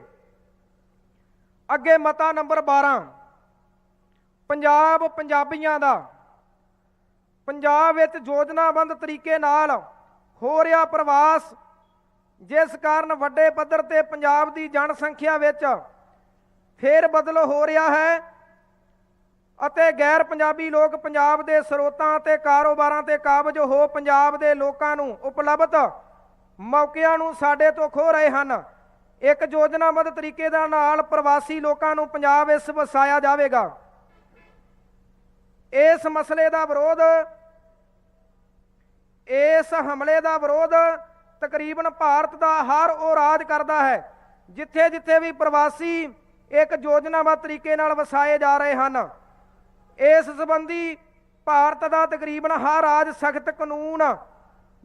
ਅੱਗੇ ਮਤਾ ਨੰਬਰ 12 ਪੰਜਾਬ ਪੰਜਾਬੀਆਂ ਦਾ। ਪੰਜਾਬ ਵਿੱਚ ਯੋਜਨਾਬੰਦ ਤਰੀਕੇ ਨਾਲ ਹੋ ਰਿਹਾ ਪ੍ਰਵਾਸ, ਜਿਸ ਕਾਰਨ ਵੱਡੇ ਪੱਧਰ ਤੇ ਪੰਜਾਬ ਦੀ ਜਨਸੰਖਿਆ ਵਿੱਚ ਫੇਰ ਬਦਲ ਹੋ ਰਿਹਾ ਹੈ ਅਤੇ ਗੈਰ ਪੰਜਾਬੀ ਲੋਕ ਪੰਜਾਬ ਦੇ ਸਰੋਤਾਂ ਅਤੇ ਕਾਰੋਬਾਰਾਂ ਤੇ ਕਾਬਜ ਹੋ ਪੰਜਾਬ ਦੇ ਲੋਕਾਂ ਨੂੰ ਉਪਲਬਧ ਮੌਕਿਆਂ ਨੂੰ ਸਾਡੇ ਤੋਂ ਖੋਹ ਰਹੇ ਹਨ। ਇੱਕ ਯੋਜਨਾਬੱਧ ਤਰੀਕੇ ਦੇ ਨਾਲ ਪ੍ਰਵਾਸੀ ਲੋਕਾਂ ਨੂੰ ਪੰਜਾਬ ਵਿੱਚ ਵਸਾਇਆ ਜਾਵੇਗਾ। ਇਸ ਮਸਲੇ ਦਾ ਵਿਰੋਧ, ਇਸ ਹਮਲੇ ਦਾ ਵਿਰੋਧ ਤਕਰੀਬਨ ਭਾਰਤ ਦਾ ਹਰ ਉਹ ਰਾਜ ਕਰਦਾ ਹੈ ਜਿੱਥੇ ਜਿੱਥੇ ਵੀ ਪ੍ਰਵਾਸੀ ਇੱਕ ਯੋਜਨਾਬੱਧ ਤਰੀਕੇ ਨਾਲ ਵਸਾਏ ਜਾ ਰਹੇ ਹਨ। ਇਸ ਸੰਬੰਧੀ ਭਾਰਤ ਦਾ ਤਕਰੀਬਨ ਹਰ ਰਾਜ ਸਖਤ ਕਾਨੂੰਨ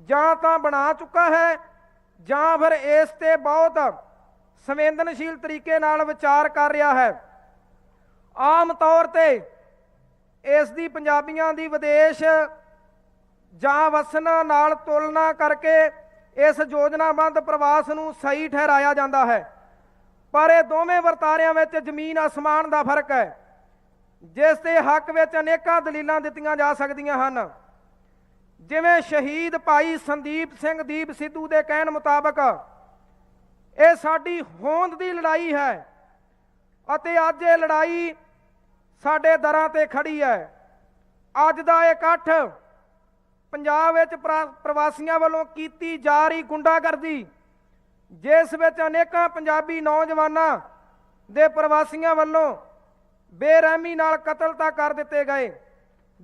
ਜਾਂ ਤਾਂ ਬਣਾ ਚੁੱਕਾ ਹੈ ਜਾਂ ਫਿਰ ਇਸ ਤੇ ਬਹੁਤ ਸੰਵੇਦਨਸ਼ੀਲ ਤਰੀਕੇ ਨਾਲ ਵਿਚਾਰ ਕਰ ਰਿਹਾ ਹੈ। ਆਮ ਤੌਰ ਤੇ ਇਸ ਦੀ ਪੰਜਾਬੀਆਂ ਦੀ ਵਿਦੇਸ਼ ਜਾਂ ਵਸਣ ਨਾਲ ਤੁਲਨਾ ਕਰਕੇ ਇਸ ਯੋਜਨਾਬੰਦ ਪ੍ਰਵਾਸ ਨੂੰ ਸਹੀ ਠਹਿਰਾਇਆ ਜਾਂਦਾ ਹੈ, ਪਰ ਇਹ ਦੋਵੇਂ ਵਰਤਾਰਿਆਂ ਵਿੱਚ ਜ਼ਮੀਨ ਅਸਮਾਨ ਦਾ ਫਰਕ ਹੈ, ਜਿਸ ਦੇ ਹੱਕ ਵਿੱਚ ਅਨੇਕਾਂ ਦਲੀਲਾਂ ਦਿੱਤੀਆਂ ਜਾ ਸਕਦੀਆਂ ਹਨ। ਜਿਵੇਂ ਸ਼ਹੀਦ ਭਾਈ ਸੰਦੀਪ ਸਿੰਘ ਦੀਪ ਸਿੱਧੂ ਦੇ ਕਹਿਣ ਮੁਤਾਬਕ ਇਹ ਸਾਡੀ ਹੋਂਦ ਦੀ ਲੜਾਈ ਹੈ ਅਤੇ ਅੱਜ ਇਹ ਲੜਾਈ ਸਾਡੇ ਦਰਾਂ ਤੇ ਖੜੀ ਹੈ। ਅੱਜ ਦਾ ਇਕੱਠ ਪੰਜਾਬ ਵਿੱਚ ਪ੍ਰਵਾਸੀਆਂ ਵੱਲੋਂ ਕੀਤੀ ਜਾ ਰਹੀ ਗੁੰਡਾਗਰਦੀ, ਜਿਸ ਵਿੱਚ ਅਨੇਕਾਂ ਪੰਜਾਬੀ ਨੌਜਵਾਨਾਂ ਦੇ ਪ੍ਰਵਾਸੀਆਂ ਵੱਲੋਂ ਬੇਰਹਿਮੀ ਨਾਲ ਕਤਲ ਤਾਂ ਕਰ ਦਿੱਤੇ ਗਏ,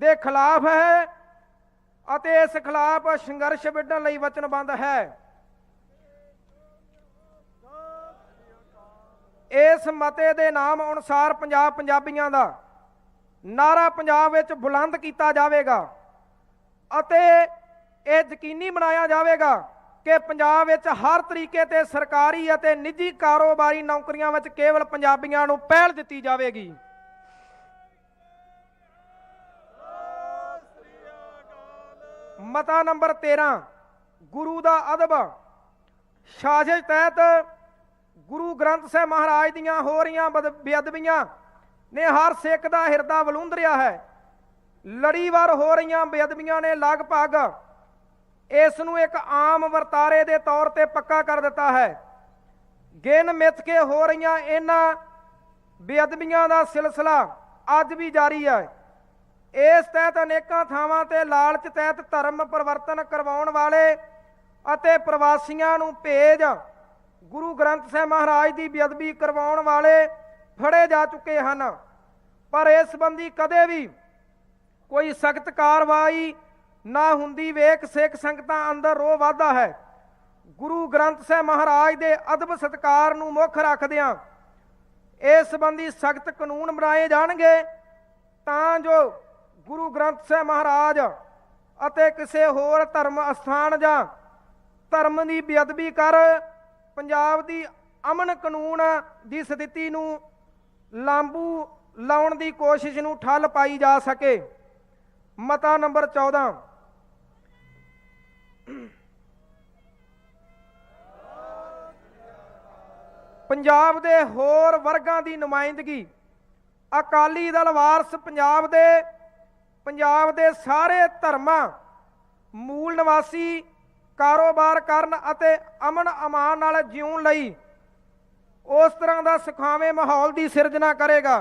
ਦੇ ਖਿਲਾਫ ਹੈ ਅਤੇ ਇਸ ਖਿਲਾਫ ਸੰਘਰਸ਼ ਵਿੱਢਣ ਲਈ ਵਚਨਬੱਧ ਹੈ। ਇਸ ਮਤੇ ਦੇ ਨਾਮ ਅਨੁਸਾਰ ਪੰਜਾਬ ਪੰਜਾਬੀਆਂ ਦਾ ਨਾਰਾ ਪੰਜਾਬ ਵਿੱਚ ਬੁਲੰਦ ਕੀਤਾ ਜਾਵੇਗਾ ਅਤੇ ਇਹ ਯਕੀਨੀ ਬਣਾਇਆ ਜਾਵੇਗਾ ਕਿ ਪੰਜਾਬ ਵਿੱਚ ਹਰ ਤਰੀਕੇ ਤੇ ਸਰਕਾਰੀ ਅਤੇ ਨਿੱਜੀ ਕਾਰੋਬਾਰੀ ਨੌਕਰੀਆਂ ਵਿੱਚ ਕੇਵਲ ਪੰਜਾਬੀਆਂ ਨੂੰ ਪਹਿਲ ਦਿੱਤੀ ਜਾਵੇਗੀ। ਮਤਾ ਨੰਬਰ 13 ਗੁਰੂ ਦਾ ਅਦਬ। ਸਾਜ਼ਿਸ਼ ਤਹਿਤ ਗੁਰੂ ਗ੍ਰੰਥ ਸਾਹਿਬ ਮਹਾਰਾਜ ਦੀਆਂ ਹੋ ਰਹੀਆਂ ਬੇਅਦਬੀਆਂ ਨੇ ਹਰ ਸਿੱਖ ਦਾ ਹਿਰਦਾ ਵਲੂੰਦਰਿਆ ਹੈ। ਲੜੀਵਾਰ ਹੋ ਰਹੀਆਂ ਬੇਅਦਬੀਆਂ ਨੇ ਲਗਭਗ ਇਸ ਨੂੰ ਇੱਕ ਆਮ ਵਰਤਾਰੇ ਦੇ ਤੌਰ ਤੇ ਪੱਕਾ ਕਰ ਦਿੱਤਾ ਹੈ। ਗਿਣ ਮਿੱਥ ਕੇ ਹੋ ਰਹੀਆਂ ਇਹਨਾਂ ਬੇਅਦਬੀਆਂ ਦਾ ਸਿਲਸਿਲਾ ਅੱਜ ਵੀ ਜਾਰੀ ਹੈ। ਇਸ ਤਹਿਤ ਅਨੇਕਾਂ ਥਾਵਾਂ ਤੇ ਲਾਲਚ ਤਹਿਤ ਧਰਮ ਪਰਿਵਰਤਨ ਕਰਵਾਉਣ ਵਾਲੇ ਅਤੇ ਪ੍ਰਵਾਸੀਆਂ ਨੂੰ ਭੇਜ ਗੁਰੂ ਗ੍ਰੰਥ ਸਾਹਿਬ ਮਹਾਰਾਜ ਦੀ ਬੇਅਦਬੀ ਕਰਵਾਉਣ ਵਾਲੇ ਫੜੇ ਜਾ ਚੁੱਕੇ ਹਨ, ਪਰ ਇਸ ਸੰਬੰਧੀ ਕਦੇ ਵੀ ਕੋਈ ਸਖਤ ਕਾਰਵਾਈ ਨਾ ਹੁੰਦੀ ਵੇਖ ਸਿੱਖ ਸੰਗਤਾਂ ਅੰਦਰ ਰੋਹ ਵੱਧਦਾ ਹੈ। ਗੁਰੂ ਗ੍ਰੰਥ ਸਾਹਿਬ ਮਹਾਰਾਜ ਦੇ ਅਦਬ ਸਤਿਕਾਰ ਨੂੰ ਮੁੱਖ ਰੱਖਦਿਆਂ ਇਸ ਸੰਬੰਧੀ ਸਖਤ ਕਾਨੂੰਨ ਬਣਾਏ ਜਾਣਗੇ ਤਾਂ ਜੋ ਗੁਰੂ ਗ੍ਰੰਥ ਸਾਹਿਬ ਮਹਾਰਾਜ ਅਤੇ ਕਿਸੇ ਹੋਰ ਧਰਮ ਅਸਥਾਨ ਜਾਂ ਧਰਮ ਦੀ ਬੇਅਦਬੀ ਕਰ ਪੰਜਾਬ ਦੀ ਅਮਨ ਕਾਨੂੰਨ ਦੀ ਸਥਿਤੀ ਨੂੰ ਲਾਂਬੂ ਲਾਉਣ ਦੀ ਕੋਸ਼ਿਸ਼ ਨੂੰ ਠੱਲ ਪਾਈ ਜਾ ਸਕੇ। ਮਤਾ ਨੰਬਰ 14 ਪੰਜਾਬ ਦੇ ਹੋਰ ਵਰਗਾਂ ਦੀ ਨੁਮਾਇੰਦਗੀ। ਅਕਾਲੀ ਦਲ ਵਾਰਸ ਪੰਜਾਬ ਦੇ ਸਾਰੇ ਧਰਮਾਂ, ਮੂਲ ਨਿਵਾਸੀ ਕਾਰੋਬਾਰ ਕਰਨ ਅਤੇ ਅਮਨ ਅਮਾਨ ਨਾਲ ਜਿਉਣ ਲਈ ਉਸ ਤਰ੍ਹਾਂ ਦਾ ਸੁਖਾਵੇਂ ਮਾਹੌਲ ਦੀ ਸਿਰਜਣਾ ਕਰੇਗਾ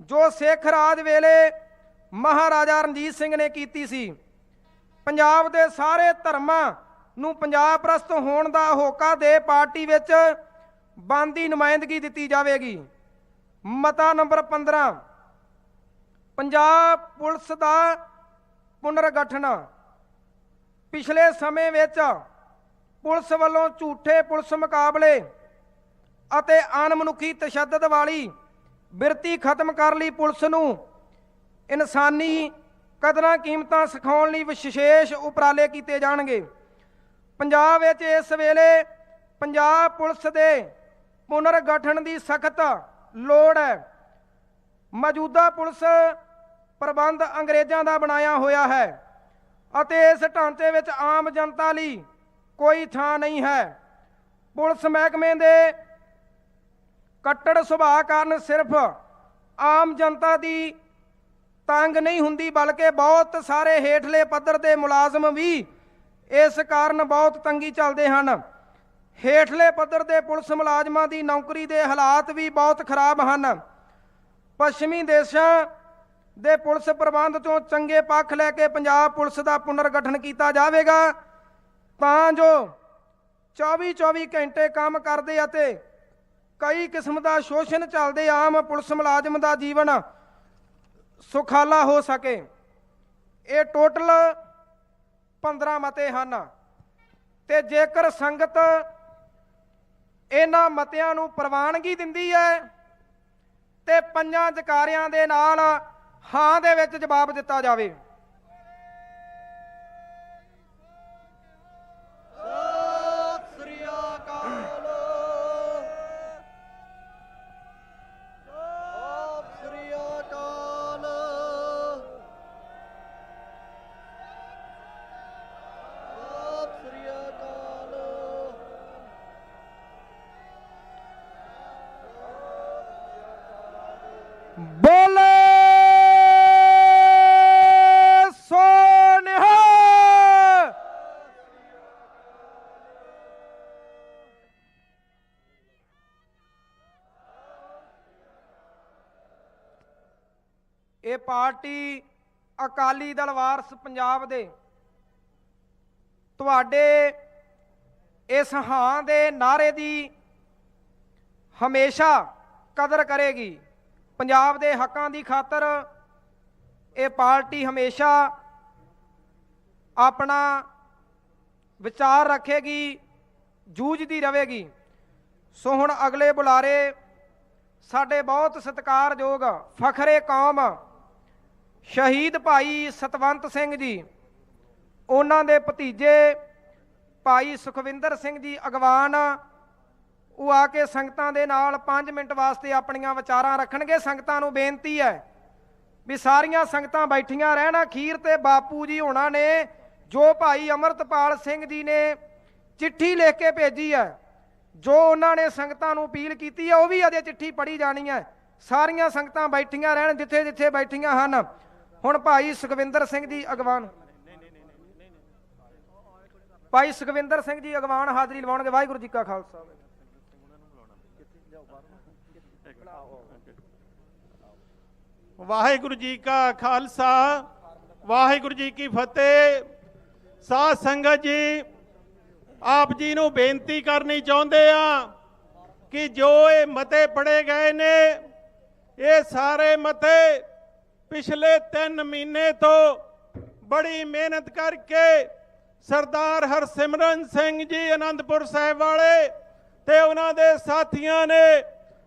ਜੋ ਸਿੱਖ ਰਾਜ ਵੇਲੇ ਮਹਾਰਾਜਾ ਰਣਜੀਤ ਸਿੰਘ ਨੇ ਕੀਤੀ ਸੀ। ਪੰਜਾਬ ਦੇ ਸਾਰੇ ਧਰਮਾਂ ਨੂੰ ਪੰਜਾਬ ਪ੍ਰਸਤ ਹੋਣ ਦਾ ਹੋਕਾ ਦੇ ਪਾਰਟੀ ਵਿੱਚ ਬਣਦੀ ਨੁਮਾਇੰਦਗੀ ਦਿੱਤੀ ਜਾਵੇਗੀ। ਮਤਾ ਨੰਬਰ 15 ਪੰਜਾਬ ਪੁਲਿਸ ਦਾ ਪੁਨਰਗਠਨ। ਪਿਛਲੇ ਸਮੇਂ ਵਿੱਚ ਪੁਲਿਸ ਵੱਲੋਂ ਝੂਠੇ ਪੁਲਿਸ ਮੁਕਾਬਲੇ ਅਤੇ ਅਣਮਨੁੱਖੀ ਤਸ਼ੱਦਦ ਵਾਲੀ ਬਿਰਤੀ ਖਤਮ ਕਰਨ ਲਈ ਪੁਲਿਸ ਨੂੰ ਇਨਸਾਨੀ ਕਦਰਾਂ ਕੀਮਤਾਂ ਸਿਖਾਉਣ ਲਈ ਵਿਸ਼ੇਸ਼ ਉਪਰਾਲੇ ਕੀਤੇ ਜਾਣਗੇ। ਪੰਜਾਬ ਵਿੱਚ ਇਸ ਵੇਲੇ ਪੰਜਾਬ ਪੁਲਿਸ ਦੇ ਪੁਨਰਗਠਨ ਦੀ ਸਖਤ ਲੋੜ ਹੈ। ਮੌਜੂਦਾ ਪੁਲਿਸ ਪ੍ਰਬੰਧ ਅੰਗਰੇਜ਼ਾਂ ਦਾ ਬਣਾਇਆ ਹੋਇਆ ਹੈ ਅਤੇ ਇਸ ਢਾਂਚੇ ਵਿੱਚ ਆਮ ਜਨਤਾ ਲਈ ਕੋਈ ਥਾਂ ਨਹੀਂ ਹੈ। ਪੁਲਿਸ ਮਹਿਕਮੇ ਦੇ ਕੱਟੜ ਸੁਭਾਅ ਕਾਰਨ ਸਿਰਫ ਆਮ ਜਨਤਾ ਦੀ ਤੰਗ ਨਹੀਂ ਹੁੰਦੀ, ਬਲਕਿ ਬਹੁਤ ਸਾਰੇ ਹੇਠਲੇ ਪੱਧਰ ਦੇ ਮੁਲਾਜ਼ਮ ਵੀ ਇਸ ਕਾਰਨ ਬਹੁਤ ਤੰਗੀ ਚੱਲਦੇ ਹਨ। ਹੇਠਲੇ ਪੱਧਰ ਦੇ ਪੁਲਿਸ ਮੁਲਾਜ਼ਮਾਂ ਦੀ ਨੌਕਰੀ ਦੇ ਹਾਲਾਤ ਵੀ ਬਹੁਤ ਖਰਾਬ ਹਨ। ਪੱਛਮੀ ਦੇਸ਼ਾਂ ਦੇ ਪੁਲਿਸ ਪ੍ਰਬੰਧ ਤੋਂ ਚੰਗੇ ਪੱਖ ਲੈ ਕੇ ਪੰਜਾਬ ਪੁਲਿਸ ਦਾ ਪੁਨਰਗਠਨ ਕੀਤਾ ਜਾਵੇਗਾ ਤਾਂ ਜੋ 24 ਘੰਟੇ ਕੰਮ ਕਰਦੇ ਅਤੇ ਕਈ ਕਿਸਮ ਦਾ ਸ਼ੋਸ਼ਣ ਚੱਲਦੇ ਆਮ ਪੁਲਿਸ ਮੁਲਾਜ਼ਮ ਦਾ ਜੀਵਨ ਸੁਖਾਲਾ ਹੋ ਸਕੇ। ਇਹ ਟੋਟਲ 15 ਮਤੇ ਹਨ ਤੇ ਜੇਕਰ ਸੰਗਤ ਇਹਨਾਂ ਮਤਿਆਂ ਨੂੰ ਪ੍ਰਵਾਨਗੀ ਦਿੰਦੀ ਹੈ ਤੇ 5 ਜਕਾਰਿਆਂ ਦੇ ਨਾਲ ਹਾਂ ਦੇ ਵਿੱਚ ਜਵਾਬ ਦਿੱਤਾ ਜਾਵੇ। ਬੋਲੇ ਸੋਨਿਹਾ। ਇਹ ਪਾਰਟੀ ਅਕਾਲੀ ਦਲ ਵਾਰਸ ਪੰਜਾਬ ਦੇ ਤੁਹਾਡੇ ਇਸ ਹਾਂ ਦੇ ਨਾਰੇ ਦੀ ਹਮੇਸ਼ਾ ਕਦਰ ਕਰੇਗੀ। ਪੰਜਾਬ ਦੇ ਹੱਕਾਂ ਦੀ ਖਾਤਰ ਇਹ ਪਾਰਟੀ ਹਮੇਸ਼ਾ ਆਪਣਾ ਵਿਚਾਰ ਰੱਖੇਗੀ, ਜੂਝਦੀ ਰਹੇਗੀ। ਸੋ ਹੁਣ ਅਗਲੇ ਬੁਲਾਰੇ ਸਾਡੇ ਬਹੁਤ ਸਤਿਕਾਰਯੋਗ ਫਖਰੇ ਕੌਮ ਸ਼ਹੀਦ ਭਾਈ ਸਤਵੰਤ ਸਿੰਘ ਜੀ, ਉਹਨਾਂ ਦੇ ਭਤੀਜੇ ਭਾਈ ਸੁਖਵਿੰਦਰ ਸਿੰਘ ਜੀ ਅਗਵਾਨ, ਉਹ ਆ ਕੇ ਸੰਗਤਾਂ ਦੇ ਨਾਲ 5 ਮਿੰਟ ਵਾਸਤੇ ਆਪਣੀਆਂ ਵਿਚਾਰਾਂ ਰੱਖਣਗੇ। ਸੰਗਤਾਂ ਨੂੰ ਬੇਨਤੀ ਹੈ ਵੀ ਸਾਰੀਆਂ ਸੰਗਤਾਂ ਬੈਠੀਆਂ ਰਹਿਣ। ਅਖੀਰ ਤੇ ਬਾਪੂ ਜੀ ਹੋਣਾ ਨੇ ਜੋ ਭਾਈ ਅਮਰਤਪਾਲ ਸਿੰਘ ਜੀ ਨੇ ਚਿੱਠੀ ਲਿਖ ਕੇ ਭੇਜੀ ਹੈ, ਜੋ ਉਹਨਾਂ ਨੇ ਸੰਗਤਾਂ ਨੂੰ ਅਪੀਲ ਕੀਤੀ ਹੈ, ਉਹ ਵੀ ਅਜੇ ਚਿੱਠੀ ਪੜ੍ਹੀ ਜਾਣੀ ਹੈ। ਸਾਰੀਆਂ ਸੰਗਤਾਂ ਬੈਠੀਆਂ ਰਹਿਣ ਜਿੱਥੇ ਜਿੱਥੇ ਬੈਠੀਆਂ ਹਨ। ਹੁਣ ਭਾਈ ਸੁਖਵਿੰਦਰ ਸਿੰਘ ਜੀ ਅਗਵਾਨ, ਭਾਈ ਸੁਖਵਿੰਦਰ ਸਿੰਘ ਜੀ ਅਗਵਾਨ ਹਾਜ਼ਰੀ ਲਵਾਉਣਗੇ। ਵਾਹਿਗੁਰੂ ਜੀ ਕਾ ਖਾਲਸਾ। ਵਾਹਿਗੁਰੂ ਜੀ ਕਾ ਖਾਲਸਾ, ਵਾਹਿਗੁਰੂ ਜੀ ਕੀ ਫਤਿਹ। ਸਾਧ ਸੰਗਤ ਜੀ, ਆਪ ਜੀ ਨੂੰ ਬੇਨਤੀ ਕਰਨੀ ਚਾਹੁੰਦੇ ਆ ਕਿ ਜੋ ਇਹ ਮਤੇ ਪੜੇ ਗਏ ਨੇ, ਇਹ ਸਾਰੇ ਮਤੇ ਪਿਛਲੇ 3 ਮਹੀਨੇ ਤੋਂ ਬੜੀ ਮਿਹਨਤ ਕਰਕੇ ਸਰਦਾਰ ਹਰਸਿਮਰਨ ਸਿੰਘ ਜੀ ਆਨੰਦਪੁਰ ਸਾਹਿਬ ਵਾਲੇ ਤੇ ਉਹਨਾਂ ਦੇ ਸਾਥੀਆਂ ਨੇ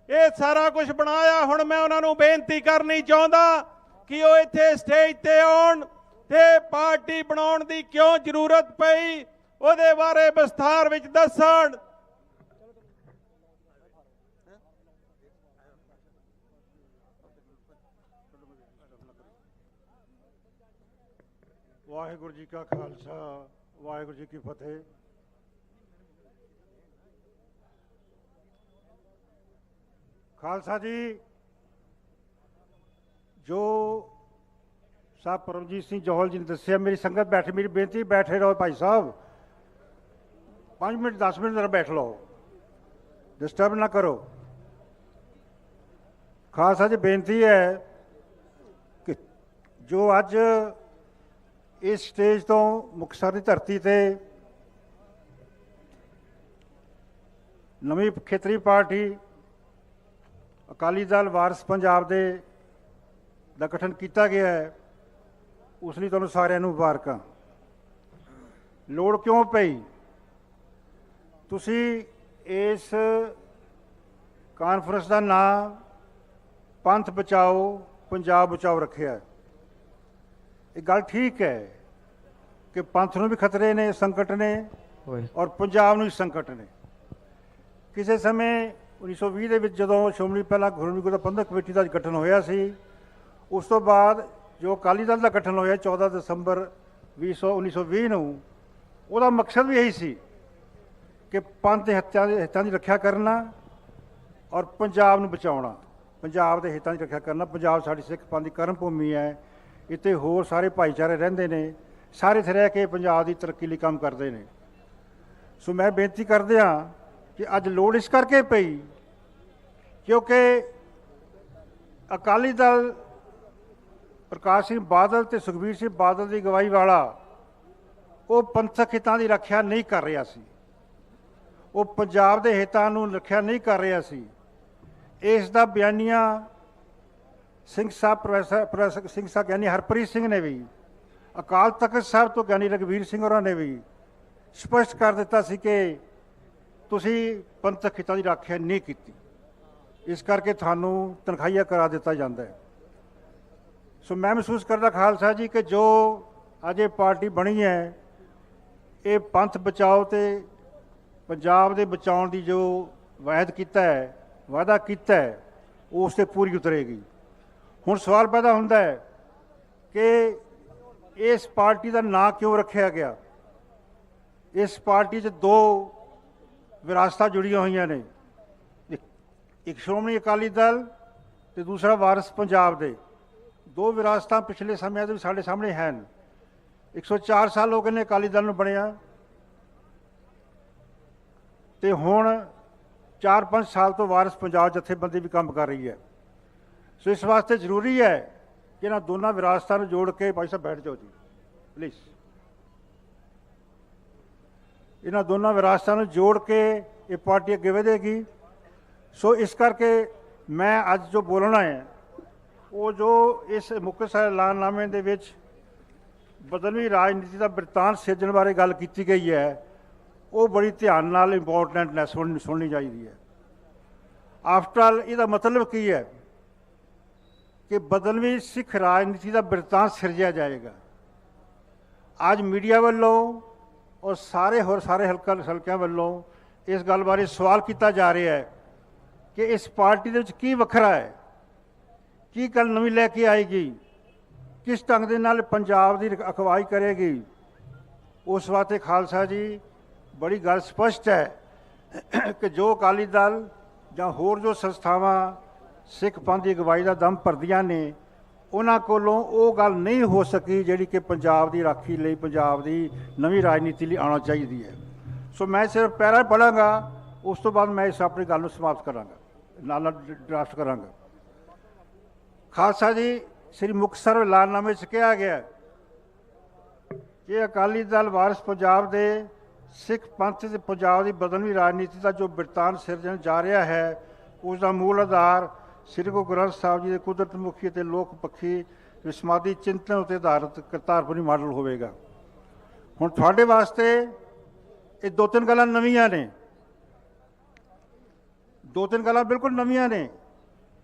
ਇਹ ਸਾਰਾ ਕੁਝ ਬਣਾਇਆ। ਹੁਣ ਮੈਂ ਉਹਨਾਂ ਨੂੰ ਬੇਨਤੀ ਕਰਨੀ ਚਾਹੁੰਦਾ ਕਿ ਉਹ ਇੱਥੇ ਸਟੇਜ ਤੇ ਆਉਣ ਤੇ ਪਾਰਟੀ ਬਣਾਉਣ ਦੀ ਕਿਉਂ ਜ਼ਰੂਰਤ ਪਈ ਉਹਦੇ ਬਾਰੇ ਵਿਸਥਾਰ ਵਿੱਚ ਦੱਸਣ। ਵਾਹਿਗੁਰੂ ਜੀ ਕਾ ਖਾਲਸਾ, ਵਾਹਿਗੁਰੂ ਜੀ ਕੀ ਫਤਿਹ। ਖਾਲਸਾ ਜੀ, ਜੋ ਸਾਹਿਬ ਪਰਮਜੀਤ ਸਿੰਘ ਜੋਹਲ ਜੀ ਨੇ ਦੱਸਿਆ, ਮੇਰੀ ਸੰਗਤ ਬੈਠੇ, ਮੇਰੀ ਬੇਨਤੀ ਬੈਠੇ ਰਹੋ ਭਾਈ ਸਾਹਿਬ, 5 ਮਿੰਟ 10 ਮਿੰਟ ਜ਼ਰਾ ਬੈਠ ਲਓ, ਡਿਸਟਰਬ ਨਾ ਕਰੋ। ਖਾਲਸਾ ਜੀ, ਬੇਨਤੀ ਹੈ ਕਿ ਜੋ ਅੱਜ ਇਸ ਸਟੇਜ ਤੋਂ ਮੁਕਤਸਰ ਦੀ ਧਰਤੀ ਤੇ ਨਵੀਂ ਖੇਤਰੀ ਪਾਰਟੀ ਅਕਾਲੀ ਦਲ ਵਾਰਿਸ ਪੰਜਾਬ ਦਾ ਗਠਨ ਕੀਤਾ ਗਿਆ ਹੈ, ਉਸ ਲਈ ਤੁਹਾਨੂੰ ਸਾਰਿਆਂ ਨੂੰ ਮੁਬਾਰਕਾਂ। ਲੋੜ ਕਿਉਂ ਪਈ? ਤੁਸੀਂ ਇਸ ਕਾਨਫਰੰਸ ਦਾ ਨਾਮ ਪੰਥ ਬਚਾਓ ਪੰਜਾਬ ਬਚਾਓ ਰੱਖਿਆ। ਇਹ ਗੱਲ ਠੀਕ ਹੈ ਕਿ ਪੰਥ ਨੂੰ ਵੀ ਖਤਰੇ ਨੇ, ਸੰਕਟ ਨੇ, ਔਰ ਪੰਜਾਬ ਨੂੰ ਵੀ ਸੰਕਟ ਨੇ। ਕਿਸੇ ਸਮੇਂ 1920 ਦੇ ਵਿੱਚ ਜਦੋਂ ਸ਼੍ਰੋਮਣੀ ਪਹਿਲਾਂ ਗੁਰਮੁਖੀ ਗੁਰਦੁਆਰਾ ਪ੍ਰਬੰਧਕ ਕਮੇਟੀ ਦਾ ਗਠਨ ਹੋਇਆ ਸੀ, ਉਸ ਤੋਂ ਬਾਅਦ ਜੋ ਅਕਾਲੀ ਦਲ ਦਾ ਗਠਨ ਹੋਇਆ 14 ਦਸੰਬਰ 1920 ਨੂੰ, ਉਹਦਾ ਮਕਸਦ ਵੀ ਇਹੀ ਸੀ ਕਿ ਪੰਥ ਦੇ ਹਿੱਤਾਂ ਦੀ ਰੱਖਿਆ ਕਰਨਾ ਔਰ ਪੰਜਾਬ ਨੂੰ ਬਚਾਉਣਾ, ਪੰਜਾਬ ਦੇ ਹਿੱਤਾਂ ਦੀ ਰੱਖਿਆ ਕਰਨਾ। ਪੰਜਾਬ ਸਾਡੀ ਸਿੱਖ ਪੰਥ ਦੀ ਕਰਮ ਭੂਮੀ ਹੈ, ਇੱਥੇ ਹੋਰ ਸਾਰੇ ਭਾਈਚਾਰੇ ਰਹਿੰਦੇ ਨੇ, ਸਾਰੇ ਇੱਥੇ ਰਹਿ ਕੇ ਪੰਜਾਬ ਦੀ ਤਰੱਕੀ ਲਈ ਕੰਮ ਕਰਦੇ ਨੇ। ਸੋ ਮੈਂ ਬੇਨਤੀ ਕਰਦੇ ਹਾਂ ਕਿ ਅੱਜ ਲੋੜ ਇਸ ਕਰਕੇ ਪਈ ਕਿਉਂਕਿ ਅਕਾਲੀ ਦਲ ਪ੍ਰਕਾਸ਼ ਸਿੰਘ ਬਾਦਲ ਤੇ ਸੁਖਬੀਰ ਸਿੰਘ ਬਾਦਲ ਦੀ ਅਗਵਾਈ ਵਾਲਾ ਉਹ ਪੰਥਕ ਹਿੱਤਾਂ ਦੀ ਰੱਖਿਆ ਨਹੀਂ ਕਰ ਰਿਹਾ ਸੀ, ਉਹ ਪੰਜਾਬ ਦੇ ਹਿੱਤਾਂ ਨੂੰ ਰੱਖਿਆ ਨਹੀਂ ਕਰ ਰਿਹਾ ਸੀ। ਇਸ ਦਾ ਬਿਆਨੀਆ ਸਿੰਘ ਸਾਹਿਬ, ਪ੍ਰੋਫੈਸਰ ਸਿੰਘ ਸਾਹਿਬ ਗਿਆਨੀ ਹਰਪ੍ਰੀਤ ਸਿੰਘ ਨੇ ਵੀ, ਅਕਾਲ ਤਖਤ ਸਾਹਿਬ ਤੋਂ ਗਿਆਨੀ ਰਘਵੀਰ ਸਿੰਘ ਹੋਰਾਂ ਨੇ ਵੀ ਸਪਸ਼ਟ ਕਰ ਦਿੱਤਾ ਸੀ ਕਿ ਤੁਸੀਂ ਪੰਥਕ ਹਿੱਤਾਂ ਦੀ ਰੱਖਿਆ ਨਹੀਂ ਕੀਤੀ, ਇਸ ਕਰਕੇ ਤੁਹਾਨੂੰ ਤਨਖਾਹੀਆ ਕਰਾ ਦਿੱਤਾ ਜਾਂਦਾ ਹੈ। ਸੋ ਮੈਂ ਮਹਿਸੂਸ ਕਰਦਾ ਖਾਲਸਾ ਜੀ ਕਿ ਜੋ ਅੱਜ ਇਹ ਪਾਰਟੀ ਬਣੀ ਹੈ, ਇਹ ਪੰਥ ਬਚਾਓ ਤੇ ਪੰਜਾਬ ਦੇ ਬਚਾਉਣ ਦੀ ਜੋ ਵਾਅਦਾ ਕੀਤਾ ਹੈ, ਉਸ 'ਤੇ ਪੂਰੀ ਉਤਰੇਗੀ। ਹੁਣ ਸਵਾਲ ਪੈਦਾ ਹੁੰਦਾ ਹੈ ਕਿ ਇਸ ਪਾਰਟੀ ਦਾ ਨਾਂ ਕਿਉਂ ਰੱਖਿਆ ਗਿਆ? ਇਸ ਪਾਰਟੀ 'ਚ 2 ਵਿਰਾਸਤਾਂ ਜੁੜੀਆਂ ਹੋਈਆਂ ਨੇ, ਇੱਕ ਸ਼੍ਰੋਮਣੀ ਅਕਾਲੀ ਦਲ ਤੇ ਦੂਸਰਾ ਵਾਰਿਸ ਪੰਜਾਬ ਦੇ। 2 ਵਿਰਾਸਤਾਂ ਪਿਛਲੇ ਸਮਿਆਂ ਦੇ ਵੀ ਸਾਡੇ ਸਾਹਮਣੇ ਹਨ। 104 ਸਾਲ ਹੋ ਗਏ ਨੇ ਅਕਾਲੀ ਦਲ ਨੂੰ ਬਣਿਆ ਤੇ ਹੁਣ 4-5 ਸਾਲ ਤੋਂ ਵਾਰਿਸ ਪੰਜਾਬ ਜਥੇਬੰਦੀ ਵੀ ਕੰਮ ਕਰ ਰਹੀ ਹੈ। ਸੋ ਇਸ ਵਾਸਤੇ ਜ਼ਰੂਰੀ ਹੈ ਕਿ ਇਹਨਾਂ ਦੋਨਾਂ ਵਿਰਾਸਤਾਂ ਨੂੰ ਜੋੜ ਕੇ, ਭਾਈ ਸਾਹਿਬ ਬੈਠ ਜਾਓ ਜੀ ਪਲੀਜ਼, ਇਹਨਾਂ ਦੋਨਾਂ ਵਿਰਾਸਤਾਂ ਨੂੰ ਜੋੜ ਕੇ ਇਹ ਪਾਰਟੀ ਅੱਗੇ ਵਧੇਗੀ। ਸੋ ਇਸ ਕਰਕੇ ਮੈਂ ਅੱਜ ਜੋ ਬੋਲਣਾ ਹੈ, ਉਹ ਜੋ ਇਸ ਮੁਕਤਸਰ ਐਲਾਨਨਾਮੇ ਦੇ ਵਿੱਚ ਬਦਲਵੀਂ ਰਾਜਨੀਤੀ ਦਾ ਬਿਰਤਾਂਤ ਸਿਰਜਣ ਬਾਰੇ ਗੱਲ ਕੀਤੀ ਗਈ ਹੈ, ਉਹ ਬੜੀ ਧਿਆਨ ਨਾਲ ਇੰਪੋਰਟੈਂਟ ਹੈ, ਸੁਣਨੀ ਚਾਹੀਦੀ ਹੈ। ਆਫਟਰ ਆਲ ਇਹਦਾ ਮਤਲਬ ਕੀ ਹੈ ਕਿ ਬਦਲਵੀਂ ਸਿੱਖ ਰਾਜਨੀਤੀ ਦਾ ਬਿਰਤਾਂਤ ਸਿਰਜਿਆ ਜਾਏਗਾ। ਅੱਜ ਮੀਡੀਆ ਵੱਲੋਂ ਔਰ ਸਾਰੇ ਹਲਕਿਆਂ ਵੱਲੋਂ ਇਸ ਗੱਲ ਬਾਰੇ ਸਵਾਲ ਕੀਤਾ ਜਾ ਰਿਹਾ ਹੈ ਕਿ ਇਸ ਪਾਰਟੀ ਦੇ ਵਿੱਚ ਕੀ ਵੱਖਰਾ ਹੈ, ਕੀ ਗੱਲ ਨਵੀਂ ਲੈ ਕੇ ਆਏਗੀ, ਕਿਸ ਢੰਗ ਦੇ ਨਾਲ ਪੰਜਾਬ ਦੀ ਅਗਵਾਈ ਕਰੇਗੀ। ਉਸ ਵਾਸਤੇ ਖਾਲਸਾ ਜੀ ਬੜੀ ਗੱਲ ਸਪਸ਼ਟ ਹੈ ਕਿ ਜੋ ਅਕਾਲੀ ਦਲ ਜਾਂ ਹੋਰ ਜੋ ਸੰਸਥਾਵਾਂ ਸਿੱਖ ਪੰਥ ਦੀ ਅਗਵਾਈ ਦਾ ਦਮ ਭਰਦੀਆਂ ਨੇ, ਉਹਨਾਂ ਕੋਲੋਂ ਉਹ ਗੱਲ ਨਹੀਂ ਹੋ ਸਕੀ ਜਿਹੜੀ ਕਿ ਪੰਜਾਬ ਦੀ ਰਾਖੀ ਲਈ, ਪੰਜਾਬ ਦੀ ਨਵੀਂ ਰਾਜਨੀਤੀ ਲਈ ਆਉਣਾ ਚਾਹੀਦੀ ਹੈ। ਸੋ ਮੈਂ ਸਿਰਫ ਪੈਰਾ ਪੜ੍ਹਾਂਗਾ, ਉਸ ਤੋਂ ਬਾਅਦ ਮੈਂ ਇਸ ਆਪਣੀ ਗੱਲ ਨੂੰ ਸਮਾਪਤ ਕਰਾਂਗਾ, ਨਾਲ ਡਰਾਫਟ ਕਰਾਂਗਾ। ਖਾਲਸਾ ਜੀ, ਸ੍ਰੀ ਮੁਕਤਸਰ ਐਲਾਨਨਾਮੇ 'ਚ ਕਿਹਾ ਗਿਆ ਕਿ ਅਕਾਲੀ ਦਲ ਵਾਰਿਸ ਪੰਜਾਬ ਦੇ ਸਿੱਖ ਪੰਥ ਤੇ ਪੰਜਾਬ ਦੀ ਬਦਲਵੀਂ ਰਾਜਨੀਤੀ ਦਾ ਜੋ ਬਿਰਤਾਂਤ ਸਿਰਜਣ ਜਾ ਰਿਹਾ ਹੈ, ਉਸ ਦਾ ਮੂਲ ਆਧਾਰ ਸ੍ਰੀ ਗੁਰੂ ਗ੍ਰੰਥ ਸਾਹਿਬ ਜੀ ਦੇ ਕੁਦਰਤ ਮੁਖੀ ਅਤੇ ਲੋਕ ਪੱਖੀ ਵਿਸਮਾਦੀ ਚਿੰਤਨ ਉੱਤੇ ਆਧਾਰਿਤ ਕਰਤਾਰਪੁਰੀ ਮਾਡਲ ਹੋਵੇਗਾ। ਹੁਣ ਤੁਹਾਡੇ ਵਾਸਤੇ ਇਹ ਦੋ ਤਿੰਨ ਗੱਲਾਂ ਨਵੀਆਂ ਨੇ, ਦੋ ਤਿੰਨ ਗੱਲਾਂ ਬਿਲਕੁਲ ਨਵੀਆਂ ਨੇ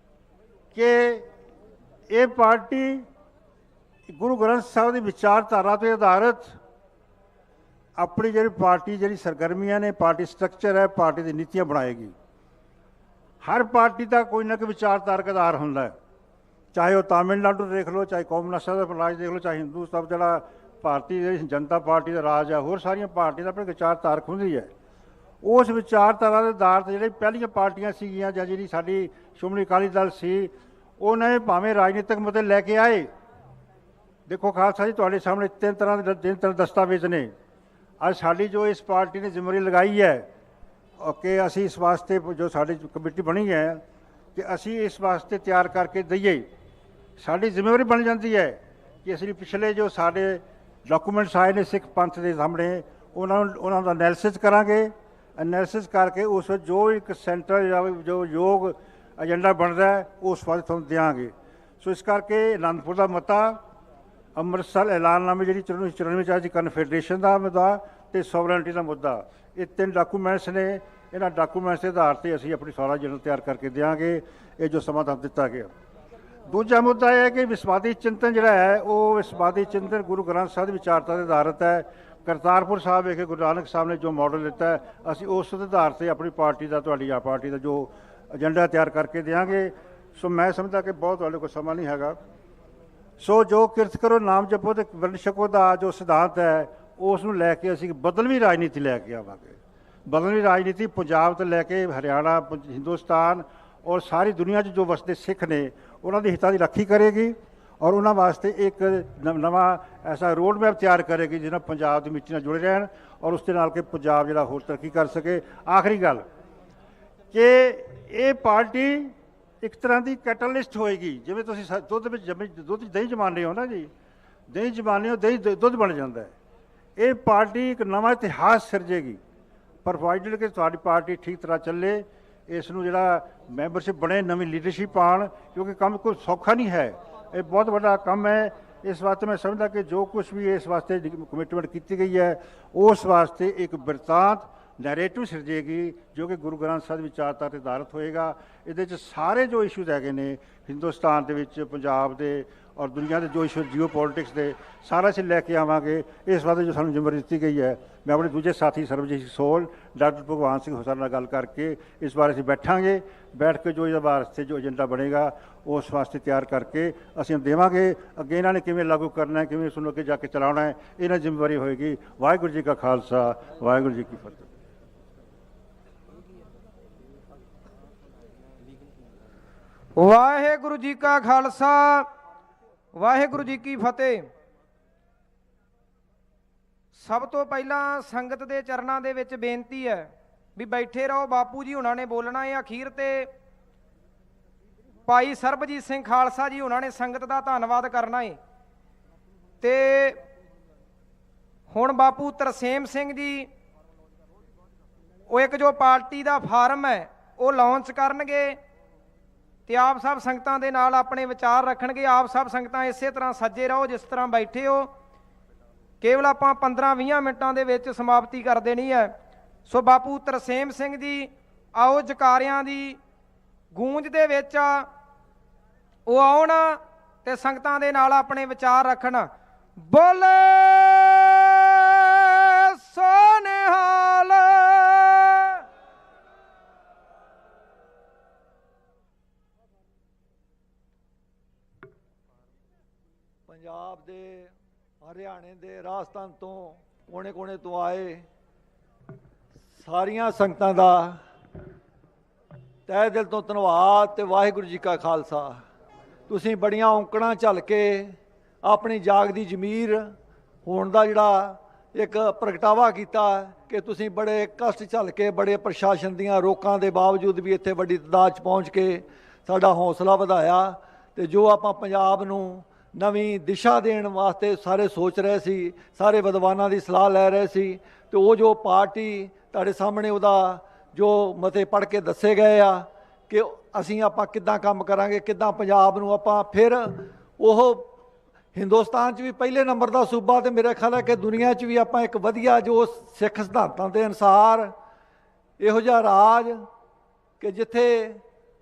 ਕਿ ਇਹ ਪਾਰਟੀ ਗੁਰੂ ਗ੍ਰੰਥ ਸਾਹਿਬ ਦੀ ਵਿਚਾਰਧਾਰਾ 'ਤੇ ਆਧਾਰਿਤ ਆਪਣੀ ਜਿਹੜੀ ਸਰਗਰਮੀਆਂ ਨੇ, ਪਾਰਟੀ ਸਟਰਕਚਰ ਹੈ, ਪਾਰਟੀ ਦੀ ਨੀਤੀਆਂ ਬਣਾਏਗੀ। ਹਰ ਪਾਰਟੀ ਦਾ ਕੋਈ ਨਾ ਕੋਈ ਵਿਚਾਰਧਾਰਕ ਆਧਾਰ ਹੁੰਦਾ ਹੈ, ਚਾਹੇ ਉਹ ਤਾਮਿਲਨਾਡੂ ਦੇਖ ਲਓ, ਚਾਹੇ ਕਮਿਊਨਿਸਟ ਦਾ ਰਾਜ ਦੇਖ ਲਓ, ਚਾਹੇ ਹਿੰਦੁਸਤਾਨ ਜਿਹੜਾ ਭਾਰਤੀ ਜਿਹੜੀ ਜਨਤਾ ਪਾਰਟੀ ਦਾ ਰਾਜ ਹੈ, ਹੋਰ ਸਾਰੀਆਂ ਪਾਰਟੀਆਂ ਦਾ ਆਪਣੀ ਵਿਚਾਰਧਾਰਕ ਹੁੰਦੀ ਹੈ। ਉਸ ਵਿਚਾਰਧਾਰਾ ਦੇ ਆਧਾਰ 'ਤੇ ਜਿਹੜੀ ਪਹਿਲੀਆਂ ਪਾਰਟੀਆਂ ਸੀਗੀਆਂ ਜਾਂ ਜਿਹੜੀ ਸਾਡੀ ਸ਼੍ਰੋਮਣੀ ਅਕਾਲੀ ਦਲ ਸੀ, ਉਹਨਾਂ ਨੇ ਭਾਵੇਂ ਰਾਜਨੀਤਿਕ ਮੁੱਦੇ ਲੈ ਕੇ ਆਏ। ਦੇਖੋ ਖਾਲਸਾ ਜੀ, ਤੁਹਾਡੇ ਸਾਹਮਣੇ ਤਿੰਨ ਤਰ੍ਹਾਂ ਦਸਤਾਵੇਜ਼ ਨੇ। ਅੱਜ ਸਾਡੀ ਜੋ ਇਸ ਪਾਰਟੀ ਨੇ ਜ਼ਿੰਮੇਵਾਰੀ ਲਗਾਈ ਹੈ ਕਿ ਅਸੀਂ ਇਸ ਵਾਸਤੇ ਜੋ ਸਾਡੀ ਕਮੇਟੀ ਬਣੀ ਹੈ ਕਿ ਅਸੀਂ ਇਸ ਵਾਸਤੇ ਤਿਆਰ ਕਰਕੇ ਦਈਏ। ਸਾਡੀ ਜ਼ਿੰਮੇਵਾਰੀ ਬਣ ਜਾਂਦੀ ਹੈ ਕਿ ਅਸੀਂ ਪਿਛਲੇ ਜੋ ਸਾਡੇ ਡਾਕੂਮੈਂਟਸ ਆਏ ਨੇ ਸਿੱਖ ਪੰਥ ਦੇ ਸਾਹਮਣੇ, ਉਹਨਾਂ ਦਾ ਐਨਾਲਿਸਿਸ ਕਰਾਂਗੇ। ਐਨਾਲਿਸਿਸ ਕਰਕੇ ਉਸ ਵਿੱਚ ਜੋ ਇੱਕ ਸੈਂਟਰ ਜਾਂ ਜੋ ਯੋਗ ਏਜੰਡਾ ਬਣਦਾ ਹੈ, ਉਸ ਵਾਸਤੇ ਤੁਹਾਨੂੰ ਦਿਆਂਗੇ। ਸੋ ਇਸ ਕਰਕੇ ਅਨੰਦਪੁਰ ਦਾ ਮਤਾ, ਅੰਮ੍ਰਿਤਸਰ ਐਲਾਨਨਾਮੇ ਜਿਹੜੀ 94 'ਚ ਕਨਫੈਡਰੇਸ਼ਨ ਦਾ ਮੁੱਦਾ ਅਤੇ ਸੋਵਰਨਟੀ ਦਾ ਮੁੱਦਾ, ਇਹ ਤਿੰਨ ਡਾਕੂਮੈਂਟਸ ਨੇ। ਇਹਨਾਂ ਡਾਕੂਮੈਂਟਸ ਦੇ ਆਧਾਰ 'ਤੇ ਅਸੀਂ ਆਪਣੀ ਸਾਰਾ ਏਜੰਡਾ ਤਿਆਰ ਕਰਕੇ ਦਿਆਂਗੇ, ਇਹ ਜੋ ਸਮਾਂ ਤੁਹਾਨੂੰ ਦਿੱਤਾ ਗਿਆ। ਦੂਜਾ ਮੁੱਦਾ ਇਹ ਹੈ ਕਿ ਵਿਸਵਾਦੀ ਚਿੰਤਨ ਜਿਹੜਾ ਹੈ, ਉਹ ਵਿਸਵਾਦੀ ਚਿੰਤਨ ਗੁਰੂ ਗ੍ਰੰਥ ਸਾਹਿਬ ਦੀ ਵਿਚਾਰਤਾ ਦੇ ਆਧਾਰਿਤ ਹੈ। ਕਰਤਾਰਪੁਰ ਸਾਹਿਬ ਵਿਖੇ ਗੁਰੂ ਨਾਨਕ ਸਾਹਿਬ ਨੇ ਜੋ ਮਾਡਲ ਦਿੱਤਾ ਹੈ, ਅਸੀਂ ਉਸ ਦੇ ਆਧਾਰ 'ਤੇ ਆਪਣੀ ਪਾਰਟੀ ਦਾ, ਤੁਹਾਡੀ ਆ ਪਾਰਟੀ ਦਾ ਜੋ ਏਜੰਡਾ ਤਿਆਰ ਕਰਕੇ ਦਿਆਂਗੇ। ਸੋ ਮੈਂ ਸਮਝਦਾ ਕਿ ਬਹੁਤ ਤੁਹਾਡੇ ਕੋਲ ਸਮਾਂ ਨਹੀਂ ਹੈਗਾ। ਸੋ ਜੋ ਕਿਰਤ ਕਰੋ, ਨਾਮ ਜਪੋ ਤੇ ਵੰਡ ਛਕੋ ਦਾ ਜੋ ਸਿਧਾਂਤ ਹੈ, ਉਸ ਨੂੰ ਲੈ ਕੇ ਅਸੀਂ ਬਦਲਵੀਂ ਰਾਜਨੀਤੀ ਲੈ ਕੇ ਆਵਾਂਗੇ। ਬਦਲਵੀਂ ਰਾਜਨੀਤੀ ਪੰਜਾਬ ਤੋਂ ਲੈ ਕੇ ਹਰਿਆਣਾ, ਹਿੰਦੁਸਤਾਨ ਔਰ ਸਾਰੀ ਦੁਨੀਆ 'ਚ ਜੋ ਵਸਦੇ ਸਿੱਖ ਨੇ, ਉਹਨਾਂ ਦੇ ਹਿੱਤਾਂ ਦੀ ਰਾਖੀ ਕਰੇਗੀ ਔਰ ਉਹਨਾਂ ਵਾਸਤੇ ਇੱਕ ਨਵਾਂ ਐਸਾ ਰੋਡ ਮੈਪ ਤਿਆਰ ਕਰੇਗੀ ਜਿਹਨਾਂ ਪੰਜਾਬ ਦੀ ਮਿੱਟੀ ਨਾਲ ਜੁੜੇ ਰਹਿਣ ਔਰ ਉਸ ਦੇ ਨਾਲ ਕਿ ਪੰਜਾਬ ਜਿਹੜਾ ਹੋਰ ਤਰੱਕੀ ਕਰ ਸਕੇ। ਆਖਰੀ ਗੱਲ ਕਿ ਇਹ ਪਾਰਟੀ ਇੱਕ ਤਰ੍ਹਾਂ ਦੀ ਕੈਟਾਲਿਸਟ ਹੋਏਗੀ। ਜਿਵੇਂ ਤੁਸੀਂ ਦੁੱਧ ਵਿੱਚ ਦੁੱਧ ਦਹੀਂ ਜਮਾਉਂਦੇ ਹੋ ਨਾ ਜੀ, ਦਹੀਂ ਜਮਾਉਂਦੇ ਹੋ, ਦਹੀਂ ਦੁੱਧ ਬਣ ਜਾਂਦਾ ਹੈ। ਇਹ ਪਾਰਟੀ ਇੱਕ ਨਵਾਂ ਇਤਿਹਾਸ ਸਿਰਜੇਗੀ, ਪ੍ਰੋਵਾਈਡਡ ਕਿ ਤੁਹਾਡੀ ਪਾਰਟੀ ਠੀਕ ਤਰ੍ਹਾਂ ਚੱਲੇ। ਇਸ ਨੂੰ ਜਿਹੜਾ ਮੈਂਬਰਸ਼ਿਪ ਬਣੇ, ਨਵੀਂ ਲੀਡਰਸ਼ਿਪ ਆਉਣ, ਕਿਉਂਕਿ ਕੰਮ ਕੋਈ ਸੌਖਾ ਨਹੀਂ ਹੈ, ਇਹ ਬਹੁਤ ਵੱਡਾ ਕੰਮ ਹੈ। ਇਸ ਵਾਸਤੇ ਮੈਂ ਸਮਝਦਾ ਕਿ ਜੋ ਕੁਝ ਵੀ ਇਸ ਵਾਸਤੇ ਕਮਿਟਮੈਂਟ ਕੀਤੀ ਗਈ ਹੈ, ਉਸ ਵਾਸਤੇ ਇੱਕ ਬਿਰਤਾਂਤ ਨੈਰੇਟਿਵ ਸਿਰਜੇਗੀ ਜੋ ਕਿ ਗੁਰੂ ਗ੍ਰੰਥ ਸਾਹਿਬ ਦੀ ਵਿਚਾਰਤਾ 'ਤੇ ਆਧਾਰਿਤ ਹੋਏਗਾ। ਇਹਦੇ 'ਚ ਸਾਰੇ ਜੋ ਇਸ਼ੂਜ਼ ਹੈਗੇ ਨੇ ਹਿੰਦੁਸਤਾਨ ਦੇ ਵਿੱਚ, ਪੰਜਾਬ ਦੇ ਔਰ ਦੁਨੀਆ ਦੇ ਜੋ ਇਸ਼ੂ ਜੀਓ ਪੋਲੀਟਿਕਸ ਦੇ, ਸਾਰਾ ਅਸੀਂ ਲੈ ਕੇ ਆਵਾਂਗੇ। ਇਸ ਵਾਸਤੇ ਜੋ ਸਾਨੂੰ ਜ਼ਿੰਮੇਵਾਰੀ ਦਿੱਤੀ ਗਈ ਹੈ, ਮੈਂ ਆਪਣੇ ਦੂਜੇ ਸਾਥੀ ਸਰਬਜੀਤ ਸੋਲ, ਡਾਕਟਰ ਭਗਵਾਨ ਸਿੰਘ ਹੁਸਨ ਨਾਲ ਗੱਲ ਕਰਕੇ ਇਸ ਬਾਰੇ ਅਸੀਂ ਬੈਠਾਂਗੇ। ਬੈਠ ਕੇ ਜੋ ਇਹਦੇ ਵਾਸਤੇ ਜੋ ਏਜੰਡਾ ਬਣੇਗਾ, ਉਸ ਵਾਸਤੇ ਤਿਆਰ ਕਰਕੇ ਅਸੀਂ ਦੇਵਾਂਗੇ। ਅੱਗੇ ਇਹਨਾਂ ਨੇ ਕਿਵੇਂ ਲਾਗੂ ਕਰਨਾ ਹੈ, ਕਿਵੇਂ ਇਸ ਨੂੰ ਅੱਗੇ ਜਾ ਕੇ ਚਲਾਉਣਾ ਹੈ, ਇਹਨਾਂ ਦੀ ਜ਼ਿੰਮੇਵਾਰੀ ਹੋਏਗੀ। ਵਾਹਿਗੁਰੂ ਜੀ ਕਾ ਖਾਲਸਾ, ਵਾਹਿਗੁਰੂ ਜੀ ਕੀ ਫਤਿਹ। ਵਾਹਿਗੁਰੂ ਜੀ ਕਾ ਖਾਲਸਾ, ਵਾਹਿਗੁਰੂ ਜੀ ਕੀ ਫਤਿਹ। ਸਭ ਤੋਂ ਪਹਿਲਾਂ ਸੰਗਤ ਦੇ ਚਰਨਾਂ ਦੇ ਵਿੱਚ ਬੇਨਤੀ ਹੈ ਵੀ ਬੈਠੇ ਰਹੋ। ਬਾਪੂ ਜੀ ਹੁਣਾਂ ਨੇ ਬੋਲਣਾ ਹੈ ਅਖੀਰ ਤੇ। ਭਾਈ ਸਰਬਜੀਤ ਸਿੰਘ ਖਾਲਸਾ ਜੀ ਹੁਣਾਂ ਨੇ ਸੰਗਤ ਦਾ ਧੰਨਵਾਦ ਕਰਨਾ ਹੈ। ਤੇ ਹੁਣ ਬਾਪੂ ਤਰਸੇਮ ਸਿੰਘ ਜੀ ਉਹ ਇੱਕ ਜੋ ਪਾਰਟੀ ਦਾ ਫਾਰਮ ਹੈ ਉਹ ਲਾਂਚ ਕਰਨਗੇ ਤੇ ਆਪ ਸਭ ਸੰਗਤਾਂ ਦੇ ਨਾਲ ਆਪਣੇ ਵਿਚਾਰ ਰੱਖਣਗੇ। ਆਪ ਸਭ ਸੰਗਤਾਂ ਇਸੇ ਤਰ੍ਹਾਂ ਸੱਜੇ ਰਹੋ ਜਿਸ ਤਰ੍ਹਾਂ ਬੈਠੇ ਹੋ। ਕੇਵਲ ਆਪਾਂ 15-20 ਮਿੰਟਾਂ ਦੇ ਵਿੱਚ ਸਮਾਪਤੀ ਕਰ ਦੇਣੀ ਹੈ। ਸੋ ਬਾਪੂ ਤਰਸੇਮ ਸਿੰਘ ਜੀ, ਆਓ ਜਕਾਰਿਆਂ ਦੀ ਗੂੰਜ ਦੇ ਵਿੱਚ ਉਹ ਆਉਣ ਤੇ ਸੰਗਤਾਂ ਦੇ ਨਾਲ ਆਪਣੇ ਵਿਚਾਰ ਰੱਖਣ। ਬੋਲੇ ਸੋਨਿਹਾਲ। ਪੰਜਾਬ ਦੇ, ਹਰਿਆਣੇ ਦੇ, ਰਾਜਸਥਾਨ ਤੋਂ, ਕੋਨੇ-ਕੋਨੇ ਤੋਂ ਆਏ ਸਾਰੀਆਂ ਸੰਗਤਾਂ ਦਾ ਤਹਿ ਦਿਲ ਤੋਂ ਧੰਨਵਾਦ ਤੇ ਵਾਹਿਗੁਰੂ ਜੀ ਕਾ ਖਾਲਸਾ। ਤੁਸੀਂ ਬੜੀਆਂ ਔਂਕੜਾਂ ਝੱਲ ਕੇ ਆਪਣੀ ਜਾਗਦੀ ਜ਼ਮੀਰ ਹੋਣ ਦਾ ਜਿਹੜਾ ਇੱਕ ਪ੍ਰਗਟਾਵਾ ਕੀਤਾ ਕਿ ਤੁਸੀਂ ਬੜੇ ਕਸ਼ਟ ਝੱਲ ਕੇ, ਬੜੇ ਪ੍ਰਸ਼ਾਸਨ ਦੀਆਂ ਰੋਕਾਂ ਦੇ ਬਾਵਜੂਦ ਵੀ ਇੱਥੇ ਵੱਡੀ ਤਾਦਾਦ 'ਚ ਪਹੁੰਚ ਕੇ ਸਾਡਾ ਹੌਸਲਾ ਵਧਾਇਆ ਤੇ ਜੋ ਆਪਾਂ ਪੰਜਾਬ ਨੂੰ ਨਵੀਂ ਦਿਸ਼ਾ ਦੇਣ ਵਾਸਤੇ ਸਾਰੇ ਸੋਚ ਰਹੇ ਸੀ, ਸਾਰੇ ਵਿਦਵਾਨਾਂ ਦੀ ਸਲਾਹ ਲੈ ਰਹੇ ਸੀ ਤੇ ਉਹ ਜੋ ਪਾਰਟੀ ਤੁਹਾਡੇ ਸਾਹਮਣੇ ਉਹਦਾ ਜੋ ਮਤੇ ਪੜ੍ਹ ਕੇ ਦੱਸੇ ਗਏ ਆ ਕਿ ਅਸੀਂ ਆਪਾਂ ਕਿੱਦਾਂ ਕੰਮ ਕਰਾਂਗੇ, ਕਿੱਦਾਂ ਪੰਜਾਬ ਨੂੰ ਆਪਾਂ ਫਿਰ ਉਹ ਹਿੰਦੁਸਤਾਨ 'ਚ ਵੀ ਪਹਿਲੇ ਨੰਬਰ ਦਾ ਸੂਬਾ ਤੇ ਮੇਰੇ ਖਿਆਲ ਹੈ ਕਿ ਦੁਨੀਆ 'ਚ ਵੀ ਆਪਾਂ ਇੱਕ ਵਧੀਆ ਜੋ ਸਿੱਖ ਸਿਧਾਂਤਾਂ ਦੇ ਅਨੁਸਾਰ ਇਹੋ ਜਿਹਾ ਰਾਜ ਕਿ ਜਿੱਥੇ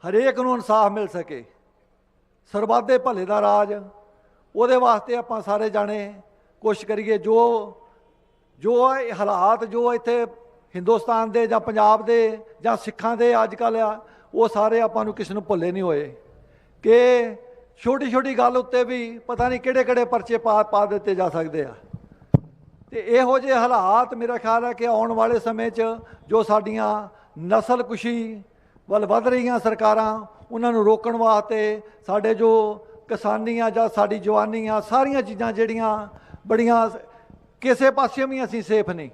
ਹਰੇਕ ਨੂੰ ਇਨਸਾਫ ਮਿਲ ਸਕੇ, ਸਰਬੱਤ ਦੇ ਭਲੇ ਦਾ ਰਾਜ, ਉਹਦੇ ਵਾਸਤੇ ਆਪਾਂ ਸਾਰੇ ਜਾਣੇ ਕੋਸ਼ਿਸ਼ ਕਰੀਏ। ਜੋ ਇਹ ਹਾਲਾਤ ਜੋ ਇੱਥੇ ਹਿੰਦੁਸਤਾਨ ਦੇ ਜਾਂ ਪੰਜਾਬ ਦੇ ਜਾਂ ਸਿੱਖਾਂ ਦੇ ਅੱਜ ਕੱਲ੍ਹ ਆ, ਉਹ ਸਾਰੇ ਆਪਾਂ ਨੂੰ ਕਿਸੇ ਨੂੰ ਭੁੱਲੇ ਨਹੀਂ ਹੋਏ ਕਿ ਛੋਟੀ ਛੋਟੀ ਗੱਲ ਉੱਤੇ ਵੀ ਪਤਾ ਨਹੀਂ ਕਿਹੜੇ ਕਿਹੜੇ ਪਰਚੇ ਪਾ ਦਿੱਤੇ ਜਾ ਸਕਦੇ ਆ। ਤੇ ਇਹੋ ਜਿਹੇ ਹਾਲਾਤ ਮੇਰਾ ਖਿਆਲ ਹੈ ਕਿ ਆਉਣ ਵਾਲੇ ਸਮੇਂ 'ਚ ਜੋ ਸਾਡੀਆਂ ਨਸਲਕੁਸ਼ੀ ਵੱਲ ਵੱਧ ਰਹੀਆਂ ਸਰਕਾਰਾਂ, ਉਹਨਾਂ ਨੂੰ ਰੋਕਣ ਵਾਸਤੇ ਸਾਡੇ ਜੋ ਕਿਸਾਨੀਆਂ ਜਾਂ ਸਾਡੀ ਜਵਾਨੀ ਆ, ਸਾਰੀਆਂ ਚੀਜ਼ਾਂ ਜਿਹੜੀਆਂ ਬੜੀਆਂ ਕਿਸੇ ਪਾਸੇ ਵੀ ਅਸੀਂ ਸੇਫ ਨਹੀਂ।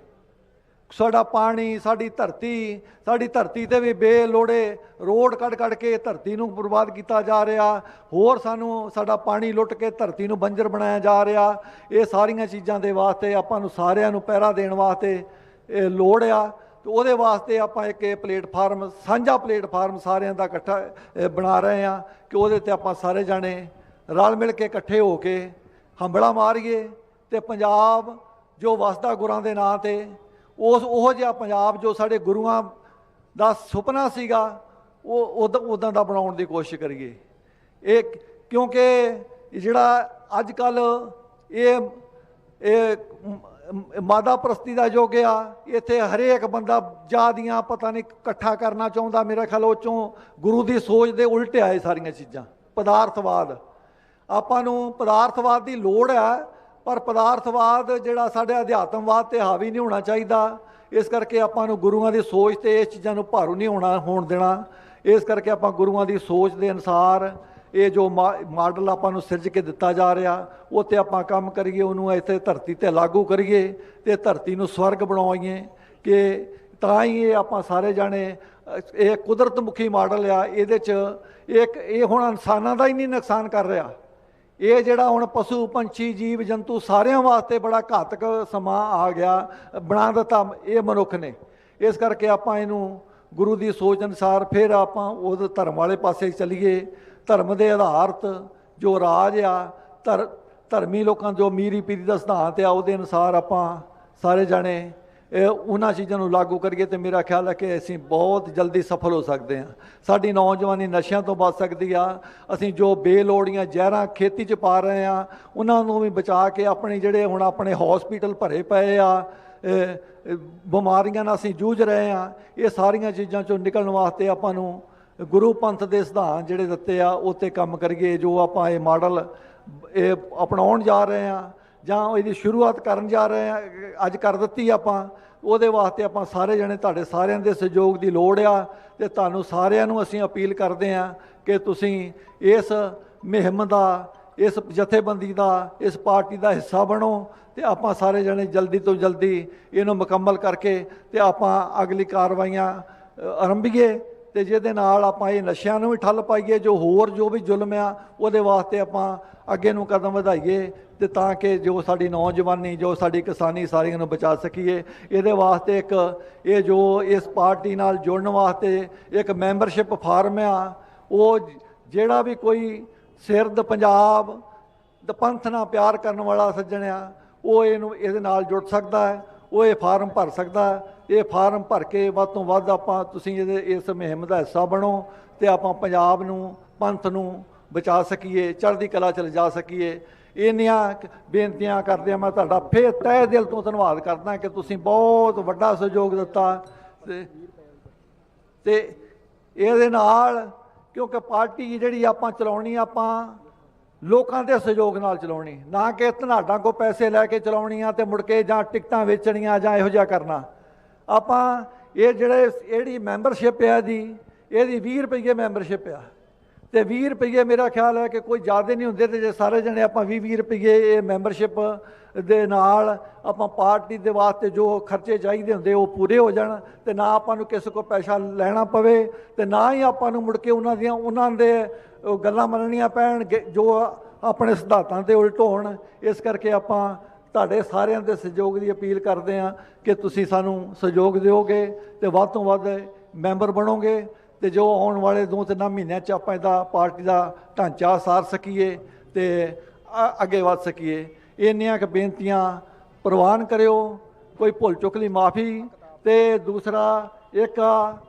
ਸਾਡਾ ਪਾਣੀ, ਸਾਡੀ ਧਰਤੀ ਤੇ ਵੀ ਬੇਲੋੜੇ ਰੋਡ ਕੱਢ ਕੇ ਧਰਤੀ ਨੂੰ ਬਰਬਾਦ ਕੀਤਾ ਜਾ ਰਿਹਾ। ਹੋਰ ਸਾਨੂੰ ਸਾਡਾ ਪਾਣੀ ਲੁੱਟ ਕੇ ਧਰਤੀ ਨੂੰ ਬੰਜਰ ਬਣਾਇਆ ਜਾ ਰਿਹਾ। ਇਹ ਸਾਰੀਆਂ ਚੀਜ਼ਾਂ ਦੇ ਵਾਸਤੇ ਆਪਾਂ ਨੂੰ ਸਾਰਿਆਂ ਨੂੰ ਪਹਿਰਾ ਦੇਣ ਵਾਸਤੇ ਇਹ ਲੋੜ ਆ ਤੇ ਉਹਦੇ ਵਾਸਤੇ ਆਪਾਂ ਇੱਕ ਇਹ ਪਲੇਟਫਾਰਮ, ਸਾਂਝਾ ਪਲੇਟਫਾਰਮ ਸਾਰਿਆਂ ਦਾ ਇਕੱਠਾ ਬਣਾ ਰਹੇ ਆ ਕਿ ਉਹਦੇ ਤੇ ਆਪਾਂ ਸਾਰੇ ਜਾਣੇ ਰਲ ਮਿਲ ਕੇ ਇਕੱਠੇ ਹੋ ਕੇ ਹੰਬਲਾ ਮਾਰੀਏ ਤੇ ਪੰਜਾਬ ਜੋ ਵਸਦਾ ਗੁਰਾਂ ਦੇ ਨਾਂ ਤੇ ਉਹ ਜਿਹਾ ਪੰਜਾਬ ਜੋ ਸਾਡੇ ਗੁਰੂਆਂ ਦਾ ਸੁਪਨਾ ਸੀਗਾ ਉਹ ਉਦਾਂ ਦਾ ਬਣਾਉਣ ਦੀ ਕੋਸ਼ਿਸ਼ ਕਰੀਏ। ਇਹ ਕਿਉਂਕਿ ਜਿਹੜਾ ਅੱਜ ਕੱਲ੍ਹ ਇਹ ਮਾਦਾ ਪ੍ਰਸਤੀ ਦਾ ਯੁੱਗ ਆ, ਇੱਥੇ ਹਰੇਕ ਬੰਦਾ ਜਾਦੀਆਂ ਪਤਾ ਨਹੀਂ ਇਕੱਠਾ ਕਰਨਾ ਚਾਹੁੰਦਾ। ਮੇਰਾ ਖਿਆਲ ਉਹ 'ਚੋਂ ਗੁਰੂ ਦੀ ਸੋਚ ਦੇ ਉਲਟ ਆਏ ਸਾਰੀਆਂ ਚੀਜ਼ਾਂ। ਪਦਾਰਥਵਾਦ, ਆਪਾਂ ਨੂੰ ਪਦਾਰਥਵਾਦ ਦੀ ਲੋੜ ਹੈ ਪਰ ਪਦਾਰਥਵਾਦ ਜਿਹੜਾ ਸਾਡੇ ਅਧਿਆਤਮਵਾਦ ਤੇ ਹਾਵੀ ਨਹੀਂ ਹੋਣਾ ਚਾਹੀਦਾ। ਇਸ ਕਰਕੇ ਆਪਾਂ ਨੂੰ ਗੁਰੂਆਂ ਦੀ ਸੋਚ ਤੇ ਇਸ ਚੀਜ਼ਾਂ ਨੂੰ ਭਾਰੂ ਨਹੀਂ ਹੋਣ ਦੇਣਾ। ਇਸ ਕਰਕੇ ਆਪਾਂ ਗੁਰੂਆਂ ਦੀ ਸੋਚ ਦੇ ਅਨੁਸਾਰ ਇਹ ਜੋ ਮਾਡਲ ਆਪਾਂ ਨੂੰ ਸਿਰਜ ਕੇ ਦਿੱਤਾ ਜਾ ਰਿਹਾ ਉਹ 'ਤੇ ਆਪਾਂ ਕੰਮ ਕਰੀਏ, ਉਹਨੂੰ ਇੱਥੇ ਧਰਤੀ 'ਤੇ ਲਾਗੂ ਕਰੀਏ ਤੇ ਧਰਤੀ ਨੂੰ ਸਵਰਗ ਬਣਾਈਏ ਕਿ ਤਾਂ ਹੀ ਇਹ ਆਪਾਂ ਸਾਰੇ ਜਾਣੇ ਇਹ ਕੁਦਰਤ ਮੁਖੀ ਮਾਡਲ ਆ। ਇਹਦੇ 'ਚ ਇਹ ਹੁਣ ਇਨਸਾਨਾਂ ਦਾ ਹੀ ਨਹੀਂ ਨੁਕਸਾਨ ਕਰ ਰਿਹਾ। ਇਹ ਜਿਹੜਾ ਹੁਣ ਪਸ਼ੂ ਪੰਛੀ ਜੀਵ ਜੰਤੂ ਸਾਰਿਆਂ ਵਾਸਤੇ ਬੜਾ ਘਾਤਕ ਸਮਾਂ ਆ ਗਿਆ, ਬਣਾ ਦਿੱਤਾ ਇਹ ਮਨੁੱਖ ਨੇ। ਇਸ ਕਰਕੇ ਆਪਾਂ ਇਹਨੂੰ ਗੁਰੂ ਦੀ ਸੋਚ ਅਨੁਸਾਰ ਫਿਰ ਆਪਾਂ ਉਹ ਧਰਮ ਵਾਲੇ ਪਾਸੇ ਚੱਲੀਏ। ਧਰਮ ਦੇ ਆਧਾਰਿਤ ਜੋ ਰਾਜ ਆ, ਧਰਮੀ ਲੋਕਾਂ ਜੋ ਮੀਰੀ ਪੀਰੀ ਦਾ ਸਿਧਾਂਤ ਆ, ਉਹਦੇ ਅਨੁਸਾਰ ਆਪਾਂ ਸਾਰੇ ਜਾਣੇ ਉਹਨਾਂ ਚੀਜ਼ਾਂ ਨੂੰ ਲਾਗੂ ਕਰੀਏ ਤੇ ਮੇਰਾ ਖਿਆਲ ਹੈ ਕਿ ਅਸੀਂ ਬਹੁਤ ਜਲਦੀ ਸਫਲ ਹੋ ਸਕਦੇ ਹਾਂ। ਸਾਡੀ ਨੌਜਵਾਨੀ ਨਸ਼ਿਆਂ ਤੋਂ ਬਚ ਸਕਦੀ ਆ। ਅਸੀਂ ਜੋ ਬੇਲੋੜੀਆਂ ਜ਼ਹਿਰਾਂ ਖੇਤੀ 'ਚ ਪਾ ਰਹੇ ਆ ਉਹਨਾਂ ਨੂੰ ਵੀ ਬਚਾ ਕੇ ਆਪਣੇ ਜਿਹੜੇ ਹੁਣ ਆਪਣੇ ਹਸਪੀਟਲ ਭਰੇ ਪਏ ਆ, ਬਿਮਾਰੀਆਂ ਨਾਲ ਅਸੀਂ ਜੂਝ ਰਹੇ ਆ, ਇਹ ਸਾਰੀਆਂ ਚੀਜ਼ਾਂ 'ਚੋਂ ਨਿਕਲਣ ਵਾਸਤੇ ਆਪਾਂ ਨੂੰ ਗੁਰੂ ਪੰਥ ਦੇ ਸਿਧਾਂਤ ਜਿਹੜੇ ਦਿੱਤੇ ਆ ਉਹ 'ਤੇ ਕੰਮ ਕਰੀਏ। ਜੋ ਆਪਾਂ ਇਹ ਮਾਡਲ ਇਹ ਅਪਣਾਉਣ ਜਾ ਰਹੇ ਆ ਜਾਂ ਇਹਦੀ ਸ਼ੁਰੂਆਤ ਕਰਨ ਜਾ ਰਹੇ ਆ, ਅੱਜ ਕਰ ਦਿੱਤੀ ਆਪਾਂ, ਉਹਦੇ ਵਾਸਤੇ ਆਪਾਂ ਸਾਰੇ ਜਣੇ ਤੁਹਾਡੇ ਸਾਰਿਆਂ ਦੇ ਸਹਿਯੋਗ ਦੀ ਲੋੜ ਆ ਤੇ ਤੁਹਾਨੂੰ ਸਾਰਿਆਂ ਨੂੰ ਅਸੀਂ ਅਪੀਲ ਕਰਦੇ ਆ ਕਿ ਤੁਸੀਂ ਇਸ ਮੁਹਿੰਮ ਦਾ, ਇਸ ਜਥੇਬੰਦੀ ਦਾ, ਇਸ ਪਾਰਟੀ ਦਾ ਹਿੱਸਾ ਬਣੋ ਤੇ ਆਪਾਂ ਸਾਰੇ ਜਣੇ ਜਲਦੀ ਤੋਂ ਜਲਦੀ ਇਹਨੂੰ ਮੁਕੰਮਲ ਕਰਕੇ ਤੇ ਆਪਾਂ ਅਗਲੀ ਕਾਰਵਾਈਆਂ ਆਰੰਭੀਏ ਤੇ ਜਿਹਦੇ ਨਾਲ ਆਪਾਂ ਇਹ ਨਸ਼ਿਆਂ ਨੂੰ ਵੀ ਠੱਲ ਪਾਈਏ। ਜੋ ਵੀ ਜ਼ੁਲਮ ਆ ਉਹਦੇ ਵਾਸਤੇ ਆਪਾਂ ਅੱਗੇ ਨੂੰ ਕਦਮ ਵਧਾਈਏ ਤੇ ਤਾਂ ਕਿ ਜੋ ਸਾਡੀ ਨੌਜਵਾਨੀ, ਜੋ ਸਾਡੀ ਕਿਸਾਨੀ, ਸਾਰੀਆਂ ਨੂੰ ਬਚਾ ਸਕੀਏ। ਇਹਦੇ ਵਾਸਤੇ ਇੱਕ ਇਹ ਜੋ ਇਸ ਪਾਰਟੀ ਨਾਲ ਜੁੜਨ ਵਾਸਤੇ ਇੱਕ ਮੈਂਬਰਸ਼ਿਪ ਫਾਰਮ ਆ, ਉਹ ਜਿਹੜਾ ਵੀ ਕੋਈ ਸਿਰਦ ਪੰਜਾਬ ਦਾ ਪੰਥ ਨਾਲ ਪਿਆਰ ਕਰਨ ਵਾਲਾ ਸੱਜਣ ਆ ਉਹ ਇਹਦੇ ਨਾਲ ਜੁੜ ਸਕਦਾ ਹੈ, ਉਹ ਇਹ ਫਾਰਮ ਭਰ ਸਕਦਾ ਇਹ ਫਾਰਮ ਭਰ ਕੇ ਵੱਧ ਤੋਂ ਵੱਧ ਆਪਾਂ ਤੁਸੀਂ ਇਸ ਮੁਹਿੰਮ ਦਾ ਹਿੱਸਾ ਬਣੋ ਤੇ ਆਪਾਂ ਪੰਜਾਬ ਨੂੰ, ਪੰਥ ਨੂੰ ਬਚਾ ਸਕੀਏ, ਚੜ੍ਹਦੀ ਕਲਾ 'ਚ ਲਿਜਾ ਸਕੀਏ। ਇੰਨੀਆਂ ਬੇਨਤੀਆਂ ਕਰਦਿਆਂ ਮੈਂ ਤੁਹਾਡਾ ਫੇਰ ਤਹਿ ਦਿਲ ਤੋਂ ਧੰਨਵਾਦ ਕਰਦਾ ਕਿ ਤੁਸੀਂ ਬਹੁਤ ਵੱਡਾ ਸਹਿਯੋਗ ਦਿੱਤਾ ਤੇ ਇਹਦੇ ਨਾਲ, ਕਿਉਂਕਿ ਪਾਰਟੀ ਜਿਹੜੀ ਆਪਾਂ ਚਲਾਉਣੀ, ਆਪਾਂ ਲੋਕਾਂ ਦੇ ਸਹਿਯੋਗ ਨਾਲ ਚਲਾਉਣੀ, ਨਾ ਕਿ ਧਨਾਡਾਂ ਕੋ ਪੈਸੇ ਲੈ ਕੇ ਚਲਾਉਣੀ ਆ ਤੇ ਮੁੜ ਕੇ ਜਾਂ ਟਿਕਟਾਂ ਵੇਚਣੀਆਂ ਜਾਂ ਇਹੋ ਜਿਹਾ ਕਰਨਾ। ਆਪਾਂ ਇਹ ਜਿਹੜੀ ਮੈਂਬਰਸ਼ਿਪ ਹੈ ਇਹਦੀ 20 ਰੁਪਏ ਮੈਂਬਰਸ਼ਿਪ ਆ ਤੇ 20 ਰੁਪਏ ਮੇਰਾ ਖਿਆਲ ਹੈ ਕਿ ਕੋਈ ਜ਼ਿਆਦਾ ਨਹੀਂ ਹੁੰਦੇ, ਤੇ ਜੇ ਸਾਰੇ ਜਣੇ ਆਪਾਂ 20 ਰੁਪਏ ਇਹ ਮੈਂਬਰਸ਼ਿਪ ਦੇ ਨਾਲ ਆਪਾਂ ਪਾਰਟੀ ਦੇ ਵਾਸਤੇ ਜੋ ਖਰਚੇ ਚਾਹੀਦੇ ਹੁੰਦੇ ਉਹ ਪੂਰੇ ਹੋ ਜਾਣ ਤੇ ਨਾ ਆਪਾਂ ਨੂੰ ਕਿਸੇ ਕੋਲ ਪੈਸਾ ਲੈਣਾ ਪਵੇ ਤੇ ਨਾ ਹੀ ਆਪਾਂ ਨੂੰ ਮੁੜ ਕੇ ਉਹਨਾਂ ਦੇ ਗੱਲਾਂ ਮੰਨਣੀਆਂ ਪੈਣ ਜੋ ਆਪਣੇ ਸਿਧਾਂਤਾਂ ਦੇ ਉਲਟ ਹੋਣ। ਇਸ ਕਰਕੇ ਆਪਾਂ ਤੁਹਾਡੇ ਸਾਰਿਆਂ ਦੇ ਸਹਿਯੋਗ ਦੀ ਅਪੀਲ ਕਰਦੇ ਹਾਂ ਕਿ ਤੁਸੀਂ ਸਾਨੂੰ ਸਹਿਯੋਗ ਦਿਓਗੇ ਤੇ ਵੱਧ ਤੋਂ ਵੱਧ ਮੈਂਬਰ ਬਣੋਗੇ ਤੇ ਜੋ ਆਉਣ ਵਾਲੇ 2-3 ਮਹੀਨਿਆਂ 'ਚ ਆਪਾਂ ਇਹਦਾ ਪਾਰਟੀ ਦਾ ਢਾਂਚਾ ਸਾਰ ਸਕੀਏ ਤੇ ਅੱਗੇ ਵੱਧ ਸਕੀਏ। ਇੰਨੀਆਂ ਕੁ ਬੇਨਤੀਆਂ ਪ੍ਰਵਾਨ ਕਰਿਓ, ਕੋਈ ਭੁੱਲ ਚੁੱਕ ਲਈ ਮਾਫੀ। ਤੇ ਦੂਸਰਾ ਇੱਕ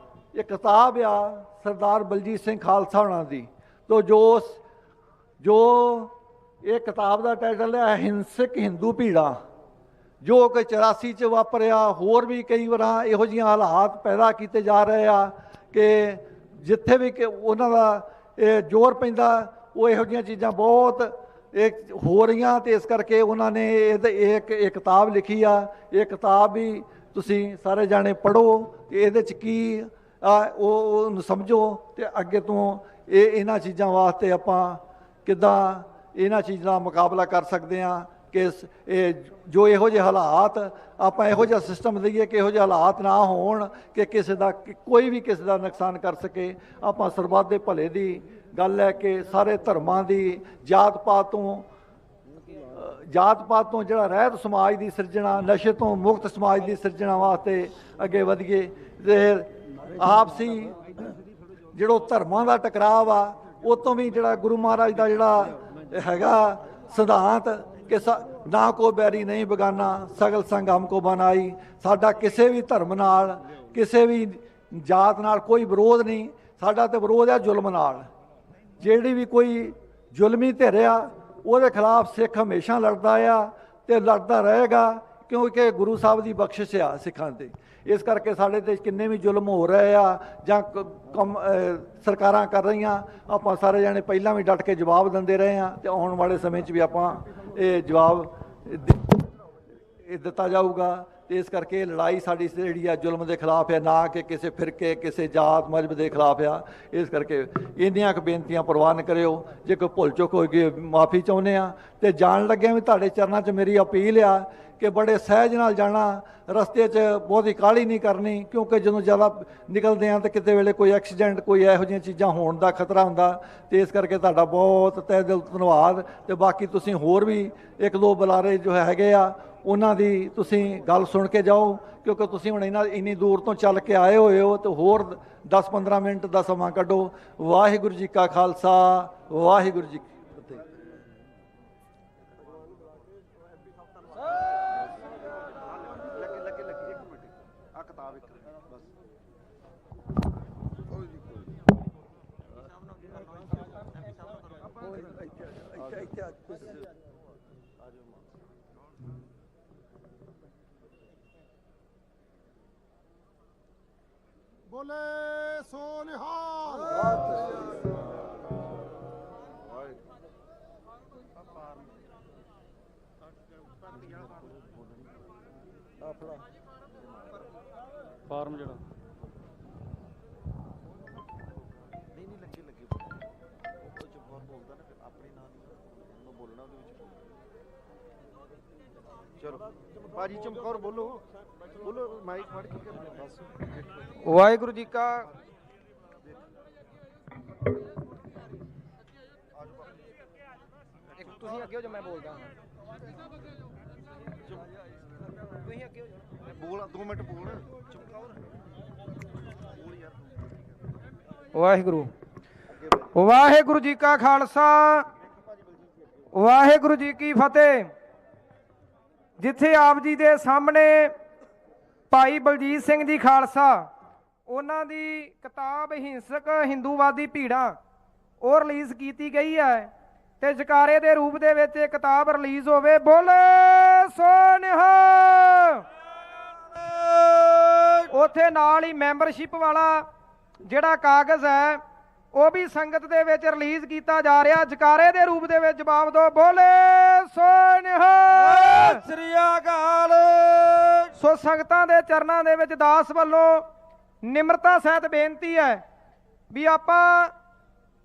ਕਿਤਾਬ ਆ ਸਰਦਾਰ ਬਲਜੀਤ ਸਿੰਘ ਖਾਲਸਾ ਹੋਣਾ ਦੀ, ਤੋ ਜੋ ਇਹ ਕਿਤਾਬ ਦਾ ਟਾਈਟਲ ਹੈ ਹਿੰਸਕ ਹਿੰਦੂ ਭੀੜਾਂ, ਜੋ ਕਿ 84 'ਚ ਵਾਪਰਿਆ। ਹੋਰ ਵੀ ਕਈ ਵਾਰਾਂ ਇਹੋ ਜਿਹੀਆਂ ਹਾਲਾਤ ਪੈਦਾ ਕੀਤੇ ਜਾ ਰਹੇ ਆ ਕਿ ਜਿੱਥੇ ਵੀ ਕਿ ਉਹਨਾਂ ਦਾ ਇਹ ਜ਼ੋਰ ਪੈਂਦਾ ਉਹ ਇਹੋ ਜਿਹੀਆਂ ਚੀਜ਼ਾਂ ਬਹੁਤ ਹੋ ਰਹੀਆਂ ਤੇ ਇਸ ਕਰਕੇ ਉਹਨਾਂ ਨੇ ਇਹ ਕਿਤਾਬ ਲਿਖੀ ਆ। ਇਹ ਕਿਤਾਬ ਵੀ ਤੁਸੀਂ ਸਾਰੇ ਜਾਣੇ ਪੜ੍ਹੋ, ਇਹਦੇ 'ਚ ਕੀ ਉਹਨੂੰ ਸਮਝੋ ਤੇ ਅੱਗੇ ਤੋਂ ਇਹਨਾਂ ਚੀਜ਼ਾਂ ਵਾਸਤੇ ਆਪਾਂ ਕਿੱਦਾਂ ਇਹਨਾਂ ਚੀਜ਼ਾਂ ਦਾ ਮੁਕਾਬਲਾ ਕਰ ਸਕਦੇ ਹਾਂ ਕਿ ਜੋ ਇਹੋ ਜਿਹੇ ਹਾਲਾਤ ਆਪਾਂ ਇਹੋ ਜਿਹਾ ਸਿਸਟਮ ਦਈਏ ਕਿ ਇਹੋ ਜਿਹੇ ਹਾਲਾਤ ਨਾ ਹੋਣ ਕਿ ਕੋਈ ਵੀ ਕਿਸੇ ਦਾ ਨੁਕਸਾਨ ਕਰ ਸਕੇ। ਆਪਾਂ ਸਰਬੱਤ ਦੇ ਭਲੇ ਦੀ ਗੱਲ ਹੈ ਕਿ ਸਾਰੇ ਧਰਮਾਂ ਦੀ ਜਾਤ ਪਾਤ ਤੋਂ ਜਿਹੜਾ ਰਹਿਤ ਸਮਾਜ ਦੀ ਸਿਰਜਣਾ, ਨਸ਼ੇ ਤੋਂ ਮੁਕਤ ਸਮਾਜ ਦੀ ਸਿਰਜਣਾ ਵਾਸਤੇ ਅੱਗੇ ਵਧੀਏ। ਤੇ ਆਪਸੀ ਜਿਹੜੋ ਧਰਮਾਂ ਦਾ ਟਕਰਾਵ ਆ ਉਹ ਤੋਂ ਵੀ ਜਿਹੜਾ ਗੁਰੂ ਮਹਾਰਾਜ ਦਾ ਜਿਹੜਾ ਹੈਗਾ ਸਿਧਾਂਤ ਕਿ ਨਾ ਕੋ ਬੈਰੀ ਨਹੀਂ ਬਗਾਨਾ, ਸਗਲ ਸੰਗ ਹਮ ਕੋ ਬਣਾਈ। ਸਾਡਾ ਕਿਸੇ ਵੀ ਧਰਮ ਨਾਲ, ਕਿਸੇ ਵੀ ਜਾਤ ਨਾਲ ਕੋਈ ਵਿਰੋਧ ਨਹੀਂ, ਸਾਡਾ ਤੇ ਵਿਰੋਧ ਹੈ ਜ਼ੁਲਮ ਨਾਲ। ਜਿਹੜੀ ਵੀ ਕੋਈ ਜ਼ੁਲਮੀ ਧਿਰ ਆ ਉਹਦੇ ਖਿਲਾਫ ਸਿੱਖ ਹਮੇਸ਼ਾ ਲੜਦਾ ਆ ਤੇ ਲੜਦਾ ਰਹੇਗਾ, ਕਿਉਂਕਿ ਗੁਰੂ ਸਾਹਿਬ ਦੀ ਬਖਸ਼ਿਸ਼ ਆ ਸਿੱਖਾਂ ਤੇ। ਇਸ ਕਰਕੇ ਸਾਡੇ ਤੇ ਕਿੰਨੇ ਵੀ ਜ਼ੁਲਮ ਹੋ ਰਹੇ ਆ ਜਾਂ ਸਰਕਾਰਾਂ ਕਰ ਰਹੀਆਂ, ਆਪਾਂ ਸਾਰੇ ਜਾਣੇ ਪਹਿਲਾਂ ਵੀ ਡਟ ਕੇ ਜਵਾਬ ਦਿੰਦੇ ਰਹੇ ਆ ਤੇ ਆਉਣ ਵਾਲੇ ਸਮੇਂ 'ਚ ਵੀ ਆਪਾਂ ਇਹ ਜਵਾਬ ਦਿੱਤਾ ਜਾਊਗਾ। ਤੇ ਇਸ ਕਰਕੇ ਲੜਾਈ ਸਾਡੀ ਜਿਹੜੀ ਆ ਜ਼ੁਲਮ ਦੇ ਖਿਲਾਫ ਹੈ, ਨਾ ਕਿ ਕਿਸੇ ਫਿਰਕੇ, ਕਿਸੇ ਜਾਤ ਮਜ਼ਹਬ ਦੇ ਖਿਲਾਫ ਆ। ਇਸ ਕਰਕੇ ਇੰਨੀਆਂ ਕੁ ਬੇਨਤੀਆਂ ਪ੍ਰਵਾਨ ਕਰਿਓ। ਜੇ ਕੋਈ ਭੁੱਲ ਚੁੱਕ ਹੋਏਗੀ ਮਾਫੀ ਚਾਹੁੰਦੇ ਆ ਤੇ ਜਾਣ ਲੱਗਿਆਂ ਵੀ ਤੁਹਾਡੇ ਚਰਨਾਂ 'ਚ ਮੇਰੀ ਅਪੀਲ ਆ ਕਿ ਬੜੇ ਸਹਿਜ ਨਾਲ ਜਾਣਾ, ਰਸਤੇ 'ਚ ਬਹੁਤੀ ਕਾਹਲੀ ਨਹੀਂ ਕਰਨੀ, ਕਿਉਂਕਿ ਜਦੋਂ ਜ਼ਿਆਦਾ ਨਿਕਲਦੇ ਆ ਤਾਂ ਕਿਤੇ ਵੇਲੇ ਕੋਈ ਐਕਸੀਡੈਂਟ, ਕੋਈ ਇਹੋ ਜਿਹੀਆਂ ਚੀਜ਼ਾਂ ਹੋਣ ਦਾ ਖਤਰਾ ਹੁੰਦਾ। ਤੇ ਇਸ ਕਰਕੇ ਤੁਹਾਡਾ ਬਹੁਤ ਤਹਿ ਦਿਲ ਤੋਂ ਧੰਨਵਾਦ। ਤੇ ਬਾਕੀ ਤੁਸੀਂ ਹੋਰ ਵੀ 1-2 ਬੁਲਾਰੇ ਜੋ ਹੈਗੇ ਆ ਉਹਨਾਂ ਦੀ ਤੁਸੀਂ ਗੱਲ ਸੁਣ ਕੇ ਜਾਓ, ਕਿਉਂਕਿ ਤੁਸੀਂ ਹੁਣ ਇੰਨੀ ਦੂਰ ਤੋਂ ਚੱਲ ਕੇ ਆਏ ਹੋਏ ਹੋ ਤੇ ਹੋਰ 10-15 ਮਿੰਟ ਦਾ ਸਮਾਂ ਕੱਢੋ। ਵਾਹਿਗੁਰੂ ਜੀ ਕਾ ਖਾਲਸਾ, ਵਾਹਿਗੁਰੂ ਜੀ ਕੀ ਫਤਿਹ। ਬੋਲੇ ਸੋ ਨਿਹਾਲ। ਫਾਰਮ ਜਿਹੜਾ ਚਲੋ ਭਾਜੀ ਚਮਕੌਰ ਬੋਲੋ ਮਾਈਕ ਫੜ ਕੇ ਬਸ। ਵਾਹਿਗੁਰੂ ਜੀ ਕਾ ਤੁਸੀਂ ਅੱਗੇ ਹੋ ਜਾ, ਮੈਂ ਬੋਲਦਾ। ਤੁਸੀਂ ਅੱਗੇ ਹੋ ਜਾ, ਬੋਲ 2 ਮਿੰਟ ਬੋਲ ਚਮਕੌਰ। ਵਾਹਿਗੁਰੂ ਜੀ ਕਾ ਖਾਲਸਾ, ਵਾਹਿਗੁਰੂ ਜੀ ਕੀ ਫਤਿਹ। ਜਿੱਥੇ ਆਪ ਜੀ ਦੇ ਸਾਹਮਣੇ ਭਾਈ ਬਲਜੀਤ ਸਿੰਘ ਜੀ ਖਾਲਸਾ, ਉਹਨਾਂ ਦੀ ਕਿਤਾਬ ਹਿੰਸਕ ਹਿੰਦੂਵਾਦੀ ਭੀੜਾਂ ਉਹ ਰਿਲੀਜ਼ ਕੀਤੀ ਗਈ ਹੈ ਤੇ ਜਕਾਰੇ ਦੇ ਰੂਪ ਦੇ ਵਿੱਚ ਇਹ ਕਿਤਾਬ ਰਿਲੀਜ਼ ਹੋਵੇ। ਬੋਲੇ ਸੋ ਨਿਹਾਲ। ਉੱਥੇ ਨਾਲ ਹੀ ਮੈਂਬਰਸ਼ਿਪ ਵਾਲਾ ਜਿਹੜਾ ਕਾਗਜ਼ ਹੈ ਉਹ ਵੀ ਸੰਗਤ ਦੇ ਵਿੱਚ ਰਿਲੀਜ਼ ਕੀਤਾ ਜਾ ਰਿਹਾ। ਜਕਾਰੇ ਦੇ ਰੂਪ ਦੇ ਵਿੱਚ ਜਵਾਬ ਦਿਓ। ਬੋਲੇ ਸੋ ਨਿਹਾਲ। ਸ੍ਰੀ ਅਕਾਲ। ਸੋ ਸੰਗਤਾਂ ਦੇ ਚਰਨਾਂ ਦੇ ਵਿੱਚ ਦਾਸ ਵੱਲੋਂ ਨਿਮਰਤਾ ਸਹਿਤ ਬੇਨਤੀ ਹੈ ਵੀ ਆਪਾਂ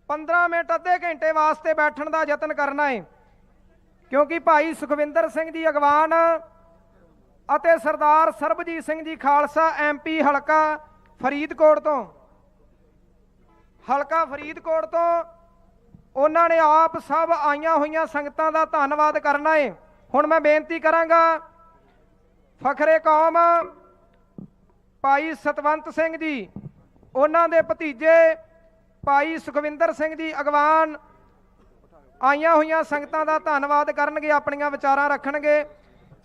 15 ਮਿੰਟ ਅੱਧੇ ਘੰਟੇ ਵਾਸਤੇ ਬੈਠਣ ਦਾ ਯਤਨ ਕਰਨਾ ਹੈ, ਕਿਉਂਕਿ ਭਾਈ ਸੁਖਵਿੰਦਰ ਸਿੰਘ ਜੀ ਅਗਵਾਨ ਅਤੇ ਸਰਦਾਰ ਸਰਬਜੀਤ ਸਿੰਘ ਜੀ ਖਾਲਸਾ MP ਹਲਕਾ ਫਰੀਦਕੋਟ ਤੋਂ ਉਹਨਾਂ ਨੇ ਆਪ ਸਭ ਆਈਆਂ ਹੋਈਆਂ ਸੰਗਤਾਂ ਦਾ ਧੰਨਵਾਦ ਕਰਨਾ ਹੈ। ਹੁਣ ਮੈਂ ਬੇਨਤੀ ਕਰਾਂਗਾ ਫਖਰੇ ਕੌਮ ਭਾਈ ਸਤਵੰਤ ਸਿੰਘ ਜੀ, ਉਹਨਾਂ ਦੇ ਭਤੀਜੇ ਭਾਈ ਸੁਖਵਿੰਦਰ ਸਿੰਘ ਜੀ ਅਗਵਾਨ ਆਈਆਂ ਹੋਈਆਂ ਸੰਗਤਾਂ ਦਾ ਧੰਨਵਾਦ ਕਰਨਗੇ, ਆਪਣੀਆਂ ਵਿਚਾਰਾਂ ਰੱਖਣਗੇ।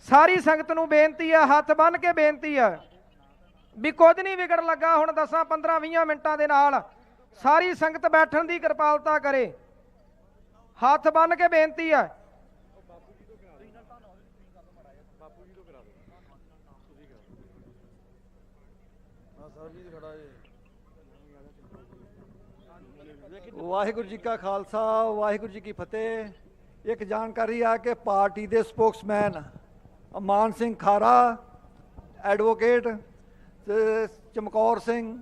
ਸਾਰੀ ਸੰਗਤ ਨੂੰ ਬੇਨਤੀ ਹੈ, ਹੱਥ ਬੰਨ੍ਹ ਕੇ ਬੇਨਤੀ ਹੈ ਵੀ ਕੁਝ ਨਹੀਂ ਵਿਗੜ ਲੱਗਾ। ਹੁਣ 10 15 20 ਮਿੰਟਾਂ ਦੇ ਨਾਲ ਸਾਰੀ ਸੰਗਤ ਬੈਠਣ ਦੀ ਕਿਰਪਾਲਤਾ ਕਰੇ। ਹੱਥ ਬੰਨ੍ਹ ਕੇ ਬੇਨਤੀ ਹੈ। ਵਾਹਿਗੁਰੂ ਜੀ ਕਾ ਖਾਲਸਾ, ਵਾਹਿਗੁਰੂ ਜੀ ਕੀ ਫਤਿਹ। ਇੱਕ ਜਾਣਕਾਰੀ ਆ ਕਿ ਪਾਰਟੀ ਦੇ ਸਪੋਕਸਮੈਨ ਅਮਾਨ ਸਿੰਘ ਖਾਰਾ, ਐਡਵੋਕੇਟ ਤੇ ਚਮਕੌਰ ਸਿੰਘ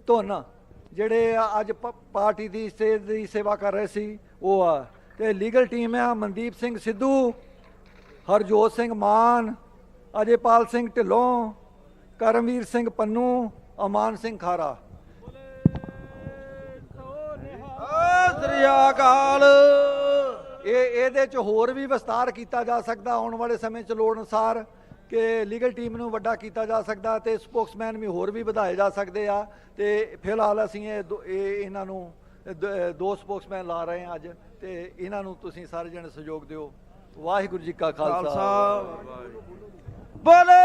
ਧੁੰਨ, ਜਿਹੜੇ ਅੱਜ ਪਾਰਟੀ ਦੀ ਸਟੇਜ ਦੀ ਸੇਵਾ ਕਰ ਰਹੇ ਸੀ ਉਹ ਆ, ਤੇ ਲੀਗਲ ਟੀਮ ਆ ਮਨਦੀਪ ਸਿੰਘ ਸਿੱਧੂ, ਹਰਜੋਤ ਸਿੰਘ ਮਾਨ, ਅਜੇਪਾਲ ਸਿੰਘ ਢਿੱਲੋਂ, ਕਰਮਵੀਰ ਸਿੰਘ ਪੰਨੂ, ਅਮਾਨ ਸਿੰਘ ਖਾਰਾ। ਸ੍ਰੀ ਅਕਾਲ। ਇਹਦੇ ਚ ਹੋਰ ਵੀ ਵਿਸਤਾਰ ਕੀਤਾ ਜਾ ਸਕਦਾ ਆਉਣ ਵਾਲੇ ਸਮੇਂ ਚ ਲੋੜ ਅਨੁਸਾਰ, ਕਿ ਲੀਗਲ ਟੀਮ ਨੂੰ ਵੱਡਾ ਕੀਤਾ ਜਾ ਸਕਦਾ ਤੇ ਸਪੋਕਸਮੈਨ ਵੀ ਹੋਰ ਵੀ ਵਧਾਏ ਜਾ ਸਕਦੇ ਆ। ਤੇ ਫਿਲਹਾਲ ਅਸੀਂ ਇਹਨਾਂ ਨੂੰ 2 ਸਪੋਕਸਮੈਨ ਲਾ ਰਹੇ ਹਾਂ ਅੱਜ, ਤੇ ਇਹਨਾਂ ਨੂੰ ਤੁਸੀਂ ਸਾਰੇ ਜਣੇ ਸਹਿਯੋਗ ਦਿਓ। ਵਾਹਿਗੁਰੂ ਜੀ ਕਾ ਖਾਲਸਾ। ਬੋਲੇ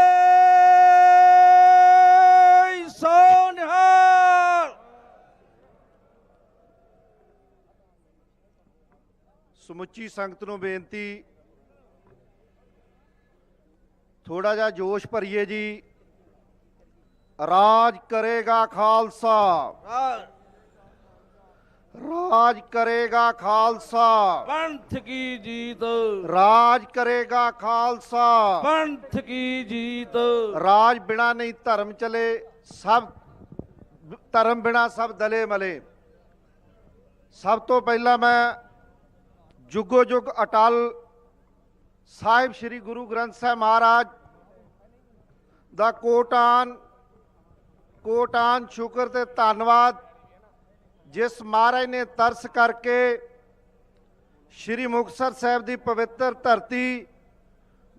ਸੋ ਨਿਹਾਲ। ਸਮੁੱਚੀ ਸੰਗਤ ਨੂੰ ਬੇਨਤੀ, ਥੋੜਾ ਜਿਹਾ ਜੋਸ਼ ਭਰੀਏ ਜੀ। ਰਾਜ ਕਰੇਗਾ ਖਾਲਸਾ, ਰਾਜ ਕਰੇਗਾ ਖਾਲਸਾ, ਪੰਥ ਕੀ ਜੀਤ, ਰਾਜ ਕਰੇਗਾ ਖਾਲਸਾ, ਪੰਥ ਕੀ ਜੀਤ। ਰਾਜ ਬਿਨਾ ਨਹੀਂ ਧਰਮ ਚਲੇ, ਸਭ ਧਰਮ ਬਿਨਾ ਸਭ ਦਲੇ ਮਲੇ। ਸਭ ਤੋਂ ਪਹਿਲਾਂ ਮੈਂ ਜੁਗੋ ਜੁਗ ਅਟਲ ਸਾਹਿਬ ਸ੍ਰੀ ਗੁਰੂ ਗ੍ਰੰਥ ਸਾਹਿਬ ਮਹਾਰਾਜ ਦਾ ਕੋਟਾਨ ਸ਼ੁਕਰ ਤੇ ਧੰਨਵਾਦ, ਜਿਸ ਮਹਾਰਾਜ ਨੇ ਤਰਸ ਕਰਕੇ ਸ੍ਰੀ ਮੁਕਤਸਰ ਸਾਹਿਬ ਦੀ ਪਵਿੱਤਰ ਧਰਤੀ,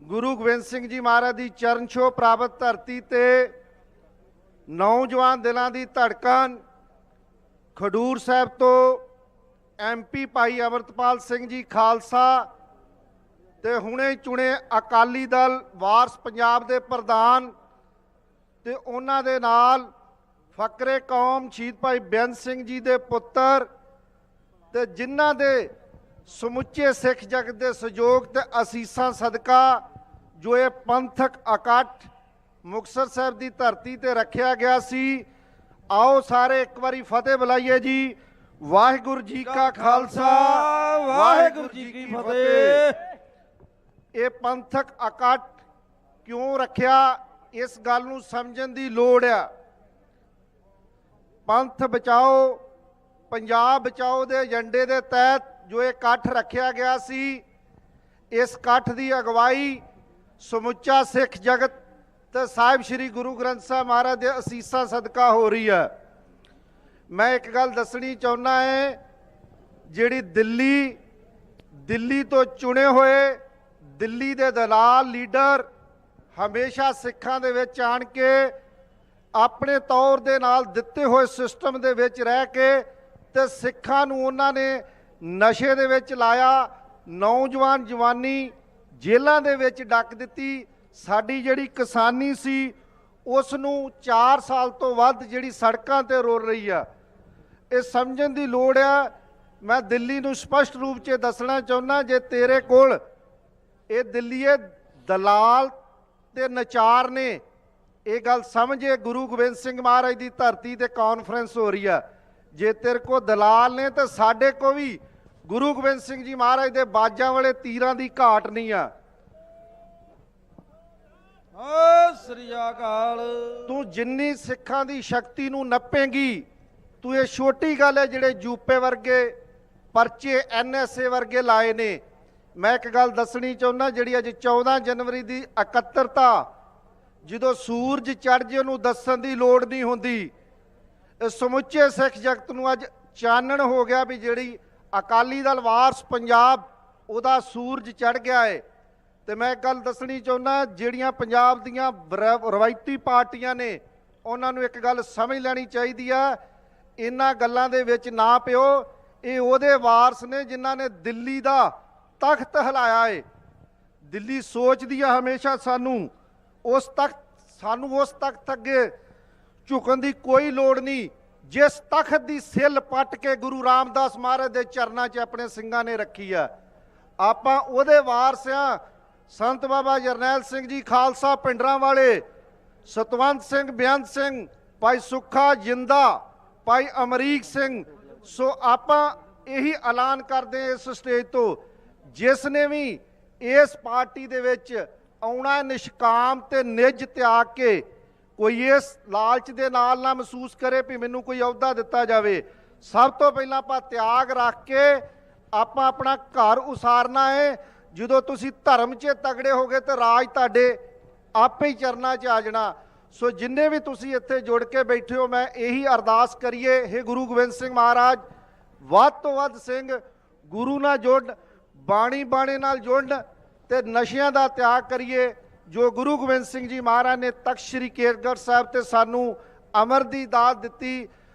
ਗੁਰੂ ਗੋਬਿੰਦ ਸਿੰਘ ਜੀ ਮਹਾਰਾਜ ਦੀ ਚਰਨ ਛੋਹ ਪ੍ਰਾਪਤ ਧਰਤੀ ਤੇ ਨੌਜਵਾਨ ਦਿਲਾਂ ਦੀ ਧੜਕਣ ਖਡੂਰ ਸਾਹਿਬ ਤੋਂ MP ਭਾਈ ਅਮਰਤਪਾਲ ਸਿੰਘ ਜੀ ਖਾਲਸਾ ਤੇ ਹੁਣੇ ਚੁਣੇ ਅਕਾਲੀ ਦਲ ਵਾਰਸ ਪੰਜਾਬ ਦੇ ਪ੍ਰਧਾਨ ਤੇ ਉਹਨਾਂ ਦੇ ਨਾਲ ਫਕਰੇ ਕੌਮ ਸ਼ਹੀਦ ਭਾਈ ਬੇਅੰਤ ਸਿੰਘ ਜੀ ਦੇ ਪੁੱਤਰ ਤੇ ਜਿਨ੍ਹਾਂ ਦੇ ਸਮੁੱਚੇ ਸਿੱਖ ਜਗਤ ਦੇ ਸਹਿਯੋਗ ਤੇ ਅਸੀਸਾਂ ਸਦਕਾ ਜੋ ਇਹ ਪੰਥਕ ਇਕੱਠ ਮੁਕਤਸਰ ਸਾਹਿਬ ਦੀ ਧਰਤੀ ਤੇ ਰੱਖਿਆ ਗਿਆ ਸੀ। ਆਓ ਸਾਰੇ ਇੱਕ ਵਾਰੀ ਫਤਿਹ ਬੁਲਾਈਏ ਜੀ। ਵਾਹਿਗੁਰੂ ਜੀ ਕਾ ਖਾਲਸਾ, ਵਾਹਿਗੁਰੂ ਜੀ ਕੀ ਫਤਿਹ। ਇਹ ਪੰਥਕ ਇਕੱਠ ਕਿਉਂ ਰੱਖਿਆ, ਇਸ ਗੱਲ ਨੂੰ ਸਮਝਣ ਦੀ ਲੋੜ ਆ। ਪੰਥ ਬਚਾਓ ਪੰਜਾਬ ਬਚਾਓ ਦੇ ਏਜੰਡੇ ਦੇ ਤਹਿਤ ਜੋ ਇਹ ਇਕੱਠ ਰੱਖਿਆ ਗਿਆ ਸੀ, ਇਸ ਇਕੱਠ ਦੀ ਅਗਵਾਈ ਸਮੁੱਚਾ ਸਿੱਖ ਜਗਤ ਤੇ ਸਾਹਿਬ ਸ੍ਰੀ ਗੁਰੂ ਗ੍ਰੰਥ ਸਾਹਿਬ ਮਹਾਰਾਜ ਦੇ ਅਸੀਸਾਂ ਸਦਕਾ ਹੋ ਰਹੀ ਹੈ। ਮੈਂ ਇੱਕ ਗੱਲ ਦੱਸਣੀ ਚਾਹੁੰਦਾ ਹੈ, ਜਿਹੜੀ ਦਿੱਲੀ ਤੋਂ ਚੁਣੇ ਹੋਏ ਦਿੱਲੀ ਦੇ ਦਲਾਲ ਲੀਡਰ ਹਮੇਸ਼ਾ ਸਿੱਖਾਂ ਦੇ ਵਿੱਚ ਆਣ ਕੇ ਆਪਣੇ ਤੌਰ ਦੇ ਨਾਲ ਦਿੱਤੇ ਹੋਏ ਸਿਸਟਮ ਦੇ ਵਿੱਚ ਰਹਿ ਕੇ ਤੇ ਸਿੱਖਾਂ ਨੂੰ ਉਹਨਾਂ ਨੇ ਨਸ਼ੇ ਦੇ ਵਿੱਚ ਲਾਇਆ, ਨੌਜਵਾਨ ਜਵਾਨੀ ਜੇਲ੍ਹਾਂ ਦੇ ਵਿੱਚ ਡੱਕ ਦਿੱਤੀ। ਸਾਡੀ ਜਿਹੜੀ ਕਿਸਾਨੀ ਸੀ ਉਸ ਨੂੰ 4 ਸਾਲ ਤੋਂ ਵੱਧ ਜਿਹੜੀ ਸੜਕਾਂ ਤੇ ਰੋਲ ਰਹੀ ਆ। ਇਹ ਸਮਝਣ ਦੀ ਲੋੜ ਆ। ਮੈਂ ਦਿੱਲੀ ਨੂੰ ਸਪਸ਼ਟ ਰੂਪ 'ਚ ਦੱਸਣਾ ਚਾਹੁੰਦਾ, ਜੇ ਤੇਰੇ ਕੋਲ ਇਹ ਦਿੱਲੀਏ ਦਲਾਲ ਤੇ ਨਚਾਰ ਨੇ, ਇਹ ਗੱਲ ਸਮਝੇ, ਗੁਰੂ ਗੋਬਿੰਦ ਸਿੰਘ ਮਹਾਰਾਜ ਦੀ ਧਰਤੀ ਤੇ ਕਾਨਫਰੰਸ ਹੋ ਰਹੀ ਆ। ਜੇ ਤੇਰੇ ਕੋ ਦਲਾਲ ਨੇ ਤਾਂ ਸਾਡੇ ਕੋ ਵੀ ਗੁਰੂ ਗੋਬਿੰਦ ਸਿੰਘ ਜੀ ਮਹਾਰਾਜ ਦੇ ਬਾਜਾਂ ਵਾਲੇ ਤੀਰਾਂ ਦੀ ਘਾਟ ਨਹੀਂ ਆ। ਸ੍ਰੀ ਅਕਾਲ। ਤੂੰ ਜਿੰਨੀ ਸਿੱਖਾਂ ਦੀ ਸ਼ਕਤੀ ਨੂੰ ਨੱਪੇਂਗੀ, ਤੂੰ ਇਹ ਛੋਟੀ ਗੱਲ ਹੈ ਜਿਹੜੇ ਯੂਪੀ ਵਰਗੇ ਪਰਚੇ NSA ਵਰਗੇ ਲਾਏ ਨੇ। ਮੈਂ ਇੱਕ ਗੱਲ ਦੱਸਣੀ ਚਾਹੁੰਦਾ, ਜਿਹੜੀ ਅੱਜ 14 ਜਨਵਰੀ ਦੀ ਇਕੱਤਰਤਾ, ਜਦੋਂ ਸੂਰਜ ਚੜ੍ਹ ਜੇ ਉਹਨੂੰ ਦੱਸਣ ਦੀ ਲੋੜ ਨਹੀਂ ਹੁੰਦੀ। ਸਮੁੱਚੇ ਸਿੱਖ ਜਗਤ ਨੂੰ ਅੱਜ ਚਾਨਣ ਹੋ ਗਿਆ ਵੀ ਜਿਹੜੀ ਅਕਾਲੀ ਦਲ ਵਾਰਸ ਪੰਜਾਬ, ਉਹਦਾ ਸੂਰਜ ਚੜ੍ਹ ਗਿਆ ਹੈ। ਤੇ ਮੈਂ ਇੱਕ ਗੱਲ ਦੱਸਣੀ ਚਾਹੁੰਦਾ, ਜਿਹੜੀਆਂ ਪੰਜਾਬ ਦੀਆਂ ਰਵਾਇਤੀ ਪਾਰਟੀਆਂ ਨੇ, ਉਹਨਾਂ ਨੂੰ ਇੱਕ ਗੱਲ ਸਮਝ ਲੈਣੀ ਚਾਹੀਦੀ ਆ, ਇਹਨਾਂ ਗੱਲਾਂ ਦੇ ਵਿੱਚ ਨਾ ਪਿਓ। ਇਹ ਉਹਦੇ ਵਾਰਸ ਨੇ ਜਿਨ੍ਹਾਂ ਨੇ ਦਿੱਲੀ ਦਾ ਤਖਤ ਹਿਲਾਇਆ ਏ। ਦਿੱਲੀ ਸੋਚਦੀ ਆ ਹਮੇਸ਼ਾ ਸਾਨੂੰ ਉਸ ਤਖਤ ਅੱਗੇ ਝੁਕਣ ਦੀ ਕੋਈ ਲੋੜ ਨਹੀਂ, ਜਿਸ ਤਖਤ ਦੀ ਸਿੱਲ ਪੱਟ ਕੇ ਗੁਰੂ ਰਾਮਦਾਸ ਮਹਾਰਾਜ ਦੇ ਚਰਨਾਂ 'ਚ ਆਪਣੇ ਸਿੰਘਾਂ ਨੇ ਰੱਖੀ ਆ। ਆਪਾਂ ਉਹਦੇ ਵਾਰਸ ਆ। ਸੰਤ ਬਾਬਾ ਜਰਨੈਲ ਸਿੰਘ ਜੀ ਖਾਲਸਾ ਪਿੰਡਰਾਂ ਵਾਲੇ, ਸਤਵੰਤ ਸਿੰਘ, ਬੇਅੰਤ ਸਿੰਘ, ਭਾਈ ਸੁੱਖਾ ਜਿੰਦਾ, ਭਾਈ ਅਮਰੀਕ ਸਿੰਘ। ਸੋ ਆਪਾਂ ਇਹੀ ਐਲਾਨ ਕਰਦੇ ਇਸ ਸਟੇਜ ਤੋਂ, ਜਿਸ ਨੇ ਵੀ ਇਸ ਪਾਰਟੀ ਦੇ ਵਿੱਚ ਆਉਣਾ, ਨਿਸ਼ਕਾਮ ਤੇ ਨਿੱਜ ਤਿਆਗ ਕੇ, ਕੋਈ ਇਸ ਲਾਲਚ ਦੇ ਨਾਲ ਨਾ ਮਹਿਸੂਸ ਕਰੇ ਵੀ ਮੈਨੂੰ ਕੋਈ ਅਹੁਦਾ ਦਿੱਤਾ ਜਾਵੇ। ਸਭ ਤੋਂ ਪਹਿਲਾਂ ਆਪਾਂ ਤਿਆਗ ਰੱਖ ਕੇ ਆਪਾਂ ਆਪਣਾ ਘਰ ਉਸਾਰਨਾ ਹੈ। ਜਦੋਂ ਤੁਸੀਂ ਧਰਮ 'ਚ ਤਗੜੇ ਹੋਗੇ ਤੇ ਰਾਜ ਤੁਹਾਡੇ ਆਪੇ ਹੀ ਚਰਨਾਂ 'ਚ ਆ ਜਾਣਾ। ਸੋ ਜਿੰਨੇ ਵੀ ਤੁਸੀਂ ਇੱਥੇ ਜੁੜ ਕੇ ਬੈਠੇ ਹੋ, ਮੈਂ ਇਹੀ ਅਰਦਾਸ ਕਰੀਏ, ਹੇ ਗੁਰੂ ਗੋਬਿੰਦ ਸਿੰਘ ਮਹਾਰਾਜ, ਵੱਧ ਤੋਂ ਵੱਧ ਸਿੰਘ ਗੁਰੂ ਨਾਲ ਜੁੜਨ, ਬਾਣੇ ਨਾਲ ਜੁੜਨ ਤੇ ਨਸ਼ਿਆਂ ਦਾ ਤਿਆਗ ਕਰੀਏ। ਜੋ ਗੁਰੂ ਗੋਬਿੰਦ ਸਿੰਘ ਜੀ ਮਹਾਰਾਜ ਨੇ ਤਖਤ ਸ੍ਰੀ ਕੇਸਗੜ੍ਹ ਸਾਹਿਬ ਤੇ ਸਾਨੂੰ ਅਮਰ ਦੀ ਦਾਤ ਦਿੱਤੀ।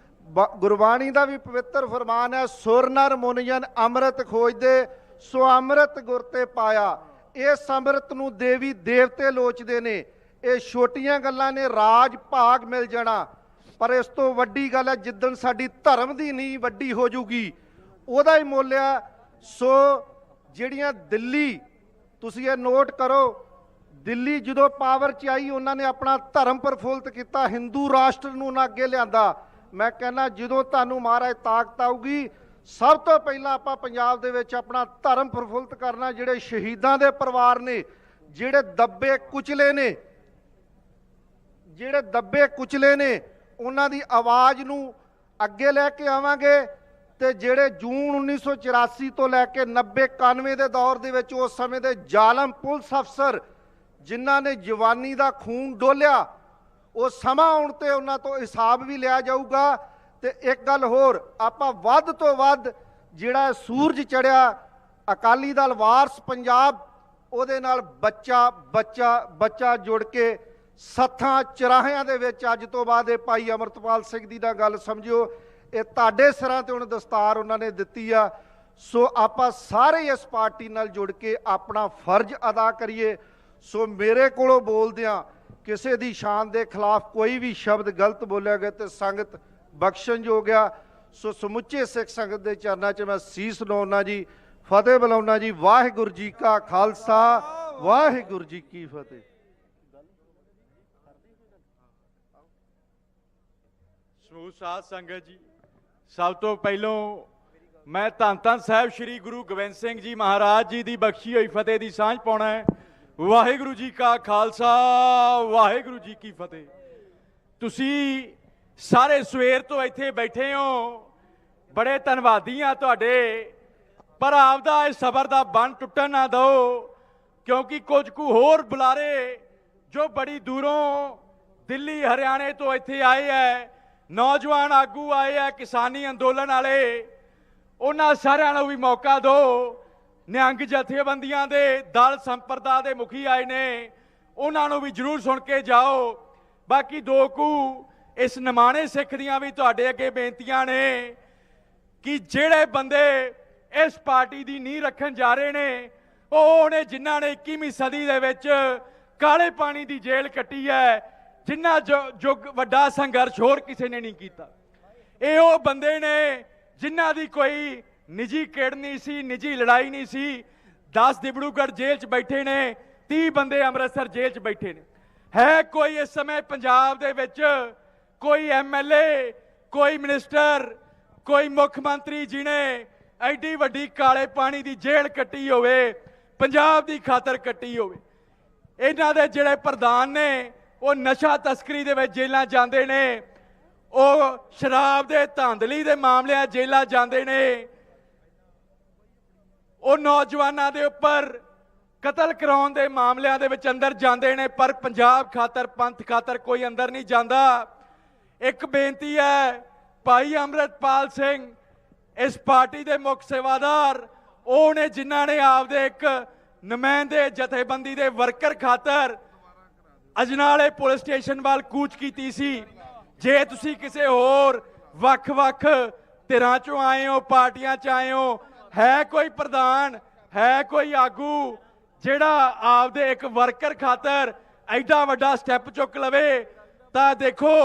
ਗੁਰਬਾਣੀ ਦਾ ਵੀ ਪਵਿੱਤਰ ਫਰਮਾਨ ਹੈ, ਸੁਰ ਨਰ ਮੁਨਿਜਨ ਅੰਮ੍ਰਿਤ ਖੋਜਦੇ, ਸੋ ਅੰਮ੍ਰਿਤ ਗੁਰ ਤੇ ਪਾਇਆ। ਇਸ ਅੰਮ੍ਰਿਤ ਨੂੰ ਦੇਵੀ ਦੇਵਤੇ ਲੋਚਦੇ ਨੇ। ਇਹ ਛੋਟੀਆਂ ਗੱਲਾਂ ਨੇ, ਰਾਜ ਭਾਗ ਮਿਲ ਜਾਣਾ। ਪਰ ਇਸ ਤੋਂ ਵੱਡੀ ਗੱਲ ਹੈ, ਜਿੱਦਣ ਸਾਡੀ ਧਰਮ ਦੀ ਨੀਂਹ ਵੱਡੀ ਹੋ ਜੂਗੀ, ਉਹਦਾ ਹੀ ਮੁੱਲ ਆ। ਸੋ ਜਿਹੜੀਆਂ ਦਿੱਲੀ, ਤੁਸੀਂ ਇਹ ਨੋਟ ਕਰੋ, ਦਿੱਲੀ ਜਦੋਂ ਪਾਵਰ 'ਚ ਆਈ, ਉਹਨਾਂ ਨੇ ਆਪਣਾ ਧਰਮ ਪ੍ਰਫੁੱਲਤ ਕੀਤਾ, ਹਿੰਦੂ ਰਾਸ਼ਟਰ ਨੂੰ ਨਾ ਅੱਗੇ ਲਿਆਂਦਾ। ਮੈਂ ਕਹਿੰਦਾ ਜਦੋਂ ਤੁਹਾਨੂੰ ਮਹਾਰਾਜ ਤਾਕਤ ਆਊਗੀ, ਸਭ ਤੋਂ ਪਹਿਲਾਂ ਆਪਾਂ ਪੰਜਾਬ ਦੇ ਵਿੱਚ ਆਪਣਾ ਧਰਮ ਪ੍ਰਫੁੱਲਤ ਕਰਨਾ। ਜਿਹੜੇ ਸ਼ਹੀਦਾਂ ਦੇ ਪਰਿਵਾਰ ਨੇ, ਜਿਹੜੇ ਦੱਬੇ ਕੁਚਲੇ ਨੇ, ਉਹਨਾਂ ਦੀ ਆਵਾਜ਼ ਨੂੰ ਅੱਗੇ ਲੈ ਕੇ ਆਵਾਂਗੇ। ਤੇ ਜਿਹੜੇ ਜੂਨ 1984 ਤੋਂ ਲੈ ਕੇ 90-91 ਦੇ ਦੌਰ ਦੇ ਵਿੱਚ ਉਸ ਸਮੇਂ ਦੇ ਜ਼ਾਲਮ ਪੁਲਿਸ ਅਫਸਰ ਜਿਨ੍ਹਾਂ ਨੇ ਜਵਾਨੀ ਦਾ ਖੂਨ ਡੋਲਿਆ, ਉਹ ਸਮਾਂ ਆਉਣ ਤੇ ਉਹਨਾਂ ਤੋਂ ਹਿਸਾਬ ਵੀ ਲਿਆ ਜਾਊਗਾ। ਤੇ ਇੱਕ ਗੱਲ ਹੋਰ, ਆਪਾਂ ਵੱਧ ਤੋਂ ਵੱਧ ਜਿਹੜਾ ਸੂਰਜ ਚੜਿਆ ਅਕਾਲੀ ਦਲ ਵਾਰਸ ਪੰਜਾਬ, ਉਹਦੇ ਨਾਲ ਬੱਚਾ ਜੁੜ ਕੇ ਸੱਥਾਂ ਚਰਾਹਿਆਂ ਦੇ ਵਿੱਚ ਅੱਜ ਤੋਂ ਬਾਅਦ ਇਹ ਭਾਈ ਅਮਰਤਪਾਲ ਸਿੰਘ ਦੀ ਦਾ ਗੱਲ ਸਮਝਿਓ, ਇਹ ਤੁਹਾਡੇ ਸਿਰਾਂ ਤੇ ਹੁਣ ਦਸਤਾਰ ਉਹਨਾਂ ਨੇ ਦਿੱਤੀ ਆ। ਸੋ ਆਪਾਂ ਸਾਰੇ ਇਸ ਪਾਰਟੀ ਨਾਲ ਜੁੜ ਕੇ ਆਪਣਾ ਫਰਜ਼ ਅਦਾ ਕਰੀਏ। ਸੋ ਮੇਰੇ ਕੋਲੋਂ ਬੋਲਦਿਆਂ ਕਿਸੇ ਦੀ ਸ਼ਾਨ ਦੇ ਖਿਲਾਫ ਕੋਈ ਵੀ ਸ਼ਬਦ ਗਲਤ ਬੋਲਿਆ ਗਿਆ ਤੇ ਸੰਗਤ ਬਖਸ਼ਣਯੋਗ ਆ। ਸੋ ਸਮੁੱਚੇ ਸਿੱਖ ਸੰਗਤ ਦੇ ਚਰਨਾਂ 'ਚ ਮੈਂ ਸੀਸ ਲਾਉਣਾ ਜੀ, ਫਤਿਹ ਬੁਲਾਉਣਾ ਜੀ। ਵਾਹਿਗੁਰੂ ਜੀ ਕਾ ਖਾਲਸਾ, ਵਾਹਿਗੁਰੂ ਜੀ ਕੀ ਫਤਿਹ। ਸਮੂਹ ਸਾਧ ਸੰਗਤ ਜੀ, ਸਭ ਤੋਂ ਪਹਿਲੋਂ ਮੈਂ ਧੰਨ ਸਾਹਿਬ ਸ੍ਰੀ ਗੁਰੂ ਗੋਬਿੰਦ ਸਿੰਘ ਜੀ ਮਹਾਰਾਜ ਜੀ ਦੀ ਬਖਸ਼ੀ ਹੋਈ ਫਤਿਹ ਦੀ ਸਾਂਝ ਪਾਉਣਾ ਹੈ। ਵਾਹਿਗੁਰੂ ਜੀ ਕਾ ਖਾਲਸਾ, ਵਾਹਿਗੁਰੂ ਜੀ ਕੀ ਫਤਿਹ। ਤੁਸੀਂ ਸਾਰੇ ਸਵੇਰ ਤੋਂ ਇੱਥੇ ਬੈਠੇ ਹੋ, ਬੜੇ ਧੰਨਵਾਦੀ ਆ ਤੁਹਾਡੇ, ਪਰ ਆਪਦਾ ਇਸ ਸਬਰ ਦਾ ਬੰਨ ਟੁੱਟਣ ਨਾ ਦਿਓ, ਕਿਉਂਕਿ ਕੁਝ ਕੁ ਹੋਰ ਬੁਲਾਰੇ ਜੋ ਬੜੀ ਦੂਰੋਂ ਦਿੱਲੀ ਹਰਿਆਣੇ ਤੋਂ ਇੱਥੇ ਆਏ ਹੈ, ਨੌਜਵਾਨ ਆਗੂ ਆਏ ਹੈ, ਕਿਸਾਨੀ ਅੰਦੋਲਨ ਵਾਲੇ, ਉਹਨਾਂ ਸਾਰਿਆਂ ਨੂੰ ਵੀ ਮੌਕਾ ਦਿਓ। ਨਿਹੰਗ ਜਥੇਬੰਦੀਆਂ ਦੇ ਦਲ ਸੰਪਰਦਾ ਦੇ ਮੁਖੀ ਆਏ ਨੇ, ਉਹਨਾਂ ਨੂੰ ਵੀ ਜ਼ਰੂਰ ਸੁਣ ਕੇ ਜਾਓ। ਬਾਕੀ ਦੋ ਕੁ ਇਸ ਨਿਮਾਣੇ ਸਿੱਖ ਦੀਆਂ ਵੀ ਤੁਹਾਡੇ ਅੱਗੇ ਬੇਨਤੀਆਂ ਨੇ ਕਿ ਜਿਹੜੇ ਬੰਦੇ ਇਸ ਪਾਰਟੀ ਦੀ ਨੀਂਹ ਰੱਖਣ ਜਾ ਰਹੇ ਨੇ, ਉਹ ਨੇ ਜਿਨ੍ਹਾਂ ਨੇ 21ਵੀਂ ਸਦੀ ਦੇ ਵਿੱਚ ਕਾਲੇ ਪਾਣੀ ਦੀ ਜੇਲ੍ਹ ਕੱਟੀ ਹੈ, ਜਿੰਨਾ ਜੁਗ ਵੱਡਾ ਸੰਘਰਸ਼ ਹੋਰ ਕਿਸੇ ਨੇ ਨਹੀਂ ਕੀਤਾ। ਇਹ ਉਹ ਬੰਦੇ ਨੇ ਜਿਨ੍ਹਾਂ ਦੀ ਕੋਈ ਨਿੱਜੀ ਕਿੜ ਨਹੀਂ ਸੀ, ਨਿੱਜੀ ਲੜਾਈ ਨਹੀਂ ਸੀ। 10 ਦਿਬੜੂਗੜ੍ਹ ਜੇਲ੍ਹ 'ਚ ਬੈਠੇ ਨੇ, 30 ਬੰਦੇ ਅੰਮ੍ਰਿਤਸਰ ਜੇਲ੍ਹ 'ਚ ਬੈਠੇ ਨੇ। ਹੈ ਕੋਈ ਇਸ ਸਮੇਂ ਪੰਜਾਬ ਦੇ ਵਿੱਚ ਕੋਈ MLA, ਕੋਈ ਮਿਨਿਸਟਰ, ਕੋਈ ਮੁੱਖ ਮੰਤਰੀ ਜਿਹਨੇ ਐਡੀ ਵੱਡੀ ਕਾਲੇ ਪਾਣੀ ਦੀ ਜੇਲ੍ਹ ਕੱਟੀ ਹੋਵੇ, ਪੰਜਾਬ ਦੀ ਖਾਤਰ ਕੱਟੀ ਹੋਵੇ? ਇਹਨਾਂ ਦੇ ਜਿਹੜੇ ਪ੍ਰਧਾਨ ਨੇ ਉਹ ਨਸ਼ਾ ਤਸਕਰੀ ਦੇ ਵਿੱਚ ਜੇਲ੍ਹਾਂ ਜਾਂਦੇ ਨੇ, ਉਹ ਸ਼ਰਾਬ ਦੇ ਧਾਂਦਲੀ ਦੇ ਮਾਮਲਿਆਂ ਜੇਲ੍ਹਾਂ ਜਾਂਦੇ ਨੇ, ਉਹ ਨੌਜਵਾਨਾਂ ਦੇ ਉੱਪਰ ਕਤਲ ਕਰਾਉਣ ਦੇ ਮਾਮਲਿਆਂ ਦੇ ਵਿੱਚ ਅੰਦਰ ਜਾਂਦੇ ਨੇ, ਪਰ ਪੰਜਾਬ ਖਾਤਰ, ਪੰਥ ਖਾਤਰ ਕੋਈ ਅੰਦਰ ਨਹੀਂ ਜਾਂਦਾ। ਇੱਕ ਬੇਨਤੀ ਹੈ, ਭਾਈ ਅੰਮ੍ਰਿਤਪਾਲ ਸਿੰਘ ਇਸ ਪਾਰਟੀ ਦੇ ਮੁੱਖ ਸੇਵਾਦਾਰ, ਉਹ ਨੇ ਜਿਨ੍ਹਾਂ ਨੇ ਆਪਦੇ ਇੱਕ ਨੁਮਾਇੰਦੇ ਜਥੇਬੰਦੀ ਦੇ ਵਰਕਰ ਖਾਤਰ ਅਜਨਾਲੇ ਪੁਲਿਸ ਸਟੇਸ਼ਨ ਵੱਲ ਕੂਚ ਕੀਤੀ ਸੀ। ਜੇ ਤੁਸੀਂ ਕਿਸੇ ਹੋਰ ਵੱਖ-ਵੱਖ ਧਿਰਾਂ ਚੋਂ ਆਏ ਹੋ, ਪਾਰਟੀਆਂ 'ਚ ਆਏ ਹੋ, ਹੈ ਕੋਈ ਪ੍ਰਧਾਨ, ਹੈ ਕੋਈ ਆਗੂ ਜਿਹੜਾ ਆਪਦੇ ਇੱਕ ਵਰਕਰ ਖਾਤਰ ਐਡਾ ਵੱਡਾ ਸਟੈਪ ਚੁੱਕ ਲਵੇ, ਤਾਂ ਦੇਖੋ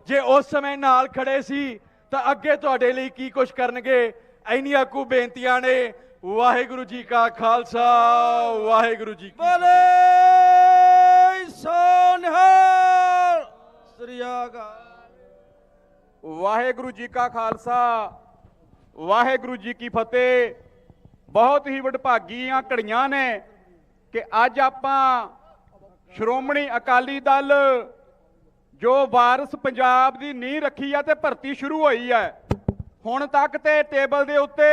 ਜੇ ਉਸ ਸਮੇਂ ਨਾਲ ਖੜੇ ਸੀ ਤਾਂ ਅੱਗੇ ਤੁਹਾਡੇ ਲਈ ਕੀ ਕੁਝ ਕਰਨਗੇ। ਇੰਨੀਆਂ ਕੁ ਬੇਨਤੀਆਂ ਨੇ। ਵਾਹਿਗੁਰੂ ਜੀ ਕਾ ਖਾਲਸਾ, ਵਾਹਿਗੁਰੂ ਜੀ ਕੀ ਬੋਲੇ ਸੋ ਨਿਹਾਲ। ਸ੍ਰੀ ਅਕਾਲ। ਵਾਹਿਗੁਰੂ ਜੀ ਕਾ ਖਾਲਸਾ, ਵਾਹਿਗੁਰੂ ਜੀ ਕੀ ਫਤਿਹ। ਬਹੁਤ ਹੀ ਵਡਭਾਗੀਆਂ ਘੜੀਆਂ ਨੇ ਕਿ ਅੱਜ ਆਪਾਂ ਸ਼੍ਰੋਮਣੀ ਅਕਾਲੀ ਦਲ ਜੋ ਵਾਰਿਸ ਪੰਜਾਬ ਦੀ ਨੀਂਹ ਰੱਖੀ ਆ ਤੇ ਭਰਤੀ ਸ਼ੁਰੂ ਹੋਈ ਹੈ। ਹੁਣ ਤੱਕ ਤੇ ਟੇਬਲ ਦੇ ਉੱਤੇ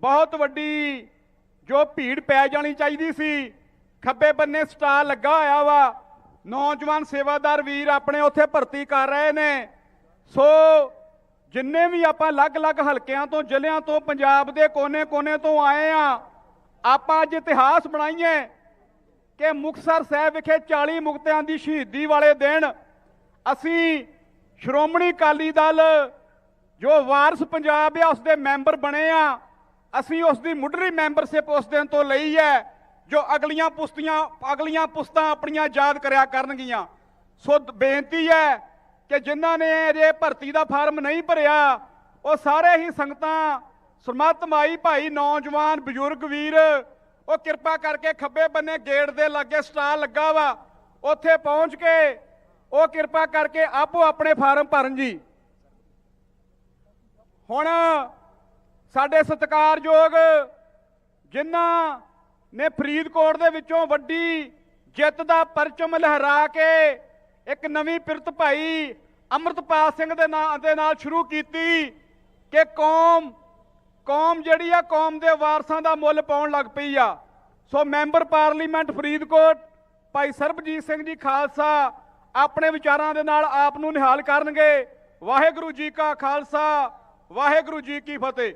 ਬਹੁਤ ਵੱਡੀ ਜੋ ਭੀੜ ਪੈ ਜਾਣੀ ਚਾਹੀਦੀ ਸੀ, ਖੱਬੇ ਬੰਨੇ ਸਟਾਲ ਲੱਗਾ ਹੋਇਆ ਵਾ, ਨੌਜਵਾਨ ਸੇਵਾਦਾਰ ਵੀਰ ਆਪਣੇ ਉੱਥੇ ਭਰਤੀ ਕਰ ਰਹੇ ਨੇ। ਸੋ ਜਿੰਨੇ ਵੀ ਆਪਾਂ ਅਲੱਗ-ਅਲੱਗ ਹਲਕਿਆਂ ਤੋਂ, ਜ਼ਿਲ੍ਹਿਆਂ ਤੋਂ, ਪੰਜਾਬ ਦੇ ਕੋਨੇ-ਕੋਨੇ ਤੋਂ ਆਏ ਆ, ਆਪਾਂ ਅੱਜ ਇਤਿਹਾਸ ਬਣਾਈਏ ਕਿ ਮੁਕਤਸਰ ਸਾਹਿਬ ਵਿਖੇ 40 ਮੁਕਤਿਆਂ ਦੀ ਸ਼ਹੀਦੀ ਵਾਲੇ ਦਿਨ ਅਸੀਂ ਸ਼੍ਰੋਮਣੀ ਅਕਾਲੀ ਦਲ ਜੋ ਵਾਰਿਸ ਪੰਜਾਬ ਆ ਉਸ ਦੇ ਮੈਂਬਰ ਬਣੇ ਆ। ਅਸੀਂ ਉਸ ਦੀ ਮੁੱਢਲੀ ਮੈਂਬਰਸ਼ਿਪ ਉਸ ਦਿਨ ਤੋਂ ਲਈ ਹੈ ਜੋ ਅਗਲੀਆਂ ਪੁਸਤਾਂ ਆਪਣੀਆਂ ਯਾਦ ਕਰਿਆ ਕਰਨਗੀਆਂ। ਸੋ ਬੇਨਤੀ ਹੈ ਕਿ ਜਿਨ੍ਹਾਂ ਨੇ ਅਜੇ ਭਰਤੀ ਦਾ ਫਾਰਮ ਨਹੀਂ ਭਰਿਆ, ਉਹ ਸਾਰੇ ਹੀ ਸੰਗਤਾਂ, ਸਰਮੱਤ ਮਾਈ ਭਾਈ, ਨੌਜਵਾਨ, ਬਜ਼ੁਰਗ ਵੀਰ, ਉਹ ਕਿਰਪਾ ਕਰਕੇ ਖੱਬੇ ਬੰਨੇ ਗੇਟ ਦੇ ਲਾਗੇ ਸਟਾਲ ਲੱਗਾ ਵਾ, ਉੱਥੇ ਪਹੁੰਚ ਕੇ ਉਹ ਕਿਰਪਾ ਕਰਕੇ ਆਪੋ ਆਪਣੇ ਫਾਰਮ ਭਰਨ ਜੀ। ਹੁਣ ਸਾਡੇ ਸਤਿਕਾਰਯੋਗ ਜਿਨ੍ਹਾਂ ਨੇ ਫਰੀਦਕੋਟ ਦੇ ਵਿੱਚੋਂ ਵੱਡੀ ਜਿੱਤ ਦਾ ਪਰਚਮ ਲਹਿਰਾ ਕੇ ਇੱਕ ਨਵੀਂ ਪਿਰਤ ਭਾਈ ਅੰਮ੍ਰਿਤਪਾਲ ਸਿੰਘ ਦੇ ਨਾਲ ਸ਼ੁਰੂ ਕੀਤੀ ਕਿ ਕੌਮ ਜਿਹੜੀ ਆ, ਕੌਮ ਦੇ ਵਾਰਸਾਂ ਦਾ ਮੁੱਲ ਪਾਉਣ ਲੱਗ ਪਈ ਆ। ਸੋ ਮੈਂਬਰ ਪਾਰਲੀਮੈਂਟ ਫਰੀਦਕੋਟ ਭਾਈ ਸਰਬਜੀਤ ਸਿੰਘ ਜੀ ਖਾਲਸਾ ਆਪਣੇ ਵਿਚਾਰਾਂ ਦੇ ਨਾਲ ਆਪ ਨੂੰ ਨਿਹਾਲ ਕਰਨਗੇ। ਵਾਹਿਗੁਰੂ ਜੀ ਕਾ ਖਾਲਸਾ, ਵਾਹਿਗੁਰੂ ਜੀ ਕੀ ਫਤਿਹ।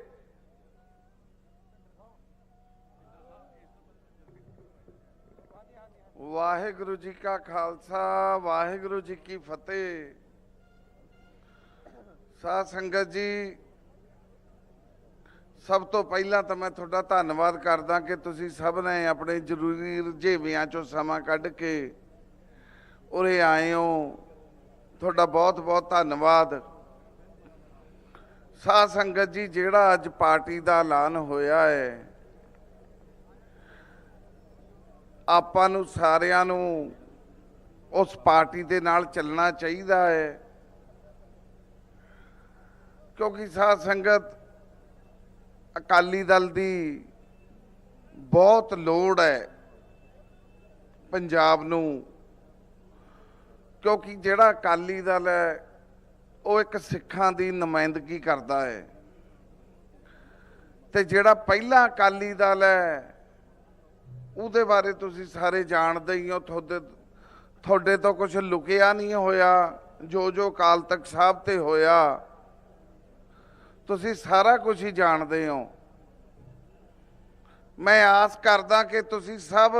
ਵਾਹਿਗੁਰੂ ਜੀ ਕਾ ਖਾਲਸਾ, ਵਾਹਿਗੁਰੂ ਜੀ ਕੀ ਫਤਿਹ। ਸਾਧ ਸੰਗਤ ਜੀ, ਸਭ ਤੋਂ ਪਹਿਲਾਂ ਤਾਂ ਮੈਂ ਤੁਹਾਡਾ ਧੰਨਵਾਦ ਕਰਦਾ ਕਿ ਤੁਸੀਂ ਸਭ ਨੇ ਆਪਣੇ ਜ਼ਰੂਰੀ ਰੁਝੇਵਿਆਂ ਚੋਂ ਸਮਾਂ ਕੱਢ ਕੇ ਉਰੇ ਆਏ ਹੋ। ਤੁਹਾਡਾ ਬਹੁਤ ਬਹੁਤ ਧੰਨਵਾਦ। ਸਾਧ ਸੰਗਤ ਜੀ, ਜਿਹੜਾ ਅੱਜ ਪਾਰਟੀ ਦਾ ਐਲਾਨ ਹੋਇਆ ਹੈ, ਆਪਾਂ ਨੂੰ ਸਾਰਿਆਂ ਨੂੰ ਉਸ ਪਾਰਟੀ ਦੇ ਨਾਲ ਚੱਲਣਾ ਚਾਹੀਦਾ ਹੈ, ਕਿਉਂਕਿ ਸਾਧ ਸੰਗਤ ਅਕਾਲੀ ਦਲ ਦੀ ਬਹੁਤ ਲੋੜ ਹੈ ਪੰਜਾਬ ਨੂੰ, ਕਿਉਂਕਿ ਜਿਹੜਾ ਅਕਾਲੀ ਦਲ ਹੈ ਉਹ ਇੱਕ ਸਿੱਖਾਂ ਦੀ ਨੁਮਾਇੰਦਗੀ ਕਰਦਾ ਹੈ, ਤੇ ਜਿਹੜਾ ਪਹਿਲਾ ਅਕਾਲੀ ਦਲ ਹੈ ਉਹਦੇ ਬਾਰੇ ਤੁਸੀਂ ਸਾਰੇ ਜਾਣਦੇ ਹੀ ਹੋ। ਤੁਹਾਡੇ ਤੋਂ ਕੁਝ ਲੁਕਿਆ ਨਹੀਂ ਹੋਇਆ। ਜੋ ਅਕਾਲ ਤਖਤ ਸਾਹਿਬ ਤੇ ਹੋਇਆ ਤੁਸੀਂ ਸਾਰਾ ਕੁਝ ਹੀ ਜਾਣਦੇ ਹੋ। ਮੈਂ ਆਸ ਕਰਦਾ ਕਿ ਤੁਸੀਂ ਸਭ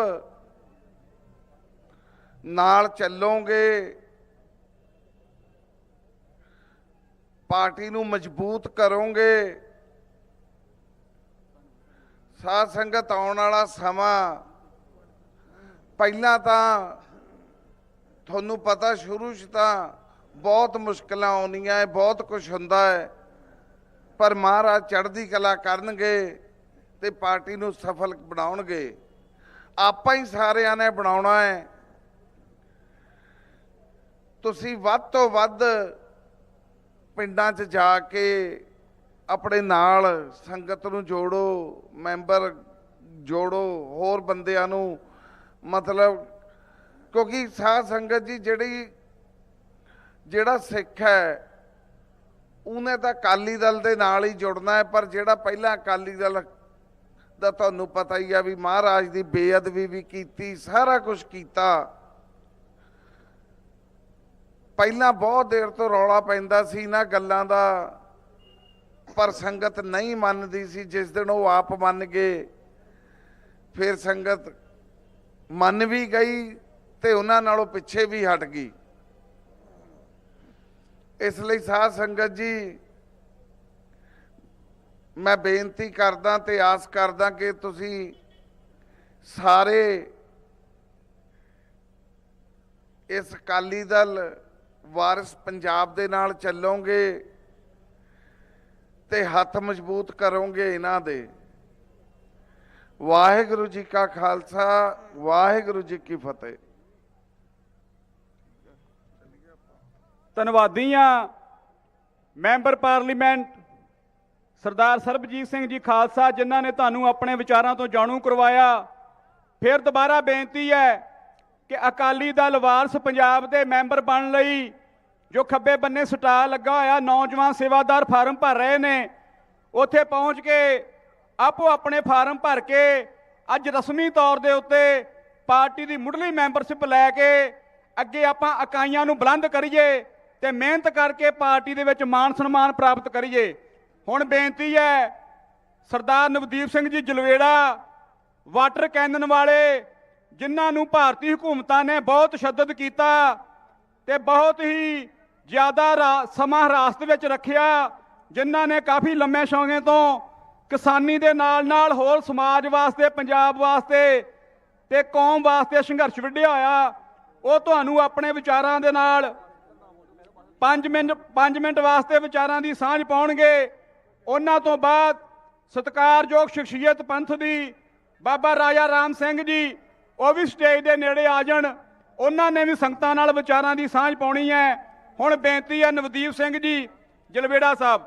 ਨਾਲ ਚੱਲੋਗੇ, ਪਾਰਟੀ ਨੂੰ ਮਜ਼ਬੂਤ ਕਰੋਗੇ। ਸਾਧ ਸੰਗਤ, ਆਉਣ ਵਾਲਾ ਸਮਾਂ ਪਹਿਲਾਂ ਤਾਂ ਤੁਹਾਨੂੰ ਪਤਾ ਸ਼ੁਰੂ 'ਚ ਤਾਂ ਬਹੁਤ ਮੁਸ਼ਕਲਾਂ ਆਉਂਦੀਆਂ ਹੈ, ਬਹੁਤ ਕੁਝ ਹੁੰਦਾ ਹੈ, ਪਰ ਮਹਾਰਾਜ ਚੜ੍ਹਦੀ ਕਲਾ ਕਰਨਗੇ ਤੇ ਪਾਰਟੀ ਨੂੰ ਸਫਲ ਬਣਾਉਣਗੇ। ਆਪਾਂ ਹੀ ਸਾਰਿਆਂ ਨੇ ਬਣਾਉਣਾ ਹੈ। ਤੁਸੀਂ ਵੱਧ ਤੋਂ ਵੱਧ ਪਿੰਡਾਂ 'ਚ ਜਾ ਕੇ ਆਪਣੇ ਨਾਲ ਸੰਗਤ ਨੂੰ ਜੋੜੋ, ਮੈਂਬਰ ਜੋੜੋ, ਹੋਰ ਬੰਦਿਆਂ ਨੂੰ, ਮਤਲਬ ਕਿਉਂਕਿ ਸਾਧ ਸੰਗਤ ਜੀ ਜਿਹੜਾ ਸਿੱਖ ਹੈ ਉਹਨੇ ਤਾਂ ਅਕਾਲੀ ਦਲ ਦੇ ਨਾਲ ਹੀ ਜੁੜਨਾ ਹੈ, ਪਰ ਜਿਹੜਾ ਪਹਿਲਾਂ ਅਕਾਲੀ ਦਲ ਦਾ ਤੁਹਾਨੂੰ ਪਤਾ ਹੀ ਆ ਵੀ ਮਹਾਰਾਜ ਦੀ ਬੇਅਦਬੀ ਵੀ ਕੀਤੀ, ਸਾਰਾ ਕੁਝ ਕੀਤਾ। ਪਹਿਲਾਂ ਬਹੁਤ ਦੇਰ ਤੋਂ ਰੌਲਾ ਪੈਂਦਾ ਸੀ ਇਹਨਾਂ ਗੱਲਾਂ ਦਾ, ਪਰ ਸੰਗਤ ਨਹੀਂ ਮੰਨਦੀ ਸੀ। ਜਿਸ ਦਿਨ ਉਹ ਆਪ ਮੰਨ ਗਏ ਫਿਰ ਸੰਗਤ ਮੰਨ ਵੀ ਗਈ ਤੇ ਉਹਨਾਂ ਨਾਲੋਂ ਪਿੱਛੇ ਵੀ ਹਟ ਗਈ। ਇਸ ਲਈ ਸਾਧ ਸੰਗਤ ਜੀ, ਮੈਂ ਬੇਨਤੀ ਕਰਦਾ ਤੇ ਆਸ ਕਰਦਾ ਕਿ ਤੁਸੀਂ ਸਾਰੇ ਇਸ ਅਕਾਲੀ ਦਲ ਵਾਰਿਸ ਪੰਜਾਬ ਦੇ ਨਾਲ ਚੱਲੋਗੇ ਤੇ ਹੱਥ ਮਜ਼ਬੂਤ ਕਰੋਗੇ ਇਹਨਾਂ ਦੇ। ਵਾਹਿਗੁਰੂ ਜੀ ਕਾ ਖਾਲਸਾ, ਵਾਹਿਗੁਰੂ ਜੀ ਕੀ ਫਤਿਹ। ਧੰਨਵਾਦੀ ਹਾਂ ਮੈਂਬਰ ਪਾਰਲੀਮੈਂਟ ਸਰਦਾਰ ਸਰਬਜੀਤ ਸਿੰਘ ਜੀ ਖਾਲਸਾ, ਜਿਨ੍ਹਾਂ ਨੇ ਤੁਹਾਨੂੰ ਆਪਣੇ ਵਿਚਾਰਾਂ ਤੋਂ ਜਾਣੂ ਕਰਵਾਇਆ। ਫਿਰ ਦੁਬਾਰਾ ਬੇਨਤੀ ਹੈ ਕਿ ਅਕਾਲੀ ਦਲ ਵਾਰਿਸ ਪੰਜਾਬ ਦੇ ਮੈਂਬਰ ਬਣਨ ਲਈ ਜੋ ਖੱਬੇ ਬੰਨੇ ਸਟਾਲ ਲੱਗਾ ਹੋਇਆ, ਨੌਜਵਾਨ ਸੇਵਾਦਾਰ ਫਾਰਮ ਭਰ ਰਹੇ ਨੇ, ਉੱਥੇ ਪਹੁੰਚ ਕੇ ਆਪੋ ਆਪਣੇ ਫਾਰਮ ਭਰ ਕੇ ਅੱਜ ਰਸਮੀ ਤੌਰ ਦੇ ਉੱਤੇ ਪਾਰਟੀ ਦੀ ਮੁੱਢਲੀ ਮੈਂਬਰਸ਼ਿਪ ਲੈ ਕੇ ਅੱਗੇ ਆਪਾਂ ਇਕਾਈਆਂ ਨੂੰ ਬੁਲੰਦ ਕਰੀਏ ਤੇ ਮਿਹਨਤ ਕਰਕੇ ਪਾਰਟੀ ਦੇ ਵਿੱਚ ਮਾਣ ਸਨਮਾਨ ਪ੍ਰਾਪਤ ਕਰੀਏ। ਹੁਣ ਬੇਨਤੀ ਹੈ ਸਰਦਾਰ ਨਵਦੀਪ ਸਿੰਘ ਜੀ ਜਲਵੇੜਾ, ਵਾਟਰ ਕੈਨਨ ਵਾਲੇ, ਜਿਨ੍ਹਾਂ ਨੂੰ ਭਾਰਤੀ ਹਕੂਮਤਾਂ ਨੇ ਬਹੁਤ ਤਸ਼ੱਦਦ ਕੀਤਾ ਤੇ ਬਹੁਤ ਹੀ ਜ਼ਿਆਦਾ ਸਮਾਂ ਹਿਰਾਸਤ ਵਿੱਚ ਰੱਖਿਆ, ਜਿਨ੍ਹਾਂ ਨੇ ਕਾਫੀ ਲੰਮੇ ਸਮੇਂ ਤੋਂ ਕਿਸਾਨੀ ਦੇ ਨਾਲ ਹੋਰ ਸਮਾਜ ਵਾਸਤੇ, ਪੰਜਾਬ ਵਾਸਤੇ ਤੇ ਕੌਮ ਵਾਸਤੇ ਸੰਘਰਸ਼ ਵਿੱਢਿਆ ਹੋਇਆ, ਉਹ ਤੁਹਾਨੂੰ ਆਪਣੇ ਵਿਚਾਰਾਂ ਦੇ ਨਾਲ 5 ਮਿੰਟ ਵਾਸਤੇ ਵਿਚਾਰਾਂ ਦੀ ਸਾਂਝ ਪਾਉਣਗੇ। ਉਹਨਾਂ ਤੋਂ ਬਾਅਦ ਸਤਿਕਾਰਯੋਗ ਸ਼ਖਸੀਅਤ ਪੰਥ ਦੀ ਬਾਬਾ ਰਾਜਾ ਰਾਮ ਸਿੰਘ ਜੀ, ਉਹ ਵੀ ਸਟੇਜ ਦੇ ਨੇੜੇ ਆ ਜਾਣ, ਉਹਨਾਂ ਨੇ ਵੀ ਸੰਗਤਾਂ ਨਾਲ ਵਿਚਾਰਾਂ ਦੀ ਸਾਂਝ ਪਾਉਣੀ ਹੈ। ਹੁਣ ਬੇਨਤੀ ਹੈ ਨਵਦੀਪ ਸਿੰਘ ਜੀ ਜਲਵੇੜਾ ਸਾਹਿਬ।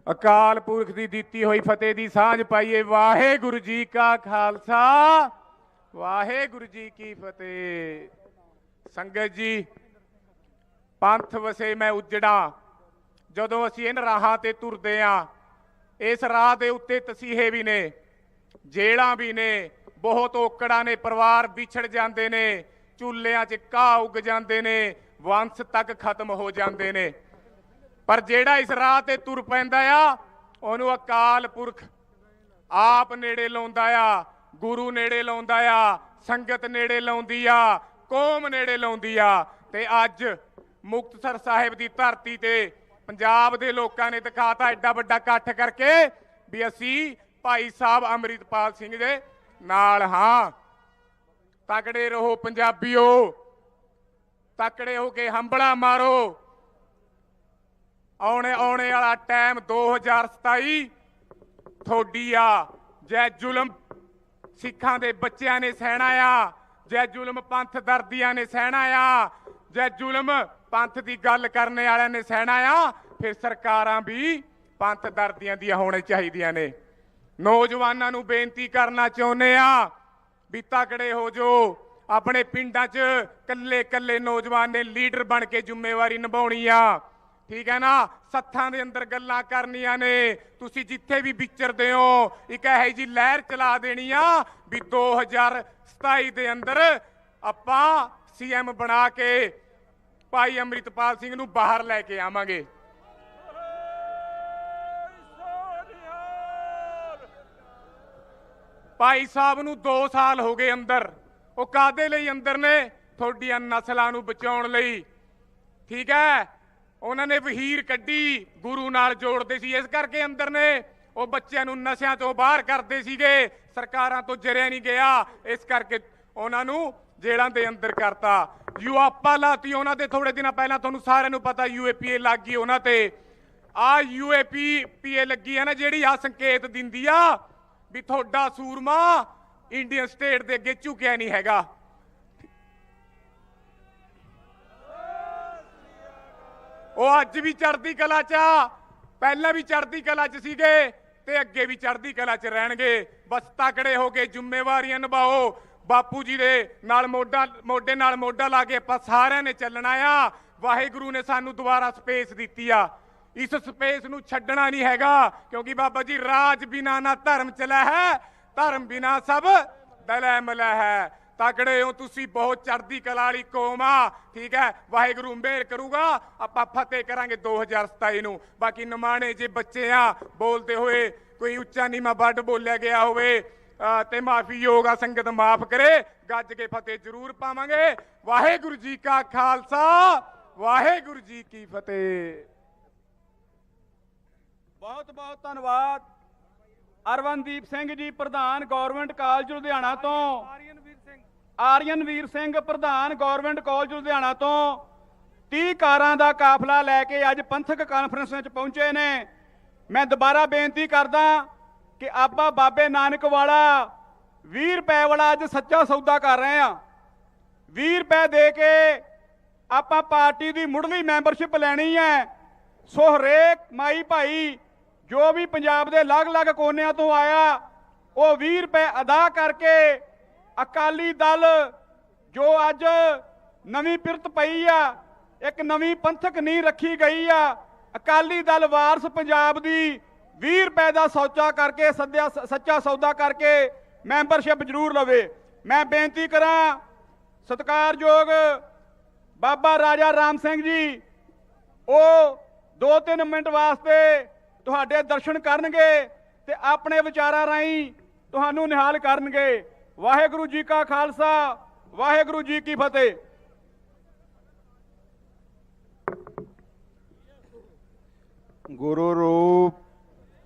ਅਕਾਲ ਪੁਰਖ ਦੀ ਦਿੱਤੀ ਹੋਈ ਫਤਿਹ ਦੀ ਸਾਂਝ ਪਾਈਏ। ਵਾਹਿਗੁਰੂ ਜੀ ਕਾ ਖਾਲਸਾ, ਵਾਹਿਗੁਰੂ ਜੀ ਕੀ ਫਤਿਹ। ਸੰਗਤ ਜੀ, ਪੰਥ ਵਸੇ ਮੈਂ ਉਜੜਾ, ਜਦੋਂ ਅਸੀਂ ਇਹਨਾਂ ਰਾਹਾਂ ਤੇ ਤੁਰਦੇ ਆਂ, ਇਸ ਰਾਹ ਦੇ ਉੱਤੇ ਤਸੀਹੇ ਵੀ ਨੇ, ਜੇਲਾਂ ਵੀ ਨੇ, ਬਹੁਤ ਔਕੜਾਂ ਨੇ, ਪਰਿਵਾਰ ਵਿਛੜ ਜਾਂਦੇ ਨੇ, ਚੁੱਲ੍ਹਿਆਂ 'ਚ ਘਾਹ ਉੱਗ ਜਾਂਦੇ ਨੇ, ਵੰਸ਼ ਤੱਕ ਖਤਮ ਹੋ ਜਾਂਦੇ ਨੇ, ਪਰ ਜਿਹੜਾ ਇਸ ਰਾਹ ਤੇ ਤੁਰ ਪੈਂਦਾ ਆ ਉਹਨੂੰ ਅਕਾਲ ਪੁਰਖ ਆਪ ਨੇੜੇ ਲਾਉਂਦਾ ਆ, ਗੁਰੂ ਨੇੜੇ ਲਾਉਂਦਾ ਆ, ਸੰਗਤ ਨੇੜੇ ਲਾਉਂਦੀ ਆ, ਕੌਮ ਨੇੜੇ ਲਾਉਂਦੀ ਆ। ਤੇ ਅੱਜ ਮੁਕਤਸਰ ਸਾਹਿਬ ਦੀ ਧਰਤੀ ਤੇ ਪੰਜਾਬ ਦੇ ਲੋਕਾਂ ਨੇ ਦਿਖਾਤਾ ਐਡਾ ਵੱਡਾ ਇਕੱਠ ਕਰਕੇ ਵੀ ਅਸੀਂ ਭਾਈ ਸਾਹਿਬ ਅੰਮ੍ਰਿਤਪਾਲ ਸਿੰਘ ਦੇ ਨਾਲ ਹਾਂ। ਤਕੜੇ ਰਹੋ ਪੰਜਾਬੀਓ, ਤਕੜੇ ਹੋ ਕੇ ਹੰਬੜਾ ਮਾਰੋ। ਆਉਣੇ ਵਾਲਾ ਟਾਈਮ 2027 ਥੋੜੀ ਆ। ਜੈ ਜ਼ੁਲਮ ਸਿੱਖਾਂ ਦੇ ਬੱਚਿਆਂ ਨੇ ਸਹਿਣਾ ਆ, ਜੈ ਜ਼ੁਲਮ ਪੰਥ ਦਰਦੀਆਂ ਨੇ ਸਹਿਣਾ ਆ, ਜੈ ਜ਼ੁਲਮ ਪੰਥ ਦੀ ਗੱਲ ਕਰਨ ਵਾਲਿਆਂ ਨੇ ਸਹਿਣਾ ਆ। ਫਿਰ ਸਰਕਾਰਾਂ ਵੀ ਪੰਥ ਦਰਦੀਆਂ ਦੀਆਂ ਹੋਣੇ ਚਾਹੀਦੀਆਂ ਨੇ। ਨੌਜਵਾਨਾਂ ਨੂੰ ਬੇਨਤੀ ਕਰਨਾ ਚਾਹੁੰਦੇ ਆ ਵੀ ਤਕੜੇ ਹੋ ਜੋ। ਆਪਣੇ ਪਿੰਡਾਂ 'ਚ ਕੱਲੇ ਨੌਜਵਾਨ ਨੇ ਲੀਡਰ ਬਣ ਕੇ ਜ਼ਿੰਮੇਵਾਰੀ ਨਿਭਾਉਣੀ ਆ, ਠੀਕ ਹੈ ਨਾ। ਸੱਥਾਂ ਦੇ ਅੰਦਰ ਗੱਲਾਂ ਕਰਨੀਆਂ ਨੇ। ਤੁਸੀਂ ਜਿੱਥੇ ਵੀ ਵਿਚਰਦੇ ਹੋ ਇੱਕ ਇਹੋ ਜਿਹੀ ਲਹਿਰ ਚਲਾ ਦੇਣੀ ਆ ਵੀ 2027 ਦੇ ਅੰਦਰ ਆਪਾਂ CM ਬਣਾ ਕੇ ਭਾਈ ਅੰਮ੍ਰਿਤਪਾਲ ਸਿੰਘ ਨੂੰ ਬਾਹਰ ਲੈ ਕੇ ਆਵਾਂਗੇ। ਭਾਈ ਸਾਹਿਬ ਨੂੰ 2 ਸਾਲ ਹੋ ਗਏ ਅੰਦਰ। ਉਹ ਕਾਦੇ ਲਈ ਅੰਦਰ ਨੇ? ਤੁਹਾਡੀਆਂ ਨਸਲਾਂ ਨੂੰ ਬਚਾਉਣ ਲਈ, ਠੀਕ ਹੈ। ਉਹਨਾਂ ਨੇ ਵਹੀਰ ਕੱਢੀ, ਗੁਰੂ ਨਾਲ ਜੋੜਦੇ ਸੀ, ਇਸ ਕਰਕੇ ਅੰਦਰ ਨੇ। ਉਹ ਬੱਚਿਆਂ ਨੂੰ ਨਸ਼ਿਆਂ ਤੋਂ ਬਾਹਰ ਕਰਦੇ ਸੀਗੇ, ਸਰਕਾਰਾਂ ਤੋਂ ਜਰਿਆ ਨਹੀਂ ਗਿਆ, ਇਸ ਕਰਕੇ ਉਹਨਾਂ ਨੂੰ ਜੇਲ੍ਹਾਂ ਦੇ ਅੰਦਰ ਕਰਤਾ। ਯੂਆਪਾ ਲਾਤੀ ਉਹਨਾਂ ਦੇ ਥੋੜੇ ਦਿਨਾਂ ਪਹਿਲਾਂ, ਤੁਹਾਨੂੰ ਸਾਰਿਆਂ ਨੂੰ ਪਤਾ UAPA ਲੱਗ ਗਈ ਉਹਨਾਂ ਤੇ। ਆ UAPA ਲੱਗੀ ਹੈ ਨਾ ਜਿਹੜੀ, ਆ ਸੰਕੇਤ ਦਿੰਦੀ ਆ ਵੀ ਤੁਹਾਡਾ ਸੂਰਮਾ ਇੰਡੀਅਨ ਸਟੇਟ ਦੇ ਅੱਗੇ ਝੁਕਿਆ ਨਹੀਂ ਹੈਗਾ। ਉਹ ਅੱਜ ਵੀ ਚੜ੍ਹਦੀ ਕਲਾ 'ਚ ਆ, ਪਹਿਲਾਂ ਵੀ ਚੜ੍ਹਦੀ ਕਲਾ 'ਚ ਸੀਗੇ ਤੇ ਅੱਗੇ ਵੀ ਚੜ੍ਹਦੀ ਕਲਾ 'ਚ ਰਹਿਣਗੇ। ਬਸ ਤਕੜੇ ਹੋ ਕੇ ਜ਼ਿੰਮੇਵਾਰੀਆਂ ਨਿਭਾਓ। ਬਾਪੂ ਜੀ ਦੇ ਨਾਲ ਮੋਢੇ ਨਾਲ ਮੋਢਾ ਲਾ ਕੇ ਆਪਾਂ ਸਾਰਿਆਂ ਨੇ ਚੱਲਣਾ ਆ। ਵਾਹਿਗੁਰੂ ਨੇ ਸਾਨੂੰ ਦੁਬਾਰਾ ਸਪੇਸ ਦਿੱਤੀ ਆ, ਇਸ ਸਪੇਸ ਨੂੰ ਛੱਡਣਾ ਨਹੀਂ ਹੈਗਾ, ਕਿਉਂਕਿ ਬਾਬਾ ਜੀ ਰਾਜ ਬਿਨਾ ਨਾ ਧਰਮ ਚਲਾ ਹੈ, ਧਰਮ ਬਿਨਾ ਸਭ ਦਲੇ ਮਲਾ ਹੈ। ਤਕੜੇ ਹੋ ਤੁਸੀਂ, ਬਹੁਤ ਚੜ੍ਹਦੀ ਕਲਾ ਵਾਲੀ ਕੌਮ ਆ, ਠੀਕ ਹੈ। ਵਾਹਿਗੁਰੂ ਮਿਹਰ ਕਰੂਗਾ, ਆਪਾਂ ਫਤਿਹ ਕਰਾਂਗੇ 2027 ਨੂੰ। ਬਾਕੀ ਨਿਮਾਣੇ ਜੇ ਬੱਚੇ ਆ, ਬੋਲਦੇ ਹੋਏ ਕੋਈ ਉੱਚਾ ਨੀਵਾਂ ਵੱਡ ਬੋਲਿਆ ਗਿਆ ਹੋਵੇ ਤੇ ਮਾਫੀਯੋਗ ਆ, ਸੰਗਤ ਮਾਫ ਕਰੇ। ਗੱਜ ਕੇ ਫਤਿਹ ਜ਼ਰੂਰ ਪਾਵਾਂਗੇ। ਵਾਹਿਗੁਰੂ ਜੀ ਕਾ ਖਾਲਸਾ, ਵਾਹਿਗੁਰੂ ਜੀ ਕੀ ਫਤਿਹ। ਬਹੁਤ ਬਹੁਤ ਧੰਨਵਾਦ ਅਰਵਨਦੀਪ ਸਿੰਘ ਜੀ, ਪ੍ਰਧਾਨ ਗਵਰਨਮੈਂਟ ਕਾਲਜ ਲੁਧਿਆਣਾ ਤੋਂ। ਆਰੀਅਨਵੀਰ ਸਿੰਘ ਪ੍ਰਧਾਨ ਗਵਰਨਮੈਂਟ ਕਾਲਜ ਲੁਧਿਆਣਾ ਤੋਂ 30 ਕਾਰਾਂ ਦਾ ਕਾਫਲਾ ਲੈ ਕੇ ਅੱਜ ਪੰਥਕ ਕਾਨਫਰੰਸ ਵਿੱਚ ਪਹੁੰਚੇ ਨੇ। ਮੈਂ ਦੁਬਾਰਾ ਬੇਨਤੀ ਕਰਦਾ ਕਿ ਆਪਾਂ ਬਾਬੇ ਨਾਨਕ ਵਾਲਾ 20 ਰੁਪਏ ਵਾਲਾ ਅੱਜ ਸੱਚਾ ਸੌਦਾ ਕਰ ਰਹੇ ਆ। 20 ਰੁਪਏ ਦੇ ਕੇ ਆਪਾਂ ਪਾਰਟੀ ਦੀ ਮੁੱਢਲੀ ਮੈਂਬਰਸ਼ਿਪ ਲੈਣੀ ਹੈ। ਸੋ ਹਰੇਕ ਮਾਈ ਭਾਈ ਜੋ ਵੀ ਪੰਜਾਬ ਦੇ ਅਲੱਗ-ਅਲੱਗ ਕੋਨਿਆਂ ਤੋਂ ਆਇਆ, ਉਹ 20 ਰੁਪਏ ਅਦਾ ਕਰਕੇ ਅਕਾਲੀ ਦਲ ਜੋ ਅੱਜ ਨਵੀਂ ਪਿਰਤ ਪਈ ਆ, ਇੱਕ ਨਵੀਂ ਪੰਥਕ ਨੀਂਹ ਰੱਖੀ ਗਈ ਆ, ਅਕਾਲੀ ਦਲ ਵਾਰਸ ਪੰਜਾਬ ਦੀ 20 ਰੁਪਏ ਦਾ ਸੌਦਾ ਕਰਕੇ ਸੱਚਾ ਸੌਦਾ ਕਰਕੇ ਮੈਂਬਰਸ਼ਿਪ ਜ਼ਰੂਰ ਲਵੇ। ਮੈਂ ਬੇਨਤੀ ਕਰਾਂ ਸਤਿਕਾਰਯੋਗ ਬਾਬਾ ਰਾਜਾ ਰਾਮ ਸਿੰਘ ਜੀ, ਉਹ 2-3 ਮਿੰਟ ਵਾਸਤੇ ਤੁਹਾਡੇ ਦਰਸ਼ਨ ਕਰਨਗੇ ਤੇ ਆਪਣੇ ਵਿਚਾਰਾਂ ਰਾਹੀਂ ਤੁਹਾਨੂੰ ਨਿਹਾਲ ਕਰਨਗੇ। ਵਾਹਿਗੁਰੂ ਜੀ ਕਾ ਖਾਲਸਾ, ਵਾਹਿਗੁਰੂ ਜੀ ਕੀ ਫਤਿਹ। ਗੁਰੂ ਰੂਪ,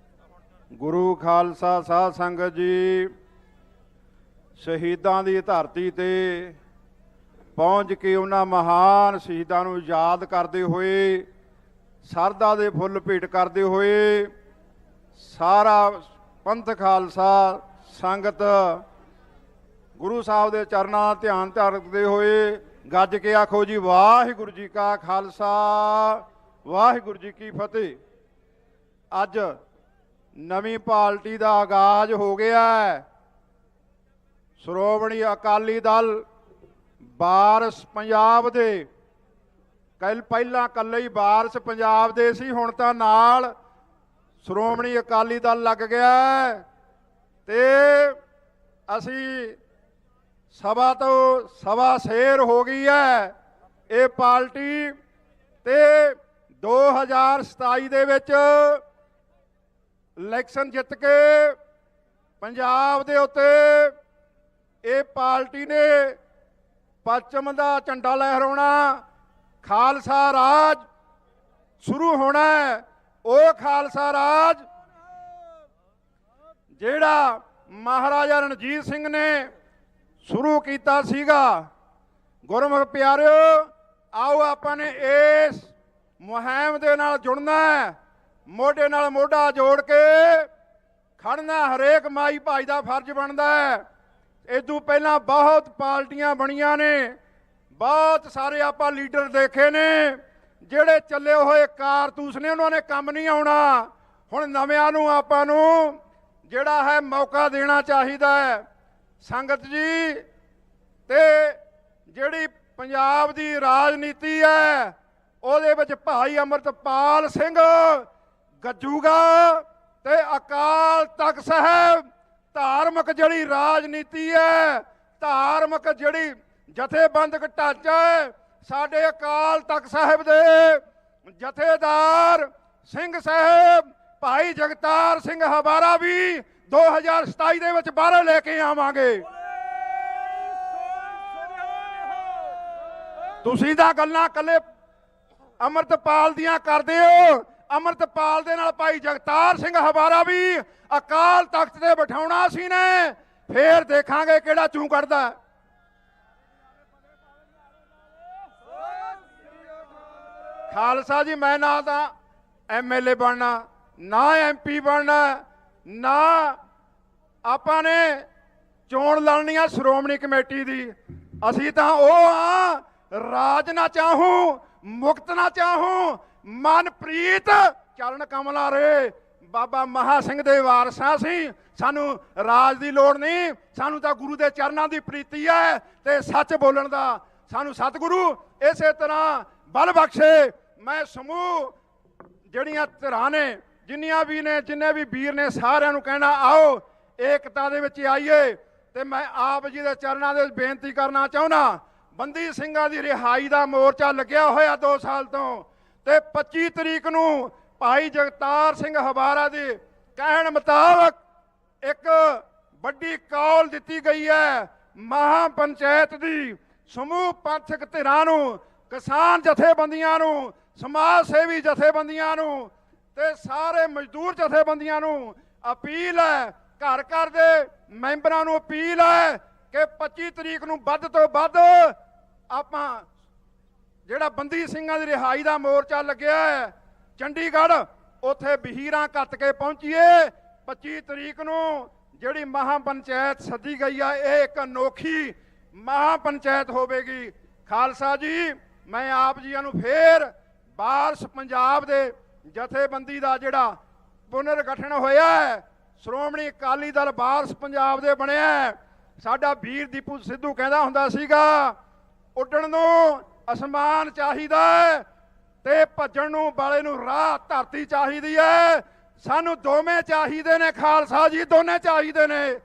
ਗੁਰੂ ਖਾਲਸਾ ਸਾਧ ਸੰਗਤ ਜੀ, ਸ਼ਹੀਦਾਂ ਦੀ ਧਰਤੀ ਤੇ ਪਹੁੰਚ ਕੇ ਉਹਨਾਂ ਮਹਾਨ ਸ਼ਹੀਦਾਂ ਨੂੰ ਯਾਦ ਕਰਦੇ ਹੋਏ, ਸਰਦਾ ਦੇ ਫੁੱਲ ਭੇਟ ਕਰਦੇ ਹੋਏ, ਸਾਰਾ ਪੰਥ ਖਾਲਸਾ ਸੰਗਤ ਗੁਰੂ ਸਾਹਿਬ ਦੇ ਚਰਨਾਂ ਦਾ ਧਿਆਨ ਧਰਦੇ ਹੋਏ ਗੱਜ ਕੇ ਆਖੋ ਜੀ ਵਾਹਿਗੁਰੂ ਜੀ ਕਾ ਖਾਲਸਾ, ਵਾਹਿਗੁਰੂ ਜੀ ਕੀ ਫਤਿਹ। ਅੱਜ ਨਵੀਂ ਪਾਰਟੀ ਦਾ ਆਗਾਜ਼ ਹੋ ਗਿਆ ਹੈ। ਸ਼੍ਰੋਮਣੀ ਅਕਾਲੀ ਦਲ ਵਾਰਸ ਪੰਜਾਬ ਦੇ, ਪਹਿਲਾਂ ਇਕੱਲੇ ਹੀ ਵਾਰਸ ਪੰਜਾਬ ਦੇ ਸੀ, ਹੁਣ ਤਾਂ ਨਾਲ ਸ਼੍ਰੋਮਣੀ ਅਕਾਲੀ ਦਲ ਲੱਗ ਗਿਆ ਤੇ ਅਸੀਂ ਸਭਾ ਤੋਂ ਸਵਾ ਸ਼ੇਰ ਹੋ ਗਈ ਹੈ ਇਹ ਪਾਰਟੀ। ਤੇ 2027 ਦੇ ਵਿੱਚ ਇਲੈਕਸ਼ਨ ਜਿੱਤ ਕੇ ਪੰਜਾਬ ਦੇ ਉੱਤੇ ਇਹ ਪਾਰਟੀ ਨੇ ਪੱਛਮ ਦਾ ਝੰਡਾ ਲਹਿਰਾਉਣਾ, ਖਾਲਸਾ ਰਾਜ ਸ਼ੁਰੂ ਹੋਣਾ ਹੈ। ਉਹ ਖਾਲਸਾ ਰਾਜ ਜਿਹੜਾ ਮਹਾਰਾਜਾ ਰਣਜੀਤ ਸਿੰਘ ਨੇ ਸ਼ੁਰੂ ਕੀਤਾ ਸੀਗਾ। ਗੁਰਮੁਖ ਪਿਆਰਿਓ, ਆਓ ਆਪਾਂ ਨੇ ਇਸ ਮੁਹਿੰਮ ਦੇ ਨਾਲ ਜੁੜਨਾ ਹੈ, ਮੋਢੇ ਨਾਲ ਮੋਢਾ ਜੋੜ ਕੇ ਖੜਨਾ ਹਰੇਕ ਮਾਈ ਭਾਈ ਦਾ ਫਰਜ਼ ਬਣਦਾ ਹੈ। ਇਦੋਂ ਪਹਿਲਾਂ ਬਹੁਤ ਪਾਰਟੀਆਂ ਬਣੀਆਂ ਨੇ, ਬਹੁਤ ਸਾਰੇ ਆਪਾਂ ਲੀਡਰ ਦੇਖੇ ਨੇ, ਜਿਹੜੇ ਚੱਲੇ ਹੋਏ ਕਾਰਤੂਸ ਨੇ ਉਹਨਾਂ ਨੇ ਕੰਮ ਨਹੀਂ ਆਉਣਾ। ਹੁਣ ਨਵਿਆਂ ਨੂੰ ਆਪਾਂ ਨੂੰ ਜਿਹੜਾ ਹੈ ਮੌਕਾ ਦੇਣਾ ਚਾਹੀਦਾ ਹੈ। ਸੰਗਤ ਜੀ, ਤੇ ਜਿਹੜੀ ਪੰਜਾਬ ਦੀ ਰਾਜਨੀਤੀ ਹੈ ਉਹਦੇ ਵਿੱਚ ਭਾਈ ਅੰਮ੍ਰਿਤਪਾਲ ਸਿੰਘ ਗੱਜੂਗਾ ਤੇ ਅਕਾਲ ਤਖਤ ਸਾਹਿਬ, ਧਾਰਮਿਕ ਜਿਹੜੀ ਰਾਜਨੀਤੀ ਹੈ, ਧਾਰਮਿਕ ਜਿਹੜੀ ਜਥੇਬੰਦਕ ਢਾਂਚਾ ਹੈ, ਸਾਡੇ ਅਕਾਲ ਤਖਤ ਸਾਹਿਬ ਦੇ ਜਥੇਦਾਰ ਸਿੰਘ ਸਾਹਿਬ ਭਾਈ ਜਗਤਾਰ ਸਿੰਘ ਹਵਾਰਾ ਵੀ 2027 ਦੇ ਵਿੱਚ ਬਾਹਰ ਲੈ ਕੇ ਆਵਾਂਗੇ। ਤੁਸੀਂ ਤਾਂ ਗੱਲਾਂ ਕੱਲੇ ਅੰਮ੍ਰਿਤਪਾਲ ਦੀਆਂ ਕਰਦੇ ਹੋ, ਅੰਮ੍ਰਿਤਪਾਲ ਦੇ ਨਾਲ ਭਾਈ ਜਗਤਾਰ ਸਿੰਘ ਹਵਾਰਾ ਵੀ ਅਕਾਲ ਤਖਤ ਤੇ ਬਿਠਾਉਣਾ ਸੀ ਨੇ, ਫੇਰ ਦੇਖਾਂਗੇ ਕਿਹੜਾ ਚੂੰ ਕੱਢਦਾ। ਖਾਲਸਾ ਜੀ ਮੈਂ ਨਾ ਤਾਂ ਐਮਐਲਏ ਬਣਨਾ ਨਾ ਐਮਪੀ ਬਣਨਾ ਨਾ ਆਪਾਂ ਨੇ ਚੋਣ ਲੜਨੀ ਆ ਸ਼੍ਰੋਮਣੀ ਕਮੇਟੀ ਦੀ। ਅਸੀਂ ਤਾਂ ਉਹ ਆ ਰਾਜ ਨਾ ਚਾਹੂੰ ਮੁਕਤ ਨਾ ਚਾਹੂੰ ਮਨਪ੍ਰੀਤ ਚਰਨ ਕਮਲਾ ਰੇ। ਬਾਬਾ ਮਹਾ ਸਿੰਘ ਦੇ ਵਾਰਸਾਂ ਸੀ, ਸਾਨੂੰ ਰਾਜ ਦੀ ਲੋੜ ਨਹੀਂ, ਸਾਨੂੰ ਤਾਂ ਗੁਰੂ ਦੇ ਚਰਨਾਂ ਦੀ ਪ੍ਰੀਤੀ ਹੈ ਤੇ ਸੱਚ ਬੋਲਣ ਦਾ। ਸਾਨੂੰ ਸਤਿਗੁਰੂ ਇਸੇ ਤਰ੍ਹਾਂ ਬਲ ਬਖਸ਼ੇ। ਮੈਂ ਸਮੂਹ ਜਿਹੜੀਆਂ ਧਿਰਾਂ ਨੇ ਜਿੰਨੀਆਂ ਵੀ ਨੇ ਜਿੰਨੇ ਵੀ ਵੀਰ ਨੇ ਸਾਰਿਆਂ ਨੂੰ ਕਹਿਣਾ ਆਓ ਏਕਤਾ ਦੇ ਵਿੱਚ ਆਈਏ। ਤੇ ਮੈਂ ਆਪ ਜੀ ਦੇ ਚਰਨਾਂ ਦੇ ਵਿੱਚ ਬੇਨਤੀ ਕਰਨਾ ਚਾਹੁੰਦਾ, ਬੰਦੀ ਸਿੰਘਾਂ ਦੀ ਰਿਹਾਈ ਦਾ ਮੋਰਚਾ ਲੱਗਿਆ ਹੋਇਆ 2 ਸਾਲ ਤੋਂ, ਤੇ 25 ਤਰੀਕ ਨੂੰ ਭਾਈ ਜਗਤਾਰ ਸਿੰਘ ਹਵਾਰਾ ਦੇ ਕਹਿਣ ਮੁਤਾਬਕ ਇੱਕ ਵੱਡੀ ਕਾਲ ਦਿੱਤੀ ਗਈ ਹੈ ਮਹਾ ਪੰਚਾਇਤ ਦੀ। ਸਮੂਹ ਪੰਥਕ ਧਿਰਾਂ ਨੂੰ, ਕਿਸਾਨ ਜਥੇਬੰਦੀਆਂ ਨੂੰ, ਸਮਾਜ ਸੇਵੀ ਜਥੇਬੰਦੀਆਂ ਨੂੰ ਤੇ ਸਾਰੇ ਮਜ਼ਦੂਰ ਜਥੇਬੰਦੀਆਂ ਨੂੰ ਅਪੀਲ ਹੈ, ਘਰ ਘਰ ਦੇ ਮੈਂਬਰਾਂ ਨੂੰ ਅਪੀਲ ਹੈ ਕਿ 25 ਤਰੀਕ ਨੂੰ ਵੱਧ ਤੋਂ ਵੱਧ ਆਪਾਂ ਜਿਹੜਾ ਬੰਦੀ ਸਿੰਘਾਂ ਦੀ ਰਿਹਾਈ ਦਾ ਮੋਰਚਾ ਲੱਗਿਆ ਹੈ ਚੰਡੀਗੜ੍ਹ, ਉੱਥੇ ਬਹੀਰਾਂ ਕੱਤ ਕੇ ਪਹੁੰਚੀਏ। 25 ਤਰੀਕ ਨੂੰ ਜਿਹੜੀ ਮਹਾ ਪੰਚਾਇਤ ਸੱਦੀ ਗਈ ਆ ਇਹ ਇੱਕ ਅਨੋਖੀ ਮਹਾ ਪੰਚਾਇਤ ਹੋਵੇਗੀ। ਖਾਲਸਾ ਜੀ ਮੈਂ ਆਪ ਜੀਆਂ ਨੂੰ ਫੇਰ ਵਾਰਸ ਪੰਜਾਬ ਦੇ ਜਥੇਬੰਦੀ ਦਾ ਜਿਹੜਾ ਪੁਨਰਗਠਨ ਹੋਇਆ ਹੈ, ਸ਼੍ਰੋਮਣੀ ਅਕਾਲੀ ਦਲ ਵਾਰਸ ਪੰਜਾਬ ਦੇ ਬਣਿਆ। ਸਾਡਾ ਵੀਰ ਦੀਪੂ ਸਿੱਧੂ ਕਹਿੰਦਾ ਹੁੰਦਾ ਸੀਗਾ ਉੱਡਣ ਨੂੰ ਅਸਮਾਨ ਚਾਹੀਦਾ ਹੈ ਤੇ ਭੱਜਣ ਨੂੰ ਵਾਲੇ ਨੂੰ ਰਾਹ ਧਰਤੀ ਚਾਹੀਦੀ ਹੈ। ਸਾਨੂੰ ਦੋਵੇਂ ਚਾਹੀਦੇ ਨੇ ਖਾਲਸਾ ਜੀ, ਦੋਨੇ ਚਾਹੀਦੇ ਨੇ।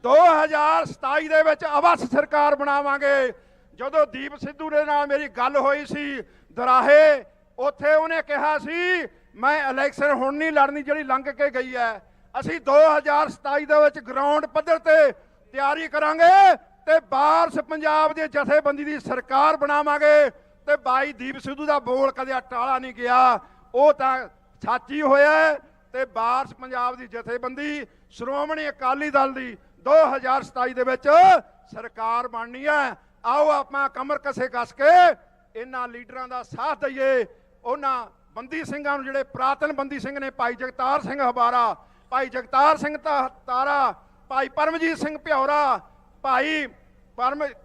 2027 ਦੇ ਵਿੱਚ ਅਵਸ ਸਰਕਾਰ ਬਣਾਵਾਂਗੇ। ਜਦੋਂ ਦੀਪ ਸਿੱਧੂ ਦੇ ਨਾਲ ਮੇਰੀ ਗੱਲ ਹੋਈ ਸੀ ਦਰਾਹੇ, ਉੱਥੇ ਉਹਨੇ ਕਿਹਾ ਸੀ ਮੈਂ ਇਲੈਕਸ਼ਨ ਹੁਣ ਨਹੀਂ ਲੜਨੀ ਜਿਹੜੀ ਲੰਘ ਕੇ ਗਈ ਹੈ। ਅਸੀਂ 2027 ਦੇ ਵਿੱਚ ਗਰਾਊਂਡ ਪੱਧਰ ਤੇ ਤਿਆਰੀ ਕਰਾਂਗੇ ਤੇ ਵਾਰਸ ਪੰਜਾਬ ਦੇ ਜਥੇਬੰਦੀ ਦੀ ਸਰਕਾਰ ਬਣਾਵਾਂਗੇ। ਤੇ ਬਾਈ ਦੀਪ ਸਿੱਧੂ ਦਾ ਬੋਲ ਕਦੇ ਟਾਲਾ ਨਹੀਂ ਗਿਆ, ਉਹ ਤਾਂ ਸੱਚ ਹੀ ਹੋਇਆ। ਤੇ ਵਾਰਸ ਪੰਜਾਬ ਦੀ ਜਥੇਬੰਦੀ ਸ਼੍ਰੋਮਣੀ ਅਕਾਲੀ ਦਲ ਦੀ 2027 ਦੇ ਵਿੱਚ ਸਰਕਾਰ ਬਣਨੀ ਹੈ। ਆਓ ਆਪਾਂ ਕਮਰ ਕਸੇ ਕੱਸ ਕੇ ਇਹਨਾਂ ਲੀਡਰਾਂ ਦਾ ਸਾਥ ਦਈਏ। ਉਹਨਾਂ ਬੰਦੀ ਸਿੰਘਾਂ ਨੂੰ ਜਿਹੜੇ ਪ੍ਰਾਤਨ ਬੰਦੀ ਸਿੰਘ ਨੇ, ਭਾਈ ਜਗਤਾਰ ਸਿੰਘ ਹਵਾਰਾ, ਭਾਈ ਜਗਤਾਰ ਸਿੰਘ ਤਾਰਾ, ਭਾਈ ਪਰਮਜੀਤ ਸਿੰਘ ਭਿਉਰਾ, ਭਾਈ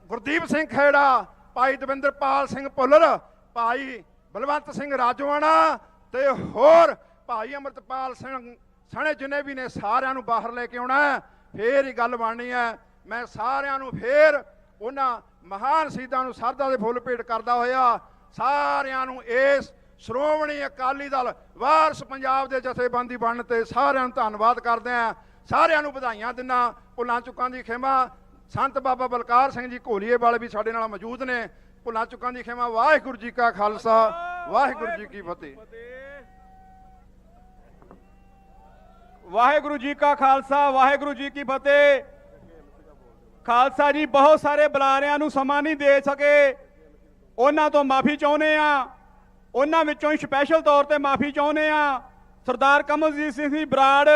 ਗੁਰਦੀਪ ਸਿੰਘ ਖੇੜਾ, ਭਾਈ ਦਵਿੰਦਰਪਾਲ ਸਿੰਘ ਭੁੱਲਰ, ਭਾਈ ਬਲਵੰਤ ਸਿੰਘ ਰਾਜੋਆਣਾ ਤੇ ਹੋਰ ਭਾਈ ਅਮਰਤਪਾਲ ਸਿੰਘ ਸਣੇ ਜਿੰਨੇ ਵੀ ਨੇ, ਸਾਰਿਆਂ ਨੂੰ ਬਾਹਰ ਲੈ ਕੇ ਆਉਣਾ, ਫੇਰ ਹੀ ਗੱਲ ਬਣਨੀ ਹੈ। ਮੈਂ ਸਾਰਿਆਂ ਨੂੰ ਫੇਰ ਉਹਨਾਂ ਮਹਾਨ ਸ਼ਹੀਦਾਂ ਨੂੰ ਸਰਧਾ ਦੇ ਫੁੱਲ ਭੇਟ ਕਰਦਾ ਹੋਇਆ ਸਾਰਿਆਂ ਨੂੰ ਇਸ ਸ਼੍ਰੋਮਣੀ ਅਕਾਲੀ ਦਲ ਵਾਰਸ ਪੰਜਾਬ ਦੇ ਜਥੇਬੰਦੀ ਬਣਨ ਤੇ ਸਾਰਿਆਂ ਨੂੰ ਧੰਨਵਾਦ ਕਰਦੇ ਹਾਂ। ਸਾਰਿਆਂ ਨੂੰ ਵਧਾਈਆਂ ਦਿੰਦਾ। ਭੁੱਲਾਂ ਚੁੱਕਾਂ ਦੀ ਖਿਮਾ। ਸੰਤ ਬਾਬਾ ਬਲਕਾਰ ਸਿੰਘ ਜੀ ਘੋਲੀਏ ਵਾਲੇ ਵੀ ਸਾਡੇ ਨਾਲ ਮੌਜੂਦ ਨੇ। ਭੁੱਲਾਂ ਚੁੱਕਾਂ ਦੀ ਖਿਮਾ। ਵਾਹਿਗੁਰੂ ਜੀ ਕਾ ਖਾਲਸਾ, ਵਾਹਿਗੁਰੂ ਜੀ ਕੀ ਫਤਿਹ। ਵਾਹਿਗੁਰੂ ਜੀ ਕਾ ਖਾਲਸਾ, ਵਾਹਿਗੁਰੂ ਜੀ ਕੀ ਫਤਿਹ। ਖਾਲਸਾ ਜੀ ਬਹੁਤ ਸਾਰੇ ਬੁਲਾਰਿਆਂ ਨੂੰ ਸਮਾਂ ਨਹੀਂ ਦੇ ਸਕੇ, ਉਹਨਾਂ ਤੋਂ ਮਾਫੀ ਚਾਹੁੰਦੇ ਆ। ਉਹਨਾਂ ਵਿੱਚੋਂ ਹੀ ਸਪੈਸ਼ਲ ਤੌਰ ਤੇ ਮਾਫੀ ਚਾਹੁੰਦੇ ਆ ਸਰਦਾਰ ਕਮਲਜੀਤ ਸਿੰਘ ਜੀ ਬਰਾੜ,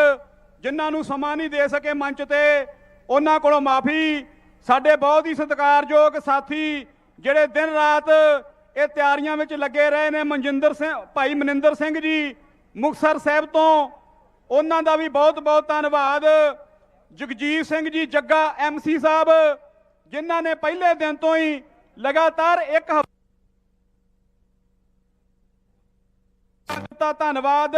ਜਿਨ੍ਹਾਂ ਨੂੰ ਸਮਾਂ ਨਹੀਂ ਦੇ ਸਕੇ ਮੰਚ ਤੇ, ਉਹਨਾਂ ਕੋਲੋਂ ਮਾਫੀ। ਸਾਡੇ ਬਹੁਤ ਹੀ ਸਤਿਕਾਰਯੋਗ ਸਾਥੀ ਜਿਹੜੇ ਦਿਨ ਰਾਤ ਇਹ ਤਿਆਰੀਆਂ ਵਿੱਚ ਲੱਗੇ ਰਹੇ ਨੇ, ਮਨਜਿੰਦਰ ਸਿੰਘ, ਭਾਈ ਮਨਿੰਦਰ ਸਿੰਘ ਜੀ ਮੁਕਤਸਰ ਸਾਹਿਬ ਤੋਂ, ਉਹਨਾਂ ਦਾ ਵੀ ਬਹੁਤ ਬਹੁਤ ਧੰਨਵਾਦ। ਜਗਜੀਤ ਸਿੰਘ ਜੀ ਜੱਗਾ MC ਸਾਹਿਬ, ਜਿਨ੍ਹਾਂ ਨੇ ਪਹਿਲੇ ਦਿਨ ਤੋਂ ਹੀ ਲਗਾਤਾਰ ਇੱਕ ਹਫ਼ਤਾ, ਧੰਨਵਾਦ।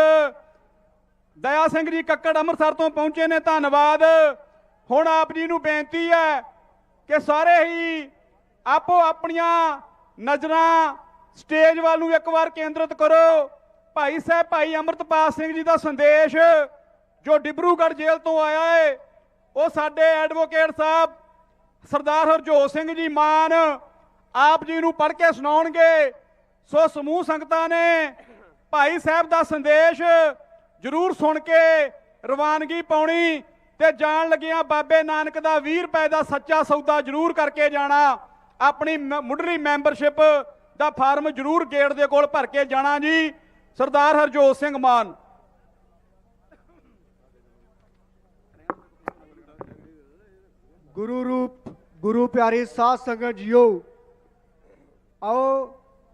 ਦਇਆ ਸਿੰਘ ਜੀ ਕੱਕੜ ਅੰਮ੍ਰਿਤਸਰ ਤੋਂ ਪਹੁੰਚੇ ਨੇ, ਧੰਨਵਾਦ। ਹੁਣ ਆਪ ਜੀ ਨੂੰ ਬੇਨਤੀ ਹੈ ਕਿ ਸਾਰੇ ਹੀ ਆਪੋ ਆਪਣੀਆਂ ਨਜ਼ਰਾਂ ਸਟੇਜ ਵੱਲ ਨੂੰ ਇੱਕ ਵਾਰ ਕੇਂਦਰਿਤ ਕਰੋ। ਭਾਈ ਸਾਹਿਬ ਭਾਈ ਅੰਮ੍ਰਿਤਪਾਲ ਸਿੰਘ ਜੀ ਦਾ ਸੰਦੇਸ਼ ਜੋ ਡਿਬਰੂਗੜ੍ਹ ਜੇਲ੍ਹ ਤੋਂ ਆਇਆ ਹੈ, ਉਹ ਸਾਡੇ ਐਡਵੋਕੇਟ ਸਾਹਿਬ ਸਰਦਾਰ ਹਰਜੋਤ ਸਿੰਘ ਜੀ ਮਾਨ ਆਪ ਜੀ ਨੂੰ ਪੜ੍ਹ ਕੇ ਸੁਣਾਉਣਗੇ। ਸੋ ਸਮੂਹ ਸੰਗਤਾਂ ਨੇ ਭਾਈ ਸਾਹਿਬ ਦਾ ਸੰਦੇਸ਼ ਜ਼ਰੂਰ ਸੁਣ ਕੇ ਰਵਾਨਗੀ ਪਾਉਣੀ ਤੇ ਜਾਣ ਲੱਗਿਆਂ ਬਾਬੇ ਨਾਨਕ ਦਾ 20 ਰੁਪਏ ਦਾ ਸੱਚਾ ਸੌਦਾ ਜ਼ਰੂਰ ਕਰਕੇ ਜਾਣਾ। ਆਪਣੀ ਮੁੱਢਲੀ ਮੈਂਬਰਸ਼ਿਪ ਦਾ ਫਾਰਮ ਜ਼ਰੂਰ ਗੇਟ ਦੇ ਕੋਲ ਭਰ ਕੇ ਜਾਣਾ ਜੀ। ਸਰਦਾਰ ਹਰਜੋਤ ਸਿੰਘ ਮਾਨ। ਗੁਰੂ ਰੂਪ, ਗੁਰੂ ਪਿਆਰੇ ਸਾਧ ਸੰਗਤ ਜੀਓ, आओ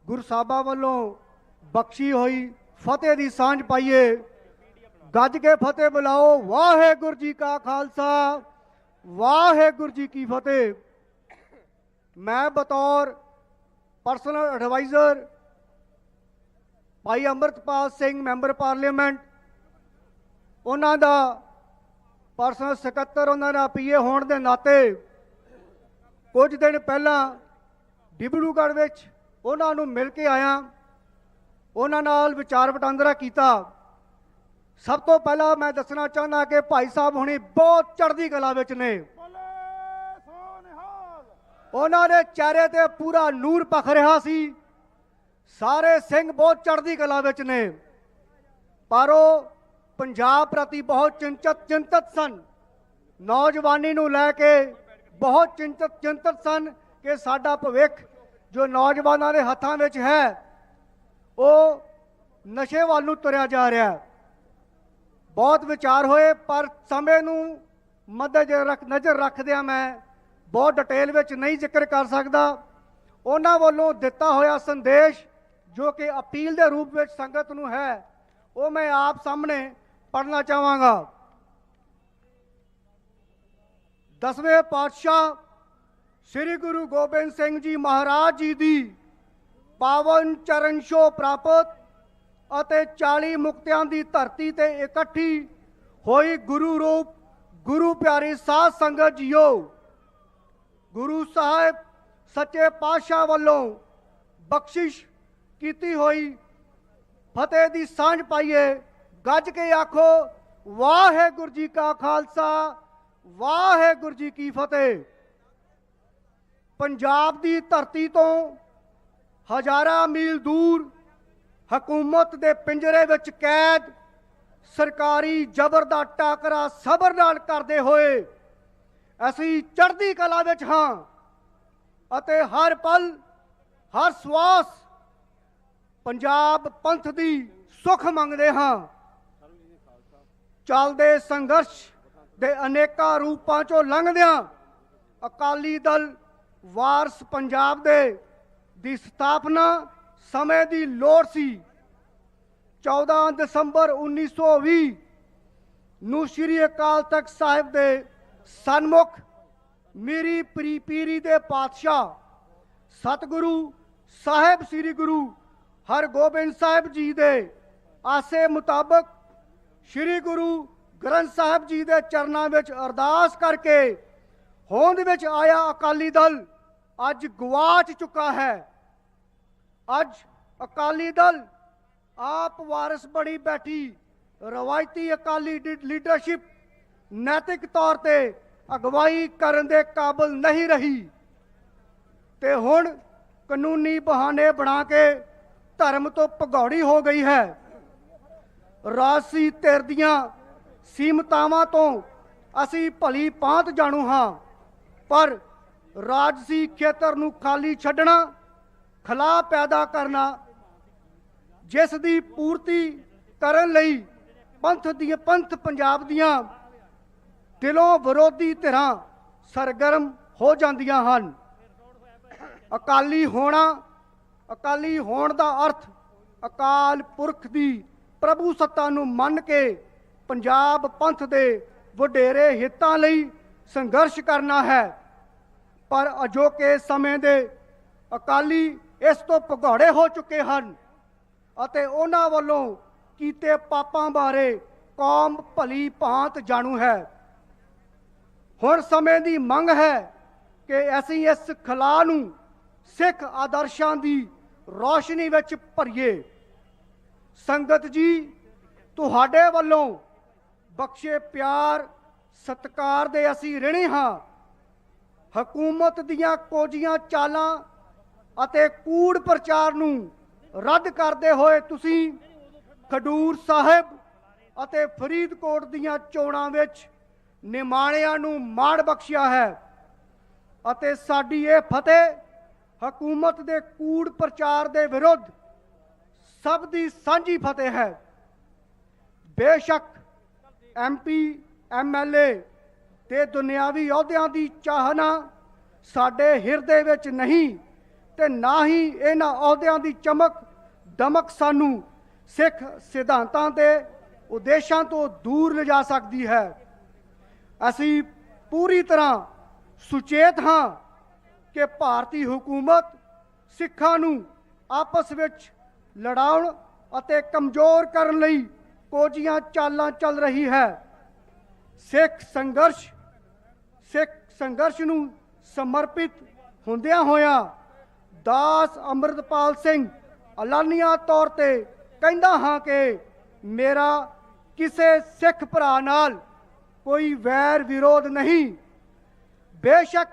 गुरु साहबा वालों बख्शी हुई फतेह की सांझ पाइए। गज के फतेह बुलाओ। वाहेगुरु जी का खालसा वाहेगुरु जी की फतेह। मैं बतौर पर्सनल एडवाइज़र भाई अमृतपाल सिंह मैंबर पार्लीमेंट, उन्हां दा पर्सनल सकत्तर, उन्हां दा पीए होने के नाते कुछ दिन पहला डिब्रूगढ़ विच उन्हां नूं मिल के आया, उन्हां नाल विचार वटांदरा कीता। सब तो पहला मैं दसना चाहना कि भाई साहब हुणी बहुत चढ़दी कला विच ने। उन्होंने चेहरे ते पूरा नूर पख रहा सी, सारे सिंह बहुत चढ़दी कला विच ने, पर वो पंजाब प्रति बहुत चिंतित सन। नौजवानी नूं लैके बहुत चिंतित सन कि साडा भविख जो नौजवानों के हत्थां विच है वो नशे वाल नूं तुरिया जा रहा है। बहुत विचार होए पर समय नूं नज़र रखदिआं मैं बहुत डिटेल विच नहीं जिक्र कर सकदा। उन्हां वल्लों दिता होया संदेश जो कि अपील के रूप में संगत नूं है, वो मैं आप सामने पढ़ना चाहांगा। 10वें पातशाह श्री गुरु गोबिंद सिंह जी महाराज जी दी पावन चरण छो प्राप्त ਅਤੇ 40 ਮੁਕਤਿਆਂ ਦੀ ਧਰਤੀ ਤੇ ਇਕੱਠੀ ਹੋਈ ਗੁਰੂ ਰੂਪ ਗੁਰੂ ਪਿਆਰੀ ਸਾਧ ਸੰਗਤ ਜੀਓ, ਗੁਰੂ ਸਾਹਿਬ ਸੱਚੇ ਪਾਤਸ਼ਾਹ ਵੱਲੋਂ ਬਖਸ਼ਿਸ਼ ਕੀਤੀ ਹੋਈ ਫਤਿਹ ਦੀ ਸਾਂਝ ਪਾਈਏ। ਗੱਜ ਕੇ ਆਖੋ ਵਾਹਿਗੁਰੂ ਜੀ ਕਾ ਖਾਲਸਾ ਵਾਹਿਗੁਰੂ ਜੀ ਕੀ ਫਤਿਹ। ਪੰਜਾਬ ਦੀ ਧਰਤੀ ਤੋਂ ਹਜ਼ਾਰਾਂ ਮੀਲ ਦੂਰ ਹਕੂਮਤ ਦੇ ਪਿੰਜਰੇ ਵਿੱਚ ਕੈਦ ਸਰਕਾਰੀ ਜ਼ਬਰ ਦਾ ਟਾਕਰਾ ਸਬਰ ਨਾਲ ਕਰਦੇ ਹੋਏ ਅਸੀਂ ਚੜ੍ਹਦੀ ਕਲਾ ਵਿੱਚ ਹਾਂ ਅਤੇ ਹਰ ਪਲ ਹਰ ਸਵਾਸ ਪੰਜਾਬ ਪੰਥ ਦੀ ਸੁੱਖ ਮੰਗਦੇ ਹਾਂ। ਚੱਲਦੇ ਸੰਘਰਸ਼ ਦੇ ਅਨੇਕਾਂ ਰੂਪਾਂ ਚੋਂ ਲੰਘਦਿਆਂ ਅਕਾਲੀ ਦਲ ਵਾਰਸ ਪੰਜਾਬ ਦੀ ਸਥਾਪਨਾ समय की लोड़ सी। 14 दसंबर 1920 ਨੂੰ श्री अकाल तख्त साहिब के सन्मुख मेरी पीरी के पातशाह सतगुरु साहिब श्री गुरु हरगोबिंद साहिब जी के आसे मुताबक श्री गुरु ग्रंथ साहिब जी के चरणों में अरदास करके होंद विच आया अकाली दल अज गवाच चुका है। अज अकाली दल आप वारिस बड़ी बैठी रवायती अकाली लीडरशिप नैतिक तौर पे अगवाई करने के काबिल नहीं रही ते हुण कानूनी बहाने बना के धर्म तो भगौड़ी हो गई है। राजसी धिर दियां सीमतावां तो असी भली भांत जाणू हाँ, पर राजसी खेतर नूं खाली छड्डना खला पैदा करना जिस दी पूर्ति करन लई पंथ पंजाब दियां दिलों विरोधी धिरां सरगर्म हो जांदियां हन। अकाली होण दा अर्थ अकाल पुरख दी प्रभु सत्ता नूं मन के पंजाब पंथ दे वडेरे हितां लई संघर्ष करना है। पर अजोके समय दे अकाली इस तो भगौड़े हो चुके हैं ਅਤੇ ਉਹਨਾਂ ਵੱਲੋਂ ਕੀਤੇ ਪਾਪਾਂ ਬਾਰੇ ਕੌਮ ਭਲੀ ਭਾਂਤ ਜਾਣੂ ਹੈ। ਹੁਣ ਸਮੇਂ ਦੀ ਮੰਗ ਹੈ ਕਿ ਅਸੀਂ ਇਸ ਖਲਾ ਨੂੰ ਸਿੱਖ ਆਦਰਸ਼ਾਂ ਦੀ ਰੌਸ਼ਨੀ ਵਿੱਚ ਭਰੀਏ। ਸੰਗਤ ਜੀ ਤੁਹਾਡੇ ਵੱਲੋਂ ਬਖਸ਼ੇ ਪਿਆਰ ਸਤਿਕਾਰ ਦੇ ਅਸੀਂ ਰਿਣੀ ਹਾਂ। ਹਕੂਮਤ ਦੀਆਂ ਕੋਝੀਆਂ ਚਾਲਾਂ ਅਤੇ ਕੂੜ ਪ੍ਰਚਾਰ ਨੂੰ ਰੱਦ ਕਰਦੇ ਹੋਏ ਤੁਸੀਂ ਖਡੂਰ ਸਾਹਿਬ ਅਤੇ ਫਰੀਦਕੋਟ ਦੀਆਂ ਚੋਣਾਂ ਵਿੱਚ ਨਿਮਾਣਿਆਂ ਨੂੰ ਮਾਣ ਬਖਸ਼ਿਆ ਹੈ ਅਤੇ ਸਾਡੀ ਇਹ ਫਤਿਹ ਹਕੂਮਤ ਦੇ ਕੂੜ ਪ੍ਰਚਾਰ ਦੇ ਵਿਰੁੱਧ ਸਭ ਦੀ ਸਾਂਝੀ ਫਤਿਹ ਹੈ। ਬੇਸ਼ੱਕ ਐਮਪੀ ਐਮਐਲਏ ਤੇ ਦੁਨਿਆਵੀ ਅਹੁਦਿਆਂ ਦੀ ਚਾਹਨਾ ਸਾਡੇ ਹਿਰਦੇ ਵਿੱਚ ਨਹੀਂ ਤੇ ਨਾ ਹੀ ਇਹਨਾਂ ਅਹੁਦਿਆਂ ਦੀ ਚਮਕ ਦਮਕ ਸਾਨੂੰ ਸਿੱਖ ਸਿਧਾਂਤਾਂ ਤੇ ਉਦੇਸ਼ਾਂ ਤੋਂ ਦੂਰ ਲਿਜਾ ਸਕਦੀ ਹੈ। ਅਸੀਂ ਪੂਰੀ ਤਰ੍ਹਾਂ ਸੁਚੇਤ ਹਾਂ ਕਿ ਭਾਰਤੀ ਹਕੂਮਤ ਸਿੱਖਾਂ ਨੂੰ ਆਪਸ ਵਿੱਚ ਲੜਾਉਣ ਅਤੇ ਕਮਜ਼ੋਰ ਕਰਨ ਲਈ ਕੋਝੀਆਂ ਚਾਲਾਂ ਚੱਲ ਰਹੀ ਹੈ। ਸਿੱਖ ਸੰਘਰਸ਼ ਨੂੰ ਸਮਰਪਿਤ ਹੁੰਦਿਆਂ ਹੋਇਆਂ ਦਾਸ ਅੰਮ੍ਰਿਤਪਾਲ ਸਿੰਘ ਐਲਾਨੀਆ ਤੌਰ ਤੇ ਕਹਿੰਦਾ ਹਾਂ ਕਿ ਮੇਰਾ ਕਿਸੇ ਸਿੱਖ ਭਰਾ ਨਾਲ ਕੋਈ ਵੈਰ ਵਿਰੋਧ ਨਹੀਂ। ਬੇਸ਼ੱਕ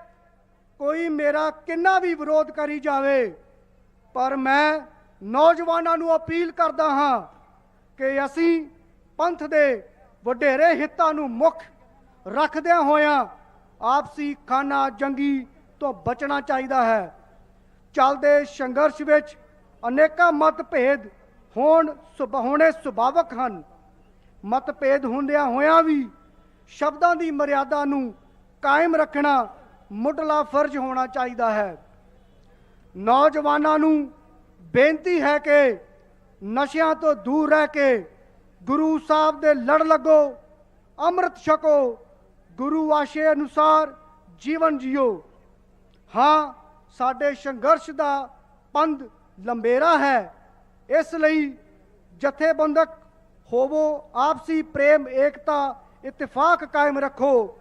ਕੋਈ ਮੇਰਾ ਕਿੰਨਾ ਵੀ ਵਿਰੋਧ ਕਰੀ ਜਾਵੇ, ਪਰ ਮੈਂ ਨੌਜਵਾਨਾਂ ਨੂੰ ਅਪੀਲ ਕਰਦਾ ਹਾਂ ਕਿ ਅਸੀਂ ਪੰਥ ਦੇ ਵਡੇਰੇ ਹਿੱਤਾਂ ਨੂੰ ਮੁੱਖ ਰੱਖਦਿਆਂ ਹੋਇਆਂ ਆਪਸੀ ਖਾਨਾ ਜੰਗੀ ਤੋਂ ਬਚਣਾ ਚਾਹੀਦਾ ਹੈ। ਚੱਲਦੇ ਸੰਘਰਸ਼ ਵਿੱਚ ਅਨੇਕਾਂ ਮਤਭੇਦ ਹੋਣੇ ਸੁਭਾਵਕ ਹਨ। ਮਤਭੇਦ ਹੁੰਦਿਆਂ ਹੋਇਆਂ ਵੀ ਸ਼ਬਦਾਂ ਦੀ ਮਰਿਆਦਾ ਨੂੰ ਕਾਇਮ ਰੱਖਣਾ ਮੁੱਢਲਾ ਫਰਜ਼ ਹੋਣਾ ਚਾਹੀਦਾ ਹੈ। ਨੌਜਵਾਨਾਂ ਨੂੰ ਬੇਨਤੀ ਹੈ ਕਿ ਨਸ਼ਿਆਂ ਤੋਂ ਦੂਰ ਰਹਿ ਕੇ ਗੁਰੂ ਸਾਹਿਬ ਦੇ ਲੜ ਲੱਗੋ, ਅੰਮ੍ਰਿਤ ਛਕੋ, ਗੁਰੂ ਆਸ਼ੇ ਅਨੁਸਾਰ ਜੀਵਨ ਜਿਓ। ਹਾਂ, ਸਾਡੇ ਸੰਘਰਸ਼ ਦਾ ਪੰਧ ਲੰਬੇਰਾ ਹੈ, ਇਸ ਲਈ ਜਥੇਬੰਦਕ ਹੋਵੋ, ਆਪਸੀ ਪ੍ਰੇਮ ਏਕਤਾ ਇਤਫਾਕ ਕਾਇਮ ਰੱਖੋ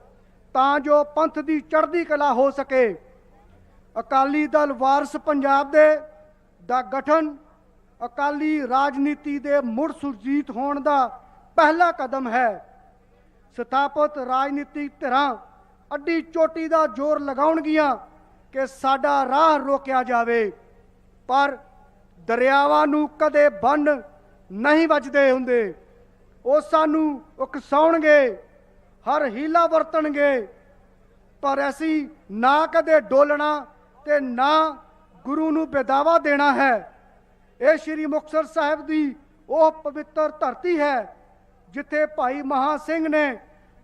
ਤਾਂ ਜੋ ਪੰਥ ਦੀ ਚੜ੍ਹਦੀ ਕਲਾ ਹੋ ਸਕੇ। ਅਕਾਲੀ ਦਲ ਵਾਰਸ ਪੰਜਾਬ ਦਾ ਗਠਨ ਅਕਾਲੀ ਰਾਜਨੀਤੀ ਦੇ ਮੁੜ ਸੁਰਜੀਤ ਹੋਣ ਦਾ ਪਹਿਲਾ ਕਦਮ ਹੈ। ਸਥਾਪਿਤ ਰਾਜਨੀਤਿਕ ਧਿਰਾਂ ਅੱਡੀ ਚੋਟੀ ਦਾ ਜ਼ੋਰ ਲਗਾਉਣਗੀਆਂ ਕਿ ਸਾਡਾ ਰਾਹ ਰੋਕਿਆ ਜਾਵੇ, ਪਰ ਦਰਿਆਵਾਂ ਨੂੰ ਕਦੇ ਬੰਨ੍ਹ ਨਹੀਂ ਵੱਜਦੇ ਹੁੰਦੇ। ਉਹ ਸਾਨੂੰ ਉਕਸਾਉਣਗੇ, ਹਰ ਹੀਲਾ ਵਰਤਣਗੇ, ਪਰ ਅਸੀਂ ਨਾ ਕਦੇ ਡੋਲਣਾ ਤੇ ਨਾ ਗੁਰੂ ਨੂੰ ਬੇਦਾਵਾ ਦੇਣਾ ਹੈ। ਇਹ ਸ੍ਰੀ ਮੁਕਤਸਰ ਸਾਹਿਬ ਦੀ ਉਹ ਪਵਿੱਤਰ ਧਰਤੀ ਹੈ ਜਿੱਥੇ ਭਾਈ ਮਹਾਂ ਸਿੰਘ ਨੇ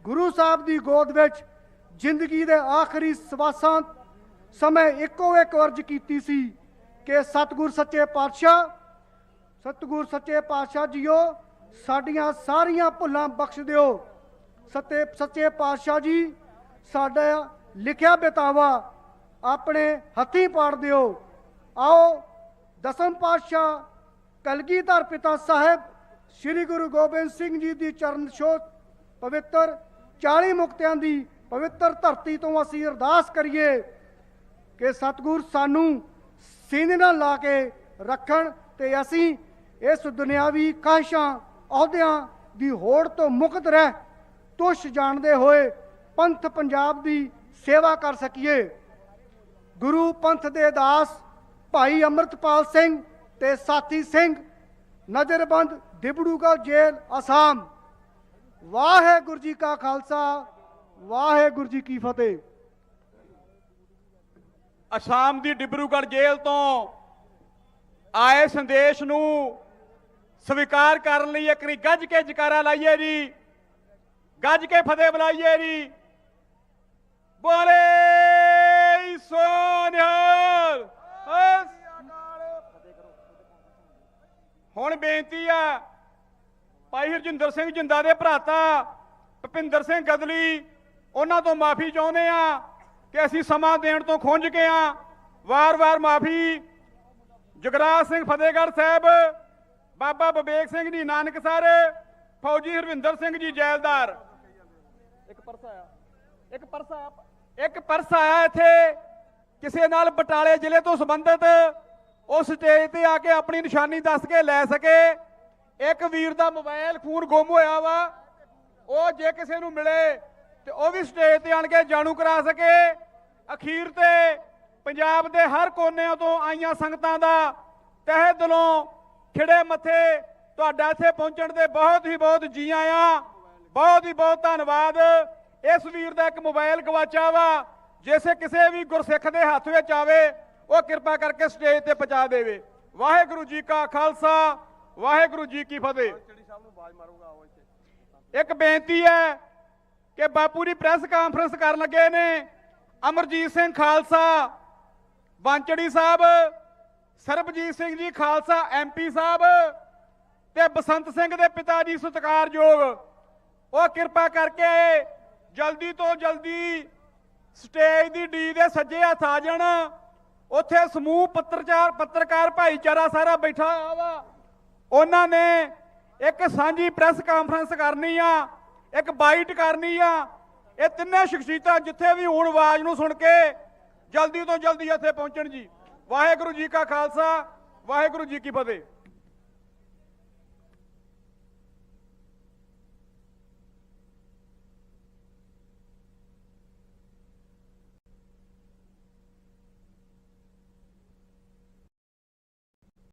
ਗੁਰੂ ਸਾਹਿਬ ਦੀ ਗੋਦ ਵਿੱਚ ਜ਼ਿੰਦਗੀ ਦੇ ਆਖਰੀ ਸਵਾਸਾਂ ਸਮੇਂ ਇੱਕੋ ਇੱਕ ਅਰਜ਼ ਕੀਤੀ ਸੀ ਕਿ ਸਤਿਗੁਰ ਸੱਚੇ ਪਾਤਸ਼ਾਹ ਜੀਓ, ਸਾਡੀਆਂ ਸਾਰੀਆਂ ਭੁੱਲਾਂ ਬਖਸ਼ ਦਿਓ। ਸੱਚੇ ਪਾਤਸ਼ਾਹ ਜੀ, ਸਾਡਾ ਲਿਖਿਆ ਬਿਤਾਵਾ ਆਪਣੇ ਹੱਥੀਂ ਪਾੜ ਦਿਓ। ਆਓ ਦਸਮ ਪਾਤਸ਼ਾਹ ਕਲਗੀਧਰ ਪਿਤਾ ਸਾਹਿਬ ਸ੍ਰੀ ਗੁਰੂ ਗੋਬਿੰਦ ਸਿੰਘ ਜੀ ਦੀ ਚਰਨ ਛੋਹ ਪਵਿੱਤਰ 40 ਮੁਕਤਿਆਂ ਦੀ ਪਵਿੱਤਰ ਧਰਤੀ ਤੋਂ ਅਸੀਂ ਅਰਦਾਸ ਕਰੀਏ ਕਿ ਸਤਿਗੁਰ ਸਾਨੂੰ ਸੀਨੇ ਨਾਲ ਲਾ ਕੇ ਰੱਖਣ ਤੇ ਅਸੀਂ ਇਸ ਦੁਨਿਆਵੀ ਕਾਸ਼ਾਂ ਅਹੁਦਿਆਂ ਦੀ ਹੋੜ ਤੋਂ ਮੁਕਤ ਰਹਿ ਤੁਸ਼ ਜਾਣਦੇ ਹੋਏ ਪੰਥ ਪੰਜਾਬ ਦੀ ਸੇਵਾ ਕਰ ਸਕੀਏ। ਗੁਰੂ ਪੰਥ ਦੇ ਦਾਸ ਭਾਈ ਅੰਮ੍ਰਿਤਪਾਲ ਸਿੰਘ ਤੇ ਸਾਥੀ ਸਿੰਘ ਨਜ਼ਰਬੰਦ ਡਿਬੜੂਗੜ੍ਹ ਜੇਲ੍ਹ ਅਸਾਮ। ਵਾਹਿਗੁਰੂ ਜੀ ਕਾ ਖਾਲਸਾ, ਵਾਹਿਗੁਰੂ ਜੀ ਕੀ ਫਤਿਹ। ਅਸਾਮ ਦੀ ਡਿਬਰੂਗੜ੍ਹ ਜੇਲ੍ਹ ਤੋਂ ਆਏ ਸੰਦੇਸ਼ ਨੂੰ ਸਵੀਕਾਰ ਕਰਨ ਲਈ ਇੱਕ ਵਾਰੀ ਗੱਜ ਕੇ ਜਕਾਰਾ ਲਾਈਏ ਜੀ, ਗੱਜ ਕੇ ਫਤਿਹ ਬੁਲਾਈਏ ਜੀ। ਬੋਲੇ ਸੋ ਨਿਹਾਲ। ਹੁਣ ਬੇਨਤੀ ਆ ਭਾਈ ਹਰਜਿੰਦਰ ਸਿੰਘ ਜਿੰਦਾ ਦੇ ਭਰਾਤਾ ਭੁਪਿੰਦਰ ਸਿੰਘ ਗਦਲੀ, ਉਹਨਾਂ ਤੋਂ ਮਾਫੀ ਚਾਹੁੰਦੇ ਆ ਕਿ ਅਸੀਂ ਸਮਾਂ ਦੇਣ ਤੋਂ ਖੁੰਝ ਗਏ ਆ। ਵਾਰ-ਵਾਰ ਮਾਫੀ। ਜਗਰਾਜ ਸਿੰਘ ਫਤਿਹਗੜ੍ਹ ਸਾਹਿਬ, ਬਾਬਾ ਵਿਵੇਕ ਸਿੰਘ ਜੀ ਨਾਨਕਸਰ, ਫੌਜੀ ਹਰਵਿੰਦਰ ਸਿੰਘ ਜੀ ਜੈਲਦਾਰ। ਇੱਕ ਪਰਸ ਆਇਆ ਇੱਥੇ ਕਿਸੇ ਨਾਲ ਬਟਾਲੇ ਜ਼ਿਲ੍ਹੇ ਤੋਂ ਸੰਬੰਧਿਤ, ਉਹ ਸਟੇਜ ਤੇ ਆ ਕੇ ਆਪਣੀ ਨਿਸ਼ਾਨੀ ਦੱਸ ਕੇ ਲੈ ਸਕੇ। ਇੱਕ ਵੀਰ ਦਾ ਮੋਬਾਈਲ ਫੋਨ ਗੁੰਮ ਹੋਇਆ ਵਾ, ਉਹ ਜੇ ਕਿਸੇ ਨੂੰ ਮਿਲੇ ਤੇ ਉਹ ਵੀ ਸਟੇਜ ਤੇ ਆਣ ਕੇ ਜਾਣੂ ਕਰਾ ਸਕੇ। ਅਖੀਰ ਤੇ ਪੰਜਾਬ ਦੇ ਹਰ ਕੋਨਿਆਂ ਤੋਂ ਆਈਆਂ ਸੰਗਤਾਂ ਦਾ ਤਹਿ ਦਿਲੋਂ ਖਿੜੇ ਮੱਥੇ ਤੁਹਾਡਾ ਇੱਥੇ ਪਹੁੰਚਣ ਦੇ ਬਹੁਤ ਹੀ ਬਹੁਤ ਜੀ ਆਇਆਂ, ਬਹੁਤ ਹੀ ਬਹੁਤ ਧੰਨਵਾਦ। ਇਸ ਵੀਰ ਦਾ ਇੱਕ ਮੋਬਾਈਲ ਗਵਾਚਾ ਵਾ, ਜਿਸੇ ਕਿਸੇ ਵੀ ਗੁਰਸਿੱਖ ਦੇ ਹੱਥ ਵਿੱਚ ਆਵੇ ਉਹ ਕਿਰਪਾ ਕਰਕੇ ਸਟੇਜ ਤੇ ਪਹੁੰਚਾ ਦੇਵੇ। ਵਾਹਿਗੁਰੂ ਜੀ ਕਾ ਖਾਲਸਾ, ਵਾਹਿਗੁਰੂ ਜੀ ਕੀ ਫਤਿਹ। ਇੱਕ ਬੇਨਤੀ ਹੈ ਕਿ ਬਾਪੂ ਜੀ ਪ੍ਰੈਸ ਕਾਨਫਰੰਸ ਕਰਨ ਲੱਗੇ ਨੇ। ਅਮਰਜੀਤ ਸਿੰਘ ਖਾਲਸਾ ਵਾਂਚੜੀ ਸਾਹਿਬ, ਸਰਬਜੀਤ ਸਿੰਘ ਜੀ ਖਾਲਸਾ MP ਸਾਹਿਬ ਤੇ ਬਸੰਤ ਸਿੰਘ ਦੇ ਪਿਤਾ ਜੀ ਸਤਿਕਾਰਯੋਗ, ਉਹ ਕਿਰਪਾ ਕਰਕੇ ਜਲਦੀ ਤੋਂ ਜਲਦੀ ਸਟੇਜ ਦੀ ਡੀ ਦੇ ਸੱਜੇ ਹੱਥ ਆ ਜਾਣ। ਉੱਥੇ ਸਮੂਹ ਪੱਤਰਕਾਰ ਭਾਈਚਾਰਾ ਸਾਰਾ ਬੈਠਾ ਹੋਇਆ ਵਾ। ਉਹਨਾਂ ਨੇ ਇੱਕ ਸਾਂਝੀ ਪ੍ਰੈਸ ਕਾਨਫਰੰਸ ਕਰਨੀ ਆ, ਇੱਕ ਬਾਈਟ ਕਰਨੀ ਆ। ਇਹ ਤਿੰਨੇ ਸ਼ਖਸੀਅਤਾਂ ਜਿੱਥੇ ਵੀ ਹੁਣ ਆਵਾਜ਼ ਨੂੰ ਸੁਣ ਕੇ ਜਲਦੀ ਤੋਂ ਜਲਦੀ ਇੱਥੇ ਪਹੁੰਚਣ ਜੀ। ਵਾਹਿਗੁਰੂ ਜੀ ਕਾ ਖਾਲਸਾ, ਵਾਹਿਗੁਰੂ ਜੀ ਕੀ ਫਤਿਹ।